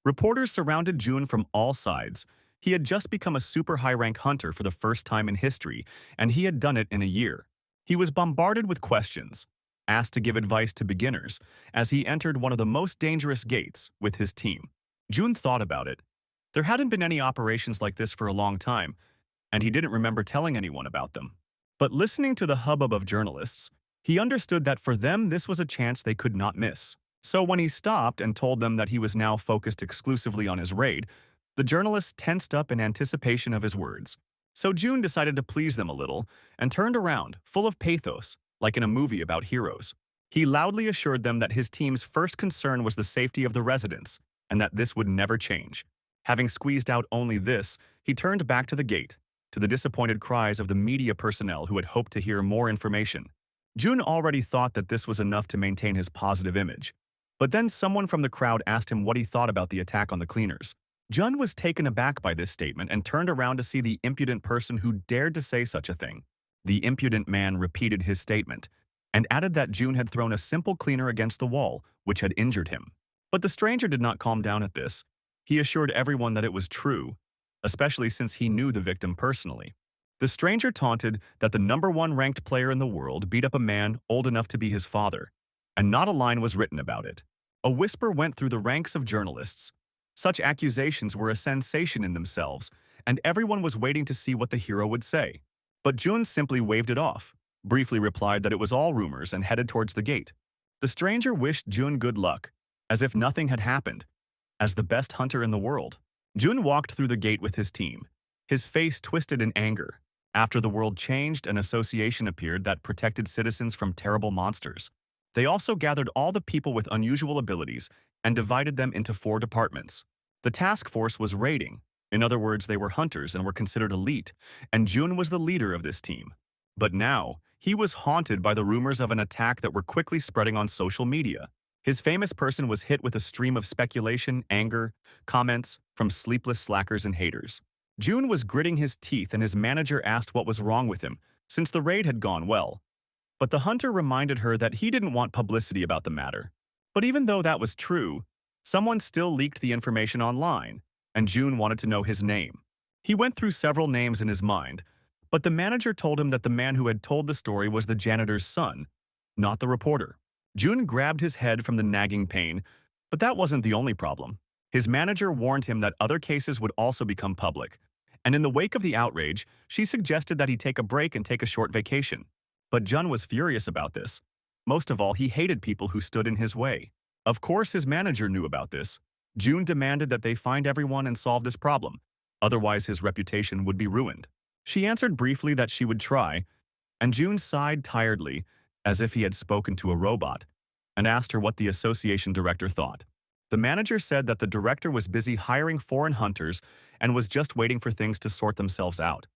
Reporters surrounded June from all sides. He had just become a super high-rank hunter for the first time in history, and he had done it in a year. He was bombarded with questions, asked to give advice to beginners, as he entered one of the most dangerous gates with his team. June thought about it. There hadn't been any operations like this for a long time, and he didn't remember telling anyone about them. But listening to the hubbub of journalists, he understood that for them this was a chance they could not miss. So when he stopped and told them that he was now focused exclusively on his raid, the journalists tensed up in anticipation of his words. So June decided to please them a little and turned around, full of pathos, like in a movie about heroes. He loudly assured them that his team's first concern was the safety of the residents and that this would never change. Having squeezed out only this, he turned back to the gate, to the disappointed cries of the media personnel who had hoped to hear more information. June already thought that this was enough to maintain his positive image. But then someone from the crowd asked him what he thought about the attack on the cleaners. Jun was taken aback by this statement and turned around to see the impudent person who dared to say such a thing. The impudent man repeated his statement and added that June had thrown a simple cleaner against the wall, which had injured him. But the stranger did not calm down at this. He assured everyone that it was true, especially since he knew the victim personally. The stranger taunted that the #1 ranked player in the world beat up a man old enough to be his father, and not a line was written about it. A whisper went through the ranks of journalists. Such accusations were a sensation in themselves, and everyone was waiting to see what the hero would say. But Jun simply waved it off, briefly replied that it was all rumors and headed towards the gate. The stranger wished Jun good luck, as if nothing had happened. As the best hunter in the world, Jun walked through the gate with his team, his face twisted in anger. After the world changed, an association appeared that protected citizens from terrible monsters. They also gathered all the people with unusual abilities and divided them into 4 departments. The task force was raiding. In other words, they were hunters and were considered elite, and Jun was the leader of this team. But now, he was haunted by the rumors of an attack that were quickly spreading on social media. His famous person was hit with a stream of speculation, anger, comments from sleepless slackers and haters. Jun was gritting his teeth and his manager asked what was wrong with him, since the raid had gone well. But the hunter reminded her that he didn't want publicity about the matter. But even though that was true, someone still leaked the information online, and Jun wanted to know his name. He went through several names in his mind, but the manager told him that the man who had told the story was the janitor's son, not the reporter. Jun grabbed his head from the nagging pain, but that wasn't the only problem. His manager warned him that other cases would also become public, and in the wake of the outrage, she suggested that he take a break and take a short vacation. But Jun was furious about this. Most of all, he hated people who stood in his way. Of course, his manager knew about this. Jun demanded that they find everyone and solve this problem, otherwise his reputation would be ruined. She answered briefly that she would try, and Jun sighed tiredly, as if he had spoken to a robot, and asked her what the association director thought. The manager said that the director was busy hiring foreign hunters and was just waiting for things to sort themselves out.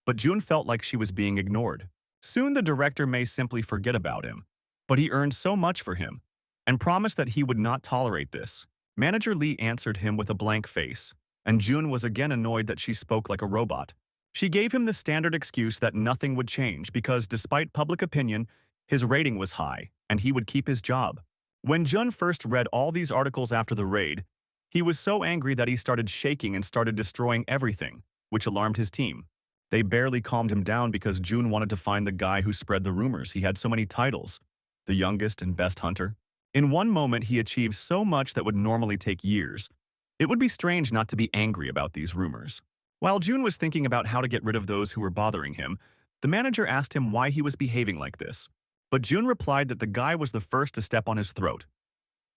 But Jun felt like she was being ignored. Soon the director may simply forget about him, but he earned so much for him, and promised that he would not tolerate this. Manager Lee answered him with a blank face, and Jun was again annoyed that she spoke like a robot. She gave him the standard excuse that nothing would change because, despite public opinion, his rating was high, and he would keep his job. When Jun first read all these articles after the raid, he was so angry that he started shaking and started destroying everything, which alarmed his team. They barely calmed him down because Jun wanted to find the guy who spread the rumors. He had so many titles, the youngest and best hunter. In one moment, he achieved so much that would normally take years. It would be strange not to be angry about these rumors. While Jun was thinking about how to get rid of those who were bothering him, the manager asked him why he was behaving like this. But Jun replied that the guy was the first to step on his throat.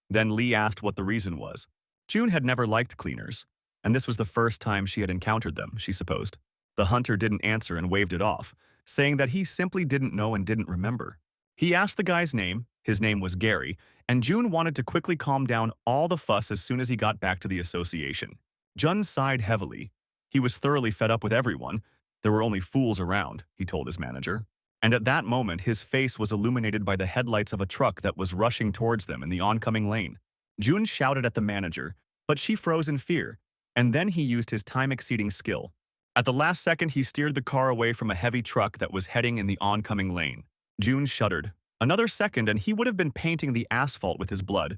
Then Lee asked what the reason was. Jun had never liked cleaners, and this was the first time she had encountered them, she supposed. The hunter didn't answer and waved it off, saying that he simply didn't know and didn't remember. He asked the guy's name, his name was Gary, and Jun wanted to quickly calm down all the fuss as soon as he got back to the association. Jun sighed heavily. He was thoroughly fed up with everyone. There were only fools around, he told his manager. And at that moment, his face was illuminated by the headlights of a truck that was rushing towards them in the oncoming lane. Jun shouted at the manager, but she froze in fear, and then he used his time-exceeding skill. At the last second, he steered the car away from a heavy truck that was heading in the oncoming lane. Jun shuddered. Another second and he would have been painting the asphalt with his blood,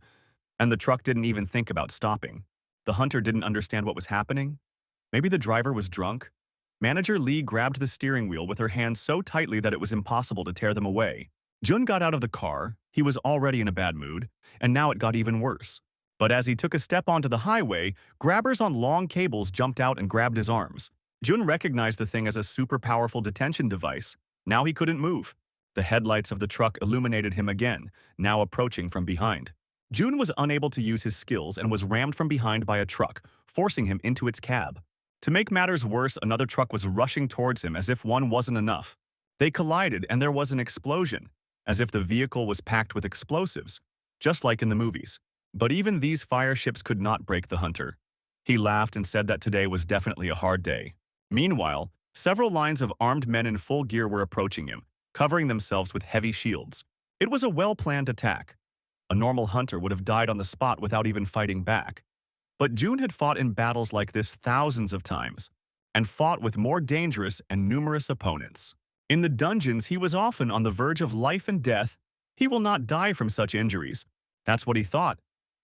and the truck didn't even think about stopping. The hunter didn't understand what was happening. Maybe the driver was drunk. Manager Lee grabbed the steering wheel with her hands so tightly that it was impossible to tear them away. Jun got out of the car. He was already in a bad mood, and now it got even worse. But as he took a step onto the highway, grabbers on long cables jumped out and grabbed his arms. Jun recognized the thing as a super powerful detention device. Now he couldn't move. The headlights of the truck illuminated him again, now approaching from behind. Jun was unable to use his skills and was rammed from behind by a truck, forcing him into its cab. To make matters worse, another truck was rushing towards him as if one wasn't enough. They collided and there was an explosion, as if the vehicle was packed with explosives, just like in the movies. But even these fire ships could not break the hunter. He laughed and said that today was definitely a hard day. Meanwhile, several lines of armed men in full gear were approaching him, covering themselves with heavy shields. It was a well-planned attack. A normal hunter would have died on the spot without even fighting back. But Jun had fought in battles like this thousands of times, and fought with more dangerous and numerous opponents. In the dungeons, he was often on the verge of life and death. He will not die from such injuries. That's what he thought.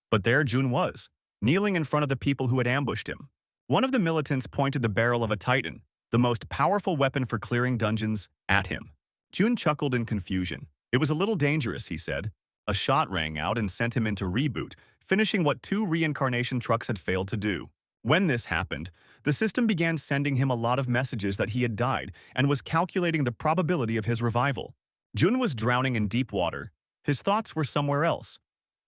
But there Jun was, kneeling in front of the people who had ambushed him. One of the militants pointed the barrel of a titan, the most powerful weapon for clearing dungeons, at him. Jun chuckled in confusion. It was a little dangerous, he said. A shot rang out and sent him into reboot, finishing what 2 reincarnation trucks had failed to do. When this happened, the system began sending him a lot of messages that he had died and was calculating the probability of his revival. Jun was drowning in deep water. His thoughts were somewhere else,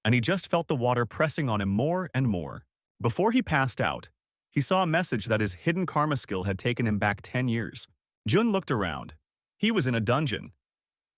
and he just felt the water pressing on him more and more. Before he passed out, he saw a message that his hidden karma skill had taken him back 10 years. Jun looked around. He was in a dungeon.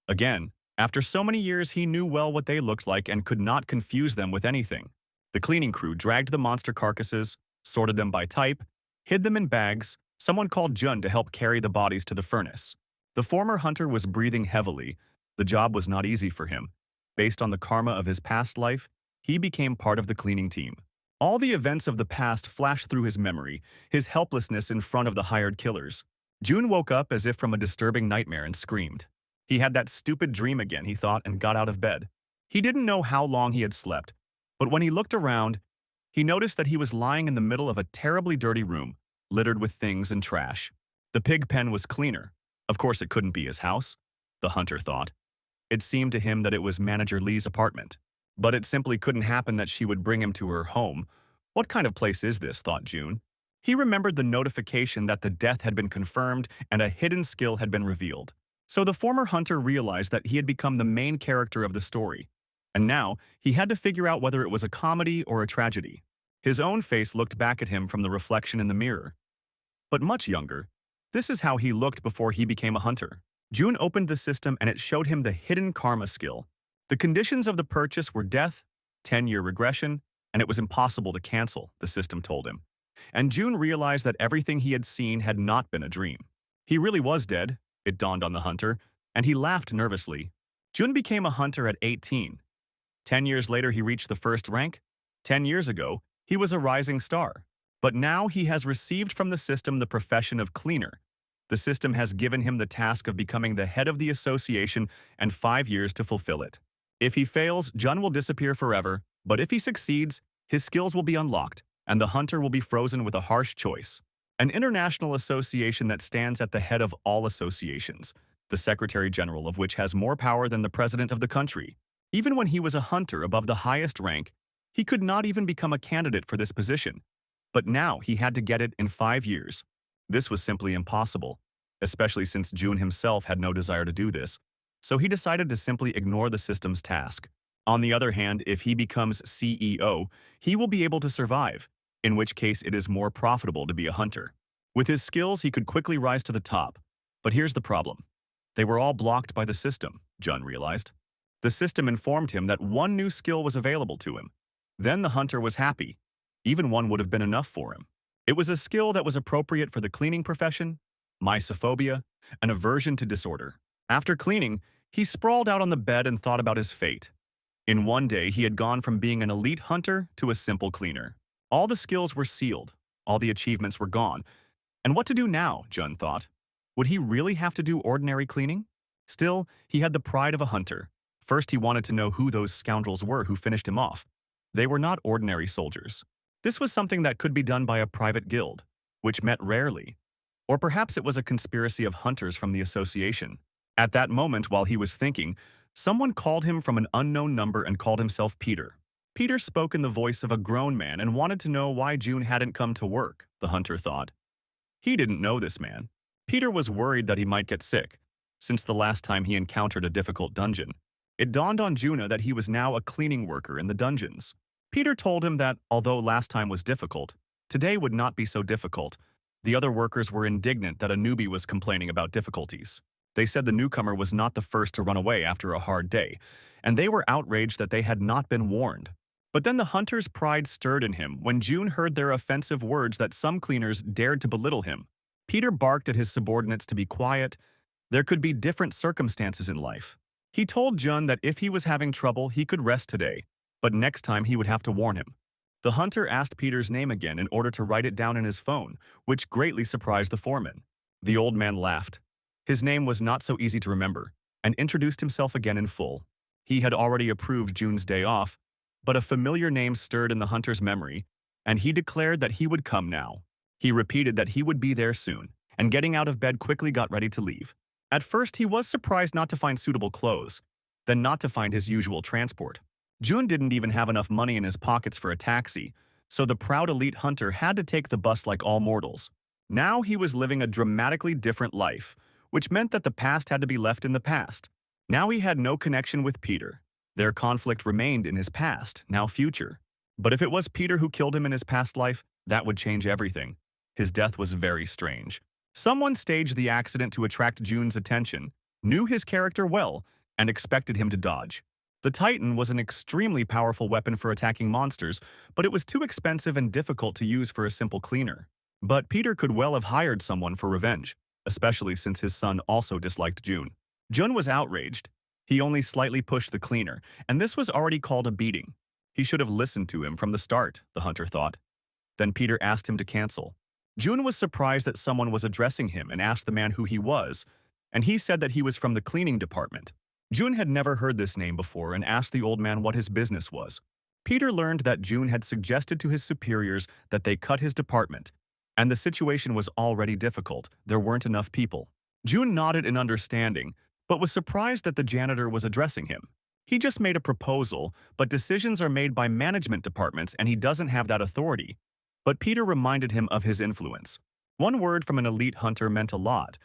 Again, after so many years, he knew well what they looked like and could not confuse them with anything. The cleaning crew dragged the monster carcasses, sorted them by type, hid them in bags. Someone called Jun to help carry the bodies to the furnace. The former hunter was breathing heavily. The job was not easy for him. Based on the karma of his past life, he became part of the cleaning team. All the events of the past flashed through his memory, his helplessness in front of the hired killers. Jun woke up as if from a disturbing nightmare and screamed. He had that stupid dream again, he thought, and got out of bed. He didn't know how long he had slept, but when he looked around, he noticed that he was lying in the middle of a terribly dirty room, littered with things and trash. The pig pen was cleaner. Of course, it couldn't be his house, the hunter thought. It seemed to him that it was Manager Lee's apartment. But it simply couldn't happen that she would bring him to her home. What kind of place is this, thought Jun. He remembered the notification that the death had been confirmed and a hidden skill had been revealed. So the former hunter realized that he had become the main character of the story. And now, he had to figure out whether it was a comedy or a tragedy. His own face looked back at him from the reflection in the mirror. But much younger. This is how he looked before he became a hunter. Jun opened the system and it showed him the hidden karma skill. The conditions of the purchase were death, 10-year regression, and it was impossible to cancel, the system told him. And Jun realized that everything he had seen had not been a dream. He really was dead, it dawned on the hunter, and he laughed nervously. Jun became a hunter at 18. 10 years later, he reached the first rank. 10 years ago, he was a rising star. But now he has received from the system the profession of cleaner. The system has given him the task of becoming the head of the association and 5 years to fulfill it. If he fails, Jun will disappear forever, but if he succeeds, his skills will be unlocked, and the hunter will be frozen with a harsh choice. An international association that stands at the head of all associations, the Secretary General of which has more power than the president of the country. Even when he was a hunter above the highest rank, he could not even become a candidate for this position. But now he had to get it in 5 years. This was simply impossible, especially since Jun himself had no desire to do this. So he decided to simply ignore the system's task. On the other hand, if he becomes CEO, he will be able to survive, in which case it is more profitable to be a hunter. With his skills, he could quickly rise to the top. But here's the problem. They were all blocked by the system, Jun realized. The system informed him that one new skill was available to him. Then the hunter was happy. Even one would have been enough for him. It was a skill that was appropriate for the cleaning profession, mysophobia, an aversion to disorder. After cleaning, he sprawled out on the bed and thought about his fate. In one day, he had gone from being an elite hunter to a simple cleaner. All the skills were sealed. All the achievements were gone. And what to do now, Jun thought. Would he really have to do ordinary cleaning? Still, he had the pride of a hunter. First, he wanted to know who those scoundrels were who finished him off. They were not ordinary soldiers. This was something that could be done by a private guild, which met rarely. Or perhaps it was a conspiracy of hunters from the association. At that moment, while he was thinking, someone called him from an unknown number and called himself Peter. Peter spoke in the voice of a grown man and wanted to know why June hadn't come to work, the hunter thought. He didn't know this man. Peter was worried that he might get sick, since the last time he encountered a difficult dungeon. It dawned on Juna that he was now a cleaning worker in the dungeons. Peter told him that, although last time was difficult, today would not be so difficult. The other workers were indignant that a newbie was complaining about difficulties. They said the newcomer was not the first to run away after a hard day, and they were outraged that they had not been warned. But then the hunter's pride stirred in him when June heard their offensive words that some cleaners dared to belittle him. Peter barked at his subordinates to be quiet. There could be different circumstances in life. He told Jun that if he was having trouble, he could rest today, but next time he would have to warn him. The hunter asked Peter's name again in order to write it down in his phone, which greatly surprised the foreman. The old man laughed. His name was not so easy to remember, and introduced himself again in full. He had already approved June's day off, but a familiar name stirred in the hunter's memory, and he declared that he would come now. He repeated that he would be there soon, and getting out of bed quickly got ready to leave. At first, he was surprised not to find suitable clothes, then not to find his usual transport. June didn't even have enough money in his pockets for a taxi, so the proud elite hunter had to take the bus like all mortals. Now he was living a dramatically different life, which meant that the past had to be left in the past. Now he had no connection with Peter. Their conflict remained in his past, now future. But if it was Peter who killed him in his past life, that would change everything. His death was very strange. Someone staged the accident to attract June's attention, knew his character well, and expected him to dodge. The Titan was an extremely powerful weapon for attacking monsters, but it was too expensive and difficult to use for a simple cleaner. But Peter could well have hired someone for revenge, especially since his son also disliked June. Jun was outraged. He only slightly pushed the cleaner, and this was already called a beating. He should have listened to him from the start, the hunter thought. Then Peter asked him to cancel. June was surprised that someone was addressing him and asked the man who he was, and he said that he was from the cleaning department. June had never heard this name before and asked the old man what his business was. Peter learned that June had suggested to his superiors that they cut his department, and the situation was already difficult. There weren't enough people. June nodded in understanding, but was surprised that the janitor was addressing him. He just made a proposal, but decisions are made by management departments and he doesn't have that authority. But Peter reminded him of his influence. One word from an elite hunter meant a lot,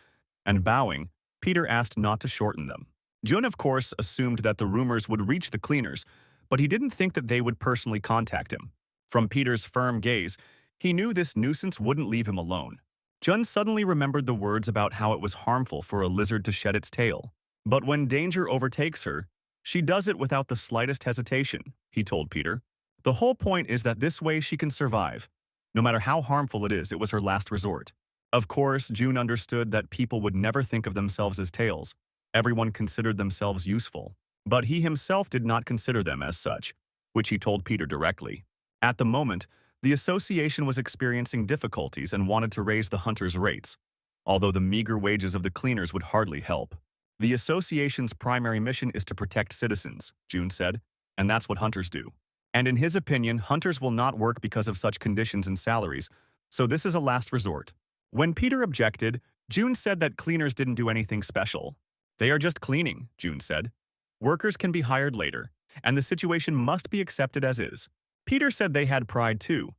and bowing, Peter asked not to shorten them. Jun, of course, assumed that the rumors would reach the cleaners, but he didn't think that they would personally contact him. From Peter's firm gaze, he knew this nuisance wouldn't leave him alone. Jun suddenly remembered the words about how it was harmful for a lizard to shed its tail. But when danger overtakes her, she does it without the slightest hesitation, he told Peter. The whole point is that this way she can survive. No matter how harmful it is, it was her last resort. Of course, June understood that people would never think of themselves as tails. Everyone considered themselves useful. But he himself did not consider them as such, which he told Peter directly. At the moment, the association was experiencing difficulties and wanted to raise the hunters' rates, although the meager wages of the cleaners would hardly help. The association's primary mission is to protect citizens, June said, and that's what hunters do. And in his opinion, hunters will not work because of such conditions and salaries, so this is a last resort. When Peter objected, June said that cleaners didn't do anything special. They are just cleaning, June said. Workers can be hired later, and the situation must be accepted as is. Peter said they had pride too,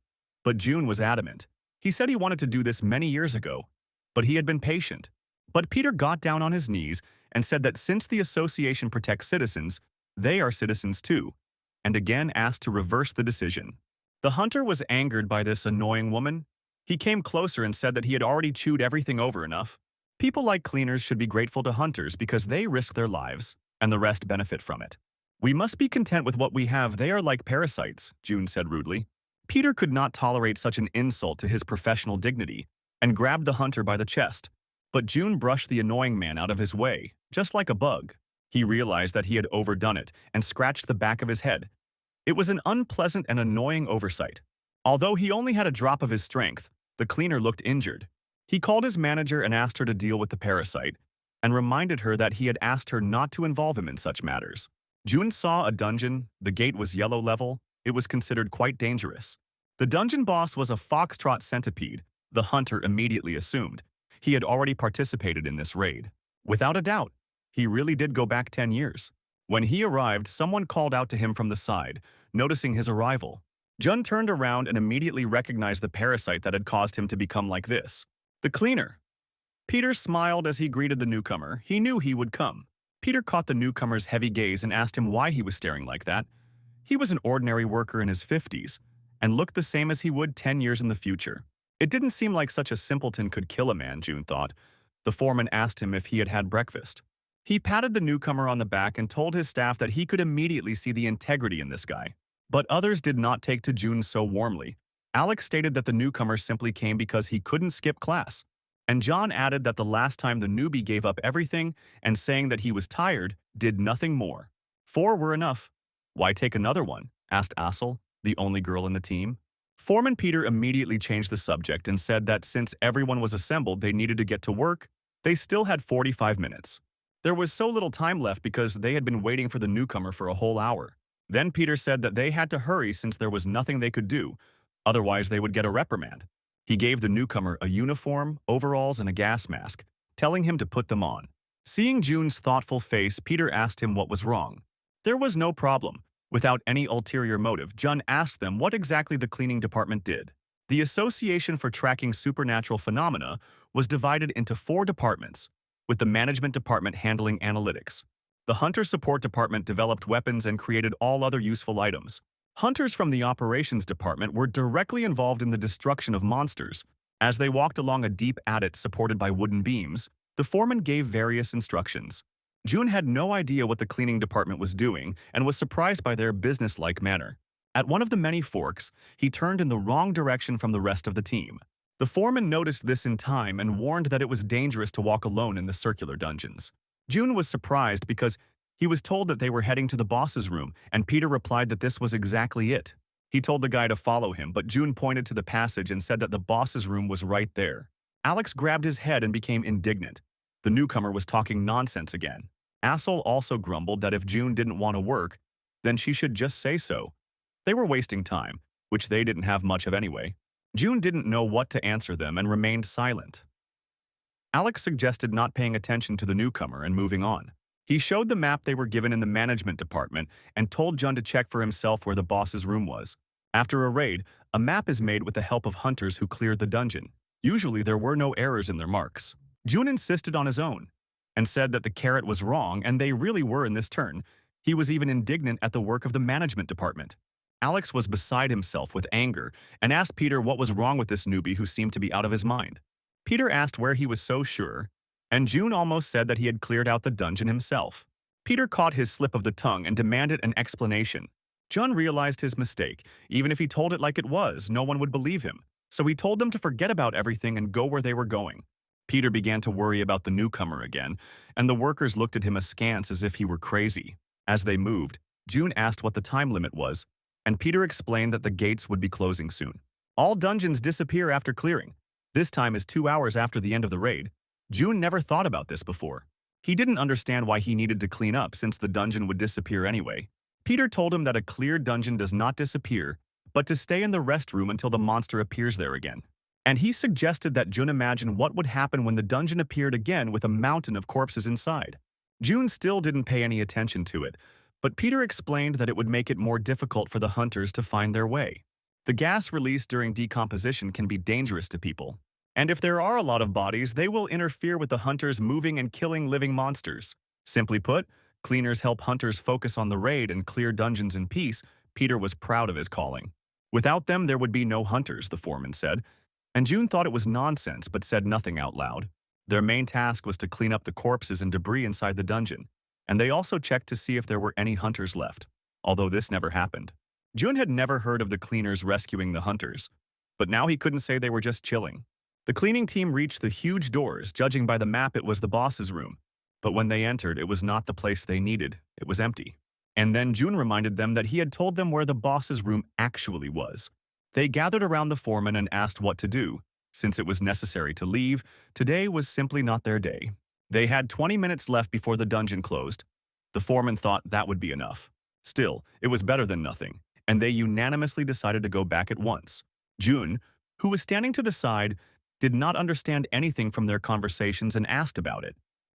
but June was adamant. He said he wanted to do this many years ago, but he had been patient. But Peter got down on his knees and said that since the association protects citizens, they are citizens too, and again asked to reverse the decision. The hunter was angered by this annoying woman. He came closer and said that he had already chewed everything over enough. People like cleaners should be grateful to hunters because they risk their lives, and the rest benefit from it. We must be content with what we have. They are like parasites, June said rudely. Peter could not tolerate such an insult to his professional dignity and grabbed the hunter by the chest. But June brushed the annoying man out of his way, just like a bug. He realized that he had overdone it and scratched the back of his head. It was an unpleasant and annoying oversight. Although he only had a drop of his strength, the cleaner looked injured. He called his manager and asked her to deal with the parasite, and reminded her that he had asked her not to involve him in such matters. June saw a dungeon. The gate was yellow level. It was considered quite dangerous. The dungeon boss was a foxtrot centipede, the hunter immediately assumed. He had already participated in this raid. Without a doubt, he really did go back 10 years. When he arrived, someone called out to him from the side, noticing his arrival. Jun turned around and immediately recognized the parasite that had caused him to become like this. The cleaner. Peter smiled as he greeted the newcomer. He knew he would come. Peter caught the newcomer's heavy gaze and asked him why he was staring like that. He was an ordinary worker in his 50s, and looked the same as he would 10 years in the future. It didn't seem like such a simpleton could kill a man, June thought. The foreman asked him if he had had breakfast. He patted the newcomer on the back and told his staff that he could immediately see the integrity in this guy. But others did not take to June so warmly. Alex stated that the newcomer simply came because he couldn't skip class. And John added that the last time the newbie gave up everything and saying that he was tired, did nothing more. 4 were enough. Why take another one? Asked Asel, the only girl in the team. Foreman Peter immediately changed the subject and said that since everyone was assembled, they needed to get to work. They still had 45 minutes. There was so little time left because they had been waiting for the newcomer for a whole hour. Then Peter said that they had to hurry since there was nothing they could do, otherwise they would get a reprimand. He gave the newcomer a uniform, overalls, and a gas mask, telling him to put them on. Seeing June's thoughtful face, Peter asked him what was wrong. There was no problem. Without any ulterior motive, Jun asked them what exactly the cleaning department did. The Association for Tracking Supernatural Phenomena was divided into 4 departments, with the management department handling analytics. The hunter support department developed weapons and created all other useful items. Hunters from the operations department were directly involved in the destruction of monsters. As they walked along a deep adit supported by wooden beams, the foreman gave various instructions. June had no idea what the cleaning department was doing and was surprised by their businesslike manner. At one of the many forks, he turned in the wrong direction from the rest of the team. The foreman noticed this in time and warned that it was dangerous to walk alone in the circular dungeons. June was surprised because he was told that they were heading to the boss's room, and Peter replied that this was exactly it. He told the guy to follow him, but June pointed to the passage and said that the boss's room was right there. Alex grabbed his head and became indignant. The newcomer was talking nonsense again. Asel also grumbled that if June didn't want to work, then she should just say so. They were wasting time, which they didn't have much of anyway. June didn't know what to answer them and remained silent. Alex suggested not paying attention to the newcomer and moving on. He showed the map they were given in the management department and told Jun to check for himself where the boss's room was. After a raid, a map is made with the help of hunters who cleared the dungeon. Usually there were no errors in their marks. Jun insisted on his own and said that the carrot was wrong, and they really were in this turn. He was even indignant at the work of the management department. Alex was beside himself with anger and asked Peter what was wrong with this newbie who seemed to be out of his mind. Peter asked where he was so sure, and June almost said that he had cleared out the dungeon himself. Peter caught his slip of the tongue and demanded an explanation. Jun realized his mistake. Even if he told it like it was, no one would believe him. So he told them to forget about everything and go where they were going. Peter began to worry about the newcomer again, and the workers looked at him askance as if he were crazy. As they moved, June asked what the time limit was, and Peter explained that the gates would be closing soon. All dungeons disappear after clearing. This time is 2 hours after the end of the raid. June never thought about this before. He didn't understand why he needed to clean up since the dungeon would disappear anyway. Peter told him that a cleared dungeon does not disappear, but to stay in the rest room until the monster appears there again. And he suggested that June imagine what would happen when the dungeon appeared again with a mountain of corpses inside. June still didn't pay any attention to it, but Peter explained that it would make it more difficult for the hunters to find their way. The gas released during decomposition can be dangerous to people, and if there are a lot of bodies, they will interfere with the hunters moving and killing living monsters. Simply put, cleaners help hunters focus on the raid and clear dungeons in peace. Peter was proud of his calling. Without them, there would be no hunters, the foreman said, and June thought it was nonsense but said nothing out loud. Their main task was to clean up the corpses and debris inside the dungeon, and they also checked to see if there were any hunters left, although this never happened. June had never heard of the cleaners rescuing the hunters, but now he couldn't say they were just chilling. The cleaning team reached the huge doors. Judging by the map, it was the boss's room, but when they entered, it was not the place they needed. It was empty. And then June reminded them that he had told them where the boss's room actually was. They gathered around the foreman and asked what to do. Since it was necessary to leave, today was simply not their day. They had 20 minutes left before the dungeon closed. The foreman thought that would be enough. Still, it was better than nothing. and they unanimously decided to go back at once. June, who was standing to the side, did not understand anything from their conversations and asked about it.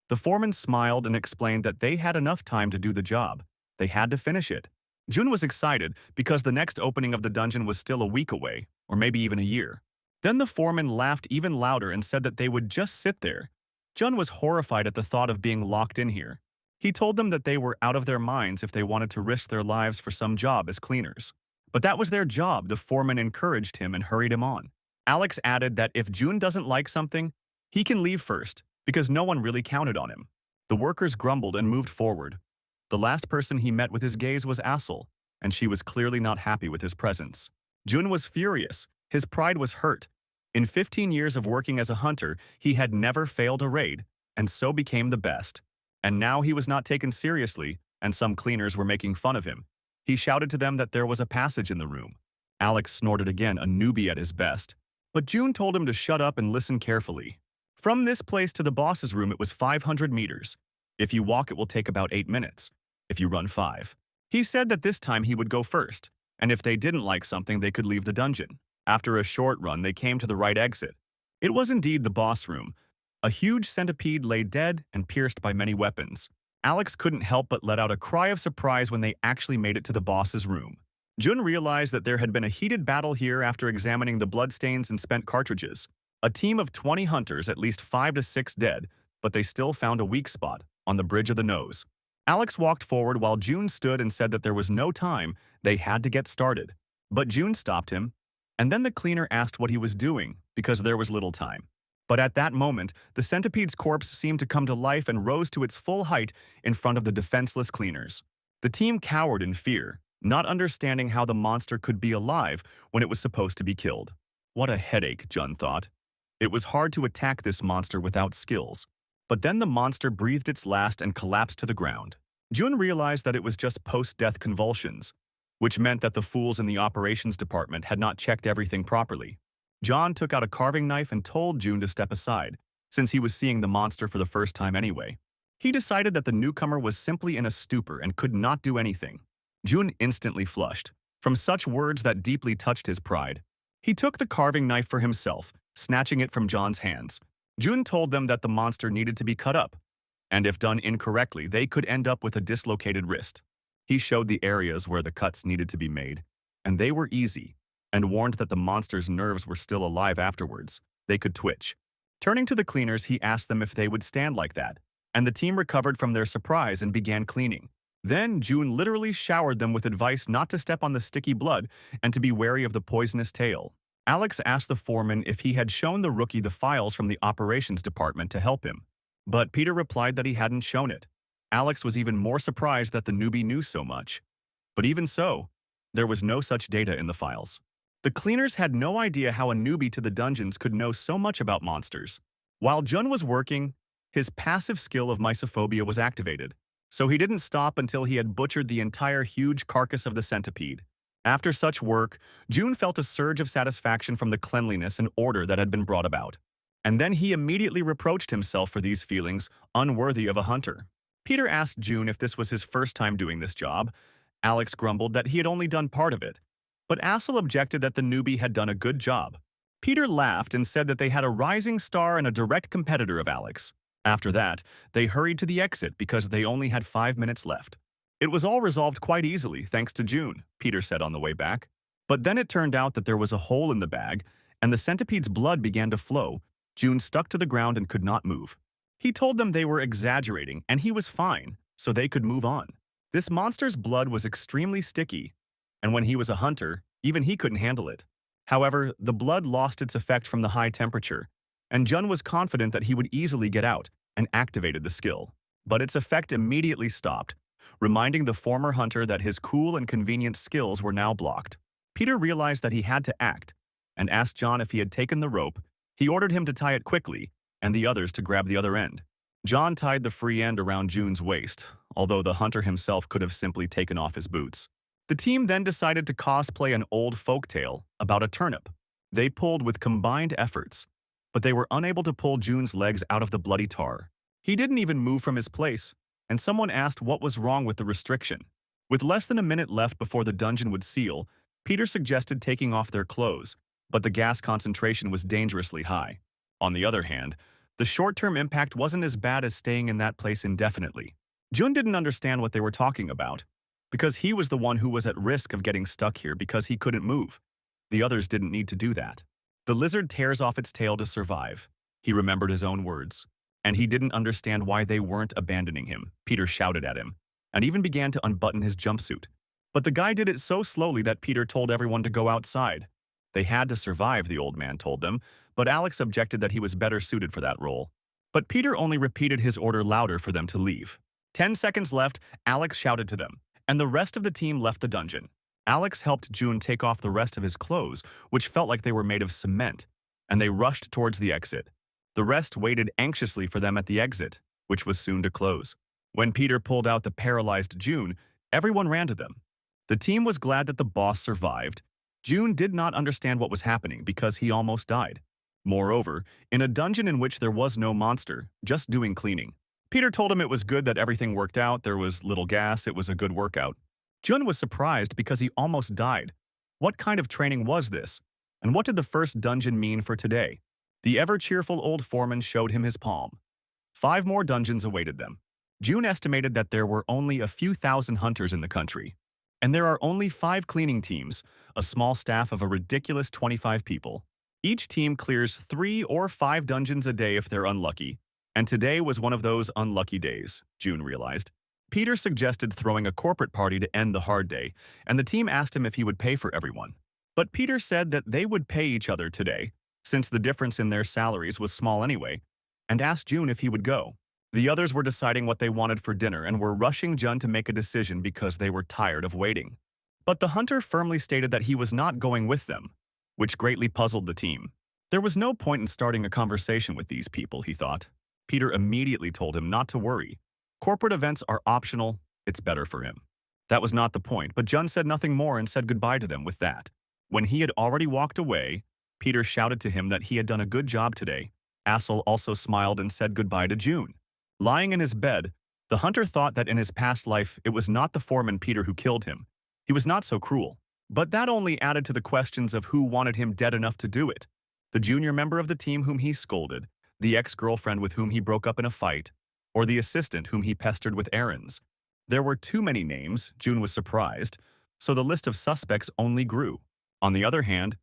The foreman smiled and explained that they had enough time to do the job. They had to finish it. June was excited because the next opening of the dungeon was still a week away, or maybe even a year. Then the foreman laughed even louder and said that they would just sit there. Jun was horrified at the thought of being locked in here. He told them that they were out of their minds if they wanted to risk their lives for some job as cleaners. But that was their job. The foreman encouraged him and hurried him on. Alex added that if June doesn't like something, he can leave first, because no one really counted on him. The workers grumbled and moved forward. The last person he met with his gaze was Asel, and she was clearly not happy with his presence. June was furious. His pride was hurt. In 15 years of working as a hunter, he had never failed a raid, and so became the best. And now he was not taken seriously, and some cleaners were making fun of him. He shouted to them that there was a passage in the room. Alex snorted again, a newbie at his best. But June told him to shut up and listen carefully. From this place to the boss's room, it was 500 meters. If you walk, it will take about 8 minutes. If you run, 5. He said that this time he would go first, and if they didn't like something, they could leave the dungeon. After a short run, they came to the right exit. It was indeed the boss room. A huge centipede lay dead and pierced by many weapons. Alex couldn't help but let out a cry of surprise when they actually made it to the boss's room. Jun realized that there had been a heated battle here after examining the bloodstains and spent cartridges. A team of 20 hunters, at least 5 to 6 dead, but they still found a weak spot, on the bridge of the nose. Alex walked forward while June stood and said that there was no time, they had to get started. But June stopped him, and then the cleaner asked what he was doing, because there was little time. But at that moment, the centipede's corpse seemed to come to life and rose to its full height in front of the defenseless cleaners. The team cowered in fear, not understanding how the monster could be alive when it was supposed to be killed. What a headache, Jun thought. It was hard to attack this monster without skills. But then the monster breathed its last and collapsed to the ground. Jun realized that it was just post-death convulsions, which meant that the fools in the operations department had not checked everything properly. John took out a carving knife and told June to step aside, since he was seeing the monster for the first time anyway. He decided that the newcomer was simply in a stupor and could not do anything. June instantly flushed, from such words that deeply touched his pride. He took the carving knife for himself, snatching it from John's hands. June told them that the monster needed to be cut up, and if done incorrectly, they could end up with a dislocated wrist. He showed the areas where the cuts needed to be made, and they were easy, and warned that the monster's nerves were still alive afterwards. They could twitch. Turning to the cleaners, he asked them if they would stand like that, and the team recovered from their surprise and began cleaning. Then June literally showered them with advice not to step on the sticky blood and to be wary of the poisonous tail. Alex asked the foreman if he had shown the rookie the files from the operations department to help him, but Peter replied that he hadn't shown it. Alex was even more surprised that the newbie knew so much. But even so, there was no such data in the files. The cleaners had no idea how a newbie to the dungeons could know so much about monsters. While Jun was working, his passive skill of mysophobia was activated, so he didn't stop until he had butchered the entire huge carcass of the centipede. After such work, June felt a surge of satisfaction from the cleanliness and order that had been brought about. And then he immediately reproached himself for these feelings, unworthy of a hunter. Peter asked June if this was his first time doing this job. Alex grumbled that he had only done part of it, but Asel objected that the newbie had done a good job. Peter laughed and said that they had a rising star and a direct competitor of Alex. After that, they hurried to the exit because they only had 5 minutes left. It was all resolved quite easily, thanks to June, Peter said on the way back. But then it turned out that there was a hole in the bag, and the centipede's blood began to flow. June stuck to the ground and could not move. He told them they were exaggerating, and he was fine, so they could move on. This monster's blood was extremely sticky, and when he was a hunter, even he couldn't handle it. However, the blood lost its effect from the high temperature, and Jun was confident that he would easily get out and activated the skill. But its effect immediately stopped, reminding the former hunter that his cool and convenient skills were now blocked. Peter realized that he had to act, and asked John if he had taken the rope. He ordered him to tie it quickly, and the others to grab the other end. John tied the free end around June's waist, although the hunter himself could have simply taken off his boots. The team then decided to cosplay an old folktale about a turnip. They pulled with combined efforts, but they were unable to pull June's legs out of the bloody tar. He didn't even move from his place, and someone asked what was wrong with the restriction. With less than a minute left before the dungeon would seal, Peter suggested taking off their clothes, but the gas concentration was dangerously high. On the other hand, the short-term impact wasn't as bad as staying in that place indefinitely. Jun didn't understand what they were talking about, because he was the one who was at risk of getting stuck here because he couldn't move. The others didn't need to do that. The lizard tears off its tail to survive. He remembered his own words. And he didn't understand why they weren't abandoning him. Peter shouted at him, and even began to unbutton his jumpsuit. But the guy did it so slowly that Peter told everyone to go outside. They had to survive, the old man told them, but Alex objected that he was better suited for that role. But Peter only repeated his order louder for them to leave. 10 seconds left, Alex shouted to them, and the rest of the team left the dungeon. Alex helped June take off the rest of his clothes, which felt like they were made of cement, and they rushed towards the exit. The rest waited anxiously for them at the exit, which was soon to close. When Peter pulled out the paralyzed June, everyone ran to them. The team was glad that the boss survived. June did not understand what was happening because he almost died. Moreover, in a dungeon in which there was no monster, just doing cleaning. Peter told him it was good that everything worked out, there was little gas, it was a good workout. Jun was surprised because he almost died. What kind of training was this? And what did the first dungeon mean for today? The ever-cheerful old foreman showed him his palm. 5 more dungeons awaited them. June estimated that there were only a few thousand hunters in the country. And there are only 5 cleaning teams, a small staff of a ridiculous 25 people. Each team clears 3 or 5 dungeons a day if they're unlucky. And today was one of those unlucky days, June realized. Peter suggested throwing a corporate party to end the hard day, and the team asked him if he would pay for everyone. But Peter said that they would pay each other today, since the difference in their salaries was small anyway, and asked June if he would go. The others were deciding what they wanted for dinner and were rushing Jun to make a decision because they were tired of waiting. But the hunter firmly stated that he was not going with them, which greatly puzzled the team. There was no point in starting a conversation with these people, he thought. Peter immediately told him not to worry. Corporate events are optional, it's better for him. That was not the point, but Jun said nothing more and said goodbye to them with that. When he had already walked away, Peter shouted to him that he had done a good job today. Asel also smiled and said goodbye to June. Lying in his bed, the hunter thought that in his past life it was not the foreman Peter who killed him. He was not so cruel. But that only added to the questions of who wanted him dead enough to do it. The junior member of the team whom he scolded, the ex-girlfriend with whom he broke up in a fight, or the assistant whom he pestered with errands. There were too many names, June was surprised, so the list of suspects only grew. On the other hand,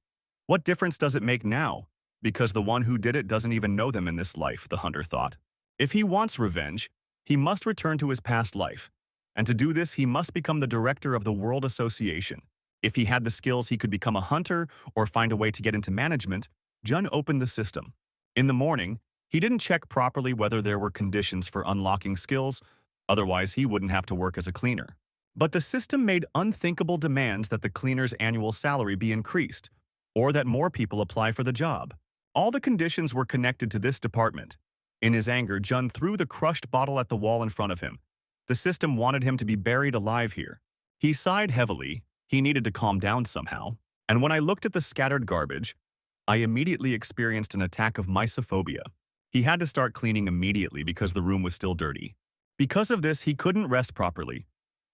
what difference does it make now? Because the one who did it doesn't even know them in this life, the hunter thought. If he wants revenge, he must return to his past life. And to do this, he must become the director of the World Association. If he had the skills, he could become a hunter or find a way to get into management. Jun opened the system. In the morning, he didn't check properly whether there were conditions for unlocking skills, otherwise he wouldn't have to work as a cleaner. But the system made unthinkable demands that the cleaner's annual salary be increased, or that more people apply for the job. All the conditions were connected to this department. In his anger, Jun threw the crushed bottle at the wall in front of him. The system wanted him to be buried alive here. He sighed heavily. He needed to calm down somehow. And when I looked at the scattered garbage, I immediately experienced an attack of mysophobia. He had to start cleaning immediately because the room was still dirty. Because of this, he couldn't rest properly.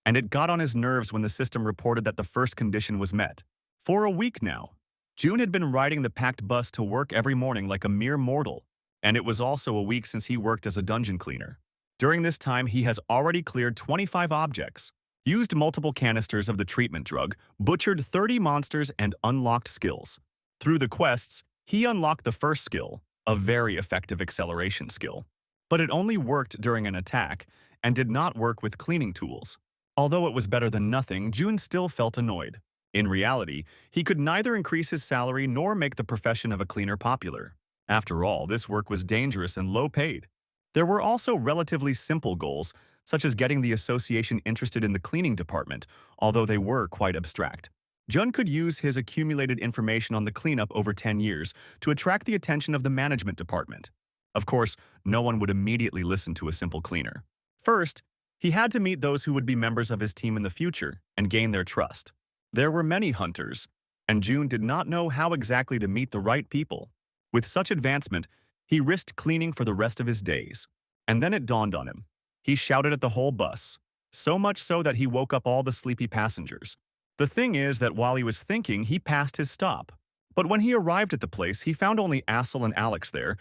And it got on his nerves when the system reported that the first condition was met. For a week now, June had been riding the packed bus to work every morning like a mere mortal, and it was also a week since he worked as a dungeon cleaner. During this time, he has already cleared 25 objects, used multiple canisters of the treatment drug, butchered 30 monsters, and unlocked skills. Through the quests, he unlocked the first skill, a very effective acceleration skill. But it only worked during an attack and did not work with cleaning tools. Although it was better than nothing, June still felt annoyed. In reality, he could neither increase his salary nor make the profession of a cleaner popular. After all, this work was dangerous and low-paid. There were also relatively simple goals, such as getting the association interested in the cleaning department, although they were quite abstract. Jun could use his accumulated information on the cleanup over 10 years to attract the attention of the management department. Of course, no one would immediately listen to a simple cleaner. First, he had to meet those who would be members of his team in the future and gain their trust. There were many hunters, and June did not know how exactly to meet the right people. With such advancement, he risked cleaning for the rest of his days. And then it dawned on him. He shouted at the whole bus, so much so that he woke up all the sleepy passengers. The thing is that while he was thinking, he passed his stop. But when he arrived at the place, he found only Assel and Alex there.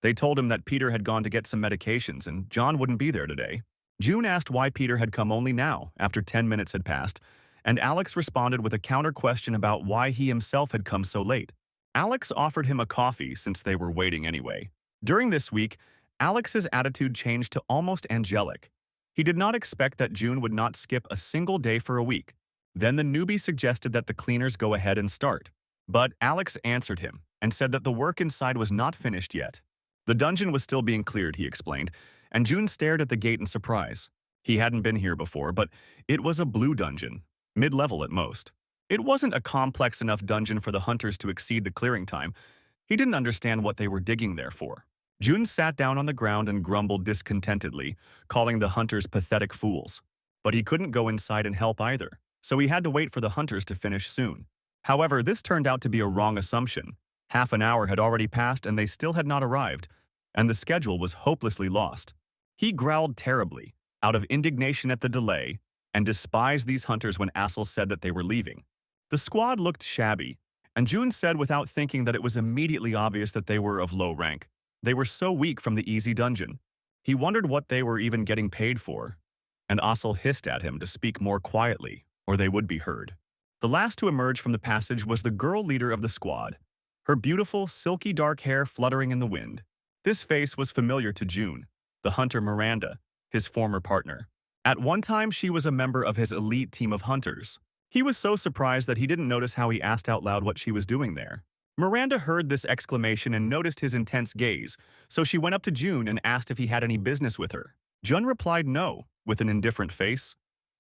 They told him that Peter had gone to get some medications and John wouldn't be there today. June asked why Peter had come only now, after 10 minutes had passed, and Alex responded with a counter question about why he himself had come so late. Alex offered him a coffee since they were waiting anyway. During this week, Alex's attitude changed to almost angelic. He did not expect that June would not skip a single day for a week. Then the newbie suggested that the cleaners go ahead and start. But Alex answered him and said that the work inside was not finished yet. The dungeon was still being cleared, he explained, and June stared at the gate in surprise. He hadn't been here before, but it was a blue dungeon, mid-level at most. It wasn't a complex enough dungeon for the hunters to exceed the clearing time. He didn't understand what they were digging there for. June sat down on the ground and grumbled discontentedly, calling the hunters pathetic fools. But he couldn't go inside and help either, so he had to wait for the hunters to finish soon. However, this turned out to be a wrong assumption. Half an hour had already passed and they still had not arrived, and the schedule was hopelessly lost. He growled terribly, out of indignation at the delay, and despised these hunters when Assel said that they were leaving. The squad looked shabby, and June said without thinking that it was immediately obvious that they were of low rank. They were so weak from the easy dungeon. He wondered what they were even getting paid for, and Assel hissed at him to speak more quietly, or they would be heard. The last to emerge from the passage was the girl leader of the squad, her beautiful, silky dark hair fluttering in the wind. This face was familiar to June, the hunter Miranda, his former partner. At one time, she was a member of his elite team of hunters. He was so surprised that he didn't notice how he asked out loud what she was doing there. Miranda heard this exclamation and noticed his intense gaze, so she went up to June and asked if he had any business with her. June replied no, with an indifferent face,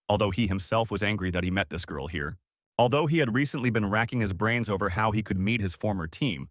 although he himself was angry that he met this girl here. Although he had recently been racking his brains over how he could meet his former team,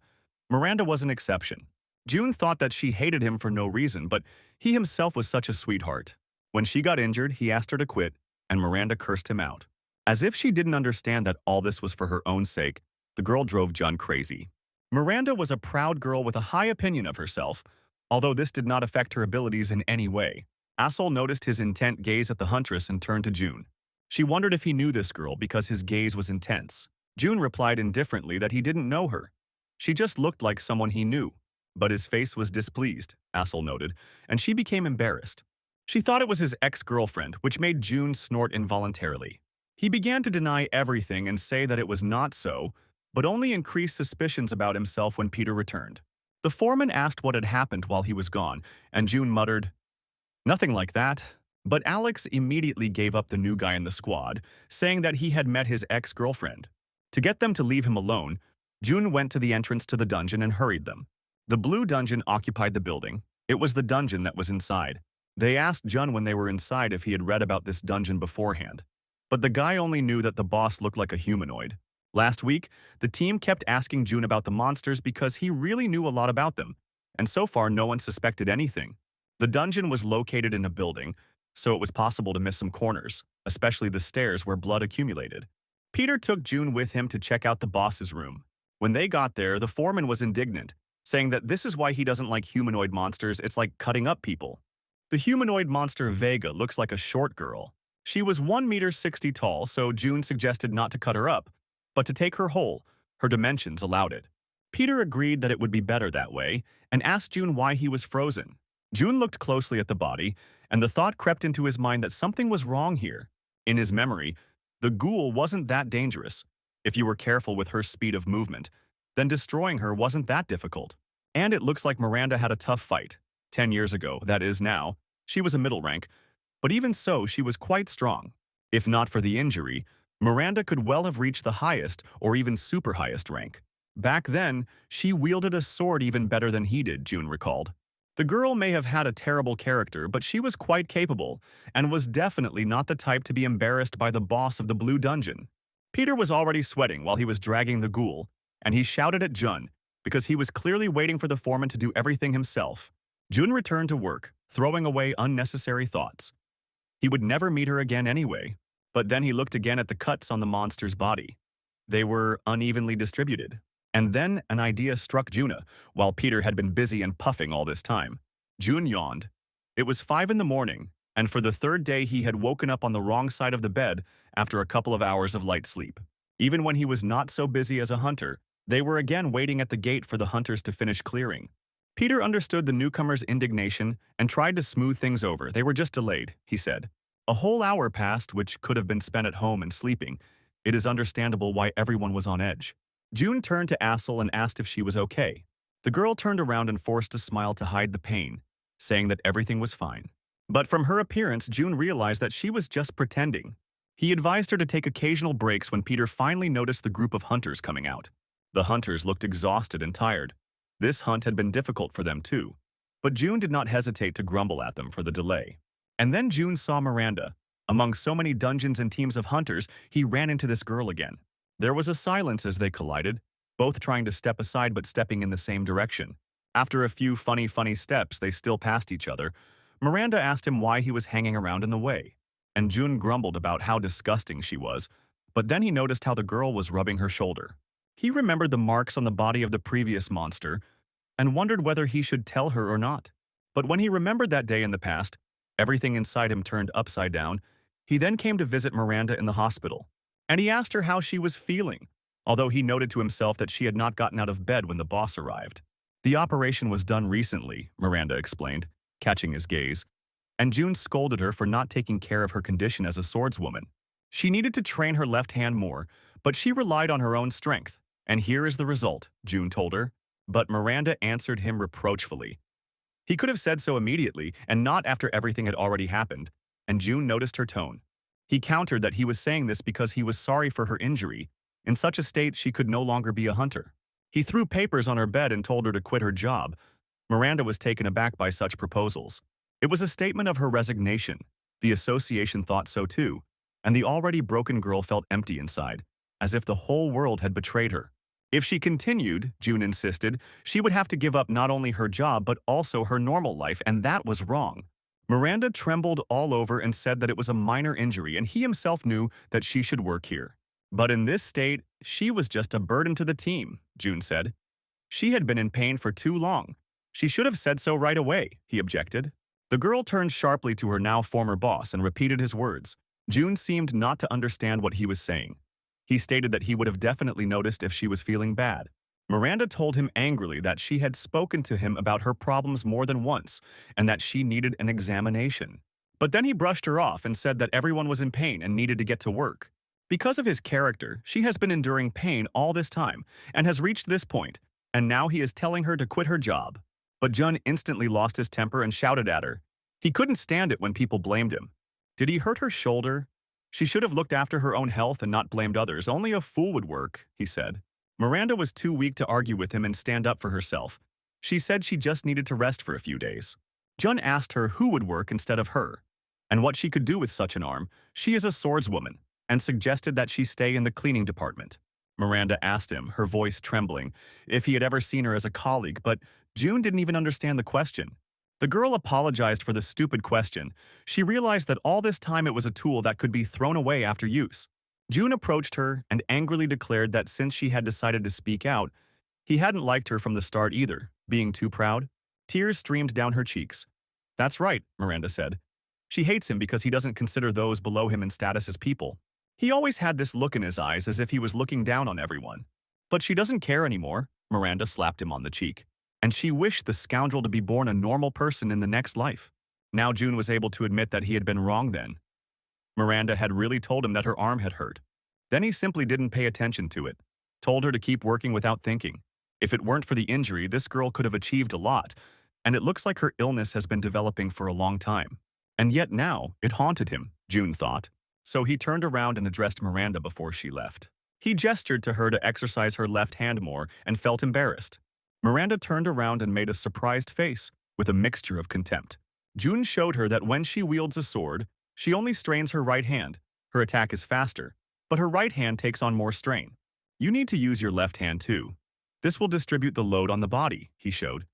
Miranda was an exception. June thought that she hated him for no reason, but he himself was such a sweetheart. When she got injured, he asked her to quit, and Miranda cursed him out. As if she didn't understand that all this was for her own sake, the girl drove June crazy. Miranda was a proud girl with a high opinion of herself, although this did not affect her abilities in any way. Assel noticed his intent gaze at the huntress and turned to June. She wondered if he knew this girl because his gaze was intense. June replied indifferently that he didn't know her. She just looked like someone he knew. But his face was displeased, Assel noted, and she became embarrassed. She thought it was his ex-girlfriend, which made June snort involuntarily. He began to deny everything and say that it was not so, but only increased suspicions about himself when Peter returned. The foreman asked what had happened while he was gone, and June muttered, "Nothing like that." But Alex immediately gave up the new guy in the squad, saying that he had met his ex-girlfriend. To get them to leave him alone, June went to the entrance to the dungeon and hurried them. The blue dungeon occupied the building. It was the dungeon that was inside. They asked Jun when they were inside if he had read about this dungeon beforehand. But the guy only knew that the boss looked like a humanoid. Last week, the team kept asking June about the monsters because he really knew a lot about them, and so far no one suspected anything. The dungeon was located in a building, so it was possible to miss some corners, especially the stairs where blood accumulated. Peter took June with him to check out the boss's room. When they got there, the foreman was indignant, saying that this is why he doesn't like humanoid monsters, it's like cutting up people. The humanoid monster Vega looks like a short girl. She was 1 meter 60 tall, so June suggested not to cut her up, but to take her whole. Her dimensions allowed it. Peter agreed that it would be better that way, and asked June why he was frozen. June looked closely at the body, and the thought crept into his mind that something was wrong here. In his memory, the ghoul wasn't that dangerous. If you were careful with her speed of movement, then destroying her wasn't that difficult. And it looks like Miranda had a tough fight. 10 years ago, that is now, she was a middle rank, but even so, she was quite strong. If not for the injury, Miranda could well have reached the highest or even super highest rank. Back then, she wielded a sword even better than he did, June recalled. The girl may have had a terrible character, but she was quite capable, and was definitely not the type to be embarrassed by the boss of the Blue Dungeon. Peter was already sweating while he was dragging the ghoul, and he shouted at Jun, because he was clearly waiting for the foreman to do everything himself. Jun returned to work, throwing away unnecessary thoughts. He would never meet her again anyway, but then he looked again at the cuts on the monster's body. They were unevenly distributed. And then an idea struck Juna, while Peter had been busy and puffing all this time. June yawned. It was 5 in the morning, and for the third day he had woken up on the wrong side of the bed after a couple of hours of light sleep. Even when he was not so busy as a hunter, they were again waiting at the gate for the hunters to finish clearing. Peter understood the newcomer's indignation and tried to smooth things over. They were just delayed, he said. A whole hour passed, which could have been spent at home and sleeping. It is understandable why everyone was on edge. June turned to Assel and asked if she was okay. The girl turned around and forced a smile to hide the pain, saying that everything was fine. But from her appearance, June realized that she was just pretending. He advised her to take occasional breaks when Peter finally noticed the group of hunters coming out. The hunters looked exhausted and tired. This hunt had been difficult for them too. But June did not hesitate to grumble at them for the delay. And then June saw Miranda. Among so many dungeons and teams of hunters, he ran into this girl again. There was a silence as they collided, both trying to step aside but stepping in the same direction. After a few funny steps, they still passed each other. Miranda asked him why he was hanging around in the way, and June grumbled about how disgusting she was, but then he noticed how the girl was rubbing her shoulder. He remembered the marks on the body of the previous monster and wondered whether he should tell her or not. But when he remembered that day in the past, everything inside him turned upside down. He then came to visit Miranda in the hospital, and he asked her how she was feeling, although he noted to himself that she had not gotten out of bed when the boss arrived. The operation was done recently, Miranda explained, catching his gaze, and June scolded her for not taking care of her condition as a swordswoman. She needed to train her left hand more, but she relied on her own strength. And here is the result, June told her. But Miranda answered him reproachfully. He could have said so immediately, and not after everything had already happened, and June noticed her tone. He countered that he was saying this because he was sorry for her injury. In such a state, she could no longer be a hunter. He threw papers on her bed and told her to quit her job. Miranda was taken aback by such proposals. It was a statement of her resignation. The association thought so too, and the already broken girl felt empty inside, as if the whole world had betrayed her. If she continued, June insisted, she would have to give up not only her job but also her normal life, and that was wrong. Miranda trembled all over and said that it was a minor injury and he himself knew that she should work here. But in this state, she was just a burden to the team, June said. She had been in pain for too long. She should have said so right away, he objected. The girl turned sharply to her now former boss and repeated his words. June seemed not to understand what he was saying. He stated that he would have definitely noticed if she was feeling bad. Miranda told him angrily that she had spoken to him about her problems more than once and that she needed an examination. But then he brushed her off and said that everyone was in pain and needed to get to work. Because of his character, she has been enduring pain all this time and has reached this point, and now he is telling her to quit her job. But Jun instantly lost his temper and shouted at her. He couldn't stand it when people blamed him. Did he hurt her shoulder? She should have looked after her own health and not blamed others. Only a fool would work, he said. Miranda was too weak to argue with him and stand up for herself. She said she just needed to rest for a few days. Jun asked her who would work instead of her, and what she could do with such an arm. She is a swordswoman, and suggested that she stay in the cleaning department. Miranda asked him, her voice trembling, if he had ever seen her as a colleague, but June didn't even understand the question. The girl apologized for the stupid question. She realized that all this time it was a tool that could be thrown away after use. June approached her and angrily declared that since she had decided to speak out, he hadn't liked her from the start either, being too proud. Tears streamed down her cheeks. That's right, Miranda said. She hates him because he doesn't consider those below him in status as people. He always had this look in his eyes as if he was looking down on everyone. But she doesn't care anymore, Miranda slapped him on the cheek. And she wished the scoundrel to be born a normal person in the next life. Now June was able to admit that he had been wrong then. Miranda had really told him that her arm had hurt. Then he simply didn't pay attention to it, told her to keep working without thinking. If it weren't for the injury, this girl could have achieved a lot, and it looks like her illness has been developing for a long time. And yet now, it haunted him, June thought. So he turned around and addressed Miranda before she left. He gestured to her to exercise her left hand more and felt embarrassed. Miranda turned around and made a surprised face with a mixture of contempt. June showed her that when she wields a sword, she only strains her right hand. Her attack is faster, but her right hand takes on more strain. You need to use your left hand too. This will distribute the load on the body, he showed.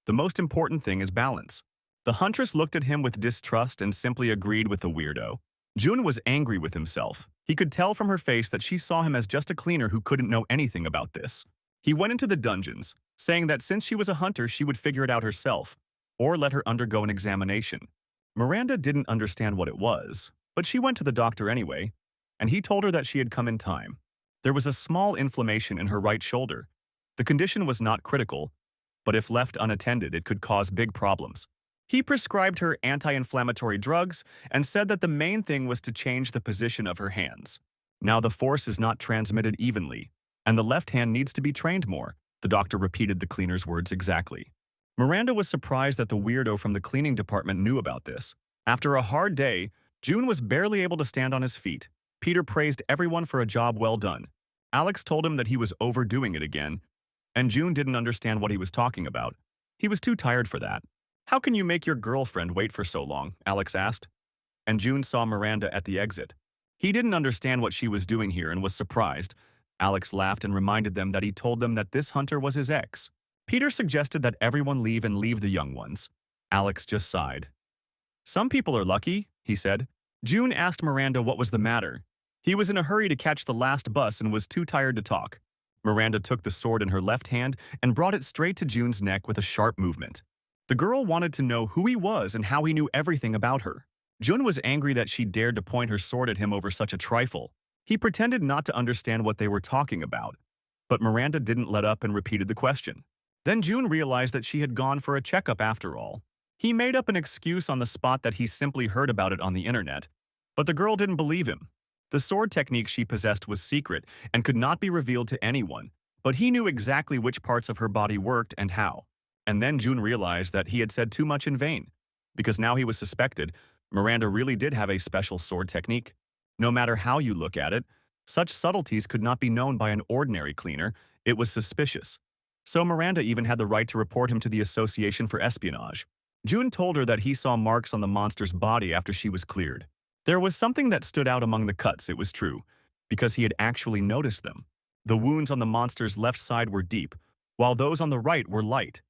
The most important thing is balance. The huntress looked at him with distrust and simply agreed with the weirdo. June was angry with himself. He could tell from her face that she saw him as just a cleaner who couldn't know anything about this. He went into the dungeons, saying that since she was a hunter, she would figure it out herself, or let her undergo an examination. Miranda didn't understand what it was, but she went to the doctor anyway, and he told her that she had come in time. There was a small inflammation in her right shoulder. The condition was not critical, but if left unattended, it could cause big problems. He prescribed her anti-inflammatory drugs and said that the main thing was to change the position of her hands. Now the force is not transmitted evenly, and the left hand needs to be trained more. The doctor repeated the cleaner's words exactly. Miranda was surprised that the weirdo from the cleaning department knew about this. After a hard day, June was barely able to stand on his feet. Peter praised everyone for a job well done. Alex told him that he was overdoing it again, and June didn't understand what he was talking about. He was too tired for that. "How can you make your girlfriend wait for so long?" Alex asked. And June saw Miranda at the exit. He didn't understand what she was doing here and was surprised. Alex laughed and reminded them that he told them that this hunter was his ex. Peter suggested that everyone leave and leave the young ones. Alex just sighed. "Some people are lucky," he said. June asked Miranda what was the matter. He was in a hurry to catch the last bus and was too tired to talk. Miranda took the sword in her left hand and brought it straight to June's neck with a sharp movement. The girl wanted to know who he was and how he knew everything about her. June was angry that she dared to point her sword at him over such a trifle. He pretended not to understand what they were talking about, but Miranda didn't let up and repeated the question. Then June realized that she had gone for a checkup after all. He made up an excuse on the spot that he simply heard about it on the internet, but the girl didn't believe him. The sword technique she possessed was secret and could not be revealed to anyone, but he knew exactly which parts of her body worked and how. And then June realized that he had said too much in vain, because now he was suspected. Miranda really did have a special sword technique. No matter how you look at it, such subtleties could not be known by an ordinary cleaner. It was suspicious. So Miranda even had the right to report him to the Association for Espionage. June told her that he saw marks on the monster's body after she was cleared. There was something that stood out among the cuts, it was true, because he had actually noticed them. The wounds on the monster's left side were deep, while those on the right were light.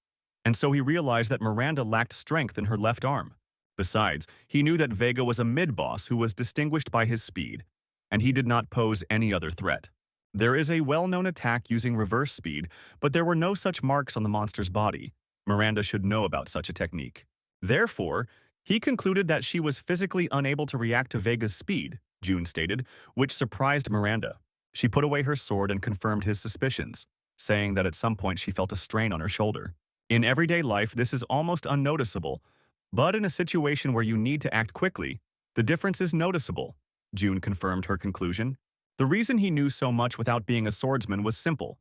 And so he realized that Miranda lacked strength in her left arm. Besides, he knew that Vega was a mid-boss who was distinguished by his speed, and he did not pose any other threat. There is a well-known attack using reverse speed, but there were no such marks on the monster's body. Miranda should know about such a technique. Therefore, he concluded that she was physically unable to react to Vega's speed, June stated, which surprised Miranda. She put away her sword and confirmed his suspicions, saying that at some point she felt a strain on her shoulder. In everyday life, this is almost unnoticeable, but in a situation where you need to act quickly, the difference is noticeable, June confirmed her conclusion. The reason he knew so much without being a swordsman was simple.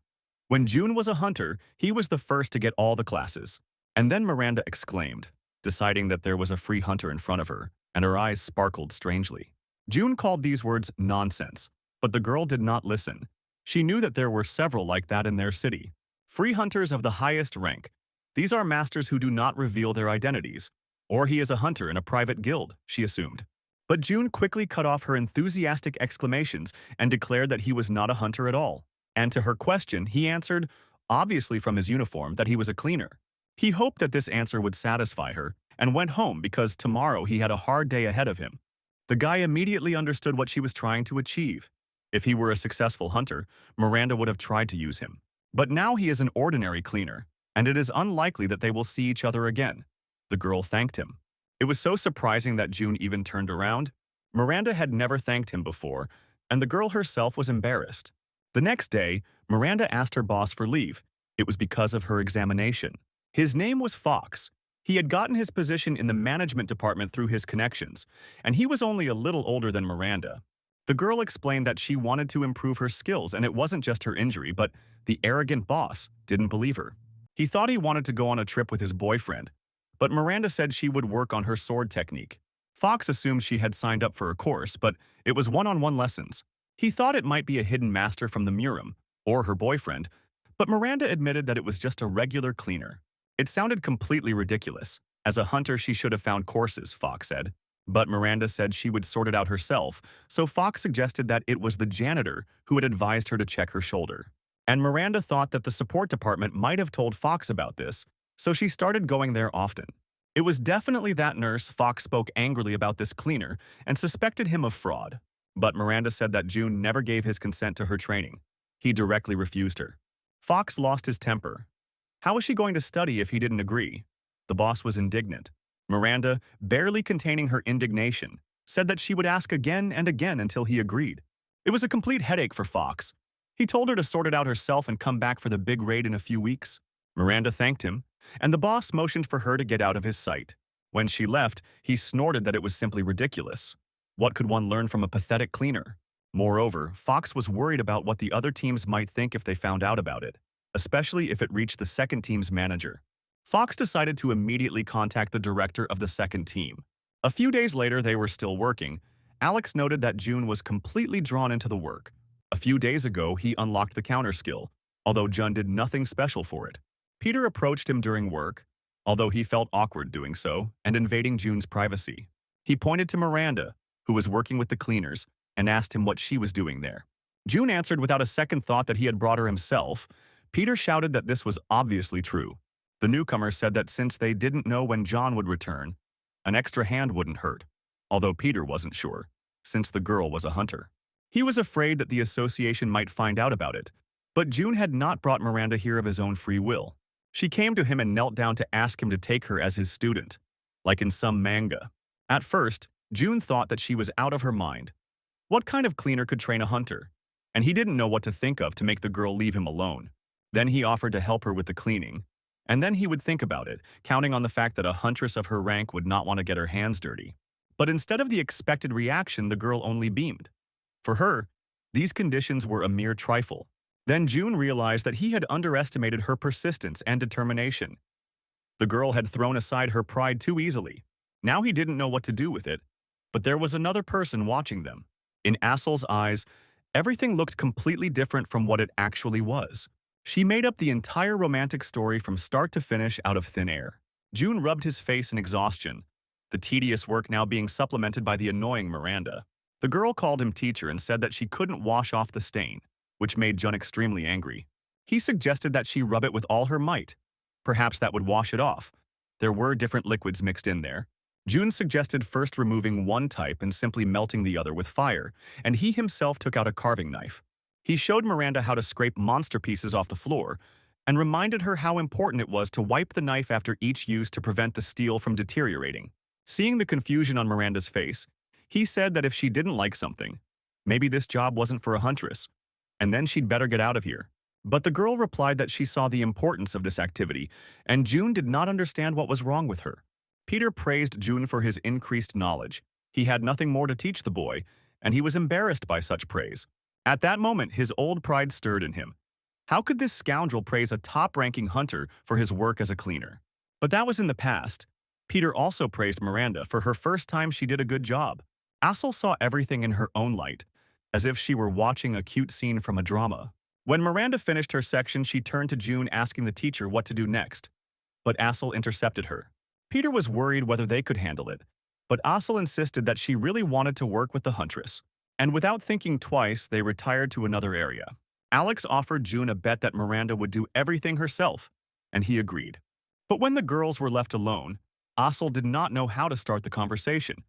When June was a hunter, he was the first to get all the classes. And then Miranda exclaimed, deciding that there was a free hunter in front of her, and her eyes sparkled strangely. June called these words nonsense, but the girl did not listen. She knew that there were several like that in their city. Free hunters of the highest rank. These are masters who do not reveal their identities. Or he is a hunter in a private guild, she assumed. But June quickly cut off her enthusiastic exclamations and declared that he was not a hunter at all. And to her question, he answered, obviously from his uniform, that he was a cleaner. He hoped that this answer would satisfy her and went home because tomorrow he had a hard day ahead of him. The guy immediately understood what she was trying to achieve. If he were a successful hunter, Miranda would have tried to use him. But now he is an ordinary cleaner, and it is unlikely that they will see each other again. The girl thanked him. It was so surprising that June even turned around. Miranda had never thanked him before, and the girl herself was embarrassed. The next day, Miranda asked her boss for leave. It was because of her examination. His name was Fox. He had gotten his position in the management department through his connections, and he was only a little older than Miranda. The girl explained that she wanted to improve her skills, and it wasn't just her injury, but the arrogant boss didn't believe her. He thought he wanted to go on a trip with his boyfriend, but Miranda said she would work on her sword technique. Fox assumed she had signed up for a course, but it was one-on-one lessons. He thought it might be a hidden master from the Murim, or her boyfriend, but Miranda admitted that it was just a regular cleaner. It sounded completely ridiculous. As a hunter, she should have found courses, Fox said. But Miranda said she would sort it out herself, so Fox suggested that it was the janitor who had advised her to check her shoulder. And Miranda thought that the support department might have told Fox about this, so she started going there often. It was definitely that nurse. Fox spoke angrily about this cleaner and suspected him of fraud. But Miranda said that June never gave his consent to her training. He directly refused her. Fox lost his temper. How was she going to study if he didn't agree? The boss was indignant. Miranda, barely containing her indignation, said that she would ask again and again until he agreed. It was a complete headache for Fox. He told her to sort it out herself and come back for the big raid in a few weeks. Miranda thanked him, and the boss motioned for her to get out of his sight. When she left, he snorted that it was simply ridiculous. What could one learn from a pathetic cleaner? Moreover, Fox was worried about what the other teams might think if they found out about it, especially if it reached the second team's manager. Fox decided to immediately contact the director of the second team. A few days later, they were still working. Alex noted that June was completely drawn into the work. A few days ago, he unlocked the counter skill, although Jun did nothing special for it. Peter approached him during work, although he felt awkward doing so and invading June's privacy. He pointed to Miranda, who was working with the cleaners, and asked him what she was doing there. June answered without a second thought that he had brought her himself. Peter shouted that this was obviously true. The newcomer said that since they didn't know when John would return, an extra hand wouldn't hurt, although Peter wasn't sure, since the girl was a hunter. He was afraid that the association might find out about it, but June had not brought Miranda here of his own free will. She came to him and knelt down to ask him to take her as his student, like in some manga. At first, June thought that she was out of her mind. What kind of cleaner could train a hunter? And he didn't know what to think of to make the girl leave him alone. Then he offered to help her with the cleaning, and then he would think about it, counting on the fact that a huntress of her rank would not want to get her hands dirty. But instead of the expected reaction, the girl only beamed. For her, these conditions were a mere trifle. Then June realized that he had underestimated her persistence and determination. The girl had thrown aside her pride too easily. Now he didn't know what to do with it, but there was another person watching them. In Asel's eyes, everything looked completely different from what it actually was. She made up the entire romantic story from start to finish out of thin air. June rubbed his face in exhaustion, the tedious work now being supplemented by the annoying Miranda. The girl called him teacher and said that she couldn't wash off the stain, which made Jun extremely angry. He suggested that she rub it with all her might. Perhaps that would wash it off. There were different liquids mixed in there. June suggested first removing one type and simply melting the other with fire, and he himself took out a carving knife. He showed Miranda how to scrape monster pieces off the floor and reminded her how important it was to wipe the knife after each use to prevent the steel from deteriorating. Seeing the confusion on Miranda's face, he said that if she didn't like something, maybe this job wasn't for a huntress, and then she'd better get out of here. But the girl replied that she saw the importance of this activity, and June did not understand what was wrong with her. Peter praised June for his increased knowledge. He had nothing more to teach the boy, and he was embarrassed by such praise. At that moment, his old pride stirred in him. How could this scoundrel praise a top-ranking hunter for his work as a cleaner? But that was in the past. Peter also praised Miranda for her first time she did a good job. Asel saw everything in her own light, as if she were watching a cute scene from a drama. When Miranda finished her section, she turned to June asking the teacher what to do next. But Asel intercepted her. Peter was worried whether they could handle it, but Asel insisted that she really wanted to work with the huntress. And without thinking twice, they retired to another area. Alex offered June a bet that Miranda would do everything herself, and he agreed. But when the girls were left alone, Asel did not know how to start the conversation,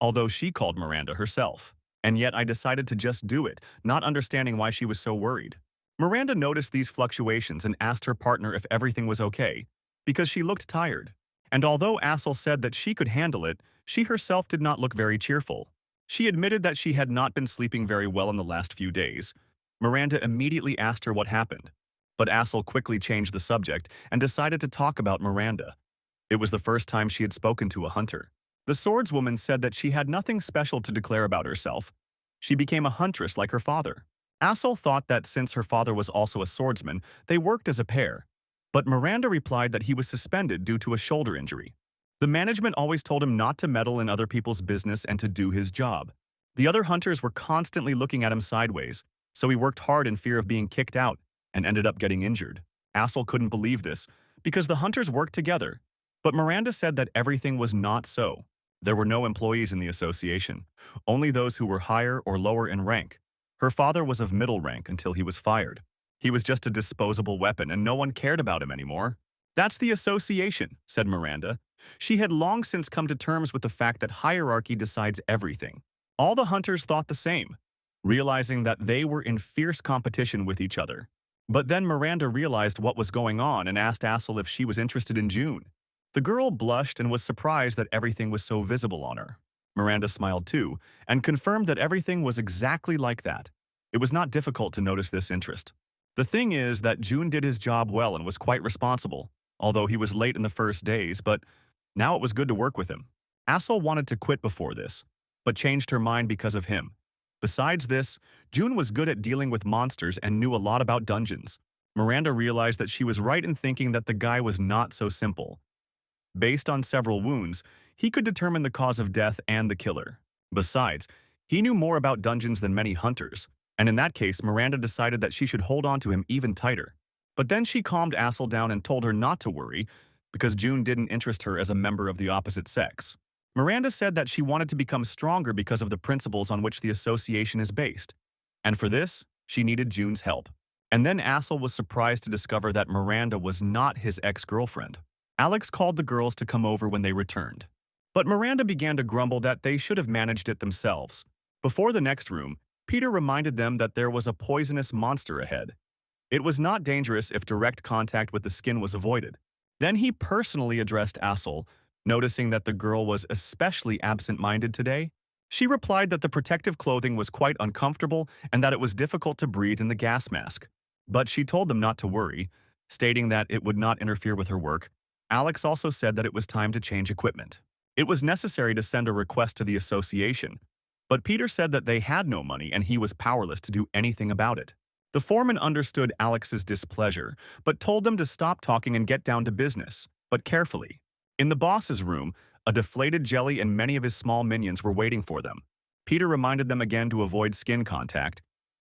although she called Miranda herself. And yet I decided to just do it, not understanding why she was so worried. Miranda noticed these fluctuations and asked her partner if everything was okay, because she looked tired. And although Asel said that she could handle it, she herself did not look very cheerful. She admitted that she had not been sleeping very well in the last few days. Miranda immediately asked her what happened, but Asel quickly changed the subject and decided to talk about Miranda. It was the first time she had spoken to a hunter. The swordswoman said that she had nothing special to declare about herself. She became a huntress like her father. Asel thought that since her father was also a swordsman, they worked as a pair. But Miranda replied that he was suspended due to a shoulder injury. The management always told him not to meddle in other people's business and to do his job. The other hunters were constantly looking at him sideways, so he worked hard in fear of being kicked out and ended up getting injured. Asel couldn't believe this, because the hunters worked together. But Miranda said that everything was not so. There were no employees in the association, only those who were higher or lower in rank. Her father was of middle rank until he was fired. He was just a disposable weapon and no one cared about him anymore. That's the association, said Miranda. She had long since come to terms with the fact that hierarchy decides everything. All the hunters thought the same, realizing that they were in fierce competition with each other. But then Miranda realized what was going on and asked Asel if she was interested in June. The girl blushed and was surprised that everything was so visible on her. Miranda smiled too, and confirmed that everything was exactly like that. It was not difficult to notice this interest. The thing is that June did his job well and was quite responsible, although he was late in the first days, but now it was good to work with him. Assel wanted to quit before this, but changed her mind because of him. Besides this, June was good at dealing with monsters and knew a lot about dungeons. Miranda realized that she was right in thinking that the guy was not so simple. Based on several wounds, he could determine the cause of death and the killer. Besides, he knew more about dungeons than many hunters, and in that case, Miranda decided that she should hold on to him even tighter. But then she calmed Assel down and told her not to worry, because June didn't interest her as a member of the opposite sex. Miranda said that she wanted to become stronger because of the principles on which the association is based, and for this, she needed June's help. And then Assel was surprised to discover that Miranda was not his ex-girlfriend. Alex called the girls to come over when they returned. But Miranda began to grumble that they should have managed it themselves. Before the next room, Peter reminded them that there was a poisonous monster ahead. It was not dangerous if direct contact with the skin was avoided. Then he personally addressed Assel, noticing that the girl was especially absent-minded today. She replied that the protective clothing was quite uncomfortable and that it was difficult to breathe in the gas mask. But she told them not to worry, stating that it would not interfere with her work. Alex also said that it was time to change equipment. It was necessary to send a request to the association, but Peter said that they had no money and he was powerless to do anything about it. The foreman understood Alex's displeasure, but told them to stop talking and get down to business, but carefully. In the boss's room, a deflated jelly and many of his small minions were waiting for them. Peter reminded them again to avoid skin contact.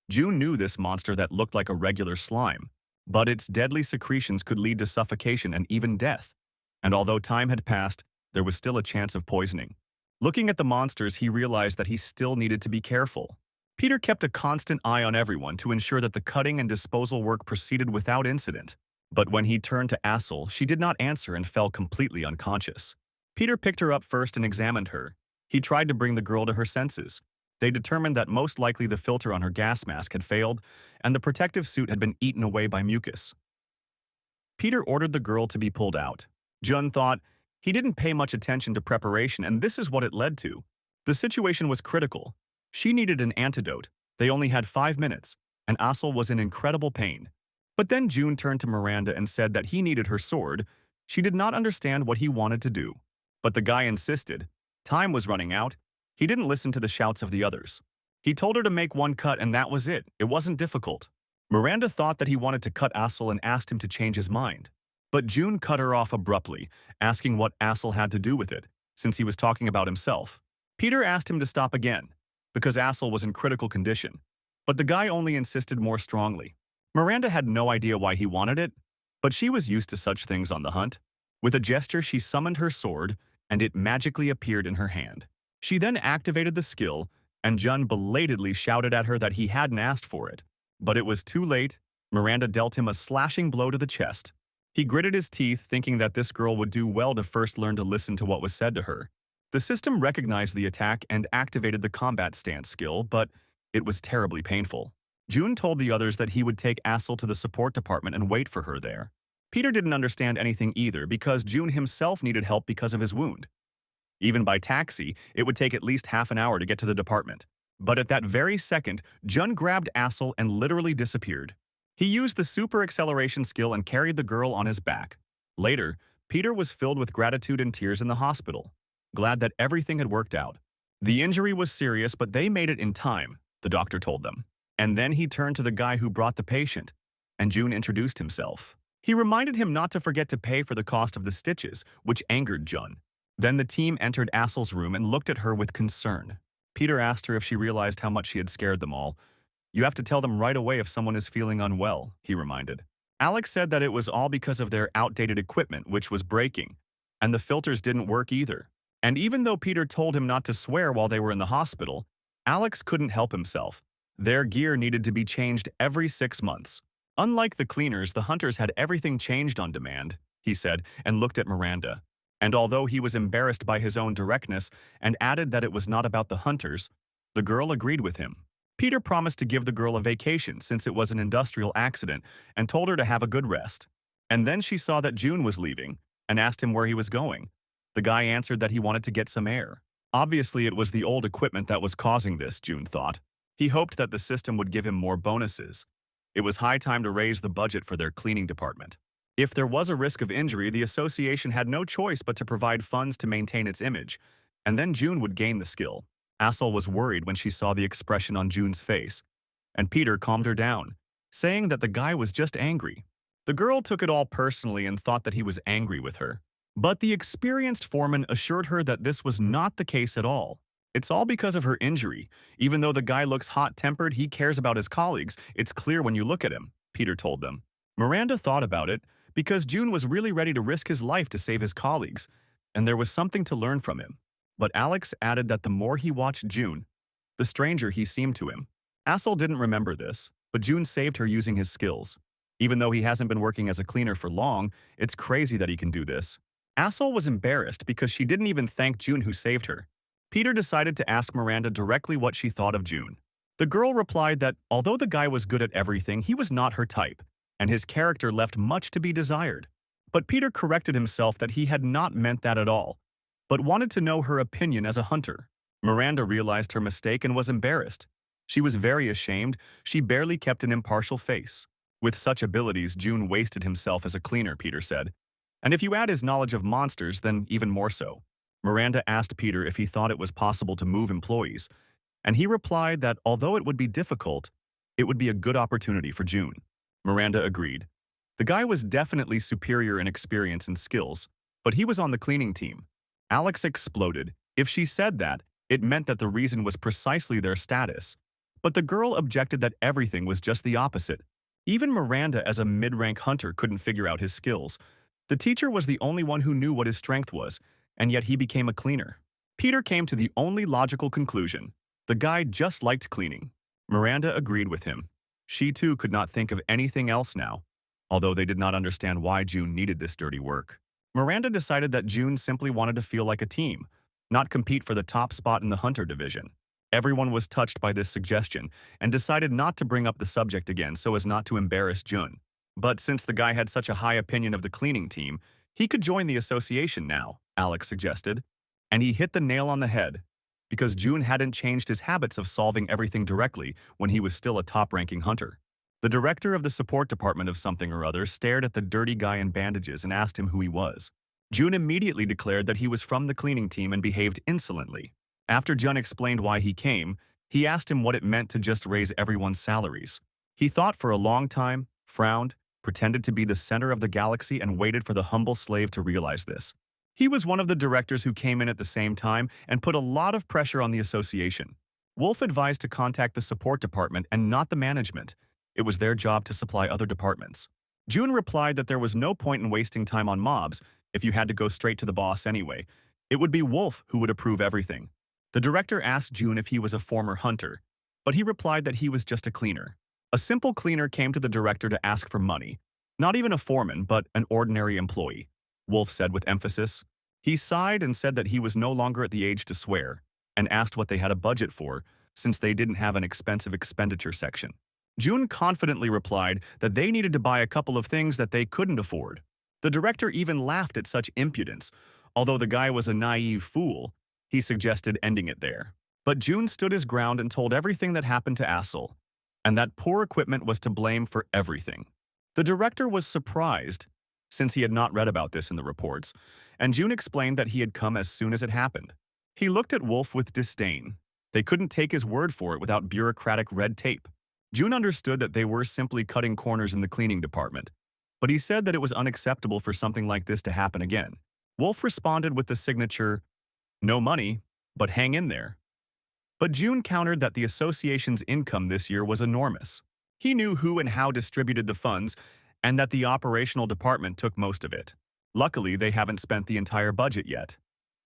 June knew this monster that looked like a regular slime, but its deadly secretions could lead to suffocation and even death. And although time had passed, there was still a chance of poisoning. Looking at the monsters, he realized that he still needed to be careful. Peter kept a constant eye on everyone to ensure that the cutting and disposal work proceeded without incident. But when he turned to Assel, she did not answer and fell completely unconscious. Peter picked her up first and examined her. He tried to bring the girl to her senses. They determined that most likely the filter on her gas mask had failed, and the protective suit had been eaten away by mucus. Peter ordered the girl to be pulled out. Jun thought he didn't pay much attention to preparation, and this is what it led to. The situation was critical. She needed an antidote. They only had 5 minutes, and Assel was in incredible pain. But then June turned to Miranda and said that he needed her sword. She did not understand what he wanted to do. But the guy insisted. Time was running out. He didn't listen to the shouts of the others. He told her to make one cut and that was it. It wasn't difficult. Miranda thought that he wanted to cut Assel and asked him to change his mind. But June cut her off abruptly, asking what Assel had to do with it, since he was talking about himself. Peter asked him to stop again, because Assel was in critical condition. But the guy only insisted more strongly. Miranda had no idea why he wanted it, but she was used to such things on the hunt. With a gesture, she summoned her sword, and it magically appeared in her hand. She then activated the skill, and Jun belatedly shouted at her that he hadn't asked for it. But it was too late. Miranda dealt him a slashing blow to the chest. He gritted his teeth, thinking that this girl would do well to first learn to listen to what was said to her. The system recognized the attack and activated the combat stance skill, but it was terribly painful. June told the others that he would take Assel to the support department and wait for her there. Peter didn't understand anything either because June himself needed help because of his wound. Even by taxi, it would take at least half an hour to get to the department. But at that very second, Jun grabbed Assel and literally disappeared. He used the super acceleration skill and carried the girl on his back. Later, Peter was filled with gratitude and tears in the hospital, glad that everything had worked out. The injury was serious, but they made it in time, the doctor told them. And then he turned to the guy who brought the patient, and June introduced himself. He reminded him not to forget to pay for the cost of the stitches, which angered Jun. Then the team entered Assel's room and looked at her with concern. Peter asked her if she realized how much she had scared them all. You have to tell them right away if someone is feeling unwell, he reminded. Alex said that it was all because of their outdated equipment, which was breaking, and the filters didn't work either. And even though Peter told him not to swear while they were in the hospital, Alex couldn't help himself. Their gear needed to be changed every 6 months. Unlike the cleaners, the hunters had everything changed on demand, he said, and looked at Miranda. And although he was embarrassed by his own directness and added that it was not about the hunters, the girl agreed with him. Peter promised to give the girl a vacation since it was an industrial accident and told her to have a good rest. And then she saw that June was leaving. and asked him where he was going. The guy answered that he wanted to get some air. Obviously, it was the old equipment that was causing this, June thought. He hoped that the system would give him more bonuses. It was high time to raise the budget for their cleaning department. If there was a risk of injury, the association had no choice but to provide funds to maintain its image, and then June would gain the skill. Asel was worried when she saw the expression on June's face, and Peter calmed her down, saying that the guy was just angry. The girl took it all personally and thought that he was angry with her. But the experienced foreman assured her that this was not the case at all. It's all because of her injury. Even though the guy looks hot-tempered, he cares about his colleagues. It's clear when you look at him, Peter told them. Miranda thought about it because June was really ready to risk his life to save his colleagues, and there was something to learn from him. But Alex added that the more he watched June, the stranger he seemed to him. Asel didn't remember this, but June saved her using his skills. Even though he hasn't been working as a cleaner for long, it's crazy that he can do this. Asel was embarrassed because she didn't even thank June who saved her. Peter decided to ask Miranda directly what she thought of June. The girl replied that although the guy was good at everything, he was not her type, and his character left much to be desired. But Peter corrected himself that he had not meant that at all, but wanted to know her opinion as a hunter. Miranda realized her mistake and was embarrassed. She was very ashamed. She barely kept an impartial face. With such abilities, June wasted himself as a cleaner, Peter said. And if you add his knowledge of monsters, then even more so. Miranda asked Peter if he thought it was possible to move employees, and he replied that although it would be difficult, it would be a good opportunity for June. Miranda agreed. The guy was definitely superior in experience and skills, but he was on the cleaning team. Alex exploded. If she said that, it meant that the reason was precisely their status. But the girl objected that everything was just the opposite. Even Miranda, as a mid-rank hunter, couldn't figure out his skills. The teacher was the only one who knew what his strength was, and yet he became a cleaner. Peter came to the only logical conclusion. The guy just liked cleaning. Miranda agreed with him. She too could not think of anything else now, although they did not understand why June needed this dirty work. Miranda decided that June simply wanted to feel like a team, not compete for the top spot in the hunter division. Everyone was touched by this suggestion and decided not to bring up the subject again so as not to embarrass June. But since the guy had such a high opinion of the cleaning team, he could join the association now, Alex suggested. And he hit the nail on the head, because June hadn't changed his habits of solving everything directly when he was still a top-ranking hunter. The director of the support department of something or other stared at the dirty guy in bandages and asked him who he was. June immediately declared that he was from the cleaning team and behaved insolently. After Jun explained why he came, he asked him what it meant to just raise everyone's salaries. He thought for a long time, frowned, pretended to be the center of the galaxy, and waited for the humble slave to realize this. He was one of the directors who came in at the same time and put a lot of pressure on the association. Wolf advised to contact the support department and not the management. It was their job to supply other departments. June replied that there was no point in wasting time on mobs if you had to go straight to the boss anyway. It would be Wolf who would approve everything. The director asked June if he was a former hunter, but he replied that he was just a cleaner. A simple cleaner came to the director to ask for money. Not even a foreman, but an ordinary employee, Wolf said with emphasis. He sighed and said that he was no longer at the age to swear, and asked what they had a budget for, since they didn't have an expensive expenditure section. June confidently replied that they needed to buy a couple of things that they couldn't afford. The director even laughed at such impudence. Although the guy was a naive fool, he suggested ending it there. But June stood his ground and told everything that happened to Asel, and that poor equipment was to blame for everything. The director was surprised, since he had not read about this in the reports, and June explained that he had come as soon as it happened. He looked at Wolf with disdain. They couldn't take his word for it without bureaucratic red tape. June understood that they were simply cutting corners in the cleaning department, but he said that it was unacceptable for something like this to happen again. Wolf responded with the signature, "No money, but hang in there." But June countered that the association's income this year was enormous. He knew who and how distributed the funds, and that the operational department took most of it. Luckily, they haven't spent the entire budget yet,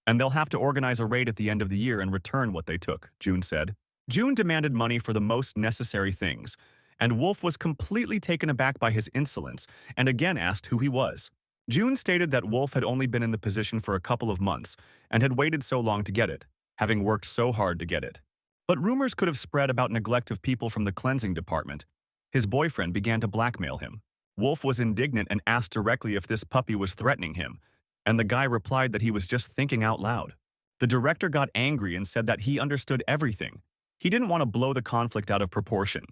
and they'll have to organize a raid at the end of the year and return what they took, June said. June demanded money for the most necessary things, and Wolf was completely taken aback by his insolence and again asked who he was. June stated that Wolf had only been in the position for a couple of months and had waited so long to get it, having worked so hard to get it. But rumors could have spread about neglect of people from the cleansing department. His boyfriend began to blackmail him. Wolf was indignant and asked directly if this puppy was threatening him, And the guy replied that he was just thinking out loud. The director got angry and said that he understood everything. He didn't want to blow the conflict out of proportion.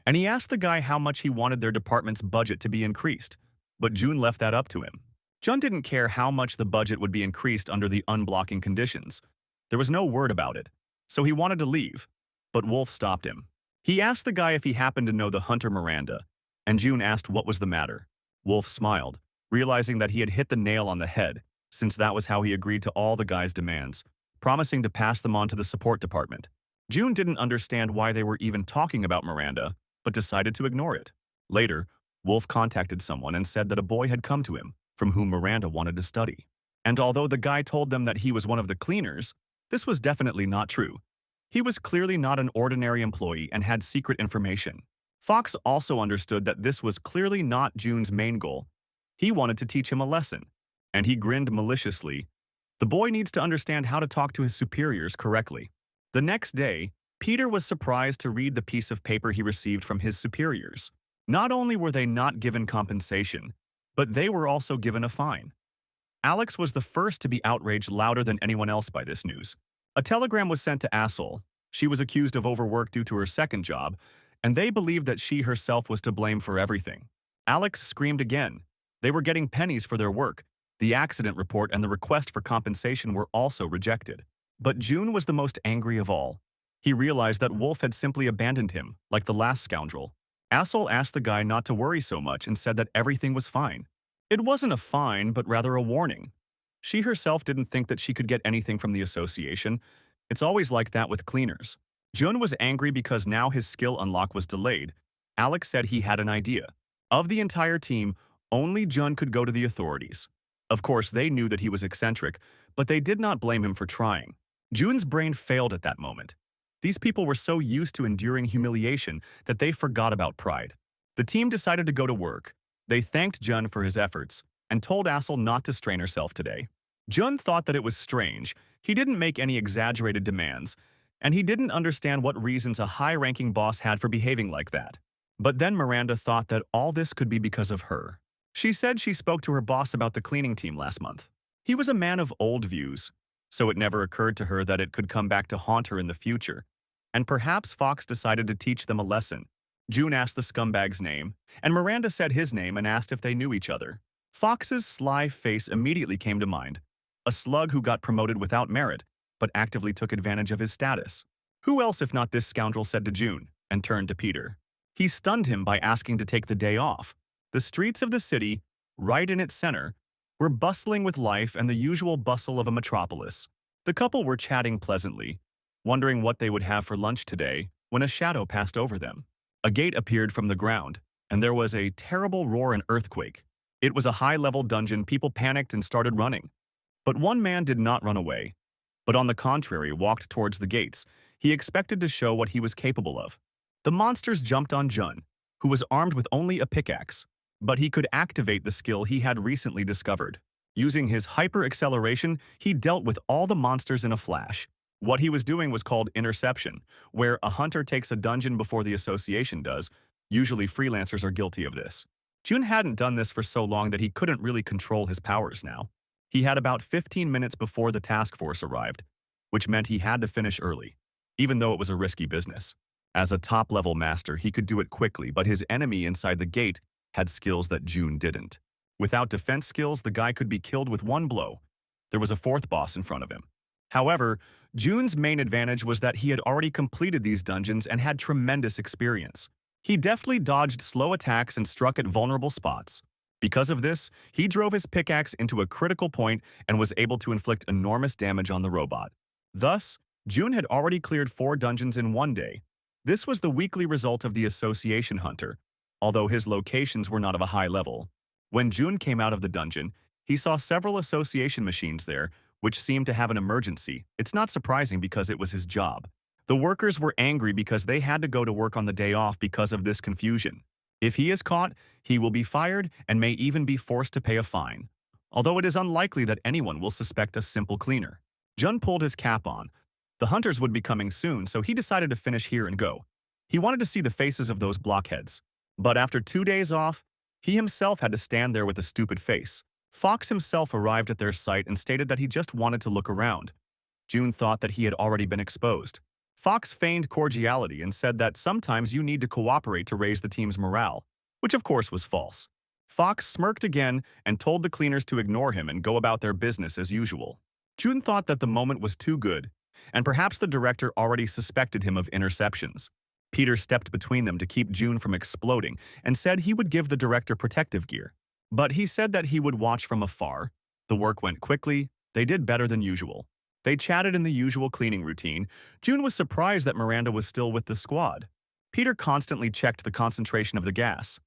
And he asked the guy how much he wanted their department's budget to be increased. But Jun left that up to him. Jun didn't care how much the budget would be increased under the unblocking conditions. There was no word about it, so he wanted to leave. But Wolf stopped him. He asked the guy if he happened to know the hunter Miranda, and Jun asked what was the matter. Wolf smiled, realizing that he had hit the nail on the head, since that was how he agreed to all the guy's demands, promising to pass them on to the support department. Jun didn't understand why they were even talking about Miranda, but decided to ignore it. Later, Wolf contacted someone and said that a boy had come to him, from whom Miranda wanted to study. And although the guy told them that he was one of the cleaners, this was definitely not true. He was clearly not an ordinary employee and had secret information. Fox also understood that this was clearly not Jun's main goal. He wanted to teach him a lesson, and he grinned maliciously. The boy needs to understand how to talk to his superiors correctly. The next day, Peter was surprised to read the piece of paper he received from his superiors. Not only were they not given compensation, but they were also given a fine. Alex was the first to be outraged louder than anyone else by this news. A telegram was sent to Asel. She was accused of overwork due to her second job, and they believed that she herself was to blame for everything. Alex screamed again. They were getting pennies for their work. The accident report and the request for compensation were also rejected. But Jun was the most angry of all. He realized that Wolf had simply abandoned him, like the last scoundrel. Asel asked the guy not to worry so much and said that everything was fine. It wasn't a fine, but rather a warning. She herself didn't think that she could get anything from the association. It's always like that with cleaners. Jun was angry because now his skill unlock was delayed. Alex said he had an idea. Of the entire team, only Jun could go to the authorities. Of course, they knew that he was eccentric, but they did not blame him for trying. Jun's brain failed at that moment. These people were so used to enduring humiliation that they forgot about pride. The team decided to go to work. They thanked Jun for his efforts and told Asel not to strain herself today. Jun thought that it was strange. He didn't make any exaggerated demands, and he didn't understand what reasons a high-ranking boss had for behaving like that. But then Miranda thought that all this could be because of her. She said she spoke to her boss about the cleaning team last month. He was a man of old views, so it never occurred to her that it could come back to haunt her in the future. And perhaps Fox decided to teach them a lesson. Jun asked the scumbag's name, and Miranda said his name and asked if they knew each other. Fox's sly face immediately came to mind. A slug who got promoted without merit, but actively took advantage of his status. Who else if not this scoundrel, said to Jun, and turned to Peter. He stunned him by asking to take the day off. The streets of the city, right in its center, were bustling with life and the usual bustle of a metropolis. The couple were chatting pleasantly, wondering what they would have for lunch today, when a shadow passed over them. A gate appeared from the ground, and there was a terrible roar and earthquake. It was a high-level dungeon. People panicked and started running. But one man did not run away, but on the contrary walked towards the gates. He expected to show what he was capable of. The monsters jumped on Jun, who was armed with only a pickaxe, but he could activate the skill he had recently discovered. Using his hyper-acceleration, he dealt with all the monsters in a flash. What he was doing was called interception, where a hunter takes a dungeon before the association does. Usually freelancers are guilty of this. Jun hadn't done this for so long that he couldn't really control his powers now. He had about 15 minutes before the task force arrived, which meant he had to finish early, even though it was a risky business. As a top-level master, he could do it quickly, but his enemy inside the gate had skills that Jun didn't. Without defense skills, the guy could be killed with one blow. There was a fourth boss in front of him. However, Jun's main advantage was that he had already completed these dungeons and had tremendous experience. He deftly dodged slow attacks and struck at vulnerable spots. Because of this, he drove his pickaxe into a critical point and was able to inflict enormous damage on the robot. Thus, Jun had already cleared 4 dungeons in one day. This was the weekly result of the Association Hunter, although his locations were not of a high level. When Jun came out of the dungeon, he saw several association machines there, which seemed to have an emergency. It's not surprising because it was his job. The workers were angry because they had to go to work on the day off because of this confusion. If he is caught, he will be fired and may even be forced to pay a fine, although it is unlikely that anyone will suspect a simple cleaner. Jun pulled his cap on. The hunters would be coming soon, so he decided to finish here and go. He wanted to see the faces of those blockheads. But after 2 days off, he himself had to stand there with a stupid face. Fox himself arrived at their site and stated that he just wanted to look around. June thought that he had already been exposed. Fox feigned cordiality and said that sometimes you need to cooperate to raise the team's morale, which of course was false. Fox smirked again and told the cleaners to ignore him and go about their business as usual. June thought that the moment was too good, and perhaps the director already suspected him of interceptions. Peter stepped between them to keep June from exploding and said he would give the director protective gear. But he said that he would watch from afar. The work went quickly. They did better than usual. They chatted in the usual cleaning routine. June was surprised that Miranda was still with the squad. Peter constantly checked the concentration of the gas.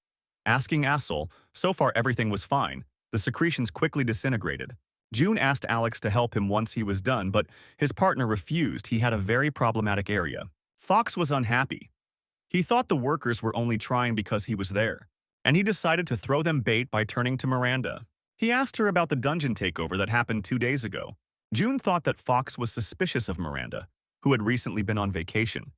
Asking Asel, so far everything was fine. The secretions quickly disintegrated. June asked Alex to help him once he was done, but his partner refused. He had a very problematic area. Fox was unhappy. He thought the workers were only trying because he was there, and he decided to throw them bait by turning to Miranda. He asked her about the dungeon takeover that happened 2 days ago. June thought that Fox was suspicious of Miranda, who had recently been on vacation.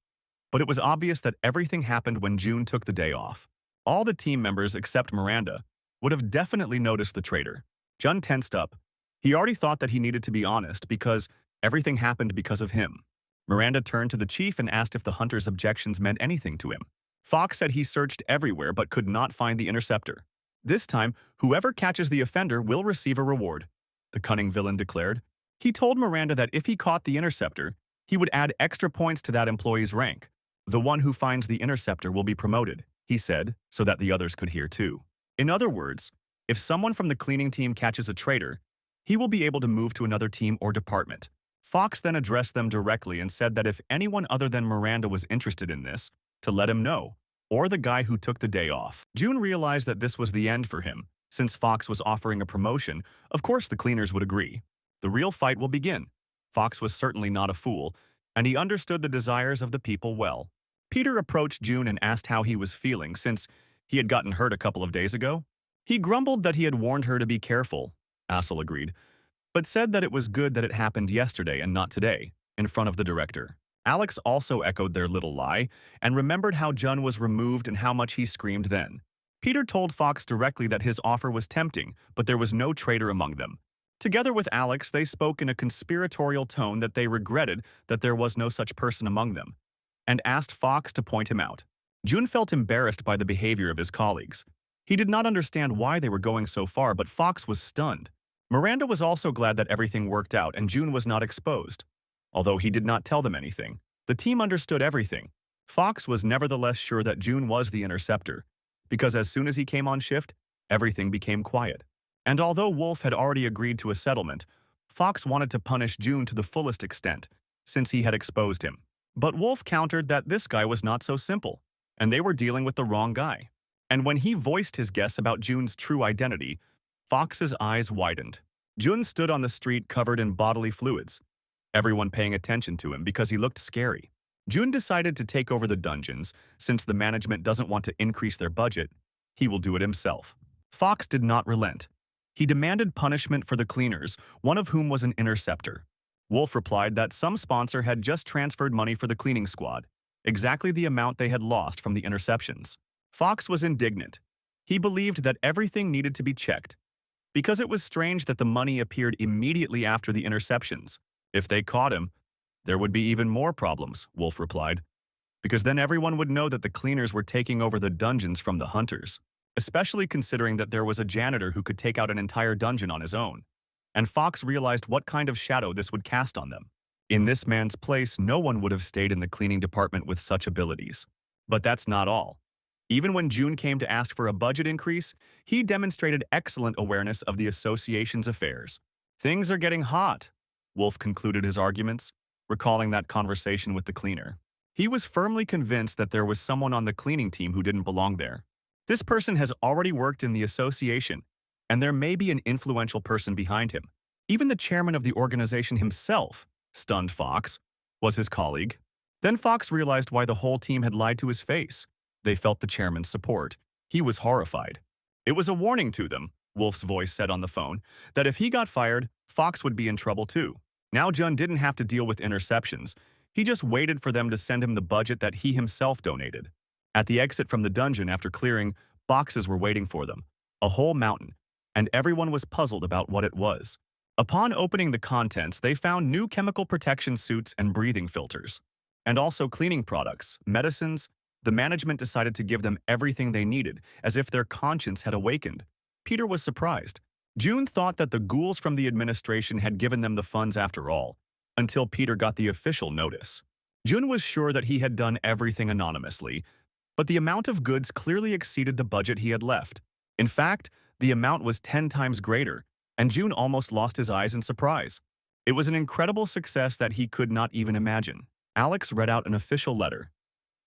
But it was obvious that everything happened when June took the day off. All the team members except Miranda would have definitely noticed the traitor. June tensed up. He already thought that he needed to be honest because everything happened because of him. Miranda turned to the chief and asked if the hunter's objections meant anything to him. Fox said he searched everywhere but could not find the interceptor. This time, whoever catches the offender will receive a reward, the cunning villain declared. He told Miranda that if he caught the interceptor, he would add extra points to that employee's rank. The one who finds the interceptor will be promoted, he said, so that the others could hear too. In other words, if someone from the cleaning team catches a traitor, he will be able to move to another team or department. Fox then addressed them directly and said that if anyone other than Miranda was interested in this, to let him know, or the guy who took the day off. June realized that this was the end for him. Since Fox was offering a promotion, of course the cleaners would agree. The real fight will begin. Fox was certainly not a fool, and he understood the desires of the people well. Peter approached June and asked how he was feeling since he had gotten hurt a couple of days ago. He grumbled that he had warned her to be careful. Asel agreed, but said that it was good that it happened yesterday and not today, in front of the director. Alex also echoed their little lie and remembered how Jun was removed and how much he screamed then. Peter told Fox directly that his offer was tempting, but there was no traitor among them. Together with Alex, they spoke in a conspiratorial tone that they regretted that there was no such person among them, and asked Fox to point him out. Jun felt embarrassed by the behavior of his colleagues. He did not understand why they were going so far, but Fox was stunned. Miranda was also glad that everything worked out and June was not exposed. Although he did not tell them anything, the team understood everything. Fox was nevertheless sure that June was the interceptor, because as soon as he came on shift, everything became quiet. And although Wolf had already agreed to a settlement, Fox wanted to punish June to the fullest extent, since he had exposed him. But Wolf countered that this guy was not so simple, and they were dealing with the wrong guy. And when he voiced his guess about June's true identity, Fox's eyes widened. June stood on the street covered in bodily fluids, everyone paying attention to him because he looked scary. June decided to take over the dungeons. Since the management doesn't want to increase their budget, he will do it himself. Fox did not relent. He demanded punishment for the cleaners, one of whom was an interceptor. Wolf replied that some sponsor had just transferred money for the cleaning squad, exactly the amount they had lost from the interceptions. Fox was indignant. He believed that everything needed to be checked, because it was strange that the money appeared immediately after the interceptions. If they caught him, there would be even more problems, Wolf replied, because then everyone would know that the cleaners were taking over the dungeons from the hunters, especially considering that there was a janitor who could take out an entire dungeon on his own. And Fox realized what kind of shadow this would cast on them. In this man's place, no one would have stayed in the cleaning department with such abilities. But that's not all. Even when June came to ask for a budget increase, he demonstrated excellent awareness of the association's affairs. Things are getting hot, Wolf concluded his arguments, recalling that conversation with the cleaner. He was firmly convinced that there was someone on the cleaning team who didn't belong there. This person has already worked in the association, and there may be an influential person behind him. Even the chairman of the organization himself, stunned Fox, was his colleague. Then Fox realized why the whole team had lied to his face. They felt the chairman's support. He was horrified. It was a warning to them, Wolf's voice said on the phone, that if he got fired, Fox would be in trouble too. Now Jun didn't have to deal with interceptions. He just waited for them to send him the budget that he himself donated. At the exit from the dungeon after clearing, boxes were waiting for them. A whole mountain. and everyone was puzzled about what it was. Upon opening the contents, they found new chemical protection suits and breathing filters, and also cleaning products, medicines. The management decided to give them everything they needed, as if their conscience had awakened. Peter was surprised. June thought that the ghouls from the administration had given them the funds after all, until Peter got the official notice. June was sure that he had done everything anonymously, but the amount of goods clearly exceeded the budget he had left. In fact, the amount was 10 times greater, and June almost lost his eyes in surprise. It was an incredible success that he could not even imagine. Alex read out an official letter.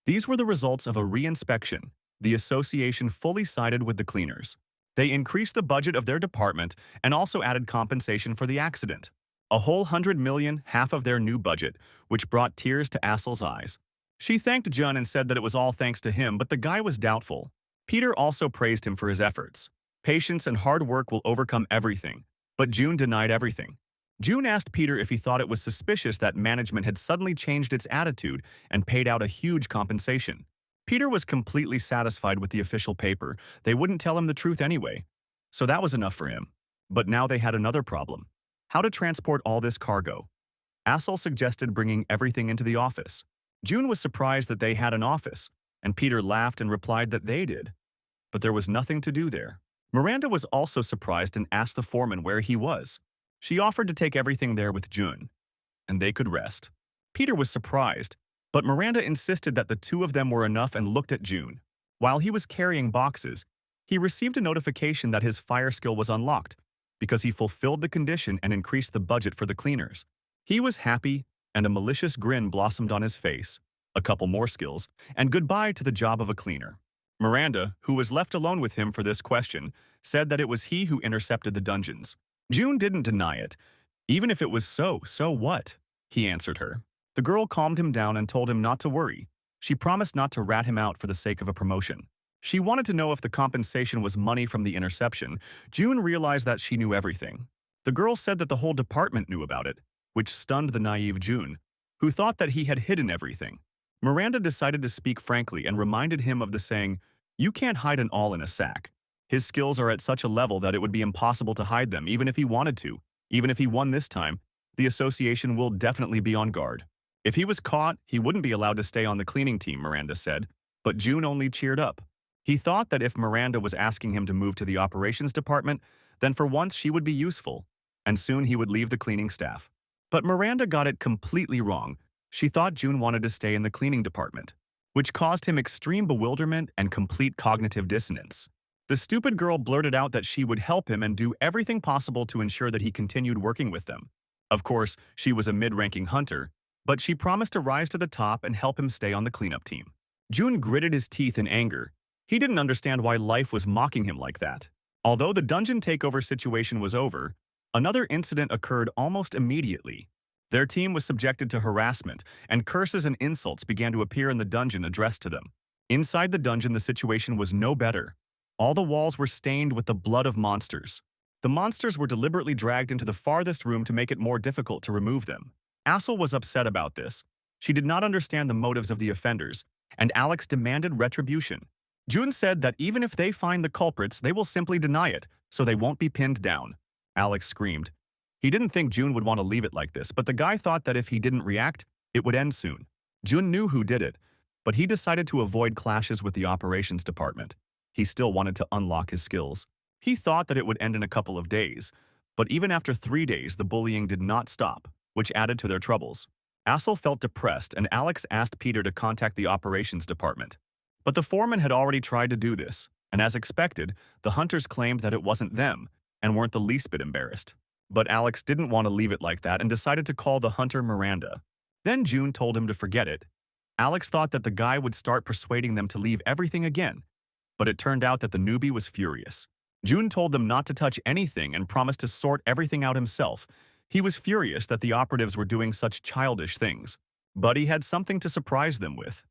These were the results of a re-inspection. The association fully sided with the cleaners. They increased the budget of their department and also added compensation for the accident. A whole 100 million, half of their new budget, which brought tears to Asel's eyes. She thanked Jun and said that it was all thanks to him, but the guy was doubtful. Peter also praised him for his efforts. Patience and hard work will overcome everything. But June denied everything. June asked Peter if he thought it was suspicious that management had suddenly changed its attitude and paid out a huge compensation. Peter was completely satisfied with the official paper. They wouldn't tell him the truth anyway. So that was enough for him. But now they had another problem. How to transport all this cargo? Asel suggested bringing everything into the office. June was surprised that they had an office, and Peter laughed and replied that they did. But there was nothing to do there. Miranda was also surprised and asked the foreman where he was. She offered to take everything there with June, and they could rest. Peter was surprised, but Miranda insisted that the two of them were enough and looked at June. While he was carrying boxes, he received a notification that his fire skill was unlocked because he fulfilled the condition and increased the budget for the cleaners. He was happy, and a malicious grin blossomed on his face. A couple more skills, and goodbye to the job of a cleaner. Miranda, who was left alone with him for this question, said that it was he who intercepted the dungeons. June didn't deny it. Even if it was so what? He answered her. The girl calmed him down and told him not to worry. She promised not to rat him out for the sake of a promotion. She wanted to know if the compensation was money from the interception. June realized that she knew everything. The girl said that the whole department knew about it, which stunned the naive June, who thought that he had hidden everything. Miranda decided to speak frankly and reminded him of the saying, "You can't hide an awl in a sack." His skills are at such a level that it would be impossible to hide them, even if he wanted to. Even if he won this time, the association will definitely be on guard. If he was caught, he wouldn't be allowed to stay on the cleaning team, Miranda said. But June only cheered up. He thought that if Miranda was asking him to move to the operations department, then for once she would be useful, and soon he would leave the cleaning staff. But Miranda got it completely wrong. She thought June wanted to stay in the cleaning department, which caused him extreme bewilderment and complete cognitive dissonance. The stupid girl blurted out that she would help him and do everything possible to ensure that he continued working with them. Of course, she was a mid-ranking hunter, but she promised to rise to the top and help him stay on the cleanup team. June gritted his teeth in anger. He didn't understand why life was mocking him like that. Although the dungeon takeover situation was over, another incident occurred almost immediately. Their team was subjected to harassment, and curses and insults began to appear in the dungeon addressed to them. Inside the dungeon, the situation was no better. All the walls were stained with the blood of monsters. The monsters were deliberately dragged into the farthest room to make it more difficult to remove them. Asel was upset about this. She did not understand the motives of the offenders, and Alex demanded retribution. June said that even if they find the culprits, they will simply deny it, so they won't be pinned down. Alex screamed. He didn't think June would want to leave it like this, but the guy thought that if he didn't react, it would end soon. June knew who did it, but he decided to avoid clashes with the operations department. He still wanted to unlock his skills. He thought that it would end in a couple of days, but even after 3 days, the bullying did not stop, which added to their troubles. Asel felt depressed, and Alex asked Peter to contact the operations department. But the foreman had already tried to do this, and as expected, the hunters claimed that it wasn't them, and weren't the least bit embarrassed. But Alex didn't want to leave it like that and decided to call the hunter Miranda. Then June told him to forget it. Alex thought that the guy would start persuading them to leave everything again, but it turned out that the newbie was furious. June told them not to touch anything and promised to sort everything out himself. He was furious that the operatives were doing such childish things, but he had something to surprise them with.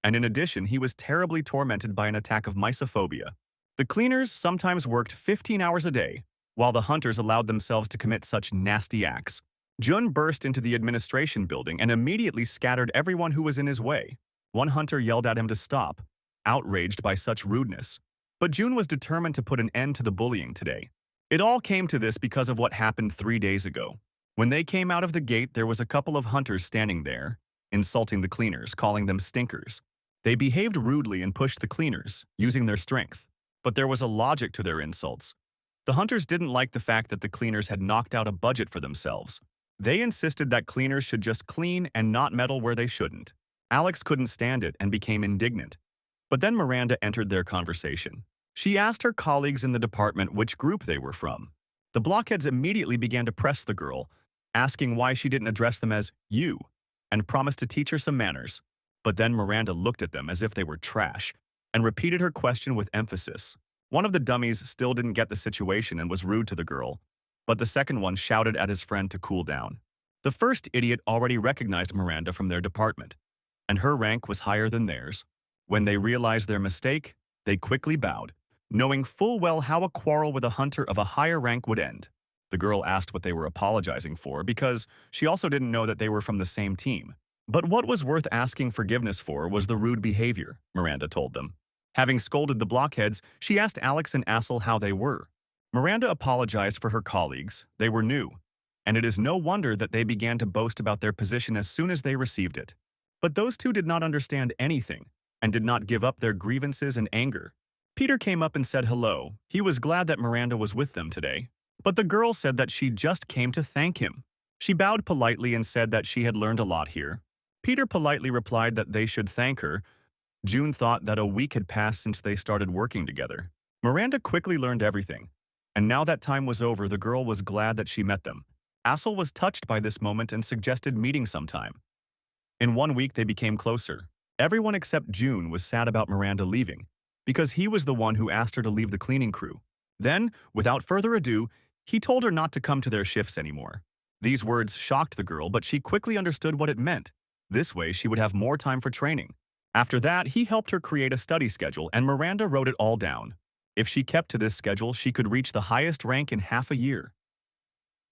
And in addition, he was terribly tormented by an attack of mysophobia. The cleaners sometimes worked 15 hours a day, while the hunters allowed themselves to commit such nasty acts. Jun burst into the administration building and immediately scattered everyone who was in his way. One hunter yelled at him to stop, outraged by such rudeness. But June was determined to put an end to the bullying today. It all came to this because of what happened 3 days ago. When they came out of the gate, there was a couple of hunters standing there, insulting the cleaners, calling them stinkers. They behaved rudely and pushed the cleaners, using their strength. But there was a logic to their insults. The hunters didn't like the fact that the cleaners had knocked out a budget for themselves. They insisted that cleaners should just clean and not meddle where they shouldn't. Alex couldn't stand it and became indignant. But then Miranda entered their conversation. She asked her colleagues in the department which group they were from. The blockheads immediately began to press the girl, asking why she didn't address them as you, and promised to teach her some manners. But then Miranda looked at them as if they were trash, and repeated her question with emphasis. One of the dummies still didn't get the situation and was rude to the girl, but the second one shouted at his friend to cool down. The first idiot already recognized Miranda from their department, and her rank was higher than theirs. When they realized their mistake, they quickly bowed, knowing full well how a quarrel with a hunter of a higher rank would end. The girl asked what they were apologizing for because she also didn't know that they were from the same team. But what was worth asking forgiveness for was the rude behavior, Miranda told them. Having scolded the blockheads, she asked Alex and Asel how they were. Miranda apologized for her colleagues. They were new, and it is no wonder that they began to boast about their position as soon as they received it. But those two did not understand anything and did not give up their grievances and anger. Peter came up and said hello. He was glad that Miranda was with them today. But the girl said that she just came to thank him. She bowed politely and said that she had learned a lot here. Peter politely replied that they should thank her. June thought that a week had passed since they started working together. Miranda quickly learned everything, and now that time was over, the girl was glad that she met them. Asel was touched by this moment and suggested meeting sometime. In 1 week, they became closer. Everyone except June was sad about Miranda leaving, because he was the one who asked her to leave the cleaning crew. Then, without further ado, he told her not to come to their shifts anymore. These words shocked the girl, but she quickly understood what it meant. This way, she would have more time for training. After that, he helped her create a study schedule, and Miranda wrote it all down. If she kept to this schedule, she could reach the highest rank in half a year.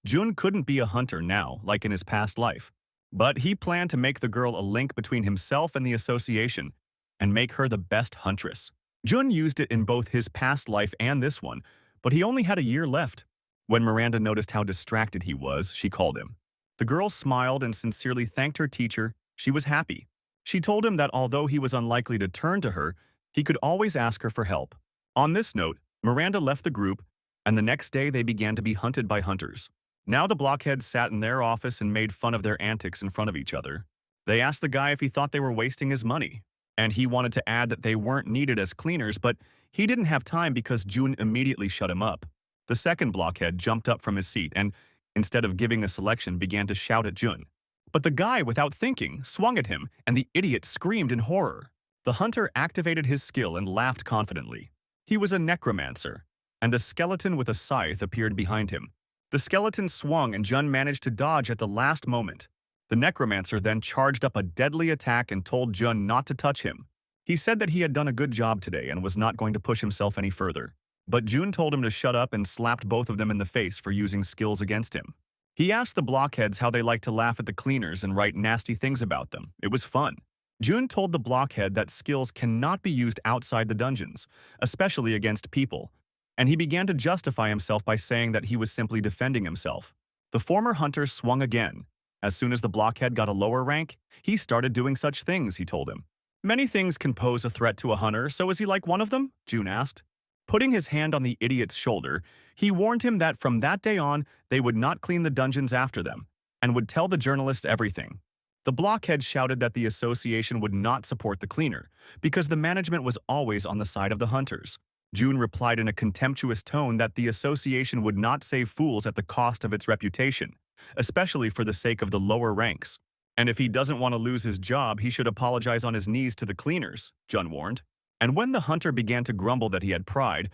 Jun couldn't be a hunter now, like in his past life, but he planned to make the girl a link between himself and the association and make her the best huntress. Jun used it in both his past life and this one, but he only had a year left. When Miranda noticed how distracted he was, she called him. The girl smiled and sincerely thanked her teacher. She was happy. She told him that although he was unlikely to turn to her, he could always ask her for help. On this note, Miranda left the group, and the next day they began to be hunted by hunters. Now the blockheads sat in their office and made fun of their antics in front of each other. They asked the guy if he thought they were wasting his money, and he wanted to add that they weren't needed as cleaners, but he didn't have time because June immediately shut him up. The second blockhead jumped up from his seat and, instead of giving a selection, began to shout at Jun. But the guy, without thinking, swung at him, and the idiot screamed in horror. The hunter activated his skill and laughed confidently. He was a necromancer, and a skeleton with a scythe appeared behind him. The skeleton swung and Jun managed to dodge at the last moment. The necromancer then charged up a deadly attack and told Jun not to touch him. He said that he had done a good job today and was not going to push himself any further. But Jun told him to shut up and slapped both of them in the face for using skills against him. He asked the blockheads how they liked to laugh at the cleaners and write nasty things about them. It was fun. Jun told the blockhead that skills cannot be used outside the dungeons, especially against people, and he began to justify himself by saying that he was simply defending himself. The former hunter swung again. As soon as the blockhead got a lower rank, he started doing such things, he told him. Many things can pose a threat to a hunter, so is he like one of them? Jun asked. Putting his hand on the idiot's shoulder, he warned him that from that day on, they would not clean the dungeons after them, and would tell the journalist everything. The blockhead shouted that the association would not support the cleaner, because the management was always on the side of the hunters. Jun replied in a contemptuous tone that the association would not save fools at the cost of its reputation, especially for the sake of the lower ranks. And if he doesn't want to lose his job, he should apologize on his knees to the cleaners, Jun warned. And when the hunter began to grumble that he had pride,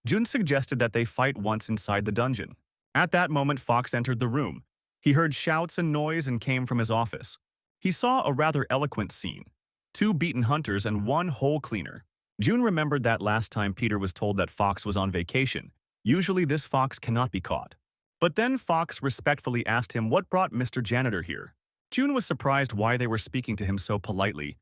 Jun suggested that they fight once inside the dungeon. At that moment, Fox entered the room. He heard shouts and noise and came from his office. He saw a rather eloquent scene. 2 beaten hunters and 1 whole cleaner. Jun remembered that last time Peter was told that Fox was on vacation. Usually this Fox cannot be caught. But then Fox respectfully asked him what brought Mr. Janitor here. Jun was surprised why they were speaking to him so politely.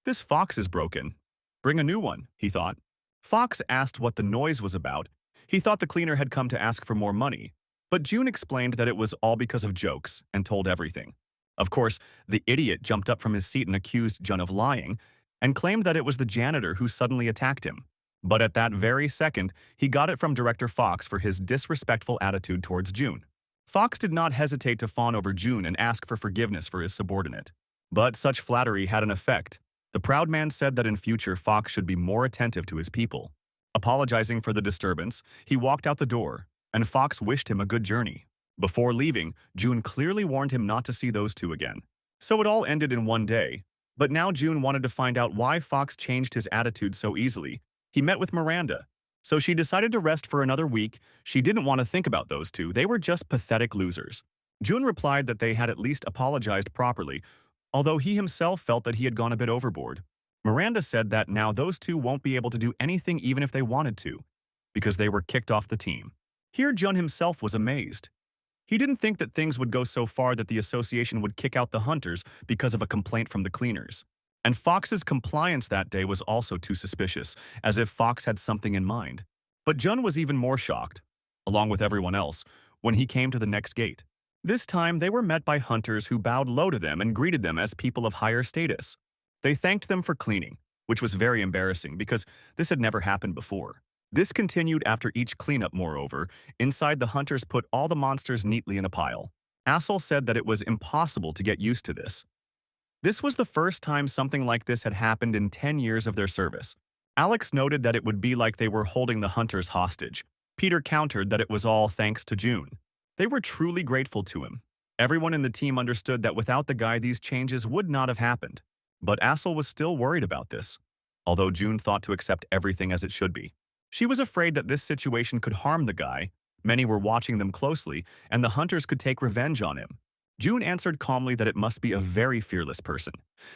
This Fox is broken. Bring a new one, he thought. Fox asked what the noise was about. He thought the cleaner had come to ask for more money, but June explained that it was all because of jokes and told everything. Of course, the idiot jumped up from his seat and accused Jun of lying and claimed that it was the janitor who suddenly attacked him. But at that very second, he got it from Director Fox for his disrespectful attitude towards June. Fox did not hesitate to fawn over June and ask for forgiveness for his subordinate. But such flattery had an effect. The proud man said that in future Fox should be more attentive to his people. Apologizing for the disturbance, he walked out the door, and Fox wished him a good journey. Before leaving, June clearly warned him not to see those two again. So it all ended in one day. But now June wanted to find out why Fox changed his attitude so easily. He met with Miranda. So she decided to rest for another week. She didn't want to think about those two. They were just pathetic losers. June replied that they had at least apologized properly, although he himself felt that he had gone a bit overboard. Miranda said that now those two won't be able to do anything even if they wanted to, because they were kicked off the team. Here Jun himself was amazed. He didn't think that things would go so far that the association would kick out the hunters because of a complaint from the cleaners. And Fox's compliance that day was also too suspicious, as if Fox had something in mind. But Jun was even more shocked, along with everyone else, when he came to the next gate. This time, they were met by hunters who bowed low to them and greeted them as people of higher status. They thanked them for cleaning, which was very embarrassing because this had never happened before. This continued after each cleanup, moreover. Inside, the hunters put all the monsters neatly in a pile. Asel said that it was impossible to get used to this. This was the first time something like this had happened in 10 years of their service. Alex noted that it would be like they were holding the hunters hostage. Peter countered that it was all thanks to June. They were truly grateful to him. Everyone in the team understood that without the guy these changes would not have happened. But Asel was still worried about this, although June thought to accept everything as it should be. She was afraid that this situation could harm the guy. Many were watching them closely, and the hunters could take revenge on him. June answered calmly that it must be a very fearless person.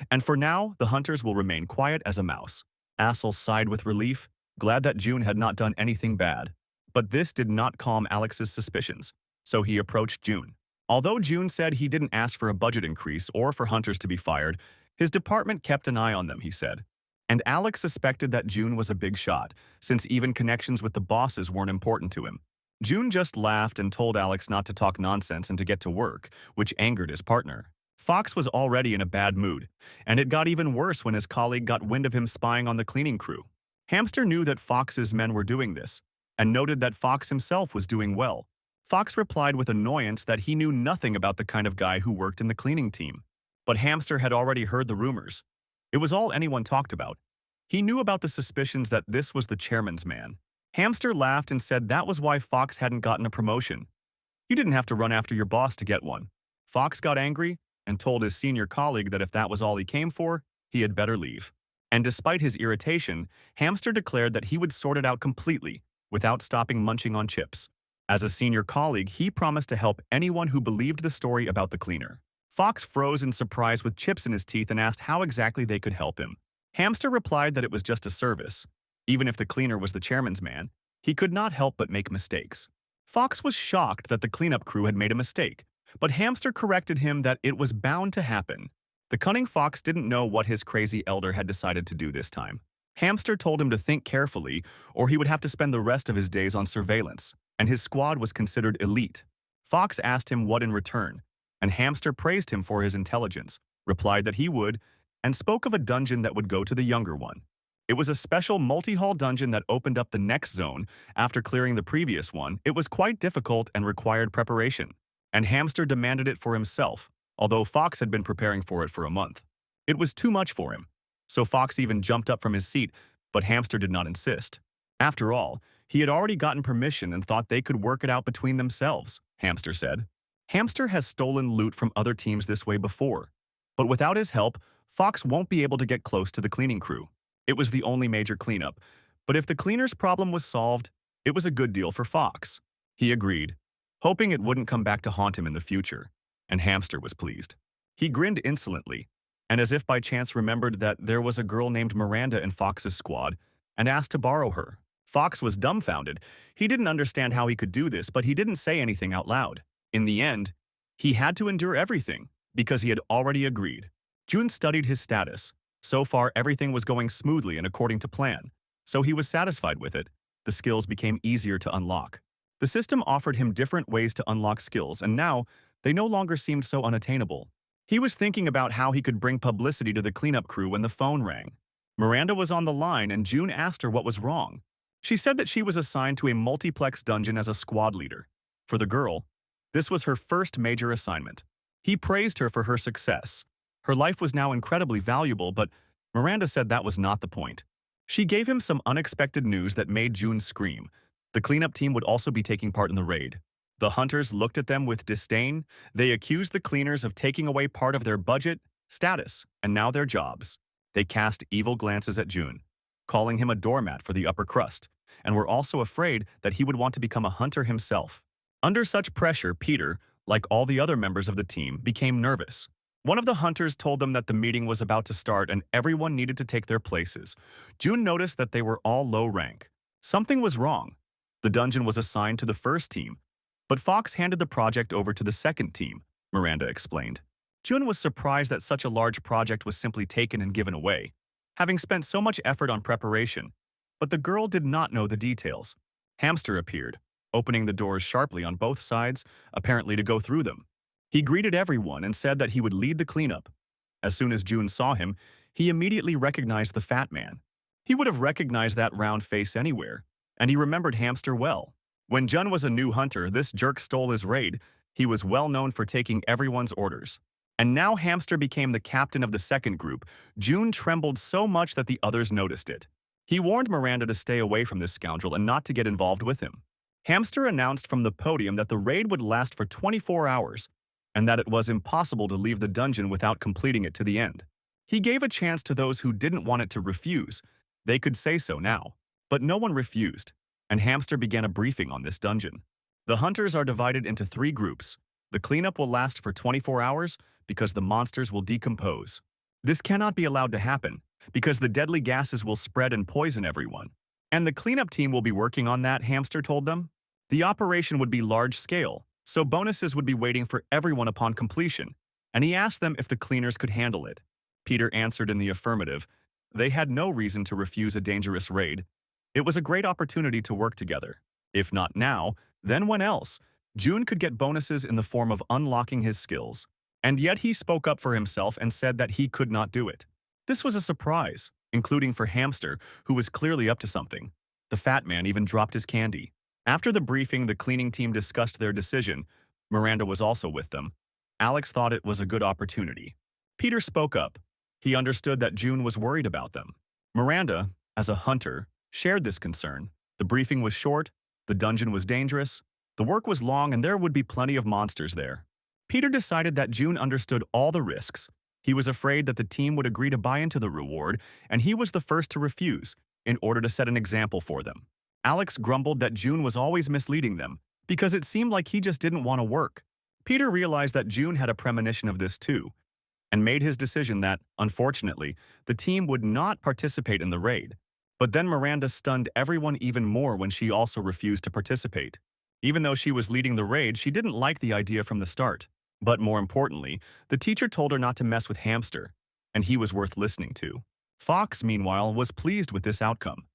And for now, the hunters will remain quiet as a mouse. Asel sighed with relief, glad that June had not done anything bad. But this did not calm Alex's suspicions, so he approached June. Although June said he didn't ask for a budget increase or for hunters to be fired, his department kept an eye on them, he said. And Alex suspected that June was a big shot, since even connections with the bosses weren't important to him. June just laughed and told Alex not to talk nonsense and to get to work, which angered his partner. Fox was already in a bad mood, and it got even worse when his colleague got wind of him spying on the cleaning crew. Hamster knew that Fox's men were doing this, and noted that Fox himself was doing well. Fox replied with annoyance that he knew nothing about the kind of guy who worked in the cleaning team. But Hamster had already heard the rumors. It was all anyone talked about. He knew about the suspicions that this was the chairman's man. Hamster laughed and said that was why Fox hadn't gotten a promotion. You didn't have to run after your boss to get one. Fox got angry and told his senior colleague that if that was all he came for, he had better leave. And despite his irritation, Hamster declared that he would sort it out completely without stopping munching on chips. As a senior colleague, he promised to help anyone who believed the story about the cleaner. Fox froze in surprise with chips in his teeth and asked how exactly they could help him. Hamster replied that it was just a service. Even if the cleaner was the chairman's man, he could not help but make mistakes. Fox was shocked that the cleanup crew had made a mistake, but Hamster corrected him that it was bound to happen. The cunning Fox didn't know what his crazy elder had decided to do this time. Hamster told him to think carefully, or he would have to spend the rest of his days on surveillance, and his squad was considered elite. Fox asked him what in return, and Hamster praised him for his intelligence, replied that he would, and spoke of a dungeon that would go to the younger one. It was a special multi-hall dungeon that opened up the next zone after clearing the previous one. It was quite difficult and required preparation, and Hamster demanded it for himself, although Fox had been preparing for it for a month. It was too much for him, so Fox even jumped up from his seat, but Hamster did not insist. After all, he had already gotten permission and thought they could work it out between themselves, Hamster said. Hamster has stolen loot from other teams this way before, but without his help, Fox won't be able to get close to the cleaning crew. It was the only major cleanup, but if the cleaner's problem was solved, it was a good deal for Fox. He agreed, hoping it wouldn't come back to haunt him in the future, and Hamster was pleased. He grinned insolently, and as if by chance remembered that there was a girl named Miranda in Fox's squad, and asked to borrow her. Fox was dumbfounded. He didn't understand how he could do this, but he didn't say anything out loud. In the end, he had to endure everything, because he had already agreed. June studied his status. So far, everything was going smoothly and according to plan, so he was satisfied with it. the skills became easier to unlock. The system offered him different ways to unlock skills, and now they no longer seemed so unattainable. He was thinking about how he could bring publicity to the cleanup crew when the phone rang. Miranda was on the line and June asked her what was wrong. She said that she was assigned to a multiplex dungeon as a squad leader. For the girl, this was her first major assignment. He praised her for her success. Her life was now incredibly valuable, but Miranda said that was not the point. She gave him some unexpected news that made June scream. The cleanup team would also be taking part in the raid. The hunters looked at them with disdain. They accused the cleaners of taking away part of their budget, status, and now their jobs. They cast evil glances at June, calling him a doormat for the upper crust, and were also afraid that he would want to become a hunter himself. Under such pressure, Peter, like all the other members of the team, became nervous. One of the hunters told them that the meeting was about to start and everyone needed to take their places. June noticed that they were all low rank. Something was wrong. The dungeon was assigned to the first team, but Fox handed the project over to the second team, Miranda explained. June was surprised that such a large project was simply taken and given away, having spent so much effort on preparation. But the girl did not know the details. Hamster appeared, opening the doors sharply on both sides, apparently to go through them. He greeted everyone and said that he would lead the cleanup. As soon as June saw him, he immediately recognized the fat man. He would have recognized that round face anywhere, and he remembered Hamster well. When Jun was a new hunter, this jerk stole his raid. He was well known for taking everyone's orders. And now Hamster became the captain of the second group. June trembled so much that the others noticed it. He warned Miranda to stay away from this scoundrel and not to get involved with him. Hamster announced from the podium that the raid would last for 24 hours, and that it was impossible to leave the dungeon without completing it to the end. He gave a chance to those who didn't want it to refuse. They could say so now. But no one refused, and Hamster began a briefing on this dungeon. The hunters are divided into 3 groups. The cleanup will last for 24 hours because the monsters will decompose. This cannot be allowed to happen because the deadly gases will spread and poison everyone. And the cleanup team will be working on that, Hamster told them. The operation would be large-scale, so bonuses would be waiting for everyone upon completion, and he asked them if the cleaners could handle it. Peter answered in the affirmative. They had no reason to refuse a dangerous raid. It was a great opportunity to work together. If not now, then when else? June could get bonuses in the form of unlocking his skills. And yet he spoke up for himself and said that he could not do it. This was a surprise, including for Hamster, who was clearly up to something. The fat man even dropped his candy. After the briefing, the cleaning team discussed their decision. Miranda was also with them. Alex thought it was a good opportunity. Peter spoke up. He understood that June was worried about them. Miranda, as a hunter, shared this concern. The briefing was short, the dungeon was dangerous, the work was long, and there would be plenty of monsters there. Peter decided that June understood all the risks. He was afraid that the team would agree to buy into the reward, and he was the first to refuse, in order to set an example for them. Alex grumbled that June was always misleading them, because it seemed like he just didn't want to work. Peter realized that June had a premonition of this too, and made his decision that, unfortunately, the team would not participate in the raid. But then Miranda stunned everyone even more when she also refused to participate. Even though she was leading the raid, she didn't like the idea from the start. But more importantly, the teacher told her not to mess with Hamster, and he was worth listening to. Fox, meanwhile, was pleased with this outcome.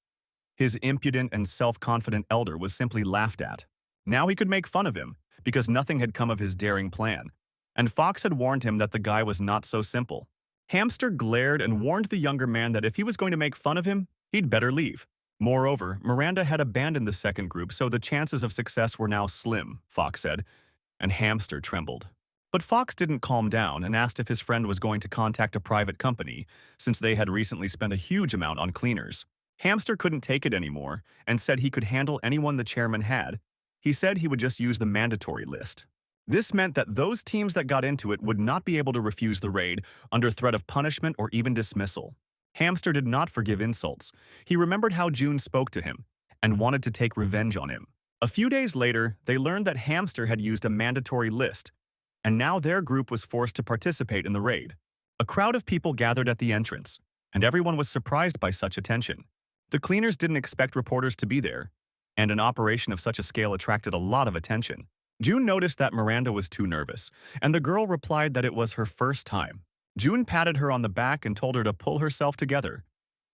His impudent and self-confident elder was simply laughed at. Now he could make fun of him, because nothing had come of his daring plan, and Fox had warned him that the guy was not so simple. Hamster glared and warned the younger man that if he was going to make fun of him, he'd better leave. Moreover, Miranda had abandoned the second group, so the chances of success were now slim, Fox said, and Hamster trembled. But Fox didn't calm down and asked if his friend was going to contact a private company, since they had recently spent a huge amount on cleaners. Hamster couldn't take it anymore and said he could handle anyone the chairman had. He said he would just use the mandatory list. This meant that those teams that got into it would not be able to refuse the raid under threat of punishment or even dismissal. Hamster did not forgive insults. He remembered how June spoke to him and wanted to take revenge on him. A few days later, they learned that Hamster had used a mandatory list, and now their group was forced to participate in the raid. A crowd of people gathered at the entrance, and everyone was surprised by such attention. The cleaners didn't expect reporters to be there, and an operation of such a scale attracted a lot of attention. June noticed that Miranda was too nervous, and the girl replied that it was her first time. June patted her on the back and told her to pull herself together.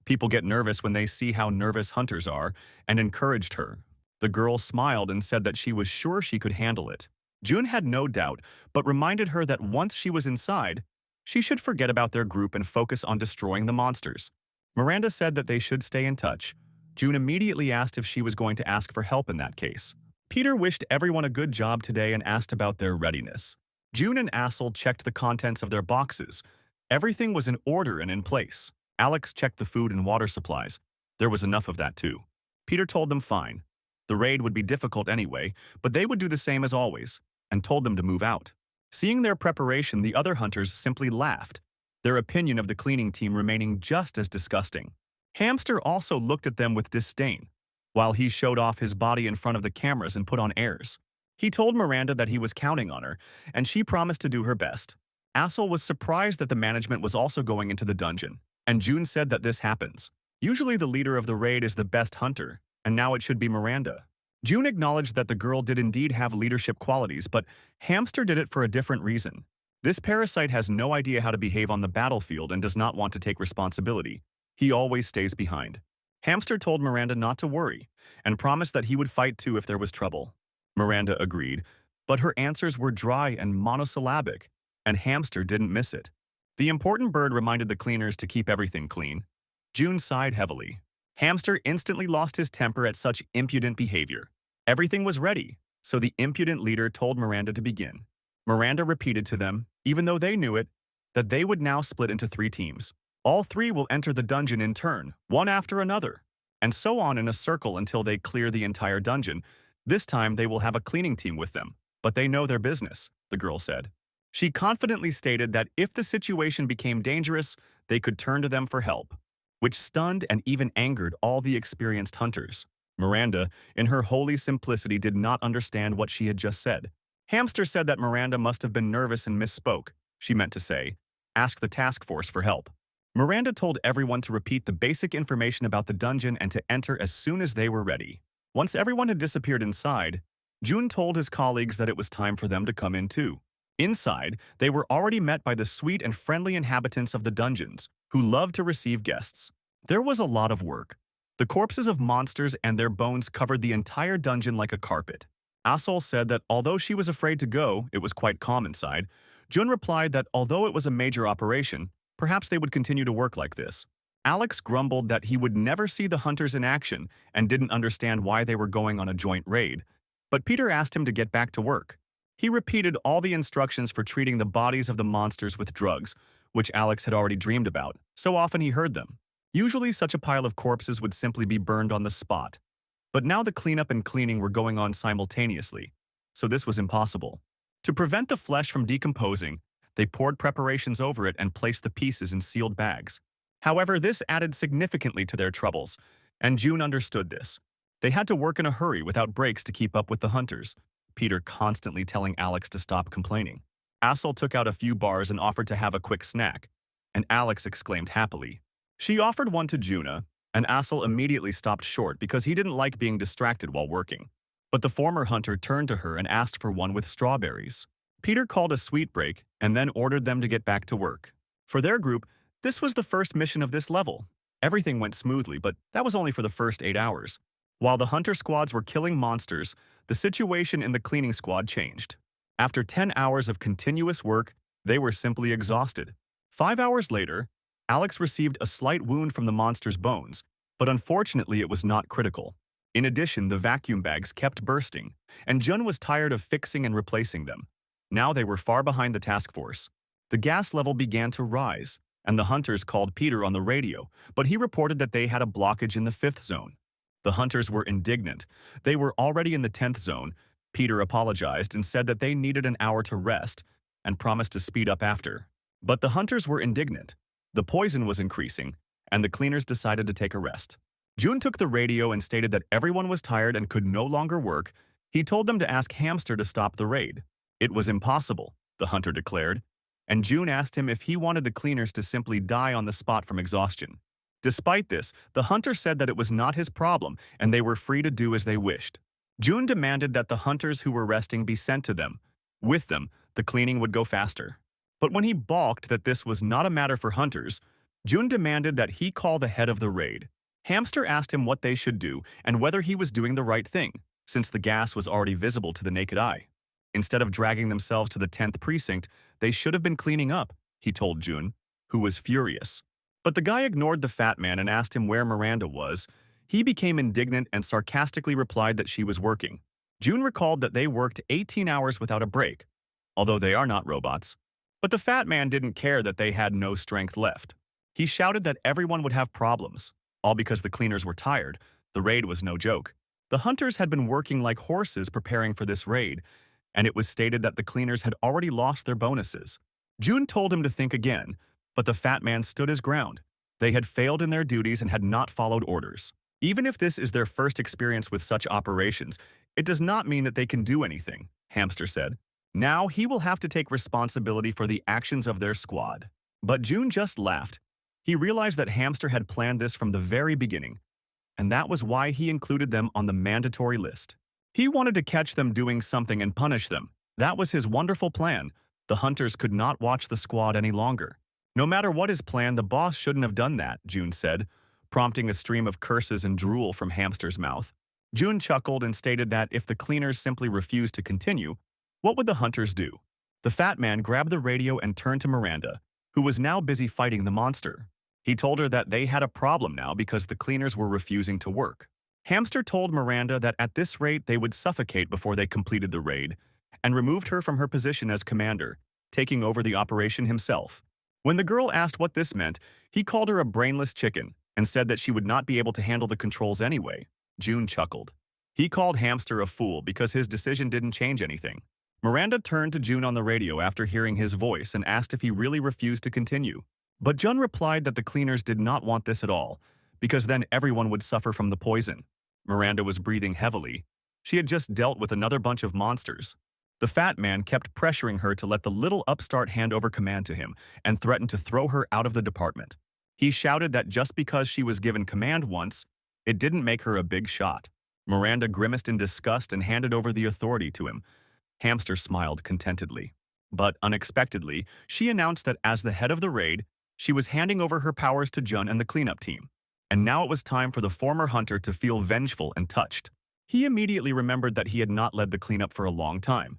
People get nervous when they see how nervous hunters are and encouraged her. The girl smiled and said that she was sure she could handle it. June had no doubt, but reminded her that once she was inside, she should forget about their group and focus on destroying the monsters. Miranda said that they should stay in touch. June immediately asked if she was going to ask for help in that case. Peter wished everyone a good job today and asked about their readiness. June and Assel checked the contents of their boxes. Everything was in order and in place. Alex checked the food and water supplies. There was enough of that too. Peter told them fine. The raid would be difficult anyway, but they would do the same as always, and told them to move out. Seeing their preparation, the other hunters simply laughed, their opinion of the cleaning team remaining just as disgusting. Hamster also looked at them with disdain, while he showed off his body in front of the cameras and put on airs. He told Miranda that he was counting on her, and she promised to do her best. Assel was surprised that the management was also going into the dungeon, and June said that this happens. Usually the leader of the raid is the best hunter, and now it should be Miranda. June acknowledged that the girl did indeed have leadership qualities, but Hamster did it for a different reason. This parasite has no idea how to behave on the battlefield and does not want to take responsibility. He always stays behind. Hamster told Miranda not to worry, and promised that he would fight too if there was trouble. Miranda agreed, but her answers were dry and monosyllabic, and Hamster didn't miss it. The important bird reminded the cleaners to keep everything clean. June sighed heavily. Hamster instantly lost his temper at such impudent behavior. Everything was ready, so the impudent leader told Miranda to begin. Miranda repeated to them, even though they knew it, that they would now split into 3 teams. All 3 will enter the dungeon in turn, one after another, and so on in a circle until they clear the entire dungeon. This time they will have a cleaning team with them, but they know their business, the girl said. She confidently stated that if the situation became dangerous, they could turn to them for help, which stunned and even angered all the experienced hunters. Miranda, in her holy simplicity, did not understand what she had just said. Hamster said that Miranda must have been nervous and misspoke. She meant to say, ask the task force for help. Miranda told everyone to repeat the basic information about the dungeon and to enter as soon as they were ready. Once everyone had disappeared inside, June told his colleagues that it was time for them to come in too. Inside, they were already met by the sweet and friendly inhabitants of the dungeons, who loved to receive guests. There was a lot of work. The corpses of monsters and their bones covered the entire dungeon like a carpet. Asel said that although she was afraid to go, it was quite calm inside. Jun replied that although it was a major operation, perhaps they would continue to work like this. Alex grumbled that he would never see the hunters in action and didn't understand why they were going on a joint raid. But Peter asked him to get back to work. He repeated all the instructions for treating the bodies of the monsters with drugs, which Alex had already dreamed about, so often he heard them. Usually such a pile of corpses would simply be burned on the spot. But now the cleanup and cleaning were going on simultaneously, so this was impossible. To prevent the flesh from decomposing, they poured preparations over it and placed the pieces in sealed bags. However, this added significantly to their troubles, and June understood this. They had to work in a hurry without breaks to keep up with the hunters, Peter constantly telling Alex to stop complaining. Assel took out a few bars and offered to have a quick snack, and Alex exclaimed happily. She offered one to Juna, and Assel immediately stopped short because he didn't like being distracted while working. But the former hunter turned to her and asked for one with strawberries. Peter called a sweet break and then ordered them to get back to work. For their group, this was the first mission of this level. Everything went smoothly, but that was only for the first 8 hours. While the hunter squads were killing monsters, the situation in the cleaning squad changed. After 10 hours of continuous work, they were simply exhausted. 5 hours later, Alex received a slight wound from the monster's bones, but unfortunately it was not critical. In addition, the vacuum bags kept bursting, and Jun was tired of fixing and replacing them. Now they were far behind the task force. The gas level began to rise, and the hunters called Peter on the radio, but he reported that they had a blockage in the 5th zone. The hunters were indignant. They were already in the 10th zone. Peter apologized and said that they needed an hour to rest and promised to speed up after. But the hunters were indignant. The poison was increasing, and the cleaners decided to take a rest. June took the radio and stated that everyone was tired and could no longer work. He told them to ask Hamster to stop the raid. It was impossible, the hunter declared, and June asked him if he wanted the cleaners to simply die on the spot from exhaustion. Despite this, the hunter said that it was not his problem and they were free to do as they wished. June demanded that the hunters who were resting be sent to them. With them, the cleaning would go faster. But when he balked that this was not a matter for hunters, June demanded that he call the head of the raid. Hamster asked him what they should do and whether he was doing the right thing, since the gas was already visible to the naked eye. Instead of dragging themselves to the 10th precinct, they should have been cleaning up, he told June, who was furious. But the guy ignored the fat man and asked him where Miranda was. He became indignant and sarcastically replied that she was working. June recalled that they worked 18 hours without a break, although they are not robots. But the fat man didn't care that they had no strength left. He shouted that everyone would have problems, all because the cleaners were tired. The raid was no joke. The hunters had been working like horses preparing for this raid, and it was stated that the cleaners had already lost their bonuses. June told him to think again, but the fat man stood his ground. They had failed in their duties and had not followed orders. Even if this is their first experience with such operations, it does not mean that they can do anything, Hamster said. Now he will have to take responsibility for the actions of their squad. But June just laughed. He realized that Hamster had planned this from the very beginning, and that was why he included them on the mandatory list. He wanted to catch them doing something and punish them. That was his wonderful plan. The hunters could not watch the squad any longer. No matter what his plan, the boss shouldn't have done that, June said, prompting a stream of curses and drool from Hamster's mouth. June chuckled and stated that if the cleaners simply refused to continue, what would the hunters do? The fat man grabbed the radio and turned to Miranda, who was now busy fighting the monster. He told her that they had a problem now because the cleaners were refusing to work. Hamster told Miranda that at this rate they would suffocate before they completed the raid, and removed her from her position as commander, taking over the operation himself. When the girl asked what this meant, he called her a brainless chicken and said that she would not be able to handle the controls anyway. June chuckled. He called Hamster a fool because his decision didn't change anything. Miranda turned to June on the radio after hearing his voice and asked if he really refused to continue. But June replied that the cleaners did not want this at all, because then everyone would suffer from the poison. Miranda was breathing heavily. She had just dealt with another bunch of monsters. The fat man kept pressuring her to let the little upstart hand over command to him and threatened to throw her out of the department. He shouted that just because she was given command once, it didn't make her a big shot. Miranda grimaced in disgust and handed over the authority to him. Hamster smiled contentedly. But unexpectedly, she announced that as the head of the raid, she was handing over her powers to Jun and the cleanup team. And now it was time for the former hunter to feel vengeful and touched. He immediately remembered that he had not led the cleanup for a long time.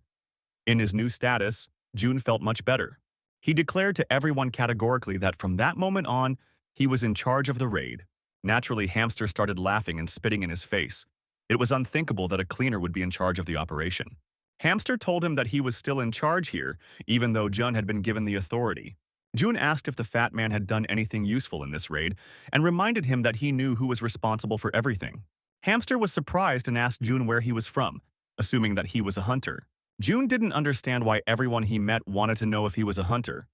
In his new status, June felt much better. He declared to everyone categorically that from that moment on, he was in charge of the raid. Naturally, Hamster started laughing and spitting in his face. It was unthinkable that a cleaner would be in charge of the operation. Hamster told him that he was still in charge here, even though Jun had been given the authority. June asked if the fat man had done anything useful in this raid, and reminded him that he knew who was responsible for everything. Hamster was surprised and asked June where he was from, assuming that he was a hunter. June didn't understand why everyone he met wanted to know if he was a hunter,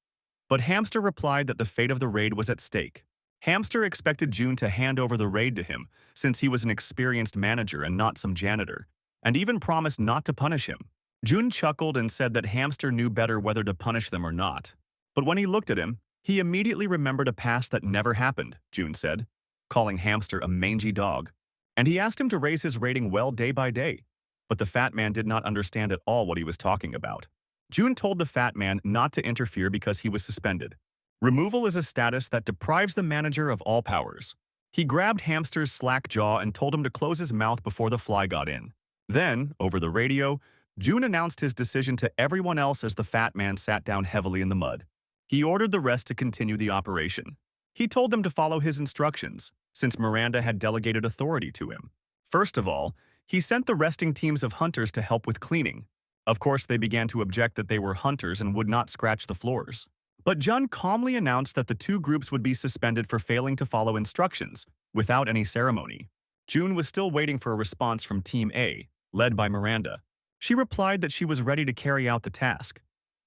but Hamster replied that the fate of the raid was at stake. Hamster expected June to hand over the raid to him, since he was an experienced manager and not some janitor, and even promised not to punish him. June chuckled and said that Hamster knew better whether to punish them or not. But when he looked at him, he immediately remembered a past that never happened, June said, calling Hamster a mangy dog. And he asked him to raise his rating well day by day. But the fat man did not understand at all what he was talking about. June told the fat man not to interfere because he was suspended. Removal is a status that deprives the manager of all powers. He grabbed Hamster's slack jaw and told him to close his mouth before the fly got in. Then, over the radio, June announced his decision to everyone else as the fat man sat down heavily in the mud. He ordered the rest to continue the operation. He told them to follow his instructions, since Miranda had delegated authority to him. First of all, he sent the resting teams of hunters to help with cleaning. Of course, they began to object that they were hunters and would not scratch the floors. But Jun calmly announced that the two groups would be suspended for failing to follow instructions, without any ceremony. June was still waiting for a response from Team A, led by Miranda. She replied that she was ready to carry out the task.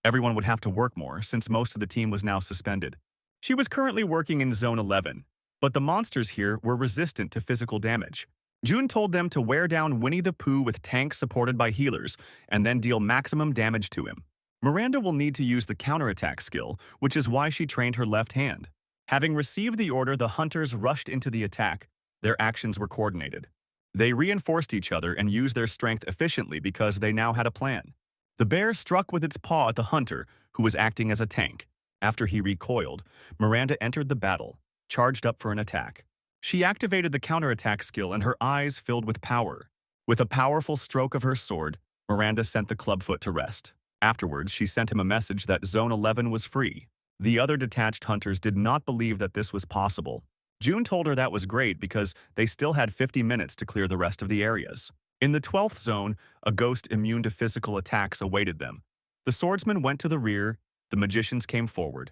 Everyone would have to work more, since most of the team was now suspended. She was currently working in Zone 11, but the monsters here were resistant to physical damage. June told them to wear down Winnie the Pooh with tanks supported by healers, and then deal maximum damage to him. Miranda will need to use the counterattack skill, which is why she trained her left hand. Having received the order, the hunters rushed into the attack. Their actions were coordinated. They reinforced each other and used their strength efficiently because they now had a plan. The bear struck with its paw at the hunter, who was acting as a tank. After he recoiled, Miranda entered the battle, charged up for an attack. She activated the counterattack skill and her eyes filled with power. With a powerful stroke of her sword, Miranda sent the clubfoot to rest. Afterwards, she sent him a message that Zone 11 was free. The other detached hunters did not believe that this was possible. June told her that was great because they still had 50 minutes to clear the rest of the areas. In the 12th zone, a ghost immune to physical attacks awaited them. The swordsman went to the rear, the magicians came forward.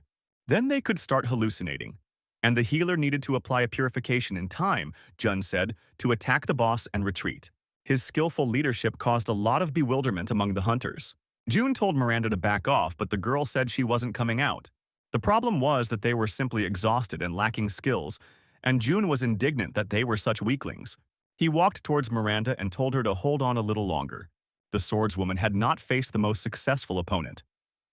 Then they could start hallucinating. And the healer needed to apply a purification in time, Jun said, to attack the boss and retreat. His skillful leadership caused a lot of bewilderment among the hunters. June told Miranda to back off, but the girl said she wasn't coming out. The problem was that they were simply exhausted and lacking skills, and June was indignant that they were such weaklings. He walked towards Miranda and told her to hold on a little longer. The swordswoman had not faced the most successful opponent.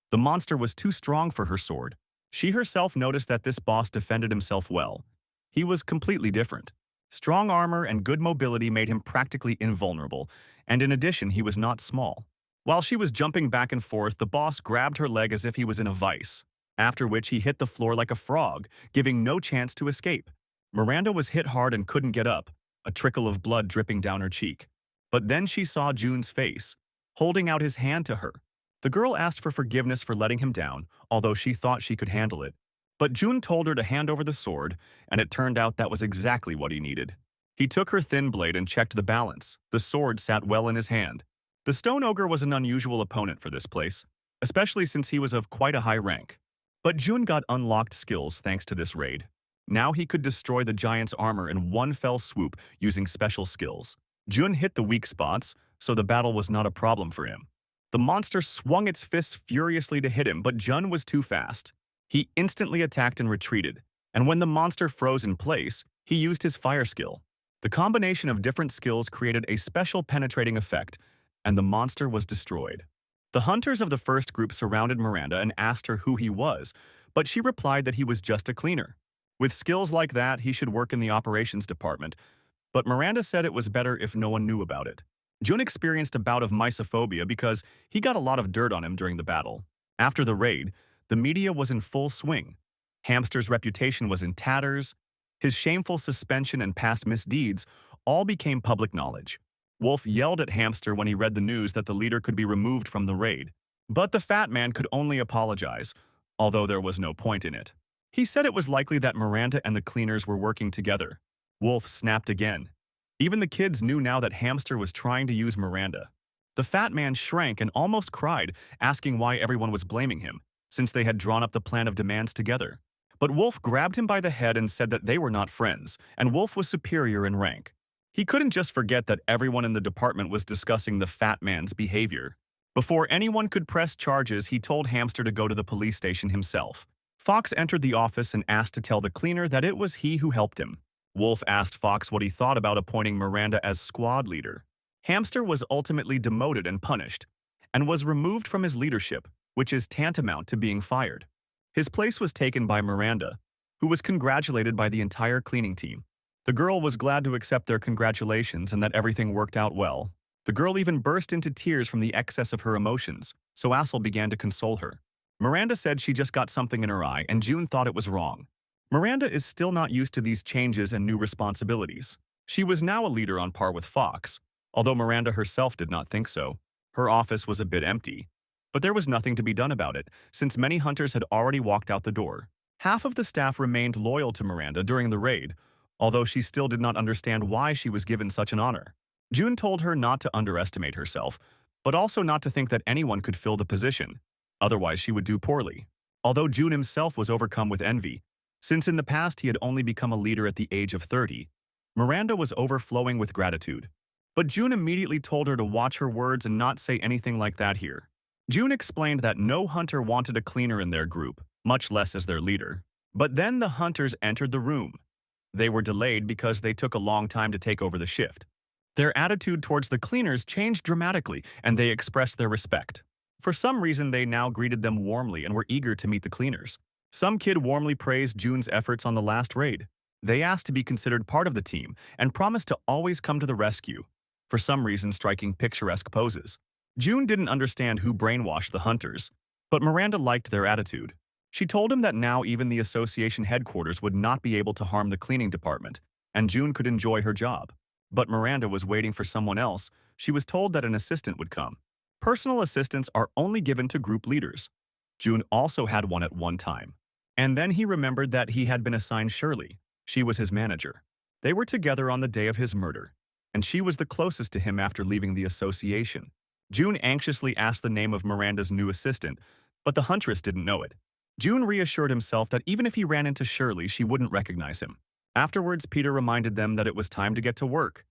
The monster was too strong for her sword. She herself noticed that this boss defended himself well. He was completely different. Strong armor and good mobility made him practically invulnerable, and in addition, he was not small. While she was jumping back and forth, the boss grabbed her leg as if he was in a vice, after which he hit the floor like a frog, giving no chance to escape. Miranda was hit hard and couldn't get up, a trickle of blood dripping down her cheek. But then she saw June's face, holding out his hand to her. The girl asked for forgiveness for letting him down, although she thought she could handle it. But June told her to hand over the sword, and it turned out that was exactly what he needed. He took her thin blade and checked the balance. The sword sat well in his hand. The stone ogre was an unusual opponent for this place, especially since he was of quite a high rank. But June got unlocked skills thanks to this raid. Now he could destroy the giant's armor in one fell swoop using special skills. June hit the weak spots, so the battle was not a problem for him. The monster swung its fists furiously to hit him, but Jun was too fast. He instantly attacked and retreated, and when the monster froze in place, he used his fire skill. The combination of different skills created a special penetrating effect, and the monster was destroyed. The hunters of the first group surrounded Miranda and asked her who he was, but she replied that he was just a cleaner. With skills like that, he should work in the operations department, but Miranda said it was better if no one knew about it. Jun experienced a bout of mysophobia because he got a lot of dirt on him during the battle. After the raid, the media was in full swing. Hamster's reputation was in tatters. His shameful suspension and past misdeeds all became public knowledge. Wolf yelled at Hamster when he read the news that the leader could be removed from the raid. But the fat man could only apologize, although there was no point in it. He said it was likely that Miranda and the cleaners were working together. Wolf snapped again. Even the kids knew now that Hamster was trying to use Miranda. The fat man shrank and almost cried, asking why everyone was blaming him, since they had drawn up the plan of demands together. But Wolf grabbed him by the head and said that they were not friends, and Wolf was superior in rank. He couldn't just forget that everyone in the department was discussing the fat man's behavior. Before anyone could press charges, he told Hamster to go to the police station himself. Fox entered the office and asked to tell the cleaner that it was he who helped him. Wolf asked Fox what he thought about appointing Miranda as squad leader. Hamster was ultimately demoted and punished, and was removed from his leadership, which is tantamount to being fired. His place was taken by Miranda, who was congratulated by the entire cleaning team. The girl was glad to accept their congratulations and that everything worked out well. The girl even burst into tears from the excess of her emotions, so Asel began to console her. Miranda said she just got something in her eye, and June thought it was wrong. Miranda is still not used to these changes and new responsibilities. She was now a leader on par with Fox, although Miranda herself did not think so. Her office was a bit empty. But there was nothing to be done about it, since many hunters had already walked out the door. Half of the staff remained loyal to Miranda during the raid, although she still did not understand why she was given such an honor. June told her not to underestimate herself, but also not to think that anyone could fill the position. Otherwise, she would do poorly. Although June himself was overcome with envy, since in the past he had only become a leader at the age of 30, Miranda was overflowing with gratitude. But June immediately told her to watch her words and not say anything like that here. June explained that no hunter wanted a cleaner in their group, much less as their leader. But then the hunters entered the room. They were delayed because they took a long time to take over the shift. Their attitude towards the cleaners changed dramatically, and they expressed their respect. For some reason, they now greeted them warmly and were eager to meet the cleaners. Some kid warmly praised June's efforts on the last raid. They asked to be considered part of the team and promised to always come to the rescue, for some reason striking picturesque poses. June didn't understand who brainwashed the hunters, but Miranda liked their attitude. She told him that now even the association headquarters would not be able to harm the cleaning department, and June could enjoy her job. But Miranda was waiting for someone else. She was told that an assistant would come. Personal assistants are only given to group leaders. June also had one at one time. And then he remembered that he had been assigned Shirley. She was his manager. They were together on the day of his murder, and she was the closest to him after leaving the association. June anxiously asked the name of Miranda's new assistant, but the huntress didn't know it. June reassured himself that even if he ran into Shirley, she wouldn't recognize him. Afterwards, Peter reminded them that it was time to get to work,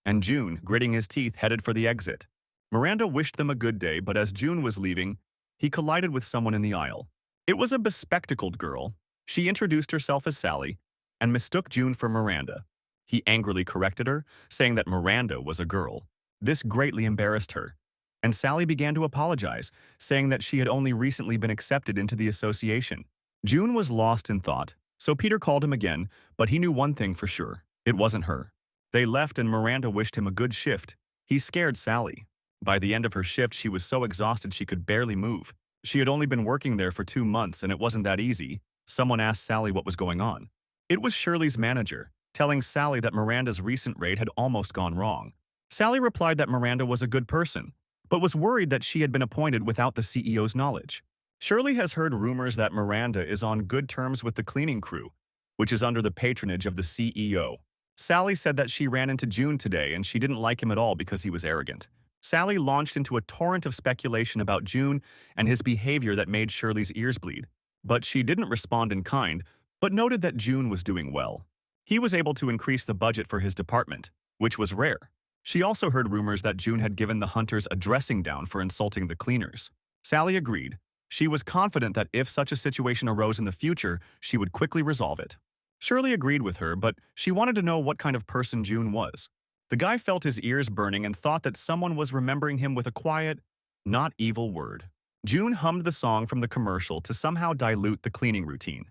and June, gritting his teeth, headed for the exit. Miranda wished them a good day, but as June was leaving, he collided with someone in the aisle. It was a bespectacled girl. She introduced herself as Sally and mistook June for Miranda. He angrily corrected her, saying that Miranda was a girl. This greatly embarrassed her, and Sally began to apologize, saying that she had only recently been accepted into the association. June was lost in thought, so Peter called him again, but he knew one thing for sure. It wasn't her. They left and Miranda wished him a good shift. He scared Sally. By the end of her shift, she was so exhausted she could barely move. She had only been working there for 2 months, and it wasn't that easy. Someone asked Sally what was going on. It was Shirley's manager, telling Sally that Miranda's recent raid had almost gone wrong. Sally replied that Miranda was a good person, but was worried that she had been appointed without the CEO's knowledge. Shirley has heard rumors that Miranda is on good terms with the cleaning crew, which is under the patronage of the CEO. Sally said that she ran into June today and she didn't like him at all because he was arrogant. Sally launched into a torrent of speculation about June and his behavior that made Shirley's ears bleed. But she didn't respond in kind, but noted that June was doing well. He was able to increase the budget for his department, which was rare. She also heard rumors that June had given the hunters a dressing down for insulting the cleaners. Sally agreed. She was confident that if such a situation arose in the future, she would quickly resolve it. Shirley agreed with her, but she wanted to know what kind of person June was. The guy felt his ears burning and thought that someone was remembering him with a quiet, not evil word. June hummed the song from the commercial to somehow dilute the cleaning routine.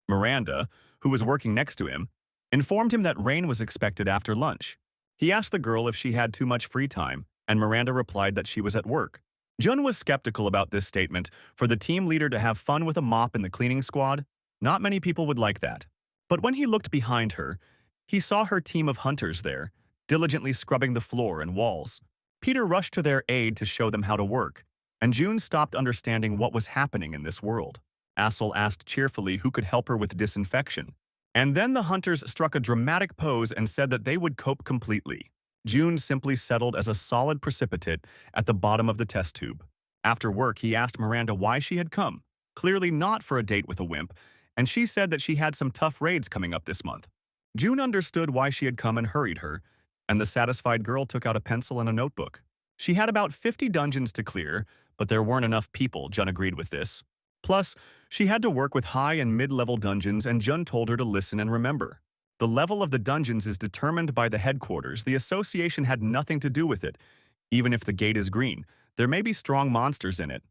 Miranda, who was working next to him, informed him that rain was expected after lunch. He asked the girl if she had too much free time, and Miranda replied that she was at work. Jun was skeptical about this statement. For the team leader to have fun with a mop in the cleaning squad, not many people would like that. But when he looked behind her, he saw her team of hunters there, diligently scrubbing the floor and walls. Peter rushed to their aid to show them how to work, and June stopped understanding what was happening in this world. Asel asked cheerfully who could help her with disinfection. And then the hunters struck a dramatic pose and said that they would cope completely. June simply settled as a solid precipitate at the bottom of the test tube. After work, he asked Miranda why she had come, clearly not for a date with a wimp, and she said that she had some tough raids coming up this month. June understood why she had come and hurried her, and the satisfied girl took out a pencil and a notebook. She had about 50 dungeons to clear, but there weren't enough people. Jun agreed with this. Plus, she had to work with high and mid-level dungeons, and Jun told her to listen and remember. The level of the dungeons is determined by the headquarters. The association had nothing to do with it. Even if the gate is green, there may be strong monsters in it.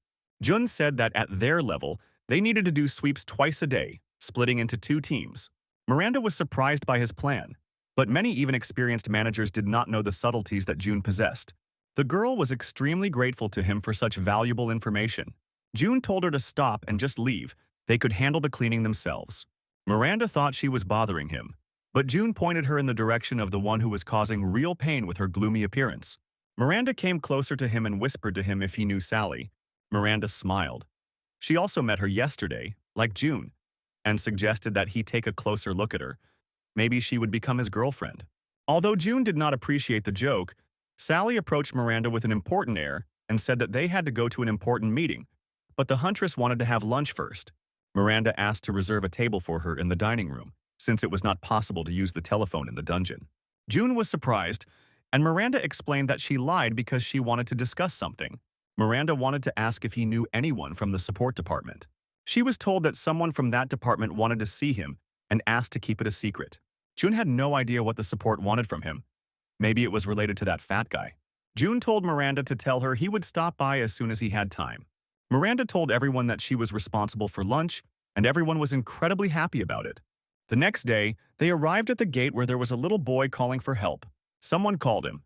Jun said that at their level, they needed to do sweeps twice a day, splitting into 2 teams. Miranda was surprised by his plan, but many even experienced managers did not know the subtleties that June possessed. The girl was extremely grateful to him for such valuable information. June told her to stop and just leave. They could handle the cleaning themselves. Miranda thought she was bothering him, but June pointed her in the direction of the one who was causing real pain with her gloomy appearance. Miranda came closer to him and whispered to him if he knew Sally. Miranda smiled. She also met her yesterday, like June, and suggested that he take a closer look at her. Maybe she would become his girlfriend. Although June did not appreciate the joke, Sally approached Miranda with an important air and said that they had to go to an important meeting, but the huntress wanted to have lunch first. Miranda asked to reserve a table for her in the dining room, since it was not possible to use the telephone in the dungeon. June was surprised, and Miranda explained that she lied because she wanted to discuss something. Miranda wanted to ask if he knew anyone from the support department. She was told that someone from that department wanted to see him and asked to keep it a secret. June had no idea what the support wanted from him. Maybe it was related to that fat guy. June told Miranda to tell her he would stop by as soon as he had time. Miranda told everyone that she was responsible for lunch, and everyone was incredibly happy about it. The next day, they arrived at the gate where there was a little boy calling for help. Someone called him,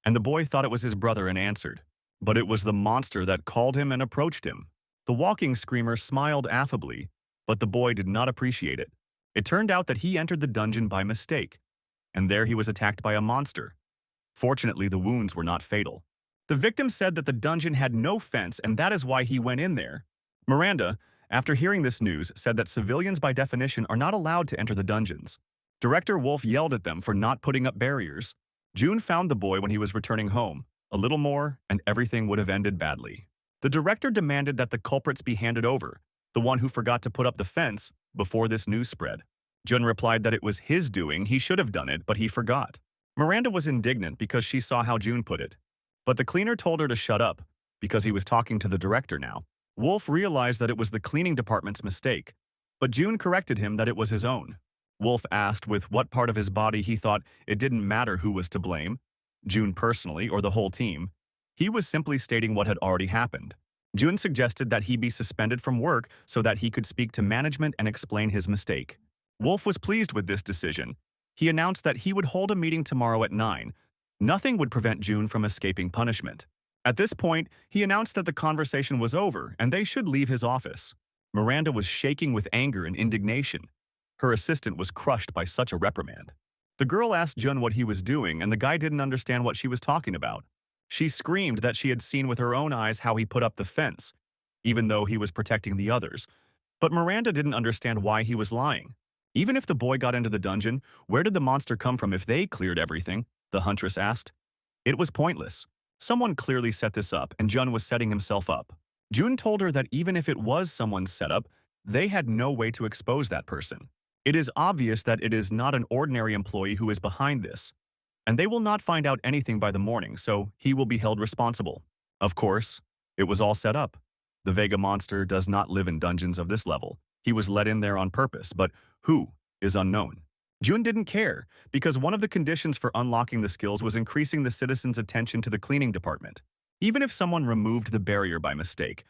and the boy thought it was his brother and answered. But it was the monster that called him and approached him. The walking screamer smiled affably, But the boy did not appreciate it. It turned out that he entered the dungeon by mistake, and there he was attacked by a monster. Fortunately, the wounds were not fatal. The victim said that the dungeon had no fence and that is why he went in there. Miranda, after hearing this news, said that civilians by definition are not allowed to enter the dungeons. Director Wolf yelled at them for not putting up barriers. June found the boy when he was returning home. A little more, and everything would have ended badly. The director demanded that the culprits be handed over, the one who forgot to put up the fence, before this news spread. Jun replied that it was his doing, he should have done it, but he forgot. Miranda was indignant because she saw how June put it. But the cleaner told her to shut up, because he was talking to the director now. Wolf realized that it was the cleaning department's mistake, but June corrected him that it was his own. Wolf asked with what part of his body he thought it didn't matter who was to blame, June personally or the whole team. He was simply stating what had already happened. June suggested that he be suspended from work so that he could speak to management and explain his mistake. Wolf was pleased with this decision. He announced that he would hold a meeting tomorrow at 9. Nothing would prevent June from escaping punishment. At this point, he announced that the conversation was over and they should leave his office. Miranda was shaking with anger and indignation. Her assistant was crushed by such a reprimand. The girl asked Jun what he was doing and the guy didn't understand what she was talking about. She screamed that she had seen with her own eyes how he put up the fence, even though he was protecting the others. But Miranda didn't understand why he was lying. Even if the boy got into the dungeon, where did the monster come from if they cleared everything? The huntress asked. It was pointless. Someone clearly set this up, and Jun was setting himself up. June told her that even if it was someone's setup, they had no way to expose that person. It is obvious that it is not an ordinary employee who is behind this, and they will not find out anything by the morning, so he will be held responsible. Of course, it was all set up. The Vega monster does not live in dungeons of this level. He was let in there on purpose, but who is unknown. June didn't care, because one of the conditions for unlocking the skills was increasing the citizens' attention to the cleaning department. Even if someone removed the barrier by mistake,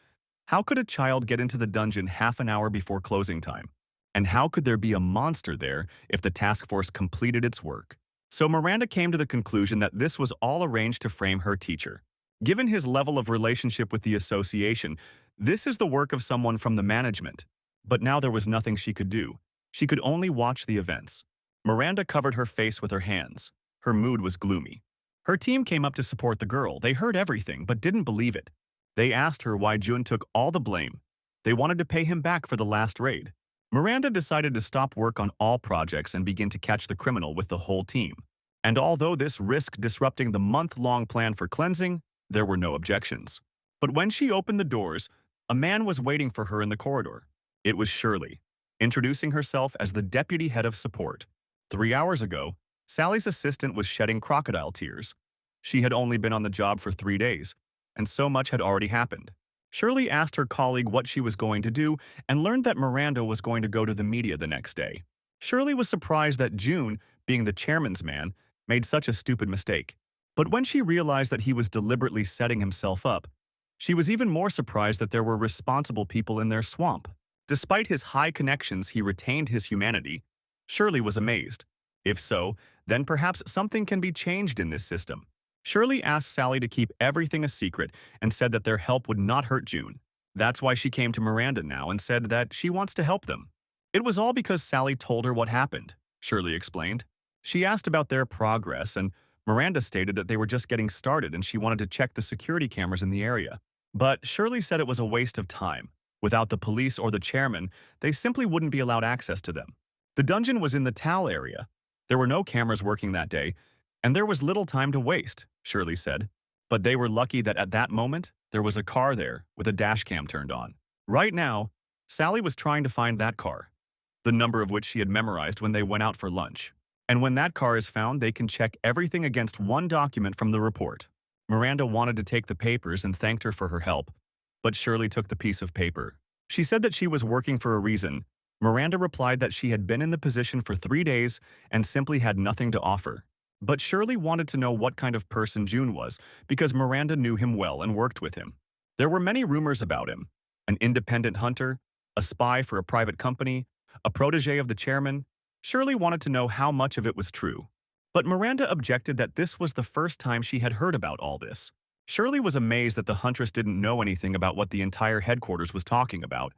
how could a child get into the dungeon half an hour before closing time? And how could there be a monster there if the task force completed its work? So Miranda came to the conclusion that this was all arranged to frame her teacher. Given his level of relationship with the association, this is the work of someone from the management. But now there was nothing she could do. She could only watch the events. Miranda covered her face with her hands. Her mood was gloomy. Her team came up to support the girl. They heard everything, but didn't believe it. They asked her why Jun took all the blame. They wanted to pay him back for the last raid. Miranda decided to stop work on all projects and begin to catch the criminal with the whole team. And although this risked disrupting the month-long plan for cleansing, there were no objections. But when she opened the doors, a man was waiting for her in the corridor. It was Shirley, introducing herself as the deputy head of support. 3 hours ago, Sally's assistant was shedding crocodile tears. She had only been on the job for 3 days, and so much had already happened. Shirley asked her colleague what she was going to do and learned that Miranda was going to go to the media the next day. Shirley was surprised that June, being the chairman's man, made such a stupid mistake. But when she realized that he was deliberately setting himself up, she was even more surprised that there were responsible people in their swamp. Despite his high connections, he retained his humanity. Shirley was amazed. If so, then perhaps something can be changed in this system. Shirley asked Sally to keep everything a secret and said that their help would not hurt June. That's why she came to Miranda now and said that she wants to help them. It was all because Sally told her what happened, Shirley explained. She asked about their progress, and Miranda stated that they were just getting started and she wanted to check the security cameras in the area. But Shirley said it was a waste of time. Without the police or the chairman, they simply wouldn't be allowed access to them. The dungeon was in the Tal area. There were no cameras working that day, and there was little time to waste, Shirley said. But they were lucky that at that moment, there was a car there with a dash cam turned on. Right now, Sally was trying to find that car, the number of which she had memorized when they went out for lunch. And when that car is found, they can check everything against one document from the report. Miranda wanted to take the papers and thanked her for her help, but Shirley took the piece of paper. She said that she was working for a reason. Miranda replied that she had been in the position for 3 days and simply had nothing to offer. But Shirley wanted to know what kind of person June was because Miranda knew him well and worked with him. There were many rumors about him: an independent hunter, a spy for a private company, a protege of the chairman. Shirley wanted to know how much of it was true. But Miranda objected that this was the first time she had heard about all this. Shirley was amazed that the huntress didn't know anything about what the entire headquarters was talking about,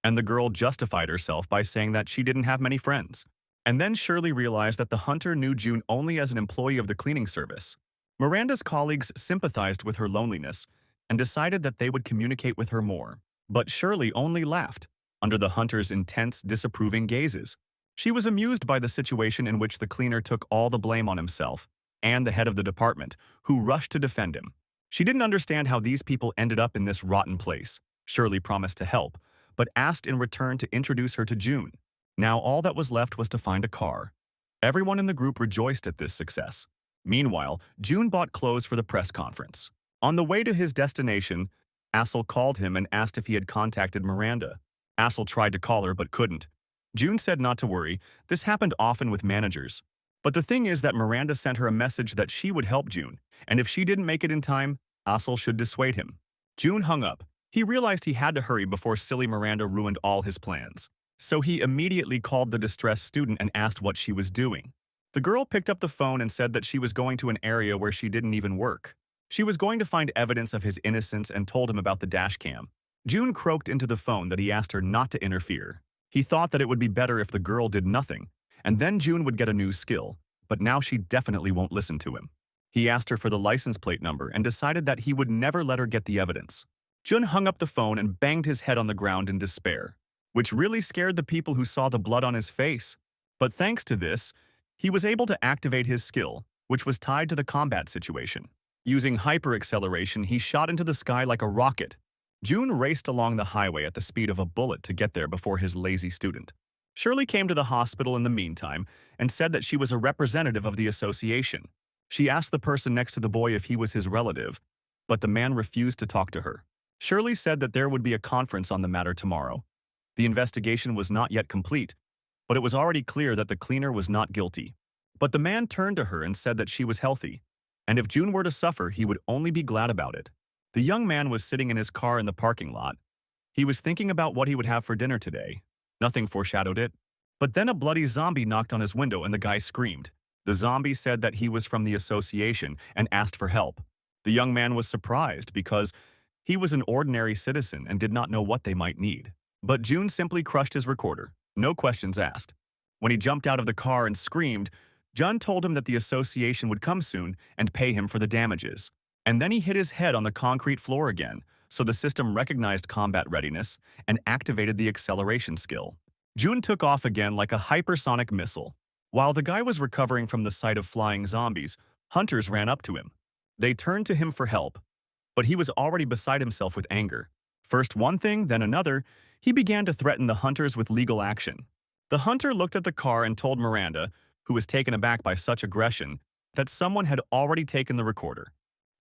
and the girl justified herself by saying that she didn't have many friends. And then Shirley realized that the hunter knew June only as an employee of the cleaning service. Miranda's colleagues sympathized with her loneliness and decided that they would communicate with her more. But Shirley only laughed, under the hunter's intense, disapproving gazes. She was amused by the situation in which the cleaner took all the blame on himself and the head of the department, who rushed to defend him. She didn't understand how these people ended up in this rotten place. Shirley promised to help, but asked in return to introduce her to June. Now all that was left was to find a car. Everyone in the group rejoiced at this success. Meanwhile, June bought clothes for the press conference. On the way to his destination, Asel called him and asked if he had contacted Miranda. Asel tried to call her but couldn't. June said not to worry, this happened often with managers. But the thing is that Miranda sent her a message that she would help June, and if she didn't make it in time, Asel should dissuade him. June hung up. He realized he had to hurry before silly Miranda ruined all his plans. So he immediately called the distressed student and asked what she was doing. The girl picked up the phone and said that she was going to an area where she didn't even work. She was going to find evidence of his innocence and told him about the dash cam. June croaked into the phone that he asked her not to interfere. He thought that it would be better if the girl did nothing, and then June would get a new skill, but now she definitely won't listen to him. He asked her for the license plate number and decided that he would never let her get the evidence. June hung up the phone and banged his head on the ground in despair, which really scared the people who saw the blood on his face. But thanks to this, he was able to activate his skill, which was tied to the combat situation. Using hyper-acceleration, he shot into the sky like a rocket. June raced along the highway at the speed of a bullet to get there before his lazy student. Shirley came to the hospital in the meantime and said that she was a representative of the association. She asked the person next to the boy if he was his relative, but the man refused to talk to her. Shirley said that there would be a conference on the matter tomorrow. The investigation was not yet complete, but it was already clear that the cleaner was not guilty. But the man turned to her and said that she was healthy, and if June were to suffer, he would only be glad about it. The young man was sitting in his car in the parking lot. He was thinking about what he would have for dinner today. Nothing foreshadowed it. But then a bloody zombie knocked on his window and the guy screamed. The zombie said that he was from the association and asked for help. The young man was surprised because he was an ordinary citizen and did not know what they might need. But June simply crushed his recorder, no questions asked. When he jumped out of the car and screamed, Jun told him that the association would come soon and pay him for the damages. And then he hit his head on the concrete floor again, so the system recognized combat readiness and activated the acceleration skill. June took off again like a hypersonic missile. While the guy was recovering from the sight of flying zombies, hunters ran up to him. They turned to him for help, but he was already beside himself with anger. First one thing, then another, he began to threaten the hunters with legal action. The hunter looked at the car and told Miranda, who was taken aback by such aggression, that someone had already taken the recorder.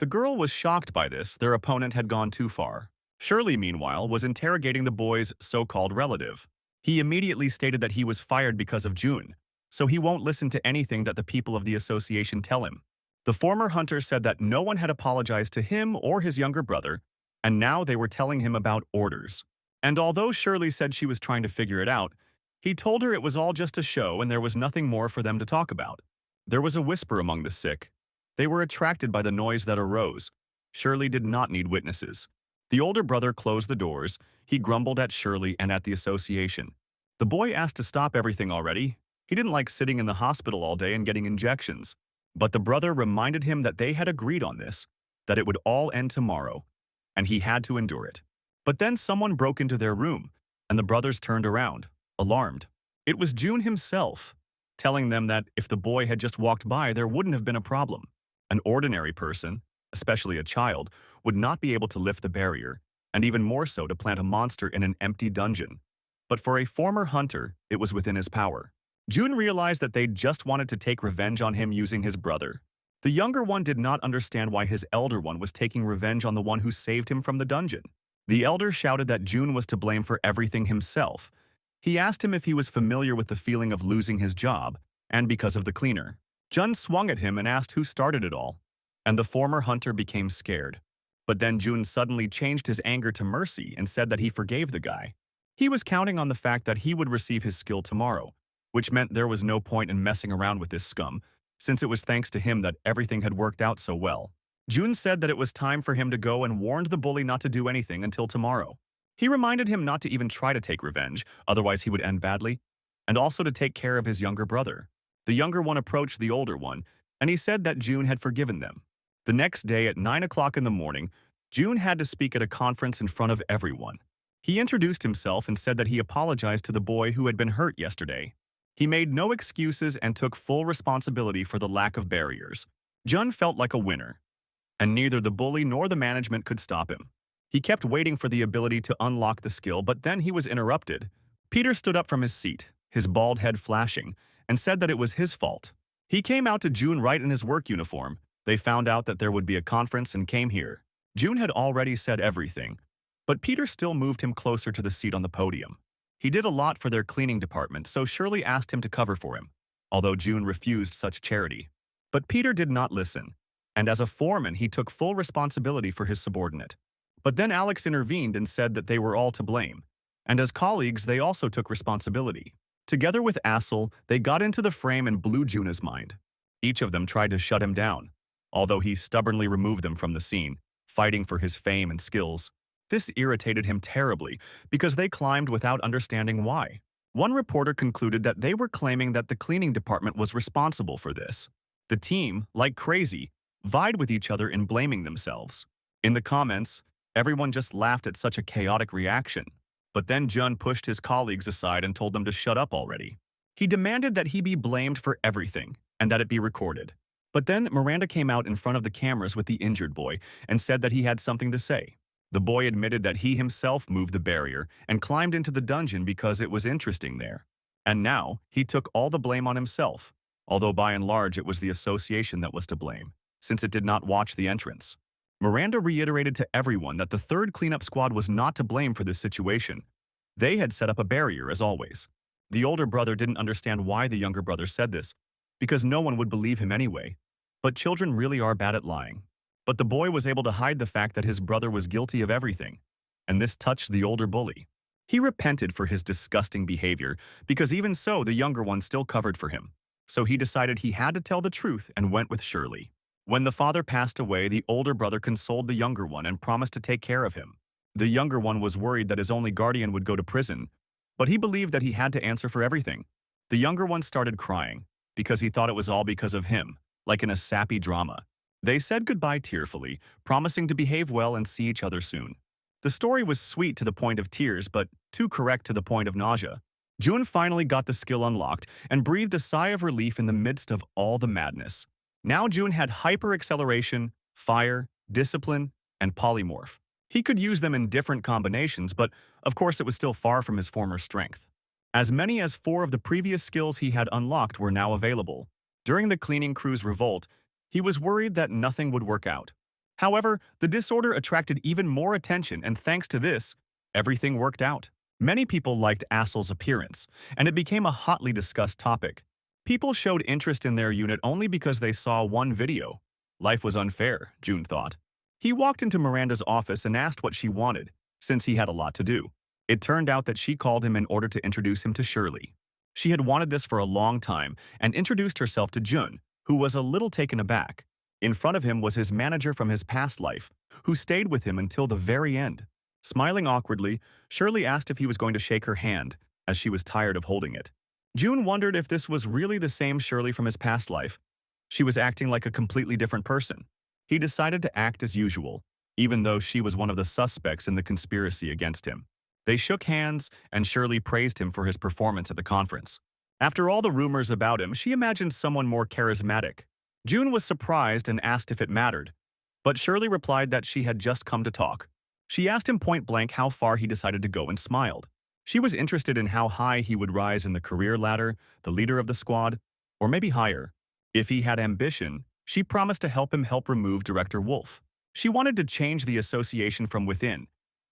The girl was shocked by this. Their opponent had gone too far. Shirley, meanwhile, was interrogating the boy's so-called relative. He immediately stated that he was fired because of June, so he won't listen to anything that the people of the association tell him. The former hunter said that no one had apologized to him or his younger brother, and now they were telling him about orders. And although Shirley said she was trying to figure it out, he told her it was all just a show and there was nothing more for them to talk about. There was a whisper among the sick. They were attracted by the noise that arose. Shirley did not need witnesses. The older brother closed the doors. He grumbled at Shirley and at the association. The boy asked to stop everything already. He didn't like sitting in the hospital all day and getting injections. But the brother reminded him that they had agreed on this, that it would all end tomorrow, and he had to endure it. But then someone broke into their room, and the brothers turned around, alarmed. It was June himself, telling them that if the boy had just walked by, there wouldn't have been a problem. An ordinary person, especially a child, would not be able to lift the barrier, and even more so to plant a monster in an empty dungeon. But for a former hunter, it was within his power. June realized that they just wanted to take revenge on him using his brother. The younger one did not understand why his elder one was taking revenge on the one who saved him from the dungeon. The elder shouted that June was to blame for everything himself. He asked him if he was familiar with the feeling of losing his job, and because of the cleaner. Jun swung at him and asked who started it all, and the former hunter became scared. But then June suddenly changed his anger to mercy and said that he forgave the guy. He was counting on the fact that he would receive his skill tomorrow, which meant there was no point in messing around with this scum, since it was thanks to him that everything had worked out so well. June said that it was time for him to go and warned the bully not to do anything until tomorrow. He reminded him not to even try to take revenge, otherwise he would end badly, and also to take care of his younger brother. The younger one approached the older one, and he said that June had forgiven them. The next day at 9 o'clock in the morning, June had to speak at a conference in front of everyone. He introduced himself and said that he apologized to the boy who had been hurt yesterday. He made no excuses and took full responsibility for the lack of barriers. Jun felt like a winner, and neither the bully nor the management could stop him. He kept waiting for the ability to unlock the skill, but then he was interrupted. Peter stood up from his seat, his bald head flashing, and said that it was his fault. He came out to June right in his work uniform. They found out that there would be a conference and came here. June had already said everything, but Peter still moved him closer to the seat on the podium. He did a lot for their cleaning department, so Shirley asked him to cover for him, although June refused such charity. But Peter did not listen, and as a foreman he took full responsibility for his subordinate. But then Alex intervened and said that they were all to blame, and as colleagues they also took responsibility. Together with Asel, they got into the frame and blew Juna's mind. Each of them tried to shut him down, although he stubbornly removed them from the scene, fighting for his fame and skills. This irritated him terribly because they climbed without understanding why. One reporter concluded that they were claiming that the cleaning department was responsible for this. The team, like crazy, vied with each other in blaming themselves. In the comments, everyone just laughed at such a chaotic reaction. But then Jun pushed his colleagues aside and told them to shut up already. He demanded that he be blamed for everything and that it be recorded. But then Miranda came out in front of the cameras with the injured boy and said that he had something to say. The boy admitted that he himself moved the barrier and climbed into the dungeon because it was interesting there. And now, he took all the blame on himself, although by and large it was the association that was to blame, since it did not watch the entrance. Miranda reiterated to everyone that the third cleanup squad was not to blame for this situation. They had set up a barrier, as always. The older brother didn't understand why the younger brother said this, because no one would believe him anyway. But children really are bad at lying. But the boy was able to hide the fact that his brother was guilty of everything, and this touched the older bully. He repented for his disgusting behavior, because even so, the younger one still covered for him. So he decided he had to tell the truth and went with Shirley. When the father passed away, the older brother consoled the younger one and promised to take care of him. The younger one was worried that his only guardian would go to prison, but he believed that he had to answer for everything. The younger one started crying, because he thought it was all because of him, like in a sappy drama. They said goodbye tearfully, promising to behave well and see each other soon. The story was sweet to the point of tears, but too correct to the point of nausea. June finally got the skill unlocked and breathed a sigh of relief in the midst of all the madness. Now June had hyper-acceleration, fire, discipline, and polymorph. He could use them in different combinations, but of course it was still far from his former strength. As many as 4 of the previous skills he had unlocked were now available. During the cleaning crew's revolt, he was worried that nothing would work out. However, the disorder attracted even more attention, and thanks to this, everything worked out. Many people liked Asel's appearance, and it became a hotly discussed topic. People showed interest in their unit only because they saw one video. Life was unfair, June thought. He walked into Miranda's office and asked what she wanted, since he had a lot to do. It turned out that she called him in order to introduce him to Shirley. She had wanted this for a long time and introduced herself to Jun, who was a little taken aback. In front of him was his manager from his past life, who stayed with him until the very end. Smiling awkwardly, Shirley asked if he was going to shake her hand, as she was tired of holding it. June wondered if this was really the same Shirley from his past life. She was acting like a completely different person. He decided to act as usual, even though she was one of the suspects in the conspiracy against him. They shook hands, and Shirley praised him for his performance at the conference. After all the rumors about him, she imagined someone more charismatic. June was surprised and asked if it mattered, but Shirley replied that she had just come to talk. She asked him point-blank how far he decided to go and smiled. She was interested in how high he would rise in the career ladder, the leader of the squad, or maybe higher. If he had ambition, she promised to help him remove Director Wolf. She wanted to change the association from within.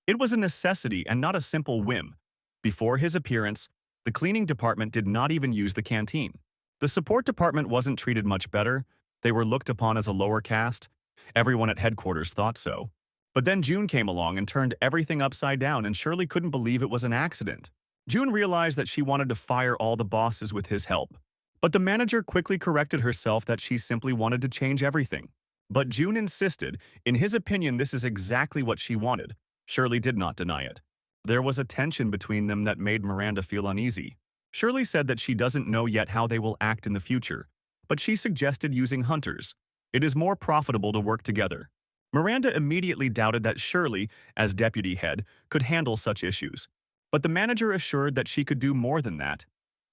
It was a necessity and not a simple whim. Before his appearance, the cleaning department did not even use the canteen. The support department wasn't treated much better. They were looked upon as a lower caste. Everyone at headquarters thought so. But then June came along and turned everything upside down, and Shirley couldn't believe it was an accident. June realized that she wanted to fire all the bosses with his help. But the manager quickly corrected herself that she simply wanted to change everything. But June insisted, in his opinion, this is exactly what she wanted. Shirley did not deny it. There was a tension between them that made Miranda feel uneasy. Shirley said that she doesn't know yet how they will act in the future, but she suggested using hunters. It is more profitable to work together. Miranda immediately doubted that Shirley, as deputy head, could handle such issues. But the manager assured that she could do more than that,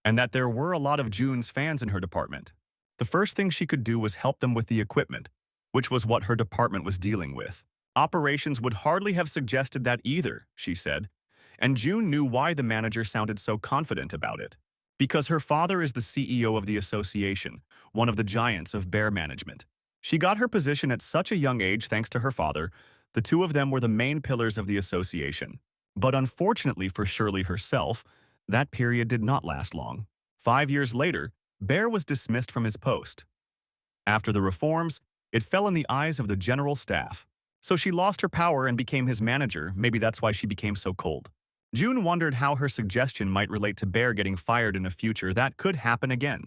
and that there were a lot of June's fans in her department. The first thing she could do was help them with the equipment, which was what her department was dealing with. Operations would hardly have suggested that either, she said, and June knew why the manager sounded so confident about it. Because her father is the CEO of the association, one of the giants of bear management. She got her position at such a young age thanks to her father. The two of them were the main pillars of the association. But unfortunately for Shirley herself, that period did not last long. 5 years later, Bear was dismissed from his post. After the reforms, it fell in the eyes of the general staff. So she lost her power and became his manager. Maybe that's why she became so cold. June wondered how her suggestion might relate to Bear getting fired in a future that could happen again.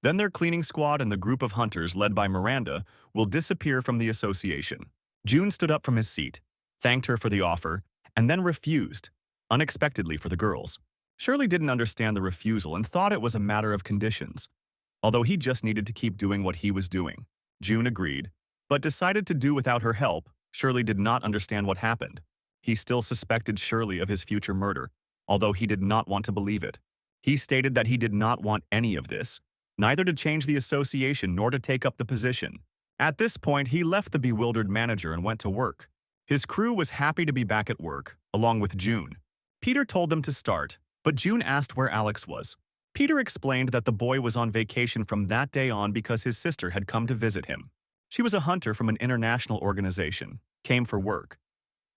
Then their cleaning squad and the group of hunters led by Miranda will disappear from the association. June stood up from his seat, thanked her for the offer, and then refused, unexpectedly for the girls. Shirley didn't understand the refusal and thought it was a matter of conditions, although he just needed to keep doing what he was doing. June agreed, but decided to do without her help. Shirley did not understand what happened. He still suspected Shirley of his future murder, although he did not want to believe it. He stated that he did not want any of this, neither to change the association nor to take up the position. At this point, he left the bewildered manager and went to work. His crew was happy to be back at work, along with June. Peter told them to start, but June asked where Alex was. Peter explained that the boy was on vacation from that day on because his sister had come to visit him. She was a hunter from an international organization, came for work.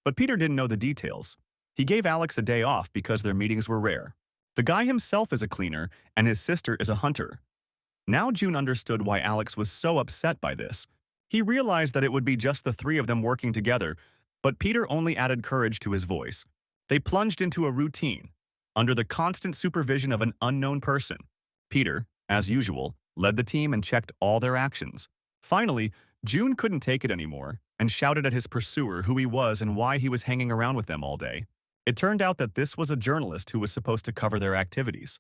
But Peter didn't know the details. He gave Alex a day off because their meetings were rare. The guy himself is a cleaner, and his sister is a hunter. Now June understood why Alex was so upset by this. He realized that it would be just the three of them working together, but Peter only added courage to his voice. They plunged into a routine, under the constant supervision of an unknown person. Peter, as usual, led the team and checked all their actions. Finally, June couldn't take it anymore and shouted at his pursuer who he was and why he was hanging around with them all day. It turned out that this was a journalist who was supposed to cover their activities.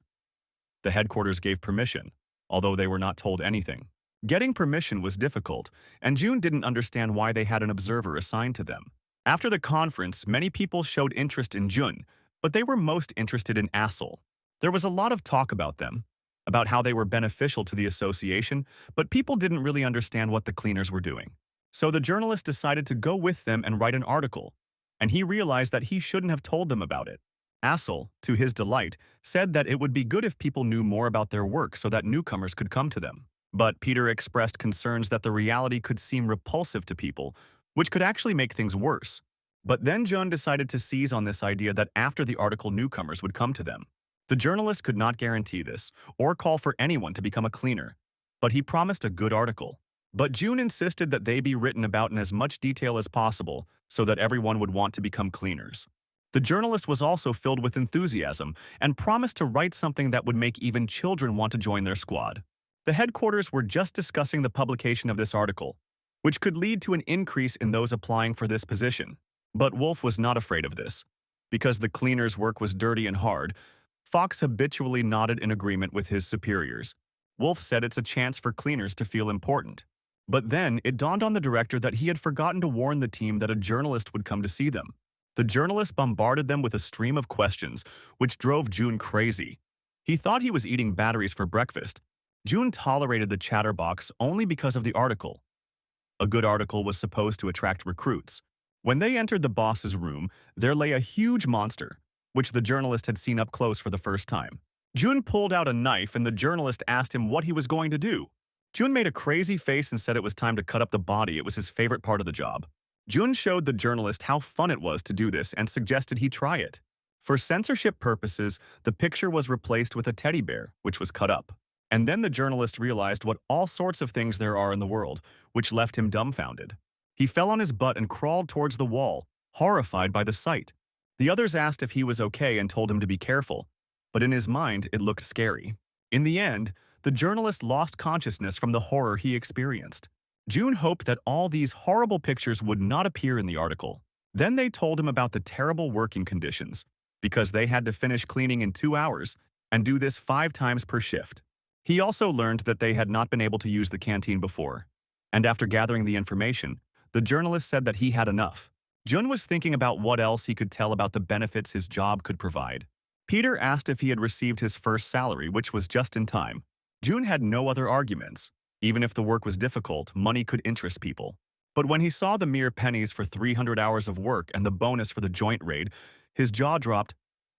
The headquarters gave permission, although they were not told anything. Getting permission was difficult, and June didn't understand why they had an observer assigned to them. After the conference, many people showed interest in June, but they were most interested in Asel. There was a lot of talk about them, about how they were beneficial to the association, but people didn't really understand what the cleaners were doing. So the journalist decided to go with them and write an article, and he realized that he shouldn't have told them about it. Asel, to his delight, said that it would be good if people knew more about their work so that newcomers could come to them. But Peter expressed concerns that the reality could seem repulsive to people, which could actually make things worse. But then June decided to seize on this idea that after the article newcomers would come to them. The journalist could not guarantee this, or call for anyone to become a cleaner, but he promised a good article. But June insisted that they be written about in as much detail as possible so that everyone would want to become cleaners. The journalist was also filled with enthusiasm and promised to write something that would make even children want to join their squad. The headquarters were just discussing the publication of this article, which could lead to an increase in those applying for this position. But Wolf was not afraid of this. Because the cleaner's work was dirty and hard, Fox habitually nodded in agreement with his superiors. Wolf said it's a chance for cleaners to feel important. But then it dawned on the director that he had forgotten to warn the team that a journalist would come to see them. The journalist bombarded them with a stream of questions, which drove June crazy. He thought he was eating batteries for breakfast. June tolerated the chatterbox only because of the article. A good article was supposed to attract recruits. When they entered the boss's room, there lay a huge monster, which the journalist had seen up close for the first time. June pulled out a knife and the journalist asked him what he was going to do. June made a crazy face and said it was time to cut up the body. It was his favorite part of the job. June showed the journalist how fun it was to do this and suggested he try it. For censorship purposes, the picture was replaced with a teddy bear, which was cut up. And then the journalist realized what all sorts of things there are in the world, which left him dumbfounded. He fell on his butt and crawled towards the wall, horrified by the sight. The others asked if he was okay and told him to be careful, but in his mind it looked scary. In the end, the journalist lost consciousness from the horror he experienced. June hoped that all these horrible pictures would not appear in the article. Then they told him about the terrible working conditions. because they had to finish cleaning in 2 hours and do this 5 times per shift. He also learned that they had not been able to use the canteen before. And after gathering the information, the journalist said that he had enough. Jun was thinking about what else he could tell about the benefits his job could provide. Peter asked if he had received his first salary, which was just in time. Jun had no other arguments. Even if the work was difficult, money could interest people. But when he saw the mere pennies for 300 hours of work and the bonus for the joint raid, his jaw dropped.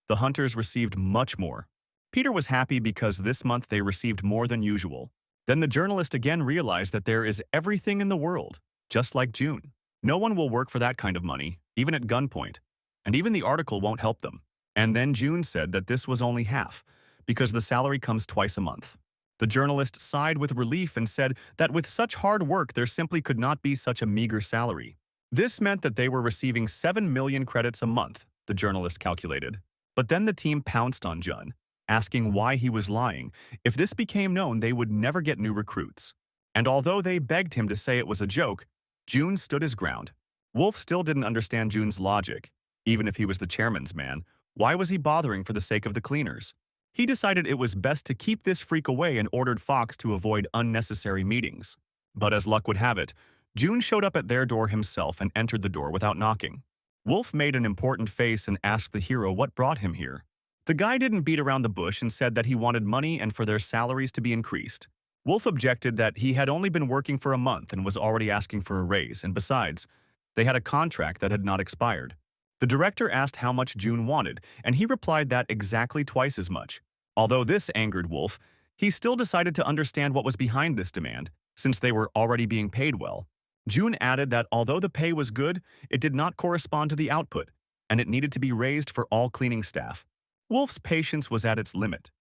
The hunters received much more. Peter was happy because this month they received more than usual. Then the journalist again realized that there is everything in the world, just like June. No one will work for that kind of money, even at gunpoint. And even the article won't help them. And then June said that this was only half, because the salary comes twice a month. The journalist sighed with relief and said that with such hard work there simply could not be such a meager salary. This meant that they were receiving 7 million credits a month, the journalist calculated. But then the team pounced on Jun, asking why he was lying. If this became known, they would never get new recruits. And although they begged him to say it was a joke, June stood his ground. Wolf still didn't understand June's logic. Even if he was the chairman's man, why was he bothering for the sake of the cleaners? He decided it was best to keep this freak away and ordered Fox to avoid unnecessary meetings. But as luck would have it, June showed up at their door himself and entered the door without knocking. Wolf made an important face and asked the hero what brought him here. The guy didn't beat around the bush and said that he wanted money and for their salaries to be increased. Wolf objected that he had only been working for a month and was already asking for a raise, and besides, they had a contract that had not expired. The director asked how much June wanted, and he replied that exactly twice as much. Although this angered Wolf, he still decided to understand what was behind this demand, since they were already being paid well. June added that although the pay was good, it did not correspond to the output, and it needed to be raised for all cleaning staff. Wolf's patience was at its limit.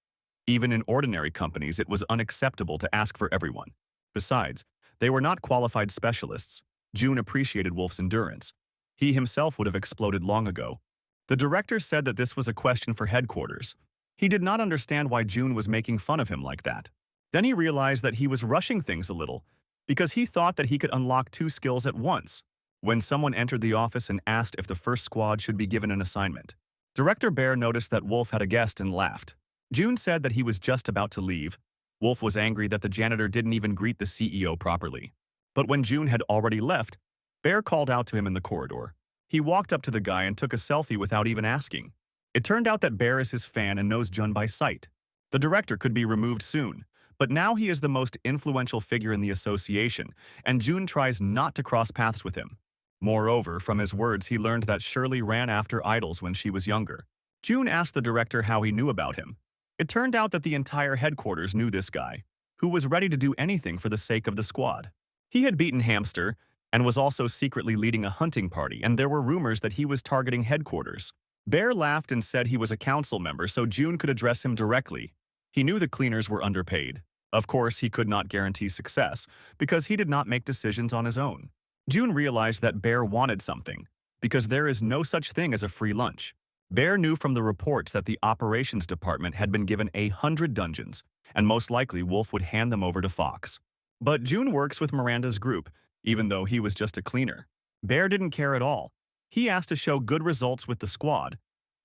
Even in ordinary companies, it was unacceptable to ask for everyone. Besides, they were not qualified specialists. June appreciated Wolf's endurance. He himself would have exploded long ago. The director said that this was a question for headquarters. He did not understand why June was making fun of him like that. Then he realized that he was rushing things a little, because he thought that he could unlock 2 skills at once. When someone entered the office and asked if the first squad should be given an assignment, Director Bear noticed that Wolf had a guest and laughed. June said that he was just about to leave. Wolf was angry that the janitor didn't even greet the CEO properly. But when June had already left, Bear called out to him in the corridor. He walked up to the guy and took a selfie without even asking. It turned out that Bear is his fan and knows Jun by sight. The director could be removed soon, but now he is the most influential figure in the association, and June tries not to cross paths with him. Moreover, from his words, he learned that Shirley ran after idols when she was younger. June asked the director how he knew about him. It turned out that the entire headquarters knew this guy, who was ready to do anything for the sake of the squad. He had beaten Hamster, and was also secretly leading a hunting party, and there were rumors that he was targeting headquarters. Bear laughed and said he was a council member so June could address him directly. He knew the cleaners were underpaid. Of course, he could not guarantee success, because he did not make decisions on his own. June realized that Bear wanted something, because there is no such thing as a free lunch. Bear knew from the reports that the operations department had been given 100 dungeons, and most likely Wolf would hand them over to Fox. But June works with Miranda's group, even though he was just a cleaner. Bear didn't care at all. He asked to show good results with the squad,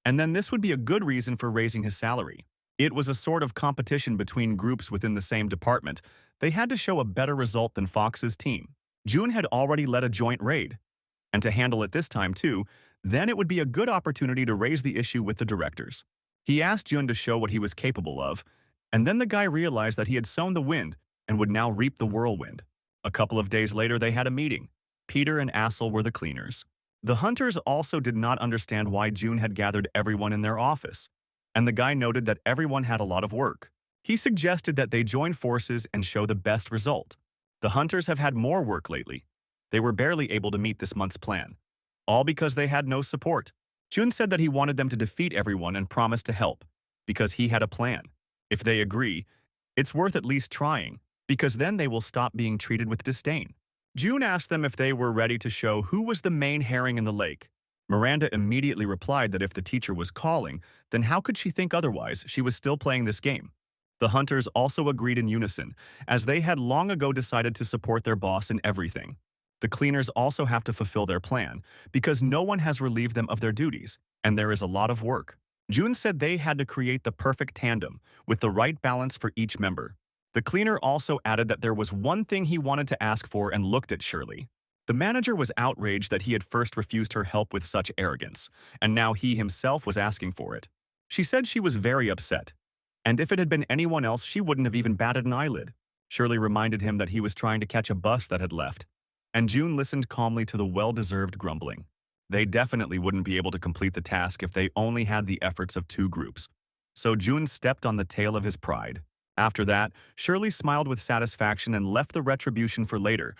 and then this would be a good reason for raising his salary. It was a sort of competition between groups within the same department. They had to show a better result than Fox's team. June had already led a joint raid, and to handle it this time too, then it would be a good opportunity to raise the issue with the directors. He asked June to show what he was capable of, and then the guy realized that he had sown the wind and would now reap the whirlwind. A couple of days later, they had a meeting. Peter and Asel were the cleaners. The hunters also did not understand why June had gathered everyone in their office, and the guy noted that everyone had a lot of work. He suggested that they join forces and show the best result. The hunters have had more work lately. They were barely able to meet this month's plan, all because they had no support. June said that he wanted them to defeat everyone and promised to help, because he had a plan. If they agree, it's worth at least trying, because then they will stop being treated with disdain. June asked them if they were ready to show who was the main herring in the lake. Miranda immediately replied that if the teacher was calling, then how could she think otherwise? She was still playing this game. The hunters also agreed in unison, as they had long ago decided to support their boss in everything. The cleaners also have to fulfill their plan, because no one has relieved them of their duties, and there is a lot of work. June said they had to create the perfect tandem, with the right balance for each member. The cleaner also added that there was one thing he wanted to ask for and looked at Shirley. The manager was outraged that he had first refused her help with such arrogance, and now he himself was asking for it. She said she was very upset, and if it had been anyone else, she wouldn't have even batted an eyelid. Shirley reminded him that he was trying to catch a bus that had left, and June listened calmly to the well-deserved grumbling. They definitely wouldn't be able to complete the task if they only had the efforts of two groups. So June stepped on the tail of his pride. After that, Shirley smiled with satisfaction and left the retribution for later,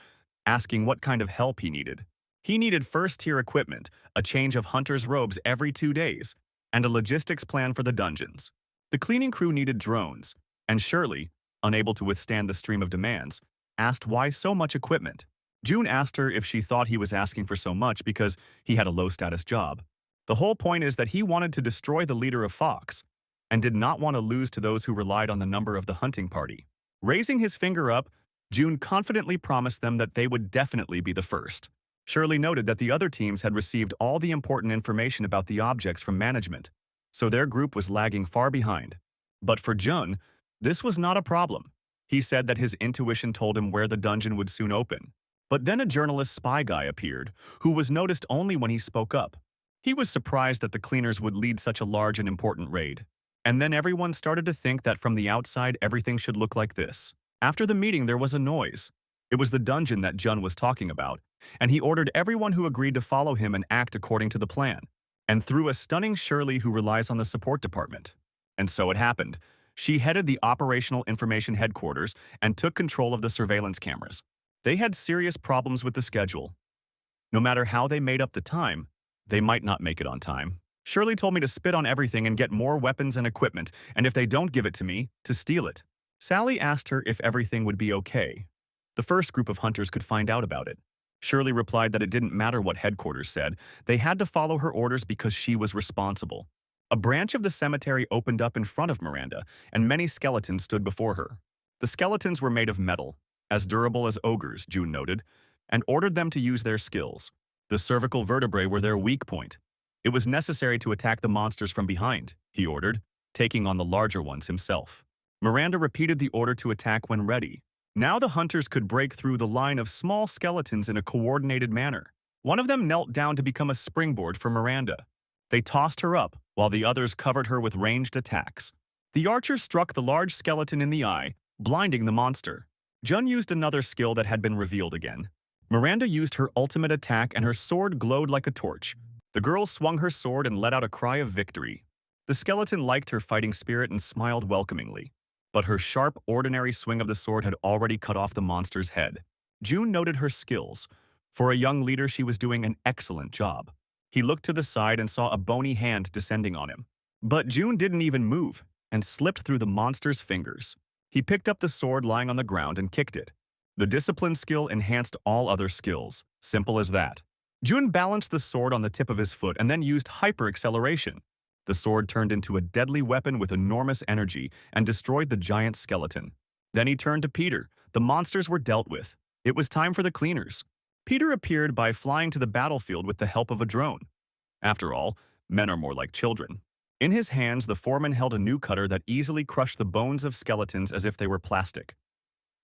asking what kind of help he needed. He needed first-tier equipment, a change of hunter's robes every 2 days, and a logistics plan for the dungeons. The cleaning crew needed drones, and Shirley, unable to withstand the stream of demands, asked why so much equipment. June asked her if she thought he was asking for so much because he had a low-status job. The whole point is that he wanted to destroy the leader of Fox, and did not want to lose to those who relied on the number of the hunting party. Raising his finger up, June confidently promised them that they would definitely be the first. Shirley noted that the other teams had received all the important information about the objects from management, so their group was lagging far behind. But for Jun, this was not a problem. He said that his intuition told him where the dungeon would soon open. But then a journalist spy guy appeared, who was noticed only when he spoke up. He was surprised that the cleaners would lead such a large and important raid. And then everyone started to think that from the outside everything should look like this. After the meeting there was a noise. It was the dungeon that Jun was talking about, and he ordered everyone who agreed to follow him and act according to the plan, and threw a stunning Shirley who relies on the support department. And so it happened. She headed the operational information headquarters and took control of the surveillance cameras. They had serious problems with the schedule. No matter how they made up the time, they might not make it on time. Shirley told me to spit on everything and get more weapons and equipment, and if they don't give it to me, to steal it. Sally asked her if everything would be okay. The first group of hunters could find out about it. Shirley replied that it didn't matter what headquarters said, they had to follow her orders because she was responsible. A branch of the cemetery opened up in front of Miranda, and many skeletons stood before her. The skeletons were made of metal, as durable as ogres, June noted, and ordered them to use their skills. The cervical vertebrae were their weak point. It was necessary to attack the monsters from behind, he ordered, taking on the larger ones himself. Miranda repeated the order to attack when ready. Now the hunters could break through the line of small skeletons in a coordinated manner. One of them knelt down to become a springboard for Miranda. They tossed her up, while the others covered her with ranged attacks. The archer struck the large skeleton in the eye, blinding the monster. Jun used another skill that had been revealed again. Miranda used her ultimate attack and her sword glowed like a torch. The girl swung her sword and let out a cry of victory. The skeleton liked her fighting spirit and smiled welcomingly. But her sharp, ordinary swing of the sword had already cut off the monster's head. June noted her skills. For a young leader, she was doing an excellent job. He looked to the side and saw a bony hand descending on him. But June didn't even move and slipped through the monster's fingers. He picked up the sword lying on the ground and kicked it. The discipline skill enhanced all other skills. Simple as that. June balanced the sword on the tip of his foot and then used hyper-acceleration. The sword turned into a deadly weapon with enormous energy and destroyed the giant skeleton. Then he turned to Peter. The monsters were dealt with. It was time for the cleaners. Peter appeared by flying to the battlefield with the help of a drone. After all, men are more like children. In his hands, the foreman held a new cutter that easily crushed the bones of skeletons as if they were plastic.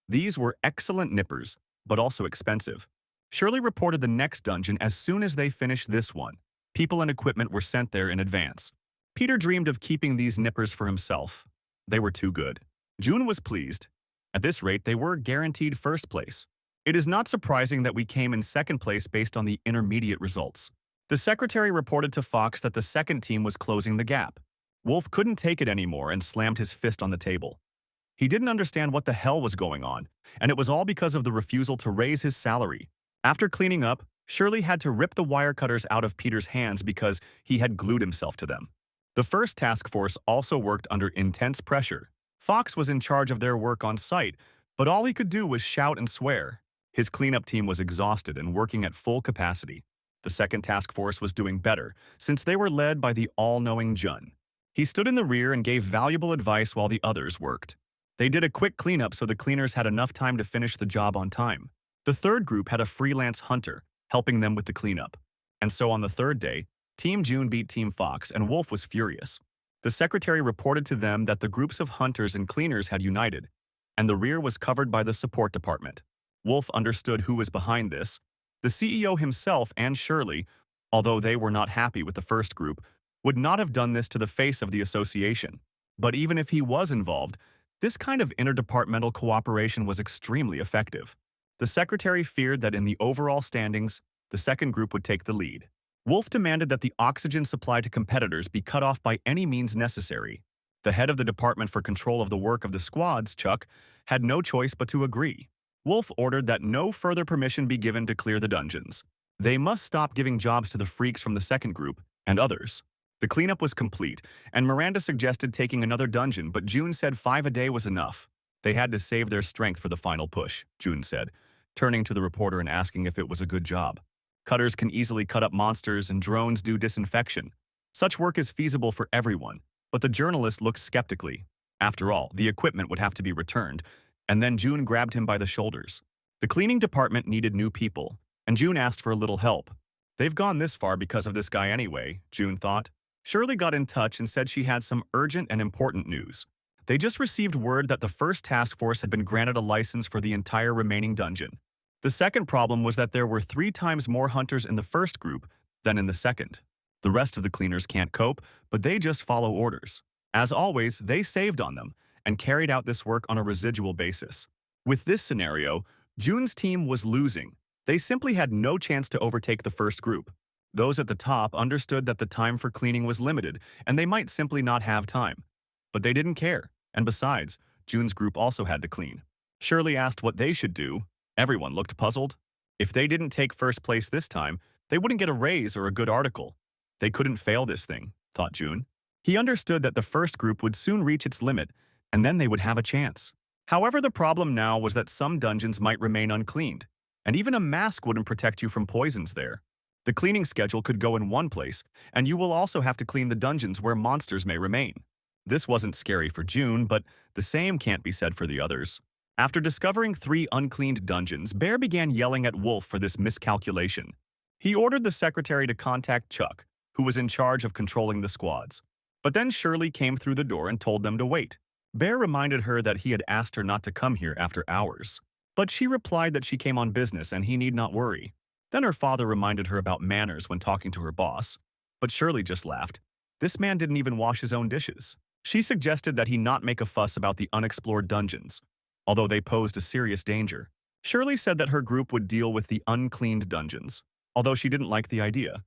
These were excellent nippers, but also expensive. Shirley reported the next dungeon as soon as they finished this one. People and equipment were sent there in advance. Peter dreamed of keeping these nippers for himself. They were too good. June was pleased. At this rate, they were guaranteed first place. It is not surprising that we came in second place based on the intermediate results. The secretary reported to Fox that the second team was closing the gap. Wolf couldn't take it anymore and slammed his fist on the table. He didn't understand what the hell was going on, and it was all because of the refusal to raise his salary. After cleaning up, Shirley had to rip the wire cutters out of Peter's hands because he had glued himself to them. The first task force also worked under intense pressure. Fox was in charge of their work on site, but all he could do was shout and swear. His cleanup team was exhausted and working at full capacity. The second task force was doing better, since they were led by the all-knowing Jun. He stood in the rear and gave valuable advice while the others worked. They did a quick cleanup so the cleaners had enough time to finish the job on time. The third group had a freelance hunter, helping them with the cleanup. And so on the third day, Team June beat Team Fox, and Wolf was furious. The secretary reported to them that the groups of hunters and cleaners had united, and the rear was covered by the support department. Wolf understood who was behind this. The CEO himself and Shirley, although they were not happy with the first group, would not have done this to the face of the association. But even if he was involved, this kind of interdepartmental cooperation was extremely effective. The secretary feared that in the overall standings, the second group would take the lead. Wolf demanded that the oxygen supply to competitors be cut off by any means necessary. The head of the Department for Control of the Work of the Squads, Chuck, had no choice but to agree. Wolf ordered that no further permission be given to clear the dungeons. They must stop giving jobs to the freaks from the second group and others. The cleanup was complete, and Miranda suggested taking another dungeon, but June said 5 a day was enough. They had to save their strength for the final push, June said, turning to the reporter and asking if it was a good job. Cutters can easily cut up monsters and drones do disinfection. Such work is feasible for everyone, but the journalist looked skeptically. After all, the equipment would have to be returned, and then June grabbed him by the shoulders. The cleaning department needed new people, and June asked for a little help. They've gone this far because of this guy anyway, June thought. Shirley got in touch and said she had some urgent and important news. They just received word that the first task force had been granted a license for the entire remaining dungeon. The second problem was that there were 3 times more hunters in the first group than in the second. The rest of the cleaners can't cope, but they just follow orders. As always, they saved on them and carried out this work on a residual basis. With this scenario, June's team was losing. They simply had no chance to overtake the first group. Those at the top understood that the time for cleaning was limited, and they might simply not have time. But they didn't care, and besides, June's group also had to clean. Shirley asked what they should do. Everyone looked puzzled. If they didn't take first place this time, they wouldn't get a raise or a good article. They couldn't fail this thing, thought June. He understood that the first group would soon reach its limit, and then they would have a chance. However, the problem now was that some dungeons might remain uncleaned, and even a mask wouldn't protect you from poisons there. The cleaning schedule could go in one place, and you will also have to clean the dungeons where monsters may remain. This wasn't scary for June, but the same can't be said for the others. After discovering 3 uncleaned dungeons, Bear began yelling at Wolf for this miscalculation. He ordered the secretary to contact Chuck, who was in charge of controlling the squads. But then Shirley came through the door and told them to wait. Bear reminded her that he had asked her not to come here after hours. But she replied that she came on business and he need not worry. Then her father reminded her about manners when talking to her boss. But Shirley just laughed. This man didn't even wash his own dishes. She suggested that he not make a fuss about the unexplored dungeons, although they posed a serious danger. Shirley said that her group would deal with the uncleaned dungeons, although she didn't like the idea.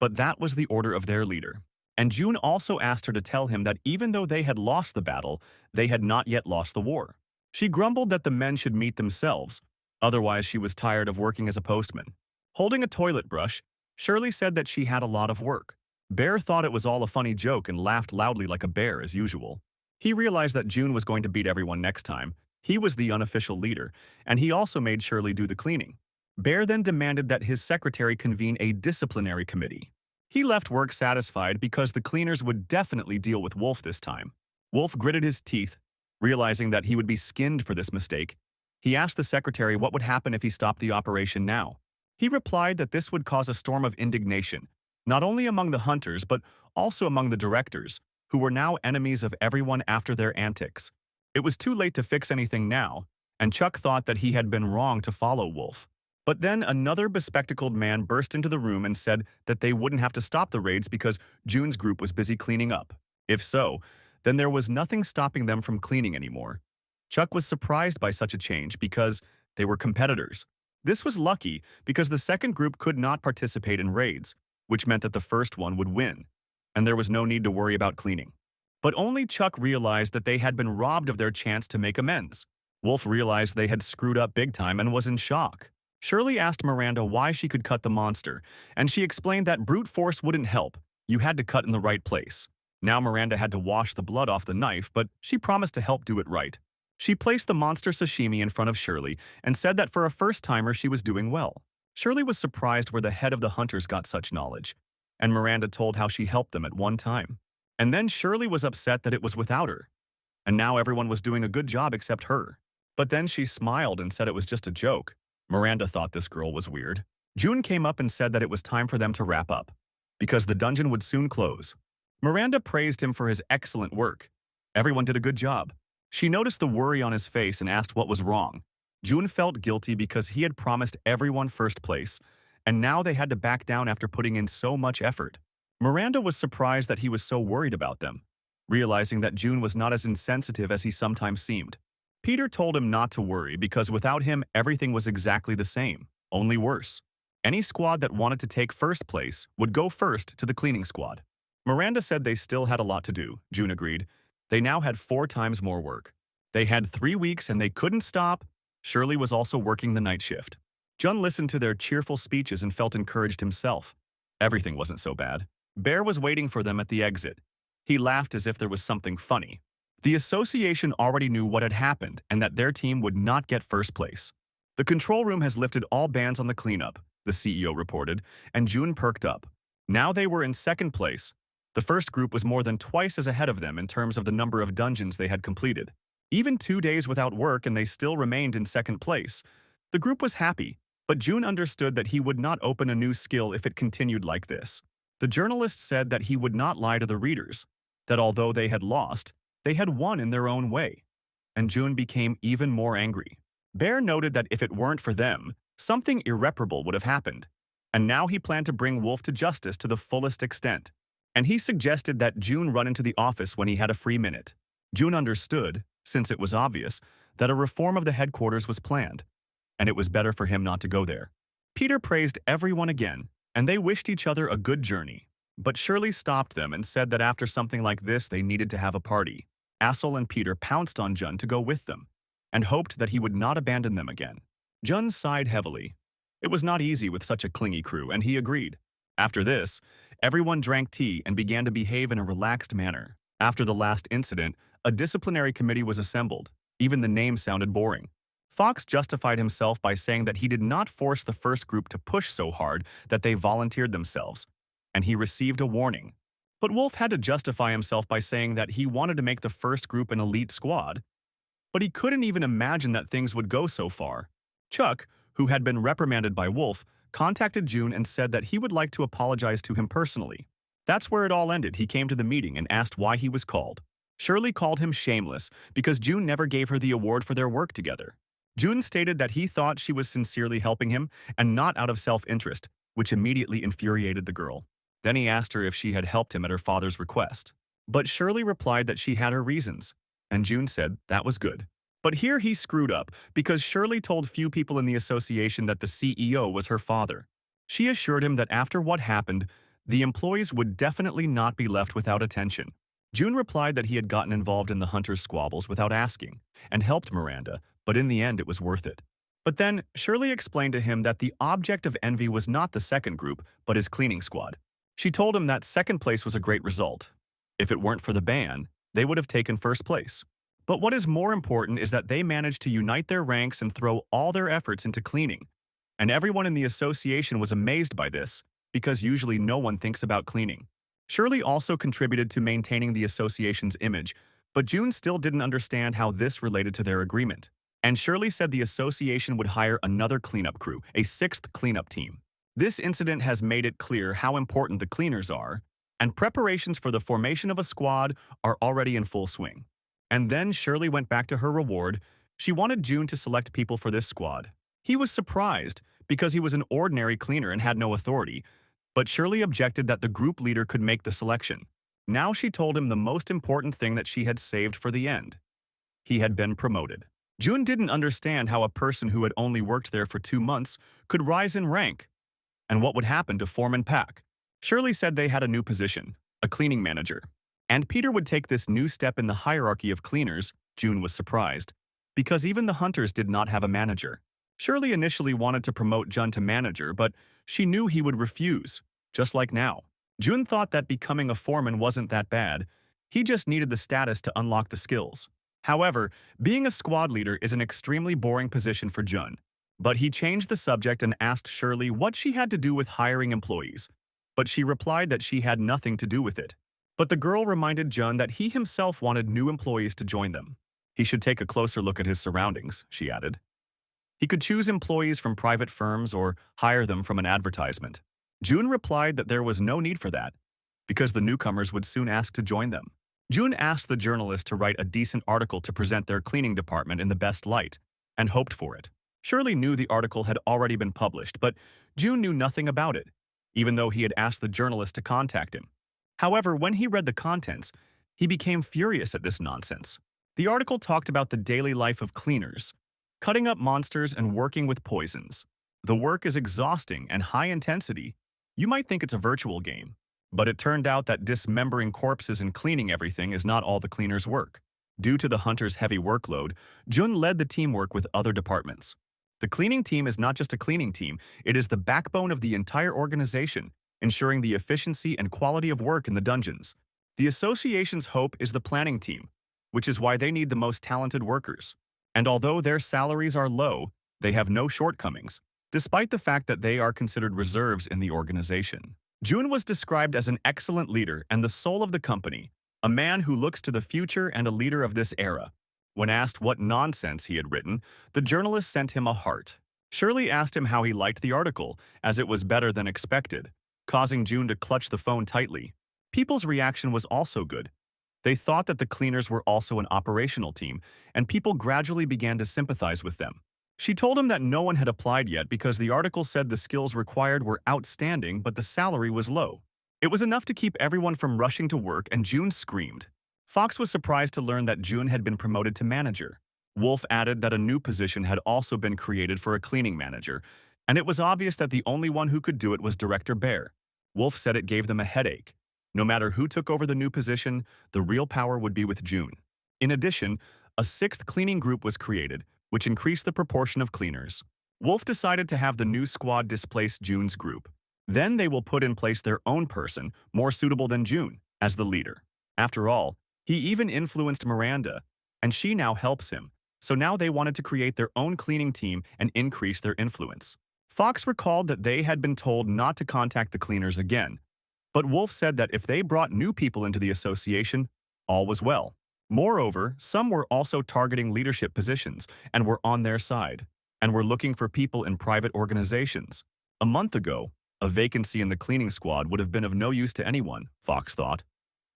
But that was the order of their leader. And June also asked her to tell him that even though they had lost the battle, they had not yet lost the war. She grumbled that the men should meet themselves, otherwise she was tired of working as a postman. Holding a toilet brush, Shirley said that she had a lot of work. Bear thought it was all a funny joke and laughed loudly like a bear as usual. He realized that June was going to beat everyone next time. He was the unofficial leader, and he also made Shirley do the cleaning. Bear then demanded that his secretary convene a disciplinary committee. He left work satisfied because the cleaners would definitely deal with Wolf this time. Wolf gritted his teeth, realizing that he would be skinned for this mistake. He asked the secretary what would happen if he stopped the operation now. He replied that this would cause a storm of indignation, not only among the hunters but also among the directors, who were now enemies of everyone after their antics. It was too late to fix anything now, and Chuck thought that he had been wrong to follow Wolf. But then another bespectacled man burst into the room and said that they wouldn't have to stop the raids because June's group was busy cleaning up. If so, then there was nothing stopping them from cleaning anymore. Chuck was surprised by such a change because they were competitors. This was lucky because the second group could not participate in raids, which meant that the first one would win, and there was no need to worry about cleaning. But only Chuck realized that they had been robbed of their chance to make amends. Wolf realized they had screwed up big time and was in shock. Shirley asked Miranda why she could cut the monster, and she explained that brute force wouldn't help. You had to cut in the right place. Now Miranda had to wash the blood off the knife, but she promised to help do it right. She placed the monster sashimi in front of Shirley and said that for a first-timer she was doing well. Shirley was surprised where the head of the hunters got such knowledge, and Miranda told how she helped them at one time. And then Shirley was upset that it was without her, and now everyone was doing a good job except her. But then she smiled and said it was just a joke. Miranda thought this girl was weird. June came up and said that it was time for them to wrap up, because the dungeon would soon close. Miranda praised him for his excellent work. Everyone did a good job. She noticed the worry on his face and asked what was wrong. June felt guilty because he had promised everyone first place, and now they had to back down after putting in so much effort. Miranda was surprised that he was so worried about them, realizing that June was not as insensitive as he sometimes seemed. Peter told him not to worry because without him, everything was exactly the same, only worse. Any squad that wanted to take first place would go first to the cleaning squad. Miranda said they still had a lot to do, June agreed. They now had 4 times more work. They had 3 weeks and they couldn't stop. Shirley was also working the night shift. Jun listened to their cheerful speeches and felt encouraged himself. Everything wasn't so bad. Bear was waiting for them at the exit. He laughed as if there was something funny. The association already knew what had happened and that their team would not get first place. The control room has lifted all bans on the cleanup, the CEO reported, and June perked up. Now they were in second place. The first group was more than twice as ahead of them in terms of the number of dungeons they had completed. Even 2 days without work and they still remained in second place. The group was happy, but June understood that he would not open a new skill if it continued like this. The journalist said that he would not lie to the readers, that although they had lost, they had won in their own way. And June became even more angry. Bear noted that if it weren't for them, something irreparable would have happened. And now he planned to bring Wolf to justice to the fullest extent. And he suggested that June run into the office when he had a free minute. June understood, since it was obvious, that a reform of the headquarters was planned, and it was better for him not to go there. Peter praised everyone again, and they wished each other a good journey. But Shirley stopped them and said that after something like this they needed to have a party. Asel and Peter pounced on Jun to go with them, and hoped that he would not abandon them again. Jun sighed heavily. It was not easy with such a clingy crew, and he agreed. After this, everyone drank tea and began to behave in a relaxed manner. After the last incident, a disciplinary committee was assembled. Even the name sounded boring. Fox justified himself by saying that he did not force the first group to push so hard that they volunteered themselves, and he received a warning. But Wolf had to justify himself by saying that he wanted to make the first group an elite squad. But he couldn't even imagine that things would go so far. Chuck, who had been reprimanded by Wolf, contacted June and said that he would like to apologize to him personally. That's where it all ended. He came to the meeting and asked why he was called. Shirley called him shameless because June never gave her the award for their work together. June stated that he thought she was sincerely helping him and not out of self-interest, which immediately infuriated the girl. Then he asked her if she had helped him at her father's request. But Shirley replied that she had her reasons, and June said that was good. But here he screwed up because Shirley told few people in the association that the CEO was her father. She assured him that after what happened, the employees would definitely not be left without attention. June replied that he had gotten involved in the hunters' squabbles without asking and helped Miranda, but in the end it was worth it. But then Shirley explained to him that the object of envy was not the second group, but his cleaning squad. She told him that second place was a great result. If it weren't for the ban, they would have taken first place. But what is more important is that they managed to unite their ranks and throw all their efforts into cleaning. And everyone in the association was amazed by this, because usually no one thinks about cleaning. Shirley also contributed to maintaining the association's image, but June still didn't understand how this related to their agreement. And Shirley said the association would hire another cleanup crew, a 6th cleanup team. This incident has made it clear how important the cleaners are, and preparations for the formation of a squad are already in full swing. And then Shirley went back to her reward. She wanted June to select people for this squad. He was surprised because he was an ordinary cleaner and had no authority, but Shirley objected that the group leader could make the selection. Now she told him the most important thing that she had saved for the end. He had been promoted. June didn't understand how a person who had only worked there for 2 months could rise in rank, and what would happen to foreman Pack. Shirley said they had a new position, a cleaning manager. And Peter would take this new step in the hierarchy of cleaners. June was surprised, because even the hunters did not have a manager. Shirley initially wanted to promote Jun to manager, but she knew he would refuse, just like now. June thought that becoming a foreman wasn't that bad. He just needed the status to unlock the skills. However, being a squad leader is an extremely boring position for Jun. But he changed the subject and asked Shirley what she had to do with hiring employees. But she replied that she had nothing to do with it. But the girl reminded Jun that he himself wanted new employees to join them. He should take a closer look at his surroundings, she added. He could choose employees from private firms or hire them from an advertisement. June replied that there was no need for that. because the newcomers would soon ask to join them. June asked the journalist to write a decent article to present their cleaning department in the best light, and hoped for it. Shirley knew the article had already been published, but June knew nothing about it, even though he had asked the journalist to contact him. However, when he read the contents, he became furious at this nonsense. The article talked about the daily life of cleaners, cutting up monsters and working with poisons. The work is exhausting and high intensity. You might think it's a virtual game, but it turned out that dismembering corpses and cleaning everything is not all the cleaners' work. Due to the hunter's heavy workload, Jun led the teamwork with other departments. The cleaning team is not just a cleaning team, it is the backbone of the entire organization, ensuring the efficiency and quality of work in the dungeons. The association's hope is the planning team, which is why they need the most talented workers. And although their salaries are low, they have no shortcomings, despite the fact that they are considered reserves in the organization. Jun was described as an excellent leader and the soul of the company, a man who looks to the future and a leader of this era. When asked what nonsense he had written, the journalist sent him a heart. Shirley asked him how he liked the article, as it was better than expected, causing June to clutch the phone tightly. People's reaction was also good. They thought that the cleaners were also an operational team, and people gradually began to sympathize with them. She told him that no one had applied yet because the article said the skills required were outstanding but the salary was low. It was enough to keep everyone from rushing to work, and June screamed. Fox was surprised to learn that June had been promoted to manager. Wolf added that a new position had also been created for a cleaning manager, and it was obvious that the only one who could do it was Director Bear. Wolf said it gave them a headache. No matter who took over the new position, the real power would be with June. In addition, a sixth cleaning group was created, which increased the proportion of cleaners. Wolf decided to have the new squad displace June's group. Then they will put in place their own person, more suitable than June, as the leader. After all, he even influenced Miranda, and she now helps him, so now they wanted to create their own cleaning team and increase their influence. Fox recalled that they had been told not to contact the cleaners again, but Wolf said that if they brought new people into the association, all was well. Moreover, some were also targeting leadership positions and were on their side, and were looking for people in private organizations. A month ago, a vacancy in the cleaning squad would have been of no use to anyone, Fox thought.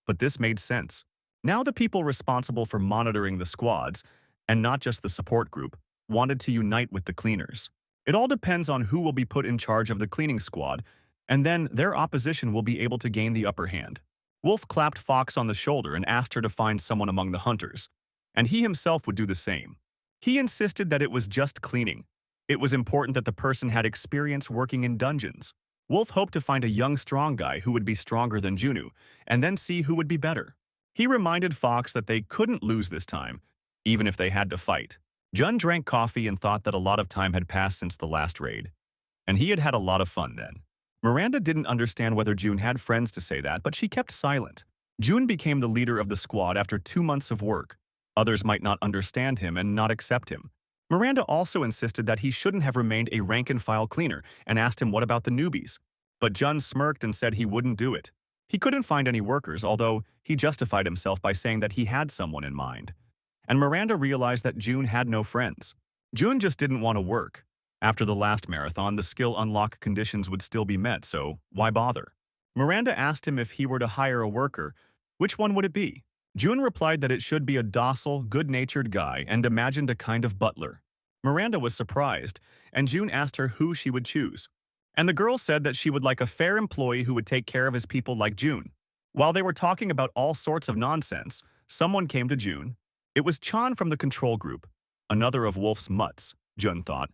But this made sense. Now the people responsible for monitoring the squads, and not just the support group, wanted to unite with the cleaners. It all depends on who will be put in charge of the cleaning squad, and then their opposition will be able to gain the upper hand. Wolf clapped Fox on the shoulder and asked her to find someone among the hunters, and he himself would do the same. He insisted that it was just cleaning. It was important that the person had experience working in dungeons. Wolf hoped to find a young, strong guy who would be stronger than Junu, and then see who would be better. He reminded Fox that they couldn't lose this time, even if they had to fight. Jun drank coffee and thought that a lot of time had passed since the last raid, and he had had a lot of fun then. Miranda didn't understand whether June had friends to say that, but she kept silent. June became the leader of the squad after 2 months of work. Others might not understand him and not accept him. Miranda also insisted that he shouldn't have remained a rank-and-file cleaner and asked him what about the newbies. But Jun smirked and said he wouldn't do it. He couldn't find any workers, although he justified himself by saying that he had someone in mind. And Miranda realized that June had no friends. June just didn't want to work. After the last marathon, the skill unlock conditions would still be met, so why bother? Miranda asked him if he were to hire a worker, which one would it be? June replied that it should be a docile, good-natured guy and imagined a kind of butler. Miranda was surprised, and June asked her who she would choose. And the girl said that she would like a fair employee who would take care of his people like June. While they were talking about all sorts of nonsense, someone came to June. It was Chan from the control group, another of Wolf's mutts, Jun thought,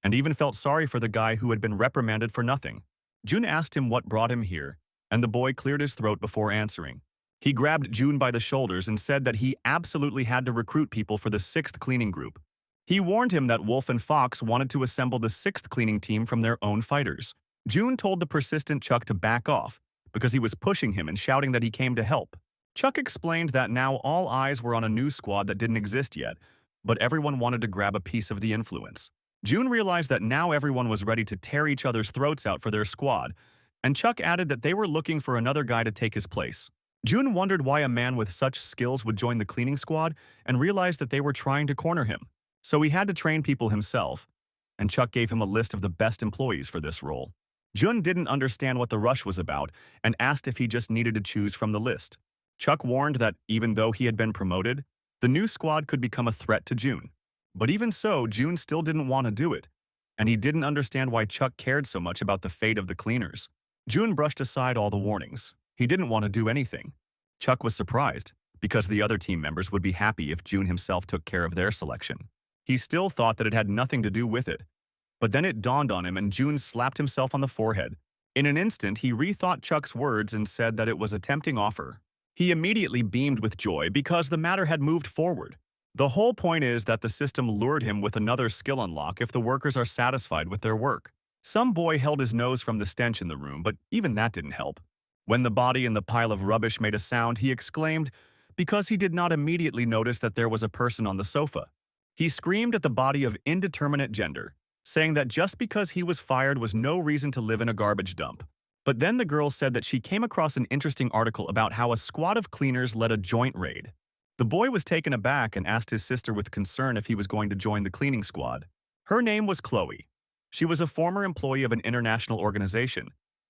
and even felt sorry for the guy who had been reprimanded for nothing. Jun asked him what brought him here, and the boy cleared his throat before answering. He grabbed June by the shoulders and said that he absolutely had to recruit people for the 6th cleaning group. He warned him that Wolf and Fox wanted to assemble the 6th cleaning team from their own fighters. June told the persistent Chuck to back off because he was pushing him and shouting that he came to help. Chuck explained that now all eyes were on a new squad that didn't exist yet, but everyone wanted to grab a piece of the influence. June realized that now everyone was ready to tear each other's throats out for their squad, and Chuck added that they were looking for another guy to take his place. June wondered why a man with such skills would join the cleaning squad and realized that they were trying to corner him. So he had to train people himself, and Chuck gave him a list of the best employees for this role. Jun didn't understand what the rush was about and asked if he just needed to choose from the list. Chuck warned that even though he had been promoted, the new squad could become a threat to Jun. But even so, Jun still didn't want to do it, and he didn't understand why Chuck cared so much about the fate of the cleaners. Jun brushed aside all the warnings. He didn't want to do anything. Chuck was surprised, because the other team members would be happy if Jun himself took care of their selection. He still thought that it had nothing to do with it. But then it dawned on him and Jun slapped himself on the forehead. In an instant, he rethought Chuck's words and said that it was a tempting offer. He immediately beamed with joy because the matter had moved forward. The whole point is that the system lured him with another skill unlock if the workers are satisfied with their work. Some boy held his nose from the stench in the room, but even that didn't help. When the body in the pile of rubbish made a sound, he exclaimed, because he did not immediately notice that there was a person on the sofa. He screamed at the body of indeterminate gender, saying that just because he was fired was no reason to live in a garbage dump. But then the girl said that she came across an interesting article about how a squad of cleaners led a joint raid. The boy was taken aback and asked his sister with concern if he was going to join the cleaning squad. Her name was Chloe. She was a former employee of an international organization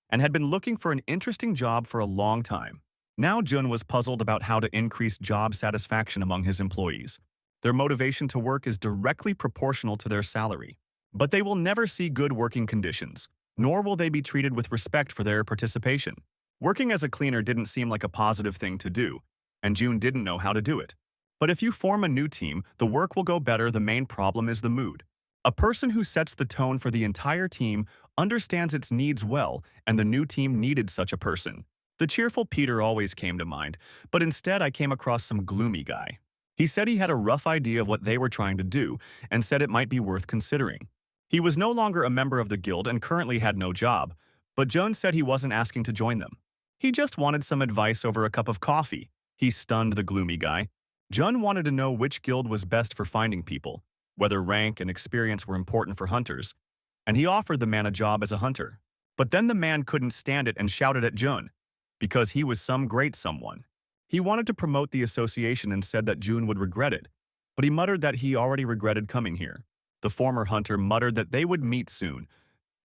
and had been looking for an interesting job for a long time. Now Jun was puzzled about how to increase job satisfaction among his employees. Their motivation to work is directly proportional to their salary. But they will never see good working conditions, nor will they be treated with respect for their participation. Working as a cleaner didn't seem like a positive thing to do, and Jun didn't know how to do it. But if you form a new team, the work will go better. The main problem is the mood. A person who sets the tone for the entire team understands its needs well, and the new team needed such a person. The cheerful Peter always came to mind, but instead I came across some gloomy guy. He said he had a rough idea of what they were trying to do and said it might be worth considering. He was no longer a member of the guild and currently had no job, but Jones said he wasn't asking to join them. He just wanted some advice over a cup of coffee. He stunned the gloomy guy. Jun wanted to know which guild was best for finding people, whether rank and experience were important for hunters, and he offered the man a job as a hunter. But then the man couldn't stand it and shouted at Jun, because he was some great someone. He wanted to promote the association and said that Jun would regret it, but he muttered that he already regretted coming here. The former hunter muttered that they would meet soon,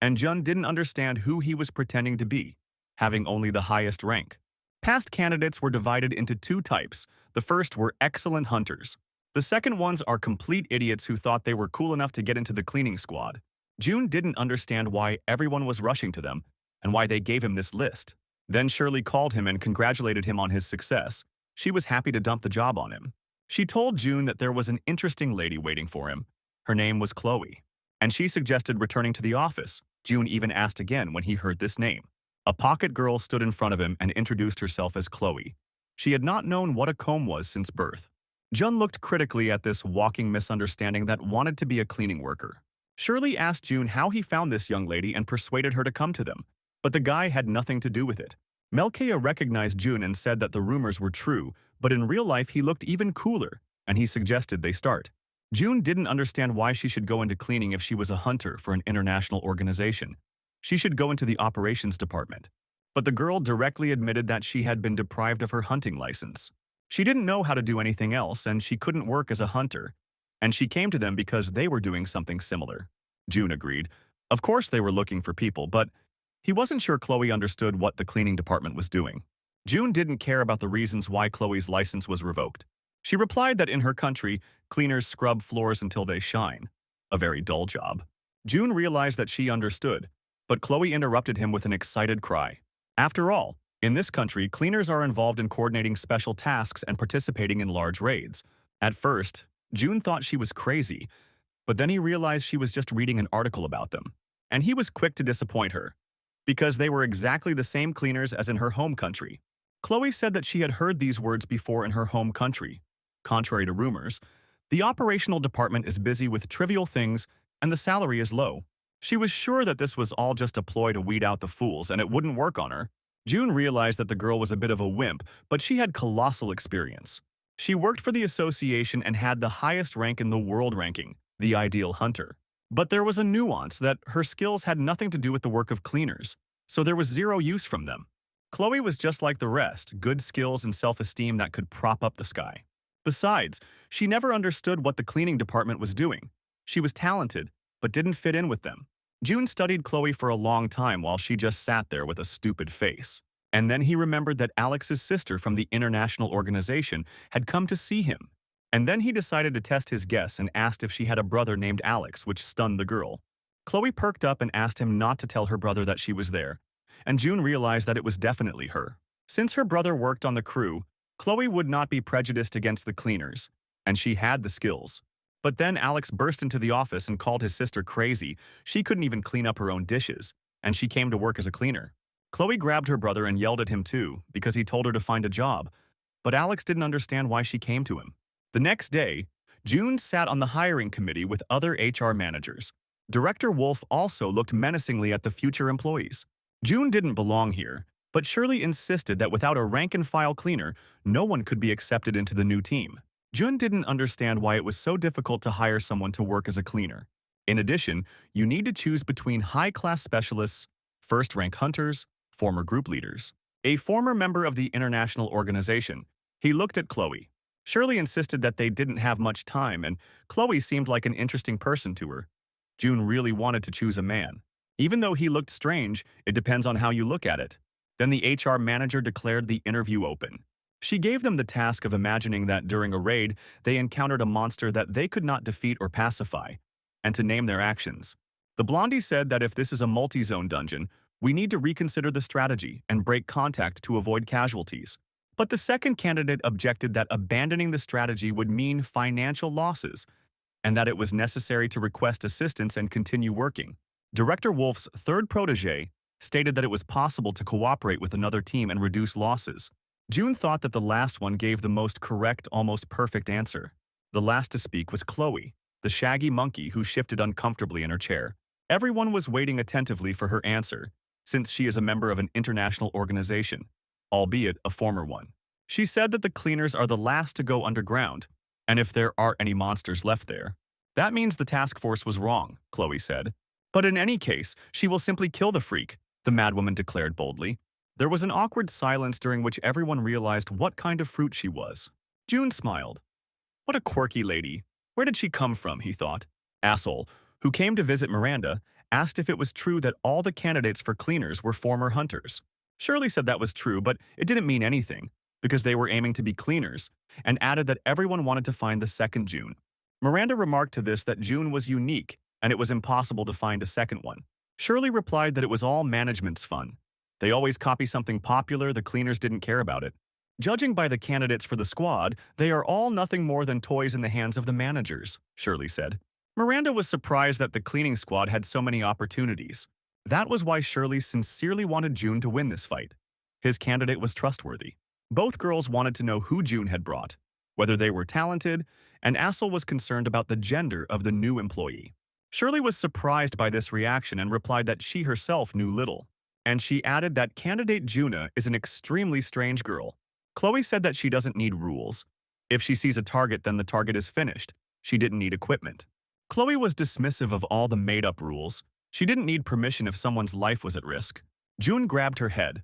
and Jun didn't understand who he was pretending to be, having only the highest rank. Past candidates were divided into two types. The first were excellent hunters. The second ones are complete idiots who thought they were cool enough to get into the cleaning squad. Jun didn't understand why everyone was rushing to them and why they gave him this list. Then Shirley called him and congratulated him on his success. She was happy to dump the job on him. She told Jun that there was an interesting lady waiting for him. Her name was Chloe, and she suggested returning to the office. Jun even asked again when he heard this name. A pocket girl stood in front of him and introduced herself as Chloe. She had not known what a comb was since birth. Jun looked critically at this walking misunderstanding that wanted to be a cleaning worker. Shirley asked Jun how he found this young lady and persuaded her to come to them, but the guy had nothing to do with it. Melkea recognized Jun and said that the rumors were true, but in real life he looked even cooler, and he suggested they start. Jun didn't understand why she should go into cleaning if she was a hunter for an international organization. She should go into the operations department. But the girl directly admitted that she had been deprived of her hunting license. She didn't know how to do anything else, and she couldn't work as a hunter. And she came to them because they were doing something similar. Jun agreed. Of course they were looking for people, but he wasn't sure Chloe understood what the cleaning department was doing. Jun didn't care about the reasons why Chloe's license was revoked. She replied that in her country, cleaners scrub floors until they shine. A very dull job. Jun realized that she understood, but Chloe interrupted him with an excited cry. After all, in this country, cleaners are involved in coordinating special tasks and participating in large raids. At first, Jun thought she was crazy, but then he realized she was just reading an article about them. And he was quick to disappoint her, because they were exactly the same cleaners as in her home country. Chloe said that she had heard these words before in her home country. Contrary to rumors, the operational department is busy with trivial things and the salary is low. She was sure that this was all just a ploy to weed out the fools and it wouldn't work on her. Jun realized that the girl was a bit of a wimp, but she had colossal experience. She worked for the association and had the highest rank in the world ranking, the ideal hunter. But there was a nuance that her skills had nothing to do with the work of cleaners, so there was zero use from them. Chloe was just like the rest, good skills and self-esteem that could prop up the sky. Besides, she never understood what the cleaning department was doing. She was talented, but didn't fit in with them. June studied Chloe for a long time while she just sat there with a stupid face. And then he remembered that Alex's sister from the international organization had come to see him. And then he decided to test his guess and asked if she had a brother named Alex, which stunned the girl. Chloe perked up and asked him not to tell her brother that she was there, and June realized that it was definitely her. Since her brother worked on the crew, Chloe would not be prejudiced against the cleaners, and she had the skills. But then Alex burst into the office and called his sister crazy. She couldn't even clean up her own dishes, and she came to work as a cleaner. Chloe grabbed her brother and yelled at him too, because he told her to find a job. But Alex didn't understand why she came to him. The next day, June sat on the hiring committee with other HR managers. Director Wolf also looked menacingly at the future employees. June didn't belong here, but Shirley insisted that without a rank-and-file cleaner, no one could be accepted into the new team. June didn't understand why it was so difficult to hire someone to work as a cleaner. In addition, you need to choose between high-class specialists, first-rank hunters, former group leaders. A former member of the international organization, he looked at Chloe. Shirley insisted that they didn't have much time, and Chloe seemed like an interesting person to her. June really wanted to choose a man. Even though he looked strange, it depends on how you look at it. Then the HR manager declared the interview open. She gave them the task of imagining that during a raid, they encountered a monster that they could not defeat or pacify, and to name their actions. The blondie said that if this is a multi-zone dungeon, we need to reconsider the strategy and break contact to avoid casualties. But the second candidate objected that abandoning the strategy would mean financial losses, and that it was necessary to request assistance and continue working. Director Wolf's third protege stated that it was possible to cooperate with another team and reduce losses. June thought that the last one gave the most correct, almost perfect answer. The last to speak was Chloe, the shaggy monkey who shifted uncomfortably in her chair. Everyone was waiting attentively for her answer, since she is a member of an international organization, albeit a former one. She said that the cleaners are the last to go underground, and if there are any monsters left there, that means the task force was wrong, Chloe said. But in any case, she will simply kill the freak, the madwoman declared boldly. There was an awkward silence during which everyone realized what kind of fruit she was. June smiled. What a quirky lady. Where did she come from, he thought. Asel, who came to visit Miranda, asked if it was true that all the candidates for cleaners were former hunters. Shirley said that was true, but it didn't mean anything, because they were aiming to be cleaners, and added that everyone wanted to find the second June. Miranda remarked to this that June was unique, and it was impossible to find a second one. Shirley replied that it was all management's fun. They always copy something popular, the cleaners didn't care about it. Judging by the candidates for the squad, they are all nothing more than toys in the hands of the managers, Shirley said. Miranda was surprised that the cleaning squad had so many opportunities. That was why Shirley sincerely wanted June to win this fight. His candidate was trustworthy. Both girls wanted to know who June had brought, whether they were talented, and Asel was concerned about the gender of the new employee. Shirley was surprised by this reaction and replied that she herself knew little. And she added that candidate Juna is an extremely strange girl. Chloe said that she doesn't need rules. If she sees a target, then the target is finished. She didn't need equipment. Chloe was dismissive of all the made-up rules. She didn't need permission if someone's life was at risk. June grabbed her head.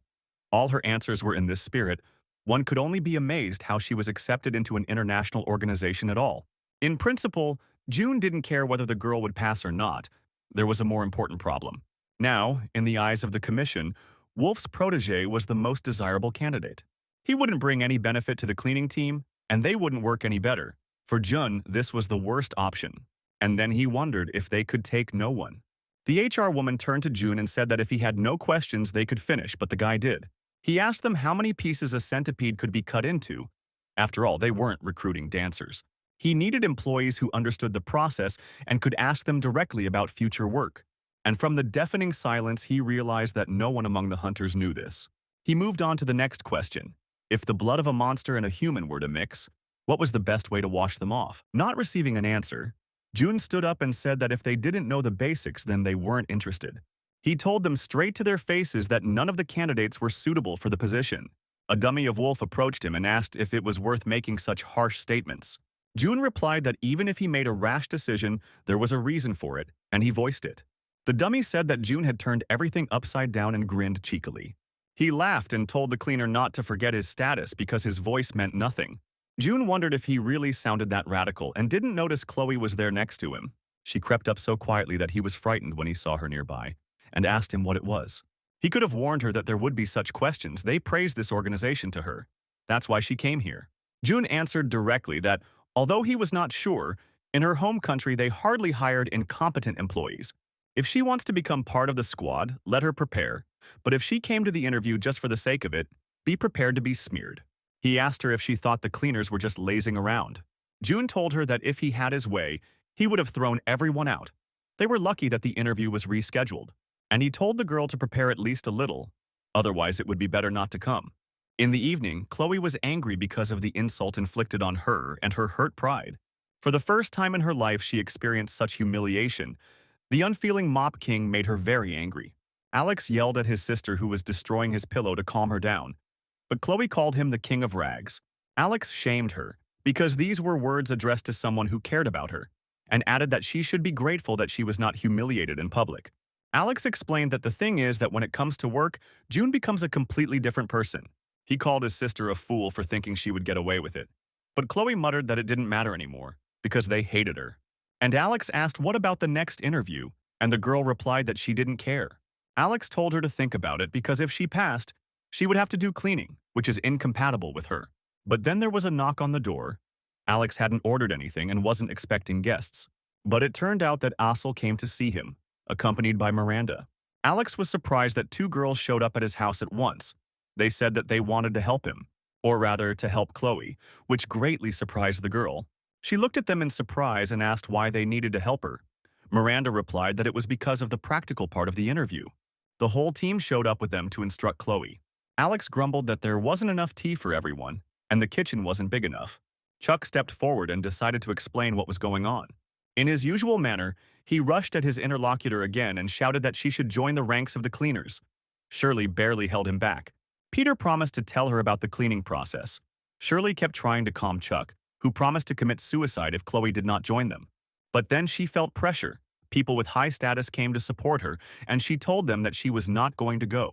All her answers were in this spirit. One could only be amazed how she was accepted into an international organization at all. In principle, June didn't care whether the girl would pass or not. There was a more important problem. Now, in the eyes of the commission, Wolf's protege was the most desirable candidate. He wouldn't bring any benefit to the cleaning team, and they wouldn't work any better. For Jun, this was the worst option. And then he wondered if they could take no one. The HR woman turned to June and said that if he had no questions, they could finish, but the guy did. He asked them how many pieces a centipede could be cut into. After all, they weren't recruiting dancers. He needed employees who understood the process and could ask them directly about future work. And from the deafening silence, he realized that no one among the hunters knew this. He moved on to the next question. If the blood of a monster and a human were to mix, what was the best way to wash them off? Not receiving an answer, June stood up and said that if they didn't know the basics, then they weren't interested. He told them straight to their faces that none of the candidates were suitable for the position. A dummy of Wolf approached him and asked if it was worth making such harsh statements. June replied that even if he made a rash decision, there was a reason for it, and he voiced it. The dummy said that June had turned everything upside down and grinned cheekily. He laughed and told the cleaner not to forget his status because his voice meant nothing. June wondered if he really sounded that radical and didn't notice Chloe was there next to him. She crept up so quietly that he was frightened when he saw her nearby and asked him what it was. He could have warned her that there would be such questions. They praised this organization to her. That's why she came here. June answered directly that, although he was not sure, in her home country they hardly hired incompetent employees. If she wants to become part of the squad, let her prepare. But if she came to the interview just for the sake of it, be prepared to be smeared. He asked her if she thought the cleaners were just lazing around. June told her that if he had his way, he would have thrown everyone out. They were lucky that the interview was rescheduled, and he told the girl to prepare at least a little, otherwise it would be better not to come. In the evening, Chloe was angry because of the insult inflicted on her and her hurt pride. For the first time in her life, she experienced such humiliation. The unfeeling Mop King made her very angry. Alex yelled at his sister who was destroying his pillow to calm her down, but Chloe called him the King of Rags. Alex shamed her, because these were words addressed to someone who cared about her, and added that she should be grateful that she was not humiliated in public. Alex explained that the thing is that when it comes to work, June becomes a completely different person. He called his sister a fool for thinking she would get away with it. But Chloe muttered that it didn't matter anymore, because they hated her. And Alex asked what about the next interview, and the girl replied that she didn't care. Alex told her to think about it because if she passed, she would have to do cleaning, which is incompatible with her. But then there was a knock on the door. Alex hadn't ordered anything and wasn't expecting guests. But it turned out that Asel came to see him, accompanied by Miranda. Alex was surprised that two girls showed up at his house at once. They said that they wanted to help him, or rather to help Chloe, which greatly surprised the girl. She looked at them in surprise and asked why they needed to help her. Miranda replied that it was because of the practical part of the interview. The whole team showed up with them to instruct Chloe. Alex grumbled that there wasn't enough tea for everyone, and the kitchen wasn't big enough. Chuck stepped forward and decided to explain what was going on. In his usual manner, he rushed at his interlocutor again and shouted that she should join the ranks of the cleaners. Shirley barely held him back. Peter promised to tell her about the cleaning process. Shirley kept trying to calm Chuck, who promised to commit suicide if Chloe did not join them. But then she felt pressure. People with high status came to support her, and she told them that she was not going to go.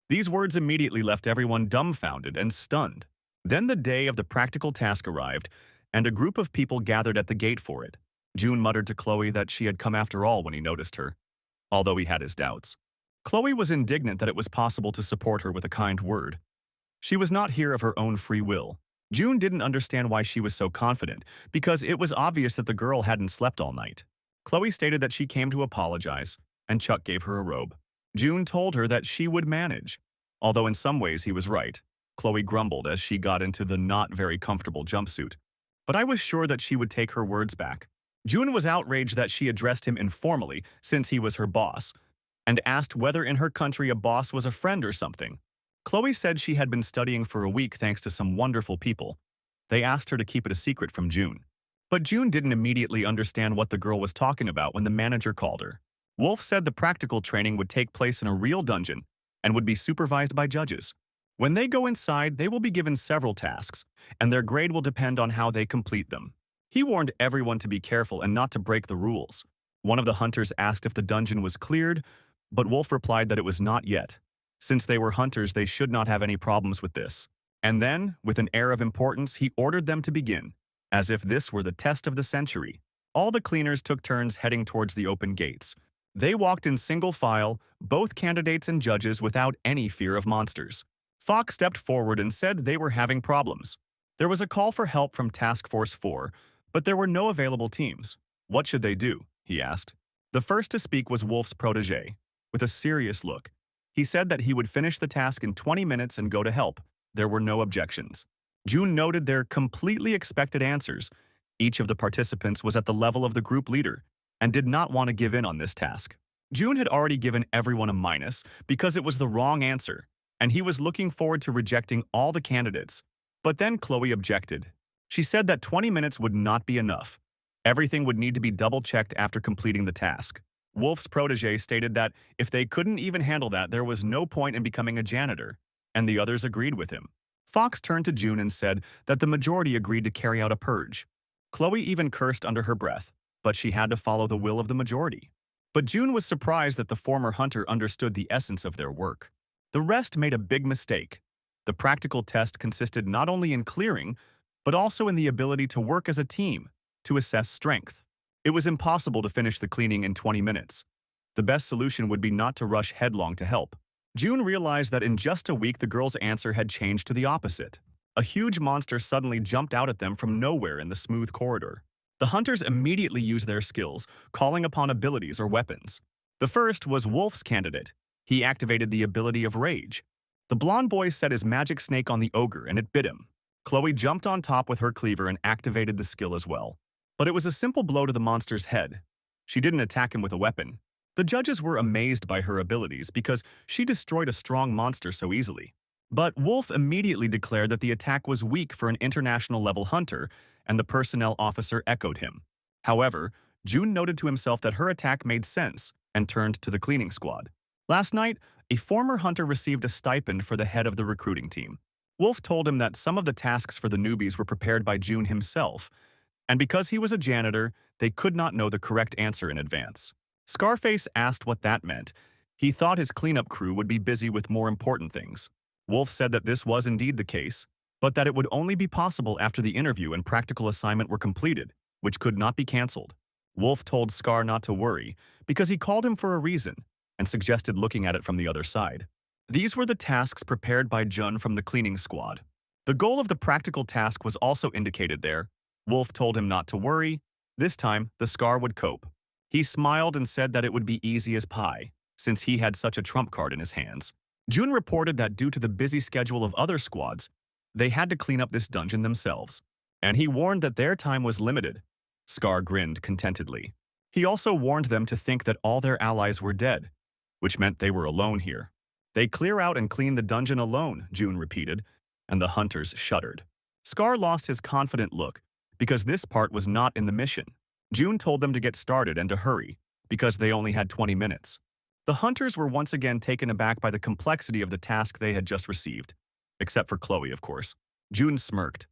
These words immediately left everyone dumbfounded and stunned. Then the day of the practical task arrived, and a group of people gathered at the gate for it. June muttered to Chloe that she had come after all when he noticed her, although he had his doubts. Chloe was indignant that it was possible to support her with a kind word. She was not here of her own free will. June didn't understand why she was so confident, because it was obvious that the girl hadn't slept all night. Chloe stated that she came to apologize, and Chuck gave her a robe. June told her that she would manage. Although in some ways he was right, Chloe grumbled as she got into the not very comfortable jumpsuit. But I was sure that she would take her words back. June was outraged that she addressed him informally since he was her boss, and asked whether in her country a boss was a friend or something. Chloe said she had been studying for a week thanks to some wonderful people. They asked her to keep it a secret from June. But June didn't immediately understand what the girl was talking about when the manager called her. Wolf said the practical training would take place in a real dungeon and would be supervised by judges. When they go inside, they will be given several tasks, and their grade will depend on how they complete them. He warned everyone to be careful and not to break the rules. One of the hunters asked if the dungeon was cleared, but Wolf replied that it was not yet. Since they were hunters, they should not have any problems with this. And then, with an air of importance, he ordered them to begin, as if this were the test of the century. All the cleaners took turns heading towards the open gates. They walked in single file, both candidates and judges without any fear of monsters. Fox stepped forward and said they were having problems. There was a call for help from Task Force 4, but there were no available teams. What should they do? He asked. The first to speak was Wolf's protege. With a serious look, he said that he would finish the task in 20 minutes and go to help. There were no objections. June noted their completely expected answers. Each of the participants was at the level of the group leader and did not want to give in on this task. June had already given everyone a minus because it was the wrong answer, and he was looking forward to rejecting all the candidates. But then Chloe objected. She said that 20 minutes would not be enough. Everything would need to be double-checked after completing the task. Wolf's protege stated that if they couldn't even handle that, there was no point in becoming a janitor, and the others agreed with him. Fox turned to June and said that the majority agreed to carry out a purge. Chloe even cursed under her breath, but she had to follow the will of the majority. But June was surprised that the former hunter understood the essence of their work. The rest made a big mistake. The practical test consisted not only in clearing, but also in the ability to work as a team, to assess strength. It was impossible to finish the cleaning in 20 minutes. The best solution would be not to rush headlong to help. June realized that in just a week the girl's answer had changed to the opposite. A huge monster suddenly jumped out at them from nowhere in the smooth corridor. The hunters immediately used their skills, calling upon abilities or weapons. The first was Wolf's candidate. He activated the ability of Rage. The blonde boy set his magic snake on the ogre and it bit him. Chloe jumped on top with her cleaver and activated the skill as well. But it was a simple blow to the monster's head. She didn't attack him with a weapon. The judges were amazed by her abilities because she destroyed a strong monster so easily. But Wolf immediately declared that the attack was weak for an international-level hunter, and the personnel officer echoed him. However, June noted to himself that her attack made sense and turned to the cleaning squad. Last night, a former hunter received a stipend for the head of the recruiting team. Wolf told him that some of the tasks for the newbies were prepared by June himself, and because he was a janitor, they could not know the correct answer in advance. Scarface asked what that meant. He thought his cleanup crew would be busy with more important things. Wolf said that this was indeed the case, but that it would only be possible after the interview and practical assignment were completed, which could not be cancelled. Wolf told Scar not to worry, because he called him for a reason, and suggested looking at it from the other side. These were the tasks prepared by Jun from the cleaning squad. The goal of the practical task was also indicated there. Wolf told him not to worry. This time, the Scar would cope. He smiled and said that it would be easy as pie, since he had such a trump card in his hands. June reported that due to the busy schedule of other squads, they had to clean up this dungeon themselves, and he warned that their time was limited. Scar grinned contentedly. He also warned them to think that all their allies were dead, which meant they were alone here. They clear out and clean the dungeon alone, June repeated, and the hunters shuddered. Scar lost his confident look, because this part was not in the mission. June told them to get started and to hurry, because they only had 20 minutes. The hunters were once again taken aback by the complexity of the task they had just received. Except for Chloe, of course. June smirked.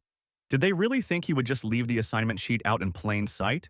Did they really think he would just leave the assignment sheet out in plain sight?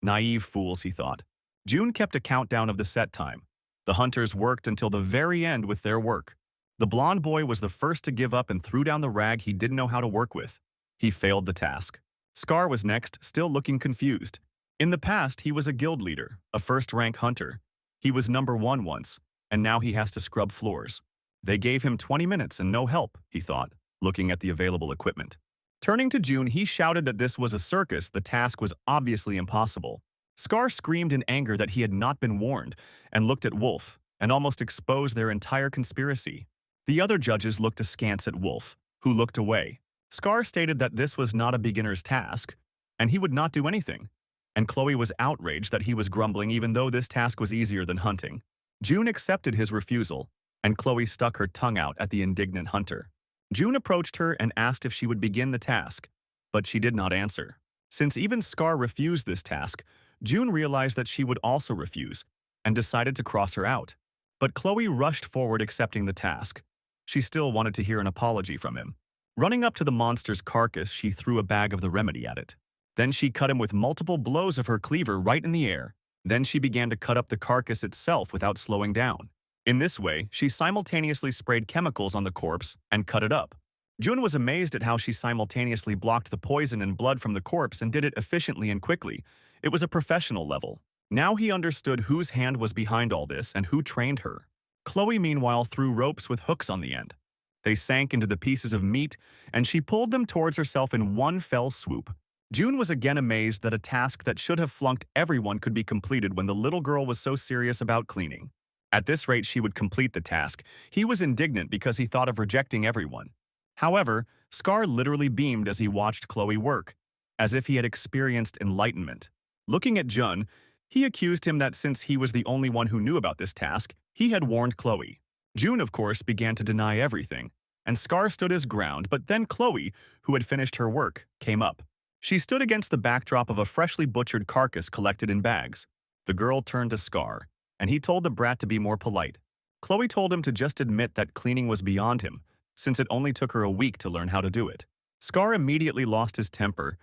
Naive fools, he thought. June kept a countdown of the set time. The hunters worked until the very end with their work. The blonde boy was the first to give up and threw down the rag he didn't know how to work with. He failed the task. Scar was next, still looking confused. In the past, he was a guild leader, a first-rank hunter. He was #1 once, and now he has to scrub floors. They gave him 20 minutes and no help, he thought, looking at the available equipment. Turning to June, he shouted that this was a circus. The task was obviously impossible. Scar screamed in anger that he had not been warned and looked at Wolf and almost exposed their entire conspiracy. The other judges looked askance at Wolf, who looked away. Scar stated that this was not a beginner's task, and he would not do anything. And Chloe was outraged that he was grumbling even though this task was easier than hunting. June accepted his refusal, and Chloe stuck her tongue out at the indignant hunter. June approached her and asked if she would begin the task, but she did not answer. Since even Scar refused this task, June realized that she would also refuse, and decided to cross her out. But Chloe rushed forward accepting the task. She still wanted to hear an apology from him. Running up to the monster's carcass, she threw a bag of the remedy at it. Then she cut him with multiple blows of her cleaver right in the air. Then she began to cut up the carcass itself without slowing down. In this way, she simultaneously sprayed chemicals on the corpse and cut it up. June was amazed at how she simultaneously blocked the poison and blood from the corpse and did it efficiently and quickly. It was a professional level. Now he understood whose hand was behind all this and who trained her. Chloe, meanwhile, threw ropes with hooks on the end. They sank into the pieces of meat, and she pulled them towards herself in one fell swoop. June was again amazed that a task that should have flunked everyone could be completed when the little girl was so serious about cleaning. At this rate, she would complete the task. He was indignant because he thought of rejecting everyone. However, Scar literally beamed as he watched Chloe work, as if he had experienced enlightenment. Looking at Jun, he accused him that since he was the only one who knew about this task, he had warned Chloe. June, of course, began to deny everything, and Scar stood his ground, but then Chloe, who had finished her work, came up. She stood against the backdrop of a freshly butchered carcass collected in bags. The girl turned to Scar, and he told the brat to be more polite. Chloe told him to just admit that cleaning was beyond him, since it only took her a week to learn how to do it. Scar immediately lost his temper.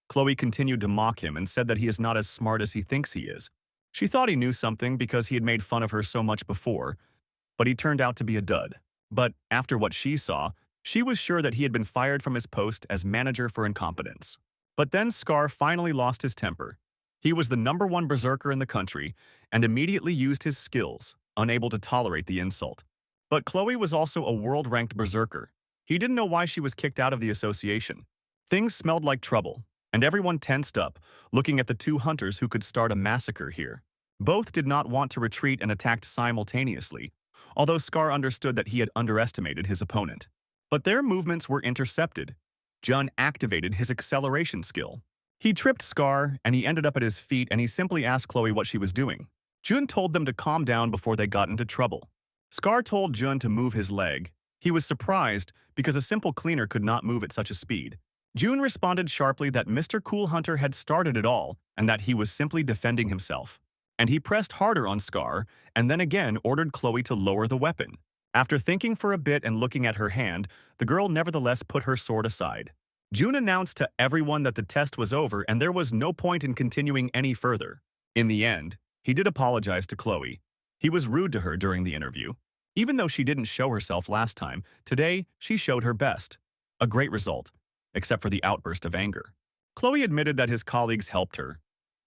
Chloe continued to mock him and said that he is not as smart as he thinks he is. She thought he knew something because he had made fun of her so much before, but he turned out to be a dud. But after what she saw, she was sure that he had been fired from his post as manager for incompetence. But then Scar finally lost his temper. He was the #1 berserker in the country and immediately used his skills, unable to tolerate the insult. But Chloe was also a world-ranked berserker. He didn't know why she was kicked out of the association. Things smelled like trouble, and everyone tensed up, looking at the two hunters who could start a massacre here. Both did not want to retreat and attacked simultaneously, although Scar understood that he had underestimated his opponent. But their movements were intercepted. Jun activated his acceleration skill. He tripped Scar, and he ended up at his feet, and he simply asked Chloe what she was doing. Jun told them to calm down before they got into trouble. Scar told Jun to move his leg. He was surprised because a simple cleaner could not move at such a speed. Jun responded sharply that Mr. Cool Hunter had started it all and that he was simply defending himself. And he pressed harder on Scar and then again ordered Chloe to lower the weapon. After thinking for a bit and looking at her hand, the girl nevertheless put her sword aside. Jun announced to everyone that the test was over and there was no point in continuing any further. In the end, he did apologize to Chloe. He was rude to her during the interview. Even though she didn't show herself last time, today she showed her best. A great result, except for the outburst of anger. Chloe admitted that his colleagues helped her.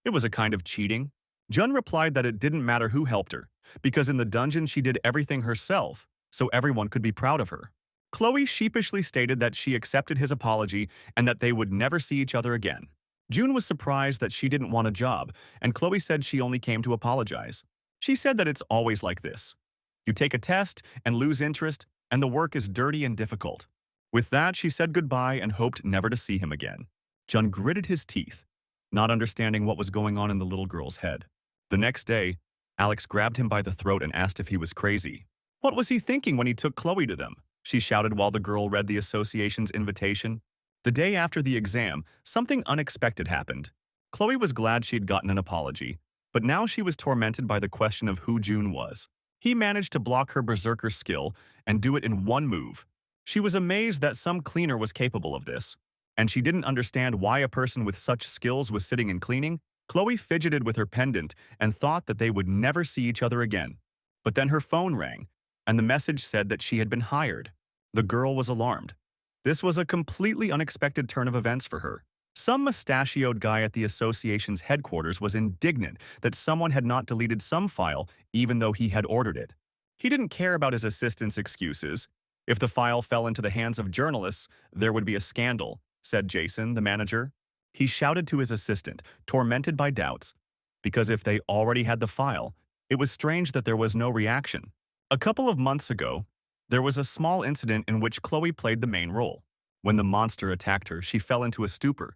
It was a kind of cheating. Jun replied that it didn't matter who helped her, because in the dungeon she did everything herself, so everyone could be proud of her. Chloe sheepishly stated that she accepted his apology and that they would never see each other again. Jun was surprised that she didn't want a job, and Chloe said she only came to apologize. She said that it's always like this. You take a test and lose interest, and the work is dirty and difficult. With that, she said goodbye and hoped never to see him again. Jun gritted his teeth, not understanding what was going on in the little girl's head. The next day, Alex grabbed him by the throat and asked if he was crazy. What was he thinking when he took Chloe to them? She shouted while the girl read the association's invitation. The day after the exam, something unexpected happened. Chloe was glad she had gotten an apology, but now she was tormented by the question of who Jun was. He managed to block her berserker skill and do it in one move. She was amazed that some cleaner was capable of this, and she didn't understand why a person with such skills was sitting and cleaning. Chloe fidgeted with her pendant and thought that they would never see each other again. But then her phone rang, and the message said that she had been hired. The girl was alarmed. This was a completely unexpected turn of events for her. Some mustachioed guy at the association's headquarters was indignant that someone had not deleted some file even though he had ordered it. He didn't care about his assistant's excuses. If the file fell into the hands of journalists, there would be a scandal, said Jason, the manager. He shouted to his assistant, tormented by doubts, because if they already had the file, it was strange that there was no reaction. A couple of months ago, there was a small incident in which Chloe played the main role. When the monster attacked her, she fell into a stupor,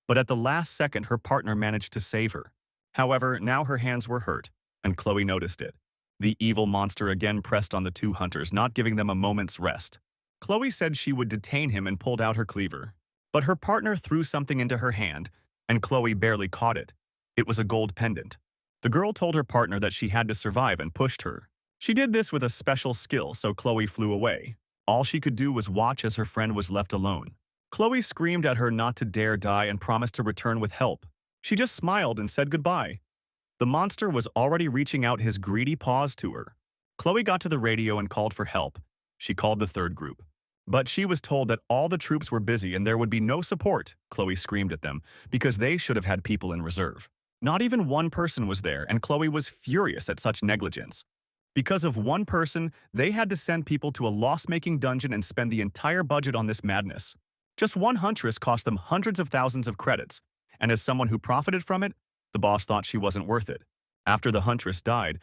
but at the last second her partner managed to save her. However, now her hands were hurt, and Chloe noticed it. The evil monster again pressed on the two hunters, not giving them a moment's rest. Chloe said she would detain him and pulled out her cleaver. But her partner threw something into her hand, and Chloe barely caught it. It was a gold pendant. The girl told her partner that she had to survive and pushed her. She did this with a special skill, so Chloe flew away. All she could do was watch as her friend was left alone. Chloe screamed at her not to dare die and promised to return with help. She just smiled and said goodbye. The monster was already reaching out his greedy paws to her. Chloe got to the radio and called for help. She called the third group. But she was told that all the troops were busy and there would be no support, Chloe screamed at them, because they should have had people in reserve. Not even one person was there, and Chloe was furious at such negligence. Because of one person, they had to send people to a loss-making dungeon and spend the entire budget on this madness. Just one huntress cost them hundreds of thousands of credits, and as someone who profited from it, the boss thought she wasn't worth it. After the huntress died,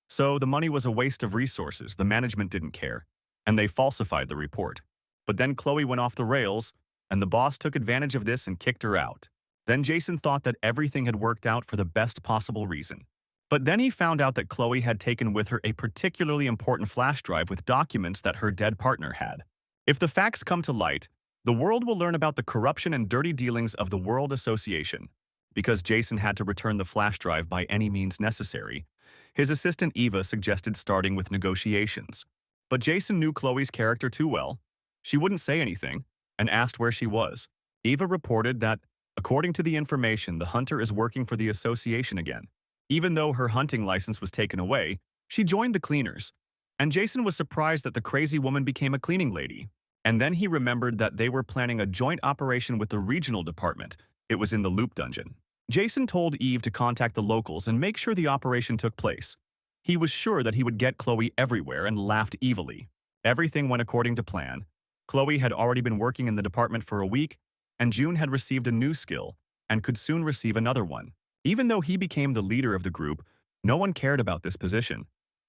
so the money was a waste of resources, the management didn't care, and they falsified the report. But then Chloe went off the rails, and the boss took advantage of this and kicked her out. Then Jason thought that everything had worked out for the best possible reason. But then he found out that Chloe had taken with her a particularly important flash drive with documents that her dead partner had. If the facts come to light, the world will learn about the corruption and dirty dealings of the World Association. Because Jason had to return the flash drive by any means necessary, his assistant Eva suggested starting with negotiations. But Jason knew Chloe's character too well. She wouldn't say anything, and asked where she was. Eva reported that, according to the information, the hunter is working for the association again. Even though her hunting license was taken away, she joined the cleaners, and Jason was surprised that the crazy woman became a cleaning lady. And then he remembered that they were planning a joint operation with the regional department. It was in the Loop dungeon. Jason told Eve to contact the locals and make sure the operation took place. He was sure that he would get Chloe everywhere and laughed evilly. Everything went according to plan. Chloe had already been working in the department for a week, and June had received a new skill and could soon receive another one. Even though he became the leader of the group, no one cared about this position.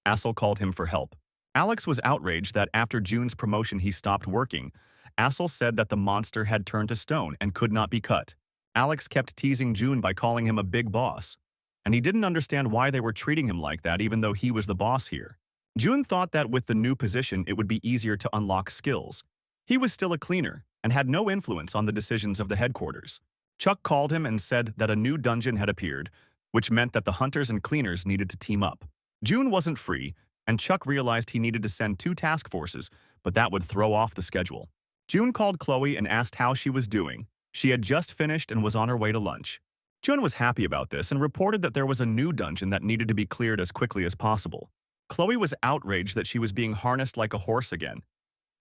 Asel called him for help. Alex was outraged that after June's promotion he stopped working. Asel said that the monster had turned to stone and could not be cut. Alex kept teasing June by calling him a big boss, and he didn't understand why they were treating him like that even though he was the boss here. June thought that with the new position it would be easier to unlock skills. He was still a cleaner and had no influence on the decisions of the headquarters. Chuck called him and said that a new dungeon had appeared, which meant that the hunters and cleaners needed to team up. June wasn't free, and Chuck realized he needed to send 2 task forces, but that would throw off the schedule. June called Chloe and asked how she was doing. She had just finished and was on her way to lunch. June was happy about this and reported that there was a new dungeon that needed to be cleared as quickly as possible. Chloe was outraged that she was being harnessed like a horse again,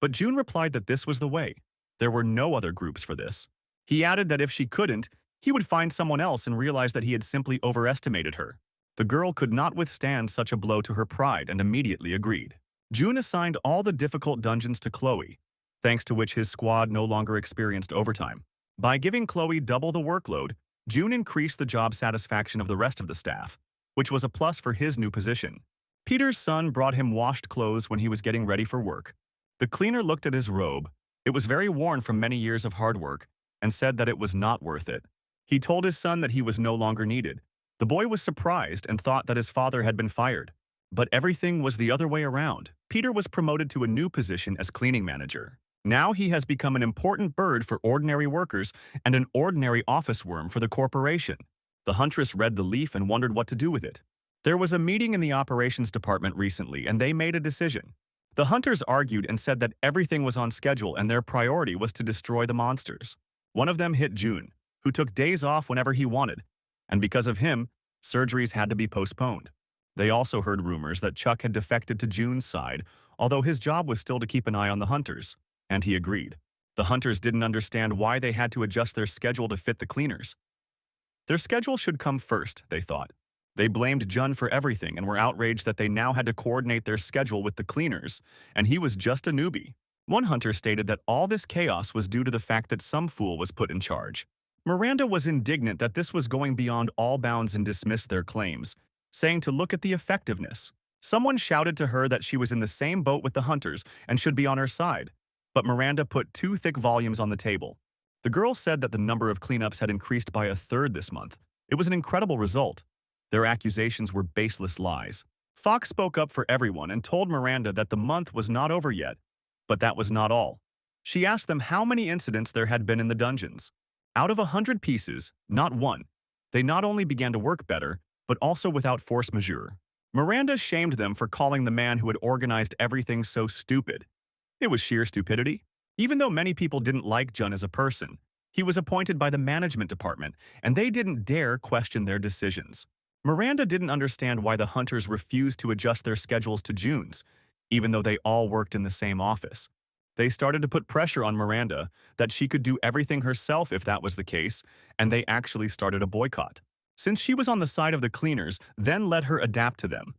but June replied that this was the way. There were no other groups for this. He added that if she couldn't, he would find someone else and realized that he had simply overestimated her. The girl could not withstand such a blow to her pride and immediately agreed. June assigned all the difficult dungeons to Chloe, thanks to which his squad no longer experienced overtime. By giving Chloe double the workload, June increased the job satisfaction of the rest of the staff, which was a plus for his new position. Peter's son brought him washed clothes when he was getting ready for work. The cleaner looked at his robe. It was very worn from many years of hard work and said that it was not worth it. He told his son that he was no longer needed. The boy was surprised and thought that his father had been fired. But everything was the other way around. Peter was promoted to a new position as cleaning manager. Now he has become an important bird for ordinary workers and an ordinary office worm for the corporation. The huntress read the leaf and wondered what to do with it. There was a meeting in the operations department recently and they made a decision. The hunters argued and said that everything was on schedule and their priority was to destroy the monsters. One of them hit June, who took days off whenever he wanted, and because of him, surgeries had to be postponed. They also heard rumors that Chuck had defected to June's side, although his job was still to keep an eye on the hunters, and he agreed. The hunters didn't understand why they had to adjust their schedule to fit the cleaners. Their schedule should come first, they thought. They blamed Jun for everything and were outraged that they now had to coordinate their schedule with the cleaners, and he was just a newbie. One hunter stated that all this chaos was due to the fact that some fool was put in charge. Miranda was indignant that this was going beyond all bounds and dismissed their claims, saying to look at the effectiveness. Someone shouted to her that she was in the same boat with the hunters and should be on her side, but Miranda put 2 thick volumes on the table. The girl said that the number of cleanups had increased by 1/3 this month. It was an incredible result. Their accusations were baseless lies. Fox spoke up for everyone and told Miranda that the month was not over yet, but that was not all. She asked them how many incidents there had been in the dungeons. Out of 100 pieces, not one. They not only began to work better, but also without force majeure. Miranda shamed them for calling the man who had organized everything so stupid. It was sheer stupidity. Even though many people didn't like Jun as a person, he was appointed by the management department, and they didn't dare question their decisions. Miranda didn't understand why the hunters refused to adjust their schedules to June's, even though they all worked in the same office. They started to put pressure on Miranda that she could do everything herself if that was the case, and they actually started a boycott. Since she was on the side of the cleaners, then let her adapt to them.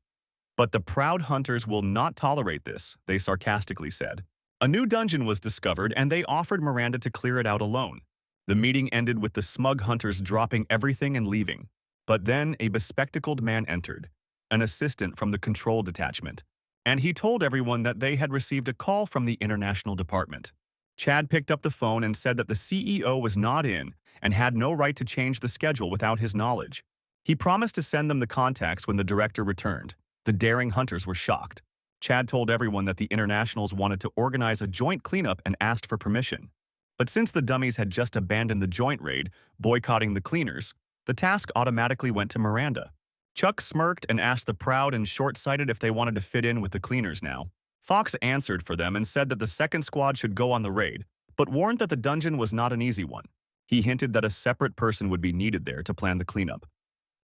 But the proud hunters will not tolerate this, they sarcastically said. A new dungeon was discovered and they offered Miranda to clear it out alone. The meeting ended with the smug hunters dropping everything and leaving. But then a bespectacled man entered, an assistant from the control detachment, and he told everyone that they had received a call from the international department. Chad picked up the phone and said that the CEO was not in and had no right to change the schedule without his knowledge. He promised to send them the contacts when the director returned. The daring hunters were shocked. Chad told everyone that the internationals wanted to organize a joint cleanup and asked for permission. But since the dummies had just abandoned the joint raid, boycotting the cleaners, the task automatically went to Miranda. Chuck smirked and asked the proud and short-sighted if they wanted to fit in with the cleaners now. Fox answered for them and said that the second squad should go on the raid, but warned that the dungeon was not an easy one. He hinted that a separate person would be needed there to plan the cleanup.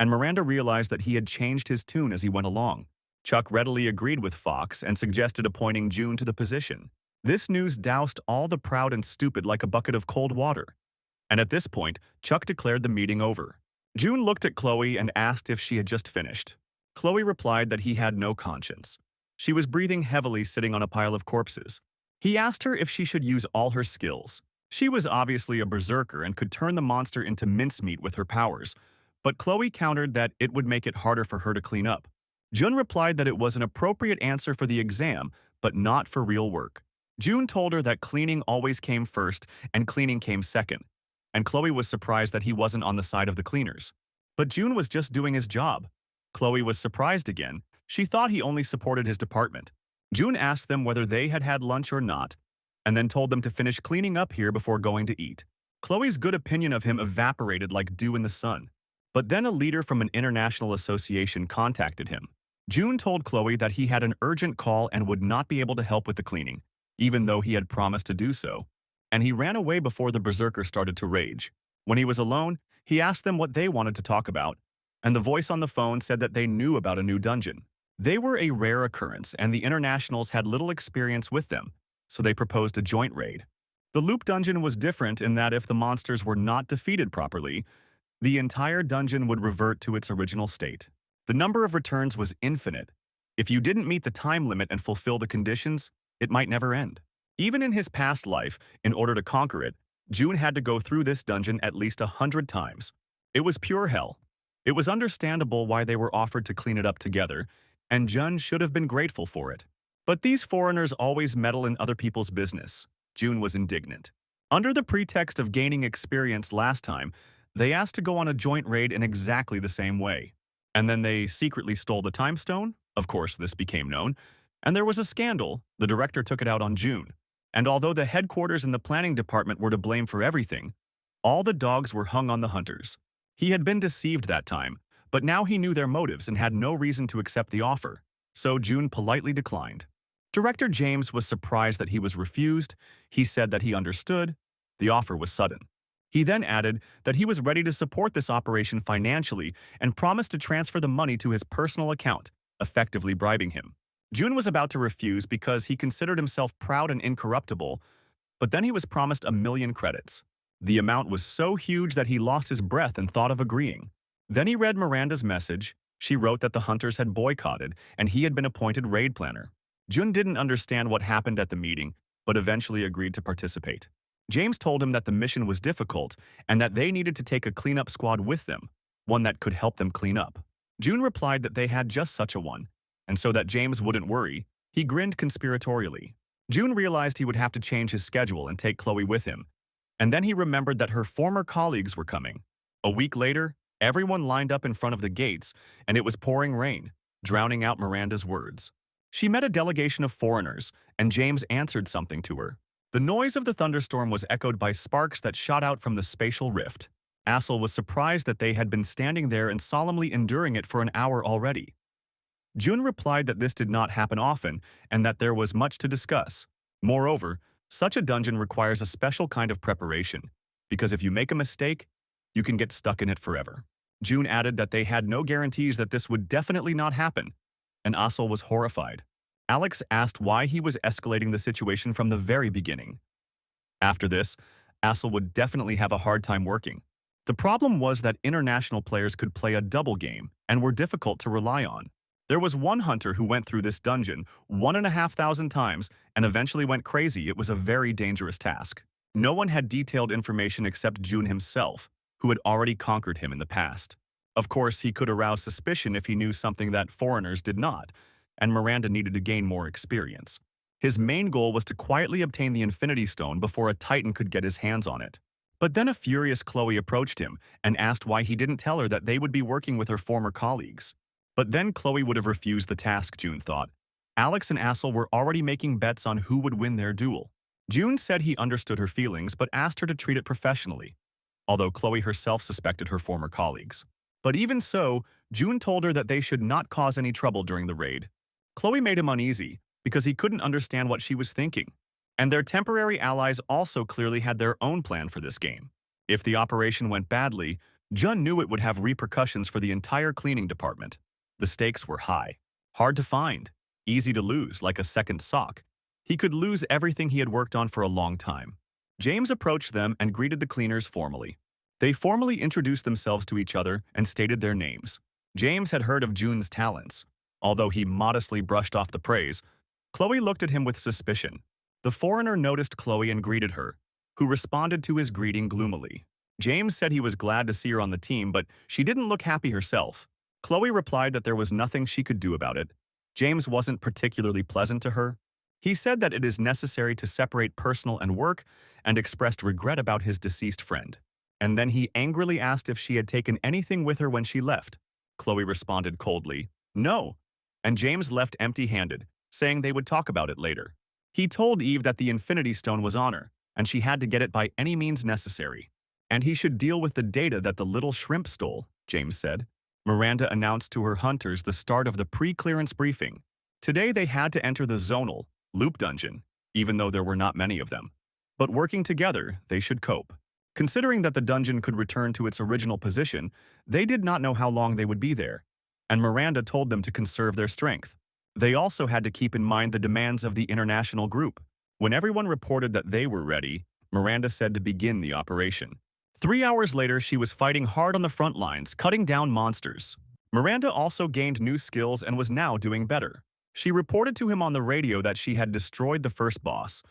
And Miranda realized that he had changed his tune as he went along. Chuck readily agreed with Fox and suggested appointing June to the position. This news doused all the proud and stupid like a bucket of cold water. And at this point, Chuck declared the meeting over. June looked at Chloe and asked if she had just finished. Chloe replied that he had no conscience. She was breathing heavily sitting on a pile of corpses. He asked her if she should use all her skills. She was obviously a berserker and could turn the monster into mincemeat with her powers, but Chloe countered that it would make it harder for her to clean up. Jun replied that it was an appropriate answer for the exam, but not for real work. June told her that cleaning always came first and cleaning came second, and Chloe was surprised that he wasn't on the side of the cleaners. But June was just doing his job. Chloe was surprised again. She thought he only supported his department. June asked them whether they had had lunch or not, and then told them to finish cleaning up here before going to eat. Chloe's good opinion of him evaporated like dew in the sun. But then a leader from an international association contacted him. June told Chloe that he had an urgent call and would not be able to help with the cleaning, even though he had promised to do so. And he ran away before the berserker started to rage. When he was alone, he asked them what they wanted to talk about, and the voice on the phone said that they knew about a new dungeon. They were a rare occurrence, and the internationals had little experience with them, so they proposed a joint raid. The loop dungeon was different in that if the monsters were not defeated properly, the entire dungeon would revert to its original state. The number of returns was infinite. If you didn't meet the time limit and fulfill the conditions, it might never end. Even in his past life, in order to conquer it, June had to go through this dungeon at least 100 times. It was pure hell. It was understandable why they were offered to clean it up together, and Jun should have been grateful for it. But these foreigners always meddle in other people's business. June was indignant. Under the pretext of gaining experience last time, they asked to go on a joint raid in exactly the same way. And then they secretly stole the time stone. Of course, this became known. And there was a scandal. The director took it out on June. And although the headquarters and the planning department were to blame for everything, all the dogs were hung on the hunters. He had been deceived that time, but now he knew their motives and had no reason to accept the offer. So June politely declined. Director James was surprised that he was refused. He said that he understood. The offer was sudden. He then added that he was ready to support this operation financially and promised to transfer the money to his personal account, effectively bribing him. June was about to refuse because he considered himself proud and incorruptible, but then he was promised 1,000,000 credits. The amount was so huge that he lost his breath and thought of agreeing. Then he read Miranda's message. She wrote that the hunters had boycotted and he had been appointed raid planner. June didn't understand what happened at the meeting, but eventually agreed to participate. James told him that the mission was difficult and that they needed to take a cleanup squad with them, one that could help them clean up. June replied that they had just such a one, and so that James wouldn't worry, he grinned conspiratorially. June realized he would have to change his schedule and take Chloe with him, and then he remembered that her former colleagues were coming. A week later, everyone lined up in front of the gates, and it was pouring rain, drowning out Miranda's words. She met a delegation of foreigners, and James answered something to her. The noise of the thunderstorm was echoed by sparks that shot out from the spatial rift. Asel was surprised that they had been standing there and solemnly enduring it for an hour already. June replied that this did not happen often and that there was much to discuss. Moreover, such a dungeon requires a special kind of preparation, because if you make a mistake, you can get stuck in it forever. June added that they had no guarantees that this would definitely not happen, and Asel was horrified. Alex asked why he was escalating the situation from the very beginning. After this, Asel would definitely have a hard time working. The problem was that international players could play a double game and were difficult to rely on. There was one hunter who went through this dungeon 1,500 times and eventually went crazy. It was a very dangerous task. No one had detailed information except June himself, who had already conquered him in the past. Of course, he could arouse suspicion if he knew something that foreigners did not, and Miranda needed to gain more experience. His main goal was to quietly obtain the Infinity Stone before a Titan could get his hands on it. But then a furious Chloe approached him and asked why he didn't tell her that they would be working with her former colleagues. But then Chloe would have refused the task, June thought. Alex and Asel were already making bets on who would win their duel. June said he understood her feelings but asked her to treat it professionally, although Chloe herself suspected her former colleagues. But even so, June told her that they should not cause any trouble during the raid. Chloe made him uneasy because he couldn't understand what she was thinking. And their temporary allies also clearly had their own plan for this game. If the operation went badly, Jun knew it would have repercussions for the entire cleaning department. The stakes were high, hard to find, easy to lose, like a second sock. He could lose everything he had worked on for a long time. James approached them and greeted the cleaners formally. They formally introduced themselves to each other and stated their names. James had heard of June's talents. Although he modestly brushed off the praise, Chloe looked at him with suspicion. The foreigner noticed Chloe and greeted her, who responded to his greeting gloomily. James said he was glad to see her on the team, but she didn't look happy herself. Chloe replied that there was nothing she could do about it. James wasn't particularly pleasant to her. He said that it is necessary to separate personal and work and expressed regret about his deceased friend. And then he angrily asked if she had taken anything with her when she left. Chloe responded coldly, "No," and James left empty-handed, saying they would talk about it later. He told Eve that the Infinity Stone was on her, and she had to get it by any means necessary. And he should deal with the data that the little shrimp stole, James said. Miranda announced to her hunters the start of the pre-clearance briefing. Today they had to enter the zonal, loop dungeon, even though there were not many of them. But working together, they should cope. Considering that the dungeon could return to its original position, they did not know how long they would be there, and Miranda told them to conserve their strength. They also had to keep in mind the demands of the international group. When everyone reported that they were ready, Miranda said to begin the operation. 3 hours later, she was fighting hard on the front lines, cutting down monsters. Miranda also gained new skills and was now doing better. She reported to him on the radio that she had destroyed the first boss.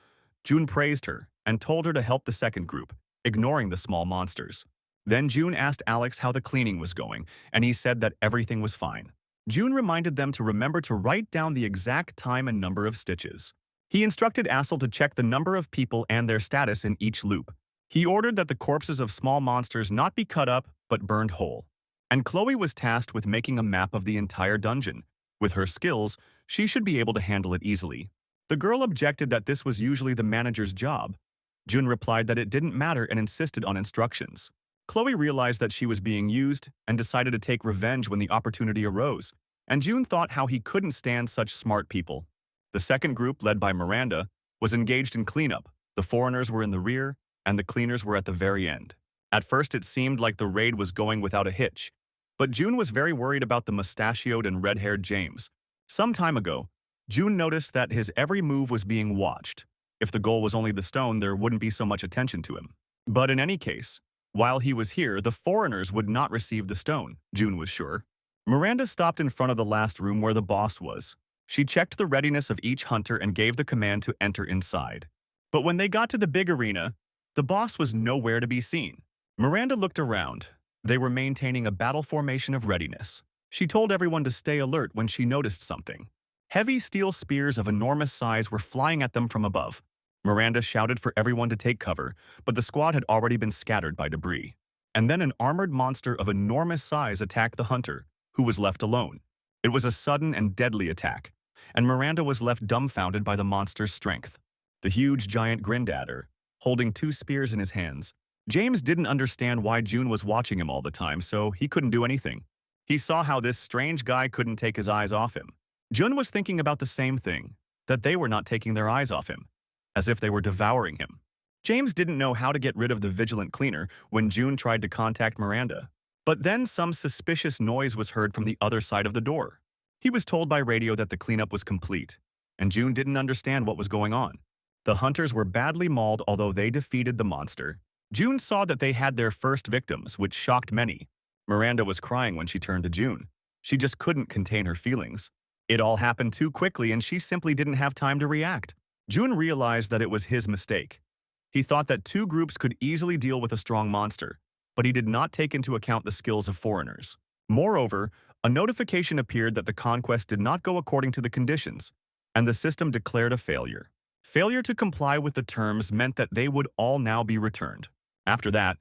June praised her and told her to help the second group, ignoring the small monsters. Then June asked Alex how the cleaning was going, and he said that everything was fine. June reminded them to remember to write down the exact time and number of stitches. He instructed Asel to check the number of people and their status in each loop. He ordered that the corpses of small monsters not be cut up, but burned whole. And Chloe was tasked with making a map of the entire dungeon. With her skills, she should be able to handle it easily. The girl objected that this was usually the manager's job. June replied that it didn't matter and insisted on instructions. Chloe realized that she was being used and decided to take revenge when the opportunity arose, and June thought how he couldn't stand such smart people. The second group, led by Miranda, was engaged in cleanup. The foreigners were in the rear, and the cleaners were at the very end. At first, it seemed like the raid was going without a hitch, but June was very worried about the mustachioed and red-haired James. Some time ago, June noticed that his every move was being watched. If the goal was only the stone, there wouldn't be so much attention to him. But in any case, while he was here, the foreigners would not receive the stone, June was sure. Miranda stopped in front of the last room where the boss was. She checked the readiness of each hunter and gave the command to enter inside. But when they got to the big arena, the boss was nowhere to be seen. Miranda looked around. They were maintaining a battle formation of readiness. She told everyone to stay alert when she noticed something. Heavy steel spears of enormous size were flying at them from above. Miranda shouted for everyone to take cover, but the squad had already been scattered by debris. And then an armored monster of enormous size attacked the hunter, who was left alone. It was a sudden and deadly attack, and Miranda was left dumbfounded by the monster's strength. The huge giant grinned at her, holding 2 spears in his hands. James didn't understand why June was watching him all the time, so he couldn't do anything. He saw how this strange guy couldn't take his eyes off him. June was thinking about the same thing, that they were not taking their eyes off him, as if they were devouring him. James didn't know how to get rid of the vigilant cleaner when June tried to contact Miranda. But then some suspicious noise was heard from the other side of the door. He was told by radio that the cleanup was complete, and June didn't understand what was going on. The hunters were badly mauled, although they defeated the monster. June saw that they had their first victims, which shocked many. Miranda was crying when she turned to June. She just couldn't contain her feelings. It all happened too quickly, and she simply didn't have time to react. June realized that it was his mistake. He thought that 2 groups could easily deal with a strong monster, but he did not take into account the skills of foreigners. Moreover, a notification appeared that the conquest did not go according to the conditions, and the system declared a failure. Failure to comply with the terms meant that they would all now be returned. After that,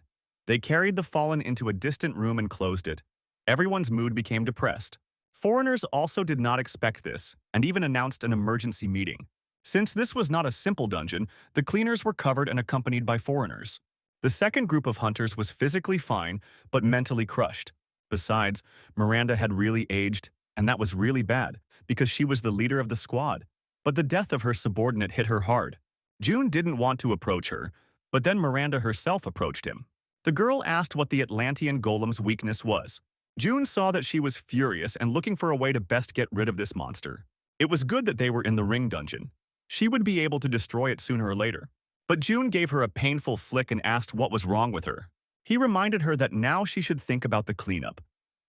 they carried the fallen into a distant room and closed it. Everyone's mood became depressed. Foreigners also did not expect this, and even announced an emergency meeting. Since this was not a simple dungeon, the cleaners were covered and accompanied by foreigners. The second group of hunters was physically fine, but mentally crushed. Besides, Miranda had really aged, and that was really bad, because she was the leader of the squad. But the death of her subordinate hit her hard. June didn't want to approach her, but then Miranda herself approached him. The girl asked what the Atlantean golem's weakness was. June saw that she was furious and looking for a way to best get rid of this monster. It was good that they were in the ring dungeon. She would be able to destroy it sooner or later. But June gave her a painful flick and asked what was wrong with her. He reminded her that now she should think about the cleanup,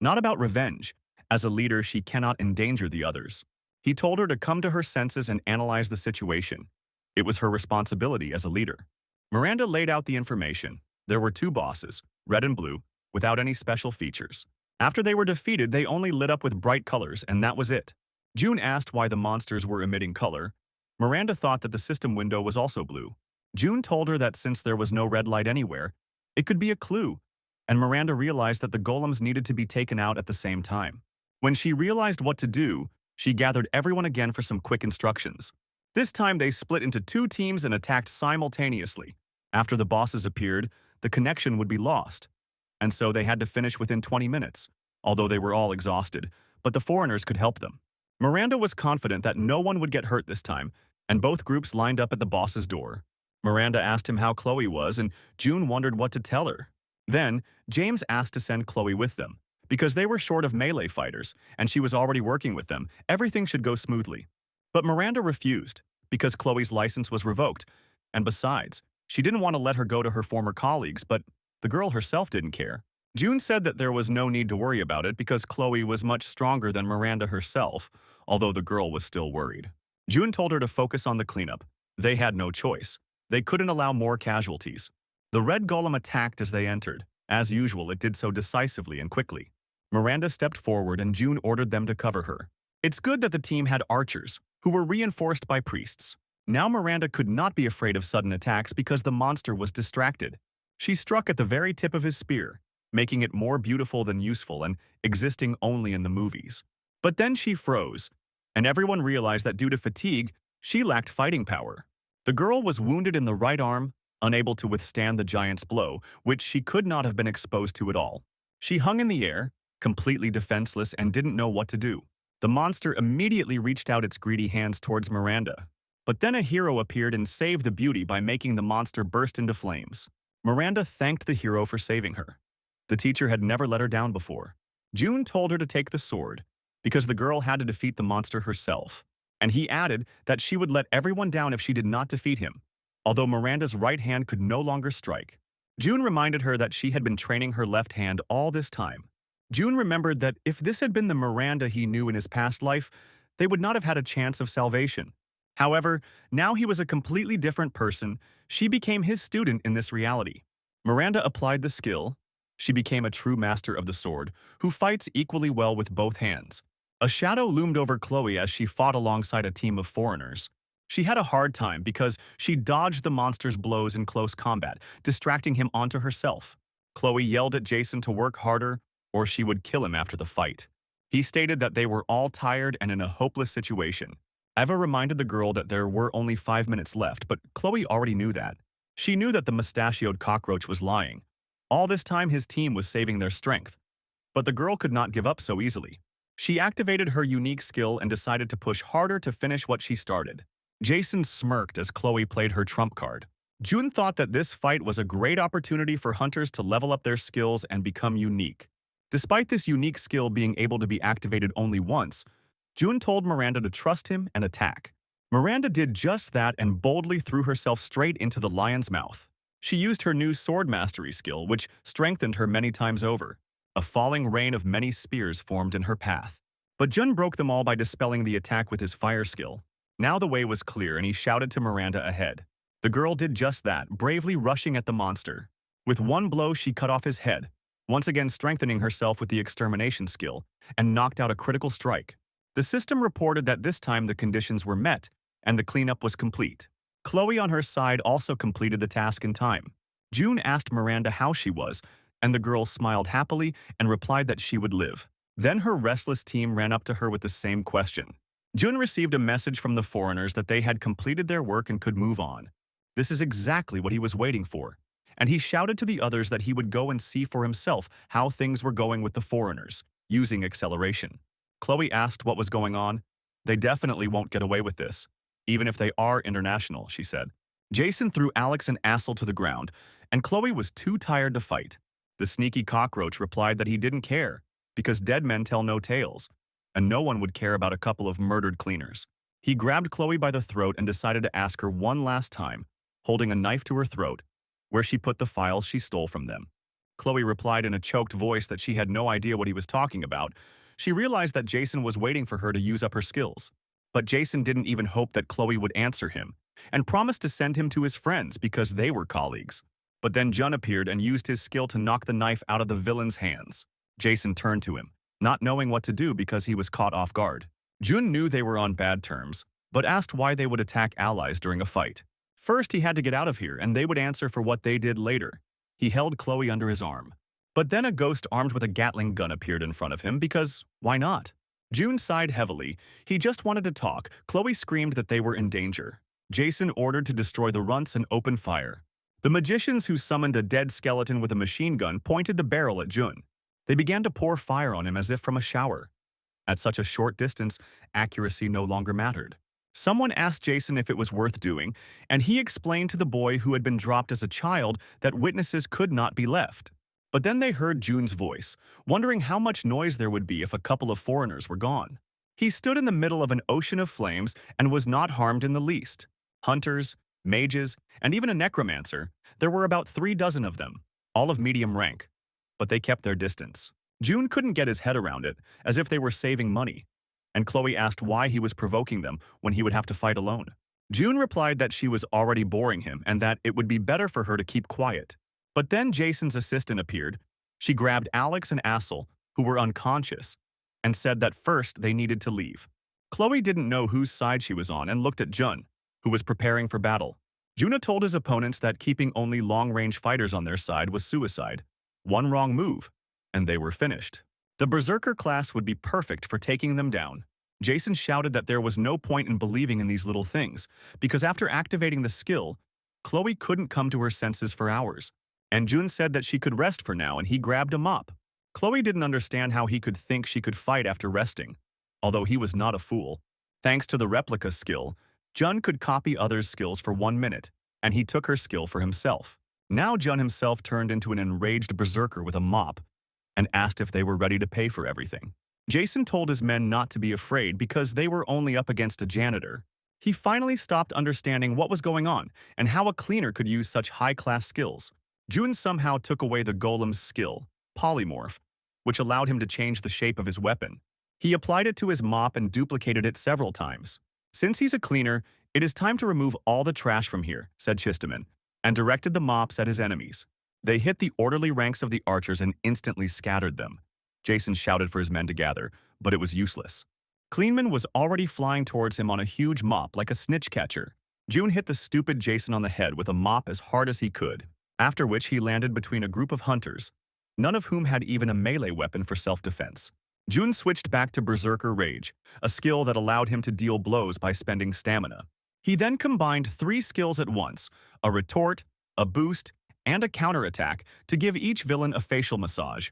not about revenge. As a leader, she cannot endanger the others. He told her to come to her senses and analyze the situation. It was her responsibility as a leader. Miranda laid out the information. There were two bosses, red and blue, without any special features. After they were defeated, they only lit up with bright colors, and that was it. June asked why the monsters were emitting color. Miranda thought that the system window was also blue. June told her that since there was no red light anywhere, it could be a clue, and Miranda realized that the golems needed to be taken out at the same time. When she realized what to do, she gathered everyone again for some quick instructions. This time they split into two teams and attacked simultaneously. After the bosses appeared, the connection would be lost, and so they had to finish within 20 minutes, although they were all exhausted, but the foreigners could help them. Miranda was confident that no one would get hurt this time, and both groups lined up at the boss's door. Miranda asked him how Chloe was, and June wondered what to tell her. Then, James asked to send Chloe with them. Because they were short of melee fighters, and she was already working with them, everything should go smoothly. But Miranda refused, because Chloe's license was revoked, and besides, she didn't want to let her go to her former colleagues, but the girl herself didn't care. June said that there was no need to worry about it because Chloe was much stronger than Miranda herself, although the girl was still worried. June told her to focus on the cleanup. They had no choice. They couldn't allow more casualties. The red golem attacked as they entered. As usual, it did so decisively and quickly. Miranda stepped forward and June ordered them to cover her. It's good that the team had archers, who were reinforced by priests. Now Miranda could not be afraid of sudden attacks because the monster was distracted. She struck at the very tip of his spear, making it more beautiful than useful and existing only in the movies. But then she froze, and everyone realized that due to fatigue, she lacked fighting power. The girl was wounded in the right arm, unable to withstand the giant's blow, which she could not have been exposed to at all. She hung in the air, completely defenseless, and didn't know what to do. The monster immediately reached out its greedy hands towards Miranda. But then a hero appeared and saved the beauty by making the monster burst into flames. Miranda thanked the hero for saving her. The teacher had never let her down before. June told her to take the sword, because the girl had to defeat the monster herself. And he added that she would let everyone down if she did not defeat him, although Miranda's right hand could no longer strike. June reminded her that she had been training her left hand all this time. June remembered that if this had been the Miranda he knew in his past life, they would not have had a chance of salvation. However, now he was a completely different person. She became his student in this reality. Miranda applied the skill. She became a true master of the sword, who fights equally well with both hands. A shadow loomed over Chloe as she fought alongside a team of foreigners. She had a hard time because she dodged the monster's blows in close combat, distracting him onto herself. Chloe yelled at Jason to work harder, or she would kill him after the fight. He stated that they were all tired and in a hopeless situation. Eva reminded the girl that there were only 5 minutes left, but Chloe already knew that. She knew that the mustachioed cockroach was lying. All this time his team was saving their strength. But the girl could not give up so easily. She activated her unique skill and decided to push harder to finish what she started. Jason smirked as Chloe played her trump card. June thought that this fight was a great opportunity for hunters to level up their skills and become unique. Despite this unique skill being able to be activated only once, June told Miranda to trust him and attack. Miranda did just that and boldly threw herself straight into the lion's mouth. She used her new sword mastery skill, which strengthened her many times over. A falling rain of many spears formed in her path. But Jun broke them all by dispelling the attack with his fire skill. Now the way was clear and he shouted to Miranda ahead. The girl did just that, bravely rushing at the monster. With one blow, she cut off his head, once again strengthening herself with the extermination skill, and knocked out a critical strike. The system reported that this time the conditions were met, and the cleanup was complete. Chloe on her side also completed the task in time. June asked Miranda how she was, and the girl smiled happily and replied that she would live. Then her restless team ran up to her with the same question. June received a message from the foreigners that they had completed their work and could move on. This is exactly what he was waiting for, and he shouted to the others that he would go and see for himself how things were going with the foreigners, using acceleration. Chloe asked what was going on. They definitely won't get away with this, even if they are international, she said. Jason threw Alex and Assel to the ground, and Chloe was too tired to fight. The sneaky cockroach replied that he didn't care, because dead men tell no tales, and no one would care about a couple of murdered cleaners. He grabbed Chloe by the throat and decided to ask her one last time, holding a knife to her throat, where she put the files she stole from them. Chloe replied in a choked voice that she had no idea what he was talking about. She realized that Jason was waiting for her to use up her skills. But Jason didn't even hope that Chloe would answer him, and promised to send him to his friends because they were colleagues. But then Jun appeared and used his skill to knock the knife out of the villain's hands. Jason turned to him, not knowing what to do because he was caught off guard. Jun knew they were on bad terms, but asked why they would attack allies during a fight. First, he had to get out of here, and they would answer for what they did later. He held Chloe under his arm. But then a ghost armed with a Gatling gun appeared in front of him because, why not? Jun sighed heavily. He just wanted to talk. Chloe screamed that they were in danger. Jason ordered to destroy the runts and open fire. The magicians who summoned a dead skeleton with a machine gun pointed the barrel at Jun. They began to pour fire on him as if from a shower. At such a short distance, accuracy no longer mattered. Someone asked Jason if it was worth doing, and he explained to the boy who had been dropped as a child that witnesses could not be left. But then they heard Jun's voice, wondering how much noise there would be if a couple of foreigners were gone. He stood in the middle of an ocean of flames and was not harmed in the least. Hunters, mages, and even a necromancer, there were about 36 of them, all of medium rank. But they kept their distance. Jun couldn't get his head around it, as if they were saving money. And Chloe asked why he was provoking them when he would have to fight alone. Jun replied that she was already boring him and that it would be better for her to keep quiet. But then Jason's assistant appeared. She grabbed Alex and Asel, who were unconscious, and said that first they needed to leave. Chloe didn't know whose side she was on and looked at Jun, who was preparing for battle. Juna told his opponents that keeping only long-range fighters on their side was suicide. One wrong move, and they were finished. The Berserker class would be perfect for taking them down. Jason shouted that there was no point in believing in these little things, because after activating the skill, Chloe couldn't come to her senses for hours. And Jun said that she could rest for now, and he grabbed a mop. Chloe didn't understand how he could think she could fight after resting, although he was not a fool. Thanks to the replica skill, Jun could copy others' skills for 1 minute, and he took her skill for himself. Now Jun himself turned into an enraged berserker with a mop and asked if they were ready to pay for everything. Jason told his men not to be afraid because they were only up against a janitor. He finally stopped understanding what was going on and how a cleaner could use such high-class skills. Jun somehow took away the golem's skill, polymorph, which allowed him to change the shape of his weapon. He applied it to his mop and duplicated it several times. Since he's a cleaner, it is time to remove all the trash from here, said Chistaman, and directed the mops at his enemies. They hit the orderly ranks of the archers and instantly scattered them. Jason shouted for his men to gather, but it was useless. Cleanman was already flying towards him on a huge mop like a snitch catcher. Jun hit the stupid Jason on the head with a mop as hard as he could, after which he landed between a group of hunters, none of whom had even a melee weapon for self-defense. Jun switched back to Berserker Rage, a skill that allowed him to deal blows by spending stamina. He then combined 3 skills at once, a retort, a boost, and a counterattack to give each villain a facial massage.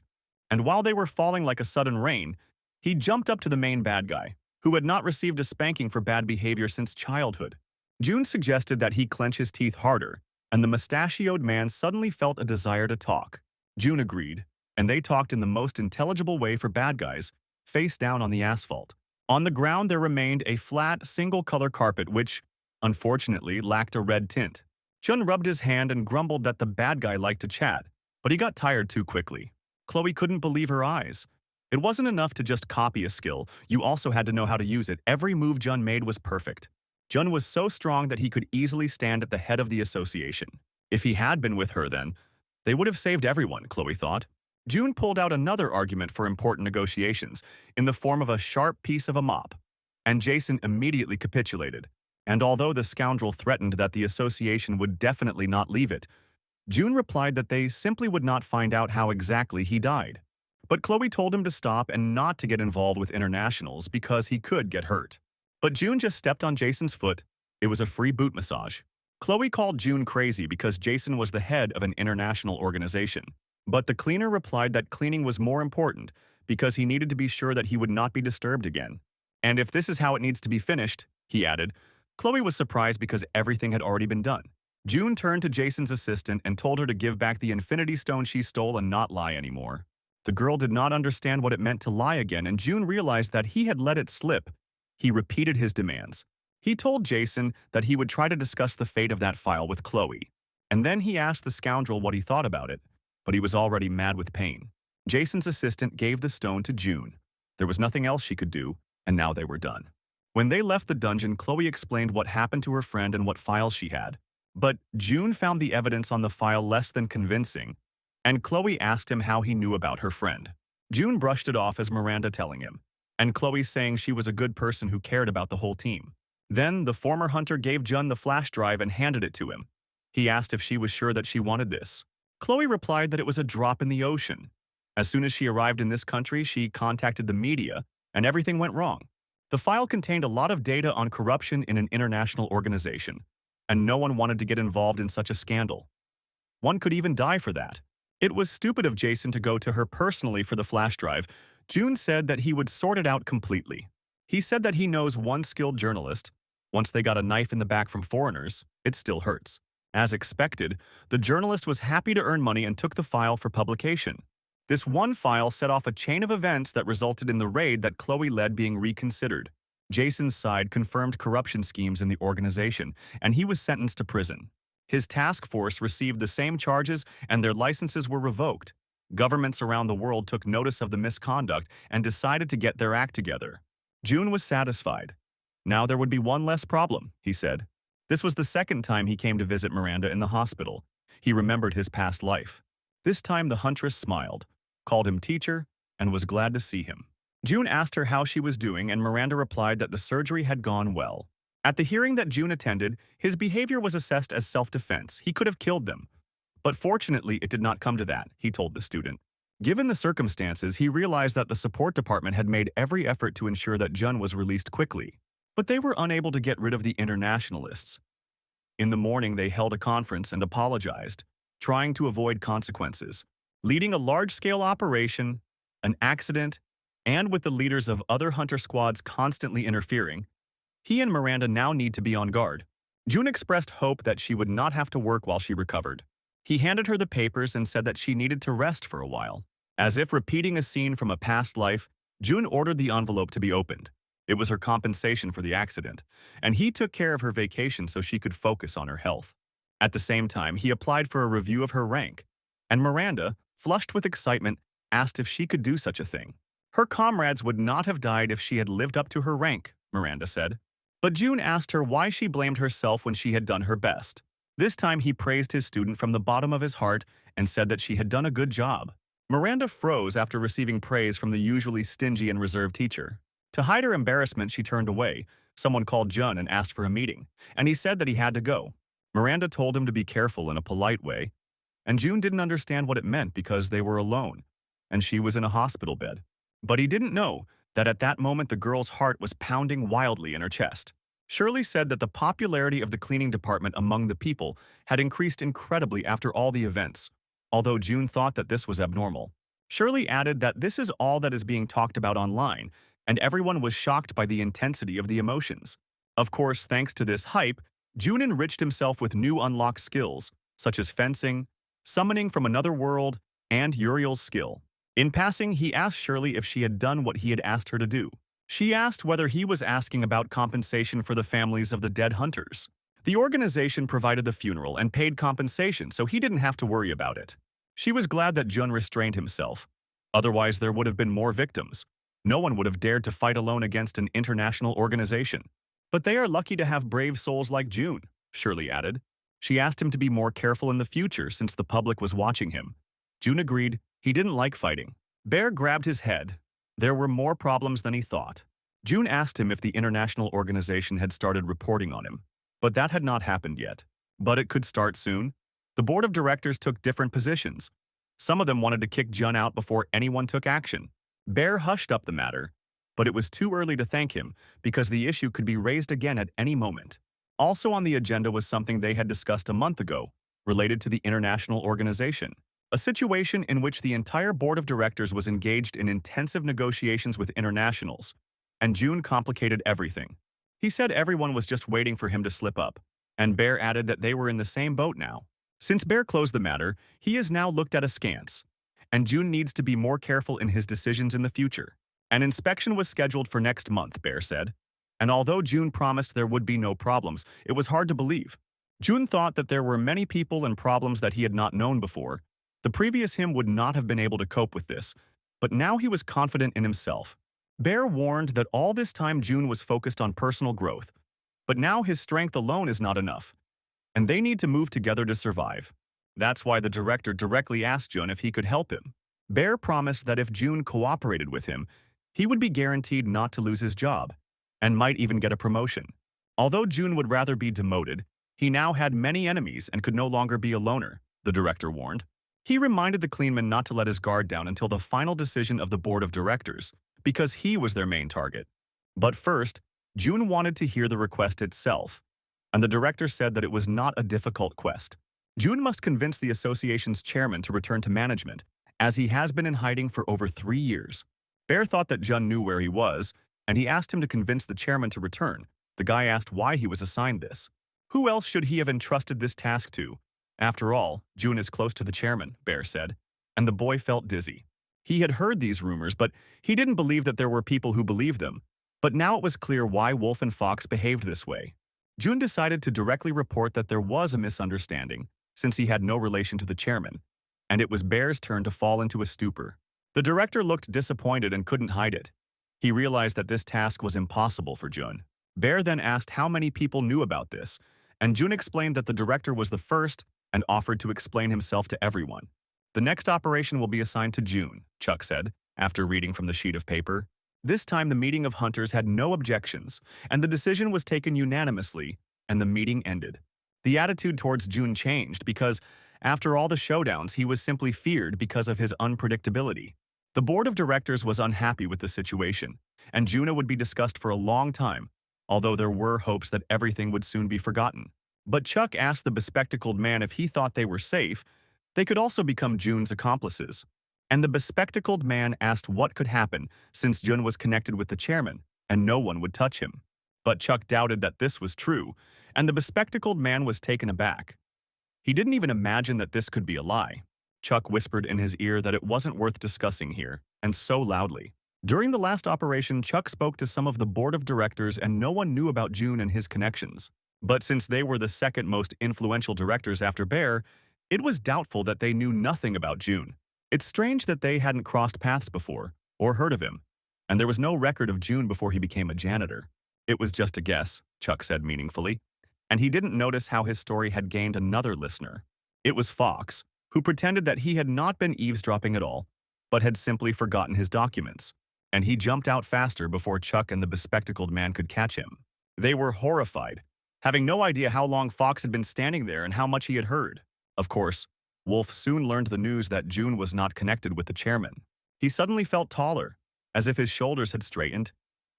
And while they were falling like a sudden rain, he jumped up to the main bad guy, who had not received a spanking for bad behavior since childhood. Jun suggested that he clench his teeth harder, and the mustachioed man suddenly felt a desire to talk. Jun agreed, and they talked in the most intelligible way for bad guys, face down on the asphalt. On the ground there remained a flat, single-color carpet which, unfortunately, lacked a red tint. Jun rubbed his hand and grumbled that the bad guy liked to chat, but he got tired too quickly. Chloe couldn't believe her eyes. It wasn't enough to just copy a skill, you also had to know how to use it. Every move Jun made was perfect. Jun was so strong that he could easily stand at the head of the association. If he had been with her then, they would have saved everyone, Chloe thought. Jun pulled out another argument for important negotiations, in the form of a sharp piece of a mop. And Jason immediately capitulated. And although the scoundrel threatened that the association would definitely not leave it, Jun replied that they simply would not find out how exactly he died. But Chloe told him to stop and not to get involved with internationals because he could get hurt. But Jun just stepped on Jason's foot. It was a free boot massage. Chloe called Jun crazy because Jason was the head of an international organization. But the cleaner replied that cleaning was more important because he needed to be sure that he would not be disturbed again. And if this is how it needs to be finished, he added. Chloe was surprised because everything had already been done. Jun turned to Jason's assistant and told her to give back the infinity stone she stole and not lie anymore. The girl did not understand what it meant to lie again, and Jun realized that he had let it slip. He repeated his demands. He told Jason that he would try to discuss the fate of that file with Chloe. And then he asked the scoundrel what he thought about it. but he was already mad with pain. Jason's assistant gave the stone to June. There was nothing else she could do, and now they were done. When they left the dungeon, Chloe explained what happened to her friend and what files she had. But June found the evidence on the file less than convincing, and Chloe asked him how he knew about her friend. June brushed it off as Miranda telling him, and Chloe saying she was a good person who cared about the whole team. Then the former hunter gave Jun the flash drive and handed it to him. He asked if she was sure that she wanted this. Chloe replied that it was a drop in the ocean. As soon as she arrived in this country, she contacted the media, and everything went wrong. The file contained a lot of data on corruption in an international organization, and no one wanted to get involved in such a scandal. One could even die for that. It was stupid of Jason to go to her personally for the flash drive. June said that he would sort it out completely. He said that he knows one skilled journalist. Once they got a knife in the back from foreigners, it still hurts. As expected, the journalist was happy to earn money and took the file for publication. This one file set off a chain of events that resulted in the raid that Chloe led being reconsidered. Jason's side confirmed corruption schemes in the organization, and he was sentenced to prison. His task force received the same charges, and their licenses were revoked. Governments around the world took notice of the misconduct and decided to get their act together. June was satisfied. Now there would be one less problem, he said. This was the second time he came to visit Miranda in the hospital. He remembered his past life. This time the huntress smiled, called him teacher, and was glad to see him. June asked her how she was doing, and Miranda replied that the surgery had gone well. At the hearing that June attended, his behavior was assessed as self-defense. He could have killed them. But fortunately, it did not come to that, he told the student. Given the circumstances, he realized that the support department had made every effort to ensure that Jun was released quickly. But they were unable to get rid of the internationalists. In the morning, they held a conference and apologized, trying to avoid consequences. Leading a large-scale operation, an accident, and with the leaders of other hunter squads constantly interfering, he and Miranda now need to be on guard. June expressed hope that she would not have to work while she recovered. He handed her the papers and said that she needed to rest for a while. As if repeating a scene from a past life, June ordered the envelope to be opened. It was her compensation for the accident, and he took care of her vacation so she could focus on her health. At the same time, he applied for a review of her rank, and Miranda, flushed with excitement, asked if she could do such a thing. Her comrades would not have died if she had lived up to her rank, Miranda said. But June asked her why she blamed herself when she had done her best. This time he praised his student from the bottom of his heart and said that she had done a good job. Miranda froze after receiving praise from the usually stingy and reserved teacher. To hide her embarrassment, she turned away. Someone called Jun and asked for a meeting, and he said that he had to go. Miranda told him to be careful in a polite way, and June didn't understand what it meant because they were alone, and she was in a hospital bed. But he didn't know that at that moment the girl's heart was pounding wildly in her chest. Shirley said that the popularity of the cleaning department among the people had increased incredibly after all the events, although June thought that this was abnormal. Shirley added that this is all that is being talked about online, and everyone was shocked by the intensity of the emotions. Of course, thanks to this hype, June enriched himself with new unlocked skills, such as fencing, summoning from another world, and Uriel's skill. In passing, he asked Shirley if she had done what he had asked her to do. She asked whether he was asking about compensation for the families of the dead hunters. The organization provided the funeral and paid compensation, so he didn't have to worry about it. She was glad that Jun restrained himself. Otherwise, there would have been more victims. No one would have dared to fight alone against an international organization. But they are lucky to have brave souls like June, Shirley added. She asked him to be more careful in the future since the public was watching him. June agreed. He didn't like fighting. Bear grabbed his head. There were more problems than he thought. June asked him if the international organization had started reporting on him, but that had not happened yet. But it could start soon. The board of directors took different positions. Some of them wanted to kick Jun out before anyone took action. Bear hushed up the matter, but it was too early to thank him because the issue could be raised again at any moment. Also on the agenda was something they had discussed a month ago, related to the international organization. A situation in which the entire board of directors was engaged in intensive negotiations with internationals, and June complicated everything. He said everyone was just waiting for him to slip up, and Bear added that they were in the same boat now. Since Bear closed the matter, he is now looked at askance, and June needs to be more careful in his decisions in the future. An inspection was scheduled for next month, Bear said, and although June promised there would be no problems, it was hard to believe. June thought that there were many people and problems that he had not known before. The previous him would not have been able to cope with this, but now he was confident in himself. Bear warned that all this time June was focused on personal growth, but now his strength alone is not enough, and they need to move together to survive. That's why the director directly asked June if he could help him. Bear promised that if June cooperated with him, he would be guaranteed not to lose his job, and might even get a promotion. Although June would rather be demoted, he now had many enemies and could no longer be a loner, the director warned. He reminded the cleanman not to let his guard down until the final decision of the board of directors, because he was their main target. But first, June wanted to hear the request itself, and the director said that it was not a difficult quest. June must convince the association's chairman to return to management, as he has been in hiding for over 3 years. Bear thought that Jun knew where he was, and he asked him to convince the chairman to return. The guy asked why he was assigned this. Who else should he have entrusted this task to? After all, June is close to the chairman, Bear said, and the boy felt dizzy. He had heard these rumors, but he didn't believe that there were people who believed them. But now it was clear why Wolf and Fox behaved this way. June decided to directly report that there was a misunderstanding, since he had no relation to the chairman, and it was Bear's turn to fall into a stupor. The director looked disappointed and couldn't hide it. He realized that this task was impossible for June. Bear then asked how many people knew about this, and June explained that the director was the first and offered to explain himself to everyone. The next operation will be assigned to June, Chuck said, after reading from the sheet of paper. This time the meeting of hunters had no objections, and the decision was taken unanimously, and the meeting ended. The attitude towards June changed because, after all the showdowns, he was simply feared because of his unpredictability. The board of directors was unhappy with the situation, and Juna would be discussed for a long time, although there were hopes that everything would soon be forgotten. But Chuck asked the bespectacled man if he thought they were safe. They could also become June's accomplices. And the bespectacled man asked what could happen since Jun was connected with the chairman, and no one would touch him. But Chuck doubted that this was true, and the bespectacled man was taken aback. He didn't even imagine that this could be a lie. Chuck whispered in his ear that it wasn't worth discussing here, and so loudly. During the last operation, Chuck spoke to some of the board of directors and no one knew about June and his connections. But since they were the second most influential directors after Bear, it was doubtful that they knew nothing about June. It's strange that they hadn't crossed paths before, or heard of him, and there was no record of June before he became a janitor. It was just a guess, Chuck said meaningfully, and he didn't notice how his story had gained another listener. It was Fox, who pretended that he had not been eavesdropping at all, but had simply forgotten his documents, and he jumped out faster before Chuck and the bespectacled man could catch him. They were horrified, having no idea how long Fox had been standing there and how much he had heard. Of course, Wolf soon learned the news that June was not connected with the chairman. He suddenly felt taller, as if his shoulders had straightened,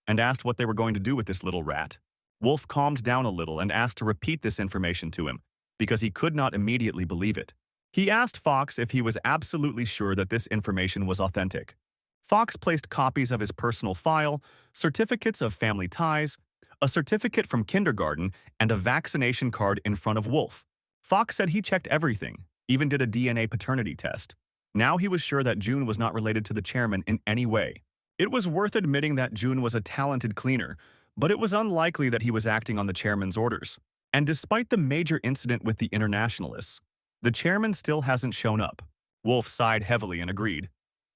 and asked what they were going to do with this little rat. Wolf calmed down a little and asked to repeat this information to him, because he could not immediately believe it. He asked Fox if he was absolutely sure that this information was authentic. Fox placed copies of his personal file, certificates of family ties, a certificate from kindergarten, and a vaccination card in front of Wolf. Fox said he checked everything, even did a DNA paternity test. Now he was sure that June was not related to the chairman in any way. It was worth admitting that June was a talented cleaner, but it was unlikely that he was acting on the chairman's orders. And despite the major incident with the internationalists, the chairman still hasn't shown up. Wolf sighed heavily and agreed.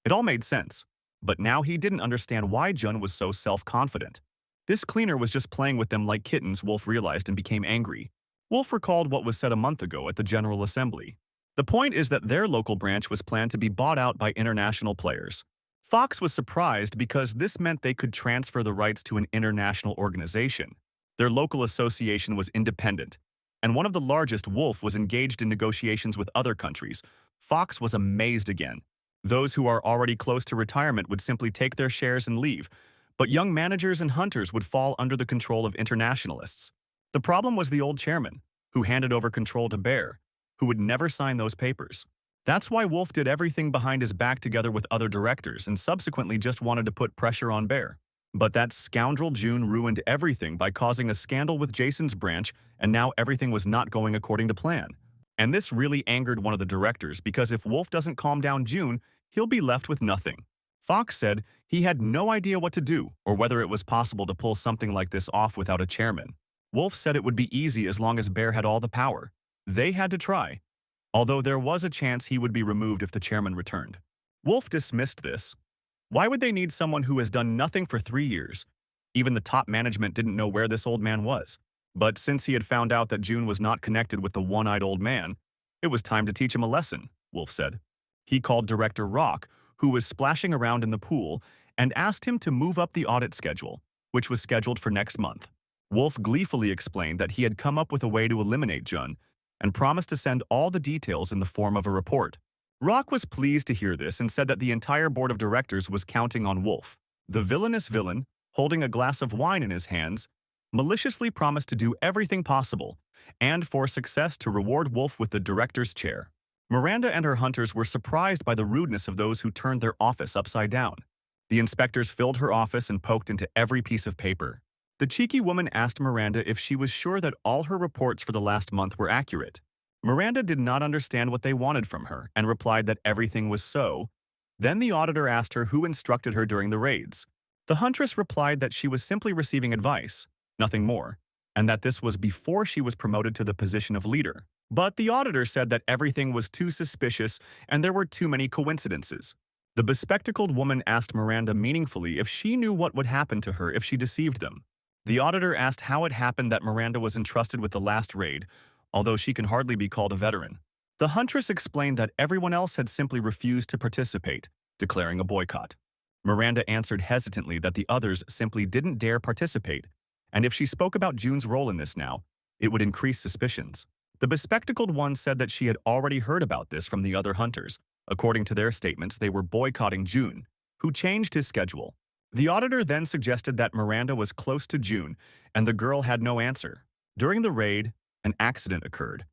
It all made sense, but now he didn't understand why Jun was so self-confident. This cleaner was just playing with them like kittens, Wolf realized, and became angry. Wolf recalled what was said a month ago at the General Assembly. The point is that their local branch was planned to be bought out by international players. Fox was surprised because this meant they could transfer the rights to an international organization. Their local association was independent, and one of the largest, Wolf, was engaged in negotiations with other countries. Fox was amazed again. Those who are already close to retirement would simply take their shares and leave, but young managers and hunters would fall under the control of internationalists. The problem was the old chairman, who handed over control to Bear, who would never sign those papers. That's why Wolf did everything behind his back together with other directors and subsequently just wanted to put pressure on Bear. But that scoundrel June ruined everything by causing a scandal with Jason's branch, and now everything was not going according to plan. And this really angered one of the directors because if Wolf doesn't calm down June, he'll be left with nothing. Fox said he had no idea what to do or whether it was possible to pull something like this off without a chairman. Wolf said it would be easy as long as Bear had all the power. They had to try. although there was a chance he would be removed if the chairman returned. Wolf dismissed this. Why would they need someone who has done nothing for 3 years? Even the top management didn't know where this old man was. But since he had found out that June was not connected with the one-eyed old man, it was time to teach him a lesson, Wolf said. He called Director Rock, who was splashing around in the pool, and asked him to move up the audit schedule, which was scheduled for next month. Wolf gleefully explained that he had come up with a way to eliminate Jun and promised to send all the details in the form of a report. Rock was pleased to hear this and said that the entire board of directors was counting on Wolf. The villainous villain, holding a glass of wine in his hands, maliciously promised to do everything possible, and for success to reward Wolf with the director's chair. Miranda and her hunters were surprised by the rudeness of those who turned their office upside down. The inspectors filled her office and poked into every piece of paper. The cheeky woman asked Miranda if she was sure that all her reports for the last month were accurate. Miranda did not understand what they wanted from her and replied that everything was so. Then the auditor asked her who instructed her during the raids. The huntress replied that she was simply receiving advice, nothing more, and that this was before she was promoted to the position of leader. But the auditor said that everything was too suspicious and there were too many coincidences. The bespectacled woman asked Miranda meaningfully if she knew what would happen to her if she deceived them. The auditor asked how it happened that Miranda was entrusted with the last raid, although she can hardly be called a veteran. The huntress explained that everyone else had simply refused to participate, declaring a boycott. Miranda answered hesitantly that the others simply didn't dare participate, and if she spoke about June's role in this now, it would increase suspicions. The bespectacled one said that she had already heard about this from the other hunters. According to their statements, they were boycotting June, who changed his schedule. The auditor then suggested that Miranda was close to June, and the girl had no answer. During the raid, an accident occurred,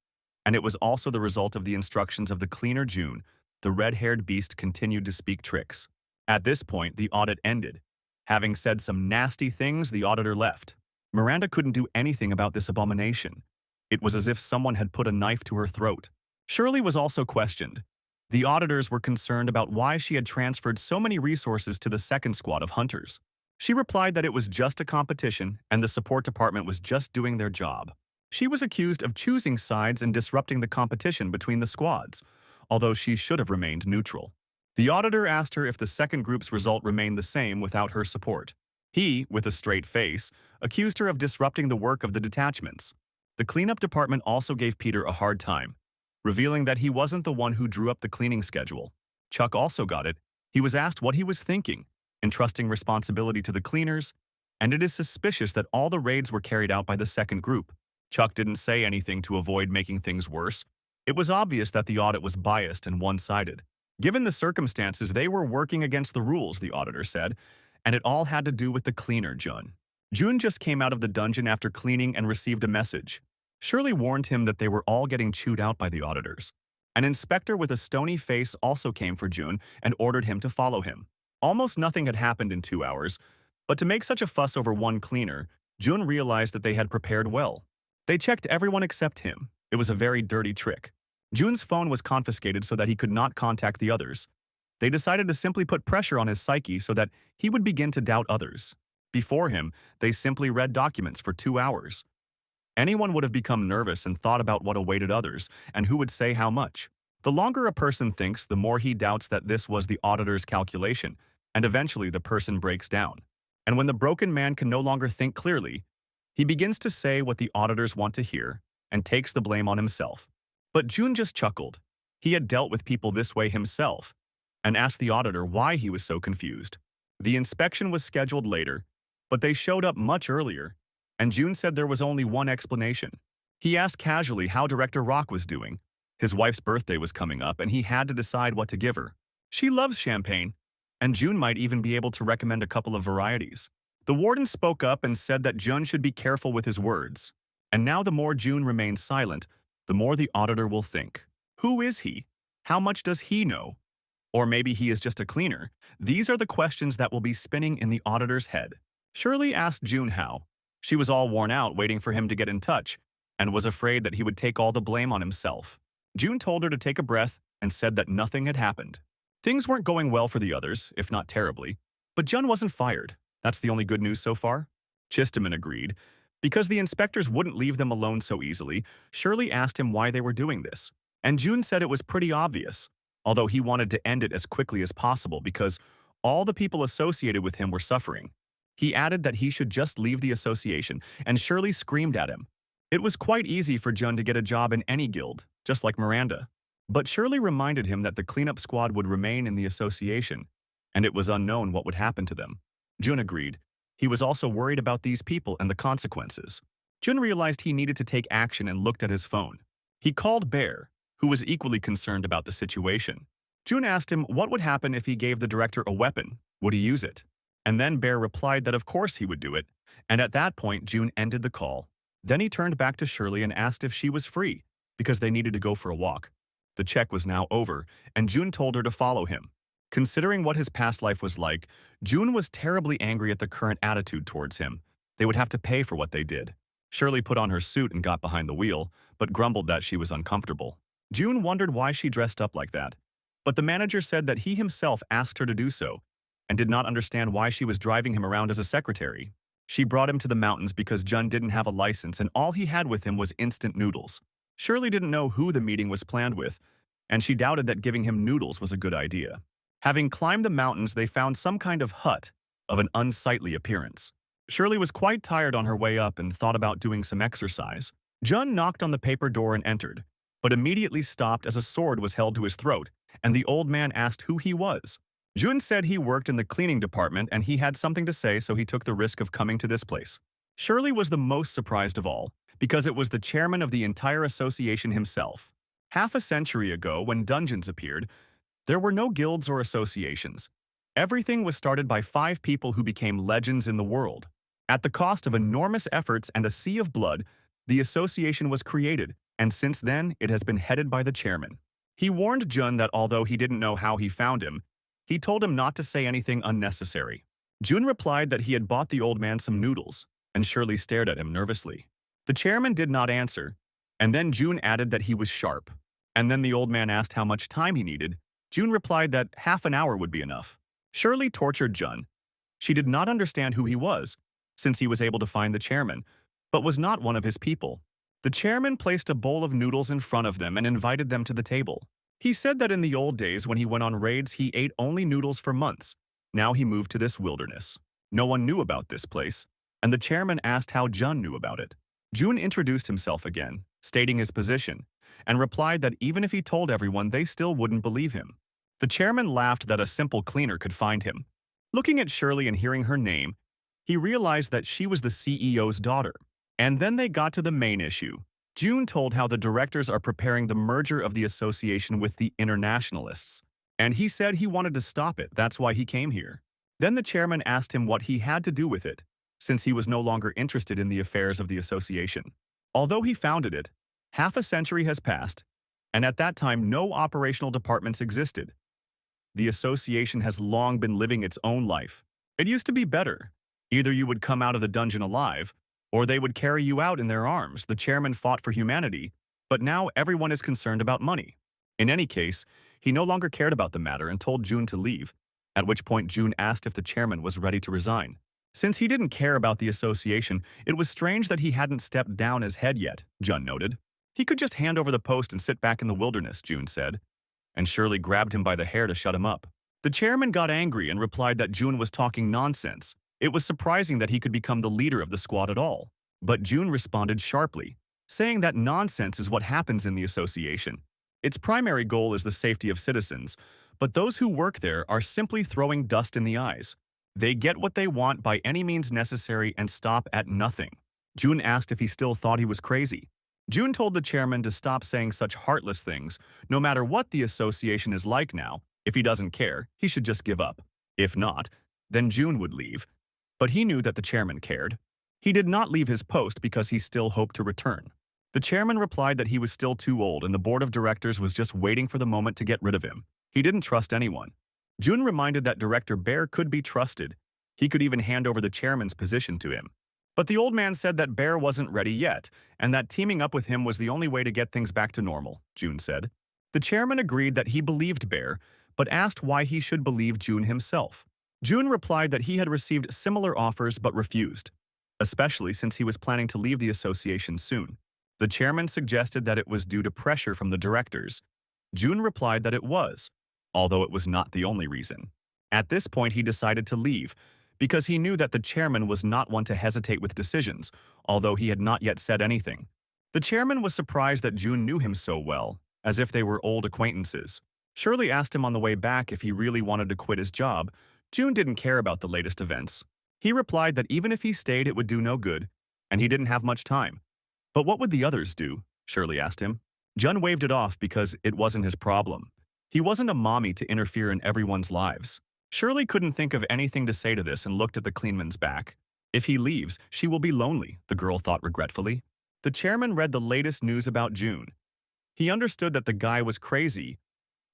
and it was also the result of the instructions of the cleaner June. The red-haired beast continued to speak tricks. At this point, the audit ended. Having said some nasty things, the auditor left. Miranda couldn't do anything about this abomination. It was as if someone had put a knife to her throat. Shirley was also questioned. The auditors were concerned about why she had transferred so many resources to the second squad of hunters. She replied that it was just a competition and the support department was just doing their job. She was accused of choosing sides and disrupting the competition between the squads, although she should have remained neutral. The auditor asked her if the second group's result remained the same without her support. He, with a straight face, accused her of disrupting the work of the detachments. The cleanup department also gave Peter a hard time, revealing that he wasn't the one who drew up the cleaning schedule. Chuck also got it. He was asked what he was thinking, entrusting responsibility to the cleaners, and it is suspicious that all the raids were carried out by the second group. Chuck didn't say anything to avoid making things worse. It was obvious that the audit was biased and one-sided. Given the circumstances, they were working against the rules, the auditor said, and it all had to do with the cleaner, Jun. June just came out of the dungeon after cleaning and received a message. Shirley warned him that they were all getting chewed out by the auditors. An inspector with a stony face also came for June and ordered him to follow him. Almost nothing had happened in 2 hours, but to make such a fuss over one cleaner, June realized that they had prepared well. They checked everyone except him. It was a very dirty trick. June's phone was confiscated so that he could not contact the others. They decided to simply put pressure on his psyche so that he would begin to doubt others. Before him, they simply read documents for 2 hours. Anyone would have become nervous and thought about what awaited others and who would say how much. The longer a person thinks, the more he doubts that this was the auditor's calculation, and eventually the person breaks down. And when the broken man can no longer think clearly, he begins to say what the auditors want to hear and takes the blame on himself. But June just chuckled. He had dealt with people this way himself and asked the auditor why he was so confused. The inspection was scheduled later, but they showed up much earlier, and June said there was only one explanation. He asked casually how Director Rock was doing. His wife's birthday was coming up, and he had to decide what to give her. She loves champagne, and June might even be able to recommend a couple of varieties. The warden spoke up and said that June should be careful with his words. And now the more June remains silent, the more the auditor will think. Who is he? How much does he know? Or maybe he is just a cleaner. These are the questions that will be spinning in the auditor's head. Shirley asked June how. She was all worn out waiting for him to get in touch and was afraid that he would take all the blame on himself. June told her to take a breath and said that nothing had happened. Things weren't going well for the others, if not terribly, but Jun wasn't fired. That's the only good news so far. Chistaman agreed. Because the inspectors wouldn't leave them alone so easily, Shirley asked him why they were doing this. And June said it was pretty obvious, although he wanted to end it as quickly as possible because all the people associated with him were suffering. He added that he should just leave the association, and Shirley screamed at him. It was quite easy for Jun to get a job in any guild, just like Miranda. But Shirley reminded him that the cleanup squad would remain in the association, and it was unknown what would happen to them. Jun agreed. He was also worried about these people and the consequences. Jun realized he needed to take action and looked at his phone. He called Bear, who was equally concerned about the situation. Jun asked him what would happen if he gave the director a weapon. Would he use it? And then Bear replied that of course he would do it, and at that point Jun ended the call. Then he turned back to Shirley and asked if she was free, because they needed to go for a walk. The check was now over, and Jun told her to follow him. Considering what his past life was like, Jun was terribly angry at the current attitude towards him. They would have to pay for what they did. Shirley put on her suit and got behind the wheel, but grumbled that she was uncomfortable. Jun wondered why she dressed up like that, but the manager said that he himself asked her to do so, and did not understand why she was driving him around as a secretary. She brought him to the mountains because Jun didn't have a license and all he had with him was instant noodles. Shirley didn't know who the meeting was planned with, and she doubted that giving him noodles was a good idea. Having climbed the mountains, they found some kind of hut of an unsightly appearance. Shirley was quite tired on her way up and thought about doing some exercise. Jun knocked on the paper door and entered, but immediately stopped as a sword was held to his throat, and the old man asked who he was. Jun said he worked in the cleaning department and he had something to say, so he took the risk of coming to this place. Shirley was the most surprised of all, because it was the chairman of the entire association himself. Half a century ago, when dungeons appeared, there were no guilds or associations. Everything was started by 5 people who became legends in the world. At the cost of enormous efforts and a sea of blood, the association was created, and since then it has been headed by the chairman. He warned Jun that although he didn't know how he found him, he told him not to say anything unnecessary. Jun replied that he had bought the old man some noodles, and Shirley stared at him nervously. The chairman did not answer, and then Jun added that he was sharp. And then the old man asked how much time he needed. Jun replied that half an hour would be enough. Shirley tortured Jun. She did not understand who he was, since he was able to find the chairman, but was not one of his people. The chairman placed a bowl of noodles in front of them and invited them to the table. He said that in the old days when he went on raids he ate only noodles for months. Now he moved to this wilderness. No one knew about this place, and the chairman asked how Jun knew about it. Jun introduced himself again, stating his position, and replied that even if he told everyone, they still wouldn't believe him. The chairman laughed that a simple cleaner could find him. Looking at Shirley and hearing her name, he realized that she was the CEO's daughter. And then they got to the main issue. Jun told how the directors are preparing the merger of the association with the internationalists, and he said he wanted to stop it, that's why he came here. Then the chairman asked him what he had to do with it, since he was no longer interested in the affairs of the association. Although he founded it, half a century has passed, and at that time no operational departments existed. The association has long been living its own life. It used to be better. Either you would come out of the dungeon alive, or they would carry you out in their arms. The chairman fought for humanity, but now everyone is concerned about money. In any case, he no longer cared about the matter and told Jun to leave, at which point Jun asked if the chairman was ready to resign. Since he didn't care about the association, it was strange that he hadn't stepped down as head yet, Jun noted. He could just hand over the post and sit back in the wilderness, Jun said, and Shirley grabbed him by the hair to shut him up. The chairman got angry and replied that Jun was talking nonsense. It was surprising that he could become the leader of the squad at all. But Jun responded sharply, saying that nonsense is what happens in the association. Its primary goal is the safety of citizens, but those who work there are simply throwing dust in the eyes. They get what they want by any means necessary and stop at nothing. Jun asked if he still thought he was crazy. Jun told the chairman to stop saying such heartless things. No matter what the association is like now, if he doesn't care, he should just give up. If not, then Jun would leave. But he knew that the chairman cared. He did not leave his post because he still hoped to return. The chairman replied that he was still too old and the board of directors was just waiting for the moment to get rid of him. He didn't trust anyone. Jun reminded that Director Bear could be trusted. He could even hand over the chairman's position to him. But the old man said that Bear wasn't ready yet, and that teaming up with him was the only way to get things back to normal, Jun said. The chairman agreed that he believed Bear, but asked why he should believe Jun himself. Jun replied that he had received similar offers but refused, especially since he was planning to leave the association soon. The chairman suggested that it was due to pressure from the directors. June replied that it was, although it was not the only reason. At this point, he decided to leave, because he knew that the chairman was not one to hesitate with decisions, although he had not yet said anything. The chairman was surprised that June knew him so well, as if they were old acquaintances. Shirley asked him on the way back if he really wanted to quit his job. June didn't care about the latest events. He replied that even if he stayed, it would do no good, and he didn't have much time. But what would the others do? Shirley asked him. Jun waved it off because it wasn't his problem. He wasn't a mommy to interfere in everyone's lives. Shirley couldn't think of anything to say to this and looked at the cleanman's back. If he leaves, she will be lonely, the girl thought regretfully. The chairman read the latest news about June. He understood that the guy was crazy,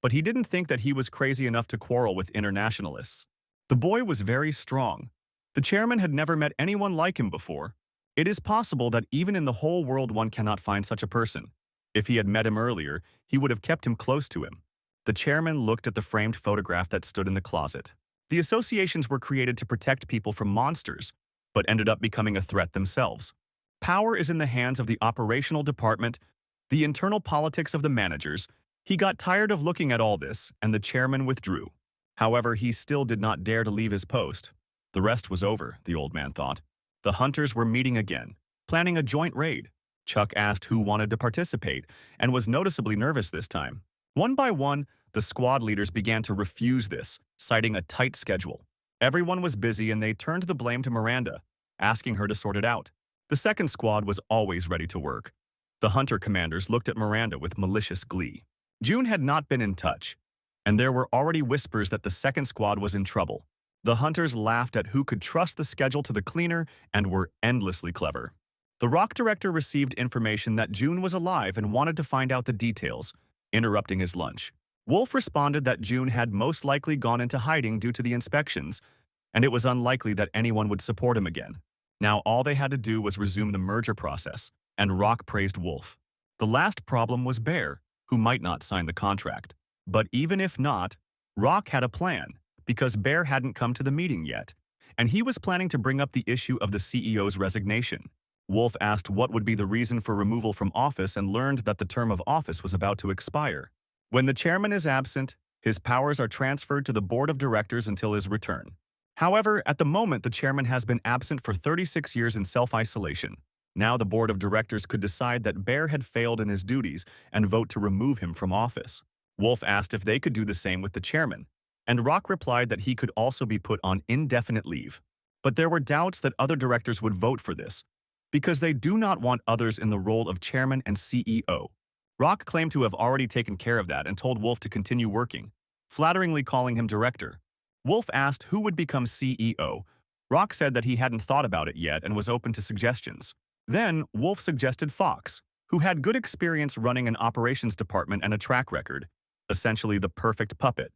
but he didn't think that he was crazy enough to quarrel with internationalists. The boy was very strong. The chairman had never met anyone like him before. It is possible that even in the whole world one cannot find such a person. If he had met him earlier, he would have kept him close to him. The chairman looked at the framed photograph that stood in the closet. The associations were created to protect people from monsters, but ended up becoming a threat themselves. Power is in the hands of the operational department, the internal politics of the managers. He got tired of looking at all this, and the chairman withdrew. However, he still did not dare to leave his post. The rest was over, the old man thought. The hunters were meeting again, planning a joint raid. Chuck asked who wanted to participate, and was noticeably nervous this time. One by one, the squad leaders began to refuse this, citing a tight schedule. Everyone was busy and they turned the blame to Miranda, asking her to sort it out. The second squad was always ready to work. The hunter commanders looked at Miranda with malicious glee. June had not been in touch, and there were already whispers that the second squad was in trouble. The hunters laughed at who could trust the schedule to the cleaner and were endlessly clever. The rock director received information that June was alive and wanted to find out the details, interrupting his lunch. Wolf responded that June had most likely gone into hiding due to the inspections, and it was unlikely that anyone would support him again. Now all they had to do was resume the merger process, and Rock praised Wolf. The last problem was Bear, who might not sign the contract. But even if not, Rock had a plan, because Bear hadn't come to the meeting yet, and he was planning to bring up the issue of the CEO's resignation. Wolf asked what would be the reason for removal from office and learned that the term of office was about to expire. When the chairman is absent, his powers are transferred to the board of directors until his return. However, at the moment, the chairman has been absent for 36 years in self-isolation. Now the board of directors could decide that Bear had failed in his duties and vote to remove him from office. Wolf asked if they could do the same with the chairman, and Rock replied that he could also be put on indefinite leave. But there were doubts that other directors would vote for this, because they do not want others in the role of chairman and CEO. Rock claimed to have already taken care of that and told Wolf to continue working, flatteringly calling him director. Wolf asked who would become CEO. Rock said that he hadn't thought about it yet and was open to suggestions. Then, Wolf suggested Fox, who had good experience running an operations department and a track record, essentially the perfect puppet.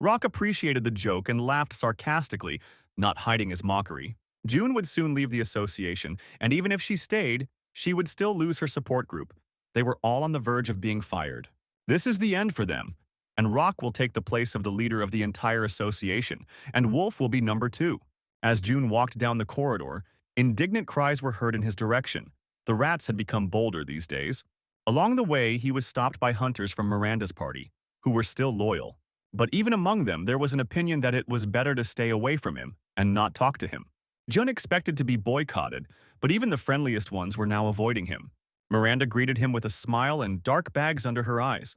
Rock appreciated the joke and laughed sarcastically, not hiding his mockery. June would soon leave the association, and even if she stayed, she would still lose her support group. They were all on the verge of being fired. This is the end for them, and Rock will take the place of the leader of the entire association, and Wolf will be number 2. As June walked down the corridor, indignant cries were heard in his direction. The rats had become bolder these days. Along the way, he was stopped by hunters from Miranda's party, who were still loyal. But even among them, there was an opinion that it was better to stay away from him and not talk to him. Jun expected to be boycotted, but even the friendliest ones were now avoiding him. Miranda greeted him with a smile and dark bags under her eyes,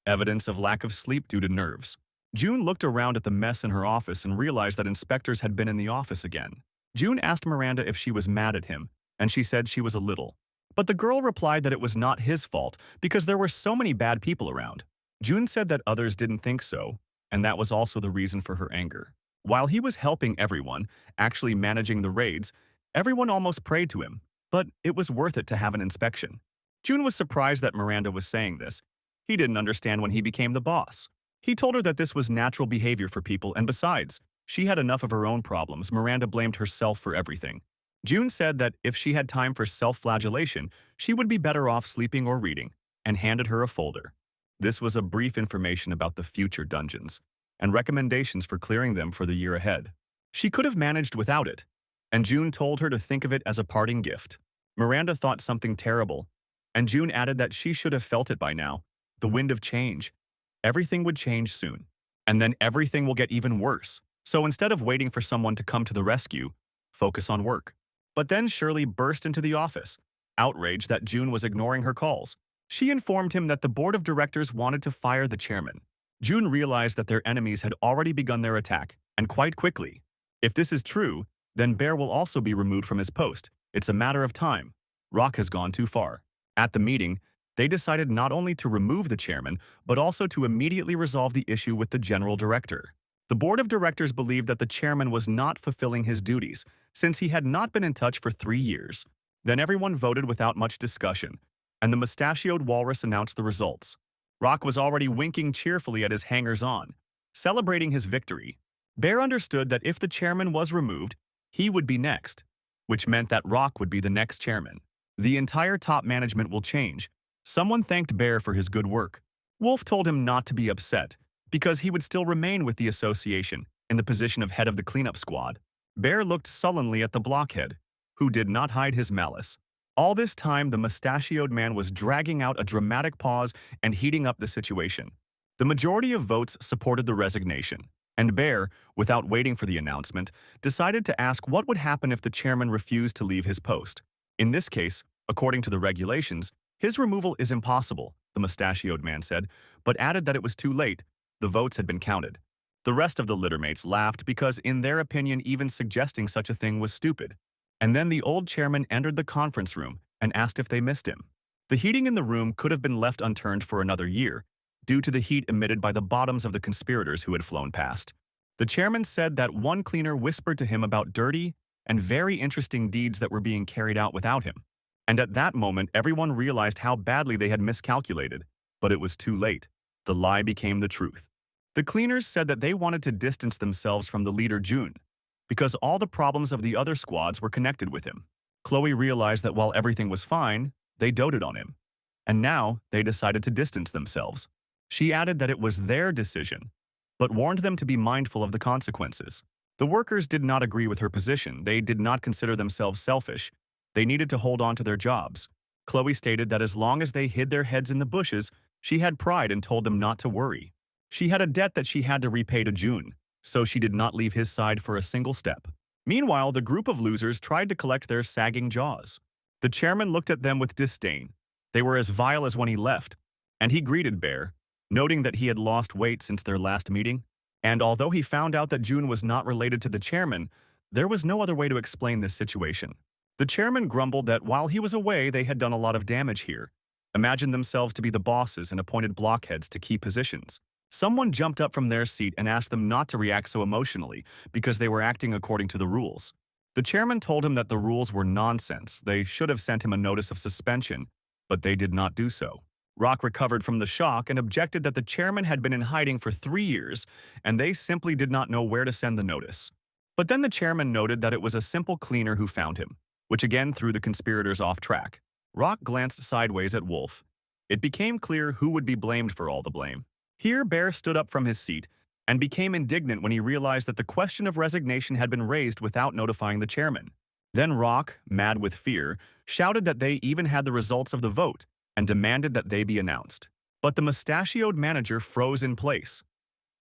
evidence of lack of sleep due to nerves. June looked around at the mess in her office and realized that inspectors had been in the office again. June asked Miranda if she was mad at him, and she said she was a little. But the girl replied that it was not his fault because there were so many bad people around. June said that others didn't think so, and that was also the reason for her anger. While he was helping everyone, actually managing the raids, everyone almost prayed to him, but it was worth it to have an inspection. June was surprised that Miranda was saying this. He didn't understand when he became the boss. He told her that this was natural behavior for people, and besides, she had enough of her own problems. Miranda blamed herself for everything. June said that if she had time for self-flagellation, she would be better off sleeping or reading, and handed her a folder. This was a brief information about the future dungeons, and recommendations for clearing them for the year ahead. She could have managed without it, and June told her to think of it as a parting gift. Miranda thought something terrible, And June added that she should have felt it by now. The wind of change. Everything would change soon. And then everything will get even worse. So instead of waiting for someone to come to the rescue, focus on work. But then Shirley burst into the office, outraged that June was ignoring her calls. She informed him that the board of directors wanted to fire the chairman. June realized that their enemies had already begun their attack, and quite quickly. If this is true, then Bear will also be removed from his post. It's a matter of time. Rock has gone too far. At the meeting, they decided not only to remove the chairman, but also to immediately resolve the issue with the general director. The board of directors believed that the chairman was not fulfilling his duties, since he had not been in touch for 3 years. Then everyone voted without much discussion, and the mustachioed walrus announced the results. Rock was already winking cheerfully at his hangers-on, celebrating his victory. Bear understood that if the chairman was removed, he would be next, which meant that Rock would be the next chairman. The entire top management will change. Someone thanked Bear for his good work. Wolf told him not to be upset, because he would still remain with the association in the position of head of the cleanup squad. Bear looked sullenly at the blockhead, who did not hide his malice. All this time, the mustachioed man was dragging out a dramatic pause and heating up the situation. The majority of votes supported the resignation, and Bear, without waiting for the announcement, decided to ask what would happen if the chairman refused to leave his post. In this case, according to the regulations, his removal is impossible, the mustachioed man said, but added that it was too late. The votes had been counted. The rest of the littermates laughed because, in their opinion, even suggesting such a thing was stupid. And then the old chairman entered the conference room and asked if they missed him. The heating in the room could have been left unturned for another year, due to the heat emitted by the bottoms of the conspirators who had flown past. The chairman said that one cleaner whispered to him about dirty and very interesting deeds that were being carried out without him. And at that moment, everyone realized how badly they had miscalculated, but it was too late. The lie became the truth. The cleaners said that they wanted to distance themselves from the leader June, because all the problems of the other squads were connected with him. Chloe realized that while everything was fine, they doted on him. And now they decided to distance themselves. She added that it was their decision, but warned them to be mindful of the consequences. The workers did not agree with her position. They did not consider themselves selfish. They needed to hold on to their jobs. Chloe stated that as long as they hid their heads in the bushes, she had pride and told them not to worry. She had a debt that she had to repay to June, so she did not leave his side for a single step. Meanwhile, the group of losers tried to collect their sagging jaws. The chairman looked at them with disdain. They were as vile as when he left, and he greeted Bear, noting that he had lost weight since their last meeting. And although he found out that June was not related to the chairman, there was no other way to explain this situation. The chairman grumbled that while he was away, they had done a lot of damage here, imagined themselves to be the bosses and appointed blockheads to key positions. Someone jumped up from their seat and asked them not to react so emotionally because they were acting according to the rules. The chairman told him that the rules were nonsense. They should have sent him a notice of suspension, but they did not do so. Rock recovered from the shock and objected that the chairman had been in hiding for 3 years and they simply did not know where to send the notice. But then the chairman noted that it was a simple cleaner who found him, which again threw the conspirators off track. Rock glanced sideways at Wolf. It became clear who would be blamed for all the blame. Here, Bear stood up from his seat and became indignant when he realized that the question of resignation had been raised without notifying the chairman. Then Rock, mad with fear, shouted that they even had the results of the vote and demanded that they be announced. But the mustachioed manager froze in place.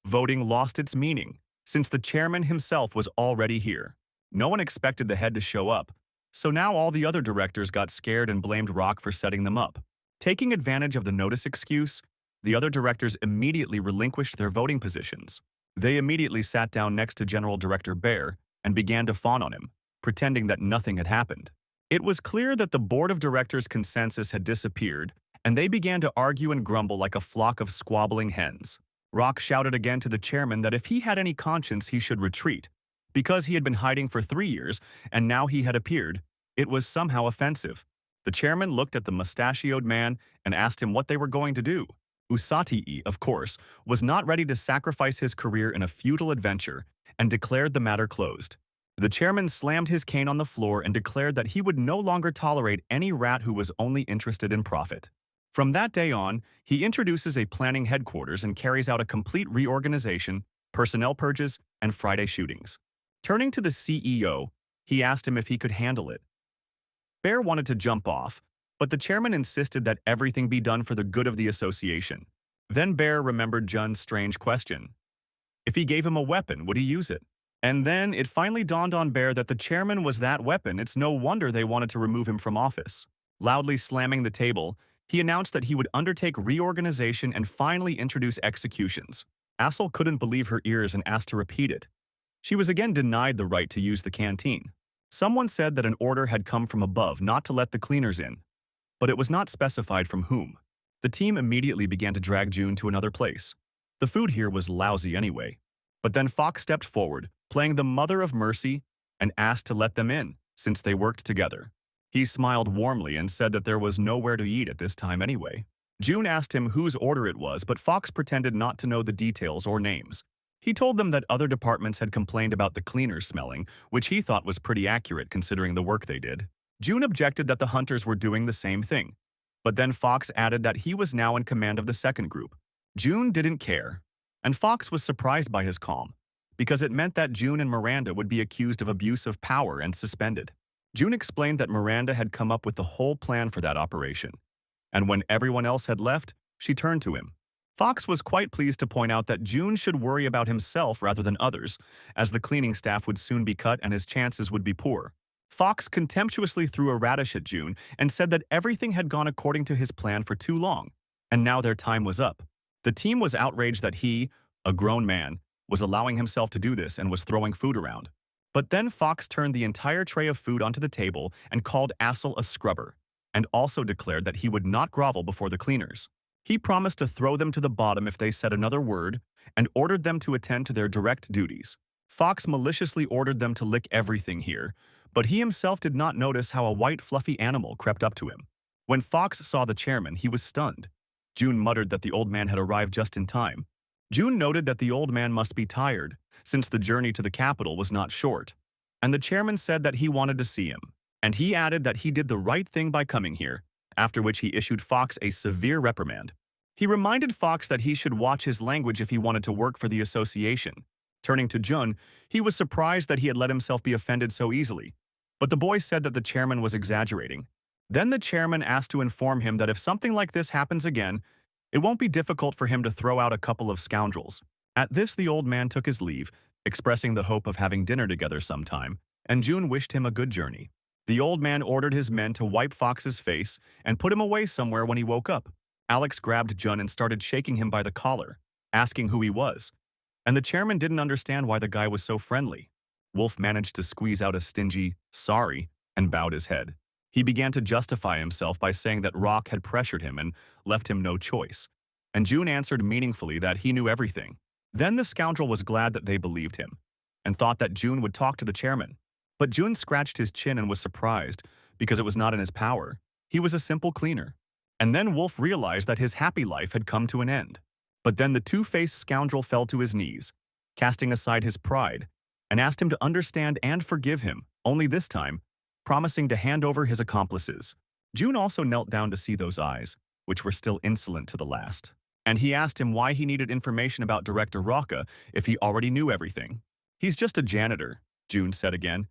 Voting lost its meaning, since the chairman himself was already here. No one expected the head to show up, so now all the other directors got scared and blamed Rock for setting them up. Taking advantage of the notice excuse, the other directors immediately relinquished their voting positions. They immediately sat down next to General Director Bear and began to fawn on him, pretending that nothing had happened. It was clear that the board of directors' consensus had disappeared, and they began to argue and grumble like a flock of squabbling hens. Rock shouted again to the chairman that if he had any conscience he should retreat, because he had been hiding for 3 years and now he had appeared. It was somehow offensive. The chairman looked at the mustachioed man and asked him what they were going to do. Usatii, of course, was not ready to sacrifice his career in a futile adventure and declared the matter closed. The chairman slammed his cane on the floor and declared that he would no longer tolerate any rat who was only interested in profit. From that day on, he introduces a planning headquarters and carries out a complete reorganization, personnel purges, and Friday shootings. Turning to the CEO, he asked him if he could handle it. Bear wanted to jump off, but the chairman insisted that everything be done for the good of the association. Then Bear remembered Jun's strange question. If he gave him a weapon, would he use it? And then it finally dawned on Bear that the chairman was that weapon. It's no wonder they wanted to remove him from office. Loudly slamming the table, he announced that he would undertake reorganization and finally introduce executions. Assel couldn't believe her ears and asked to repeat it. She was again denied the right to use the canteen. Someone said that an order had come from above not to let the cleaners in, but it was not specified from whom. The team immediately began to drag June to another place. The food here was lousy anyway. But then Fox stepped forward, playing the mother of mercy, and asked to let them in, since they worked together. He smiled warmly and said that there was nowhere to eat at this time anyway. June asked him whose order it was, but Fox pretended not to know the details or names. He told them that other departments had complained about the cleaners smelling, which he thought was pretty accurate considering the work they did. June objected that the hunters were doing the same thing. But then Fox added that he was now in command of the second group. June didn't care, and Fox was surprised by his calm, because it meant that June and Miranda would be accused of abuse of power and suspended. June explained that Miranda had come up with the whole plan for that operation, and when everyone else had left, she turned to him. Fox was quite pleased to point out that June should worry about himself rather than others, as the cleaning staff would soon be cut and his chances would be poor. Fox contemptuously threw a radish at June and said that everything had gone according to his plan for too long, and now their time was up. The team was outraged that he, a grown man, was allowing himself to do this and was throwing food around. But then Fox turned the entire tray of food onto the table and called Assel a scrubber, and also declared that he would not grovel before the cleaners. He promised to throw them to the bottom if they said another word, and ordered them to attend to their direct duties. Fox maliciously ordered them to lick everything here, but he himself did not notice how a white fluffy animal crept up to him. When Fox saw the chairman, he was stunned. June muttered that the old man had arrived just in time. June noted that the old man must be tired, since the journey to the capital was not short, and the chairman said that he wanted to see him, and he added that he did the right thing by coming here, after which he issued Fox a severe reprimand. He reminded Fox that he should watch his language if he wanted to work for the association. Turning to Jun, he was surprised that he had let himself be offended so easily, but the boy said that the chairman was exaggerating. Then the chairman asked to inform him that if something like this happens again, it won't be difficult for him to throw out a couple of scoundrels. At this, the old man took his leave, expressing the hope of having dinner together sometime, and June wished him a good journey. The old man ordered his men to wipe Fox's face and put him away somewhere when he woke up. Alex grabbed Jun and started shaking him by the collar, asking who he was, and the chairman didn't understand why the guy was so friendly. Wolf managed to squeeze out a stingy, sorry, and bowed his head. He began to justify himself by saying that Rock had pressured him and left him no choice, and June answered meaningfully that he knew everything. Then the scoundrel was glad that they believed him, and thought that June would talk to the chairman. But June scratched his chin and was surprised, because it was not in his power. He was a simple cleaner. And then Wolf realized that his happy life had come to an end. But then the two-faced scoundrel fell to his knees, casting aside his pride, and asked him to understand and forgive him, only this time, promising to hand over his accomplices. June also knelt down to see those eyes, which were still insolent to the last. And he asked him why he needed information about Director Rocca if he already knew everything. He's just a janitor, June said again.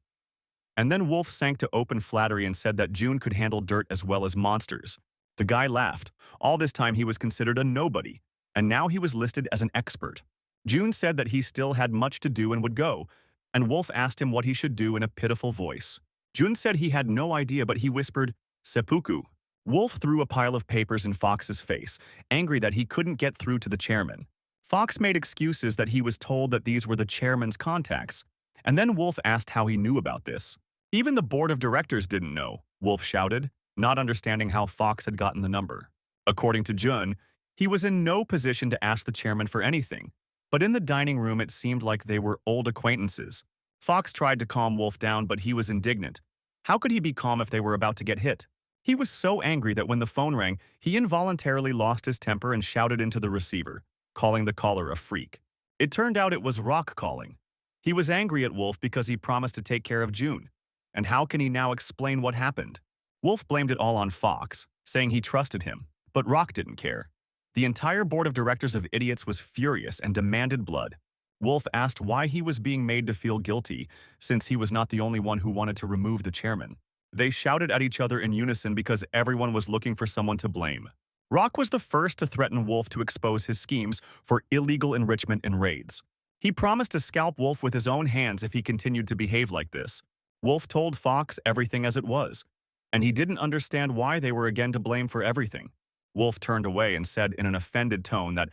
And then Wolf sank to open flattery and said that June could handle dirt as well as monsters. The guy laughed. All this time he was considered a nobody, and now he was listed as an expert. June said that he still had much to do and would go, and Wolf asked him what he should do in a pitiful voice. June said he had no idea, but he whispered, "Seppuku." Wolf threw a pile of papers in Fox's face, angry that he couldn't get through to the chairman. Fox made excuses that he was told that these were the chairman's contacts, and then Wolf asked how he knew about this. Even the board of directors didn't know, Wolf shouted, not understanding how Fox had gotten the number. According to Jun, he was in no position to ask the chairman for anything, but in the dining room it seemed like they were old acquaintances. Fox tried to calm Wolf down, but he was indignant. How could he be calm if they were about to get hit? He was so angry that when the phone rang, he involuntarily lost his temper and shouted into the receiver, calling the caller a freak. It turned out it was Rock calling. He was angry at Wolf because he promised to take care of June. And how can he now explain what happened? Wolf blamed it all on Fox, saying he trusted him, but Rock didn't care. The entire board of directors of idiots was furious and demanded blood. Wolf asked why he was being made to feel guilty, since he was not the only one who wanted to remove the chairman. They shouted at each other in unison because everyone was looking for someone to blame. Rock was the first to threaten Wolf to expose his schemes for illegal enrichment and raids. He promised to scalp Wolf with his own hands if he continued to behave like this. Wolf told Fox everything as it was, and he didn't understand why they were again to blame for everything. Wolf turned away and said in an offended tone that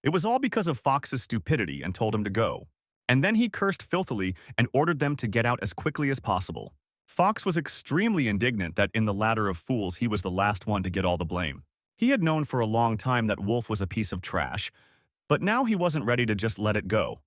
it was all because of Fox's stupidity and told him to go. And then he cursed filthily and ordered them to get out as quickly as possible. Fox was extremely indignant that in the ladder of fools he was the last one to get all the blame. He had known for a long time that Wolf was a piece of trash, but now he wasn't ready to just let it go.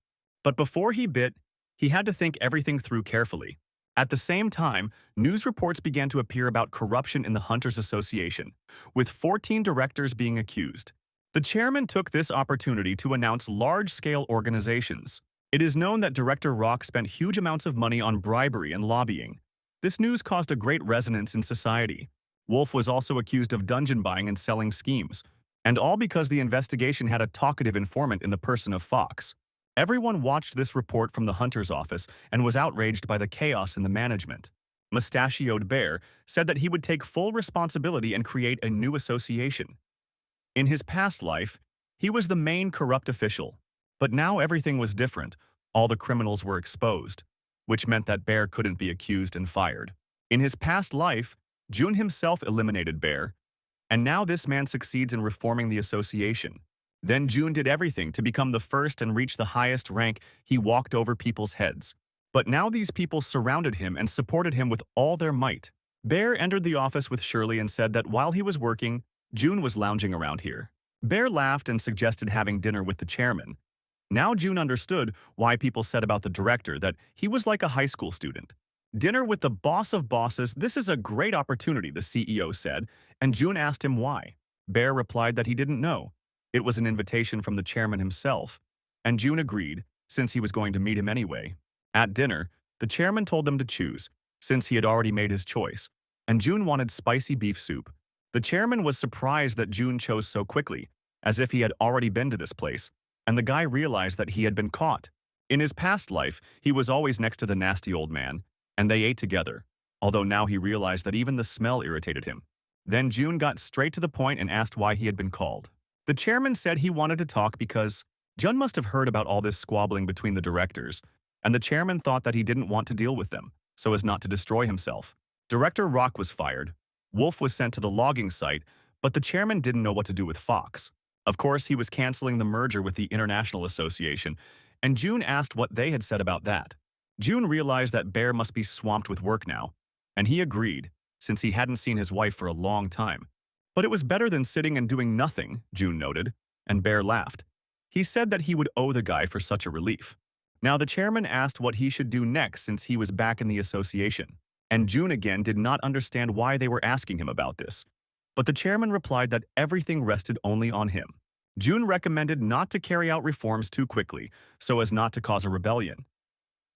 But before he bit, he had to think everything through carefully. At the same time, news reports began to appear about corruption in the Hunters Association, with 14 directors being accused. The chairman took this opportunity to announce large-scale organizations. It is known that Director Rock spent huge amounts of money on bribery and lobbying. This news caused a great resonance in society. Wolf was also accused of dungeon buying and selling schemes, and all because the investigation had a talkative informant in the person of Fox. Everyone watched this report from the Hunter's office and was outraged by the chaos in the management. Mustachioed Bear said that he would take full responsibility and create a new association. In his past life, he was the main corrupt official, but now everything was different. All the criminals were exposed, which meant that Bear couldn't be accused and fired. In his past life, June himself eliminated Bear, and now this man succeeds in reforming the association. Then June did everything to become the first and reach the highest rank. He walked over people's heads. But now these people surrounded him and supported him with all their might. Bear entered the office with Shirley and said that while he was working, June was lounging around here. Bear laughed and suggested having dinner with the chairman. Now June understood why people said about the director that he was like a high school student. Dinner with the boss of bosses, this is a great opportunity, the CEO said, and June asked him why. Bear replied that he didn't know. It was an invitation from the chairman himself, and June agreed, since he was going to meet him anyway. At dinner, the chairman told them to choose, since he had already made his choice, and June wanted spicy beef soup. The chairman was surprised that June chose so quickly, as if he had already been to this place, and the guy realized that he had been caught. In his past life, he was always next to the nasty old man, and they ate together, although now he realized that even the smell irritated him. Then June got straight to the point and asked why he had been called. The chairman said he wanted to talk because Jun must have heard about all this squabbling between the directors, and the chairman thought that he didn't want to deal with them, so as not to destroy himself. Director Rock was fired. Wolf was sent to the logging site, but the chairman didn't know what to do with Fox. Of course, he was canceling the merger with the International Association, and June asked what they had said about that. June realized that Bear must be swamped with work now, and he agreed, since he hadn't seen his wife for a long time. But it was better than sitting and doing nothing, June noted, and Bear laughed. He said that he would owe the guy for such a relief. Now the chairman asked what he should do next since he was back in the association, and June again did not understand why they were asking him about this. But the chairman replied that everything rested only on him. June recommended not to carry out reforms too quickly, so as not to cause a rebellion.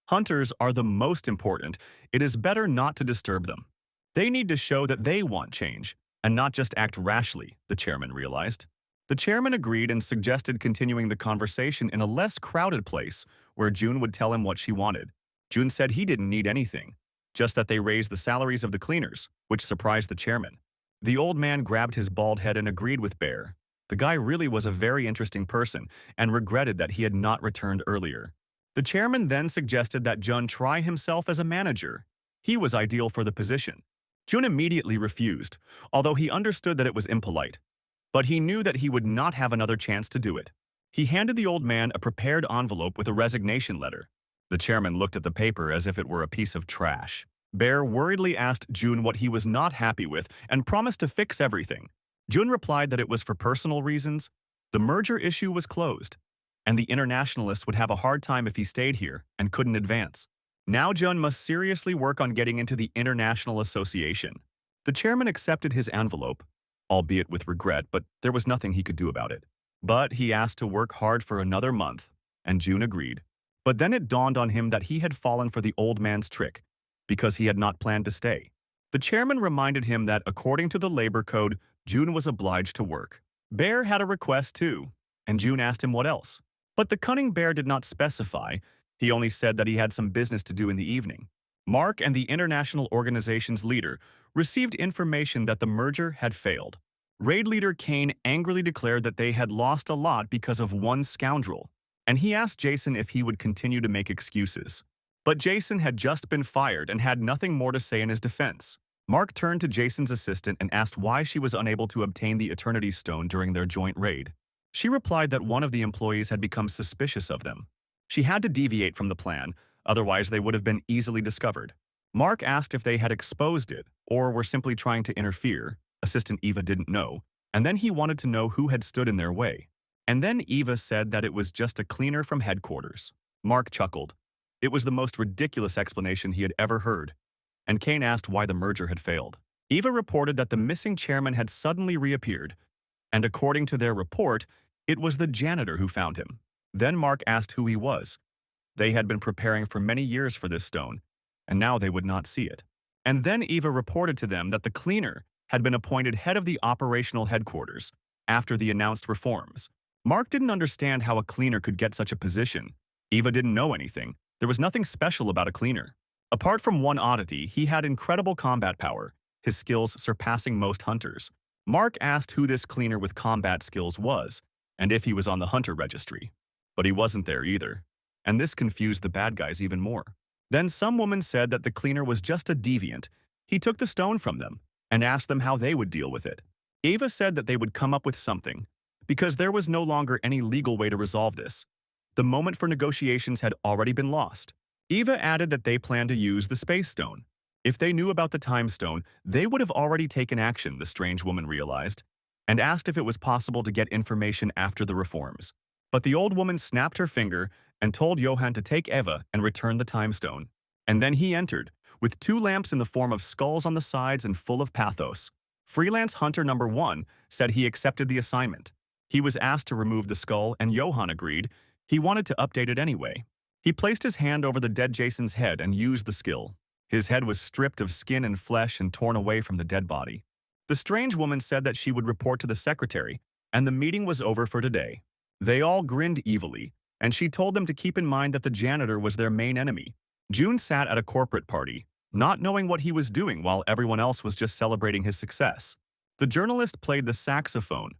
Hunters are the most important. It is better not to disturb them. They need to show that they want change, and not just act rashly, the chairman realized. The chairman agreed and suggested continuing the conversation in a less crowded place where June would tell him what she wanted. June said he didn't need anything, just that they raise the salaries of the cleaners, which surprised the chairman. The old man grabbed his bald head and agreed with Bear. The guy really was a very interesting person and regretted that he had not returned earlier. The chairman then suggested that Jun try himself as a manager. He was ideal for the position. Jun immediately refused, although he understood that it was impolite. But he knew that he would not have another chance to do it. He handed the old man a prepared envelope with a resignation letter. The chairman looked at the paper as if it were a piece of trash. Bear worriedly asked June what he was not happy with and promised to fix everything. June replied that it was for personal reasons. The merger issue was closed, and the internationalists would have a hard time if he stayed here and couldn't advance. Now Jun must seriously work on getting into the International Association. The chairman accepted his envelope, albeit with regret, but there was nothing he could do about it. But he asked to work hard for another month, and June agreed. But then it dawned on him that he had fallen for the old man's trick, because he had not planned to stay. The chairman reminded him that according to the labor code, June was obliged to work. Bear had a request too, and June asked him what else. But the cunning Bear did not specify. He only said that he had some business to do in the evening. Mark and the international organization's leader received information that the merger had failed. Raid leader Kane angrily declared that they had lost a lot because of one scoundrel, and he asked Jason if he would continue to make excuses. But Jason had just been fired and had nothing more to say in his defense. Mark turned to Jason's assistant and asked why she was unable to obtain the Eternity Stone during their joint raid. She replied that one of the employees had become suspicious of them. She had to deviate from the plan, otherwise they would have been easily discovered. Mark asked if they had exposed it or were simply trying to interfere. Assistant Eva didn't know, and then he wanted to know who had stood in their way. And then Eva said that it was just a cleaner from headquarters. Mark chuckled. It was the most ridiculous explanation he had ever heard, and Kane asked why the merger had failed. Eva reported that the missing chairman had suddenly reappeared, and according to their report, it was the janitor who found him. Then Mark asked who he was. They had been preparing for many years for this stone, and now they would not see it. And then Eva reported to them that the cleaner had been appointed head of the operational headquarters after the announced reforms. Mark didn't understand how a cleaner could get such a position. Eva didn't know anything. There was nothing special about a cleaner. Apart from one oddity, he had incredible combat power, his skills surpassing most hunters. Mark asked who this cleaner with combat skills was, and if he was on the hunter registry. But he wasn't there either, and this confused the bad guys even more. Then some woman said that the cleaner was just a deviant. He took the stone from them and asked them how they would deal with it. Eva said that they would come up with something, because there was no longer any legal way to resolve this. The moment for negotiations had already been lost. Eva added that they planned to use the space stone. If they knew about the time stone, they would have already taken action, the strange woman realized, and asked if it was possible to get information after the reforms. But the old woman snapped her finger and told Johann to take Eva and return the time stone. And then he entered, with two lamps in the form of skulls on the sides and full of pathos. Freelance Hunter number 1 said he accepted the assignment. He was asked to remove the skull, and Johann agreed. He wanted to update it anyway. He placed his hand over the dead Jason's head and used the skill. His head was stripped of skin and flesh and torn away from the dead body. The strange woman said that she would report to the secretary, and the meeting was over for today. They all grinned evilly, and she told them to keep in mind that the janitor was their main enemy. June sat at a corporate party, not knowing what he was doing while everyone else was just celebrating his success. The journalist played the saxophone,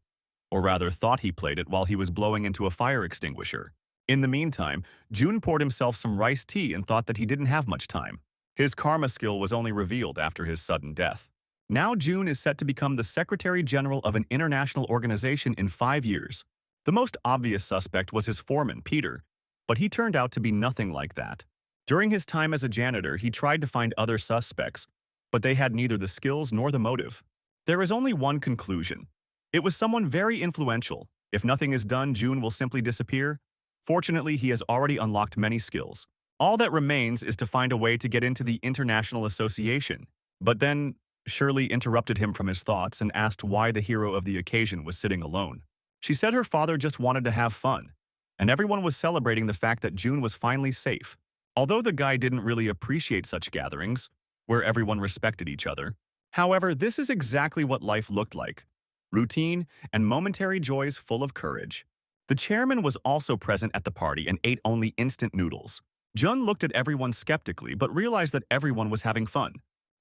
or rather thought he played it while he was blowing into a fire extinguisher. In the meantime, June poured himself some rice tea and thought that he didn't have much time. His karma skill was only revealed after his sudden death. Now June is set to become the Secretary General of an international organization in 5 years. The most obvious suspect was his foreman, Peter, but he turned out to be nothing like that. During his time as a janitor, he tried to find other suspects, but they had neither the skills nor the motive. There is only one conclusion. It was someone very influential. If nothing is done, June will simply disappear. Fortunately, he has already unlocked many skills. All that remains is to find a way to get into the International Association. But then, Shirley interrupted him from his thoughts and asked why the hero of the occasion was sitting alone. She said her father just wanted to have fun, and everyone was celebrating the fact that June was finally safe. Although the guy didn't really appreciate such gatherings, where everyone respected each other. However, this is exactly what life looked like. Routine and momentary joys full of courage. The chairman was also present at the party and ate only instant noodles. Jun looked at everyone skeptically but realized that everyone was having fun.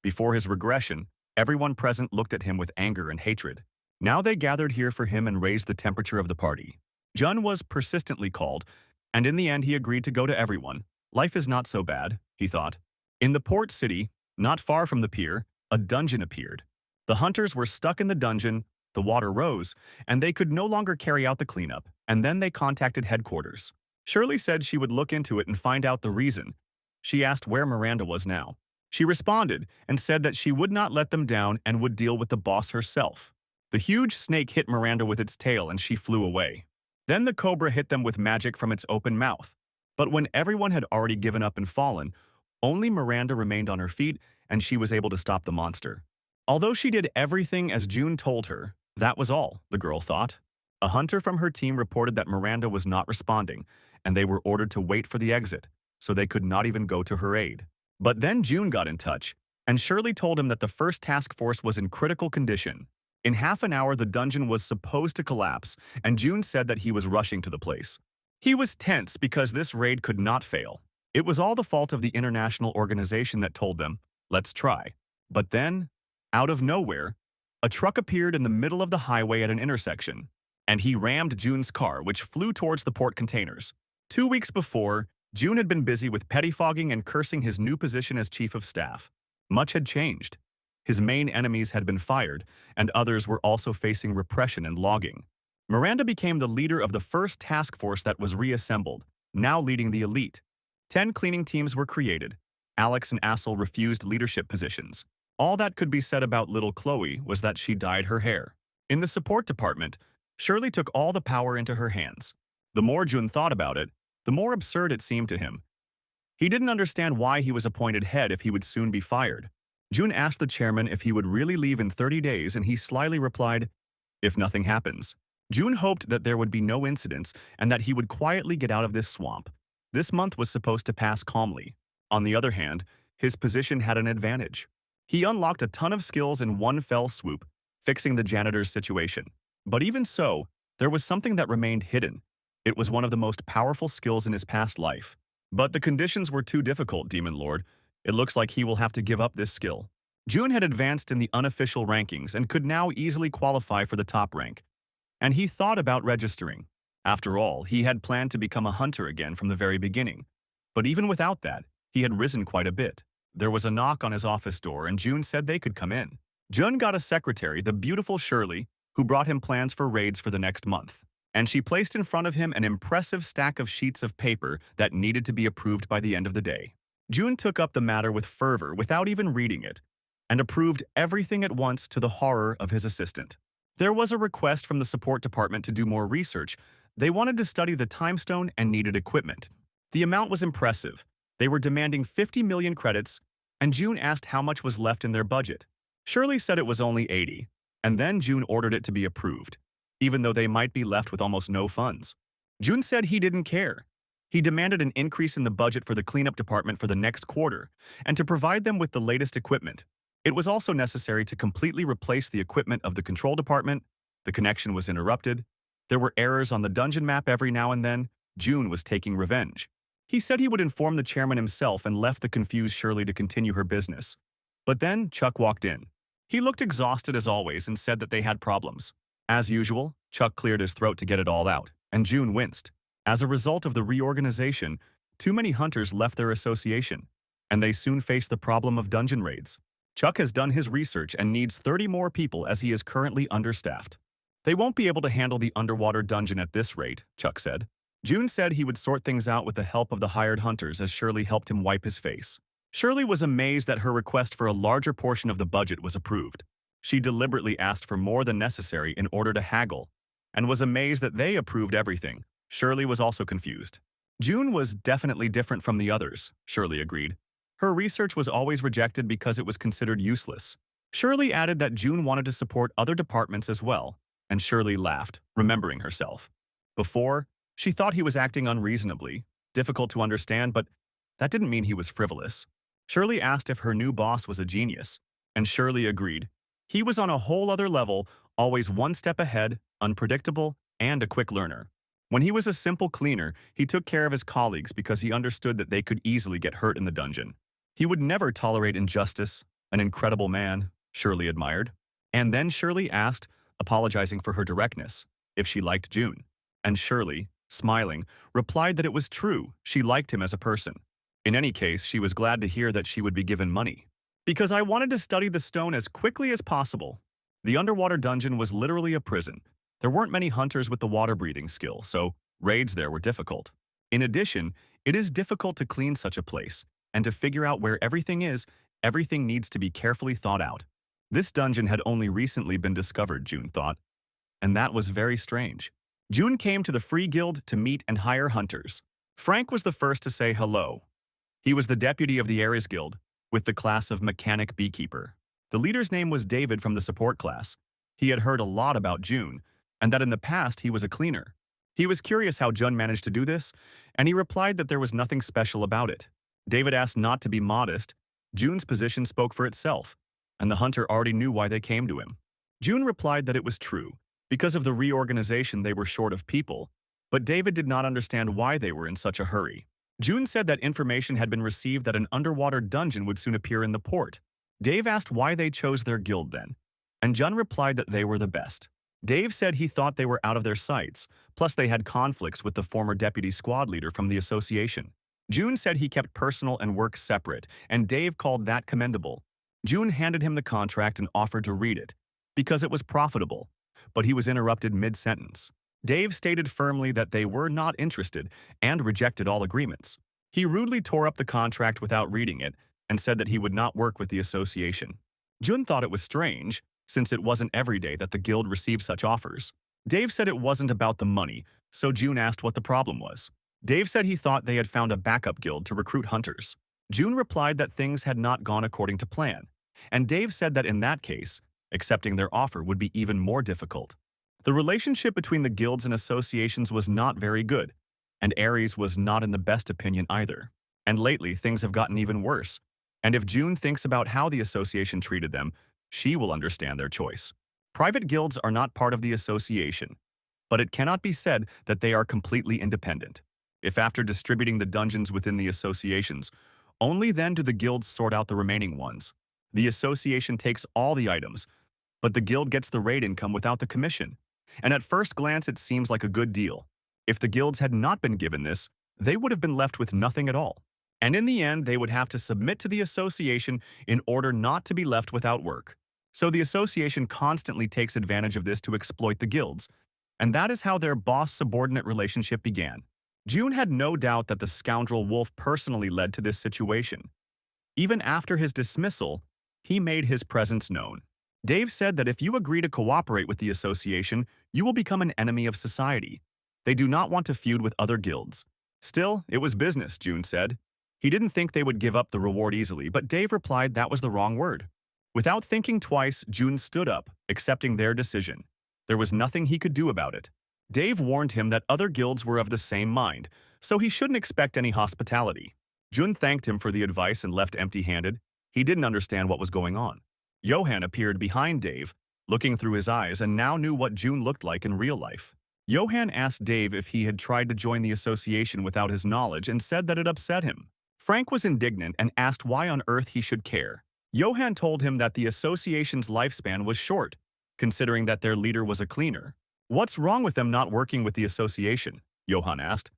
Before his regression, everyone present looked at him with anger and hatred. Now they gathered here for him and raised the temperature of the party. Jun was persistently called, and in the end he agreed to go to everyone. Life is not so bad, he thought. In the port city, not far from the pier, a dungeon appeared. The hunters were stuck in the dungeon, the water rose, and they could no longer carry out the cleanup, and then they contacted headquarters. Shirley said she would look into it and find out the reason. She asked where Miranda was now. She responded and said that she would not let them down and would deal with the boss herself. The huge snake hit Miranda with its tail and she flew away. Then the cobra hit them with magic from its open mouth. But when everyone had already given up and fallen, only Miranda remained on her feet and she was able to stop the monster. Although she did everything as June told her, that was all, the girl thought. A hunter from her team reported that Miranda was not responding, and they were ordered to wait for the exit, so they could not even go to her aid. But then June got in touch, and Shirley told him that the first task force was in critical condition. In half an hour, the dungeon was supposed to collapse, and June said that he was rushing to the place. He was tense because this raid could not fail. It was all the fault of the international organization that told them, let's try. But then, out of nowhere, a truck appeared in the middle of the highway at an intersection, and he rammed June's car, which flew towards the port containers. 2 weeks before, June had been busy with pettifogging and cursing his new position as chief of staff. Much had changed. His main enemies had been fired, and others were also facing repression and logging. Miranda became the leader of the first task force that was reassembled, now leading the elite. 10 cleaning teams were created. Alex and Asel refused leadership positions. All that could be said about little Chloe was that she dyed her hair. In the support department, Shirley took all the power into her hands. The more June thought about it, the more absurd it seemed to him. He didn't understand why he was appointed head if he would soon be fired. June asked the chairman if he would really leave in 30 days, and he slyly replied, if nothing happens. June hoped that there would be no incidents and that he would quietly get out of this swamp. This month was supposed to pass calmly. On the other hand, his position had an advantage. He unlocked a ton of skills in one fell swoop, fixing the janitor's situation. But even so, there was something that remained hidden. It was one of the most powerful skills in his past life. But the conditions were too difficult, Demon Lord. It looks like he will have to give up this skill. June had advanced in the unofficial rankings and could now easily qualify for the top rank. And he thought about registering. After all, he had planned to become a hunter again from the very beginning. But even without that, he had risen quite a bit. There was a knock on his office door, and June said they could come in. June got a secretary, the beautiful Shirley, who brought him plans for raids for the next month. And she placed in front of him an impressive stack of sheets of paper that needed to be approved by the end of the day. June took up the matter with fervor without even reading it, and approved everything at once to the horror of his assistant. There was a request from the support department to do more research. They wanted to study the timestone and needed equipment. The amount was impressive. They were demanding 50 million credits, and June asked how much was left in their budget. Shirley said it was only 80, and then June ordered it to be approved, even though they might be left with almost no funds. June said he didn't care. He demanded an increase in the budget for the cleanup department for the next quarter, and to provide them with the latest equipment. It was also necessary to completely replace the equipment of the control department. The connection was interrupted. There were errors on the dungeon map every now and then. June was taking revenge. He said he would inform the chairman himself and left the confused Shirley to continue her business. But then Chuck walked in. He looked exhausted as always and said that they had problems. As usual, Chuck cleared his throat to get it all out, and June winced. As a result of the reorganization, too many hunters left their association, and they soon faced the problem of dungeon raids. Chuck has done his research and needs 30 more people as he is currently understaffed. They won't be able to handle the underwater dungeon at this rate, Chuck said. June said he would sort things out with the help of the hired hunters as Shirley helped him wipe his face. Shirley was amazed that her request for a larger portion of the budget was approved. She deliberately asked for more than necessary in order to haggle, and was amazed that they approved everything. Shirley was also confused. June was definitely different from the others, Shirley agreed. Her research was always rejected because it was considered useless. Shirley added that June wanted to support other departments as well, and Shirley laughed, remembering herself. Before, she thought he was acting unreasonably, difficult to understand, but that didn't mean he was frivolous. Shirley asked if her new boss was a genius, and Shirley agreed. He was on a whole other level, always one step ahead, unpredictable, and a quick learner. When he was a simple cleaner, he took care of his colleagues because he understood that they could easily get hurt in the dungeon. He would never tolerate injustice, an incredible man, Shirley admired. And then Shirley asked, apologizing for her directness, if she liked June. And Shirley, smiling, replied that it was true, she liked him as a person. In any case, she was glad to hear that she would be given money. Because I wanted to study the stone as quickly as possible. The underwater dungeon was literally a prison. There weren't many hunters with the water-breathing skill, so raids there were difficult. In addition, it is difficult to clean such a place, and to figure out where everything is, everything needs to be carefully thought out. This dungeon had only recently been discovered, June thought, and that was very strange. June came to the Free Guild to meet and hire hunters. Frank was the first to say hello. He was the deputy of the Ares Guild, with the class of mechanic beekeeper. The leader's name was David from the support class. He had heard a lot about June, and that in the past he was a cleaner. He was curious how June managed to do this, and he replied that there was nothing special about it. David asked not to be modest. June's position spoke for itself, and the hunter already knew why they came to him. June replied that it was true. Because of the reorganization, they were short of people, but David did not understand why they were in such a hurry. June said that information had been received that an underwater dungeon would soon appear in the port. Dave asked why they chose their guild then, and Jun replied that they were the best. Dave said he thought they were out of their sights, plus they had conflicts with the former deputy squad leader from the association. June said he kept personal and work separate, and Dave called that commendable. June handed him the contract and offered to read it, because it was profitable, but he was interrupted mid-sentence. Dave stated firmly that they were not interested and rejected all agreements. He rudely tore up the contract without reading it and said that he would not work with the association. Jun thought it was strange, since it wasn't every day that the guild received such offers. Dave said it wasn't about the money, so June asked what the problem was. Dave said he thought they had found a backup guild to recruit hunters. June replied that things had not gone according to plan, and Dave said that in that case, accepting their offer would be even more difficult. The relationship between the guilds and associations was not very good, and Ares was not in the best opinion either. And lately, things have gotten even worse. And if June thinks about how the association treated them, she will understand their choice. Private guilds are not part of the association, but it cannot be said that they are completely independent. If after distributing the dungeons within the associations, only then do the guilds sort out the remaining ones. The association takes all the items, but the guild gets the raid income without the commission. And at first glance, it seems like a good deal. If the guilds had not been given this, they would have been left with nothing at all. And in the end, they would have to submit to the association in order not to be left without work. So the association constantly takes advantage of this to exploit the guilds, and that is how their boss-subordinate relationship began. June had no doubt that the scoundrel Wolf personally led to this situation. Even after his dismissal, he made his presence known. Dave said that if you agree to cooperate with the association, you will become an enemy of society. They do not want to feud with other guilds. Still, it was business, June said. He didn't think they would give up the reward easily, but Dave replied that was the wrong word. Without thinking twice, June stood up, accepting their decision. There was nothing he could do about it. Dave warned him that other guilds were of the same mind, so he shouldn't expect any hospitality. June thanked him for the advice and left empty-handed. He didn't understand what was going on. Johan appeared behind Dave, looking through his eyes, and now knew what June looked like in real life. Johan asked Dave if he had tried to join the association without his knowledge and said that it upset him. Frank was indignant and asked why on earth he should care. Johan told him that the association's lifespan was short, considering that their leader was a cleaner. What's wrong with them not working with the association? Johan asked,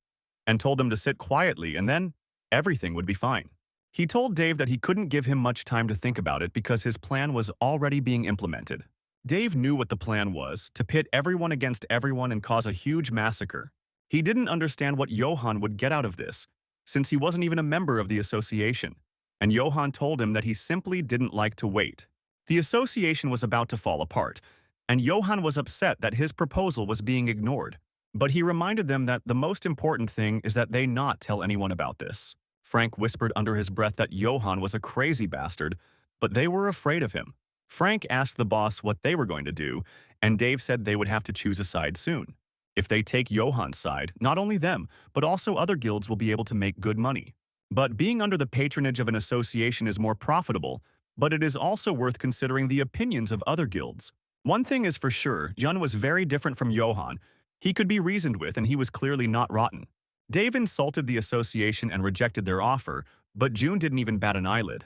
and told them to sit quietly and then everything would be fine. He told Dave that he couldn't give him much time to think about it because his plan was already being implemented. Dave knew what the plan was, to pit everyone against everyone and cause a huge massacre. He didn't understand what Johan would get out of this, since he wasn't even a member of the association, and Johan told him that he simply didn't like to wait. The association was about to fall apart, and Johan was upset that his proposal was being ignored. But he reminded them that the most important thing is that they not tell anyone about this. Frank whispered under his breath that Johan was a crazy bastard, but they were afraid of him. Frank asked the boss what they were going to do, and Dave said they would have to choose a side soon. If they take Johan's side, not only them, but also other guilds will be able to make good money. But being under the patronage of an association is more profitable, but it is also worth considering the opinions of other guilds. One thing is for sure, Jun was very different from Johan. He could be reasoned with, and he was clearly not rotten. Dave insulted the association and rejected their offer, but June didn't even bat an eyelid.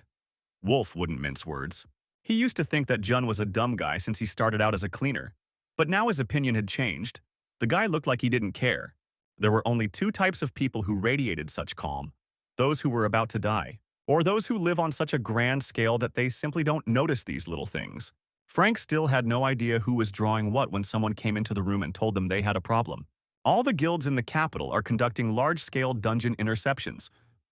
Wolf wouldn't mince words. He used to think that Jun was a dumb guy since he started out as a cleaner. But now his opinion had changed. The guy looked like he didn't care. There were only two types of people who radiated such calm: those who were about to die, or those who live on such a grand scale that they simply don't notice these little things. Frank still had no idea who was drawing what when someone came into the room and told them they had a problem. All the guilds in the capital are conducting large-scale dungeon interceptions,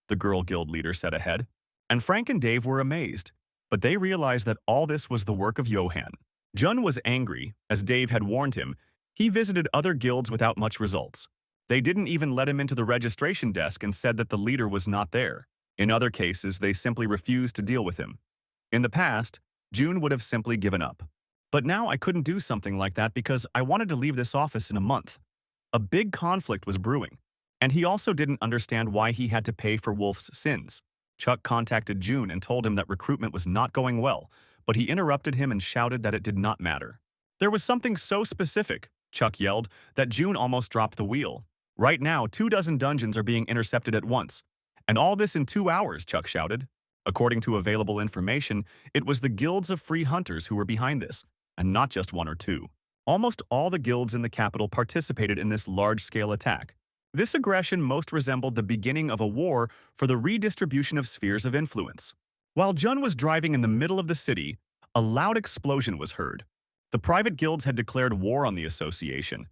the girl guild leader said ahead. And Frank and Dave were amazed, but they realized that all this was the work of Johan. Jun was angry, as Dave had warned him. He visited other guilds without much results. They didn't even let him into the registration desk and said that the leader was not there. In other cases, they simply refused to deal with him. In the past, June would have simply given up. But now I couldn't do something like that because I wanted to leave this office in a month. A big conflict was brewing, and he also didn't understand why he had to pay for Wolf's sins. Chuck contacted June and told him that recruitment was not going well, but he interrupted him and shouted that it did not matter. There was something so specific, Chuck yelled, that June almost dropped the wheel. Right now, 24 dungeons are being intercepted at once, And all this in 2 hours, Chuck shouted. According to available information, it was the guilds of free hunters who were behind this, and not just one or two. Almost all the guilds in the capital participated in this large-scale attack. This aggression most resembled the beginning of a war for the redistribution of spheres of influence. While Jun was driving in the middle of the city, a loud explosion was heard. The private guilds had declared war on the association,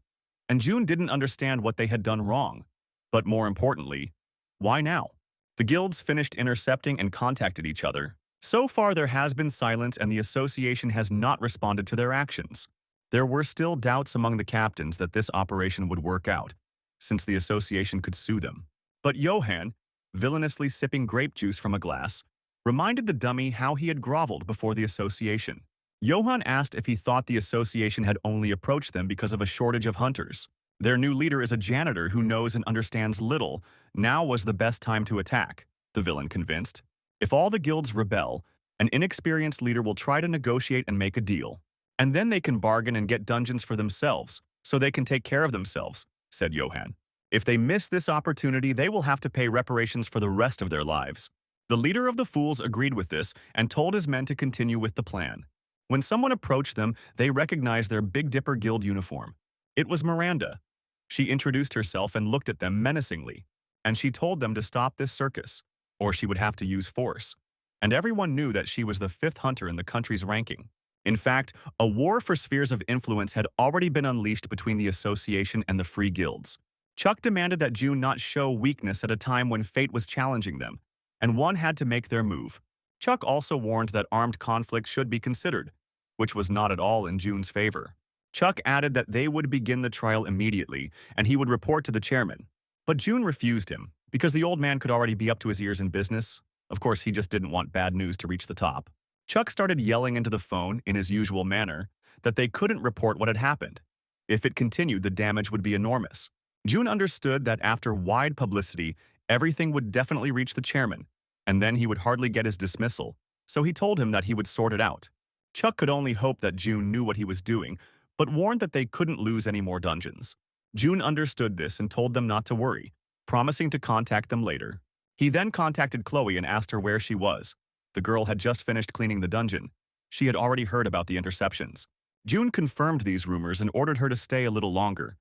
and Jun didn't understand what they had done wrong. But more importantly, why now? The guilds finished intercepting and contacted each other. So far, there has been silence and the association has not responded to their actions. There were still doubts among the captains that this operation would work out, since the association could sue them. But Johann, villainously sipping grape juice from a glass, reminded the dummy how he had groveled before the association. Johann asked if he thought the association had only approached them because of a shortage of hunters. Their new leader is a janitor who knows and understands little. Now was the best time to attack, the villain convinced. If all the guilds rebel, an inexperienced leader will try to negotiate and make a deal. And then they can bargain and get dungeons for themselves, so they can take care of themselves, said Johann. If they miss this opportunity, they will have to pay reparations for the rest of their lives. The leader of the fools agreed with this and told his men to continue with the plan. When someone approached them, they recognized their Big Dipper Guild uniform. It was Miranda. She introduced herself and looked at them menacingly, and she told them to stop this circus, or she would have to use force. And everyone knew that she was the 5th hunter in the country's ranking. In fact, a war for spheres of influence had already been unleashed between the association and the free guilds. Chuck demanded that June not show weakness at a time when fate was challenging them, and one had to make their move. Chuck also warned that armed conflict should be considered, which was not at all in June's favor. Chuck added that they would begin the trial immediately, and he would report to the chairman. But June refused him, because the old man could already be up to his ears in business. Of course, he just didn't want bad news to reach the top. Chuck started yelling into the phone, in his usual manner, that they couldn't report what had happened. If it continued, the damage would be enormous. June understood that after wide publicity, everything would definitely reach the chairman, and then he would hardly get his dismissal, so he told him that he would sort it out. Chuck could only hope that June knew what he was doing, but warned that they couldn't lose any more dungeons. June understood this and told them not to worry, promising to contact them later. He then contacted Chloe and asked her where she was. The girl had just finished cleaning the dungeon. She had already heard about the interceptions. June confirmed these rumors and ordered her to stay a little longer.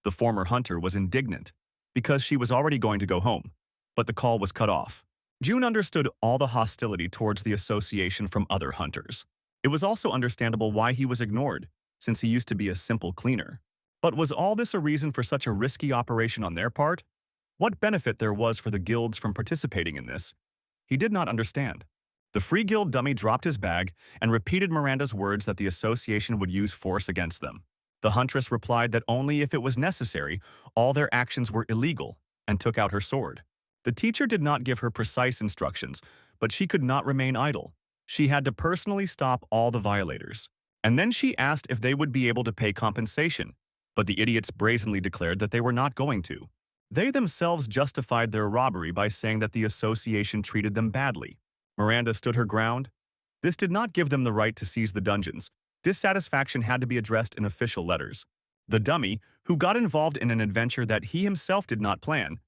The former hunter was indignant, because she was already going to go home, but the call was cut off. June understood all the hostility towards the association from other hunters. It was also understandable why he was ignored, since he used to be a simple cleaner. But was all this a reason for such a risky operation on their part? What benefit there was for the guilds from participating in this? He did not understand. The Free Guild dummy dropped his bag and repeated Miranda's words that the association would use force against them. The huntress replied that only if it was necessary, all their actions were illegal, and took out her sword. The teacher did not give her precise instructions, but she could not remain idle. She had to personally stop all the violators. And then she asked if they would be able to pay compensation, but the idiots brazenly declared that they were not going to. They themselves justified their robbery by saying that the association treated them badly. Miranda stood her ground. This did not give them the right to seize the dungeons. Dissatisfaction had to be addressed in official letters. The dummy, who got involved in an adventure that he himself did not plan,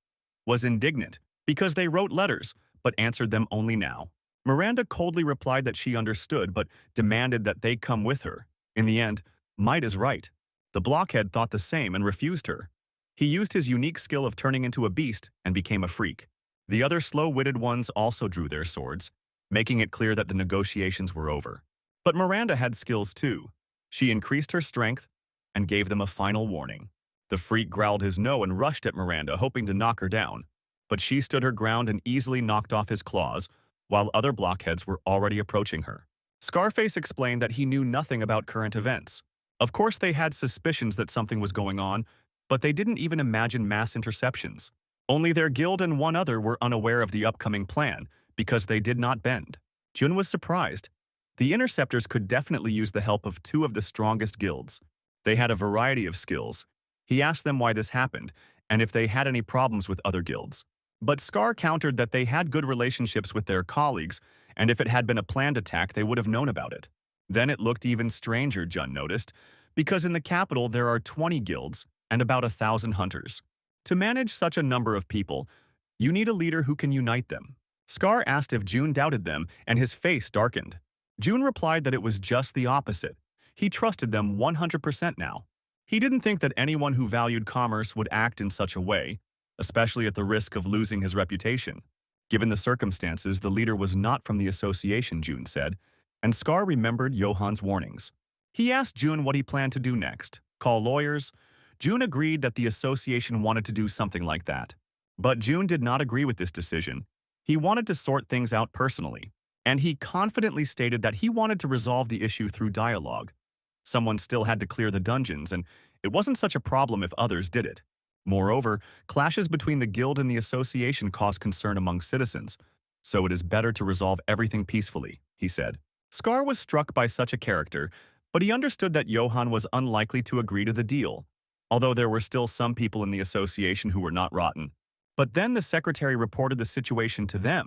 was indignant because they wrote letters, but answered them only now. Miranda coldly replied that she understood, but demanded that they come with her. In the end, might is right. The blockhead thought the same and refused her. He used his unique skill of turning into a beast and became a freak. The other slow-witted ones also drew their swords, making it clear that the negotiations were over. But Miranda had skills too. She increased her strength and gave them a final warning. The freak growled his no and rushed at Miranda, hoping to knock her down. But she stood her ground and easily knocked off his claws, while other blockheads were already approaching her. Scarface explained that he knew nothing about current events. Of course, they had suspicions that something was going on, but they didn't even imagine mass interceptions. Only their guild and one other were unaware of the upcoming plan, because they did not bend. Jun was surprised. The interceptors could definitely use the help of 2 of the strongest guilds. They had a variety of skills. He asked them why this happened, and if they had any problems with other guilds. But Scar countered that they had good relationships with their colleagues, and if it had been a planned attack, they would have known about it. Then it looked even stranger, Jun noticed, because in the capital there are 20 guilds and about 1,000 hunters. To manage such a number of people, You need a leader who can unite them. Scar asked if June doubted them, and his face darkened. June replied that it was just the opposite. He trusted them 100% now. He didn't think that anyone who valued commerce would act in such a way, especially at the risk of losing his reputation. Given the circumstances, the leader was not from the association, June said, and Scar remembered Johan's warnings. He asked June what he planned to do next. Call lawyers? June agreed that the association wanted to do something like that. But June did not agree with this decision. He wanted to sort things out personally, and he confidently stated that he wanted to resolve the issue through dialogue. Someone still had to clear the dungeons, and it wasn't such a problem if others did it. Moreover, clashes between the guild and the association cause concern among citizens, so it is better to resolve everything peacefully, he said. Scar was struck by such a character, but he understood that Johan was unlikely to agree to the deal, although there were still some people in the association who were not rotten. But then the secretary reported the situation to them,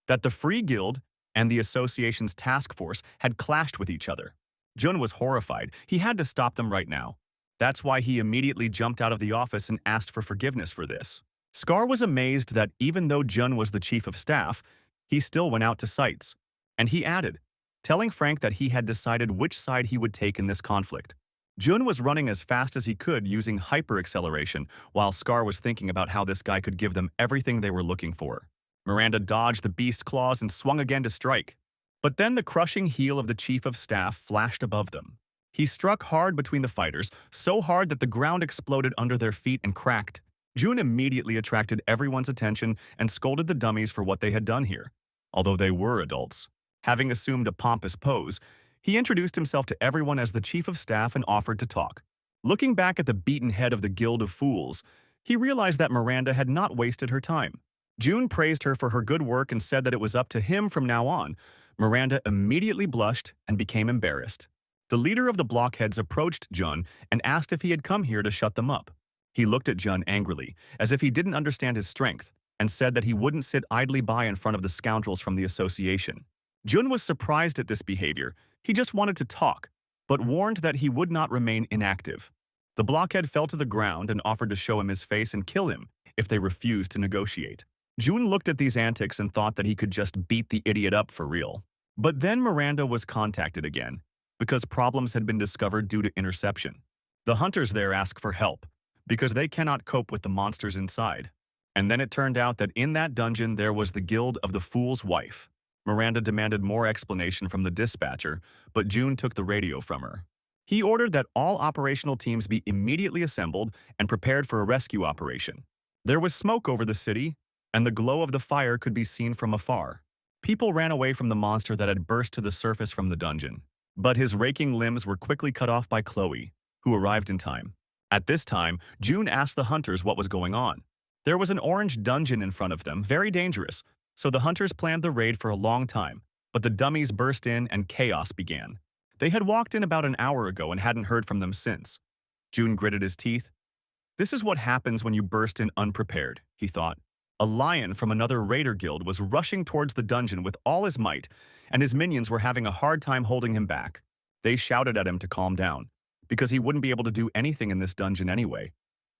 that the Free Guild and the association's task force had clashed with each other. Jun was horrified. He had to stop them right now. That's why he immediately jumped out of the office and asked for forgiveness for this. Scar was amazed that even though Jun was the chief of staff, he still went out to sites. And he added, telling Frank that he had decided which side he would take in this conflict. Jun was running as fast as he could using hyper-acceleration, while Scar was thinking about how this guy could give them everything they were looking for. Miranda dodged the beast claws and swung again to strike. But then the crushing heel of the chief of staff flashed above them. He struck hard between the fighters, so hard that the ground exploded under their feet and cracked. Jun immediately attracted everyone's attention and scolded the dummies for what they had done here, although they were adults. Having assumed a pompous pose, he introduced himself to everyone as the chief of staff and offered to talk. Looking back at the beaten head of the Guild of Fools, he realized that Miranda had not wasted her time. June praised her for her good work and said that it was up to him from now on. Miranda immediately blushed and became embarrassed. The leader of the blockheads approached Jun and asked if he had come here to shut them up. He looked at Jun angrily, as if he didn't understand his strength, and said that he wouldn't sit idly by in front of the scoundrels from the association. Jun was surprised at this behavior. He just wanted to talk, but warned that he would not remain inactive. The blockhead fell to the ground and offered to show him his face and kill him if they refused to negotiate. Jun looked at these antics and thought that he could just beat the idiot up for real. But then Miranda was contacted again, because problems had been discovered due to interception. The hunters there asked for help, because they cannot cope with the monsters inside. And then it turned out that in that dungeon there was the Guild of the Fool's Wife. Miranda demanded more explanation from the dispatcher, but June took the radio from her. He ordered that all operational teams be immediately assembled and prepared for a rescue operation. There was smoke over the city, and the glow of the fire could be seen from afar. People ran away from the monster that had burst to the surface from the dungeon. But his raking limbs were quickly cut off by Chloe, who arrived in time. At this time, June asked the hunters what was going on. There was an orange dungeon in front of them, very dangerous, so the hunters planned the raid for a long time, but the dummies burst in and chaos began. They had walked in about an hour ago and hadn't heard from them since. June gritted his teeth. This is what happens when you burst in unprepared, he thought. A lion from another raider guild was rushing towards the dungeon with all his might, and his minions were having a hard time holding him back. They shouted at him to calm down, because he wouldn't be able to do anything in this dungeon anyway,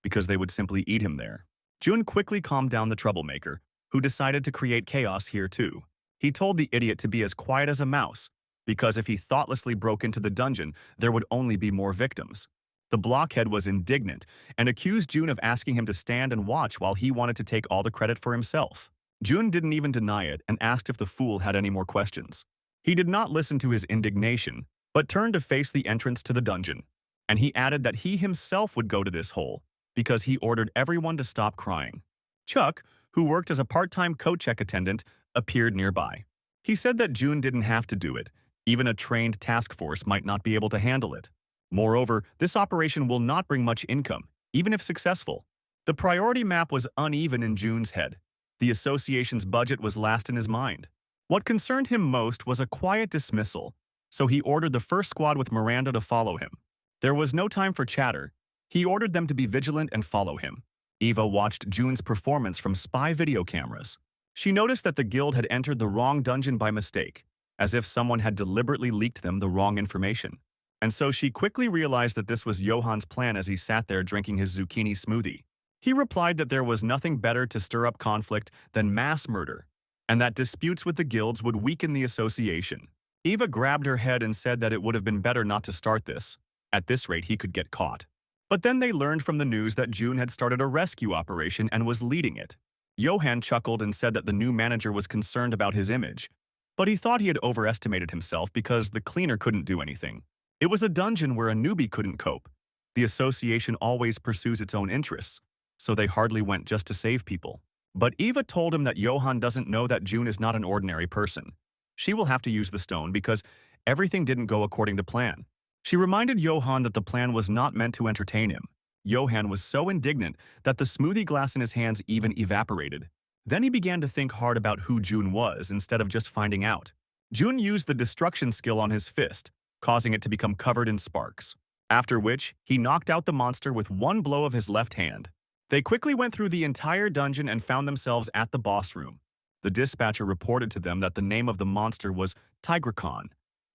because they would simply eat him there. June quickly calmed down the troublemaker, who decided to create chaos here too. He told the idiot to be as quiet as a mouse, because if he thoughtlessly broke into the dungeon, there would only be more victims. The blockhead was indignant and accused June of asking him to stand and watch while he wanted to take all the credit for himself. June didn't even deny it and asked if the fool had any more questions. He did not listen to his indignation, but turned to face the entrance to the dungeon. And he added that he himself would go to this hole, because he ordered everyone to stop crying. Chuck, who worked as a part-time coat-check attendant, appeared nearby. He said that June didn't have to do it. Even a trained task force might not be able to handle it. Moreover, this operation will not bring much income, even if successful. The priority map was uneven in June's head. The association's budget was last in his mind. What concerned him most was a quiet dismissal, so he ordered the first squad with Miranda to follow him. There was no time for chatter. He ordered them to be vigilant and follow him. Eva watched June's performance from spy video cameras. She noticed that the guild had entered the wrong dungeon by mistake, as if someone had deliberately leaked them the wrong information. And so she quickly realized that this was Johan's plan as he sat there drinking his zucchini smoothie. He replied that there was nothing better to stir up conflict than mass murder, and that disputes with the guilds would weaken the association. Eva grabbed her head and said that it would have been better not to start this. At this rate, he could get caught. But then they learned from the news that June had started a rescue operation and was leading it. Johan chuckled and said that the new manager was concerned about his image, but he thought he had overestimated himself because the cleaner couldn't do anything. It was a dungeon where a newbie couldn't cope. The association always pursues its own interests, so they hardly went just to save people. But Eva told him that Johan doesn't know that June is not an ordinary person. She will have to use the stone because everything didn't go according to plan. She reminded Johan that the plan was not meant to entertain him. Johan was so indignant that the smoothie glass in his hands even evaporated. Then he began to think hard about who June was instead of just finding out. June used the destruction skill on his fist, causing it to become covered in sparks. After which, he knocked out the monster with one blow of his left hand. They quickly went through the entire dungeon and found themselves at the boss room. The dispatcher reported to them that the name of the monster was Tigracon,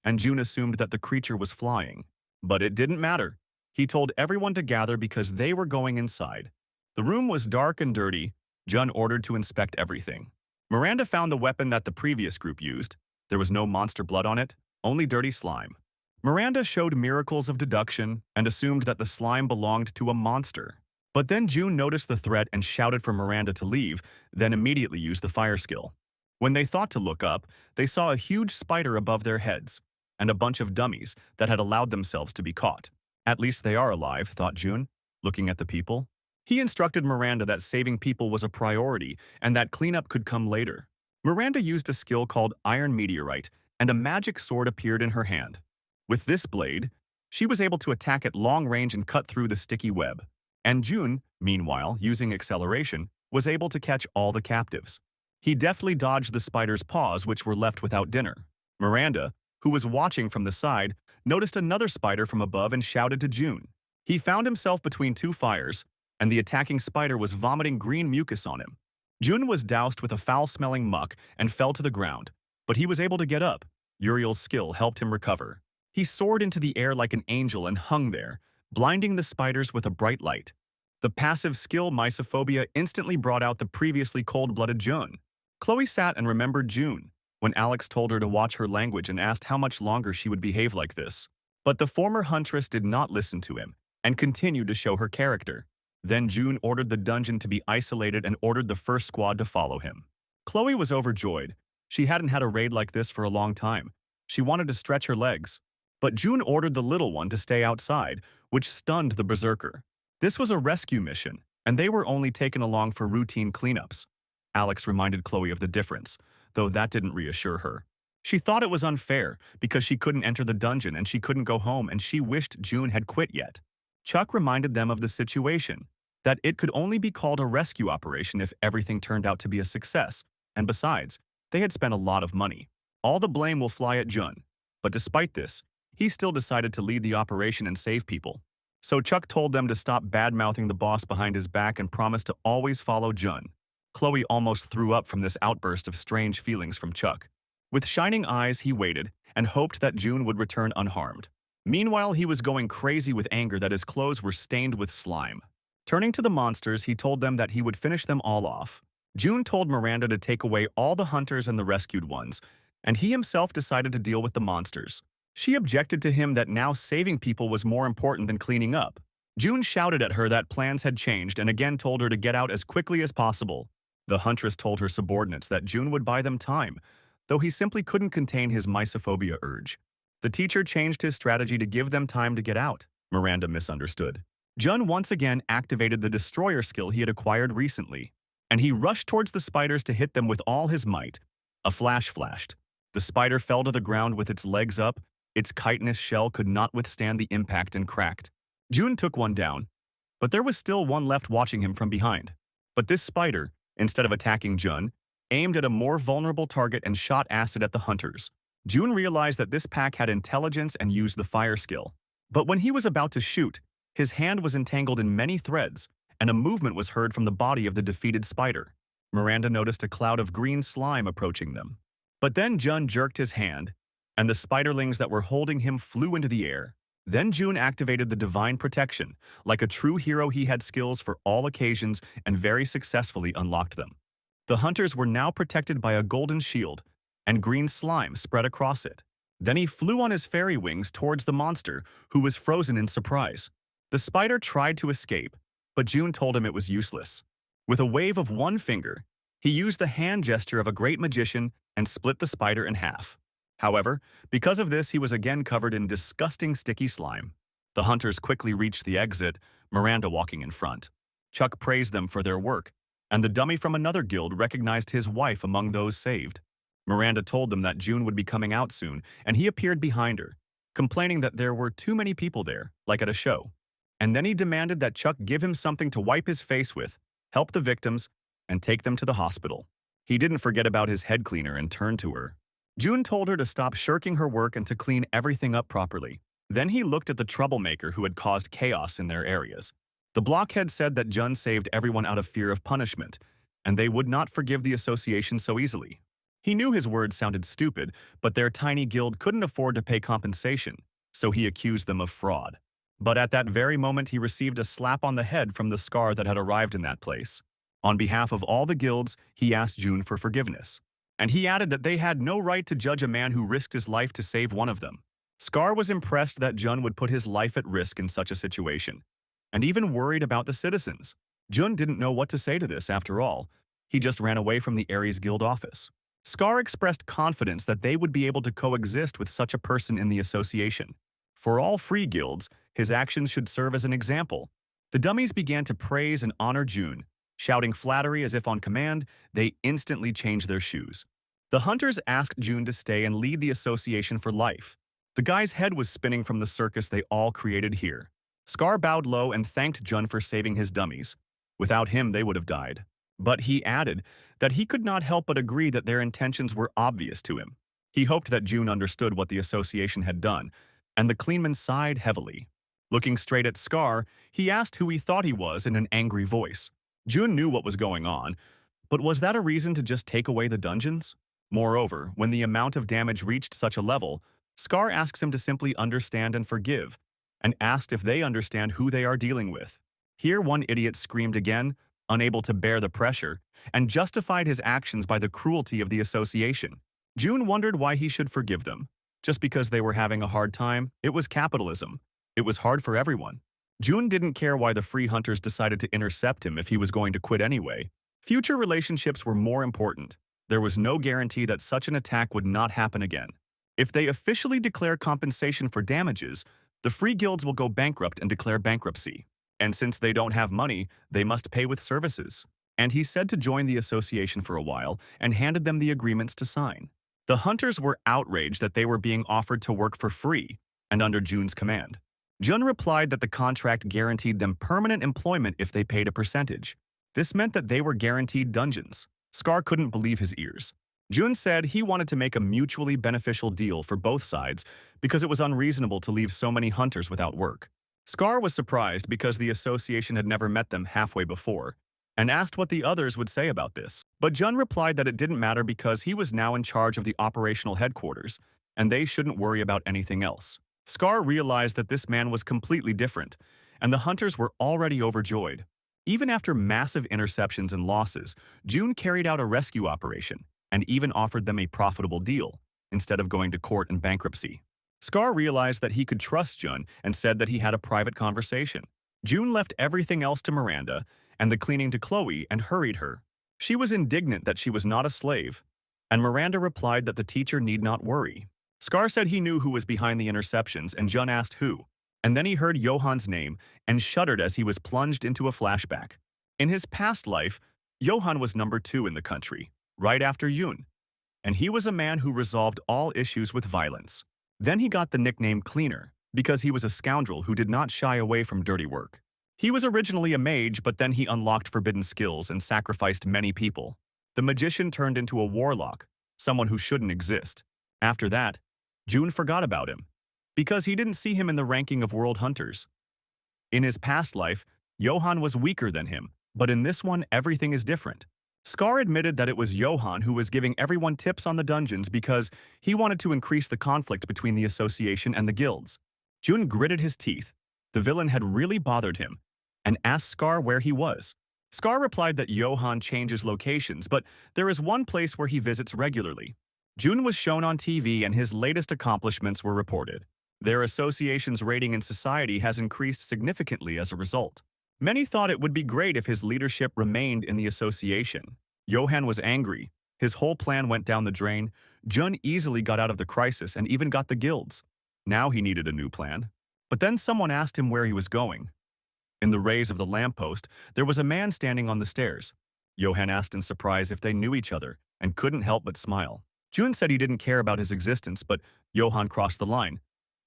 and June assumed that the creature was flying. But it didn't matter. He told everyone to gather because they were going inside. The room was dark and dirty. June ordered to inspect everything. Miranda found the weapon that the previous group used. There was no monster blood on it, only dirty slime. Miranda showed miracles of deduction and assumed that the slime belonged to a monster. But then June noticed the threat and shouted for Miranda to leave, then immediately used the fire skill. When they thought to look up, they saw a huge spider above their heads, and a bunch of dummies that had allowed themselves to be caught. At least they are alive, thought June, looking at the people. He instructed Miranda that saving people was a priority and that cleanup could come later. Miranda used a skill called Iron Meteorite, and a magic sword appeared in her hand. With this blade, she was able to attack at long range and cut through the sticky web. And June, meanwhile, using acceleration, was able to catch all the captives. He deftly dodged the spider's paws, which were left without dinner. Miranda, who was watching from the side, noticed another spider from above and shouted to June. He found himself between two fires, and the attacking spider was vomiting green mucus on him. June was doused with a foul-smelling muck and fell to the ground, but he was able to get up. Uriel's skill helped him recover. He soared into the air like an angel and hung there, blinding the spiders with a bright light. The passive skill Mysophobia instantly brought out the previously cold-blooded June. Chloe sat and remembered June, when Alex told her to watch her language and asked how much longer she would behave like this. But the former huntress did not listen to him and continued to show her character. Then June ordered the dungeon to be isolated and ordered the first squad to follow him. Chloe was overjoyed. She hadn't had a raid like this for a long time. She wanted to stretch her legs. But June ordered the little one to stay outside, which stunned the berserker. This was a rescue mission, and they were only taken along for routine cleanups. Alex reminded Chloe of the difference, though that didn't reassure her. She thought it was unfair because she couldn't enter the dungeon and she couldn't go home, and she wished June had quit yet. Chuck reminded them of the situation, that it could only be called a rescue operation if everything turned out to be a success, and besides, they had spent a lot of money. All the blame will fly at June. But despite this, he still decided to lead the operation and save people. So Chuck told them to stop bad-mouthing the boss behind his back and promised to always follow June. Chloe almost threw up from this outburst of strange feelings from Chuck. With shining eyes, he waited and hoped that June would return unharmed. Meanwhile, he was going crazy with anger that his clothes were stained with slime. Turning to the monsters, he told them that he would finish them all off. June told Miranda to take away all the hunters and the rescued ones, and he himself decided to deal with the monsters. She objected to him that now saving people was more important than cleaning up. June shouted at her that plans had changed and again told her to get out as quickly as possible. The huntress told her subordinates that June would buy them time, though he simply couldn't contain his mysophobia urge. The teacher changed his strategy to give them time to get out. Miranda misunderstood. June once again activated the destroyer skill he had acquired recently, and he rushed towards the spiders to hit them with all his might. A flash flashed. The spider fell to the ground with its legs up. Its chitinous shell could not withstand the impact and cracked. June took one down, but there was still one left watching him from behind. But this spider, instead of attacking June, aimed at a more vulnerable target and shot acid at the hunters. June realized that this pack had intelligence and used the fire skill. But when he was about to shoot, his hand was entangled in many threads, and a movement was heard from the body of the defeated spider. Miranda noticed a cloud of green slime approaching them. But then June jerked his hand, and the spiderlings that were holding him flew into the air. Then June activated the divine protection. Like a true hero, he had skills for all occasions and very successfully unlocked them. The hunters were now protected by a golden shield, and green slime spread across it. Then he flew on his fairy wings towards the monster, who was frozen in surprise. The spider tried to escape, but June told him it was useless. With a wave of one finger, he used the hand gesture of a great magician and split the spider in half. However, because of this, he was again covered in disgusting sticky slime. The hunters quickly reached the exit, Miranda walking in front. Chuck praised them for their work, and the dummy from another guild recognized his wife among those saved. Miranda told them that June would be coming out soon, and he appeared behind her, complaining that there were too many people there, like at a show. And then he demanded that Chuck give him something to wipe his face with, help the victims, and take them to the hospital. He didn't forget about his head cleaner and turned to her. June told her to stop shirking her work and to clean everything up properly. Then he looked at the troublemaker who had caused chaos in their areas. The blockhead said that Jun saved everyone out of fear of punishment, and they would not forgive the association so easily. He knew his words sounded stupid, but their tiny guild couldn't afford to pay compensation, so he accused them of fraud. But at that very moment, he received a slap on the head from the Scar that had arrived in that place. On behalf of all the guilds, he asked June for forgiveness. And he added that they had no right to judge a man who risked his life to save one of them. Scar was impressed that Jun would put his life at risk in such a situation, and even worried about the citizens. Jun didn't know what to say to this after all. He just ran away from the Ares Guild office. Scar expressed confidence that they would be able to coexist with such a person in the association. For all free guilds, his actions should serve as an example. The dummies began to praise and honor June. Shouting flattery as if on command, they instantly changed their shoes. The hunters asked June to stay and lead the association for life. The guy's head was spinning from the circus they all created here. Scar bowed low and thanked Jun for saving his dummies. Without him, they would have died. But he added that he could not help but agree that their intentions were obvious to him. He hoped that June understood what the association had done, and the cleanman sighed heavily. Looking straight at Scar, he asked who he thought he was in an angry voice. June knew what was going on, but was that a reason to just take away the dungeons? Moreover, when the amount of damage reached such a level, Scar asks him to simply understand and forgive, and asked if they understand who they are dealing with. Here one idiot screamed again, unable to bear the pressure, and justified his actions by the cruelty of the association. June wondered why he should forgive them. Just because they were having a hard time, it was capitalism. It was hard for everyone. June didn't care why the free hunters decided to intercept him if he was going to quit anyway. Future relationships were more important. There was no guarantee that such an attack would not happen again. If they officially declare compensation for damages, the free guilds will go bankrupt and declare bankruptcy. And since they don't have money, they must pay with services. And he said to join the association for a while and handed them the agreements to sign. The hunters were outraged that they were being offered to work for free and under June's command. Jun replied that the contract guaranteed them permanent employment if they paid a percentage. This meant that they were guaranteed dungeons. Scar couldn't believe his ears. Jun said he wanted to make a mutually beneficial deal for both sides because it was unreasonable to leave so many hunters without work. Scar was surprised because the association had never met them halfway before, and asked what the others would say about this. But Jun replied that it didn't matter because he was now in charge of the operational headquarters, and they shouldn't worry about anything else. Scar realized that this man was completely different, and the hunters were already overjoyed. Even after massive interceptions and losses, June carried out a rescue operation and even offered them a profitable deal, instead of going to court and bankruptcy. Scar realized that he could trust Jun and said that he had a private conversation. June left everything else to Miranda and the cleaning to Chloe and hurried her. She was indignant that she was not a slave, and Miranda replied that the teacher need not worry. Scar said he knew who was behind the interceptions, and Jun asked who. And then he heard Johan's name and shuddered as he was plunged into a flashback. In his past life, Johan was number 2 in the country, right after Jun, and he was a man who resolved all issues with violence. Then he got the nickname Cleaner, because he was a scoundrel who did not shy away from dirty work. He was originally a mage, but then he unlocked forbidden skills and sacrificed many people. The magician turned into a warlock, someone who shouldn't exist. After that, June forgot about him, because he didn't see him in the ranking of world hunters. In his past life, Johan was weaker than him, but in this one, everything is different. Scar admitted that it was Johan who was giving everyone tips on the dungeons because he wanted to increase the conflict between the association and the guilds. Jun gritted his teeth. The villain had really bothered him and asked Scar where he was. Scar replied that Johan changes locations, but there is one place where he visits regularly. Jun was shown on TV and his latest accomplishments were reported. Their association's rating in society has increased significantly as a result. Many thought it would be great if his leadership remained in the association. Johan was angry. His whole plan went down the drain. Jun easily got out of the crisis and even got the guilds. Now he needed a new plan. But then someone asked him where he was going. In the rays of the lamppost, there was a man standing on the stairs. Johan asked in surprise if they knew each other and couldn't help but smile. Jun said he didn't care about his existence, but Johan crossed the line.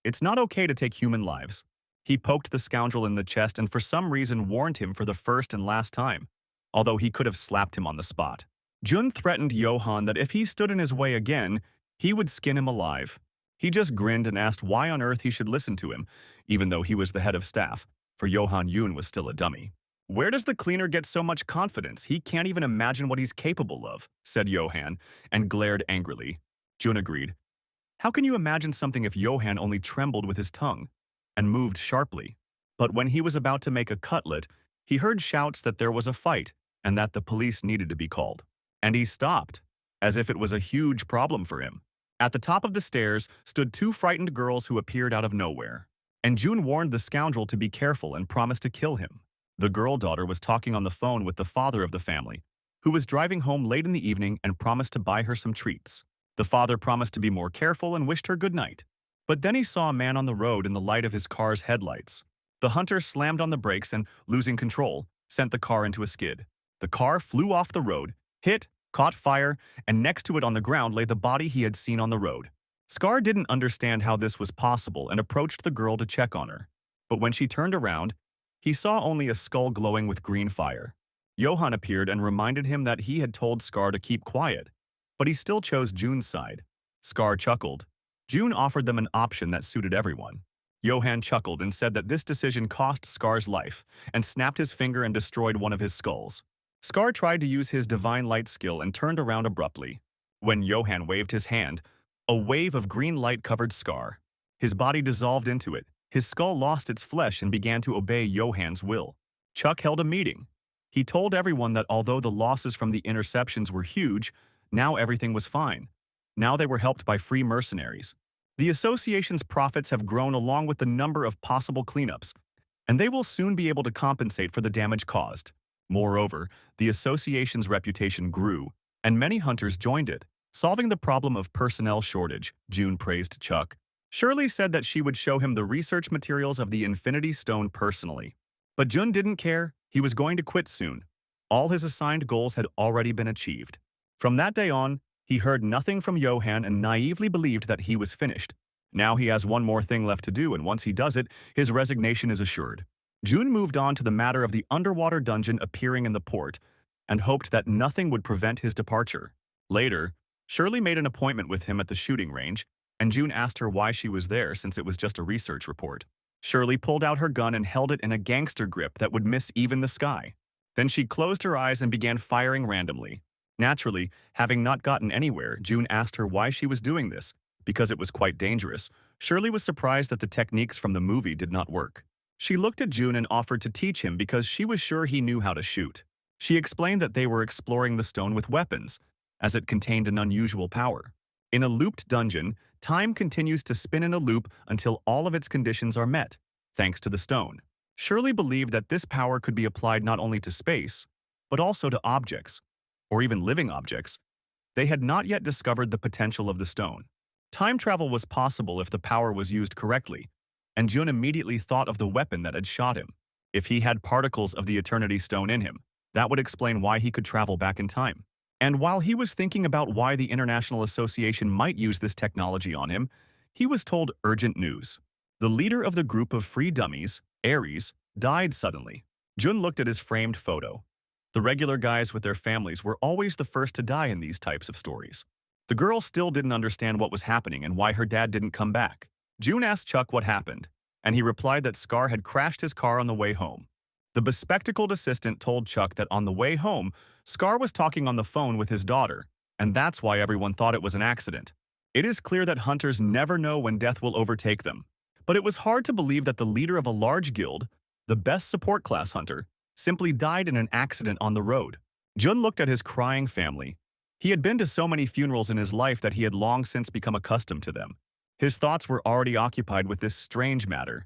It's not okay to take human lives. He poked the scoundrel in the chest and for some reason warned him for the first and last time, although he could have slapped him on the spot. Jun threatened Johan that if he stood in his way again, he would skin him alive. He just grinned and asked why on earth he should listen to him, even though he was the head of staff, for Johan Yoon was still a dummy. Where does the cleaner get so much confidence? He can't even imagine what he's capable of, said Johan, and glared angrily. Jun agreed. How can you imagine something if Johan only trembled with his tongue and moved sharply? But when he was about to make a cutlet, he heard shouts that there was a fight and that the police needed to be called. And he stopped, as if it was a huge problem for him. At the top of the stairs stood two frightened girls who appeared out of nowhere. And Jun warned the scoundrel to be careful and promised to kill him. The girl daughter was talking on the phone with the father of the family, who was driving home late in the evening and promised to buy her some treats. The father promised to be more careful and wished her good night. But then he saw a man on the road in the light of his car's headlights. The hunter slammed on the brakes and, losing control, sent the car into a skid. The car flew off the road, hit, caught fire, and next to it on the ground lay the body he had seen on the road. Scar didn't understand how this was possible and approached the girl to check on her. But when she turned around, he saw only a skull glowing with green fire. Johan appeared and reminded him that he had told Scar to keep quiet, but he still chose Jun's side. Scar chuckled. Jun offered them an option that suited everyone. Johan chuckled and said that this decision cost Scar's life, and snapped his finger and destroyed one of his skulls. Scar tried to use his divine light skill and turned around abruptly. When Johan waved his hand, a wave of green light covered Scar. His body dissolved into it. His skull lost its flesh and began to obey Johan's will. Chuck held a meeting. He told everyone that although the losses from the interceptions were huge, now everything was fine. Now they were helped by free mercenaries. The association's profits have grown along with the number of possible cleanups, and they will soon be able to compensate for the damage caused. Moreover, the association's reputation grew, and many hunters joined it. Solving the problem of personnel shortage, Jun praised Chuck. Shirley said that she would show him the research materials of the Infinity Stone personally. But Jun didn't care. He was going to quit soon. All his assigned goals had already been achieved. From that day on, he heard nothing from Johan and naively believed that he was finished. Now he has one more thing left to do, and once he does it, his resignation is assured. Jun moved on to the matter of the underwater dungeon appearing in the port and hoped that nothing would prevent his departure. Later, Shirley made an appointment with him at the shooting range, and Jun asked her why she was there since it was just a research report. Shirley pulled out her gun and held it in a gangster grip that would miss even the sky. Then she closed her eyes and began firing randomly. Naturally, having not gotten anywhere, Jun asked her why she was doing this, because it was quite dangerous. Shirley was surprised that the techniques from the movie did not work. She looked at Jun and offered to teach him because she was sure he knew how to shoot. She explained that they were exploring the stone with weapons, as it contained an unusual power. In a looped dungeon, time continues to spin in a loop until all of its conditions are met, thanks to the stone. Shirley believed that this power could be applied not only to space, but also to objects, or even living objects. They had not yet discovered the potential of the stone. Time travel was possible if the power was used correctly, and Jun immediately thought of the weapon that had shot him. If he had particles of the Eternity Stone in him, that would explain why he could travel back in time. And while he was thinking about why the International Association might use this technology on him, he was told urgent news. The leader of the group of free dummies, Ares, died suddenly. Jun looked at his framed photo. The regular guys with their families were always the first to die in these types of stories. The girl still didn't understand what was happening and why her dad didn't come back. Jun asked Chuck what happened, and he replied that Scar had crashed his car on the way home. The bespectacled assistant told Chuck that on the way home, Scar was talking on the phone with his daughter, and that's why everyone thought it was an accident. It is clear that hunters never know when death will overtake them, But it was hard to believe that the leader of a large guild, the best support class hunter, simply died in an accident on the road. Jun looked at his crying family. He had been to so many funerals in his life that he had long since become accustomed to them. His thoughts were already occupied with this strange matter,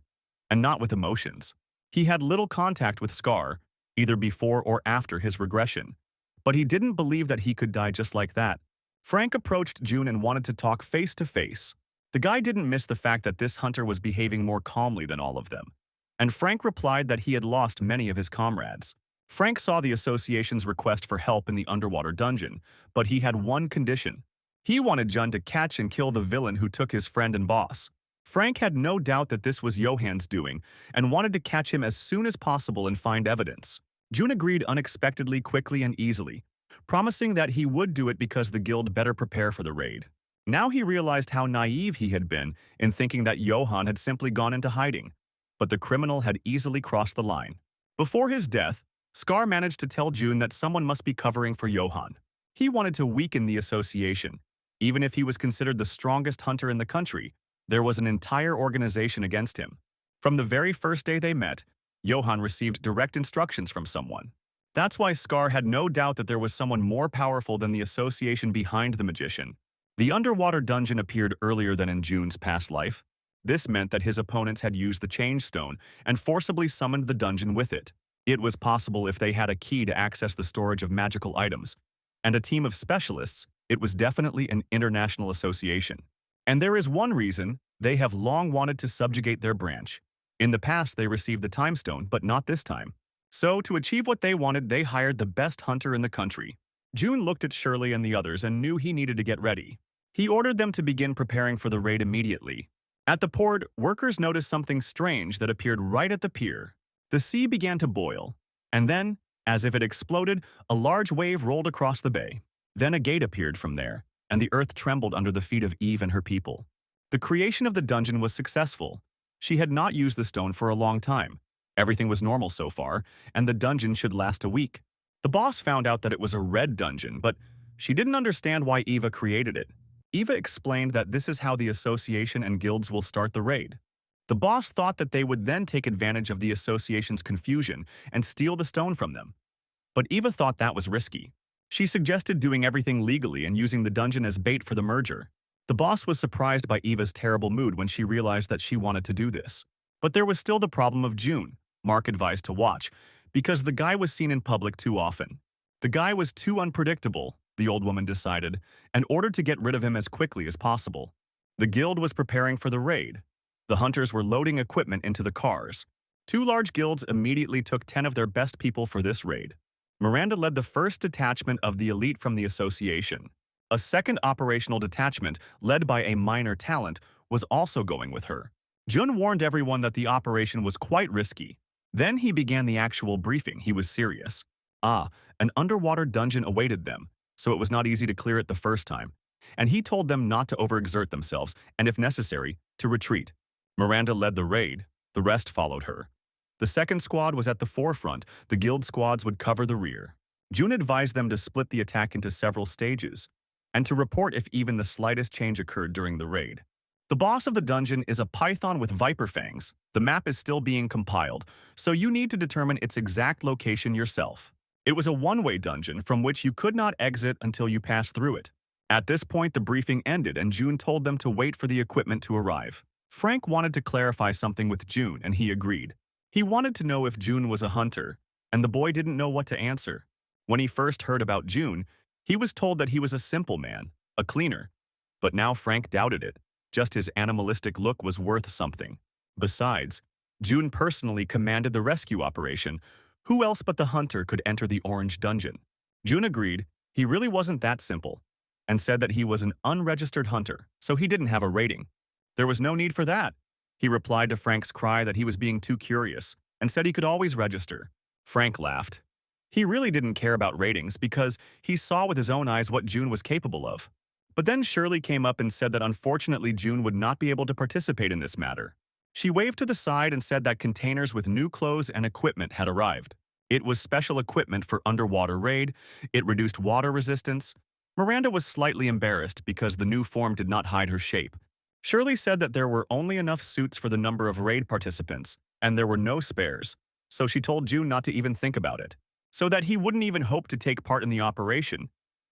and not with emotions. He had little contact with Scar, either before or after his regression. But he didn't believe that he could die just like that. Frank approached June and wanted to talk face to face. The guy didn't miss the fact that this hunter was behaving more calmly than all of them. And Frank replied that he had lost many of his comrades. Frank saw the association's request for help in the underwater dungeon, but he had one condition. He wanted Jun to catch and kill the villain who took his friend and boss. Frank had no doubt that this was Johann's doing and wanted to catch him as soon as possible and find evidence. Jun agreed unexpectedly, quickly, and easily, promising that he would do it because the guild better prepare for the raid. Now he realized how naive he had been in thinking that Johann had simply gone into hiding, but the criminal had easily crossed the line. Before his death, Scar managed to tell June that someone must be covering for Johann. He wanted to weaken the association. Even if he was considered the strongest hunter in the country, there was an entire organization against him. From the very first day they met, Johann received direct instructions from someone. That's why Scar had no doubt that there was someone more powerful than the association behind the magician. The underwater dungeon appeared earlier than in June's past life. This meant that his opponents had used the change stone and forcibly summoned the dungeon with it. It was possible if they had a key to access the storage of magical items. And a team of specialists, it was definitely an international association. And there is one reason: they have long wanted to subjugate their branch. In the past, they received the time stone, but not this time. So, to achieve what they wanted, they hired the best hunter in the country. June looked at Shirley and the others and knew he needed to get ready. He ordered them to begin preparing for the raid immediately. At the port, workers noticed something strange that appeared right at the pier. The sea began to boil, and then, as if it exploded, a large wave rolled across the bay. Then a gate appeared from there, and the earth trembled under the feet of Eve and her people. The creation of the dungeon was successful. She had not used the stone for a long time. Everything was normal so far, and the dungeon should last a week. The boss found out that it was a red dungeon, but she didn't understand why Eva created it. Eva explained that this is how the association and guilds will start the raid. The boss thought that they would then take advantage of the association's confusion and steal the stone from them. But Eva thought that was risky. She suggested doing everything legally and using the dungeon as bait for the merger. The boss was surprised by Eva's terrible mood when she realized that she wanted to do this. But there was still the problem of June. Mark advised to watch, because the guy was seen in public too often. The guy was too unpredictable, the old woman decided, and ordered to get rid of him as quickly as possible. The guild was preparing for the raid. The hunters were loading equipment into the cars. 2 large guilds immediately took 10 of their best people for this raid. Miranda led the first detachment of the elite from the association. A second operational detachment, led by a minor talent, was also going with her. Jun warned everyone that the operation was quite risky. Then he began the actual briefing. He was serious. An underwater dungeon awaited them, so it was not easy to clear it the first time. And he told them not to overexert themselves, and if necessary, to retreat. Miranda led the raid. The rest followed her. The second squad was at the forefront. The guild squads would cover the rear. June advised them to split the attack into several stages, and to report if even the slightest change occurred during the raid. The boss of the dungeon is a python with viper fangs. The map is still being compiled, so you need to determine its exact location yourself. It was a one-way dungeon from which you could not exit until you passed through it. At this point, the briefing ended and June told them to wait for the equipment to arrive. Frank wanted to clarify something with June, and he agreed. He wanted to know if June was a hunter, and the boy didn't know what to answer. When he first heard about June, he was told that he was a simple man, a cleaner. But now Frank doubted it. Just his animalistic look was worth something. Besides, June personally commanded the rescue operation. Who else but the hunter could enter the orange dungeon? June agreed he really wasn't that simple, and said that he was an unregistered hunter, so he didn't have a rating. There was no need for that. He replied to Frank's cry that he was being too curious, and said he could always register. Frank laughed. He really didn't care about ratings because he saw with his own eyes what June was capable of. But then Shirley came up and said that unfortunately June would not be able to participate in this matter. She waved to the side and said that containers with new clothes and equipment had arrived. It was special equipment for underwater raid. It reduced water resistance. Miranda was slightly embarrassed because the new form did not hide her shape. Shirley said that there were only enough suits for the number of raid participants, and there were no spares, so she told June not to even think about it, so that he wouldn't even hope to take part in the operation,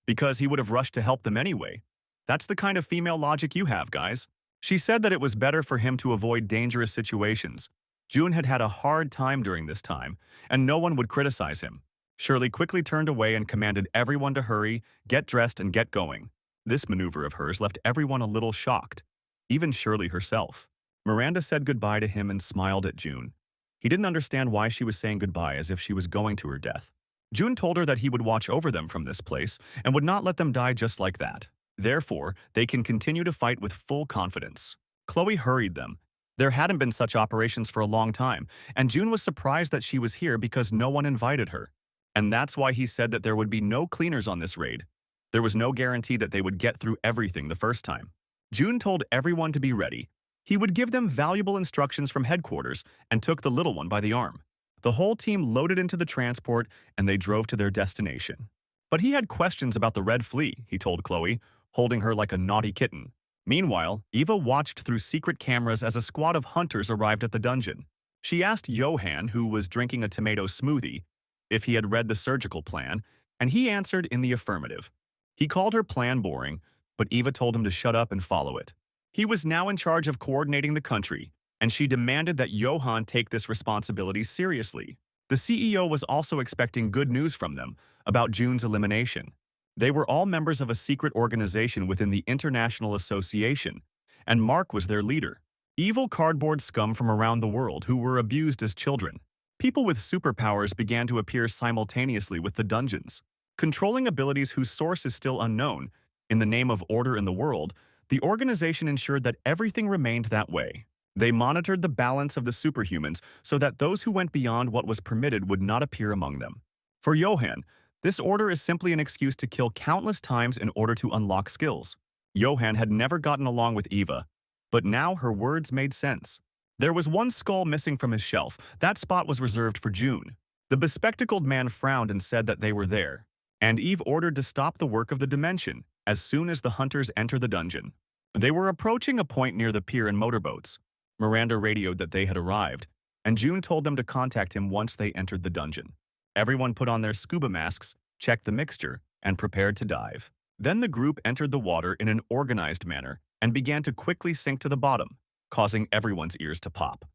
because he would have rushed to help them anyway. That's the kind of female logic you have, guys. She said that it was better for him to avoid dangerous situations. June had had a hard time during this time, and no one would criticize him. Shirley quickly turned away and commanded everyone to hurry, get dressed, and get going. This maneuver of hers left everyone a little shocked, even Shirley herself. Miranda said goodbye to him and smiled at June. He didn't understand why she was saying goodbye as if she was going to her death. June told her that he would watch over them from this place and would not let them die just like that. Therefore, they can continue to fight with full confidence. Chloe hurried them. There hadn't been such operations for a long time, and June was surprised that she was here because no one invited her. And that's why he said that there would be no cleaners on this raid. There was no guarantee that they would get through everything the first time. June told everyone to be ready. He would give them valuable instructions from headquarters and took the little one by the arm. The whole team loaded into the transport and they drove to their destination. But he had questions about the Red Flea, he told Chloe, holding her like a naughty kitten. Meanwhile, Eva watched through secret cameras as a squad of hunters arrived at the dungeon. She asked Johan, who was drinking a tomato smoothie, if he had read the surgical plan, and he answered in the affirmative. He called her plan boring, but Eva told him to shut up and follow it. He was now in charge of coordinating the country, and she demanded that Johan take this responsibility seriously. The CEO was also expecting good news from them about June's elimination. They were all members of a secret organization within the International Association, and Mark was their leader. Evil cardboard scum from around the world who were abused as children. People with superpowers began to appear simultaneously with the dungeons, controlling abilities whose source is still unknown. In the name of order in the world, the organization ensured that everything remained that way. They monitored the balance of the superhumans so that those who went beyond what was permitted would not appear among them. For Johan, this order is simply an excuse to kill countless times in order to unlock skills. Johan had never gotten along with Eva, but now her words made sense. There was one skull missing from his shelf. That spot was reserved for June. The bespectacled man frowned and said that they were there, and Eve ordered to stop the work of the dimension as soon as the hunters entered the dungeon. They were approaching a point near the pier in motorboats. Miranda radioed that they had arrived, and June told them to contact him once they entered the dungeon. Everyone put on their scuba masks, checked the mixture, and prepared to dive. Then the group entered the water in an organized manner and began to quickly sink to the bottom, causing everyone's ears to pop.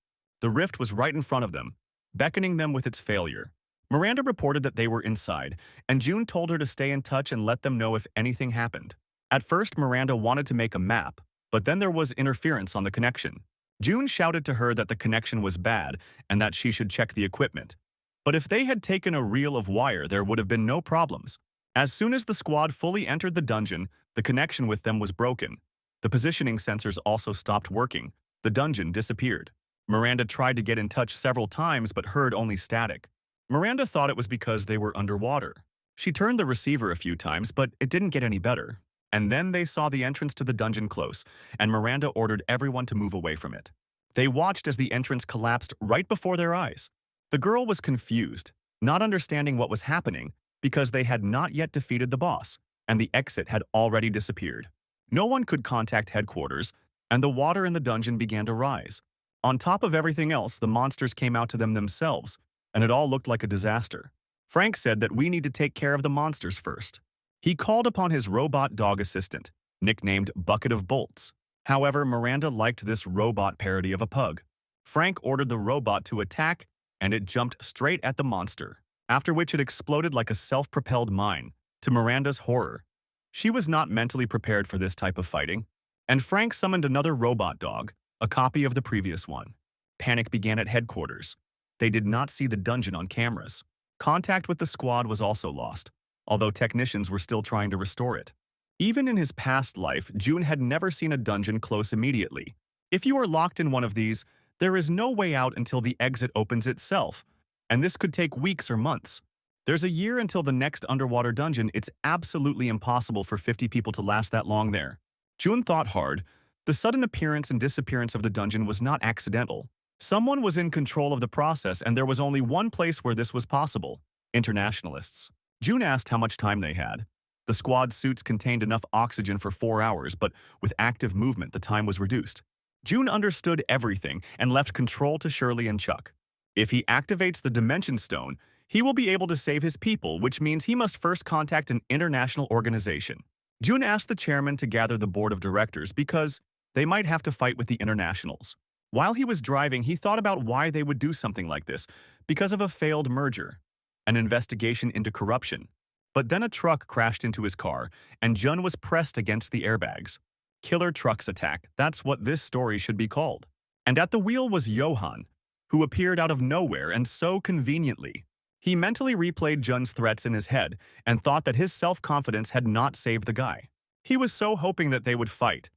The rift was right in front of them, beckoning them with its failure. Miranda reported that they were inside, and June told her to stay in touch and let them know if anything happened. At first, Miranda wanted to make a map, but then there was interference on the connection. June shouted to her that the connection was bad and that she should check the equipment. But if they had taken a reel of wire, there would have been no problems. As soon as the squad fully entered the dungeon, the connection with them was broken. The positioning sensors also stopped working. The dungeon disappeared. Miranda tried to get in touch several times but heard only static. Miranda thought it was because they were underwater. She turned the receiver a few times, but it didn't get any better. And then they saw the entrance to the dungeon close, and Miranda ordered everyone to move away from it. They watched as the entrance collapsed right before their eyes. The girl was confused, not understanding what was happening, because they had not yet defeated the boss, and the exit had already disappeared. No one could contact headquarters, and the water in the dungeon began to rise. On top of everything else, the monsters came out to them themselves, and it all looked like a disaster. Frank said that we need to take care of the monsters first. He called upon his robot dog assistant, nicknamed Bucket of Bolts. However, Miranda liked this robot parody of a pug. Frank ordered the robot to attack, and it jumped straight at the monster, after which it exploded like a self-propelled mine, to Miranda's horror. She was not mentally prepared for this type of fighting, and Frank summoned another robot dog, a copy of the previous one. Panic began at headquarters. They did not see the dungeon on cameras. Contact with the squad was also lost, although technicians were still trying to restore it. Even in his past life, June had never seen a dungeon close immediately. If you are locked in one of these, there is no way out until the exit opens itself, and this could take weeks or months. There's a year until the next underwater dungeon. It's absolutely impossible for 50 people to last that long there. June thought hard. The sudden appearance and disappearance of the dungeon was not accidental. Someone was in control of the process, and there was only one place where this was possible: internationalists. June asked how much time they had. The squad suits contained enough oxygen for 4 hours, but with active movement, the time was reduced. June understood everything and left control to Shirley and Chuck. If he activates the Dimension Stone, he will be able to save his people, which means he must first contact an international organization. June asked the chairman to gather the board of directors because they might have to fight with the internationals. While he was driving, he thought about why they would do something like this, because of a failed merger, an investigation into corruption. But then a truck crashed into his car, and Jun was pressed against the airbags. Killer Trucks Attack, that's what this story should be called. And at the wheel was Johan, who appeared out of nowhere and so conveniently. He mentally replayed Jun's threats in his head and thought that his self-confidence had not saved the guy. He was so hoping that they would fight,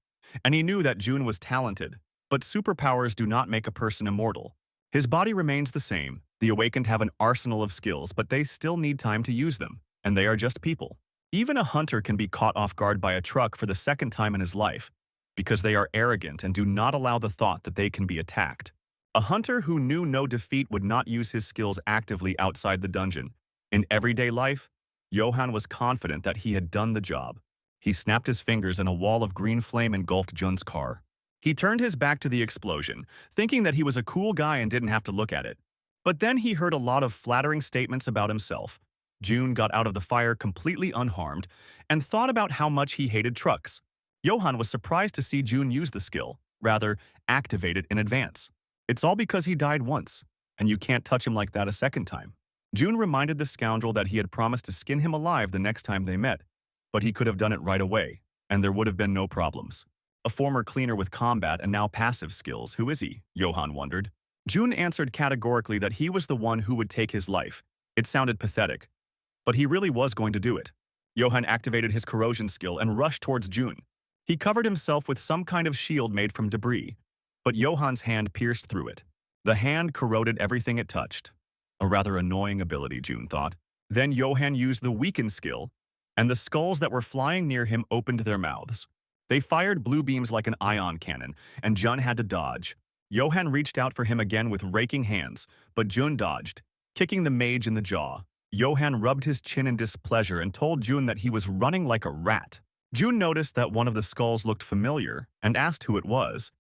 and he knew that Jun was talented, but superpowers do not make a person immortal. His body remains the same. The Awakened have an arsenal of skills, but they still need time to use them, and they are just people. Even a hunter can be caught off guard by a truck for the second time in his life, because they are arrogant and do not allow the thought that they can be attacked. A hunter who knew no defeat would not use his skills actively outside the dungeon. In everyday life, Johan was confident that he had done the job. He snapped his fingers and a wall of green flame engulfed Jun's car. He turned his back to the explosion, thinking that he was a cool guy and didn't have to look at it. But then he heard a lot of flattering statements about himself. Jun got out of the fire completely unharmed and thought about how much he hated trucks. Johan was surprised to see Jun use the skill, rather, activate it in advance. It's all because he died once, and you can't touch him like that a second time. Jun reminded the scoundrel that he had promised to skin him alive the next time they met, but he could have done it right away, and there would have been no problems. A former cleaner with combat and now passive skills, who is he? Johan wondered. Jun answered categorically that he was the one who would take his life. It sounded pathetic, but he really was going to do it. Johan activated his corrosion skill and rushed towards Jun. He covered himself with some kind of shield made from debris, but Johan's hand pierced through it. The hand corroded everything it touched. A rather annoying ability, Jun thought. Then Johan used the weaken skill, and the skulls that were flying near him opened their mouths. They fired blue beams like an ion cannon, and Jun had to dodge. Johan reached out for him again with raking hands, but Jun dodged, kicking the mage in the jaw. Johan rubbed his chin in displeasure and told Jun that he was running like a rat. Jun noticed that one of the skulls looked familiar and asked who it was.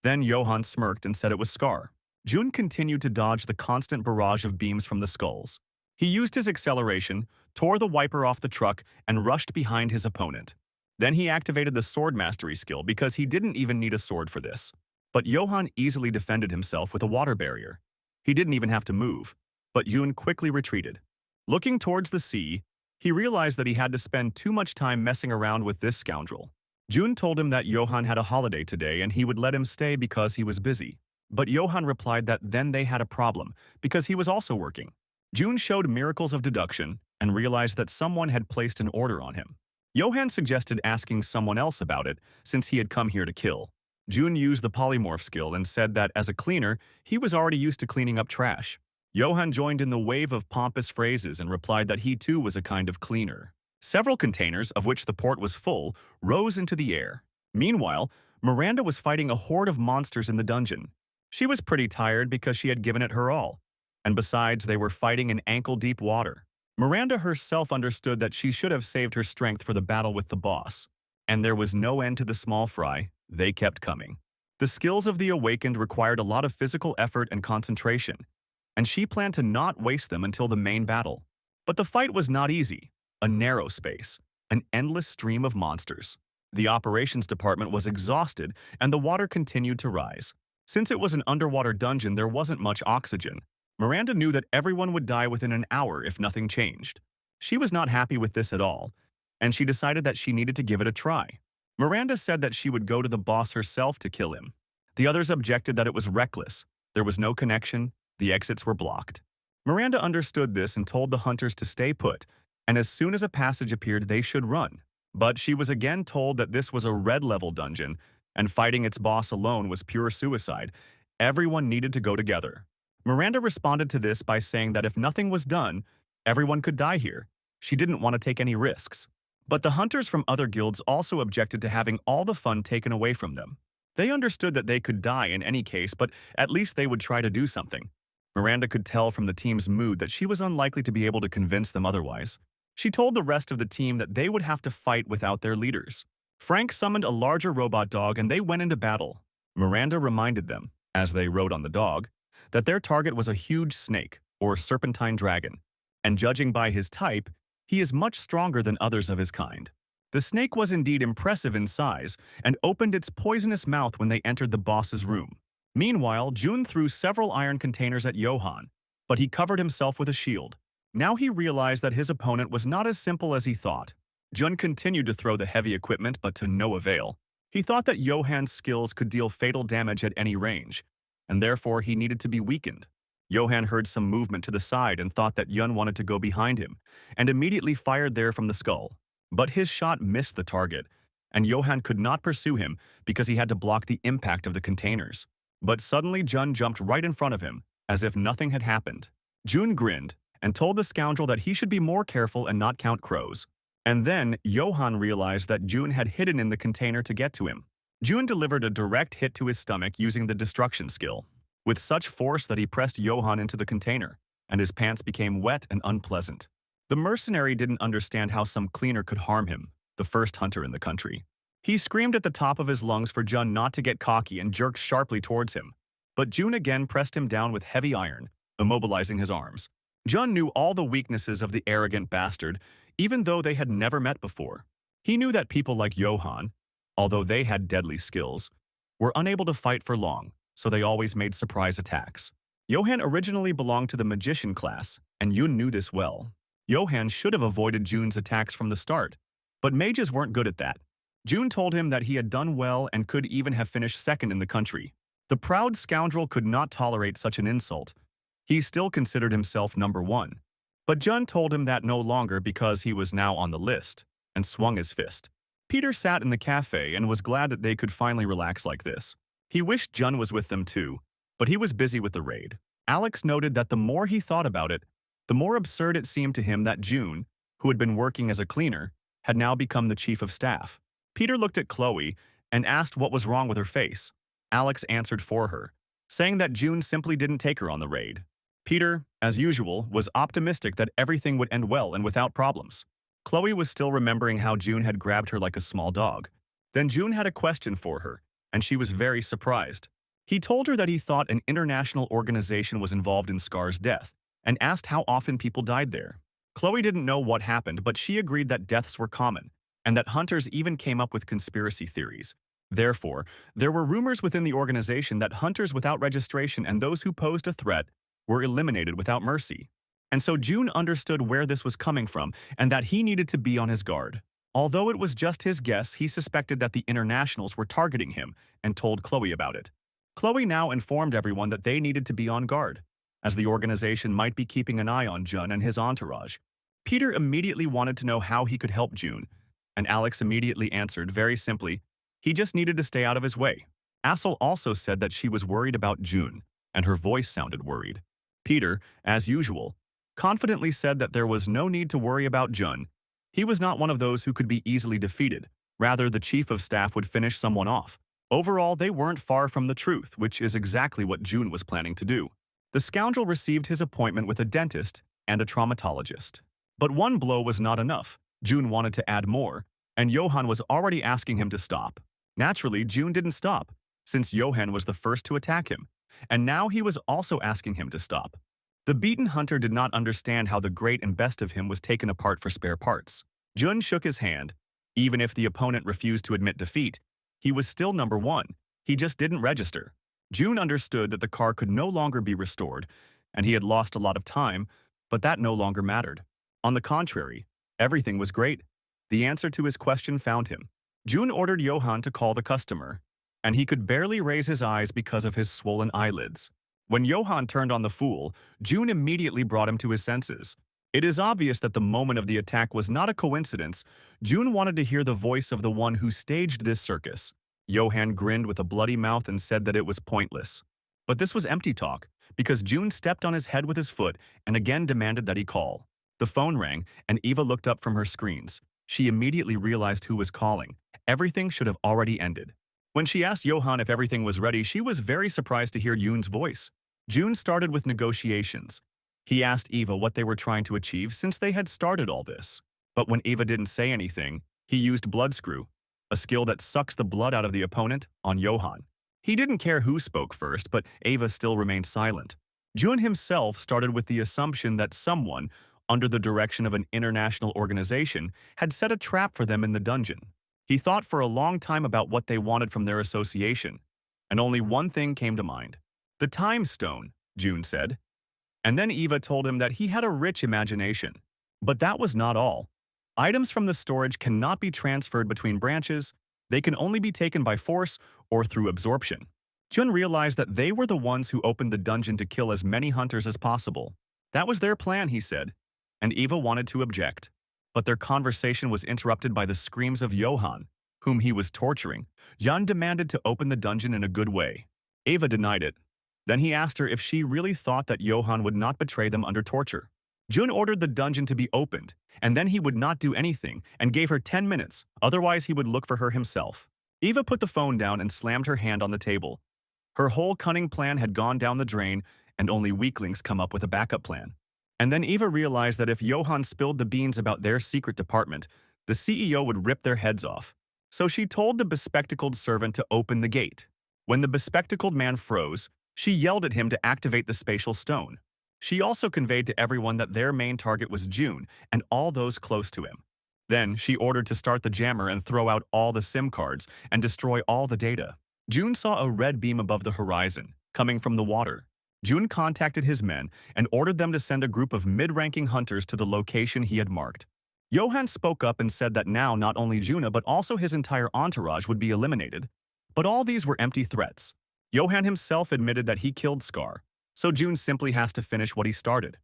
Then Johan smirked and said it was Scar. Jun continued to dodge the constant barrage of beams from the skulls. He used his acceleration, tore the wiper off the truck, and rushed behind his opponent. Then he activated the sword mastery skill because he didn't even need a sword for this. But Johan easily defended himself with a water barrier. He didn't even have to move, but Jun quickly retreated. Looking towards the sea, he realized that he had to spend too much time messing around with this scoundrel. Jun told him that Johan had a holiday today and he would let him stay because he was busy. But Johan replied that then they had a problem because he was also working. Jun showed miracles of deduction and realized that someone had placed an order on him. Johan suggested asking someone else about it since he had come here to kill. Jun used the polymorph skill and said that as a cleaner, he was already used to cleaning up trash. Johan joined in the wave of pompous phrases and replied that he too was a kind of cleaner. Several containers, of which the port was full, rose into the air. Meanwhile, Miranda was fighting a horde of monsters in the dungeon. She was pretty tired because she had given it her all. And besides, they were fighting in ankle-deep water. Miranda herself understood that she should have saved her strength for the battle with the boss. And there was no end to the small fry. They kept coming. The skills of the Awakened required a lot of physical effort and concentration, and she planned to not waste them until the main battle. But the fight was not easy. A narrow space, an endless stream of monsters. The operations department was exhausted, and the water continued to rise. Since it was an underwater dungeon, there wasn't much oxygen. Miranda knew that everyone would die within an hour if nothing changed. She was not happy with this at all, and she decided that she needed to give it a try. Miranda said that she would go to the boss herself to kill him. The others objected that it was reckless. There was no connection. The exits were blocked. Miranda understood this and told the hunters to stay put, and as soon as a passage appeared, they should run. But she was again told that this was a red-level dungeon, and fighting its boss alone was pure suicide. Everyone needed to go together. Miranda responded to this by saying that if nothing was done, everyone could die here. She didn't want to take any risks. But the hunters from other guilds also objected to having all the fun taken away from them. They understood that they could die in any case, but at least they would try to do something. Miranda could tell from the team's mood that she was unlikely to be able to convince them otherwise. She told the rest of the team that they would have to fight without their leaders. Frank summoned a larger robot dog and they went into battle. Miranda reminded them, as they rode on the dog, that their target was a huge snake, or serpentine dragon, and judging by his type, he is much stronger than others of his kind. The snake was indeed impressive in size and opened its poisonous mouth when they entered the boss's room. Meanwhile, Jun threw several iron containers at Johan, but he covered himself with a shield. Now he realized that his opponent was not as simple as he thought. Jun continued to throw the heavy equipment, but to no avail. He thought that Johan's skills could deal fatal damage at any range, and therefore he needed to be weakened. Johan heard some movement to the side and thought that Jun wanted to go behind him, and immediately fired there from the skull. But his shot missed the target, and Johan could not pursue him because he had to block the impact of the containers. But suddenly Jun jumped right in front of him, as if nothing had happened. Jun grinned and told the scoundrel that he should be more careful and not count crows. And then Johan realized that Jun had hidden in the container to get to him. Jun delivered a direct hit to his stomach using the destruction skill, with such force that he pressed Johan into the container, and his pants became wet and unpleasant. The mercenary didn't understand how some cleaner could harm him, the first hunter in the country. He screamed at the top of his lungs for Jun not to get cocky and jerked sharply towards him. But Jun again pressed him down with heavy iron, immobilizing his arms. Jun knew all the weaknesses of the arrogant bastard, even though they had never met before. He knew that people like Johan, although they had deadly skills, were unable to fight for long, so they always made surprise attacks. Johan originally belonged to the magician class, and Jun knew this well. Johan should have avoided Jun's attacks from the start, but mages weren't good at that. Jun told him that he had done well and could even have finished second in the country. The proud scoundrel could not tolerate such an insult. He still considered himself number one. But Jun told him that no longer because he was now on the list, and swung his fist. Peter sat in the cafe and was glad that they could finally relax like this. He wished Jun was with them too, but he was busy with the raid. Alex noted that the more he thought about it, the more absurd it seemed to him that Jun, who had been working as a cleaner, had now become the chief of staff. Peter looked at Chloe and asked what was wrong with her face. Alex answered for her, saying that Jun simply didn't take her on the raid. Peter, as usual, was optimistic that everything would end well and without problems. Chloe was still remembering how Jun had grabbed her like a small dog. Then Jun had a question for her, and she was very surprised. He told her that he thought an international organization was involved in Scar's death, and asked how often people died there. Chloe didn't know what happened, but she agreed that deaths were common, and that hunters even came up with conspiracy theories. Therefore, there were rumors within the organization that hunters without registration and those who posed a threat were eliminated without mercy. And so Jun understood where this was coming from and that he needed to be on his guard. Although it was just his guess, he suspected that the internationals were targeting him and told Chloe about it. Chloe now informed everyone that they needed to be on guard, as the organization might be keeping an eye on Jun and his entourage. Peter immediately wanted to know how he could help Jun, and Alex immediately answered very simply, he just needed to stay out of his way. Asel also said that she was worried about Jun, and her voice sounded worried. Peter, as usual, confidently said that there was no need to worry about Jun. He was not one of those who could be easily defeated. Rather, the chief of staff would finish someone off. Overall, they weren't far from the truth, which is exactly what Jun was planning to do. The scoundrel received his appointment with a dentist and a traumatologist. But one blow was not enough. Jun wanted to add more, and Johan was already asking him to stop. Naturally, Jun didn't stop, since Johan was the first to attack him, and now he was also asking him to stop. The beaten hunter did not understand how the great and best of him was taken apart for spare parts. Jun shook his hand. Even if the opponent refused to admit defeat, he was still number one. He just didn't register. Jun understood that the car could no longer be restored, and he had lost a lot of time, but that no longer mattered. On the contrary, everything was great. The answer to his question found him. Jun ordered Johan to call the customer, and he could barely raise his eyes because of his swollen eyelids. When Johan turned on the fool, Jun immediately brought him to his senses. It is obvious that the moment of the attack was not a coincidence. Jun wanted to hear the voice of the one who staged this circus. Johan grinned with a bloody mouth and said that it was pointless. But this was empty talk, because Jun stepped on his head with his foot and again demanded that he call. The phone rang, and Eva looked up from her screens. She immediately realized who was calling. Everything should have already ended. When she asked Johan if everything was ready, she was very surprised to hear Jun's voice. Jun started with negotiations. He asked Eva what they were trying to achieve since they had started all this. But when Eva didn't say anything, he used blood screw, a skill that sucks the blood out of the opponent, on Johann. He didn't care who spoke first, but Eva still remained silent. Jun himself started with the assumption that someone, under the direction of an international organization, had set a trap for them in the dungeon. He thought for a long time about what they wanted from their association, and only one thing came to mind. The Time Stone, Jun said. And then Eva told him that he had a rich imagination. But that was not all. Items from the storage cannot be transferred between branches. They can only be taken by force or through absorption. Jun realized that they were the ones who opened the dungeon to kill as many hunters as possible. That was their plan, he said, and Eva wanted to object. But their conversation was interrupted by the screams of Johann, whom he was torturing. Jun demanded to open the dungeon in a good way. Eva denied it. Then he asked her if she really thought that Johann would not betray them under torture. Jun ordered the dungeon to be opened, and then he would not do anything and gave her 10 minutes, otherwise he would look for her himself. Eva put the phone down and slammed her hand on the table. Her whole cunning plan had gone down the drain, and only weaklings come up with a backup plan. And then Eva realized that if Johann spilled the beans about their secret department, the CEO would rip their heads off. So she told the bespectacled servant to open the gate. When the bespectacled man froze, she yelled at him to activate the spatial stone. She also conveyed to everyone that their main target was Jun and all those close to him. Then she ordered to start the jammer and throw out all the SIM cards and destroy all the data. Jun saw a red beam above the horizon, coming from the water. Jun contacted his men and ordered them to send a group of mid-ranking hunters to the location he had marked. Johann spoke up and said that now not only Juna but also his entire entourage would be eliminated. But all these were empty threats. Johann himself admitted that he killed Scar, so Jun simply has to finish what he started.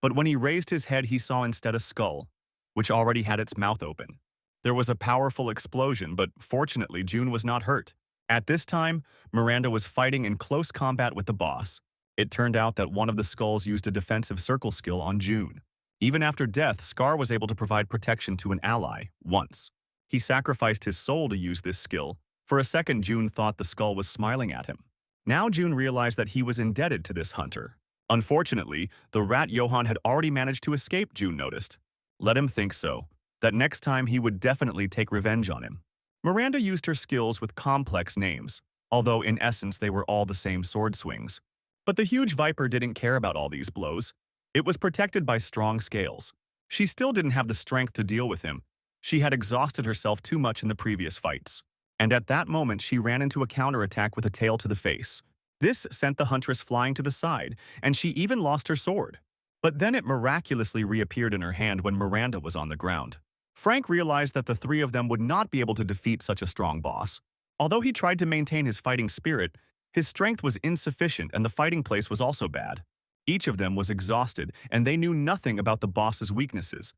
But when he raised his head, he saw instead a skull, which already had its mouth open. There was a powerful explosion, but fortunately Jun was not hurt. At this time, Miranda was fighting in close combat with the boss. It turned out that one of the skulls used a defensive circle skill on Jun. Even after death, Scar was able to provide protection to an ally, once. He sacrificed his soul to use this skill. For a second, Jun thought the skull was smiling at him. Now Jun realized that he was indebted to this hunter. Unfortunately, the rat Johann had already managed to escape, Jun noticed. Let him think so. That next time he would definitely take revenge on him. Miranda used her skills with complex names, although in essence they were all the same sword swings. But the huge viper didn't care about all these blows. It was protected by strong scales. She still didn't have the strength to deal with him. She had exhausted herself too much in the previous fights. And at that moment she ran into a counterattack with a tail to the face. This sent the huntress flying to the side, and she even lost her sword. But then it miraculously reappeared in her hand when Miranda was on the ground. Frank realized that the three of them would not be able to defeat such a strong boss. Although he tried to maintain his fighting spirit, his strength was insufficient and the fighting place was also bad. Each of them was exhausted, and they knew nothing about the boss's weaknesses.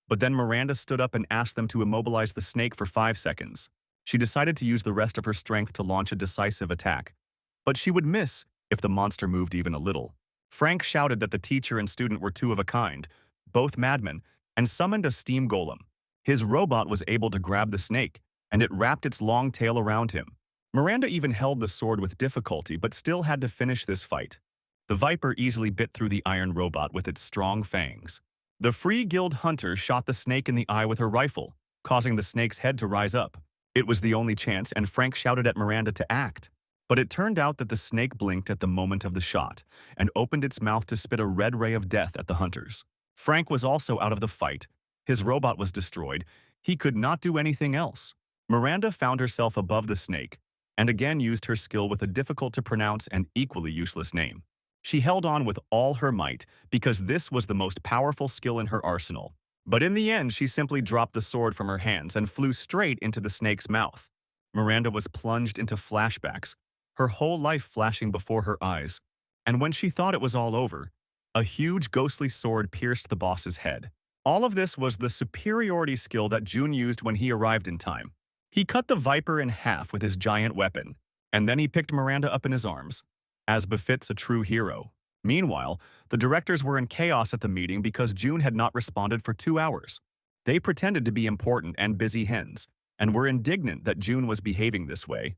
But then Miranda stood up and asked them to immobilize the snake for 5 seconds. She decided to use the rest of her strength to launch a decisive attack. But she would miss if the monster moved even a little. Frank shouted that the teacher and student were two of a kind, both madmen, and summoned a steam golem. His robot was able to grab the snake, and it wrapped its long tail around him. Miranda even held the sword with difficulty but still had to finish this fight. The viper easily bit through the iron robot with its strong fangs. The Free Guild hunter shot the snake in the eye with her rifle, causing the snake's head to rise up. It was the only chance, and Frank shouted at Miranda to act. But it turned out that the snake blinked at the moment of the shot and opened its mouth to spit a red ray of death at the hunters. Frank was also out of the fight. His robot was destroyed. He could not do anything else. Miranda found herself above the snake and again used her skill with a difficult-to-pronounce and equally useless name. She held on with all her might because this was the most powerful skill in her arsenal. But in the end, she simply dropped the sword from her hands and flew straight into the snake's mouth. Miranda was plunged into flashbacks, her whole life flashing before her eyes. And when she thought it was all over, a huge ghostly sword pierced the boss's head. All of this was the superiority skill that Jun used when he arrived in time. He cut the viper in half with his giant weapon, and then he picked Miranda up in his arms, as befits a true hero. Meanwhile, the directors were in chaos at the meeting because Jun had not responded for 2 hours. They pretended to be important and busy hens, and were indignant that Jun was behaving this way.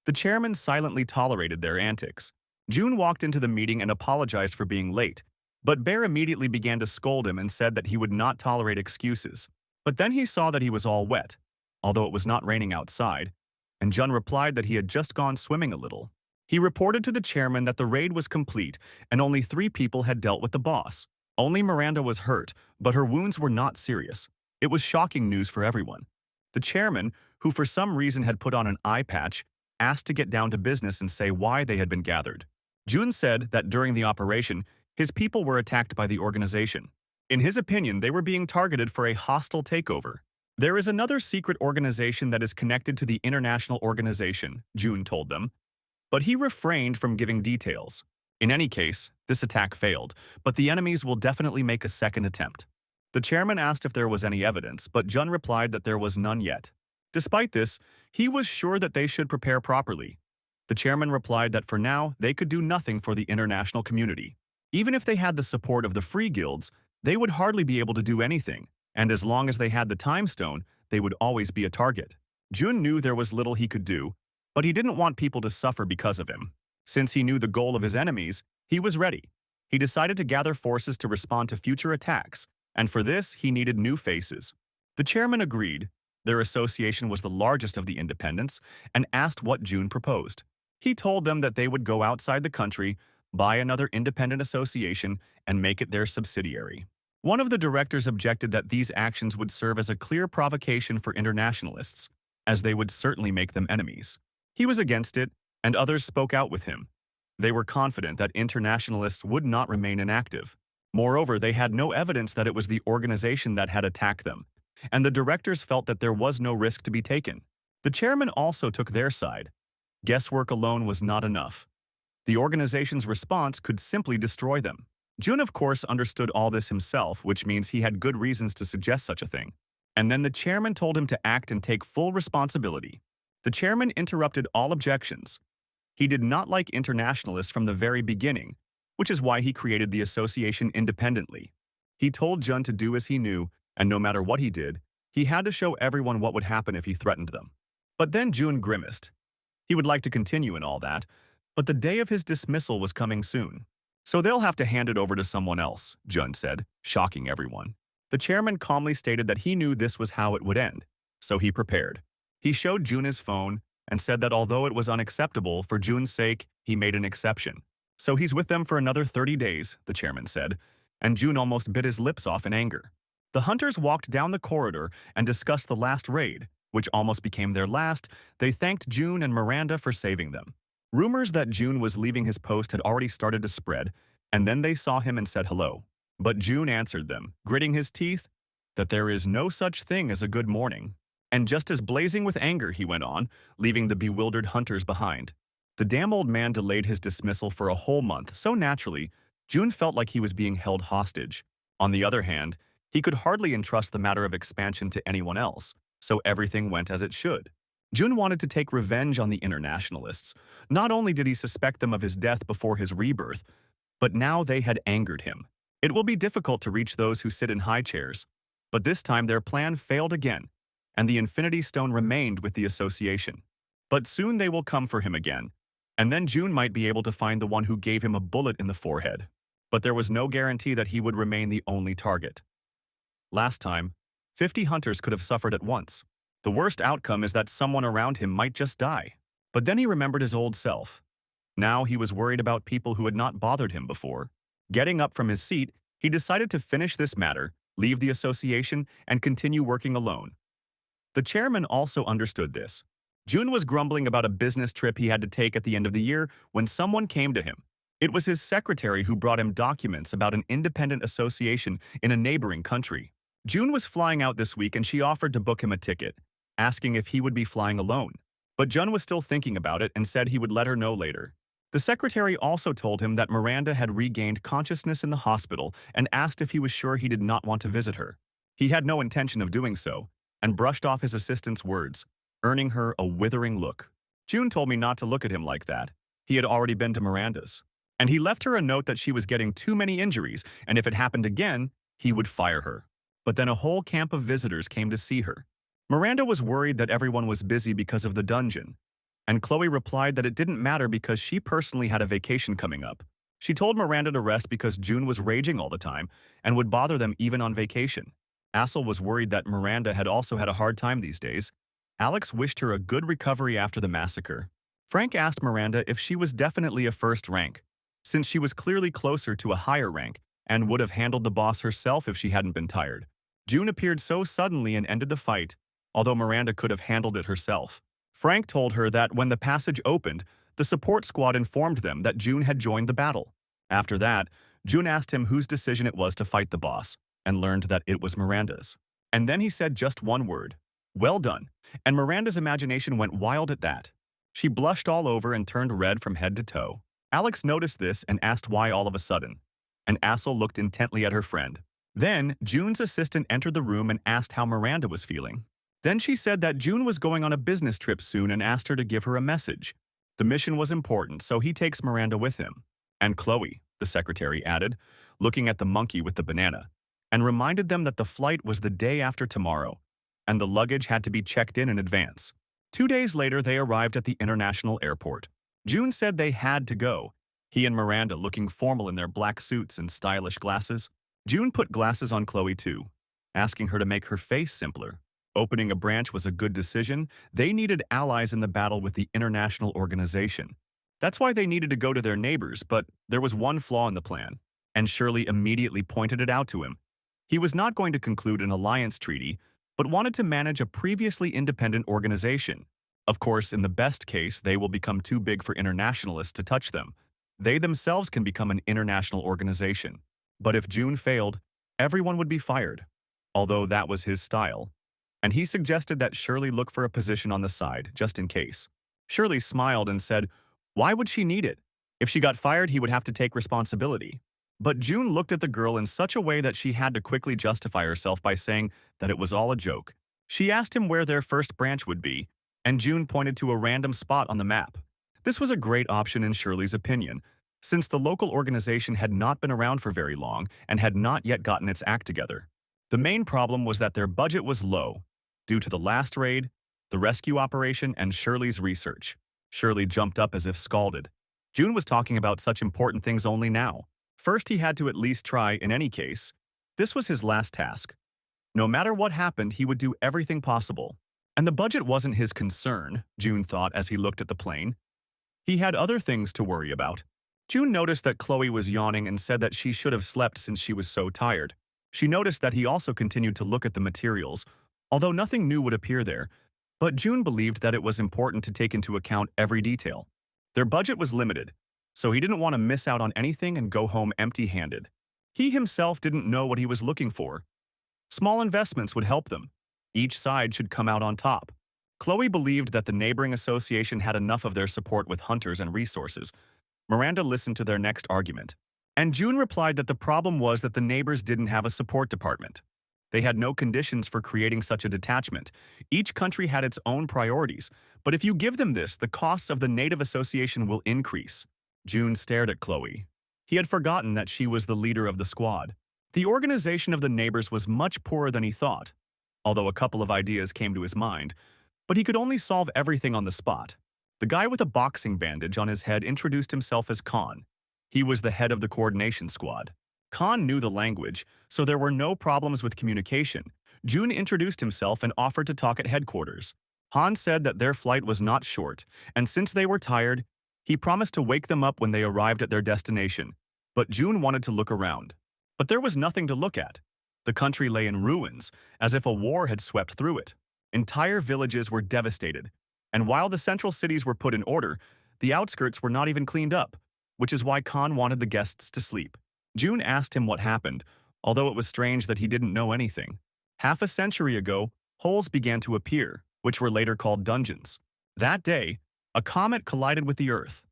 The chairman silently tolerated their antics. Jun walked into the meeting and apologized for being late, but Bear immediately began to scold him and said that he would not tolerate excuses. But then he saw that he was all wet, although it was not raining outside, and Jun replied that he had just gone swimming a little. He reported to the chairman that the raid was complete and only 3 people had dealt with the boss. Only Miranda was hurt, but her wounds were not serious. It was shocking news for everyone. The chairman, who for some reason had put on an eye patch, asked to get down to business and say why they had been gathered. Jun said that during the operation, his people were attacked by the organization. In his opinion, they were being targeted for a hostile takeover. There is another secret organization that is connected to the international organization, Jun told them, but he refrained from giving details. In any case, this attack failed, but the enemies will definitely make a second attempt. The chairman asked if there was any evidence, but Jun replied that there was none yet. Despite this, he was sure that they should prepare properly. The chairman replied that for now, they could do nothing for the international community. Even if they had the support of the free guilds, they would hardly be able to do anything, and as long as they had the time stone, they would always be a target. Jun knew there was little he could do, but he didn't want people to suffer because of him. Since he knew the goal of his enemies, he was ready. He decided to gather forces to respond to future attacks, and for this, he needed new faces. The chairman agreed. Their association was the largest of the independents, and asked what Jun proposed. He told them that they would go outside the country, buy another independent association, and make it their subsidiary. One of the directors objected that these actions would serve as a clear provocation for internationalists, as they would certainly make them enemies. He was against it, and others spoke out with him. They were confident that internationalists would not remain inactive. Moreover, they had no evidence that it was the organization that had attacked them, and the directors felt that there was no risk to be taken. The chairman also took their side. Guesswork alone was not enough. The organization's response could simply destroy them. Jun, of course, understood all this himself, which means he had good reasons to suggest such a thing. And then the chairman told him to act and take full responsibility. The chairman interrupted all objections. He did not like internationalists from the very beginning, which is why he created the association independently. He told Jun to do as he knew, and no matter what he did, he had to show everyone what would happen if he threatened them. But then Jun grimaced. He would like to continue and all that, but the day of his dismissal was coming soon. So they'll have to hand it over to someone else, Jun said, shocking everyone. The chairman calmly stated that he knew this was how it would end, so he prepared. He showed Jun his phone and said that although it was unacceptable, for Jun's sake, he made an exception. So he's with them for another 30 days, the chairman said, and Jun almost bit his lips off in anger. The hunters walked down the corridor and discussed the last raid, which almost became their last. They thanked Jun and Miranda for saving them. Rumors that Jun was leaving his post had already started to spread, and then they saw him and said hello. But Jun answered them, gritting his teeth, that there is no such thing as a good morning. And just as blazing with anger, he went on, leaving the bewildered hunters behind. The damn old man delayed his dismissal for a whole month, so naturally, Jun felt like he was being held hostage. On the other hand, he could hardly entrust the matter of expansion to anyone else, so everything went as it should. Jun wanted to take revenge on the internationalists. Not only did he suspect them of his death before his rebirth, but now they had angered him. It will be difficult to reach those who sit in high chairs, but this time their plan failed again, and the Infinity Stone remained with the association. But soon they will come for him again, and then Jun might be able to find the one who gave him a bullet in the forehead. But there was no guarantee that he would remain the only target. Last time, 50 hunters could have suffered at once. The worst outcome is that someone around him might just die. But then he remembered his old self. Now he was worried about people who had not bothered him before. Getting up from his seat, he decided to finish this matter, leave the association, and continue working alone. The chairman also understood this. Jun was grumbling about a business trip he had to take at the end of the year when someone came to him. It was his secretary who brought him documents about an independent association in a neighboring country. Jun was flying out this week and she offered to book him a ticket, asking if he would be flying alone. But Jun was still thinking about it and said he would let her know later. The secretary also told him that Miranda had regained consciousness in the hospital and asked if he was sure he did not want to visit her. He had no intention of doing so, and brushed off his assistant's words, earning her a withering look. Jun told me not to look at him like that. He had already been to Miranda's. And he left her a note that she was getting too many injuries, and if it happened again, he would fire her. But then a whole camp of visitors came to see her. Miranda was worried that everyone was busy because of the dungeon, and Chloe replied that it didn't matter because she personally had a vacation coming up. She told Miranda to rest because Jun was raging all the time and would bother them even on vacation. Assel was worried that Miranda had also had a hard time these days. Alex wished her a good recovery after the massacre. Frank asked Miranda if she was definitely a first rank, since she was clearly closer to a higher rank and would have handled the boss herself if she hadn't been tired. June appeared so suddenly and ended the fight, although Miranda could have handled it herself. Frank told her that when the passage opened, the support squad informed them that June had joined the battle. After that, June asked him whose decision it was to fight the boss, and learned that it was Miranda's. And then he said just one word, "Well done," and Miranda's imagination went wild at that. She blushed all over and turned red from head to toe. Alex noticed this and asked why all of a sudden, and Assel looked intently at her friend. Then, June's assistant entered the room and asked how Miranda was feeling. Then she said that June was going on a business trip soon and asked her to give her a message. The mission was important, so he takes Miranda with him. And Chloe, the secretary added, looking at the monkey with the banana, and reminded them that the flight was the day after tomorrow, and the luggage had to be checked in advance. 2 days later, they arrived at the international airport. June said they had to go, he and Miranda looking formal in their black suits and stylish glasses. June put glasses on Chloe too, asking her to make her face simpler. Opening a branch was a good decision. They needed allies in the battle with the international organization. That's why they needed to go to their neighbors, but there was one flaw in the plan, and Shirley immediately pointed it out to him. He was not going to conclude an alliance treaty, but wanted to manage a previously independent organization. Of course, in the best case, they will become too big for internationalists to touch them. They themselves can become an international organization. But if June failed, everyone would be fired, although that was his style. And he suggested that Shirley look for a position on the side, just in case. Shirley smiled and said, why would she need it? If she got fired, he would have to take responsibility. But June looked at the girl in such a way that she had to quickly justify herself by saying that it was all a joke. She asked him where their first branch would be, and June pointed to a random spot on the map. This was a great option in Shirley's opinion, since the local organization had not been around for very long and had not yet gotten its act together. The main problem was that their budget was low, due to the last raid, the rescue operation, and Shirley's research. Shirley jumped up as if scalded. June was talking about such important things only now. First, he had to at least try in any case. This was his last task. No matter what happened, he would do everything possible. And the budget wasn't his concern, June thought as he looked at the plane. He had other things to worry about. June noticed that Chloe was yawning and said that she should have slept since she was so tired. She noticed that he also continued to look at the materials, although nothing new would appear there, but June believed that it was important to take into account every detail. Their budget was limited, so he didn't want to miss out on anything and go home empty-handed. He himself didn't know what he was looking for. Small investments would help them. Each side should come out on top. Chloe believed that the neighboring association had enough of their support with hunters and resources. Miranda listened to their next argument, and June replied that the problem was that the neighbors didn't have a support department. They had no conditions for creating such a detachment. Each country had its own priorities, but if you give them this, the costs of the native association will increase. June stared at Chloe. He had forgotten that she was the leader of the squad. The organization of the neighbors was much poorer than he thought, although a couple of ideas came to his mind, but he could only solve everything on the spot. The guy with a boxing bandage on his head introduced himself as Khan. He was the head of the coordination squad. Khan knew the language, so there were no problems with communication. June introduced himself and offered to talk at headquarters. Han said that their flight was not short, and since they were tired, he promised to wake them up when they arrived at their destination. But June wanted to look around. But there was nothing to look at. The country lay in ruins, as if a war had swept through it. Entire villages were devastated, and while the central cities were put in order, the outskirts were not even cleaned up, which is why Khan wanted the guests to sleep. June asked him what happened, although it was strange that he didn't know anything. Half a century ago, holes began to appear, which were later called dungeons. That day, a comet collided with the Earth.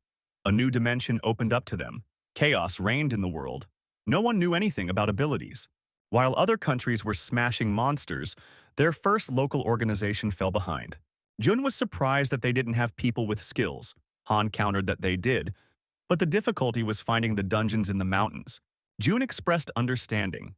A new dimension opened up to them. Chaos reigned in the world. No one knew anything about abilities. While other countries were smashing monsters, their first local organization fell behind. June was surprised that they didn't have people with skills. Han countered that they did, but the difficulty was finding the dungeons in the mountains. June expressed understanding.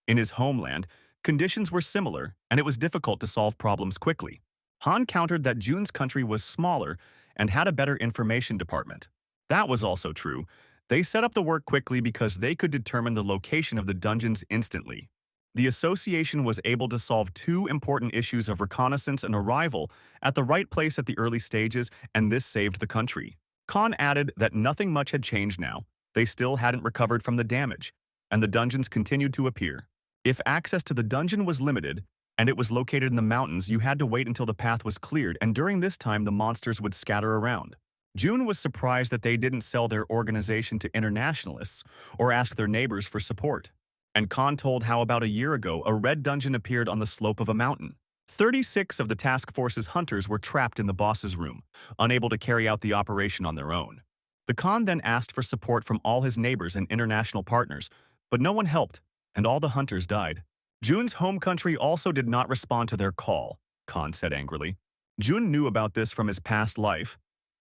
In his homeland, conditions were similar, and it was difficult to solve problems quickly. Han countered that June's country was smaller and had a better information department. That was also true. They set up the work quickly because they could determine the location of the dungeons instantly. The association was able to solve two important issues of reconnaissance and arrival at the right place at the early stages, and this saved the country. Khan added that nothing much had changed now. They still hadn't recovered from the damage, and the dungeons continued to appear. If access to the dungeon was limited, and it was located in the mountains, you had to wait until the path was cleared, and during this time the monsters would scatter around. June was surprised that they didn't sell their organization to internationalists or ask their neighbors for support. And Khan told how about a year ago a red dungeon appeared on the slope of a mountain. 36 of the task force's hunters were trapped in the boss's room, unable to carry out the operation on their own. The Khan then asked for support from all his neighbors and international partners, but no one helped, and all the hunters died. June's home country also did not respond to their call, Khan said angrily. June knew about this from his past life.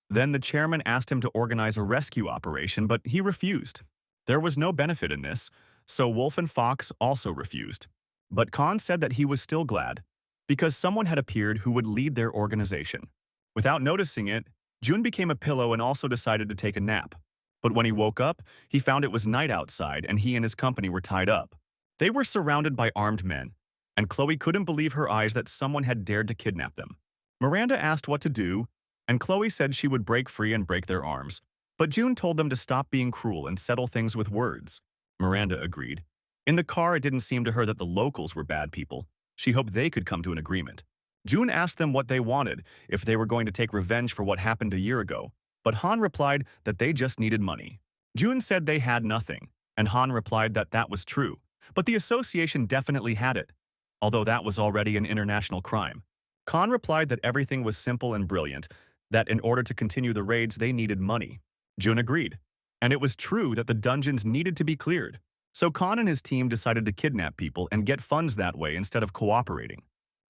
Then the chairman asked him to organize a rescue operation, but he refused. There was no benefit in this, so Wolf and Fox also refused. But Khan said that he was still glad, because someone had appeared who would lead their organization. Without noticing it, June became a pillow and also decided to take a nap. But when he woke up, he found it was night outside and he and his company were tied up. They were surrounded by armed men, and Chloe couldn't believe her eyes that someone had dared to kidnap them. Miranda asked what to do, and Chloe said she would break free and break their arms. But June told them to stop being cruel and settle things with words. Miranda agreed. In the car, it didn't seem to her that the locals were bad people. She hoped they could come to an agreement. June asked them what they wanted, if they were going to take revenge for what happened a year ago. But Han replied that they just needed money. June said they had nothing, and Han replied that that was true. But the association definitely had it, although that was already an international crime. Khan replied that everything was simple and brilliant, that in order to continue the raids they needed money. June agreed, and it was true that the dungeons needed to be cleared. So Khan and his team decided to kidnap people and get funds that way instead of cooperating.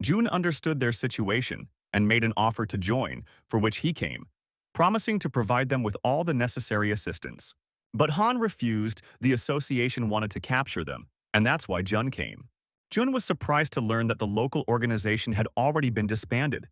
June understood their situation and made an offer to join, for which he came, promising to provide them with all the necessary assistance. But Han refused. The association wanted to capture them, and that's why Jun came. Jun was surprised to learn that the local organization had already been disbanded,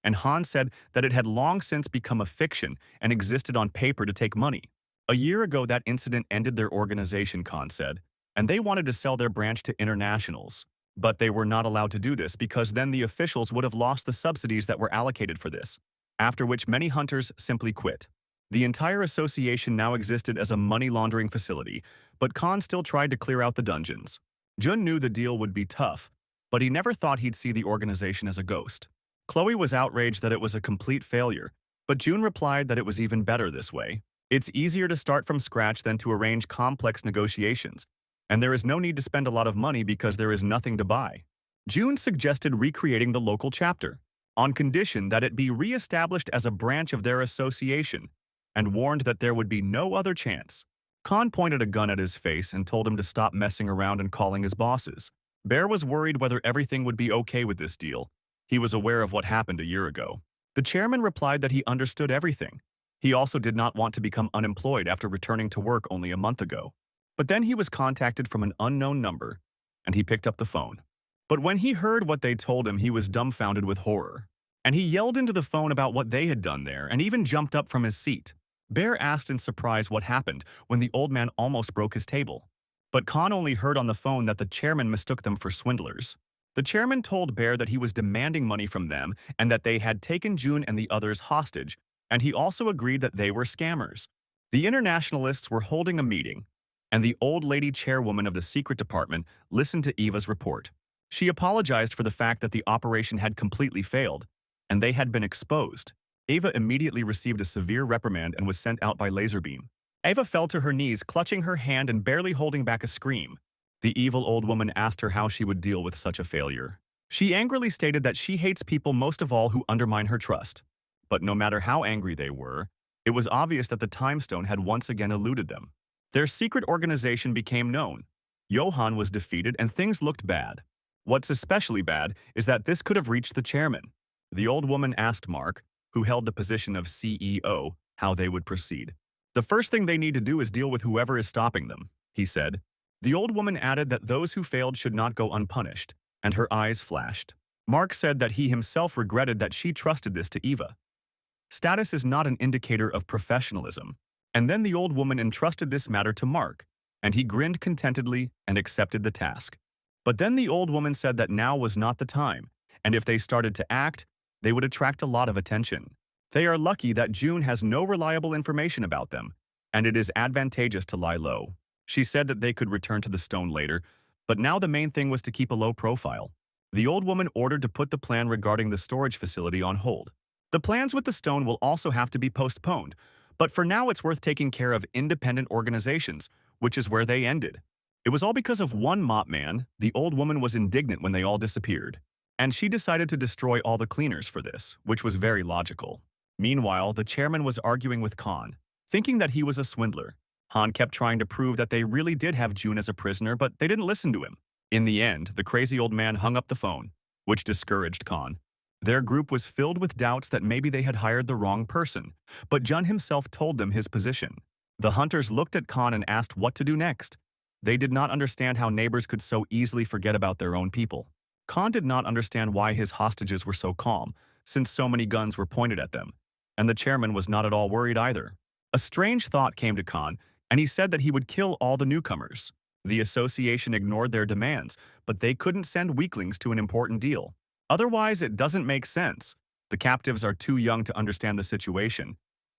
and Han said that it had long since become a fiction and existed on paper to take money. A year ago, that incident ended their organization, Khan said, and they wanted to sell their branch to internationals. But they were not allowed to do this because then the officials would have lost the subsidies that were allocated for this, after which many hunters simply quit. The entire association now existed as a money laundering facility, but Khan still tried to clear out the dungeons. Jun knew the deal would be tough, but he never thought he'd see the organization as a ghost. Chloe was outraged that it was a complete failure, but June replied that it was even better this way. It's easier to start from scratch than to arrange complex negotiations, and there is no need to spend a lot of money because there is nothing to buy. June suggested recreating the local chapter, on condition that it be re-established as a branch of their association, and warned that there would be no other chance. Khan pointed a gun at his face and told him to stop messing around and calling his bosses. Bear was worried whether everything would be okay with this deal. He was aware of what happened a year ago. The chairman replied that he understood everything. He also did not want to become unemployed after returning to work only a month ago. But then he was contacted from an unknown number, and he picked up the phone. But when he heard what they told him, he was dumbfounded with horror. And he yelled into the phone about what they had done there and even jumped up from his seat. Bear asked in surprise what happened when the old man almost broke his table. But Khan only heard on the phone that the chairman mistook them for swindlers. The chairman told Bear that he was demanding money from them and that they had taken June and the others hostage, and he also agreed that they were scammers. The internationalists were holding a meeting, and the old lady chairwoman of the secret department listened to Eva's report. She apologized for the fact that the operation had completely failed, and they had been exposed. Eva immediately received a severe reprimand and was sent out by laser beam. Eva fell to her knees, clutching her hand and barely holding back a scream. The evil old woman asked her how she would deal with such a failure. She angrily stated that she hates people most of all who undermine her trust. But no matter how angry they were, it was obvious that the time stone had once again eluded them. Their secret organization became known. Johan was defeated and things looked bad. What's especially bad is that this could have reached the chairman. The old woman asked Mark, who held the position of CEO, how they would proceed. The first thing they need to do is deal with whoever is stopping them, he said. The old woman added that those who failed should not go unpunished, and her eyes flashed. Mark said that he himself regretted that she trusted this to Eva. Status is not an indicator of professionalism. And then the old woman entrusted this matter to Mark, and he grinned contentedly and accepted the task. But then the old woman said that now was not the time, and if they started to act, they would attract a lot of attention. They are lucky that June has no reliable information about them, and it is advantageous to lie low. She said that they could return to the stone later, but now the main thing was to keep a low profile. The old woman ordered to put the plan regarding the storage facility on hold. The plans with the stone will also have to be postponed, but for now it's worth taking care of independent organizations, which is where they ended. It was all because of one mop man. The old woman was indignant when they all disappeared, and she decided to destroy all the cleaners for this, which was very logical. Meanwhile, the chairman was arguing with Khan, thinking that he was a swindler. Han kept trying to prove that they really did have June as a prisoner, but they didn't listen to him. In the end, the crazy old man hung up the phone, which discouraged Khan. Their group was filled with doubts that maybe they had hired the wrong person, but Jun himself told them his position. The hunters looked at Khan and asked what to do next. They did not understand how neighbors could so easily forget about their own people. Khan did not understand why his hostages were so calm, since so many guns were pointed at them, and the chairman was not at all worried either. A strange thought came to Khan, and he said that he would kill all the newcomers. The association ignored their demands, but they couldn't send weaklings to an important deal. Otherwise, it doesn't make sense. The captives are too young to understand the situation.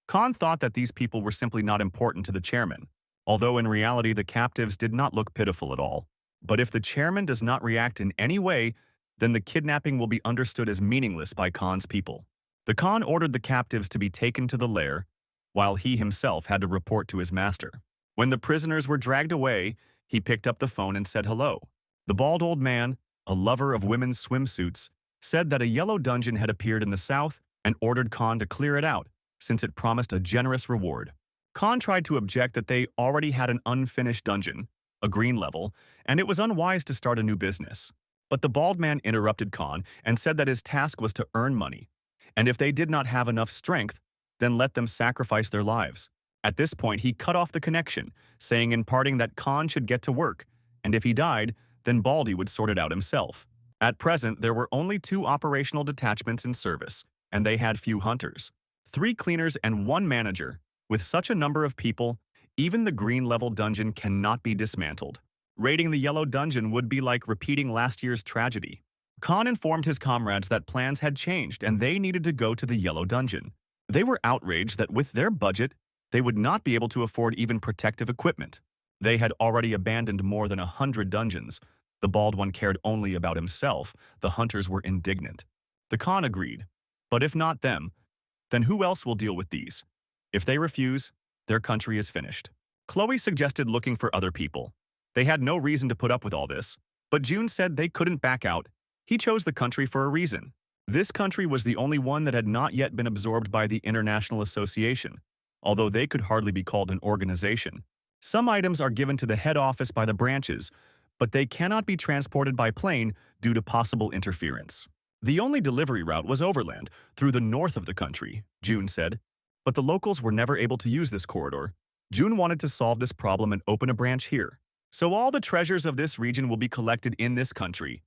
Khan thought that these people were simply not important to the chairman, although in reality the captives did not look pitiful at all. But if the chairman does not react in any way, then the kidnapping will be understood as meaningless by Khan's people. The Khan ordered the captives to be taken to the lair, while he himself had to report to his master. When the prisoners were dragged away, he picked up the phone and said hello. The bald old man, a lover of women's swimsuits, said that a yellow dungeon had appeared in the south and ordered Khan to clear it out, since it promised a generous reward. Khan tried to object that they already had an unfinished dungeon, a green level, and it was unwise to start a new business. But the bald man interrupted Khan and said that his task was to earn money, and if they did not have enough strength, then let them sacrifice their lives. At this point, he cut off the connection, saying in parting that Khan should get to work, and if he died, then Baldy would sort it out himself. At present, there were only 2 operational detachments in service, and they had few hunters. 3 cleaners and 1 manager. With such a number of people, even the green-level dungeon cannot be dismantled. Raiding the yellow dungeon would be like repeating last year's tragedy. Khan informed his comrades that plans had changed and they needed to go to the yellow dungeon. They were outraged that with their budget, they would not be able to afford even protective equipment. They had already abandoned more than 100 dungeons. The bald one cared only about himself. The hunters were indignant. The Khan agreed. But if not them, then who else will deal with these? If they refuse, their country is finished. Chloe suggested looking for other people. They had no reason to put up with all this, but June said they couldn't back out. He chose the country for a reason. This country was the only one that had not yet been absorbed by the International Association, although they could hardly be called an organization. Some items are given to the head office by the branches, but they cannot be transported by plane due to possible interference. The only delivery route was overland, through the north of the country, June said, but the locals were never able to use this corridor. June wanted to solve this problem and open a branch here. So all the treasures of this region will be collected in this country,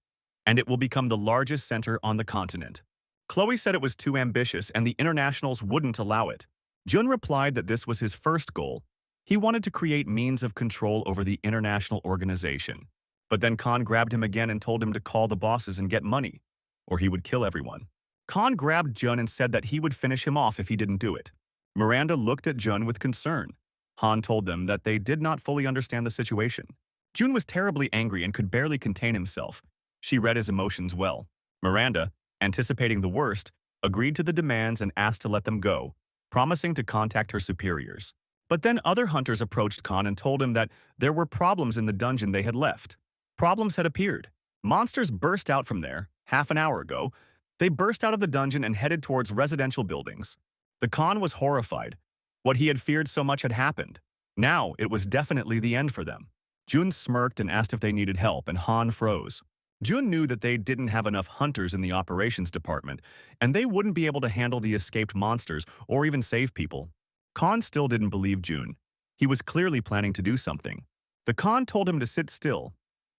and it will become the largest center on the continent. Chloe said it was too ambitious and the internationals wouldn't allow it. Jun replied that this was his first goal. He wanted to create means of control over the international organization. But then Khan grabbed him again and told him to call the bosses and get money, or he would kill everyone. Khan grabbed Jun and said that he would finish him off if he didn't do it. Miranda looked at Jun with concern. Han told them that they did not fully understand the situation. Jun was terribly angry and could barely contain himself. She read his emotions well. Miranda, anticipating the worst, agreed to the demands and asked to let them go, promising to contact her superiors. But then other hunters approached Khan and told him that there were problems in the dungeon they had left. Problems had appeared. Monsters burst out from there, half an hour ago. They burst out of the dungeon and headed towards residential buildings. The Khan was horrified. What he had feared so much had happened. Now it was definitely the end for them. Jun smirked and asked if they needed help, and Han froze. Jun knew that they didn't have enough hunters in the operations department, and they wouldn't be able to handle the escaped monsters or even save people. Khan still didn't believe Jun. He was clearly planning to do something. The Khan told him to sit still,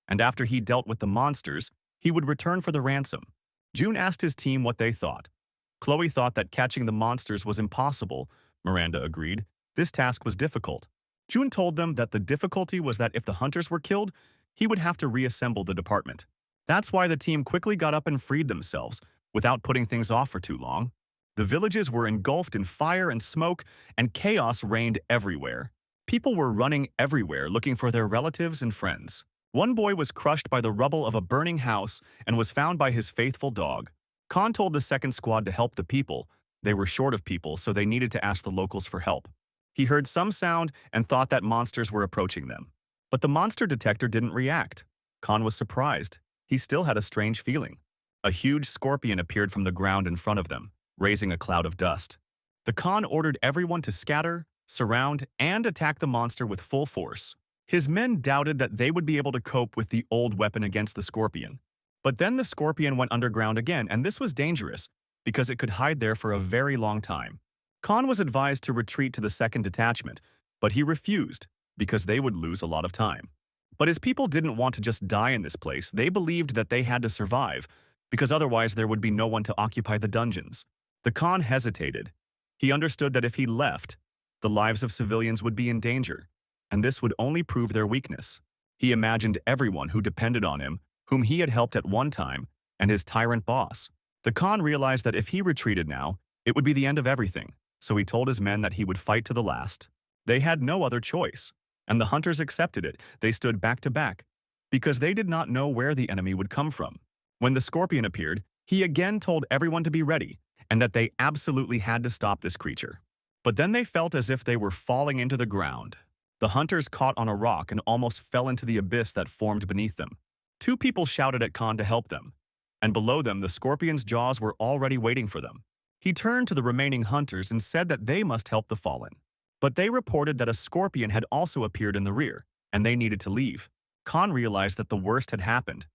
and after he dealt with the monsters, he would return for the ransom. Jun asked his team what they thought. Chloe thought that catching the monsters was impossible. Miranda agreed. This task was difficult. Jun told them that the difficulty was that if the hunters were killed, he would have to reassemble the department. That's why the team quickly got up and freed themselves, without putting things off for too long. The villages were engulfed in fire and smoke, and chaos reigned everywhere. People were running everywhere looking for their relatives and friends. One boy was crushed by the rubble of a burning house and was found by his faithful dog. Khan told the second squad to help the people. They were short of people, so they needed to ask the locals for help. He heard some sound and thought that monsters were approaching them. But the monster detector didn't react. Khan was surprised. He still had a strange feeling. A huge scorpion appeared from the ground in front of them, raising a cloud of dust. The Khan ordered everyone to scatter, surround, and attack the monster with full force. His men doubted that they would be able to cope with the old weapon against the scorpion. But then the scorpion went underground again, and this was dangerous, because it could hide there for a very long time. Khan was advised to retreat to the second detachment, but he refused, because they would lose a lot of time. But his people didn't want to just die in this place. They believed that they had to survive, because otherwise there would be no one to occupy the dungeons. The Khan hesitated. He understood that if he left, the lives of civilians would be in danger, and this would only prove their weakness. He imagined everyone who depended on him, whom he had helped at one time, and his tyrant boss. The Khan realized that if he retreated now, it would be the end of everything, so he told his men that he would fight to the last. They had no other choice, and the hunters accepted it. They stood back to back, because they did not know where the enemy would come from. When the scorpion appeared, he again told everyone to be ready, and that they absolutely had to stop this creature. But then they felt as if they were falling into the ground. The hunters caught on a rock and almost fell into the abyss that formed beneath them. Two people shouted at Khan to help them, and below them the scorpion's jaws were already waiting for them. He turned to the remaining hunters and said that they must help the fallen. But they reported that a scorpion had also appeared in the rear, and they needed to leave. Khan realized that the worst had happened.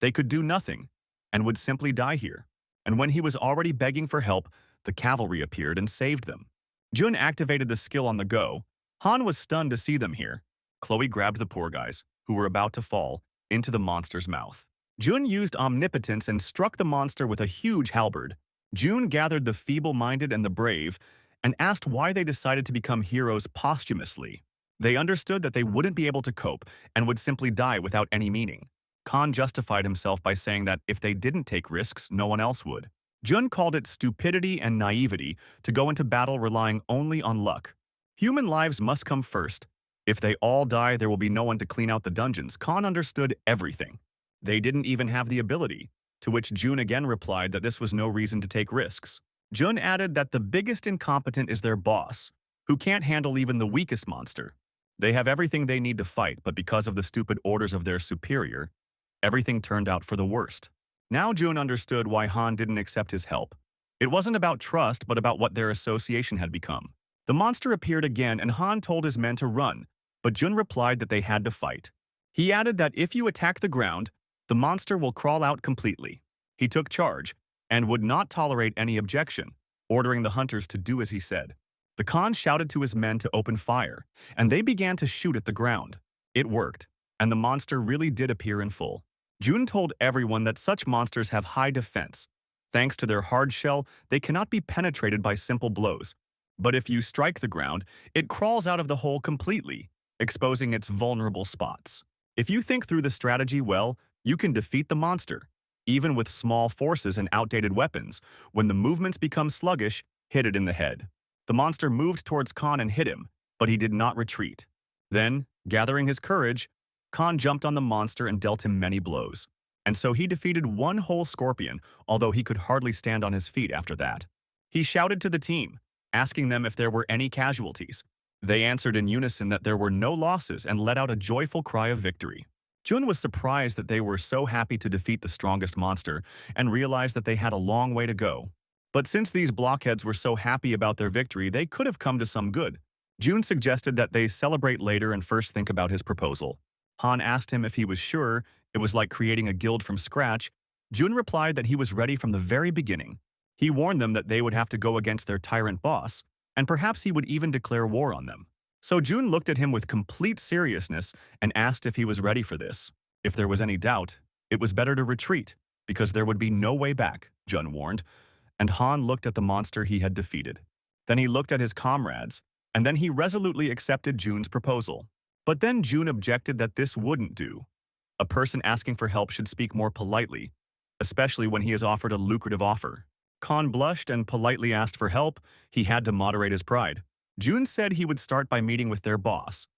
They could do nothing, and would simply die here. And when he was already begging for help, the cavalry appeared and saved them. Jun activated the skill on the go. Han was stunned to see them here. Chloe grabbed the poor guys, who were about to fall, into the monster's mouth. Jun used omnipotence and struck the monster with a huge halberd. Jun gathered the feeble-minded and the brave, and asked why they decided to become heroes posthumously. They understood that they wouldn't be able to cope and would simply die without any meaning. Khan justified himself by saying that if they didn't take risks, no one else would. Jun called it stupidity and naivety to go into battle relying only on luck. Human lives must come first. If they all die, there will be no one to clean out the dungeons. Khan understood everything. They didn't even have the ability, to which Jun again replied that this was no reason to take risks. Jun added that the biggest incompetent is their boss, who can't handle even the weakest monster. They have everything they need to fight, but because of the stupid orders of their superior, everything turned out for the worst. Now Jun understood why Han didn't accept his help. It wasn't about trust, but about what their association had become. The monster appeared again, and Han told his men to run, but Jun replied that they had to fight. He added that if you attack the ground, the monster will crawl out completely. He took charge, and would not tolerate any objection, ordering the hunters to do as he said. The Khan shouted to his men to open fire, and they began to shoot at the ground. It worked, and the monster really did appear in full. Jun told everyone that such monsters have high defense. Thanks to their hard shell, they cannot be penetrated by simple blows. But if you strike the ground, it crawls out of the hole completely, exposing its vulnerable spots. If you think through the strategy well, you can defeat the monster. Even with small forces and outdated weapons, when the movements become sluggish, hit it in the head. The monster moved towards Khan and hit him, but he did not retreat. Then, gathering his courage, Khan jumped on the monster and dealt him many blows. And so he defeated one whole scorpion, although he could hardly stand on his feet after that. He shouted to the team, asking them if there were any casualties. They answered in unison that there were no losses and let out a joyful cry of victory. Jun was surprised that they were so happy to defeat the strongest monster and realized that they had a long way to go. But since these blockheads were so happy about their victory, they could have come to some good. Jun suggested that they celebrate later and first think about his proposal. Han asked him if he was sure it was like creating a guild from scratch. Jun replied that he was ready from the very beginning. He warned them that they would have to go against their tyrant boss, and perhaps he would even declare war on them. So Jun looked at him with complete seriousness and asked if he was ready for this. If there was any doubt, it was better to retreat, because there would be no way back, Jun warned, and Han looked at the monster he had defeated. Then he looked at his comrades, and then he resolutely accepted Jun's proposal. But then Jun objected that this wouldn't do. A person asking for help should speak more politely, especially when he is offered a lucrative offer. Khan blushed and politely asked for help. He had to moderate his pride. June said he would start by meeting with their boss.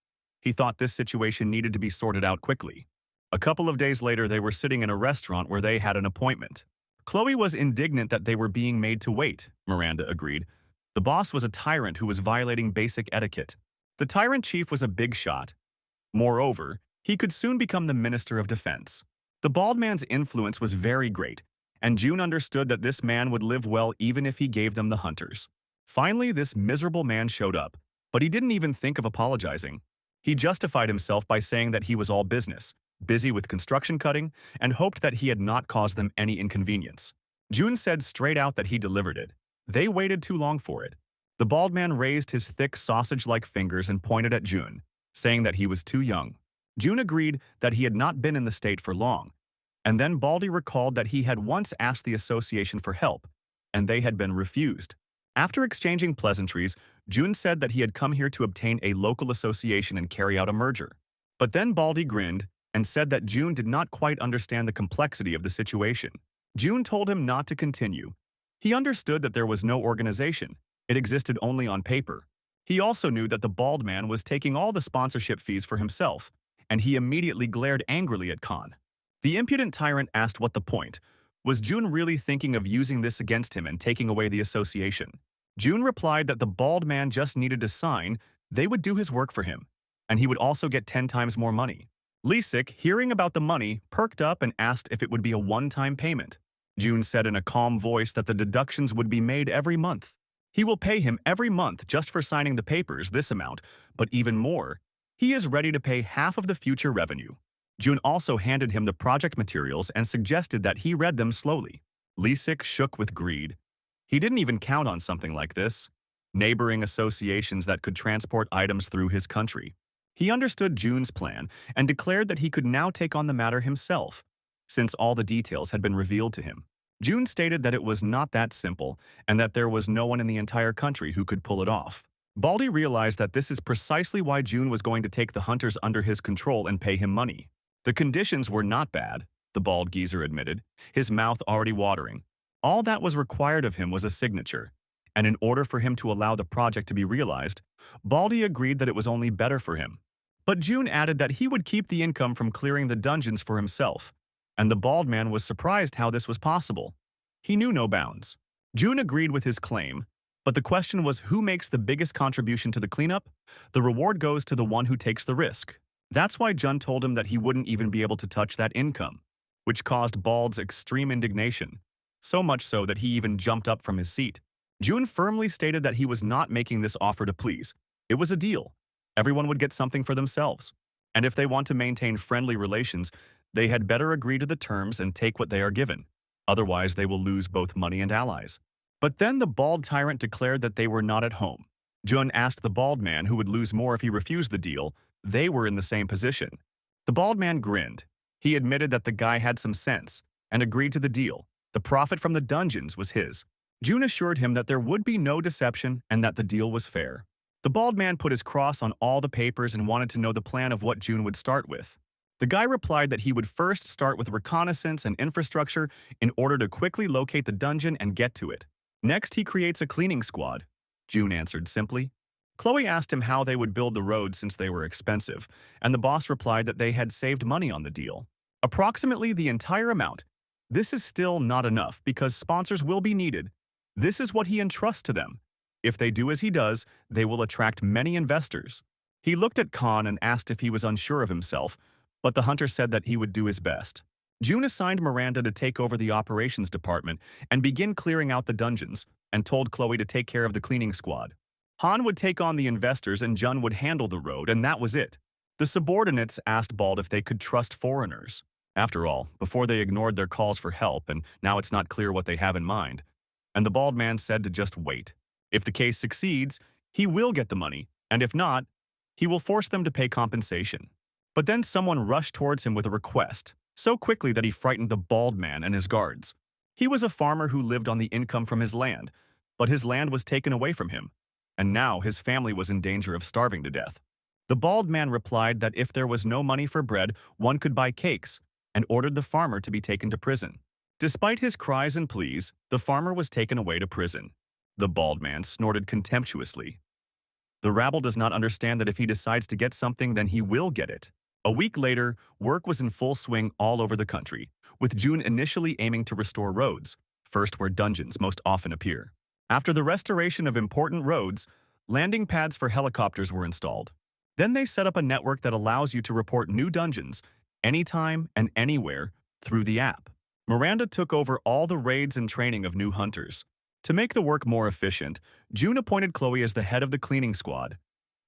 He thought this situation needed to be sorted out quickly. A couple of days later, they were sitting in a restaurant where they had an appointment. Chloe was indignant that they were being made to wait, Miranda agreed. The boss was a tyrant who was violating basic etiquette. The tyrant chief was a big shot. Moreover, he could soon become the Minister of Defense. The bald man's influence was very great, and June understood that this man would live well even if he gave them the hunters. Finally, this miserable man showed up, but he didn't even think of apologizing. He justified himself by saying that he was all business, busy with construction cutting, and hoped that he had not caused them any inconvenience. June said straight out that he delivered it. They waited too long for it. The bald man raised his thick sausage-like fingers and pointed at June, saying that he was too young. June agreed that he had not been in the state for long, and then Baldy recalled that he had once asked the association for help, and they had been refused. After exchanging pleasantries, June said that he had come here to obtain a local association and carry out a merger. But then Baldy grinned and said that June did not quite understand the complexity of the situation. June told him not to continue. He understood that there was no organization. It existed only on paper. He also knew that the bald man was taking all the sponsorship fees for himself, and he immediately glared angrily at Khan. The impudent tyrant asked what the point. Was June really thinking of using this against him and taking away the association? June replied that the bald man just needed to sign, they would do his work for him, and he would also get 10 times more money. Lisik, hearing about the money, perked up and asked if it would be a one-time payment. June said in a calm voice that the deductions would be made every month. He will pay him every month just for signing the papers, this amount, but even more. He is ready to pay half of the future revenue. June also handed him the project materials and suggested that he read them slowly. Lisik shook with greed. He didn't even count on something like this. Neighboring associations that could transport items through his country. He understood June's plan and declared that he could now take on the matter himself, since all the details had been revealed to him. June stated that it was not that simple and that there was no one in the entire country who could pull it off. Baldy realized that this is precisely why June was going to take the hunters under his control and pay him money. The conditions were not bad, the bald geezer admitted, his mouth already watering. All that was required of him was a signature, and in order for him to allow the project to be realized, Baldy agreed that it was only better for him. But June added that he would keep the income from clearing the dungeons for himself, and the bald man was surprised how this was possible. He knew no bounds. June agreed with his claim, but the question was who makes the biggest contribution to the cleanup? The reward goes to the one who takes the risk. That's why Jun told him that he wouldn't even be able to touch that income, which caused Bald's extreme indignation, so much so that he even jumped up from his seat. June firmly stated that he was not making this offer to please. It was a deal. Everyone would get something for themselves. And if they want to maintain friendly relations, they had better agree to the terms and take what they are given. Otherwise, they will lose both money and allies. But then the bald tyrant declared that they were not at home. Jun asked the bald man who would lose more if he refused the deal. They were in the same position. The bald man grinned. He admitted that the guy had some sense and agreed to the deal. The profit from the dungeons was his. June assured him that there would be no deception and that the deal was fair. The bald man put his cross on all the papers and wanted to know the plan of what June would start with. The guy replied that he would first start with reconnaissance and infrastructure in order to quickly locate the dungeon and get to it. Next, he creates a cleaning squad. June answered simply. Chloe asked him how they would build the roads since they were expensive, and the boss replied that they had saved money on the deal. Approximately the entire amount. This is still not enough because sponsors will be needed. This is what he entrusts to them. If they do as he does, they will attract many investors. He looked at Khan and asked if he was unsure of himself, but the hunter said that he would do his best. June assigned Miranda to take over the operations department and begin clearing out the dungeons, and told Chloe to take care of the cleaning squad. Han would take on the investors and Jun would handle the road, and that was it. The subordinates asked Bald if they could trust foreigners. After all, before they ignored their calls for help, and now it's not clear what they have in mind. And the bald man said to just wait. If the case succeeds, he will get the money, and if not, he will force them to pay compensation. But then someone rushed towards him with a request, so quickly that he frightened the bald man and his guards. He was a farmer who lived on the income from his land, but his land was taken away from him, and now his family was in danger of starving to death. The bald man replied that if there was no money for bread, one could buy cakes, and ordered the farmer to be taken to prison. Despite his cries and pleas, the farmer was taken away to prison. The bald man snorted contemptuously. The rabble does not understand that if he decides to get something, then he will get it. A week later, work was in full swing all over the country, with June initially aiming to restore roads, first where dungeons most often appear. After the restoration of important roads, landing pads for helicopters were installed. Then they set up a network that allows you to report new dungeons, anytime and anywhere, through the app. Miranda took over all the raids and training of new hunters. To make the work more efficient, June appointed Chloe as the head of the cleaning squad.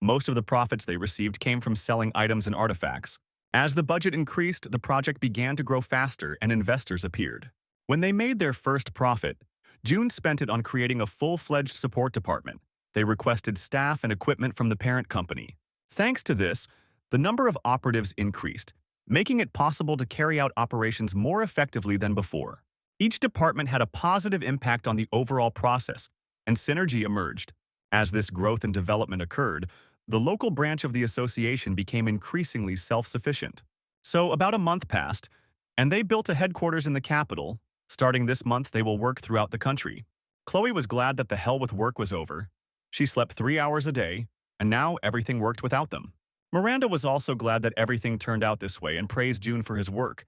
Most of the profits they received came from selling items and artifacts. As the budget increased, the project began to grow faster and investors appeared. When they made their first profit, June spent it on creating a full-fledged support department. They requested staff and equipment from the parent company. Thanks to this, the number of operatives increased, making it possible to carry out operations more effectively than before. Each department had a positive impact on the overall process, and synergy emerged. As this growth and development occurred, the local branch of the association became increasingly self-sufficient. So about a month passed, and they built a headquarters in the capital. Starting this month, they will work throughout the country. Chloe was glad that the hell with work was over. She slept 3 hours a day, and now everything worked without them. Miranda was also glad that everything turned out this way and praised June for his work.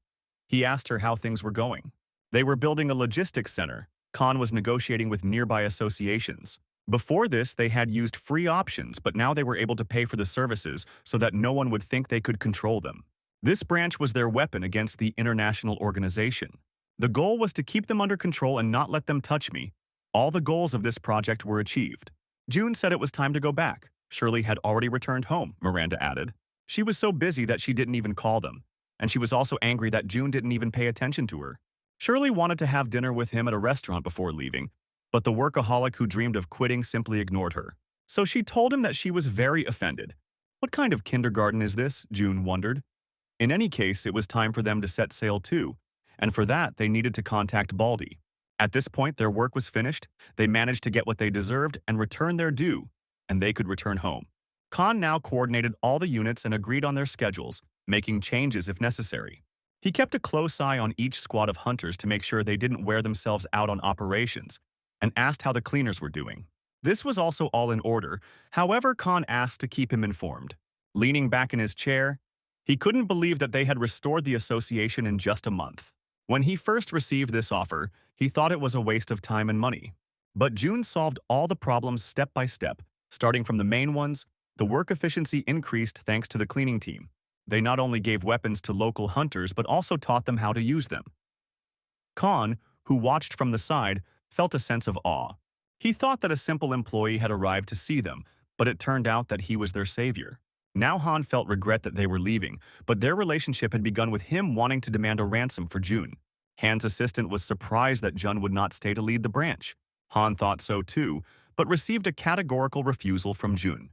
He asked her how things were going. They were building a logistics center. Khan was negotiating with nearby associations. Before this, they had used free options, but now they were able to pay for the services so that no one would think they could control them. This branch was their weapon against the international organization. The goal was to keep them under control and not let them touch me. All the goals of this project were achieved. June said it was time to go back. Shirley had already returned home, Miranda added. She was so busy that she didn't even call them, and she was also angry that June didn't even pay attention to her. Shirley wanted to have dinner with him at a restaurant before leaving, but the workaholic who dreamed of quitting simply ignored her. So she told him that she was very offended. What kind of kindergarten is this? June wondered. In any case, it was time for them to set sail too, and for that they needed to contact Baldy. At this point, their work was finished, they managed to get what they deserved and return their due, and they could return home. Khan now coordinated all the units and agreed on their schedules, making changes if necessary. He kept a close eye on each squad of hunters to make sure they didn't wear themselves out on operations, and asked how the cleaners were doing. This was also all in order, however Khan asked to keep him informed. Leaning back in his chair, he couldn't believe that they had restored the association in just a month. When he first received this offer, he thought it was a waste of time and money. But June solved all the problems step by step. Starting from the main ones, the work efficiency increased thanks to the cleaning team. They not only gave weapons to local hunters but also taught them how to use them. Khan, who watched from the side, felt a sense of awe. He thought that a simple employee had arrived to see them, but it turned out that he was their savior. Now Han felt regret that they were leaving, but their relationship had begun with him wanting to demand a ransom for June. Han's assistant was surprised that Jun would not stay to lead the branch. Han thought so too, but received a categorical refusal from June.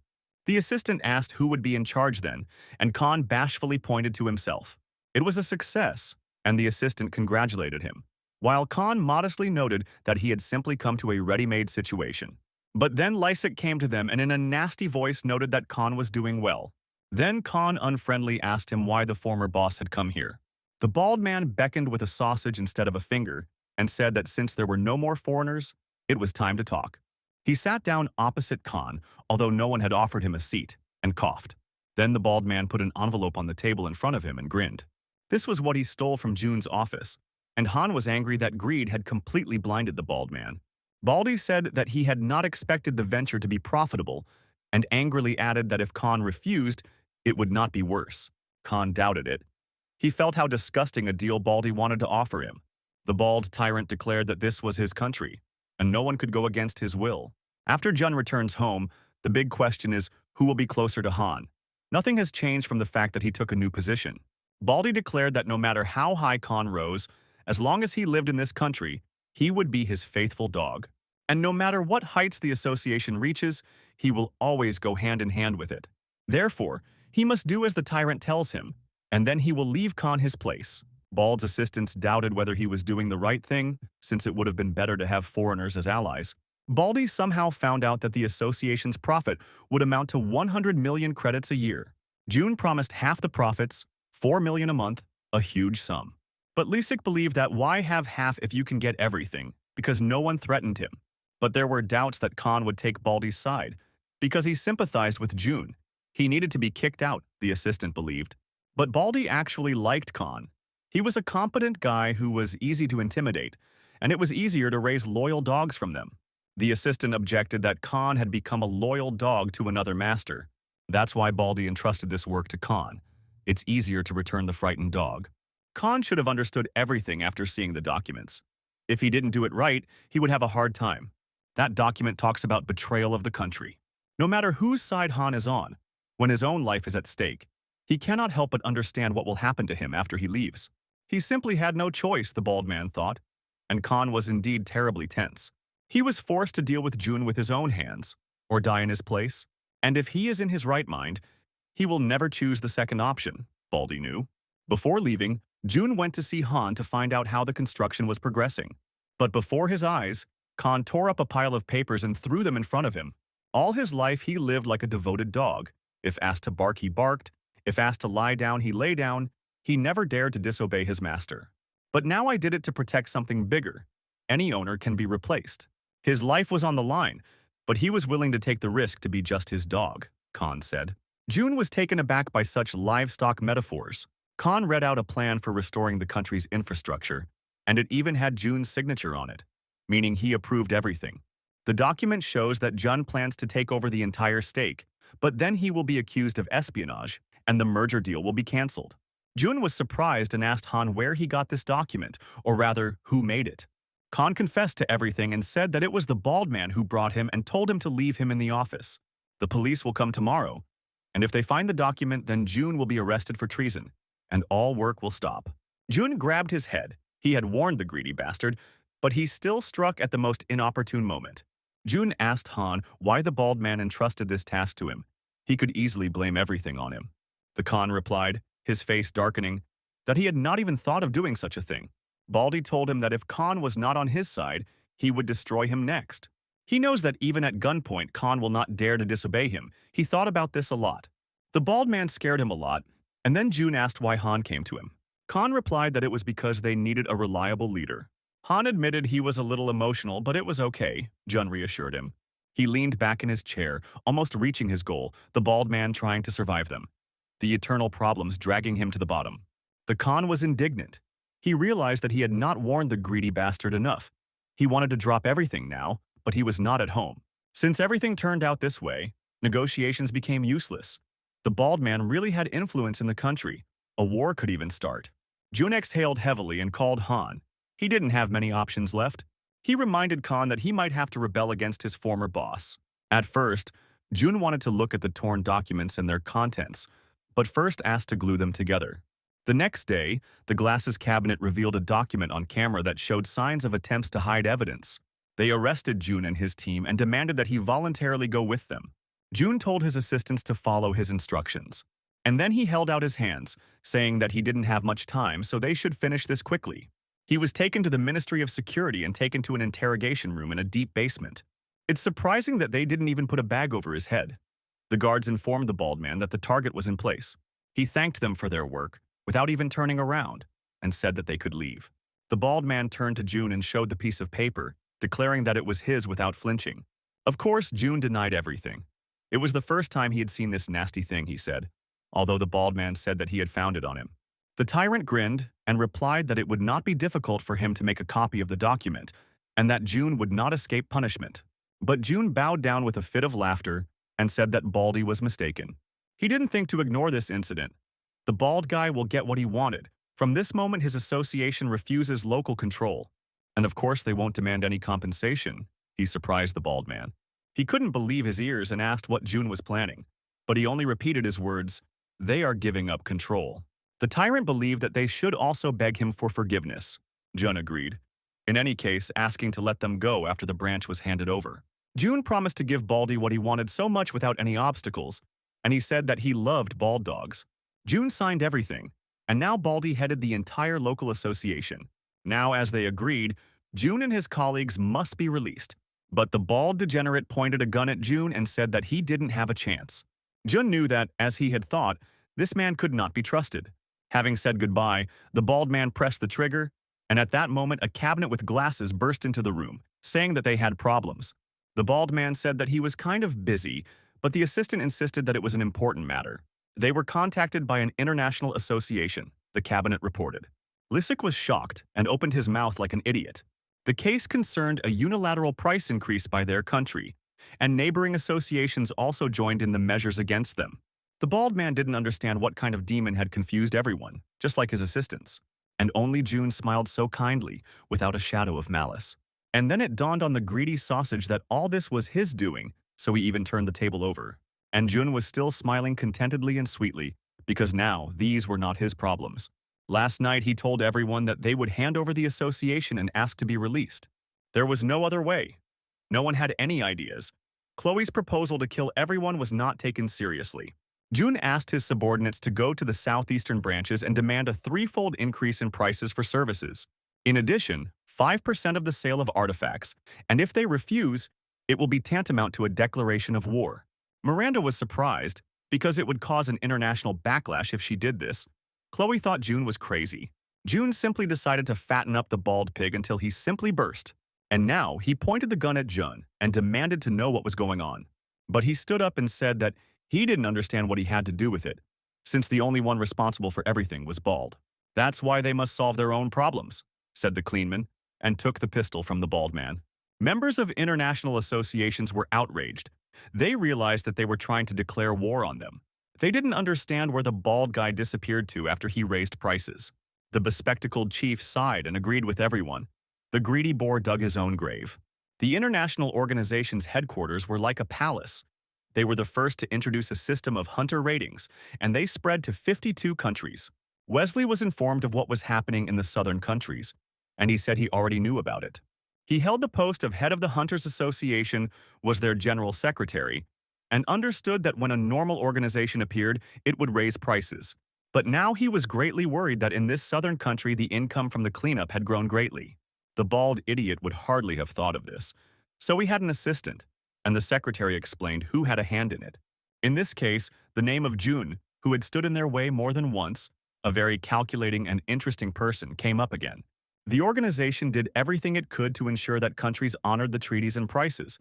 The assistant asked who would be in charge then, and Khan bashfully pointed to himself. It was a success, and the assistant congratulated him, while Khan modestly noted that he had simply come to a ready-made situation. But then Lysik came to them and in a nasty voice noted that Khan was doing well. Then Khan unfriendly asked him why the former boss had come here. The bald man beckoned with a sausage instead of a finger and said that since there were no more foreigners, it was time to talk. He sat down opposite Khan, although no one had offered him a seat, and coughed. Then the bald man put an envelope on the table in front of him and grinned. This was what he stole from June's office, and Han was angry that greed had completely blinded the bald man. Baldy said that he had not expected the venture to be profitable, and angrily added that if Khan refused, it would not be worse. Khan doubted it. He felt how disgusting a deal Baldy wanted to offer him. The bald tyrant declared that this was his country, and no one could go against his will. After Jun returns home, the big question is who will be closer to Han. Nothing has changed from the fact that he took a new position. Baldy declared that no matter how high Khan rose, as long as he lived in this country, he would be his faithful dog. And no matter what heights the association reaches, he will always go hand in hand with it. Therefore, he must do as the tyrant tells him, and then he will leave Khan his place. Bald's assistants doubted whether he was doing the right thing, since it would have been better to have foreigners as allies. Baldy somehow found out that the association's profit would amount to 100 million credits a year. June promised half the profits, 4 million a month, a huge sum. But Lisek believed that why have half if you can get everything, because no one threatened him. But there were doubts that Khan would take Baldy's side, because he sympathized with June. He needed to be kicked out, the assistant believed. But Baldy actually liked Khan. He was a competent guy who was easy to intimidate, and it was easier to raise loyal dogs from them. The assistant objected that Khan had become a loyal dog to another master. That's why Baldy entrusted this work to Khan. It's easier to return the frightened dog. Khan should have understood everything after seeing the documents. If he didn't do it right, he would have a hard time. That document talks about betrayal of the country. No matter whose side Han is on, when his own life is at stake, he cannot help but understand what will happen to him after he leaves. He simply had no choice, the bald man thought, and Khan was indeed terribly tense. He was forced to deal with June with his own hands, or die in his place, and if he is in his right mind, he will never choose the second option, Baldy knew. Before leaving, June went to see Han to find out how the construction was progressing. But before his eyes, Khan tore up a pile of papers and threw them in front of him. All his life he lived like a devoted dog. If asked to bark, he barked. If asked to lie down, he lay down. He never dared to disobey his master. But now I did it to protect something bigger. Any owner can be replaced. His life was on the line, but he was willing to take the risk to be just his dog, Khan said. June was taken aback by such livestock metaphors. Khan read out a plan for restoring the country's infrastructure, and it even had June's signature on it, meaning he approved everything. The document shows that Jun plans to take over the entire stake, but then he will be accused of espionage, and the merger deal will be cancelled. June was surprised and asked Han where he got this document, or rather, who made it. Khan confessed to everything and said that it was the bald man who brought him and told him to leave him in the office. The police will come tomorrow, and if they find the document, then June will be arrested for treason, and all work will stop. June grabbed his head. He had warned the greedy bastard, but he still struck at the most inopportune moment. June asked Han why the bald man entrusted this task to him. He could easily blame everything on him. The Khan replied, his face darkening, that he had not even thought of doing such a thing. Baldy told him that if Khan was not on his side, he would destroy him next. He knows that even at gunpoint, Khan will not dare to disobey him. He thought about this a lot. The bald man scared him a lot, and then June asked why Han came to him. Khan replied that it was because they needed a reliable leader. Han admitted he was a little emotional, but it was okay, Jun reassured him. He leaned back in his chair, almost reaching his goal, the bald man trying to survive them. The eternal problems dragging him to the bottom. The Khan was indignant. He realized that he had not warned the greedy bastard enough. He wanted to drop everything now, but he was not at home. Since everything turned out this way, negotiations became useless. The bald man really had influence in the country. A war could even start. Jun exhaled heavily and called Han. He didn't have many options left. He reminded Khan that he might have to rebel against his former boss. At first, Jun wanted to look at the torn documents and their contents, but first asked to glue them together. The next day, the glasses cabinet revealed a document on camera that showed signs of attempts to hide evidence. They arrested Jun and his team and demanded that he voluntarily go with them. Jun told his assistants to follow his instructions. And then he held out his hands, saying that he didn't have much time, so they should finish this quickly. He was taken to the Ministry of Security and taken to an interrogation room in a deep basement. It's surprising that they didn't even put a bag over his head. The guards informed the bald man that the target was in place. He thanked them for their work, without even turning around, and said that they could leave. The bald man turned to June and showed the piece of paper, declaring that it was his without flinching. Of course, June denied everything. It was the first time he had seen this nasty thing, he said, although the bald man said that he had found it on him. The tyrant grinned and replied that it would not be difficult for him to make a copy of the document, and that June would not escape punishment. But June bowed down with a fit of laughter and said that Baldy was mistaken. He didn't think to ignore this incident. The bald guy will get what he wanted. From this moment, his association refuses local control. And of course, they won't demand any compensation, he surprised the bald man. He couldn't believe his ears and asked what June was planning, but he only repeated his words, "They are giving up control." The tyrant believed that they should also beg him for forgiveness. Jun agreed, in any case asking to let them go after the branch was handed over. June promised to give Baldy what he wanted so much without any obstacles, and he said that he loved bald dogs. June signed everything, and now Baldy headed the entire local association. Now, as they agreed, June and his colleagues must be released. But the bald degenerate pointed a gun at June and said that he didn't have a chance. Jun knew that, as he had thought, this man could not be trusted. Having said goodbye, the bald man pressed the trigger, and at that moment a cabinet with glasses burst into the room, saying that they had problems. The bald man said that he was kind of busy, but the assistant insisted that it was an important matter. They were contacted by an international association, the cabinet reported. Lissik was shocked and opened his mouth like an idiot. The case concerned a unilateral price increase by their country, and neighboring associations also joined in the measures against them. The bald man didn't understand what kind of demon had confused everyone, just like his assistants. And only June smiled so kindly, without a shadow of malice. And then it dawned on the greedy sausage that all this was his doing, so he even turned the table over. And June was still smiling contentedly and sweetly, because now these were not his problems. Last night he told everyone that they would hand over the association and ask to be released. There was no other way. No one had any ideas. Chloe's proposal to kill everyone was not taken seriously. June asked his subordinates to go to the southeastern branches and demand a threefold increase in prices for services. In addition, 5% of the sale of artifacts, and if they refuse, it will be tantamount to a declaration of war. Miranda was surprised, because it would cause an international backlash if she did this. Chloe thought June was crazy. June simply decided to fatten up the bald pig until he simply burst. And now he pointed the gun at Jun and demanded to know what was going on. But he stood up and said that he didn't understand what he had to do with it, since the only one responsible for everything was bald. That's why they must solve their own problems, said the cleanman, and took the pistol from the bald man. Members of international associations were outraged. They realized that they were trying to declare war on them. They didn't understand where the bald guy disappeared to after he raised prices. The bespectacled chief sighed and agreed with everyone. The greedy boar dug his own grave. The international organization's headquarters were like a palace. They were the first to introduce a system of hunter ratings, and they spread to 52 countries. Wesley was informed of what was happening in the southern countries, and he said he already knew about it. He held the post of head of the Hunters Association, was their general secretary, and understood that when a normal organization appeared, it would raise prices. But now he was greatly worried that in this southern country the income from the cleanup had grown greatly. The bald idiot would hardly have thought of this. So he had an assistant, and the secretary explained who had a hand in it. In this case, the name of June, who had stood in their way more than once, a very calculating and interesting person, came up again. The organization did everything it could to ensure that countries honored the treaties and prices.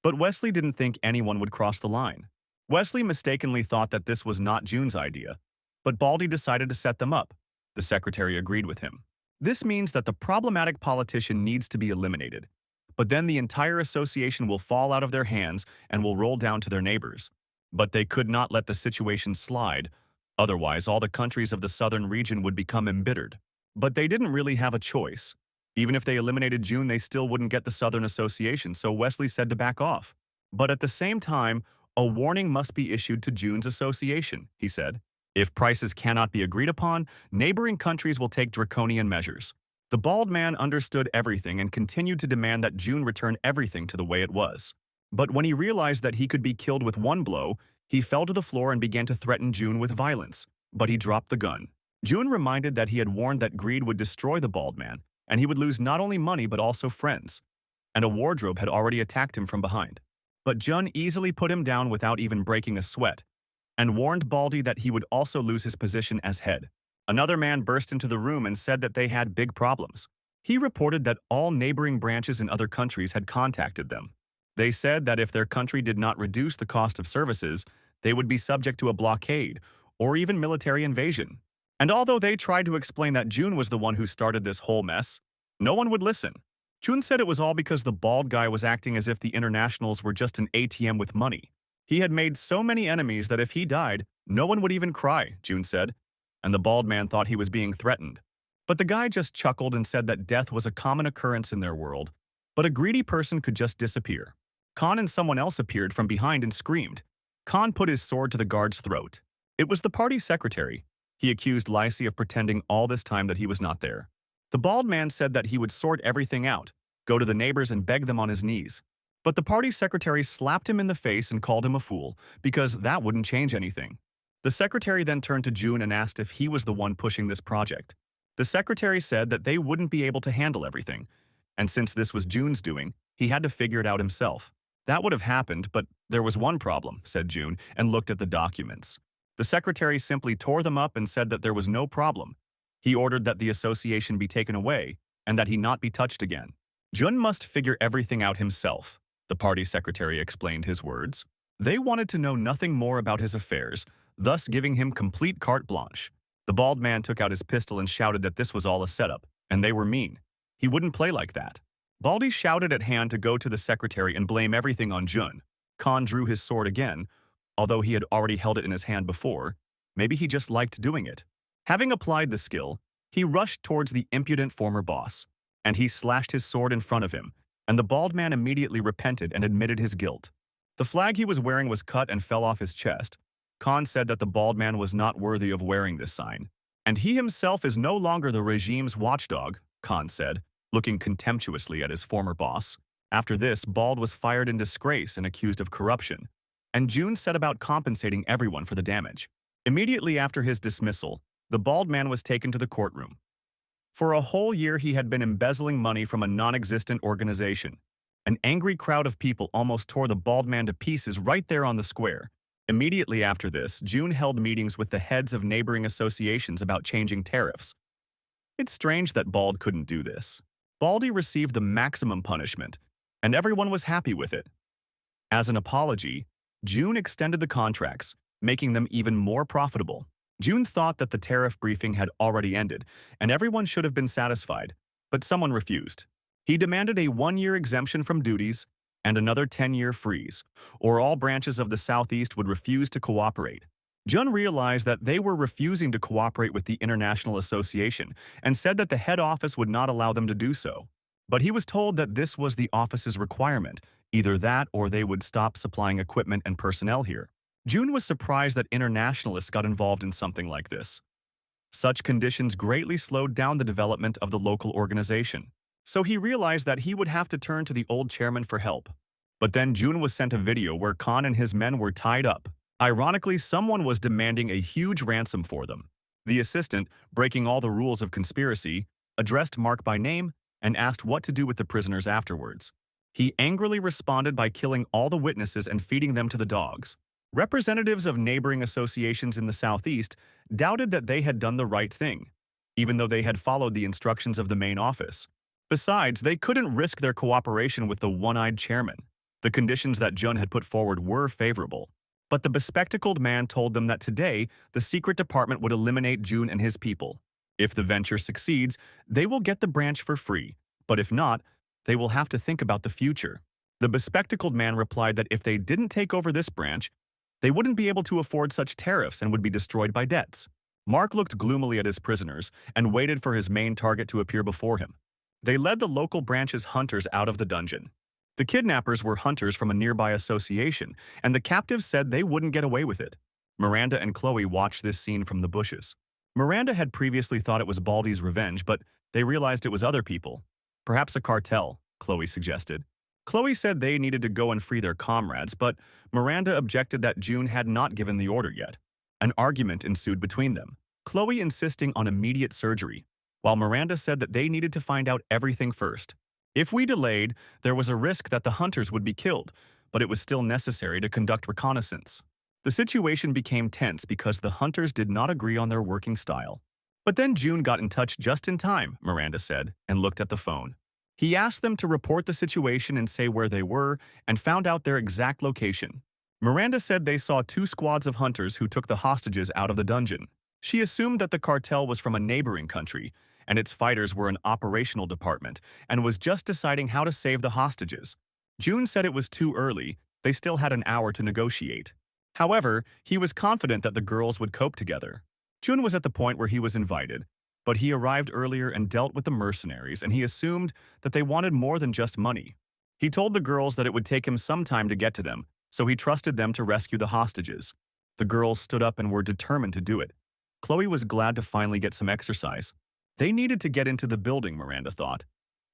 But Wesley didn't think anyone would cross the line. Wesley mistakenly thought that this was not June's idea, but Baldy decided to set them up. The secretary agreed with him. This means that the problematic politician needs to be eliminated, but then the entire association will fall out of their hands and will roll down to their neighbors. But they could not let the situation slide, otherwise all the countries of the southern region would become embittered. But they didn't really have a choice. Even if they eliminated June, they still wouldn't get the Southern Association, so Wesley said to back off. But at the same time, a warning must be issued to June's association, he said. If prices cannot be agreed upon, neighboring countries will take draconian measures. The bald man understood everything and continued to demand that June return everything to the way it was. But when he realized that he could be killed with one blow, he fell to the floor and began to threaten June with violence. But he dropped the gun. June reminded that he had warned that greed would destroy the bald man, and he would lose not only money but also friends. And a wardrobe had already attacked him from behind. But Jun easily put him down without even breaking a sweat, and warned Baldy that he would also lose his position as head. Another man burst into the room and said that they had big problems. He reported that all neighboring branches in other countries had contacted them. They said that if their country did not reduce the cost of services, they would be subject to a blockade or even military invasion. And although they tried to explain that June was the one who started this whole mess, no one would listen. June said it was all because the bald guy was acting as if the internationals were just an ATM with money. He had made so many enemies that if he died, no one would even cry, June said. And the bald man thought he was being threatened. But the guy just chuckled and said that death was a common occurrence in their world, but a greedy person could just disappear. Khan and someone else appeared from behind and screamed. Khan put his sword to the guard's throat. It was the party secretary. He accused Lacey of pretending all this time that he was not there. The bald man said that he would sort everything out, go to the neighbors and beg them on his knees. But the party secretary slapped him in the face and called him a fool, because that wouldn't change anything. The secretary then turned to June and asked if he was the one pushing this project. The secretary said that they wouldn't be able to handle everything, And since this was June's doing, he had to figure it out himself. That would have happened, but there was one problem, said June, and looked at the documents. The secretary simply tore them up and said that there was no problem. He ordered that the association be taken away and that he not be touched again. Jun must figure everything out himself, the party secretary explained his words. They wanted to know nothing more about his affairs, thus giving him complete carte blanche. The bald man took out his pistol and shouted that this was all a setup, and they were mean. He wouldn't play like that. Baldy shouted at Han to go to the secretary and blame everything on Jun. Khan drew his sword again, although he had already held it in his hand before. Maybe he just liked doing it. Having applied the skill, he rushed towards the impudent former boss, and he slashed his sword in front of him, and the bald man immediately repented and admitted his guilt. The flag he was wearing was cut and fell off his chest. Khan said that the bald man was not worthy of wearing this sign. And he himself is no longer the regime's watchdog, Khan said, looking contemptuously at his former boss. After this, Bald was fired in disgrace and accused of corruption, and June set about compensating everyone for the damage. Immediately after his dismissal, the bald man was taken to the courtroom. For a whole year he had been embezzling money from a non-existent organization. An angry crowd of people almost tore the bald man to pieces right there on the square. Immediately after this, June held meetings with the heads of neighboring associations about changing tariffs. It's strange that Bald couldn't do this. Baldy received the maximum punishment, and everyone was happy with it. As an apology, June extended the contracts, making them even more profitable. June thought that the tariff briefing had already ended, and everyone should have been satisfied, but someone refused. He demanded a 1-year exemption from duties and another 10-year freeze, or all branches of the Southeast would refuse to cooperate. Jun realized that they were refusing to cooperate with the International Association and said that the head office would not allow them to do so. But he was told that this was the office's requirement, either that or they would stop supplying equipment and personnel here. Jun was surprised that internationalists got involved in something like this. Such conditions greatly slowed down the development of the local organization. So he realized that he would have to turn to the old chairman for help. But then Jun was sent a video where Khan and his men were tied up. Ironically, someone was demanding a huge ransom for them. The assistant, breaking all the rules of conspiracy, addressed Mark by name and asked what to do with the prisoners afterwards. He angrily responded by killing all the witnesses and feeding them to the dogs. Representatives of neighboring associations in the Southeast doubted that they had done the right thing, even though they had followed the instructions of the main office. Besides, they couldn't risk their cooperation with the one-eyed chairman. The conditions that Jun had put forward were favorable. But the bespectacled man told them that today, the secret department would eliminate Jun and his people. If the venture succeeds, they will get the branch for free, but if not, they will have to think about the future. The bespectacled man replied that if they didn't take over this branch, they wouldn't be able to afford such tariffs and would be destroyed by debts. Mark looked gloomily at his prisoners and waited for his main target to appear before him. They led the local branch's hunters out of the dungeon. The kidnappers were hunters from a nearby association, and the captives said they wouldn't get away with it. Miranda and Chloe watched this scene from the bushes. Miranda had previously thought it was Baldy's revenge, but they realized it was other people. Perhaps a cartel, Chloe suggested. Chloe said they needed to go and free their comrades, but Miranda objected that June had not given the order yet. An argument ensued between them, Chloe insisting on immediate surgery, while Miranda said that they needed to find out everything first. If we delayed, there was a risk that the hunters would be killed, but it was still necessary to conduct reconnaissance. The situation became tense because the hunters did not agree on their working style. But then June got in touch just in time, Miranda said, and looked at the phone. He asked them to report the situation and say where they were, and found out their exact location. Miranda said they saw 2 squads of hunters who took the hostages out of the dungeon. She assumed that the cartel was from a neighboring country, and its fighters were an operational department, and was just deciding how to save the hostages. June said it was too early, they still had an hour to negotiate. However, he was confident that the girls would cope together. June was at the point where he was invited, but he arrived earlier and dealt with the mercenaries, and he assumed that they wanted more than just money. He told the girls that it would take him some time to get to them, so he trusted them to rescue the hostages. The girls stood up and were determined to do it. Chloe was glad to finally get some exercise. They needed to get into the building, Miranda thought,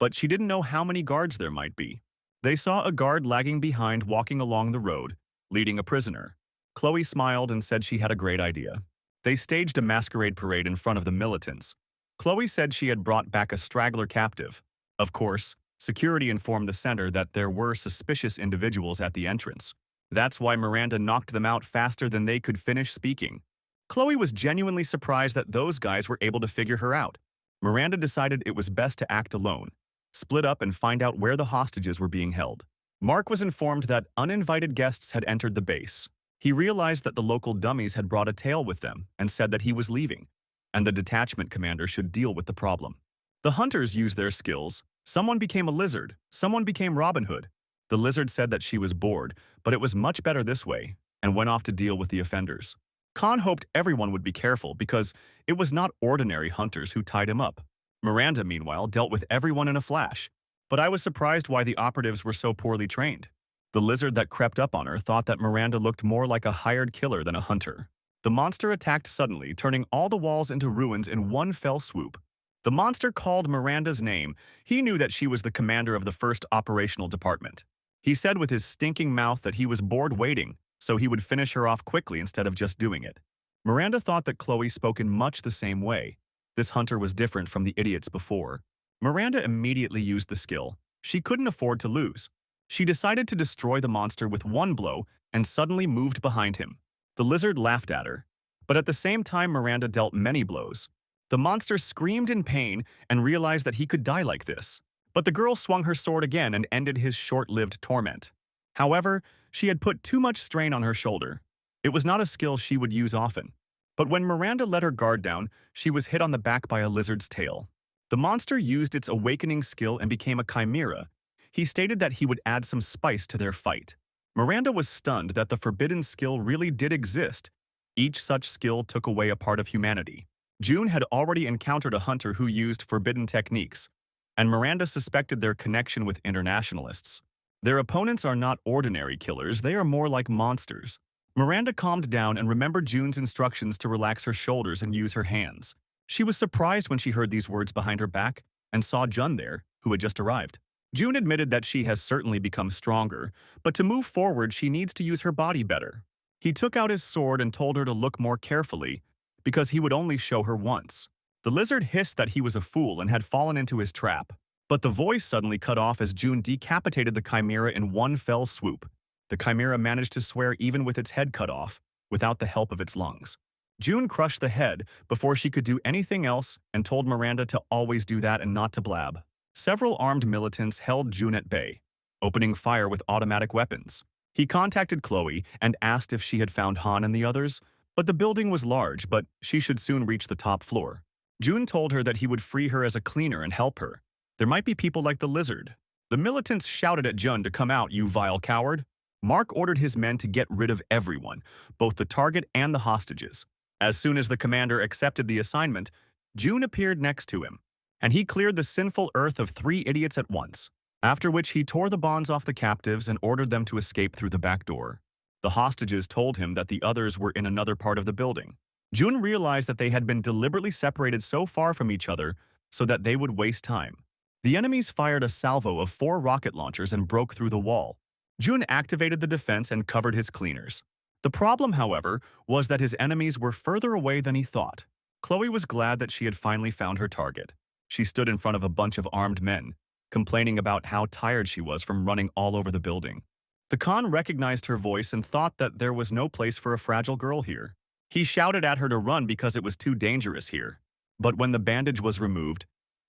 but she didn't know how many guards there might be. They saw a guard lagging behind walking along the road, leading a prisoner. Chloe smiled and said she had a great idea. They staged a masquerade parade in front of the militants. Chloe said she had brought back a straggler captive. Of course, Security informed the center that there were suspicious individuals at the entrance. That's why Miranda knocked them out faster than they could finish speaking. Chloe was genuinely surprised that those guys were able to figure her out. Miranda decided it was best to act alone, split up and find out where the hostages were being held. Mark was informed that uninvited guests had entered the base. He realized that the local dummies had brought a tail with them and said that he was leaving, and the detachment commander should deal with the problem. The hunters used their skills. Someone became a lizard, someone became Robin Hood. The lizard said that she was bored, but it was much better this way, and went off to deal with the offenders. Khan hoped everyone would be careful because it was not ordinary hunters who tied him up. Miranda, meanwhile, dealt with everyone in a flash, but I was surprised why the operatives were so poorly trained. The lizard that crept up on her thought that Miranda looked more like a hired killer than a hunter. The monster attacked suddenly, turning all the walls into ruins in one fell swoop. The monster called Miranda's name. He knew that she was the commander of the first operational department. He said with his stinking mouth that he was bored waiting, so he would finish her off quickly instead of just doing it. Miranda thought that Chloe spoke in much the same way. This hunter was different from the idiots before. Miranda immediately used the skill. She couldn't afford to lose. She decided to destroy the monster with one blow and suddenly moved behind him. The lizard laughed at her, but at the same time Miranda dealt many blows. The monster screamed in pain and realized that he could die like this. But the girl swung her sword again and ended his short-lived torment. However, she had put too much strain on her shoulder. It was not a skill she would use often. But when Miranda let her guard down, she was hit on the back by a lizard's tail. The monster used its awakening skill and became a chimera. He stated that he would add some spice to their fight. Miranda was stunned that the forbidden skill really did exist. Each such skill took away a part of humanity. June had already encountered a hunter who used forbidden techniques, and Miranda suspected their connection with internationalists. Their opponents are not ordinary killers, they are more like monsters. Miranda calmed down and remembered June's instructions to relax her shoulders and use her hands. She was surprised when she heard these words behind her back and saw Jun there, who had just arrived. June admitted that she has certainly become stronger, but to move forward she needs to use her body better. He took out his sword and told her to look more carefully, because he would only show her once. The lizard hissed that he was a fool and had fallen into his trap, but the voice suddenly cut off as June decapitated the chimera in one fell swoop. The chimera managed to swear even with its head cut off, without the help of its lungs. June crushed the head before she could do anything else and told Miranda to always do that and not to blab. Several armed militants held June at bay, opening fire with automatic weapons. He contacted Chloe and asked if she had found Han and the others, but the building was large, but she should soon reach the top floor. June told her that he would free her as a cleaner and help her. There might be people like the lizard. The militants shouted at Jun to come out, you vile coward. Mark ordered his men to get rid of everyone, both the target and the hostages. As soon as the commander accepted the assignment, June appeared next to him, and he cleared the sinful earth of 3 idiots at once, after which he tore the bonds off the captives and ordered them to escape through the back door. The hostages told him that the others were in another part of the building. June realized that they had been deliberately separated so far from each other so that they would waste time. The enemies fired a salvo of 4 rocket launchers and broke through the wall. June activated the defense and covered his cleaners. The problem, however, was that his enemies were further away than he thought. Chloe was glad that she had finally found her target. She stood in front of a bunch of armed men, complaining about how tired she was from running all over the building. The Khan recognized her voice and thought that there was no place for a fragile girl here. He shouted at her to run because it was too dangerous here. But when the bandage was removed,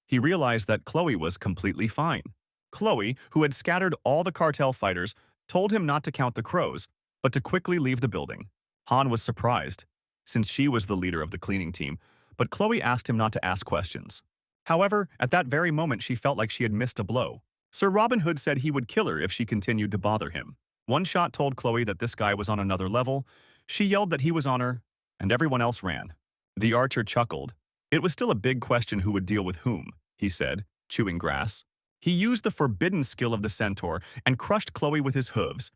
he realized that Chloe was completely fine. Chloe, who had scattered all the cartel fighters, told him not to count the crows, but to quickly leave the building. Han was surprised, since she was the leader of the cleaning team, but Chloe asked him not to ask questions. However, at that very moment she felt like she had missed a blow. Sir Robin Hood said he would kill her if she continued to bother him. One shot told Chloe that this guy was on another level. She yelled that he was on her, and everyone else ran. The archer chuckled. It was still a big question who would deal with whom, he said, chewing grass. He used the forbidden skill of the centaur and crushed Chloe with his hooves.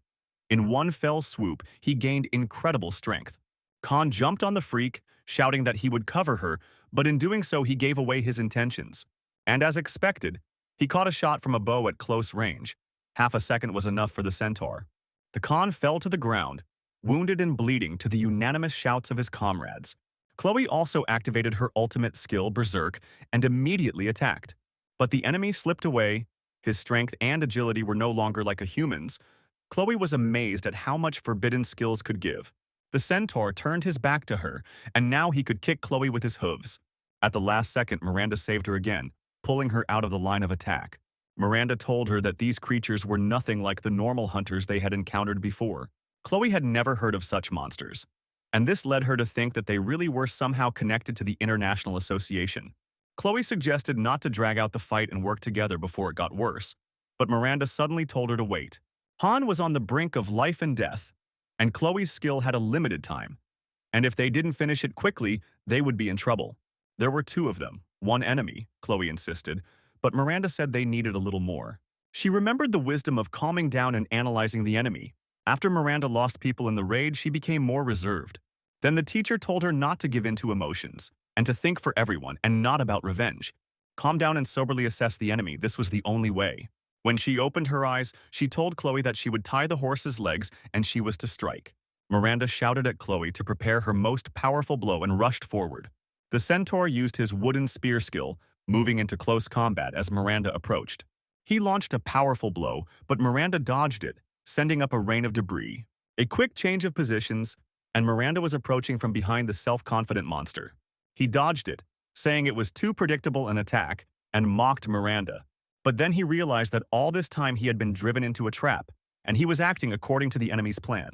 In one fell swoop, he gained incredible strength. Khan jumped on the freak, shouting that he would cover her, but in doing so he gave away his intentions. And as expected, he caught a shot from a bow at close range. Half a second was enough for the centaur. The Khan fell to the ground, wounded and bleeding to the unanimous shouts of his comrades. Chloe also activated her ultimate skill, Berserk, and immediately attacked. But the enemy slipped away, His strength and agility were no longer like a human's. Chloe was amazed at how much forbidden skills could give. The centaur turned his back to her, and now he could kick Chloe with his hooves. At the last second, Miranda saved her again, pulling her out of the line of attack. Miranda told her that these creatures were nothing like the normal hunters they had encountered before. Chloe had never heard of such monsters, and this led her to think that they really were somehow connected to the International Association. Chloe suggested not to drag out the fight and work together before it got worse, but Miranda suddenly told her to wait. Han was on the brink of life and death, and Chloe's skill had a limited time, and if they didn't finish it quickly, they would be in trouble. There were two of them, one enemy, Chloe insisted, but Miranda said they needed a little more. She remembered the wisdom of calming down and analyzing the enemy. After Miranda lost people in the raid, she became more reserved. Then the teacher told her not to give in to emotions, and to think for everyone and not about revenge. Calm down and soberly assess the enemy, this was the only way. When she opened her eyes, she told Chloe that she would tie the horse's legs and she was to strike. Miranda shouted at Chloe to prepare her most powerful blow and rushed forward. The centaur used his wooden spear skill, moving into close combat as Miranda approached. He launched a powerful blow, but Miranda dodged it, sending up a rain of debris. A quick change of positions, and Miranda was approaching from behind the self-confident monster. He dodged it, saying it was too predictable an attack, and mocked Miranda. But then he realized that all this time he had been driven into a trap, and he was acting according to the enemy's plan.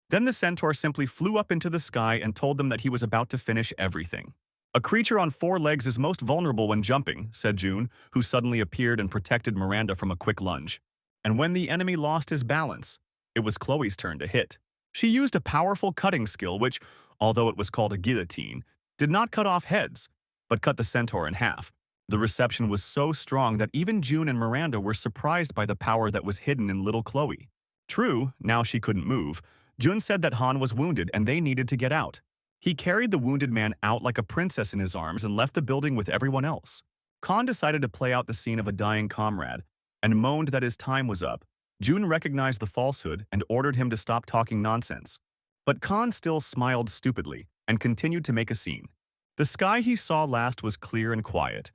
Then the centaur simply flew up into the sky and told them that he was about to finish everything. "A creature on 4 legs is most vulnerable when jumping," said June, who suddenly appeared and protected Miranda from a quick lunge. And when the enemy lost his balance, it was Chloe's turn to hit. She used a powerful cutting skill which, although it was called a guillotine, did not cut off heads, but cut the centaur in half. The reception was so strong that even June and Miranda were surprised by the power that was hidden in little Chloe. True, now she couldn't move. June said that Han was wounded and they needed to get out. He carried the wounded man out like a princess in his arms and left the building with everyone else. Khan decided to play out the scene of a dying comrade and moaned that his time was up. June recognized the falsehood and ordered him to stop talking nonsense. But Khan still smiled stupidly and continued to make a scene. The sky he saw last was clear and quiet.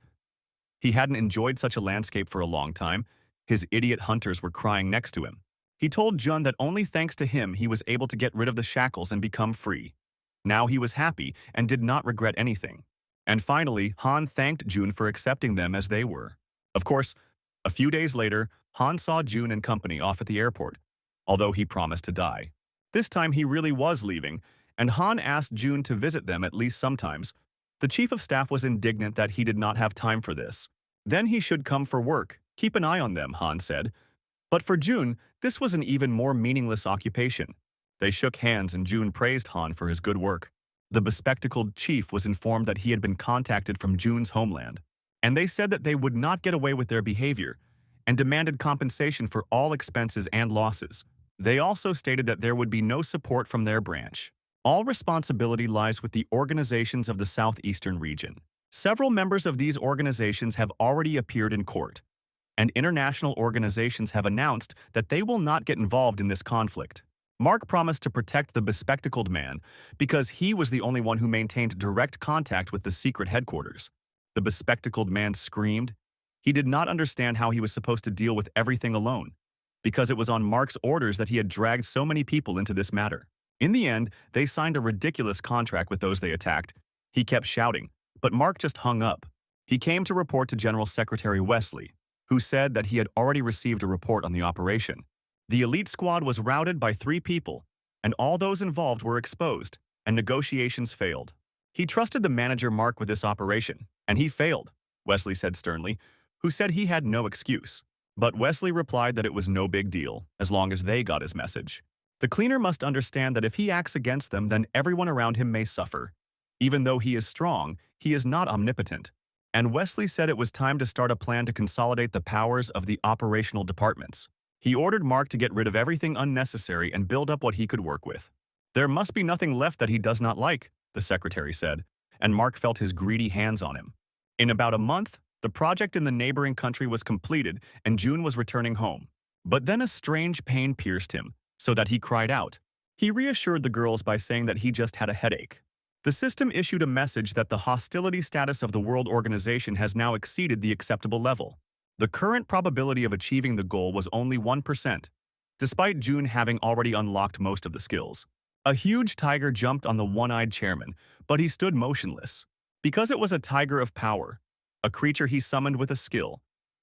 He hadn't enjoyed such a landscape for a long time. His idiot hunters were crying next to him. He told Jun that only thanks to him he was able to get rid of the shackles and become free. Now he was happy and did not regret anything. And finally, Han thanked June for accepting them as they were. Of course, a few days later, Han saw June and company off at the airport, although he promised to die. This time he really was leaving, and Han asked June to visit them at least sometimes. The chief of staff was indignant that he did not have time for this. Then he should come for work. Keep an eye on them, Han said. But for June, this was an even more meaningless occupation. They shook hands and June praised Han for his good work. The bespectacled chief was informed that he had been contacted from June's homeland, and they said that they would not get away with their behavior and demanded compensation for all expenses and losses. They also stated that there would be no support from their branch. All responsibility lies with the organizations of the southeastern region. Several members of these organizations have already appeared in court, and international organizations have announced that they will not get involved in this conflict. Mark promised to protect the bespectacled man because he was the only one who maintained direct contact with the secret headquarters. The bespectacled man screamed. He did not understand how he was supposed to deal with everything alone, because it was on Mark's orders that he had dragged so many people into this matter. In the end, they signed a ridiculous contract with those they attacked. He kept shouting, but Mark just hung up. He came to report to General Secretary Wesley, who said that he had already received a report on the operation. The elite squad was routed by 3 people, and all those involved were exposed, and negotiations failed. He trusted the manager Mark with this operation, and he failed, Wesley said sternly, who said he had no excuse. But Wesley replied that it was no big deal, as long as they got his message. The cleaner must understand that if he acts against them, then everyone around him may suffer. Even though he is strong, he is not omnipotent. And Wesley said it was time to start a plan to consolidate the powers of the operational departments. He ordered Mark to get rid of everything unnecessary and build up what he could work with. "There must be nothing left that he does not like," the secretary said, and Mark felt his greedy hands on him. In about a month, the project in the neighboring country was completed and June was returning home. But then a strange pain pierced him, so that he cried out. He reassured the girls by saying that he just had a headache. The system issued a message that the hostility status of the World Organization has now exceeded the acceptable level. The current probability of achieving the goal was only 1%, despite June having already unlocked most of the skills. A huge tiger jumped on the one-eyed chairman, but he stood motionless. Because it was a tiger of power, a creature he summoned with a skill,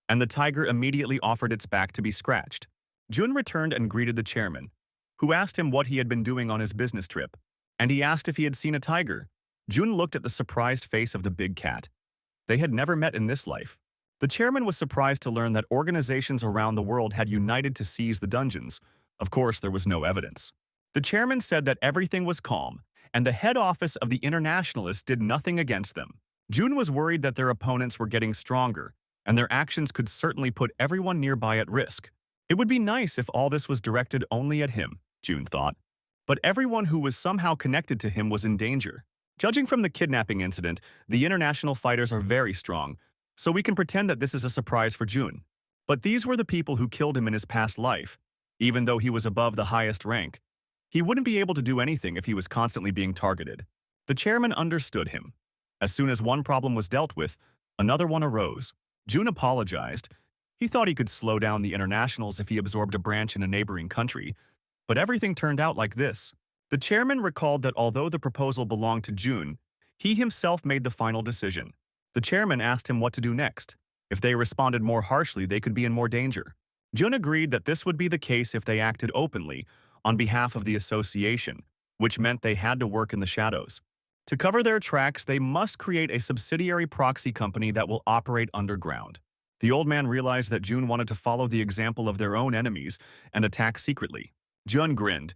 and the tiger immediately offered its back to be scratched. June returned and greeted the chairman, who asked him what he had been doing on his business trip, and he asked if he had seen a tiger. June looked at the surprised face of the big cat. They had never met in this life. The chairman was surprised to learn that organizations around the world had united to seize the dungeons. Of course, there was no evidence. The chairman said that everything was calm, and the head office of the Internationalists did nothing against them. June was worried that their opponents were getting stronger, and their actions could certainly put everyone nearby at risk. It would be nice if all this was directed only at him, June thought. But everyone who was somehow connected to him was in danger. Judging from the kidnapping incident, the international fighters are very strong, so we can pretend that this is a surprise for June. But these were the people who killed him in his past life. Even though he was above the highest rank, he wouldn't be able to do anything if he was constantly being targeted. The chairman understood him. As soon as one problem was dealt with, another one arose. June apologized. He thought he could slow down the internationals if he absorbed a branch in a neighboring country, but everything turned out like this. The chairman recalled that although the proposal belonged to June, he himself made the final decision. The chairman asked him what to do next. If they responded more harshly, they could be in more danger. June agreed that this would be the case if they acted openly on behalf of the association, which meant they had to work in the shadows. To cover their tracks, they must create a subsidiary proxy company that will operate underground. The old man realized that June wanted to follow the example of their own enemies and attack secretly. June grinned.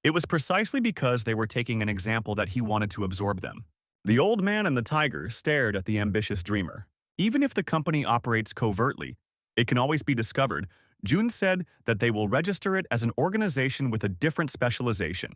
It was precisely because they were taking an example that he wanted to absorb them. The old man and the tiger stared at the ambitious dreamer. Even if the company operates covertly, it can always be discovered. June said that they will register it as an organization with a different specialization.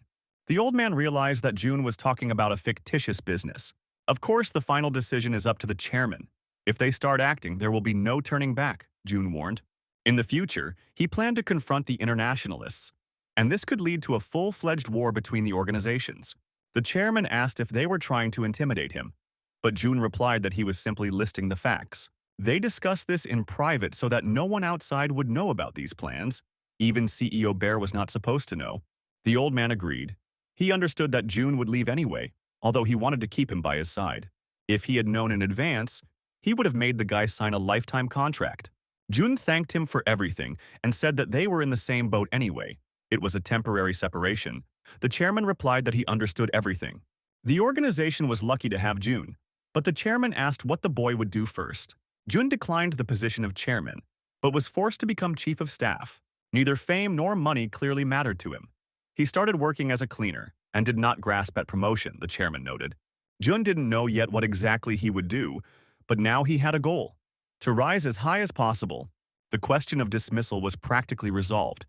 The old man realized that June was talking about a fictitious business. Of course, the final decision is up to the chairman. If they start acting, there will be no turning back, June warned. In the future, he planned to confront the internationalists, and this could lead to a full-fledged war between the organizations. The chairman asked if they were trying to intimidate him, but June replied that he was simply listing the facts. They discussed this in private so that no one outside would know about these plans. Even CEO Bear was not supposed to know. The old man agreed. He understood that June would leave anyway, although he wanted to keep him by his side. If he had known in advance, he would have made the guy sign a lifetime contract. June thanked him for everything and said that they were in the same boat anyway. It was a temporary separation. The chairman replied that he understood everything. The organization was lucky to have June, but the chairman asked what the boy would do first. June declined the position of chairman, but was forced to become chief of staff. Neither fame nor money clearly mattered to him. He started working as a cleaner and did not grasp at promotion, the chairman noted. June didn't know yet what exactly he would do, but now he had a goal: to rise as high as possible. The question of dismissal was practically resolved,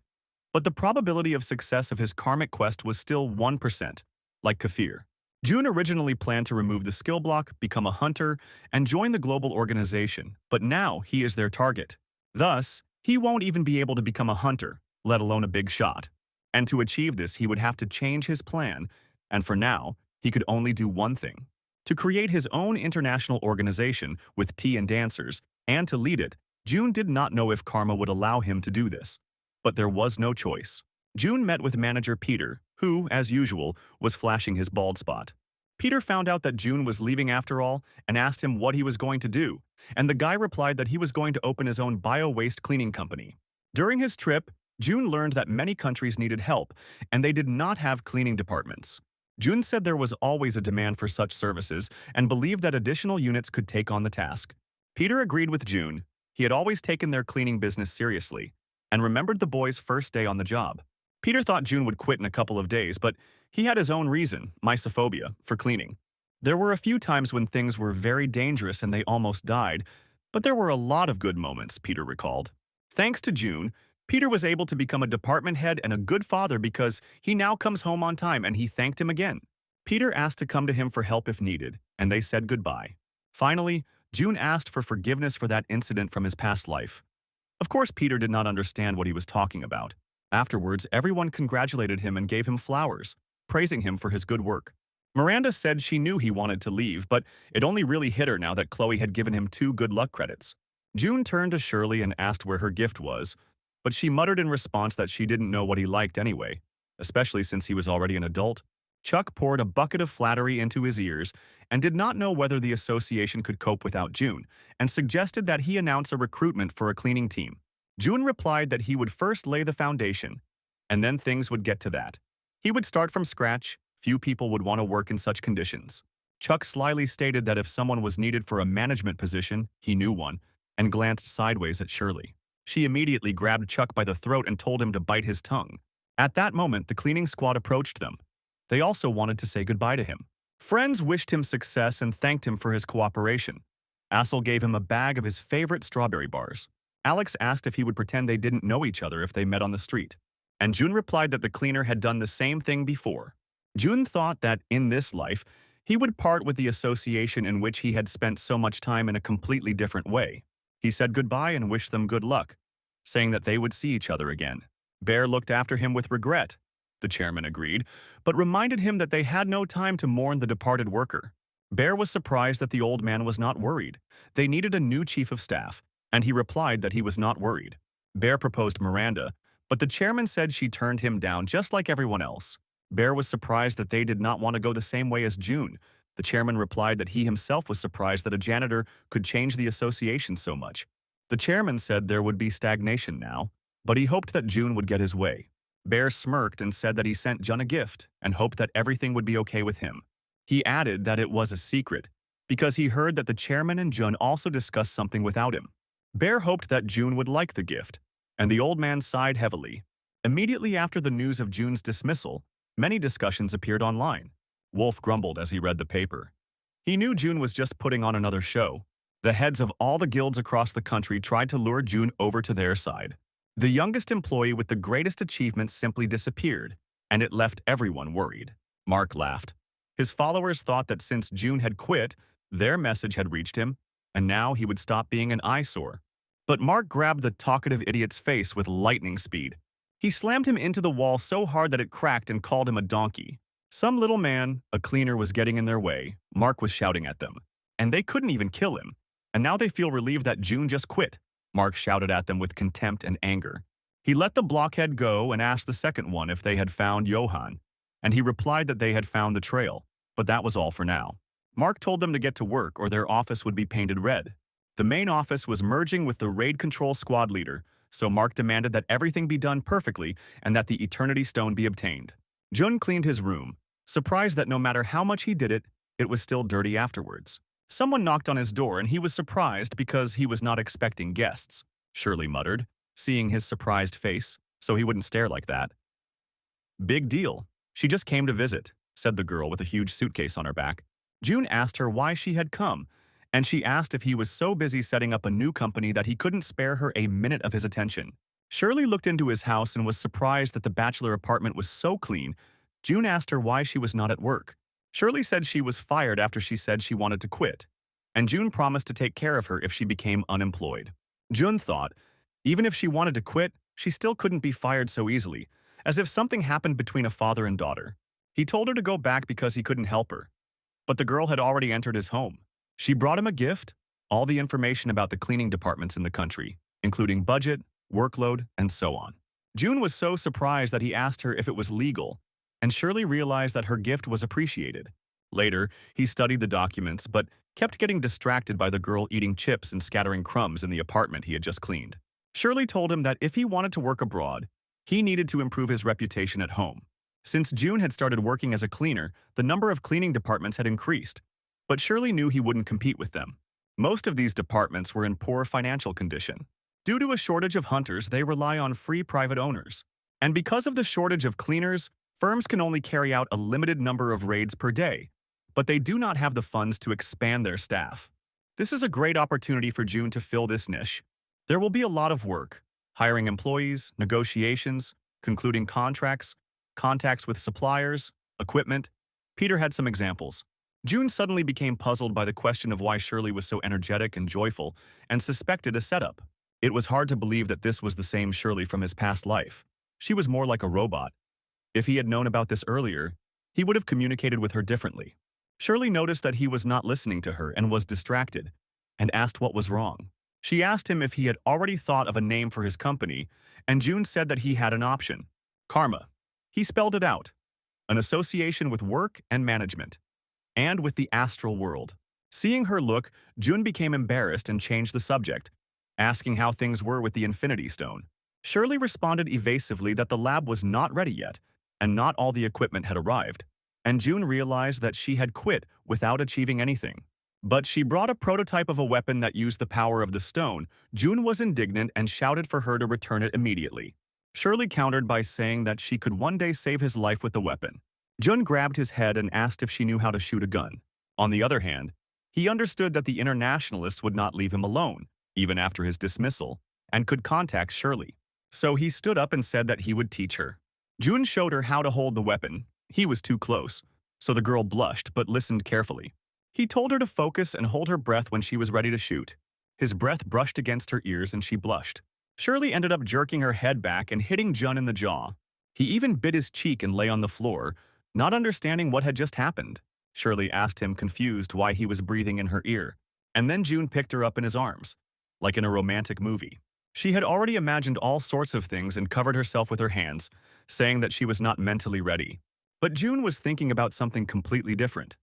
but the probability of success of his karmic quest was still 1%, like Kafir. June originally planned to remove the skill block, become a hunter, and join the global organization, but now he is their target. Thus, he won't even be able to become a hunter, let alone a big shot. And to achieve this, he would have to change his plan, and for now, he could only do one thing: to create his own international organization with tea and dancers, and to lead it. June did not know if karma would allow him to do this, but there was no choice. June met with manager Peter, who, as usual, was flashing his bald spot. Peter found out that June was leaving after all and asked him what he was going to do, and the guy replied that he was going to open his own bio-waste cleaning company. During his trip, June learned that many countries needed help, and they did not have cleaning departments. June said there was always a demand for such services and believed that additional units could take on the task. Peter agreed with June. He had always taken their cleaning business seriously and remembered the boy's first day on the job. Peter thought June would quit in a couple of days, but he had his own reason, mysophobia, for cleaning. There were a few times when things were very dangerous and they almost died, but there were a lot of good moments, Peter recalled. Thanks to June, Peter was able to become a department head and a good father because he now comes home on time, and he thanked him again. Peter asked to come to him for help if needed, and they said goodbye. Finally, June asked for forgiveness for that incident from his past life. Of course, Peter did not understand what he was talking about. Afterwards, everyone congratulated him and gave him flowers, praising him for his good work. Miranda said she knew he wanted to leave, but it only really hit her now that Chloe had given him 2 good luck credits. June turned to Shirley and asked where her gift was, but she muttered in response that she didn't know what he liked anyway, especially since he was already an adult. Chuck poured a bucket of flattery into his ears and did not know whether the association could cope without June, and suggested that he announce a recruitment for a cleaning team. June replied that he would first lay the foundation, and then things would get to that. He would start from scratch. Few people would want to work in such conditions. Chuck slyly stated that if someone was needed for a management position, he knew one, and glanced sideways at Shirley. She immediately grabbed Chuck by the throat and told him to bite his tongue. At that moment, the cleaning squad approached them. They also wanted to say goodbye to him. Friends wished him success and thanked him for his cooperation. Assel gave him a bag of his favorite strawberry bars. Alex asked if he would pretend they didn't know each other if they met on the street, and June replied that the cleaner had done the same thing before. June thought that, in this life, he would part with the association in which he had spent so much time in a completely different way. He said goodbye and wished them good luck, saying that they would see each other again. Bear looked after him with regret. The chairman agreed, but reminded him that they had no time to mourn the departed worker. Bear was surprised that the old man was not worried. They needed a new chief of staff, and he replied that he was not worried. Bear proposed Miranda, but the chairman said she turned him down just like everyone else. Bear was surprised that they did not want to go the same way as June. The chairman replied that he himself was surprised that a janitor could change the association so much. The chairman said there would be stagnation now, but he hoped that June would get his way. Bear smirked and said that he sent Jun a gift and hoped that everything would be okay with him. He added that it was a secret, because he heard that the chairman and Jun also discussed something without him. Bear hoped that June would like the gift, and the old man sighed heavily. Immediately after the news of June's dismissal, many discussions appeared online. Wolf grumbled as he read the paper. He knew June was just putting on another show. The heads of all the guilds across the country tried to lure June over to their side. The youngest employee with the greatest achievements simply disappeared, and it left everyone worried. Mark laughed. His followers thought that since June had quit, their message had reached him, and now he would stop being an eyesore. But Mark grabbed the talkative idiot's face with lightning speed. He slammed him into the wall so hard that it cracked and called him a donkey. Some little man, a cleaner, was getting in their way. Mark was shouting at them, and they couldn't even kill him. And now they feel relieved that June just quit. Mark shouted at them with contempt and anger. He let the blockhead go and asked the second one if they had found Johann, and he replied that they had found the trail, but that was all for now. Mark told them to get to work or their office would be painted red. The main office was merging with the raid control squad leader, so Mark demanded that everything be done perfectly and that the Eternity Stone be obtained. Jun cleaned his room, surprised that no matter how much he did it, it was still dirty afterwards. Someone knocked on his door and he was surprised because he was not expecting guests, Shirley muttered, seeing his surprised face, so he wouldn't stare like that. Big deal. She just came to visit, said the girl with a huge suitcase on her back. June asked her why she had come, and she asked if he was so busy setting up a new company that he couldn't spare her a minute of his attention. Shirley looked into his house and was surprised that the bachelor apartment was so clean. June asked her why she was not at work. Shirley said she was fired after she said she wanted to quit, and June promised to take care of her if she became unemployed. June thought, even if she wanted to quit, she still couldn't be fired so easily, as if something happened between a father and daughter. He told her to go back because he couldn't help her, but the girl had already entered his home. She brought him a gift, all the information about the cleaning departments in the country, including budget, workload, and so on. June was so surprised that he asked her if it was legal, and Shirley realized that her gift was appreciated. Later, he studied the documents, but kept getting distracted by the girl eating chips and scattering crumbs in the apartment he had just cleaned. Shirley told him that if he wanted to work abroad, he needed to improve his reputation at home. Since June had started working as a cleaner, the number of cleaning departments had increased, but Shirley knew he wouldn't compete with them. Most of these departments were in poor financial condition. Due to a shortage of hunters, they rely on free private owners. And because of the shortage of cleaners, firms can only carry out a limited number of raids per day, but they do not have the funds to expand their staff. This is a great opportunity for June to fill this niche. There will be a lot of work: hiring employees, negotiations, concluding contracts, contacts with suppliers, equipment. Peter had some examples. June suddenly became puzzled by the question of why Shirley was so energetic and joyful, and suspected a setup. It was hard to believe that this was the same Shirley from his past life. She was more like a robot. If he had known about this earlier, he would have communicated with her differently. Shirley noticed that he was not listening to her and was distracted, and asked what was wrong. She asked him if he had already thought of a name for his company, and June said that he had an option. Karma. He spelled it out. An association with work and management, and with the astral world. Seeing her look, June became embarrassed and changed the subject, asking how things were with the Infinity Stone. Shirley responded evasively that the lab was not ready yet, and not all the equipment had arrived, and June realized that she had quit without achieving anything. But she brought a prototype of a weapon that used the power of the stone. June was indignant and shouted for her to return it immediately. Shirley countered by saying that she could one day save his life with the weapon. Jun grabbed his head and asked if she knew how to shoot a gun. On the other hand, he understood that the internationalists would not leave him alone, even after his dismissal, and could contact Shirley. So he stood up and said that he would teach her. Jun showed her how to hold the weapon. He was too close, so the girl blushed but listened carefully. He told her to focus and hold her breath when she was ready to shoot. His breath brushed against her ears and she blushed. Shirley ended up jerking her head back and hitting Jun in the jaw. He even bit his cheek and lay on the floor, not understanding what had just happened. Shirley asked him, confused, why he was breathing in her ear. And then June picked her up in his arms, like in a romantic movie. She had already imagined all sorts of things and covered herself with her hands, saying that she was not mentally ready. But June was thinking about something completely different.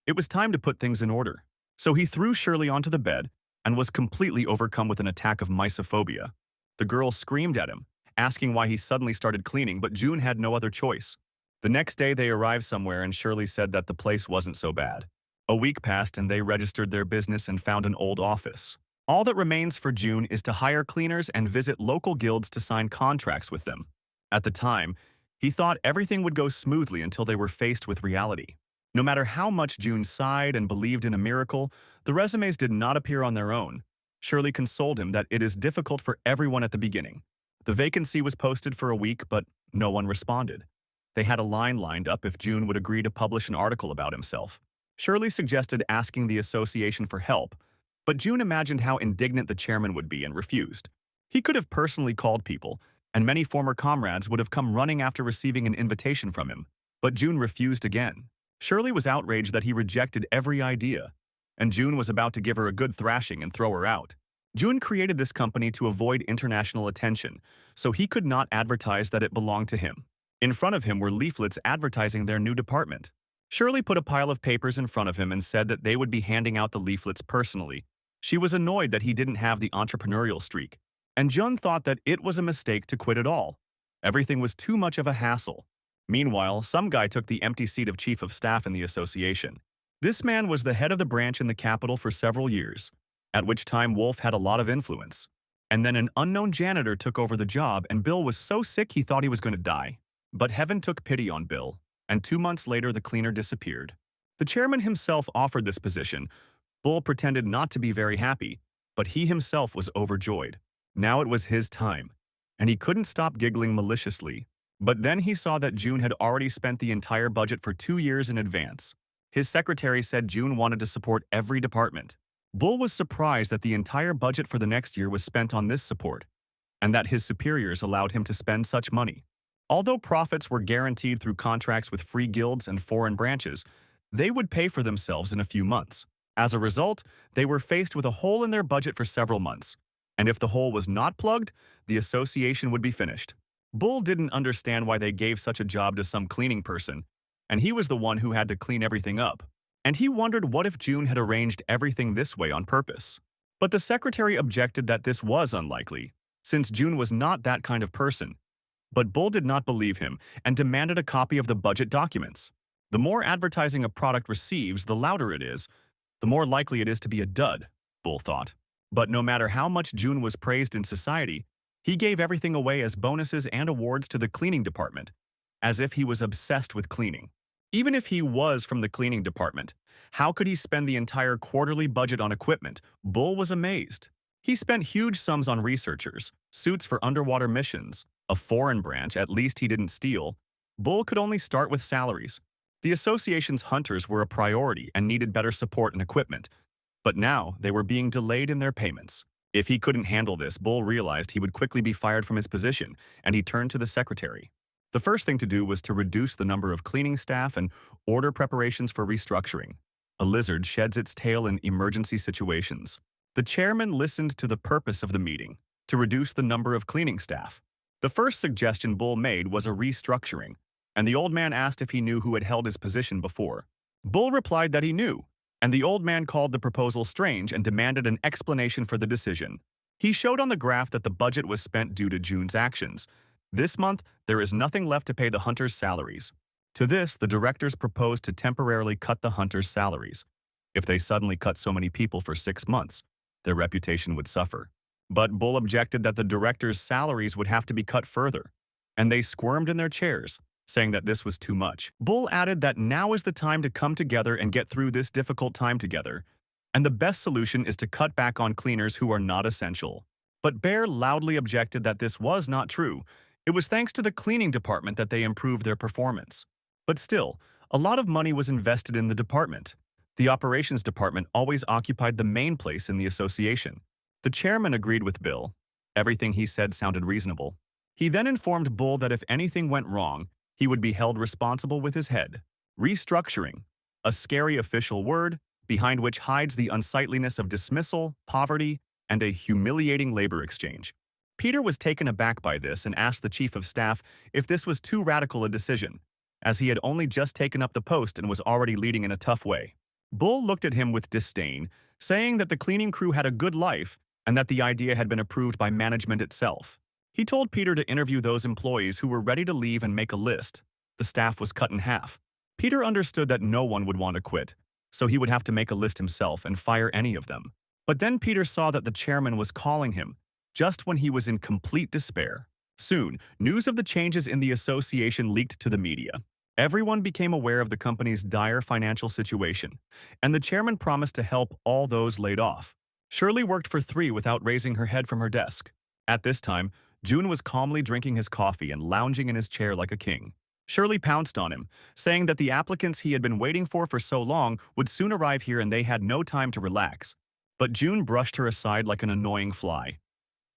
It was time to put things in order. So he threw Shirley onto the bed and was completely overcome with an attack of mysophobia. The girl screamed at him, asking why he suddenly started cleaning, but June had no other choice. The next day they arrived somewhere and Shirley said that the place wasn't so bad. A week passed and they registered their business and found an old office. All that remains for June is to hire cleaners and visit local guilds to sign contracts with them. At the time, he thought everything would go smoothly until they were faced with reality. No matter how much June sighed and believed in a miracle, the resumes did not appear on their own. Shirley consoled him that it is difficult for everyone at the beginning. The vacancy was posted for a week, but no one responded. They had a line lined up if June would agree to publish an article about himself. Shirley suggested asking the association for help, but June imagined how indignant the chairman would be and refused. He could have personally called people, and many former comrades would have come running after receiving an invitation from him. But June refused again. Shirley was outraged that he rejected every idea, and June was about to give her a good thrashing and throw her out. June created this company to avoid international attention, so he could not advertise that it belonged to him. In front of him were leaflets advertising their new department. Shirley put a pile of papers in front of him and said that they would be handing out the leaflets personally. She was annoyed that he didn't have the entrepreneurial streak, and Jun thought that it was a mistake to quit at all. Everything was too much of a hassle. Meanwhile, some guy took the empty seat of chief of staff in the association. This man was the head of the branch in the capital for several years, at which time Wolf had a lot of influence. And then an unknown janitor took over the job and Bill was so sick he thought he was going to die. But heaven took pity on Bill, and 2 months later the cleaner disappeared. The chairman himself offered this position. Bull pretended not to be very happy, but he himself was overjoyed. Now it was his time, and he couldn't stop giggling maliciously. But then he saw that June had already spent the entire budget for 2 years in advance. His secretary said June wanted to support every department. Bull was surprised that the entire budget for the next year was spent on this support, and that his superiors allowed him to spend such money. Although profits were guaranteed through contracts with free guilds and foreign branches, they would pay for themselves in a few months. As a result, they were faced with a hole in their budget for several months, and if the hole was not plugged, the association would be finished. Bull didn't understand why they gave such a job to some cleaning person, and he was the one who had to clean everything up. And he wondered what if June had arranged everything this way on purpose. But the secretary objected that this was unlikely, since June was not that kind of person. But Bull did not believe him and demanded a copy of the budget documents. The more advertising a product receives, the louder it is, the more likely it is to be a dud, Bull thought. But no matter how much June was praised in society, he gave everything away as bonuses and awards to the cleaning department, as if he was obsessed with cleaning. Even if he was from the cleaning department, how could he spend the entire quarterly budget on equipment? Bull was amazed. He spent huge sums on researchers, suits for underwater missions, a foreign branch at least he didn't steal. Bull could only start with salaries. The association's hunters were a priority and needed better support and equipment, but now they were being delayed in their payments. If he couldn't handle this, Bull realized he would quickly be fired from his position, and he turned to the secretary. The first thing to do was to reduce the number of cleaning staff and order preparations for restructuring. A lizard sheds its tail in emergency situations. The chairman listened to the purpose of the meeting, to reduce the number of cleaning staff. The first suggestion Bull made was a restructuring, and the old man asked if he knew who had held his position before. Bull replied that he knew, and the old man called the proposal strange and demanded an explanation for the decision. He showed on the graph that the budget was spent due to June's actions. This month, there is nothing left to pay the hunters' salaries. To this, the directors proposed to temporarily cut the hunters' salaries. If they suddenly cut so many people for 6 months, their reputation would suffer. But Bull objected that the directors' salaries would have to be cut further, and they squirmed in their chairs, saying that this was too much. Bull added that now is the time to come together and get through this difficult time together, and the best solution is to cut back on cleaners who are not essential. But Bear loudly objected that this was not true. It was thanks to the cleaning department that they improved their performance. But still, a lot of money was invested in the department. The operations department always occupied the main place in the association. The chairman agreed with Bill. Everything he said sounded reasonable. He then informed Bull that if anything went wrong, he would be held responsible with his head. Restructuring, a scary official word behind which hides the unsightliness of dismissal, poverty, and a humiliating labor exchange. Peter was taken aback by this and asked the chief of staff if this was too radical a decision, as he had only just taken up the post and was already leading in a tough way. Bull looked at him with disdain, saying that the cleaning crew had a good life and that the idea had been approved by management itself. He told Peter to interview those employees who were ready to leave and make a list. The staff was cut in half. Peter understood that no one would want to quit, so he would have to make a list himself and fire any of them. But then Peter saw that the chairman was calling him, just when he was in complete despair. Soon, news of the changes in the association leaked to the media. Everyone became aware of the company's dire financial situation, and the chairman promised to help all those laid off. Shirley worked for 3 without raising her head from her desk. At this time, June was calmly drinking his coffee and lounging in his chair like a king. Shirley pounced on him, saying that the applicants he had been waiting for so long would soon arrive here and they had no time to relax. But June brushed her aside like an annoying fly.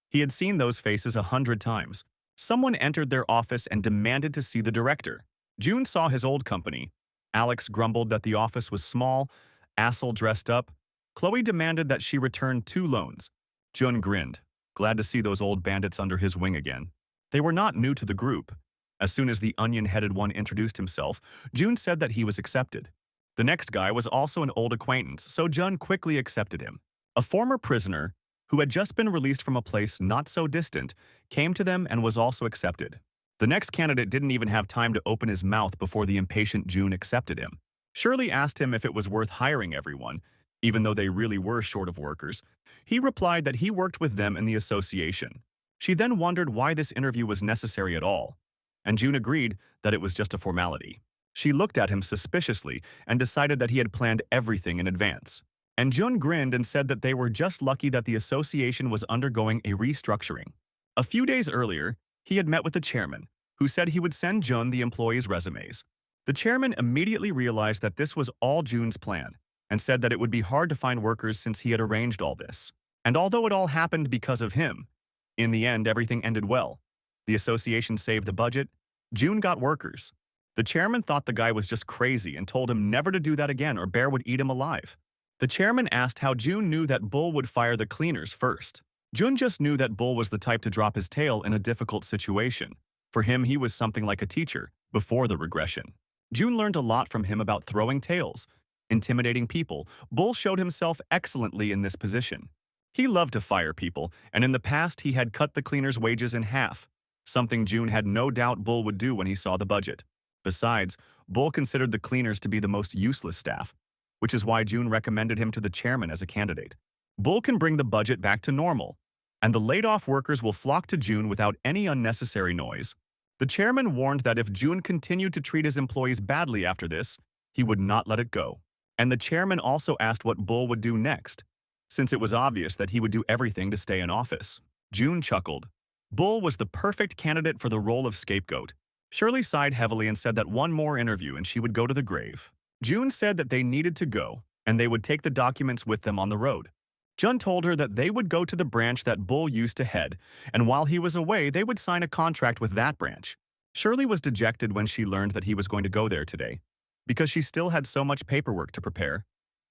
He had seen those faces 100 times. Someone entered their office and demanded to see the director. June saw his old company. Alex grumbled that the office was small. Asel dressed up. Chloe demanded that she return 2 loans. June grinned, glad to see those old bandits under his wing again. They were not new to the group. As soon as the onion-headed one introduced himself, June said that he was accepted. The next guy was also an old acquaintance, so June quickly accepted him. A former prisoner, who had just been released from a place not so distant, came to them and was also accepted. The next candidate didn't even have time to open his mouth before the impatient June accepted him. Shirley asked him if it was worth hiring everyone, even though they really were short of workers. He replied that he worked with them in the association. She then wondered why this interview was necessary at all, and June agreed that it was just a formality. She looked at him suspiciously and decided that he had planned everything in advance. And June grinned and said that they were just lucky that the association was undergoing a restructuring. A few days earlier, he had met with the chairman, who said he would send June the employees' resumes. The chairman immediately realized that this was all June's plan, and said that it would be hard to find workers since he had arranged all this. And although it all happened because of him, in the end everything ended well. The association saved the budget. June got workers. The chairman thought the guy was just crazy and told him never to do that again or Bear would eat him alive. The chairman asked how June knew that Bull would fire the cleaners first. June just knew that Bull was the type to drop his tail in a difficult situation. For him, he was something like a teacher before the regression. June learned a lot from him about throwing tails, intimidating people. Bull showed himself excellently in this position. He loved to fire people, and in the past he had cut the cleaners' wages in half, something June had no doubt Bull would do when he saw the budget. Besides, Bull considered the cleaners to be the most useless staff, which is why June recommended him to the chairman as a candidate. Bull can bring the budget back to normal, and the laid-off workers will flock to June without any unnecessary noise. The chairman warned that if June continued to treat his employees badly after this, he would not let it go. And the chairman also asked what Bull would do next, since it was obvious that he would do everything to stay in office. June chuckled. Bull was the perfect candidate for the role of scapegoat. Shirley sighed heavily and said that one more interview and she would go to the grave. June said that they needed to go, and they would take the documents with them on the road. Jun told her that they would go to the branch that Bull used to head, and while he was away, they would sign a contract with that branch. Shirley was dejected when she learned that he was going to go there today, because she still had so much paperwork to prepare,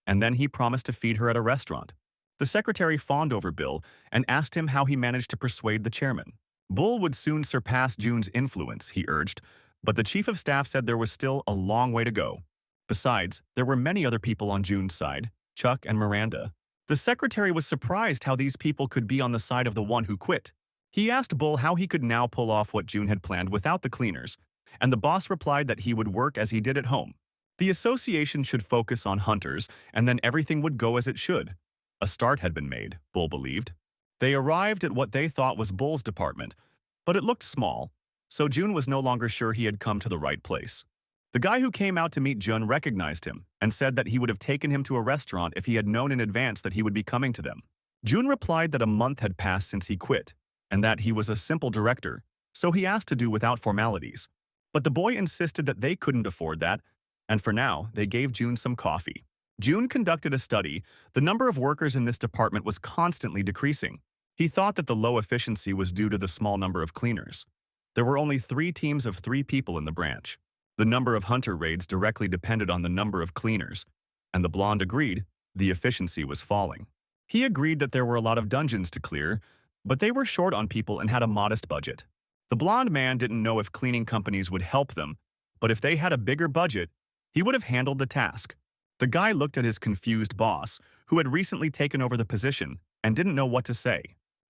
and then he promised to feed her at a restaurant. The secretary fawned over Bill and asked him how he managed to persuade the chairman. Bull would soon surpass June's influence, he urged, but the chief of staff said there was still a long way to go. Besides, there were many other people on June's side, Chuck and Miranda. The secretary was surprised how these people could be on the side of the one who quit. He asked Bull how he could now pull off what June had planned without the cleaners, and the boss replied that he would work as he did at home. The association should focus on hunters, and then everything would go as it should. A start had been made, Bull believed. They arrived at what they thought was Bull's department, but it looked small, so June was no longer sure he had come to the right place. The guy who came out to meet Jun recognized him and said that he would have taken him to a restaurant if he had known in advance that he would be coming to them. Jun replied that a month had passed since he quit, and that he was a simple director, so he asked to do without formalities. But the boy insisted that they couldn't afford that, and for now, they gave June some coffee. June conducted a study. The number of workers in this department was constantly decreasing. He thought that the low efficiency was due to the small number of cleaners. There were only 3 teams of 3 people in the branch. The number of hunter raids directly depended on the number of cleaners, and the blonde agreed the efficiency was falling. He agreed that there were a lot of dungeons to clear, but they were short on people and had a modest budget. The blonde man didn't know if cleaning companies would help them, but if they had a bigger budget, he would have handled the task. The guy looked at his confused boss, who had recently taken over the position, and didn't know what to say.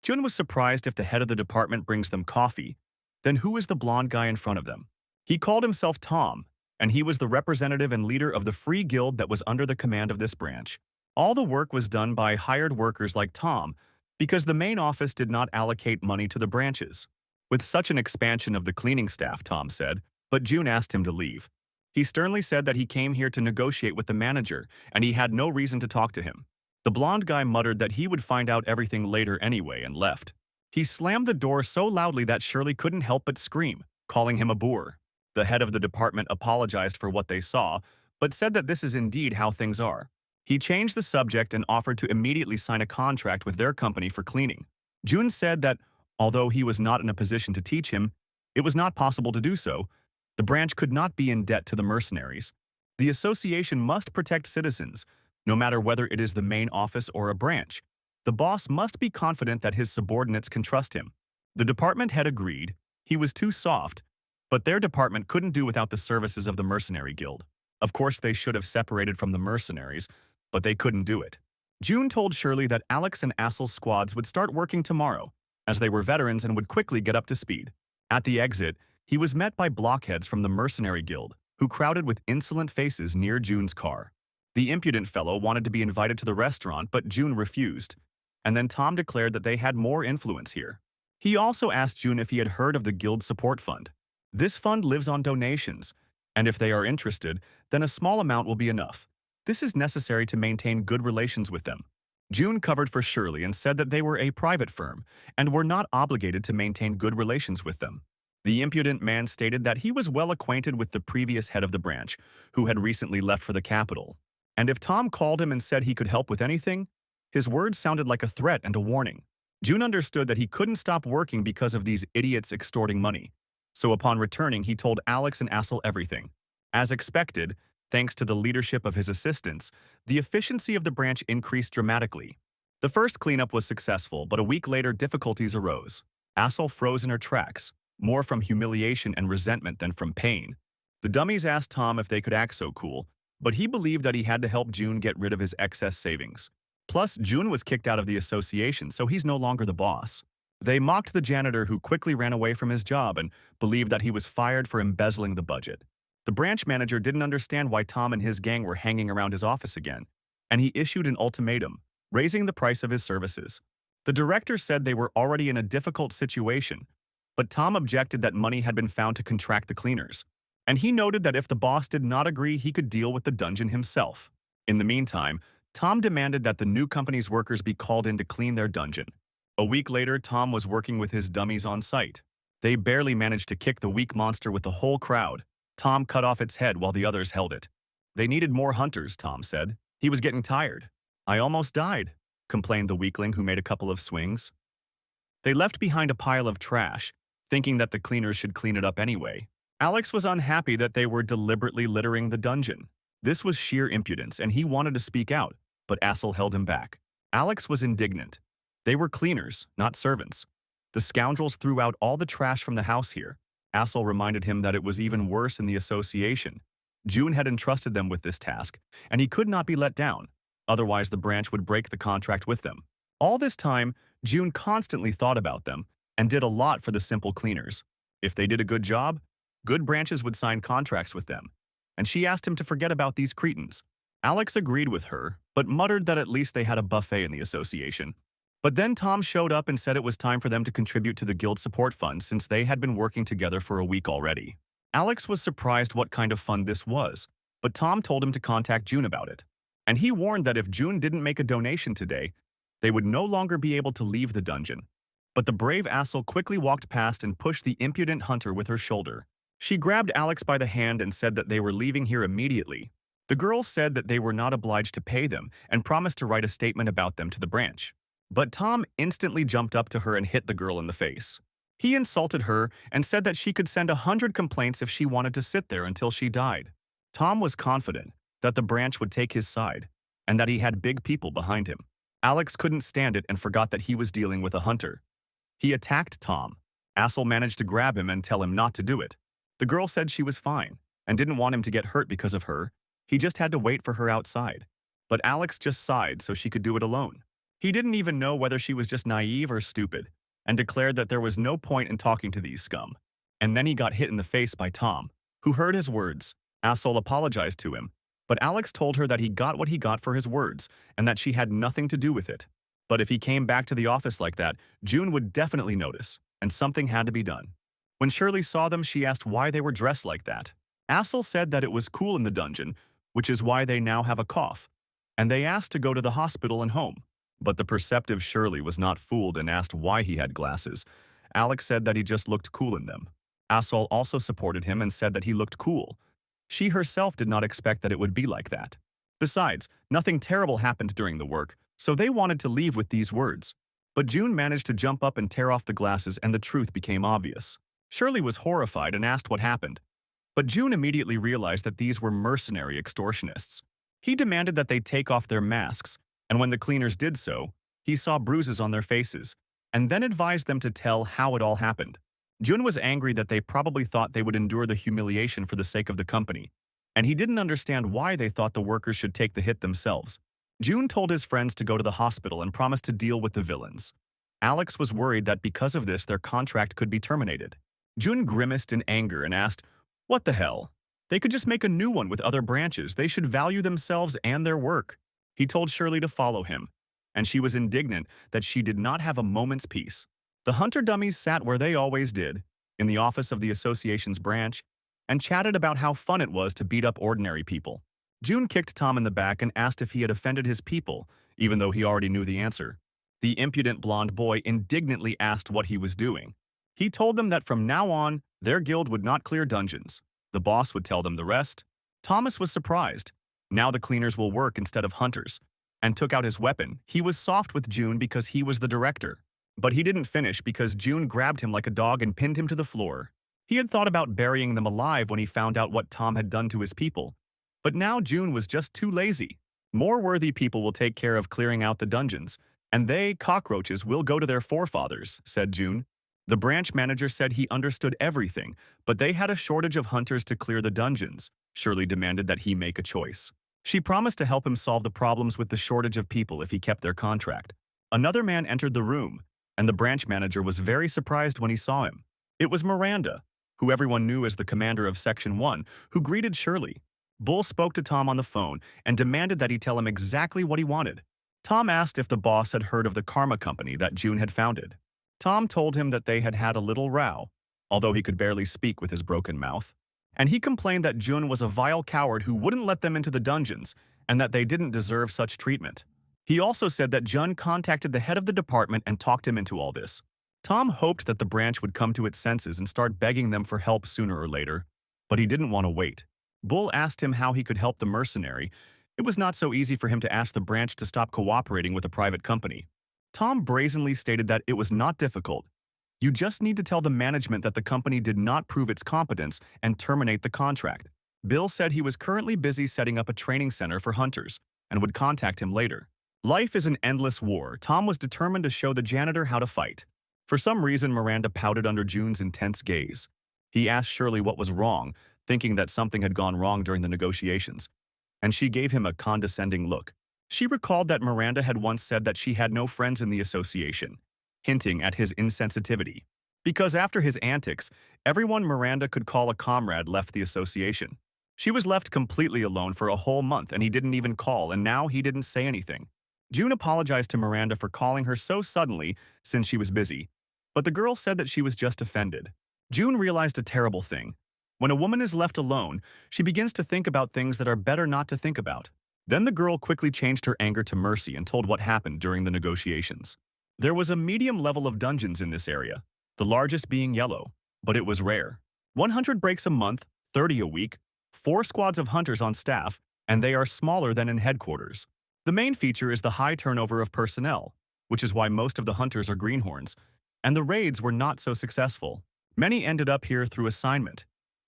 Jun was surprised if the head of the department brings them coffee. Then who is the blonde guy in front of them? He called himself Tom, and he was the representative and leader of the free guild that was under the command of this branch. All the work was done by hired workers like Tom, because the main office did not allocate money to the branches. With such an expansion of the cleaning staff, Tom said, but June asked him to leave. He sternly said that he came here to negotiate with the manager, and he had no reason to talk to him. The blonde guy muttered that he would find out everything later anyway and left. He slammed the door so loudly that Shirley couldn't help but scream, calling him a boor. The head of the department apologized for what they saw, but said that this is indeed how things are. He changed the subject and offered to immediately sign a contract with their company for cleaning. June said that, although he was not in a position to teach him, it was not possible to do so. The branch could not be in debt to the mercenaries. The association must protect citizens, no matter whether it is the main office or a branch. The boss must be confident that his subordinates can trust him. The department head agreed. He was too soft, but their department couldn't do without the services of the mercenary guild. Of course, they should have separated from the mercenaries, but they couldn't do it. June told Shirley that Alex and Asel's squads would start working tomorrow, as they were veterans and would quickly get up to speed. At the exit, he was met by blockheads from the mercenary guild, who crowded with insolent faces near June's car. The impudent fellow wanted to be invited to the restaurant, but June refused. And then Tom declared that they had more influence here. He also asked June if he had heard of the guild support fund. This fund lives on donations, and if they are interested, then a small amount will be enough. This is necessary to maintain good relations with them. June covered for Shirley and said that they were a private firm and were not obligated to maintain good relations with them. The impudent man stated that he was well acquainted with the previous head of the branch, who had recently left for the capital. And if Tom called him and said he could help with anything, his words sounded like a threat and a warning. June understood that he couldn't stop working because of these idiots extorting money. So upon returning, he told Alex and Asel everything. As expected, thanks to the leadership of his assistants, the efficiency of the branch increased dramatically. The first cleanup was successful, but a week later difficulties arose. Asel froze in her tracks, more from humiliation and resentment than from pain. The dummies asked Tom if they could act so cool, but he believed that he had to help June get rid of his excess savings. Plus, June was kicked out of the association, so he's no longer the boss. They mocked the janitor, who quickly ran away from his job and believed that he was fired for embezzling the budget. The branch manager didn't understand why Tom and his gang were hanging around his office again, and he issued an ultimatum, raising the price of his services. The director said they were already in a difficult situation, but Tom objected that money had been found to contract the cleaners, and he noted that if the boss did not agree, he could deal with the dungeon himself. In the meantime, Tom demanded that the new company's workers be called in to clean their dungeon. A week later, Tom was working with his dummies on site. They barely managed to kick the weak monster with the whole crowd. Tom cut off its head while the others held it. They needed more hunters, Tom said. He was getting tired. I almost died, complained the weakling who made a couple of swings. They left behind a pile of trash, thinking that the cleaners should clean it up anyway. Alex was unhappy that they were deliberately littering the dungeon. This was sheer impudence, and he wanted to speak out, but Asel held him back. Alex was indignant. They were cleaners, not servants. The scoundrels threw out all the trash from the house here. Assel reminded him that it was even worse in the association. June had entrusted them with this task, and he could not be let down. Otherwise, the branch would break the contract with them. All this time, June constantly thought about them and did a lot for the simple cleaners. If they did a good job, good branches would sign contracts with them. And she asked him to forget about these cretins. Alex agreed with her, but muttered that at least they had a buffet in the association. But then Tom showed up and said it was time for them to contribute to the guild support fund since they had been working together for a week already. Alex was surprised what kind of fund this was, but Tom told him to contact June about it. And he warned that if June didn't make a donation today, they would no longer be able to leave the dungeon. But the brave Assel quickly walked past and pushed the impudent hunter with her shoulder. She grabbed Alex by the hand and said that they were leaving here immediately. The girl said that they were not obliged to pay them and promised to write a statement about them to the branch. But Tom instantly jumped up to her and hit the girl in the face. He insulted her and said that she could send 100 complaints if she wanted to sit there until she died. Tom was confident that the branch would take his side and that he had big people behind him. Alex couldn't stand it and forgot that he was dealing with a hunter. He attacked Tom. Assel managed to grab him and tell him not to do it. The girl said she was fine and didn't want him to get hurt because of her. He just had to wait for her outside. But Alex just sighed so she could do it alone. He didn't even know whether she was just naive or stupid, and declared that there was no point in talking to these scum. And then he got hit in the face by Tom, who heard his words. Assel apologized to him, but Alex told her that he got what he got for his words and that she had nothing to do with it. But if he came back to the office like that, June would definitely notice, and something had to be done. When Shirley saw them, she asked why they were dressed like that. Assel said that it was cool in the dungeon, which is why they now have a cough, and they asked to go to the hospital and home. But the perceptive Shirley was not fooled and asked why he had glasses. Alex said that he just looked cool in them. Assel also supported him and said that he looked cool. She herself did not expect that it would be like that. Besides, nothing terrible happened during the work, so they wanted to leave with these words. But June managed to jump up and tear off the glasses, and the truth became obvious. Shirley was horrified and asked what happened. But June immediately realized that these were mercenary extortionists. He demanded that they take off their masks, and when the cleaners did so, he saw bruises on their faces, and then advised them to tell how it all happened. June was angry that they probably thought they would endure the humiliation for the sake of the company, and he didn't understand why they thought the workers should take the hit themselves. June told his friends to go to the hospital and promised to deal with the villains. Alex was worried that because of this, their contract could be terminated. June grimaced in anger and asked, "What the hell? They could just make a new one with other branches. They should value themselves and their work." He told Shirley to follow him, and she was indignant that she did not have a moment's peace. The hunter dummies sat where they always did, in the office of the association's branch, and chatted about how fun it was to beat up ordinary people. June kicked Tom in the back and asked if he had offended his people, even though he already knew the answer. The impudent blonde boy indignantly asked what he was doing. He told them that from now on, their guild would not clear dungeons. The boss would tell them the rest. Thomas was surprised. Now the cleaners will work instead of hunters, and took out his weapon. He was soft with June because he was the director. But he didn't finish because June grabbed him like a dog and pinned him to the floor. He had thought about burying them alive when he found out what Tom had done to his people. But now June was just too lazy. More worthy people will take care of clearing out the dungeons, and they, cockroaches, will go to their forefathers, said June. The branch manager said he understood everything, but they had a shortage of hunters to clear the dungeons. Shirley demanded that he make a choice. She promised to help him solve the problems with the shortage of people if he kept their contract. Another man entered the room, and the branch manager was very surprised when he saw him. It was Miranda, who everyone knew as the commander of Section 1, who greeted Shirley. Bull spoke to Tom on the phone and demanded that he tell him exactly what he wanted. Tom asked if the boss had heard of the karma company that June had founded. Tom told him that they had had a little row, although he could barely speak with his broken mouth. And he complained that June was a vile coward who wouldn't let them into the dungeons and that they didn't deserve such treatment. He also said that June contacted the head of the department and talked him into all this. Tom hoped that the branch would come to its senses and start begging them for help sooner or later, but he didn't want to wait. Bull asked him how he could help the mercenary. It was not so easy for him to ask the branch to stop cooperating with a private company. Tom brazenly stated that it was not difficult. You just need to tell the management that the company did not prove its competence and terminate the contract. Bill said he was currently busy setting up a training center for hunters and would contact him later. Life is an endless war. Tom was determined to show the janitor how to fight. For some reason, Miranda pouted under June's intense gaze. He asked Shirley what was wrong, thinking that something had gone wrong during the negotiations, and she gave him a condescending look. She recalled that Miranda had once said that she had no friends in the association, hinting at his insensitivity. Because after his antics, everyone Miranda could call a comrade left the association. She was left completely alone for a whole month, and he didn't even call, and now he didn't say anything. June apologized to Miranda for calling her so suddenly since she was busy, but the girl said that she was just offended. June realized a terrible thing. When a woman is left alone, she begins to think about things that are better not to think about. Then the girl quickly changed her anger to mercy and told what happened during the negotiations. There was a medium level of dungeons in this area, the largest being yellow, but it was rare. 100 breaks a month, 30 a week, 4 squads of hunters on staff, and they are smaller than in headquarters. The main feature is the high turnover of personnel, which is why most of the hunters are greenhorns, and the raids were not so successful. Many ended up here through assignment.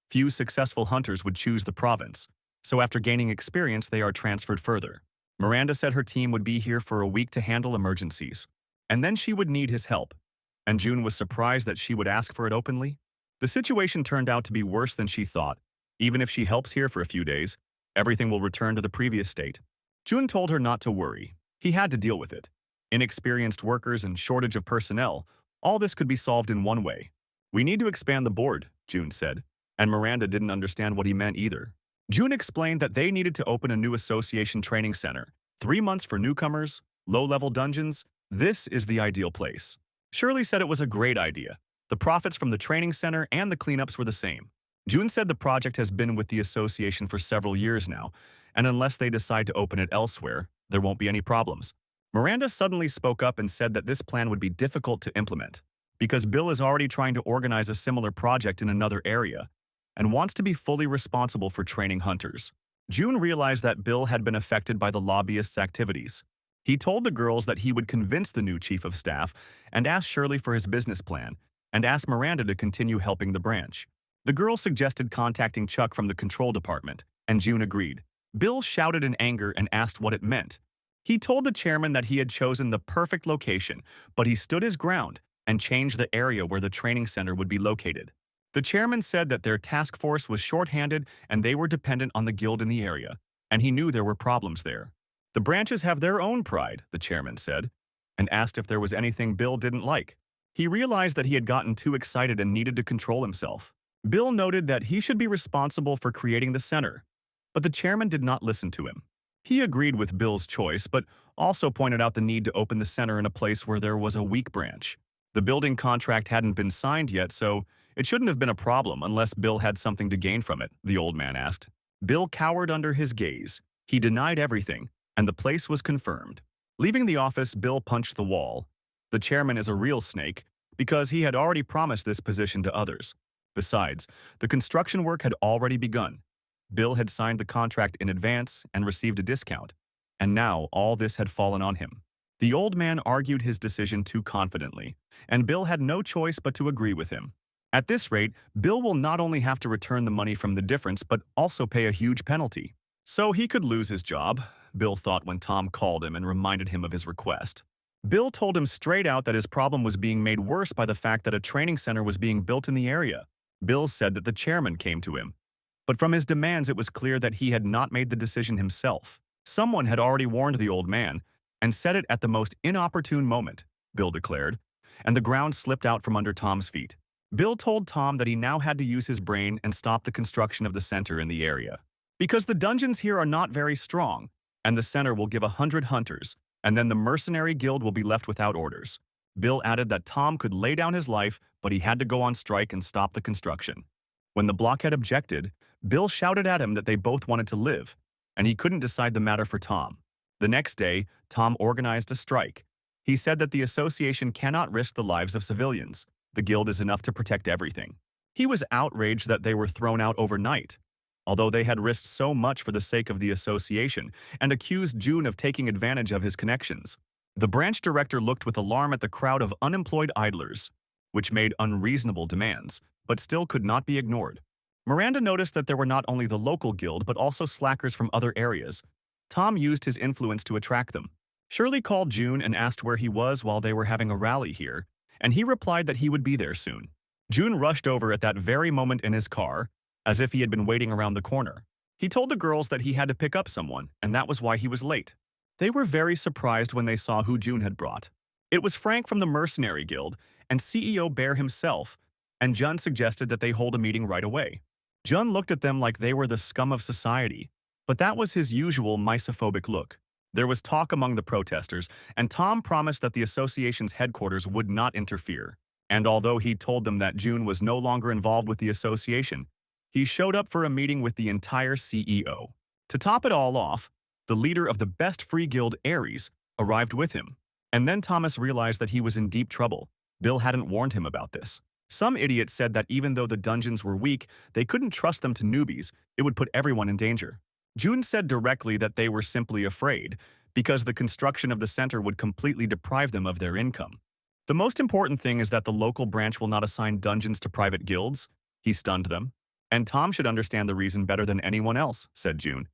Few successful hunters would choose the province, so after gaining experience they are transferred further. Miranda said her team would be here for a week to handle emergencies, and then she would need his help. And June was surprised that she would ask for it openly. The situation turned out to be worse than she thought. Even if she helps here for a few days, everything will return to the previous state. June told her not to worry. He had to deal with it. Inexperienced workers and shortage of personnel, all this could be solved in one way. We need to expand the board, June said, and Miranda didn't understand what he meant either. June explained that they needed to open a new association training center. 3 months for newcomers, low-level dungeons, this is the ideal place. Shirley said it was a great idea. The profits from the training center and the cleanups were the same. June said the project has been with the association for several years now, and unless they decide to open it elsewhere, there won't be any problems. Miranda suddenly spoke up and said that this plan would be difficult to implement, because Bill is already trying to organize a similar project in another area, and wants to be fully responsible for training hunters. June realized that Bill had been affected by the lobbyists' activities. He told the girls that he would convince the new chief of staff and asked Shirley for his business plan, and asked Miranda to continue helping the branch. The girls suggested contacting Chuck from the control department, and June agreed. Bill shouted in anger and asked what it meant. He told the chairman that he had chosen the perfect location, but he stood his ground and changed the area where the training center would be located. The chairman said that their task force was short-handed and they were dependent on the guild in the area, and he knew there were problems there. The branches have their own pride, the chairman said, and asked if there was anything Bill didn't like. He realized that he had gotten too excited and needed to control himself. Bill noted that he should be responsible for creating the center, but the chairman did not listen to him. He agreed with Bill's choice, but also pointed out the need to open the center in a place where there was a weak branch. The building contract hadn't been signed yet, so it shouldn't have been a problem unless Bill had something to gain from it, the old man asked. Bill cowered under his gaze. He denied everything, and the place was confirmed. Leaving the office, Bill punched the wall. The chairman is a real snake, because he had already promised this position to others. Besides, the construction work had already begun. Bill had signed the contract in advance and received a discount, and now all this had fallen on him. The old man argued his decision too confidently, and Bill had no choice but to agree with him. At this rate, Bill will not only have to return the money from the difference but also pay a huge penalty. So he could lose his job, Bill thought when Tom called him and reminded him of his request. Bill told him straight out that his problem was being made worse by the fact that a training center was being built in the area. Bill said that the chairman came to him, but from his demands it was clear that he had not made the decision himself. Someone had already warned the old man, and said it at the most inopportune moment, Bill declared, and the ground slipped out from under Tom's feet. Bill told Tom that he now had to use his brain and stop the construction of the center in the area. Because the dungeons here are not very strong, and the center will give 100 hunters, and then the mercenary guild will be left without orders. Bill added that Tom could lay down his life, but he had to go on strike and stop the construction. When the blockhead objected, Bill shouted at him that they both wanted to live, and he couldn't decide the matter for Tom. The next day, Tom organized a strike. He said that the association cannot risk the lives of civilians. The guild is enough to protect everything. He was outraged that they were thrown out overnight, although they had risked so much for the sake of the association, and accused June of taking advantage of his connections. The branch director looked with alarm at the crowd of unemployed idlers, which made unreasonable demands, but still could not be ignored. Miranda noticed that there were not only the local guild but also slackers from other areas. Tom used his influence to attract them. Shirley called June and asked where he was while they were having a rally here, and he replied that he would be there soon. June rushed over at that very moment in his car, as if he had been waiting around the corner. He told the girls that he had to pick up someone, and that was why he was late. They were very surprised when they saw who June had brought. It was Frank from the Mercenary Guild and CEO Bear himself, and Jun suggested that they hold a meeting right away. Jun looked at them like they were the scum of society, but that was his usual misophobic look. There was talk among the protesters, and Tom promised that the association's headquarters would not interfere. And although he told them that June was no longer involved with the association, he showed up for a meeting with the entire CEO. To top it all off, the leader of the best free guild, Ares, arrived with him. And then Thomas realized that he was in deep trouble. Bill hadn't warned him about this. Some idiot said that even though the dungeons were weak, they couldn't trust them to newbies. It would put everyone in danger. June said directly that they were simply afraid, because the construction of the center would completely deprive them of their income. The most important thing is that the local branch will not assign dungeons to private guilds. He stunned them. And Tom should understand the reason better than anyone else, said June.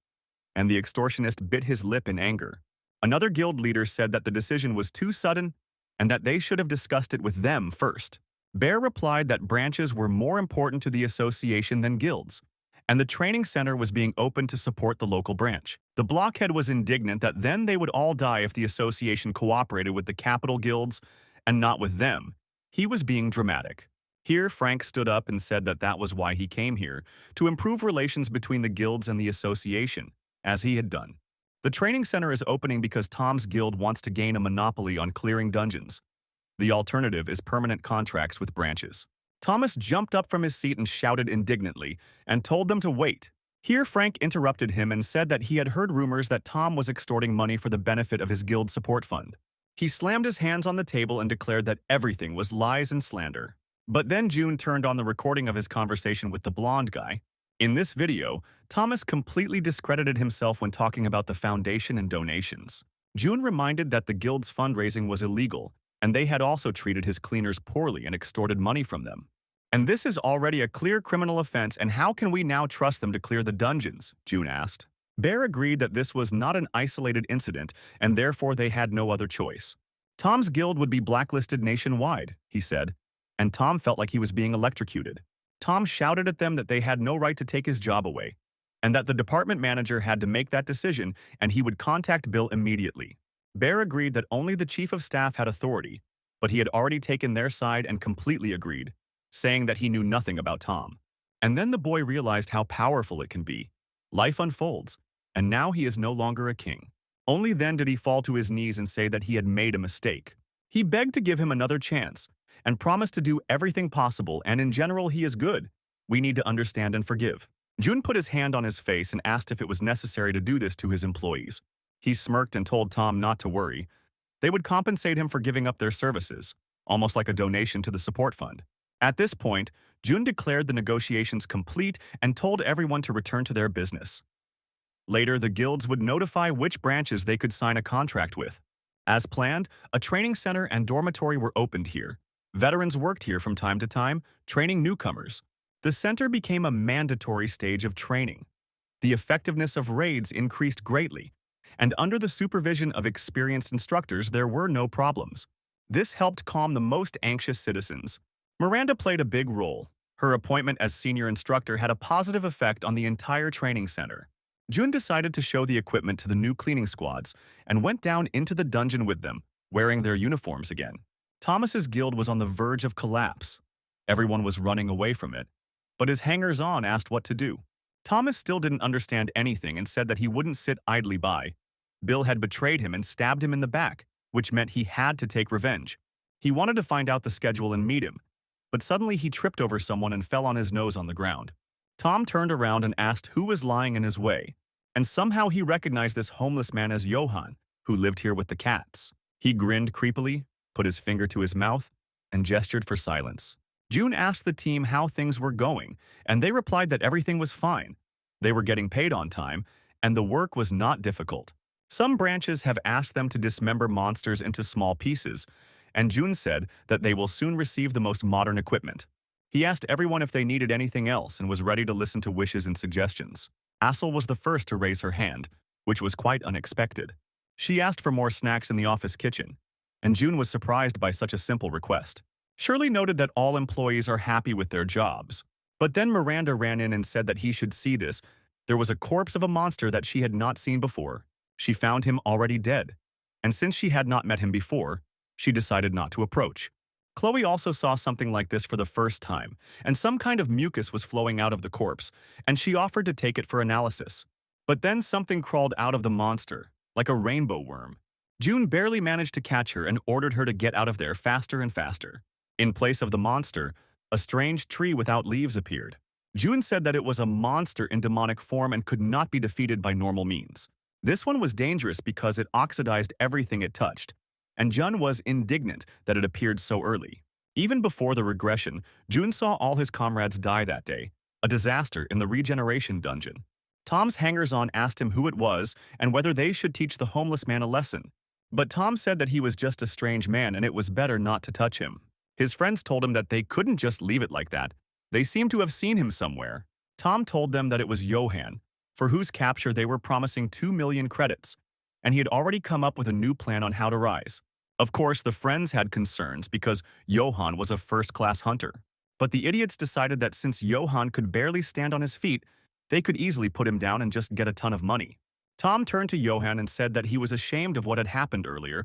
And the extortionist bit his lip in anger. Another guild leader said that the decision was too sudden and that they should have discussed it with them first. Bear replied that branches were more important to the association than guilds, and the training center was being opened to support the local branch. The blockhead was indignant that then they would all die if the association cooperated with the capital guilds and not with them. He was being dramatic. Here, Frank stood up and said that that was why he came here, to improve relations between the guilds and the association, as he had done. The training center is opening because Tom's guild wants to gain a monopoly on clearing dungeons. The alternative is permanent contracts with branches. Thomas jumped up from his seat and shouted indignantly, and told them to wait. Here, Frank interrupted him and said that he had heard rumors that Tom was extorting money for the benefit of his guild support fund. He slammed his hands on the table and declared that everything was lies and slander. But then June turned on the recording of his conversation with the blonde guy. In this video, Thomas completely discredited himself when talking about the foundation and donations. June reminded that the guild's fundraising was illegal, and they had also treated his cleaners poorly and extorted money from them. And this is already a clear criminal offense, and how can we now trust them to clear the dungeons? June asked. Bear agreed that this was not an isolated incident, and therefore they had no other choice. Tom's guild would be blacklisted nationwide, he said, and Tom felt like he was being electrocuted. Tom shouted at them that they had no right to take his job away, and that the department manager had to make that decision and he would contact Bill immediately. Bear agreed that only the chief of staff had authority, but he had already taken their side and completely agreed, saying that he knew nothing about Tom. And then the boy realized how powerful it can be. Life unfolds, and now he is no longer a king. Only then did he fall to his knees and say that he had made a mistake. He begged to give him another chance, and promised to do everything possible, and in general he is good. We need to understand and forgive. June put his hand on his face and asked if it was necessary to do this to his employees. He smirked and told Tom not to worry. They would compensate him for giving up their services, almost like a donation to the support fund. At this point, June declared the negotiations complete and told everyone to return to their business. Later, the guilds would notify which branches they could sign a contract with. As planned, a training center and dormitory were opened here. Veterans worked here from time to time, training newcomers. The center became a mandatory stage of training. The effectiveness of raids increased greatly, and under the supervision of experienced instructors, there were no problems. This helped calm the most anxious citizens. Miranda played a big role. Her appointment as senior instructor had a positive effect on the entire training center. June decided to show the equipment to the new cleaning squads and went down into the dungeon with them, wearing their uniforms again. Thomas's guild was on the verge of collapse. Everyone was running away from it, but his hangers-on asked what to do. Thomas still didn't understand anything and said that he wouldn't sit idly by. Bill had betrayed him and stabbed him in the back, which meant he had to take revenge. He wanted to find out the schedule and meet him, but suddenly he tripped over someone and fell on his nose on the ground. Tom turned around and asked who was lying in his way, and somehow he recognized this homeless man as Johann, who lived here with the cats. He grinned creepily, put his finger to his mouth, and gestured for silence. June asked the team how things were going, and they replied that everything was fine. They were getting paid on time, and the work was not difficult. Some branches have asked them to dismember monsters into small pieces, and June said that they will soon receive the most modern equipment. He asked everyone if they needed anything else and was ready to listen to wishes and suggestions. Asel was the first to raise her hand, which was quite unexpected. She asked for more snacks in the office kitchen, and June was surprised by such a simple request. Shirley noted that all employees are happy with their jobs. But then Miranda ran in and said that he should see this. There was a corpse of a monster that she had not seen before. She found him already dead, and since she had not met him before, she decided not to approach. Chloe also saw something like this for the first time, and some kind of mucus was flowing out of the corpse, and she offered to take it for analysis. But then something crawled out of the monster, like a rainbow worm. June barely managed to catch her and ordered her to get out of there faster and faster. In place of the monster, a strange tree without leaves appeared. June said that it was a monster in demonic form and could not be defeated by normal means. This one was dangerous because it oxidized everything it touched, and Jun was indignant that it appeared so early. Even before the regression, June saw all his comrades die that day, a disaster in the regeneration dungeon. Tom's hangers-on asked him who it was and whether they should teach the homeless man a lesson. But Tom said that he was just a strange man and it was better not to touch him. His friends told him that they couldn't just leave it like that. They seemed to have seen him somewhere. Tom told them that it was Johan, for whose capture they were promising 2 million credits, and he had already come up with a new plan on how to rise. Of course, the friends had concerns because Johan was a first-class hunter. But the idiots decided that since Johan could barely stand on his feet, they could easily put him down and just get a ton of money. Tom turned to Johan and said that he was ashamed of what had happened earlier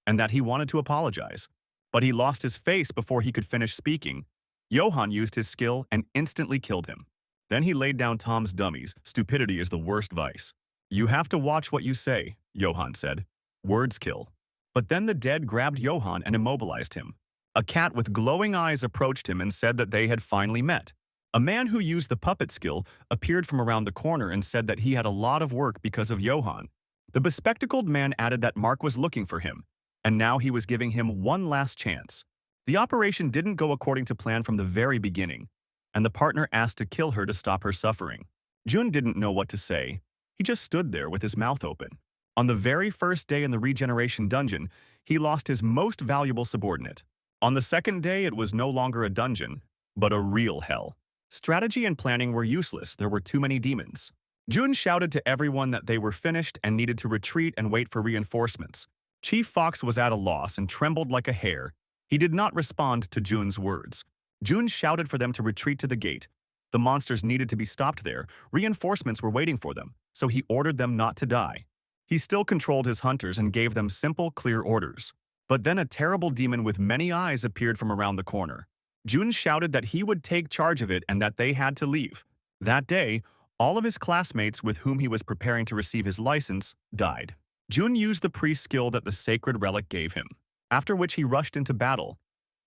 and that he wanted to apologize. But he lost his face before he could finish speaking. Johan used his skill and instantly killed him. Then he laid down Tom's dummies. Stupidity is the worst vice. You have to watch what you say, Johan said. Words kill. But then the dead grabbed Johan and immobilized him. A cat with glowing eyes approached him and said that they had finally met. A man who used the puppet skill appeared from around the corner and said that he had a lot of work because of Johan. The bespectacled man added that Mark was looking for him, and now he was giving him one last chance. The operation didn't go according to plan from the very beginning, and the partner asked to kill her to stop her suffering. Jun didn't know what to say. He just stood there with his mouth open. On the very first day in the regeneration dungeon, he lost his most valuable subordinate. On the second day, it was no longer a dungeon, but a real hell. Strategy and planning were useless. There were too many demons. Jun shouted to everyone that they were finished and needed to retreat and wait for reinforcements. Chief Fox was at a loss and trembled like a hare. He did not respond to Jun's words. Jun shouted for them to retreat to the gate. The monsters needed to be stopped there. Reinforcements were waiting for them, so he ordered them not to die. He still controlled his hunters and gave them simple, clear orders. But then a terrible demon with many eyes appeared from around the corner. Jun shouted that he would take charge of it and that they had to leave. That day, all of his classmates with whom he was preparing to receive his license died. Jun used the priest skill that the sacred relic gave him, after which he rushed into battle.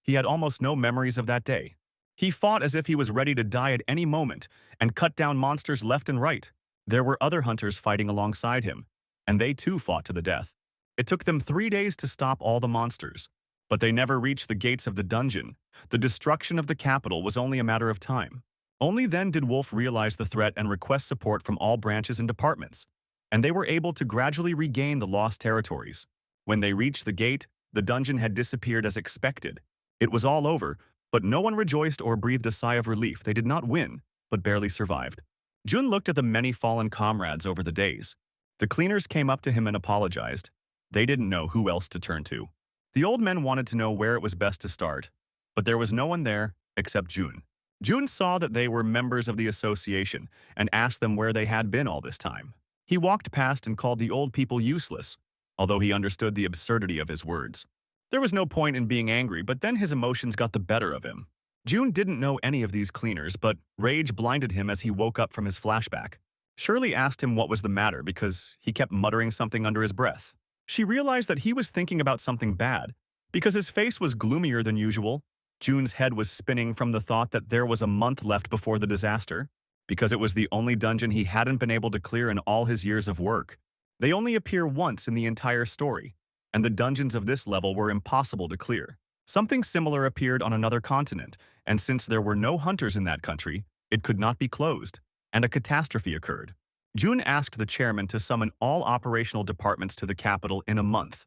He had almost no memories of that day. He fought as if he was ready to die at any moment and cut down monsters left and right. There were other hunters fighting alongside him, and they too fought to the death. It took them 3 days to stop all the monsters, but they never reached the gates of the dungeon. The destruction of the capital was only a matter of time. Only then did Wolf realize the threat and request support from all branches and departments, and they were able to gradually regain the lost territories. When they reached the gate, the dungeon had disappeared as expected. It was all over, but no one rejoiced or breathed a sigh of relief. They did not win, but barely survived. Jun looked at the many fallen comrades over the days. The cleaners came up to him and apologized. They didn't know who else to turn to. The old men wanted to know where it was best to start, but there was no one there except Jun. Jun saw that they were members of the association and asked them where they had been all this time. He walked past and called the old people useless, although he understood the absurdity of his words. There was no point in being angry, but then his emotions got the better of him. Jun didn't know any of these cleaners, but rage blinded him as he woke up from his flashback. Shirley asked him what was the matter because he kept muttering something under his breath. She realized that he was thinking about something bad, because his face was gloomier than usual. Jun's head was spinning from the thought that there was a month left before the disaster, because it was the only dungeon he hadn't been able to clear in all his years of work. They only appear once in the entire story, and the dungeons of this level were impossible to clear. Something similar appeared on another continent, and since there were no hunters in that country, it could not be closed, and a catastrophe occurred. Jun asked the chairman to summon all operational departments to the capital in a month,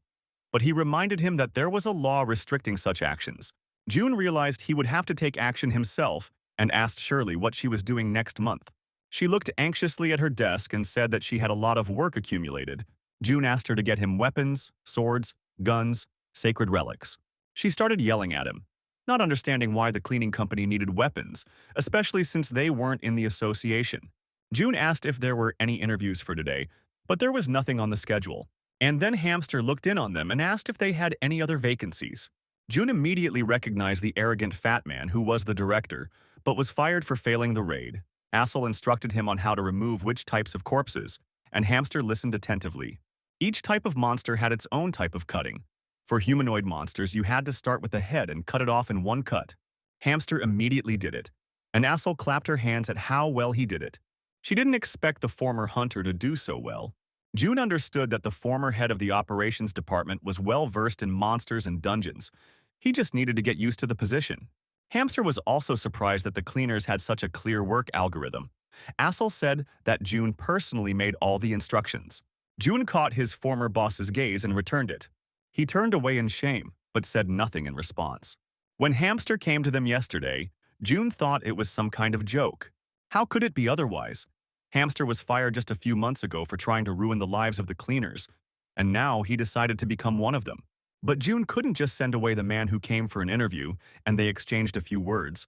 but he reminded him that there was a law restricting such actions. Jun realized he would have to take action himself and asked Shirley what she was doing next month. She looked anxiously at her desk and said that she had a lot of work accumulated, June asked her to get him weapons, swords, guns, sacred relics. She started yelling at him, not understanding why the cleaning company needed weapons, especially since they weren't in the association. June asked if there were any interviews for today, but there was nothing on the schedule. And then Hamster looked in on them and asked if they had any other vacancies. June immediately recognized the arrogant fat man who was the director, but was fired for failing the raid. Assel instructed him on how to remove which types of corpses, and Hamster listened attentively. Each type of monster had its own type of cutting. For humanoid monsters, you had to start with the head and cut it off in one cut. Hamster immediately did it, and Assel clapped her hands at how well he did it. She didn't expect the former hunter to do so well. June understood that the former head of the operations department was well-versed in monsters and dungeons. He just needed to get used to the position. Hamster was also surprised that the cleaners had such a clear work algorithm. Assel said that June personally made all the instructions. June caught his former boss's gaze and returned it. He turned away in shame, but said nothing in response. When Hamster came to them yesterday, June thought it was some kind of joke. How could it be otherwise? Hamster was fired just a few months ago for trying to ruin the lives of the cleaners, and now he decided to become one of them. But June couldn't just send away the man who came for an interview, and they exchanged a few words.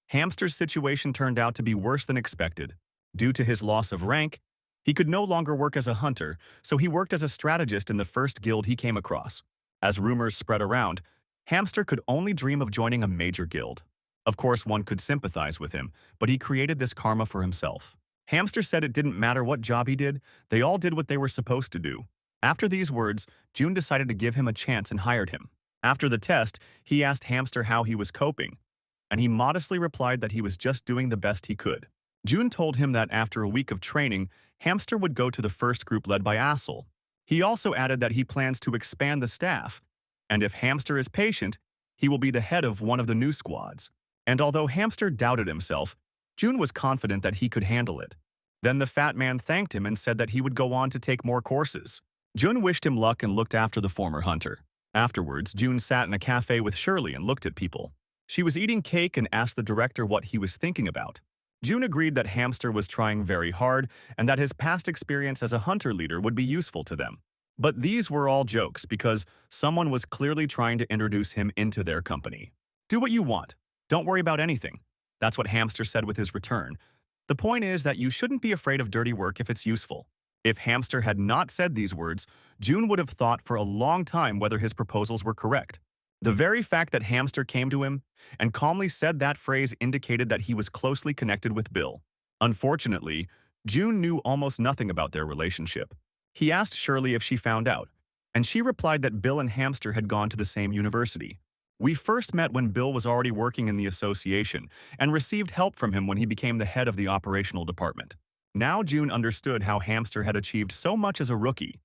Hamster's situation turned out to be worse than expected. Due to his loss of rank, he could no longer work as a hunter, so he worked as a strategist in the first guild he came across. As rumors spread around, Hamster could only dream of joining a major guild. Of course, one could sympathize with him, but he created this karma for himself. Hamster said it didn't matter what job he did, they all did what they were supposed to do. After these words, June decided to give him a chance and hired him. After the test, he asked Hamster how he was coping, and he modestly replied that he was just doing the best he could. June told him that after a week of training, Hamster would go to the first group led by Asel. He also added that he plans to expand the staff, and if Hamster is patient, he will be the head of one of the new squads. And although Hamster doubted himself, June was confident that he could handle it. Then the fat man thanked him and said that he would go on to take more courses. June wished him luck and looked after the former hunter. Afterwards, June sat in a cafe with Shirley and looked at people. She was eating cake and asked the director what he was thinking about. June agreed that Hamster was trying very hard and that his past experience as a hunter leader would be useful to them. But these were all jokes because someone was clearly trying to introduce him into their company. Do what you want. Don't worry about anything. That's what Hamster said with his return. The point is that you shouldn't be afraid of dirty work if it's useful. If Hamster had not said these words, June would have thought for a long time whether his proposals were correct. The very fact that Hamster came to him and calmly said that phrase indicated that he was closely connected with Bill. Unfortunately, June knew almost nothing about their relationship. He asked Shirley if she found out, and she replied that Bill and Hamster had gone to the same university. We first met when Bill was already working in the association and received help from him when he became the head of the operational department. Now June understood how Hamster had achieved so much as a rookie,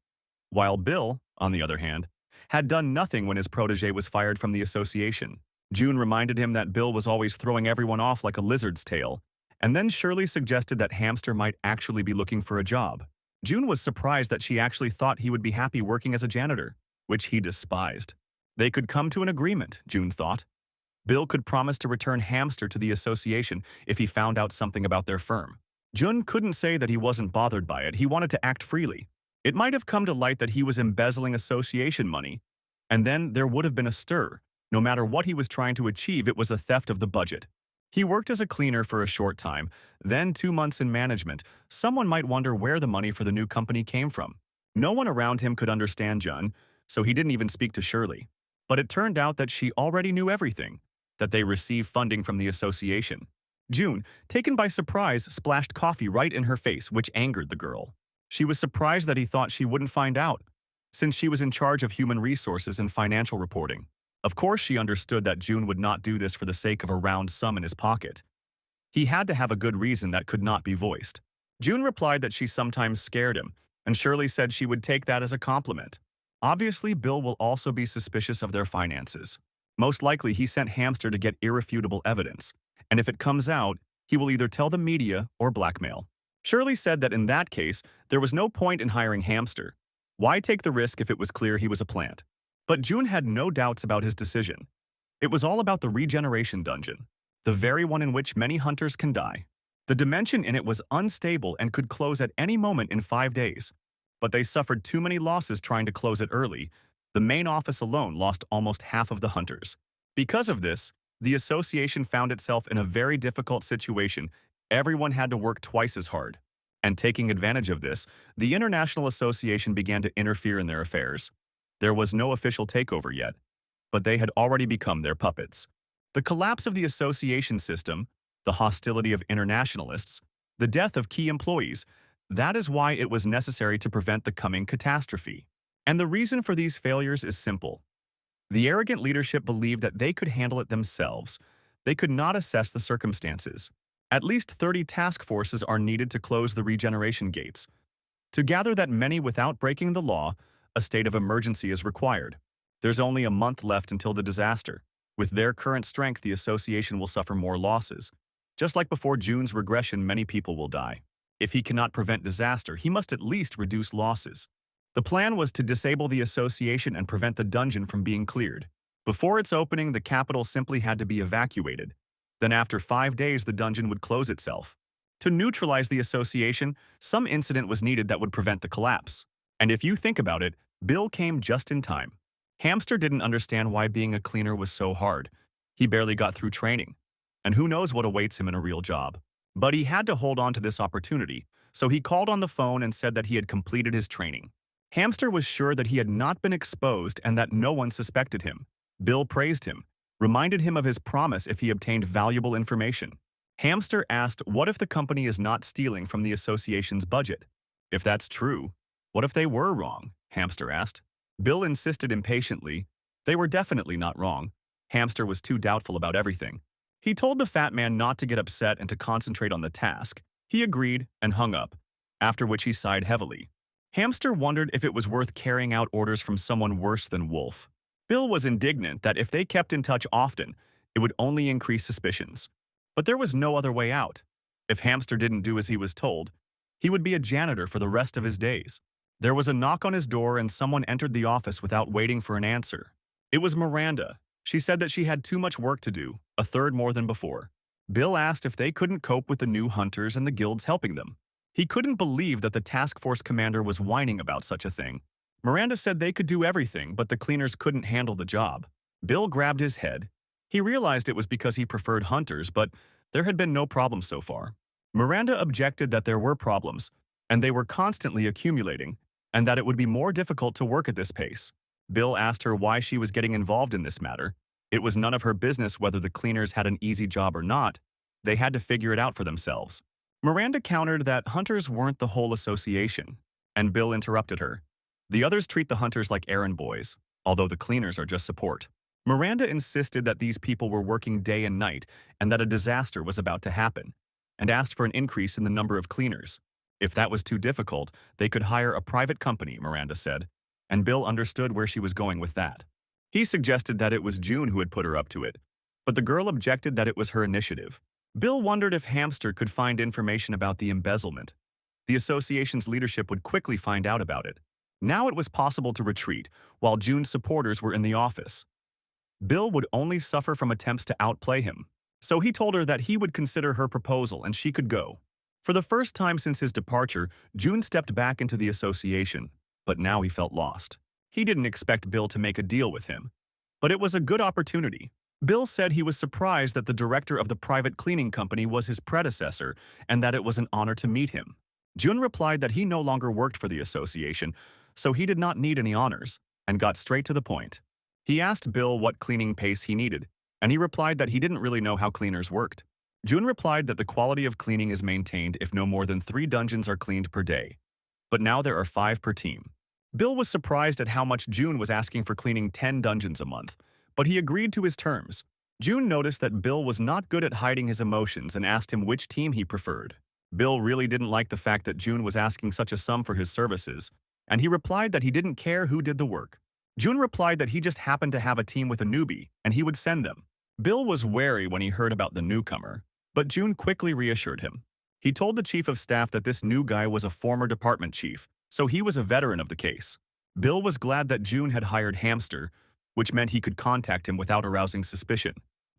while Bill, on the other hand, had done nothing when his protege was fired from the association. June reminded him that Bill was always throwing everyone off like a lizard's tail, and then Shirley suggested that Hamster might actually be looking for a job. June was surprised that she actually thought he would be happy working as a janitor, which he despised. They could come to an agreement, June thought. Bill could promise to return Hamster to the association if he found out something about their firm. June couldn't say that he wasn't bothered by it. He wanted to act freely. It might have come to light that he was embezzling association money, and then there would have been a stir. No matter what he was trying to achieve, it was a theft of the budget. He worked as a cleaner for a short time, then 2 months in management. Someone might wonder where the money for the new company came from. No one around him could understand June, so he didn't even speak to Shirley. But it turned out that she already knew everything, that they received funding from the association. June, taken by surprise, splashed coffee right in her face, which angered the girl. She was surprised that he thought she wouldn't find out, since she was in charge of human resources and financial reporting. Of course, she understood that June would not do this for the sake of a round sum in his pocket. He had to have a good reason that could not be voiced. June replied that she sometimes scared him, and Shirley said she would take that as a compliment. Obviously, Bill will also be suspicious of their finances. Most likely, he sent Hamster to get irrefutable evidence, and if it comes out, he will either tell the media or blackmail. Shirley said that in that case, there was no point in hiring Hamster. Why take the risk if it was clear he was a plant? But June had no doubts about his decision. It was all about the regeneration dungeon, the very one in which many hunters can die. The dimension in it was unstable and could close at any moment in 5 days. but they suffered too many losses trying to close it early. The main office alone lost almost half of the hunters. Because of this, the association found itself in a very difficult situation. Everyone had to work twice as hard. And taking advantage of this, the International Association began to interfere in their affairs. There was no official takeover yet, but they had already become their puppets. The collapse of the association system, the hostility of internationalists, the death of key employees, that is why it was necessary to prevent the coming catastrophe. And the reason for these failures is simple. The arrogant leadership believed that they could handle it themselves. They could not assess the circumstances. At least 30 task forces are needed to close the regeneration gates. To gather that many without breaking the law, a state of emergency is required. There's only a month left until the disaster. With their current strength, the association will suffer more losses. Just like before June's regression, many people will die. If he cannot prevent disaster, he must at least reduce losses. The plan was to disable the association and prevent the dungeon from being cleared. Before its opening, the capital simply had to be evacuated. Then after 5 days, the dungeon would close itself. To neutralize the association, some incident was needed that would prevent the collapse. And if you think about it, Bill came just in time. Hamster didn't understand why being a cleaner was so hard. He barely got through training. And who knows what awaits him in a real job. But he had to hold on to this opportunity, so he called on the phone and said that he had completed his training. Hamster was sure that he had not been exposed and that no one suspected him. Bill praised him, reminded him of his promise if he obtained valuable information. Hamster asked what if the company is not stealing from the association's budget? If that's true, what if they were wrong? Hamster asked. Bill insisted impatiently. They were definitely not wrong. Hamster was too doubtful about everything. He told the fat man not to get upset and to concentrate on the task. He agreed and hung up, after which he sighed heavily. Hamster wondered if it was worth carrying out orders from someone worse than Wolf. Bill was indignant that if they kept in touch often, it would only increase suspicions. But there was no other way out. If Hamster didn't do as he was told, he would be a janitor for the rest of his days. There was a knock on his door and someone entered the office without waiting for an answer. It was Miranda. She said that she had too much work to do, a third more than before. Bill asked if they couldn't cope with the new hunters and the guilds helping them. He couldn't believe that the task force commander was whining about such a thing. Miranda said they could do everything, but the cleaners couldn't handle the job. Bill grabbed his head. He realized it was because he preferred hunters, but there had been no problems so far. Miranda objected that there were problems, and they were constantly accumulating, and that it would be more difficult to work at this pace. Bill asked her why she was getting involved in this matter. It was none of her business whether the cleaners had an easy job or not. They had to figure it out for themselves. Miranda countered that hunters weren't the whole association, and Bill interrupted her. The others treat the hunters like errand boys, although the cleaners are just support. Miranda insisted that these people were working day and night and that a disaster was about to happen, and asked for an increase in the number of cleaners. If that was too difficult, they could hire a private company, Miranda said, and Bill understood where she was going with that. He suggested that it was June who had put her up to it, but the girl objected that it was her initiative. Bill wondered if Hamster could find information about the embezzlement. The association's leadership would quickly find out about it. Now it was possible to retreat, while June's supporters were in the office. Bill would only suffer from attempts to outplay him, so he told her that he would consider her proposal and she could go. For the first time since his departure, June stepped back into the association, but now he felt lost. He didn't expect Bill to make a deal with him, but it was a good opportunity. Bill said he was surprised that the director of the private cleaning company was his predecessor and that it was an honor to meet him. June replied that he no longer worked for the association, so he did not need any honors, and got straight to the point. He asked Bill what cleaning pace he needed, and he replied that he didn't really know how cleaners worked. June replied that the quality of cleaning is maintained if no more than 3 dungeons are cleaned per day, but now there are 5 per team. Bill was surprised at how much June was asking for cleaning 10 dungeons a month, but he agreed to his terms. June noticed that Bill was not good at hiding his emotions and asked him which team he preferred. Bill really didn't like the fact that June was asking such a sum for his services, and he replied that he didn't care who did the work. June replied that he just happened to have a team with a newbie, and he would send them. Bill was wary when he heard about the newcomer, but June quickly reassured him. He told the chief of staff that this new guy was a former department chief, so he was a veteran of the case. Bill was glad that June had hired Hamster, which meant he could contact him without arousing suspicion.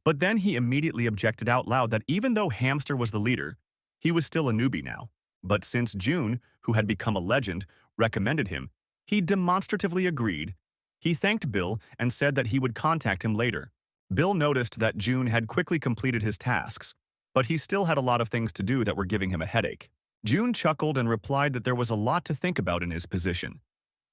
But then he immediately objected out loud that even though Hamster was the leader, he was still a newbie now. But since June, who had become a legend, recommended him, he demonstratively agreed. He thanked Bill and said that he would contact him later. Bill noticed that June had quickly completed his tasks, but he still had a lot of things to do that were giving him a headache. June chuckled and replied that there was a lot to think about in his position.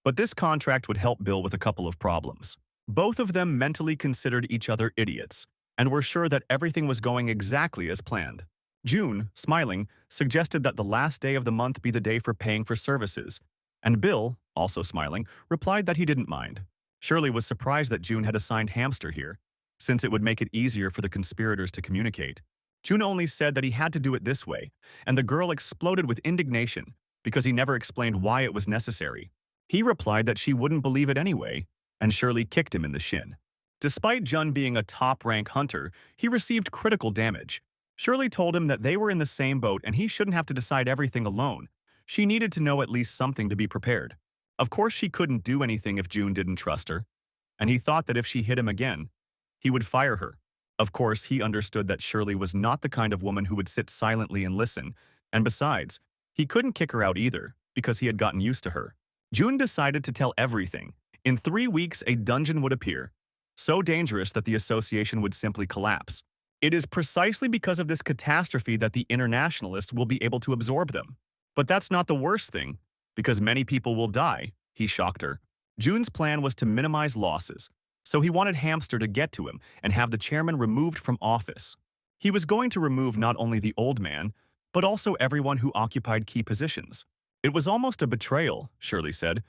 But this contract would help Bill with a couple of problems. Both of them mentally considered each other idiots and were sure that everything was going exactly as planned. June, smiling, suggested that the last day of the month be the day for paying for services, and Bill, also smiling, replied that he didn't mind. Shirley was surprised that June had assigned Hamster here, since it would make it easier for the conspirators to communicate. June only said that he had to do it this way, and the girl exploded with indignation because he never explained why it was necessary. He replied that she wouldn't believe it anyway, and Shirley kicked him in the shin. Despite Jun being a top-rank hunter, he received critical damage. Shirley told him that they were in the same boat and he shouldn't have to decide everything alone. She needed to know at least something to be prepared. Of course, she couldn't do anything if June didn't trust her, and he thought that if she hit him again, he would fire her. Of course, he understood that Shirley was not the kind of woman who would sit silently and listen, and besides, he couldn't kick her out either, because he had gotten used to her. June decided to tell everything. In 3 weeks, a dungeon would appear, so dangerous that the association would simply collapse. It is precisely because of this catastrophe that the internationalists will be able to absorb them. But that's not the worst thing, because many people will die, he shocked her. June's plan was to minimize losses, so he wanted Hamster to get to him and have the chairman removed from office. He was going to remove not only the old man, but also everyone who occupied key positions. It was almost a betrayal, Shirley said,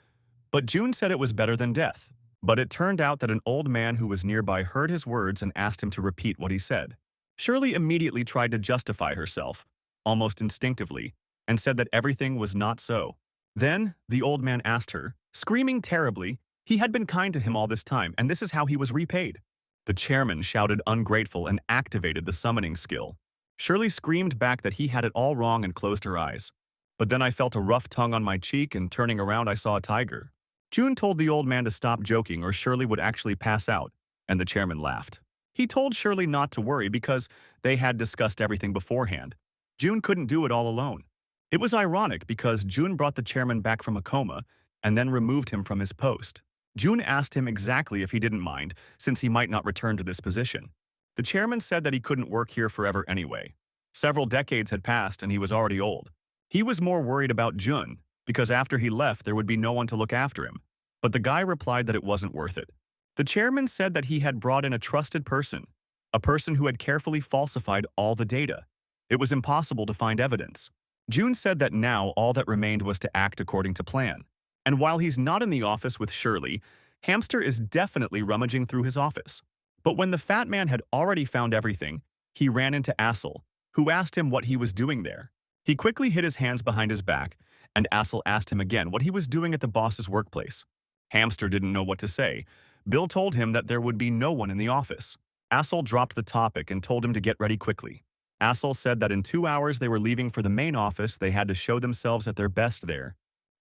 but June said it was better than death. But it turned out that an old man who was nearby heard his words and asked him to repeat what he said. Shirley immediately tried to justify herself, almost instinctively, and said that everything was not so. Then, the old man asked her, screaming terribly, he had been kind to him all this time, and this is how he was repaid. The chairman shouted ungrateful and activated the summoning skill. Shirley screamed back that he had it all wrong and closed her eyes. But then I felt a rough tongue on my cheek, and turning around I saw a tiger. June told the old man to stop joking or Shirley would actually pass out, and the chairman laughed. He told Shirley not to worry because they had discussed everything beforehand. June couldn't do it all alone. It was ironic because June brought the chairman back from a coma and then removed him from his post. June asked him exactly if he didn't mind, since he might not return to this position. The chairman said that he couldn't work here forever anyway. Several decades had passed and he was already old. He was more worried about June, because after he left there would be no one to look after him. But the guy replied that it wasn't worth it. The chairman said that he had brought in a trusted person, a person who had carefully falsified all the data. It was impossible to find evidence. June said that now all that remained was to act according to plan. And while he's not in the office with Shirley, Hamster is definitely rummaging through his office. But when the fat man had already found everything, he ran into Asel, who asked him what he was doing there. He quickly hid his hands behind his back, and Asel asked him again what he was doing at the boss's workplace. Hamster didn't know what to say. Bill told him that there would be no one in the office. Asel dropped the topic and told him to get ready quickly. Asel said that in 2 hours they were leaving for the main office. They had to show themselves at their best there.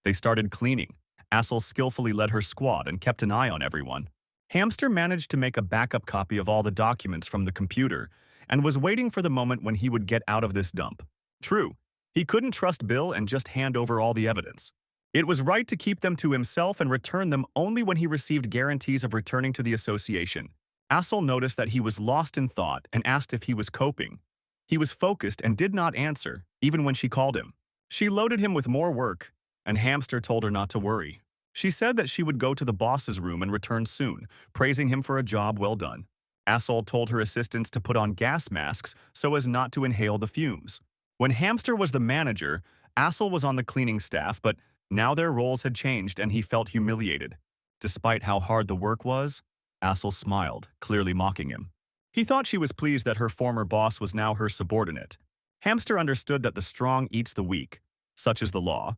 They started cleaning. Asel skillfully led her squad and kept an eye on everyone. Hamster managed to make a backup copy of all the documents from the computer and was waiting for the moment when he would get out of this dump. True, he couldn't trust Bill and just hand over all the evidence. It was right to keep them to himself and return them only when he received guarantees of returning to the association. Asel noticed that he was lost in thought and asked if he was coping. He was focused and did not answer, even when she called him. She loaded him with more work, and Hamster told her not to worry. She said that she would go to the boss's room and return soon, praising him for a job well done. Asel told her assistants to put on gas masks so as not to inhale the fumes. When Hamster was the manager, Asel was on the cleaning staff, but now their roles had changed and he felt humiliated. Despite how hard the work was, Asel smiled, clearly mocking him. He thought she was pleased that her former boss was now her subordinate. Hamster understood that the strong eats the weak, such is the law,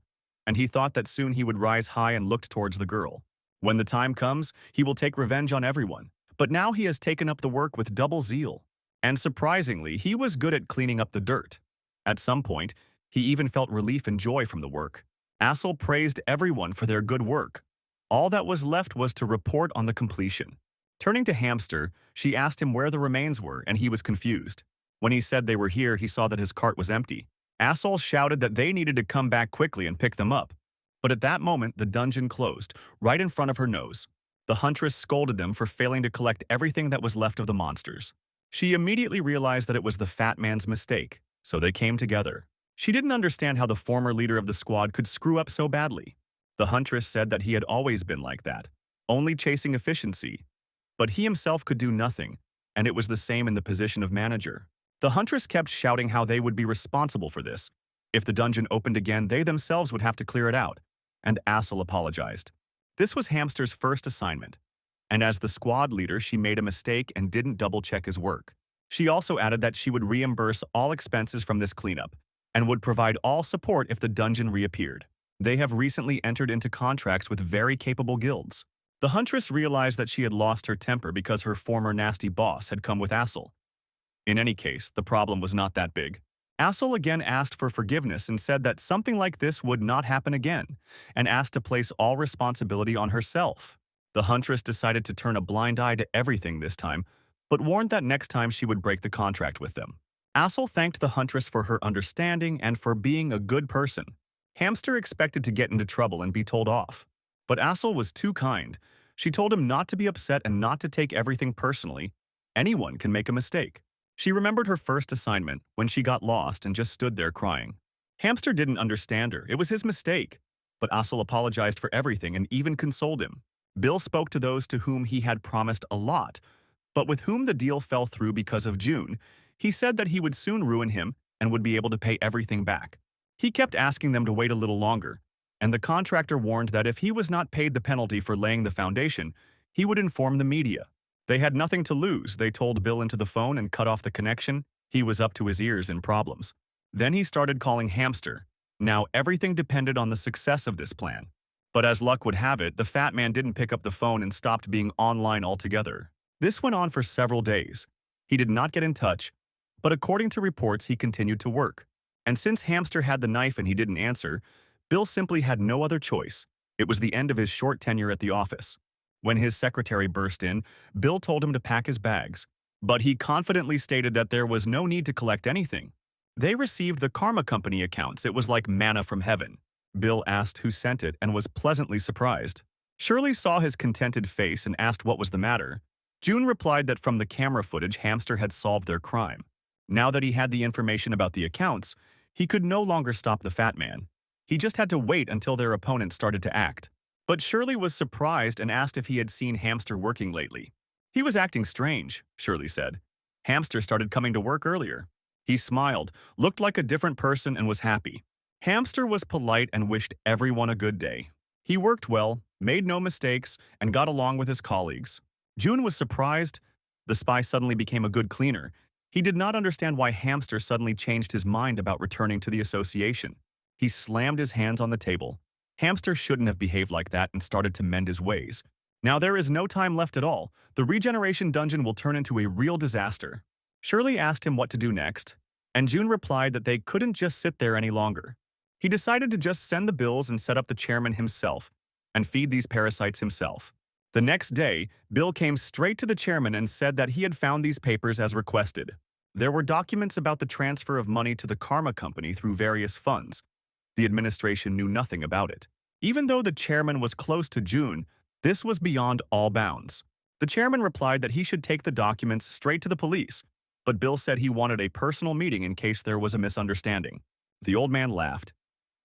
and he thought that soon he would rise high and looked towards the girl. When the time comes, he will take revenge on everyone. But now he has taken up the work with double zeal. And surprisingly, he was good at cleaning up the dirt. At some point, he even felt relief and joy from the work. Asel praised everyone for their good work. All that was left was to report on the completion. Turning to Hamster, she asked him where the remains were, and he was confused. When he said they were here, he saw that his cart was empty. Assel shouted that they needed to come back quickly and pick them up. But at that moment, the dungeon closed, right in front of her nose. The huntress scolded them for failing to collect everything that was left of the monsters. She immediately realized that it was the fat man's mistake, so they came together. She didn't understand how the former leader of the squad could screw up so badly. The huntress said that he had always been like that, only chasing efficiency. But he himself could do nothing, and it was the same in the position of manager. The huntress kept shouting how they would be responsible for this. If the dungeon opened again, they themselves would have to clear it out, and Assel apologized. This was Hamster's first assignment, and as the squad leader, she made a mistake and didn't double-check his work. She also added that she would reimburse all expenses from this cleanup and would provide all support if the dungeon reappeared. They have recently entered into contracts with very capable guilds. The huntress realized that she had lost her temper because her former nasty boss had come with Assel. In any case, the problem was not that big. Assel again asked for forgiveness and said that something like this would not happen again, and asked to place all responsibility on herself. The huntress decided to turn a blind eye to everything this time, but warned that next time she would break the contract with them. Assel thanked the huntress for her understanding and for being a good person. Hamster expected to get into trouble and be told off. But Assel was too kind. She told him not to be upset and not to take everything personally. Anyone can make a mistake. She remembered her first assignment when she got lost and just stood there crying. Hamster didn't understand her. It was his mistake. But Assel apologized for everything and even consoled him. Bill spoke to those to whom he had promised a lot, but with whom the deal fell through because of June. He said that he would soon ruin him and would be able to pay everything back. He kept asking them to wait a little longer, and the contractor warned that if he was not paid the penalty for laying the foundation, he would inform the media. They had nothing to lose. They told Bill into the phone and cut off the connection. He was up to his ears in problems. Then he started calling Hamster. Now everything depended on the success of this plan. But as luck would have it, the fat man didn't pick up the phone and stopped being online altogether. This went on for several days. He did not get in touch, but according to reports, he continued to work. And since Hamster had the knife and he didn't answer, Bill simply had no other choice. It was the end of his short tenure at the office. When his secretary burst in, Bill told him to pack his bags, but he confidently stated that there was no need to collect anything. They received the Karma Company accounts. It was like manna from heaven. Bill asked who sent it and was pleasantly surprised. Shirley saw his contented face and asked what was the matter. June replied that from the camera footage, Hamster had solved their crime. Now that he had the information about the accounts, he could no longer stop the fat man. He just had to wait until their opponent started to act. But Shirley was surprised and asked if he had seen Hamster working lately. He was acting strange, Shirley said. Hamster started coming to work earlier. He smiled, looked like a different person, and was happy. Hamster was polite and wished everyone a good day. He worked well, made no mistakes, and got along with his colleagues. June was surprised. The spy suddenly became a good cleaner. He did not understand why Hamster suddenly changed his mind about returning to the association. He slammed his hands on the table. Hamster shouldn't have behaved like that and started to mend his ways. Now there is no time left at all. The regeneration dungeon will turn into a real disaster. Shirley asked him what to do next, and June replied that they couldn't just sit there any longer. He decided to just send the bills and set up the chairman himself and feed these parasites himself. The next day, Bill came straight to the chairman and said that he had found these papers as requested. There were documents about the transfer of money to the Karma Company through various funds. The administration knew nothing about it. Even though the chairman was close to June, this was beyond all bounds. The chairman replied that he should take the documents straight to the police, but Bill said he wanted a personal meeting in case there was a misunderstanding. The old man laughed.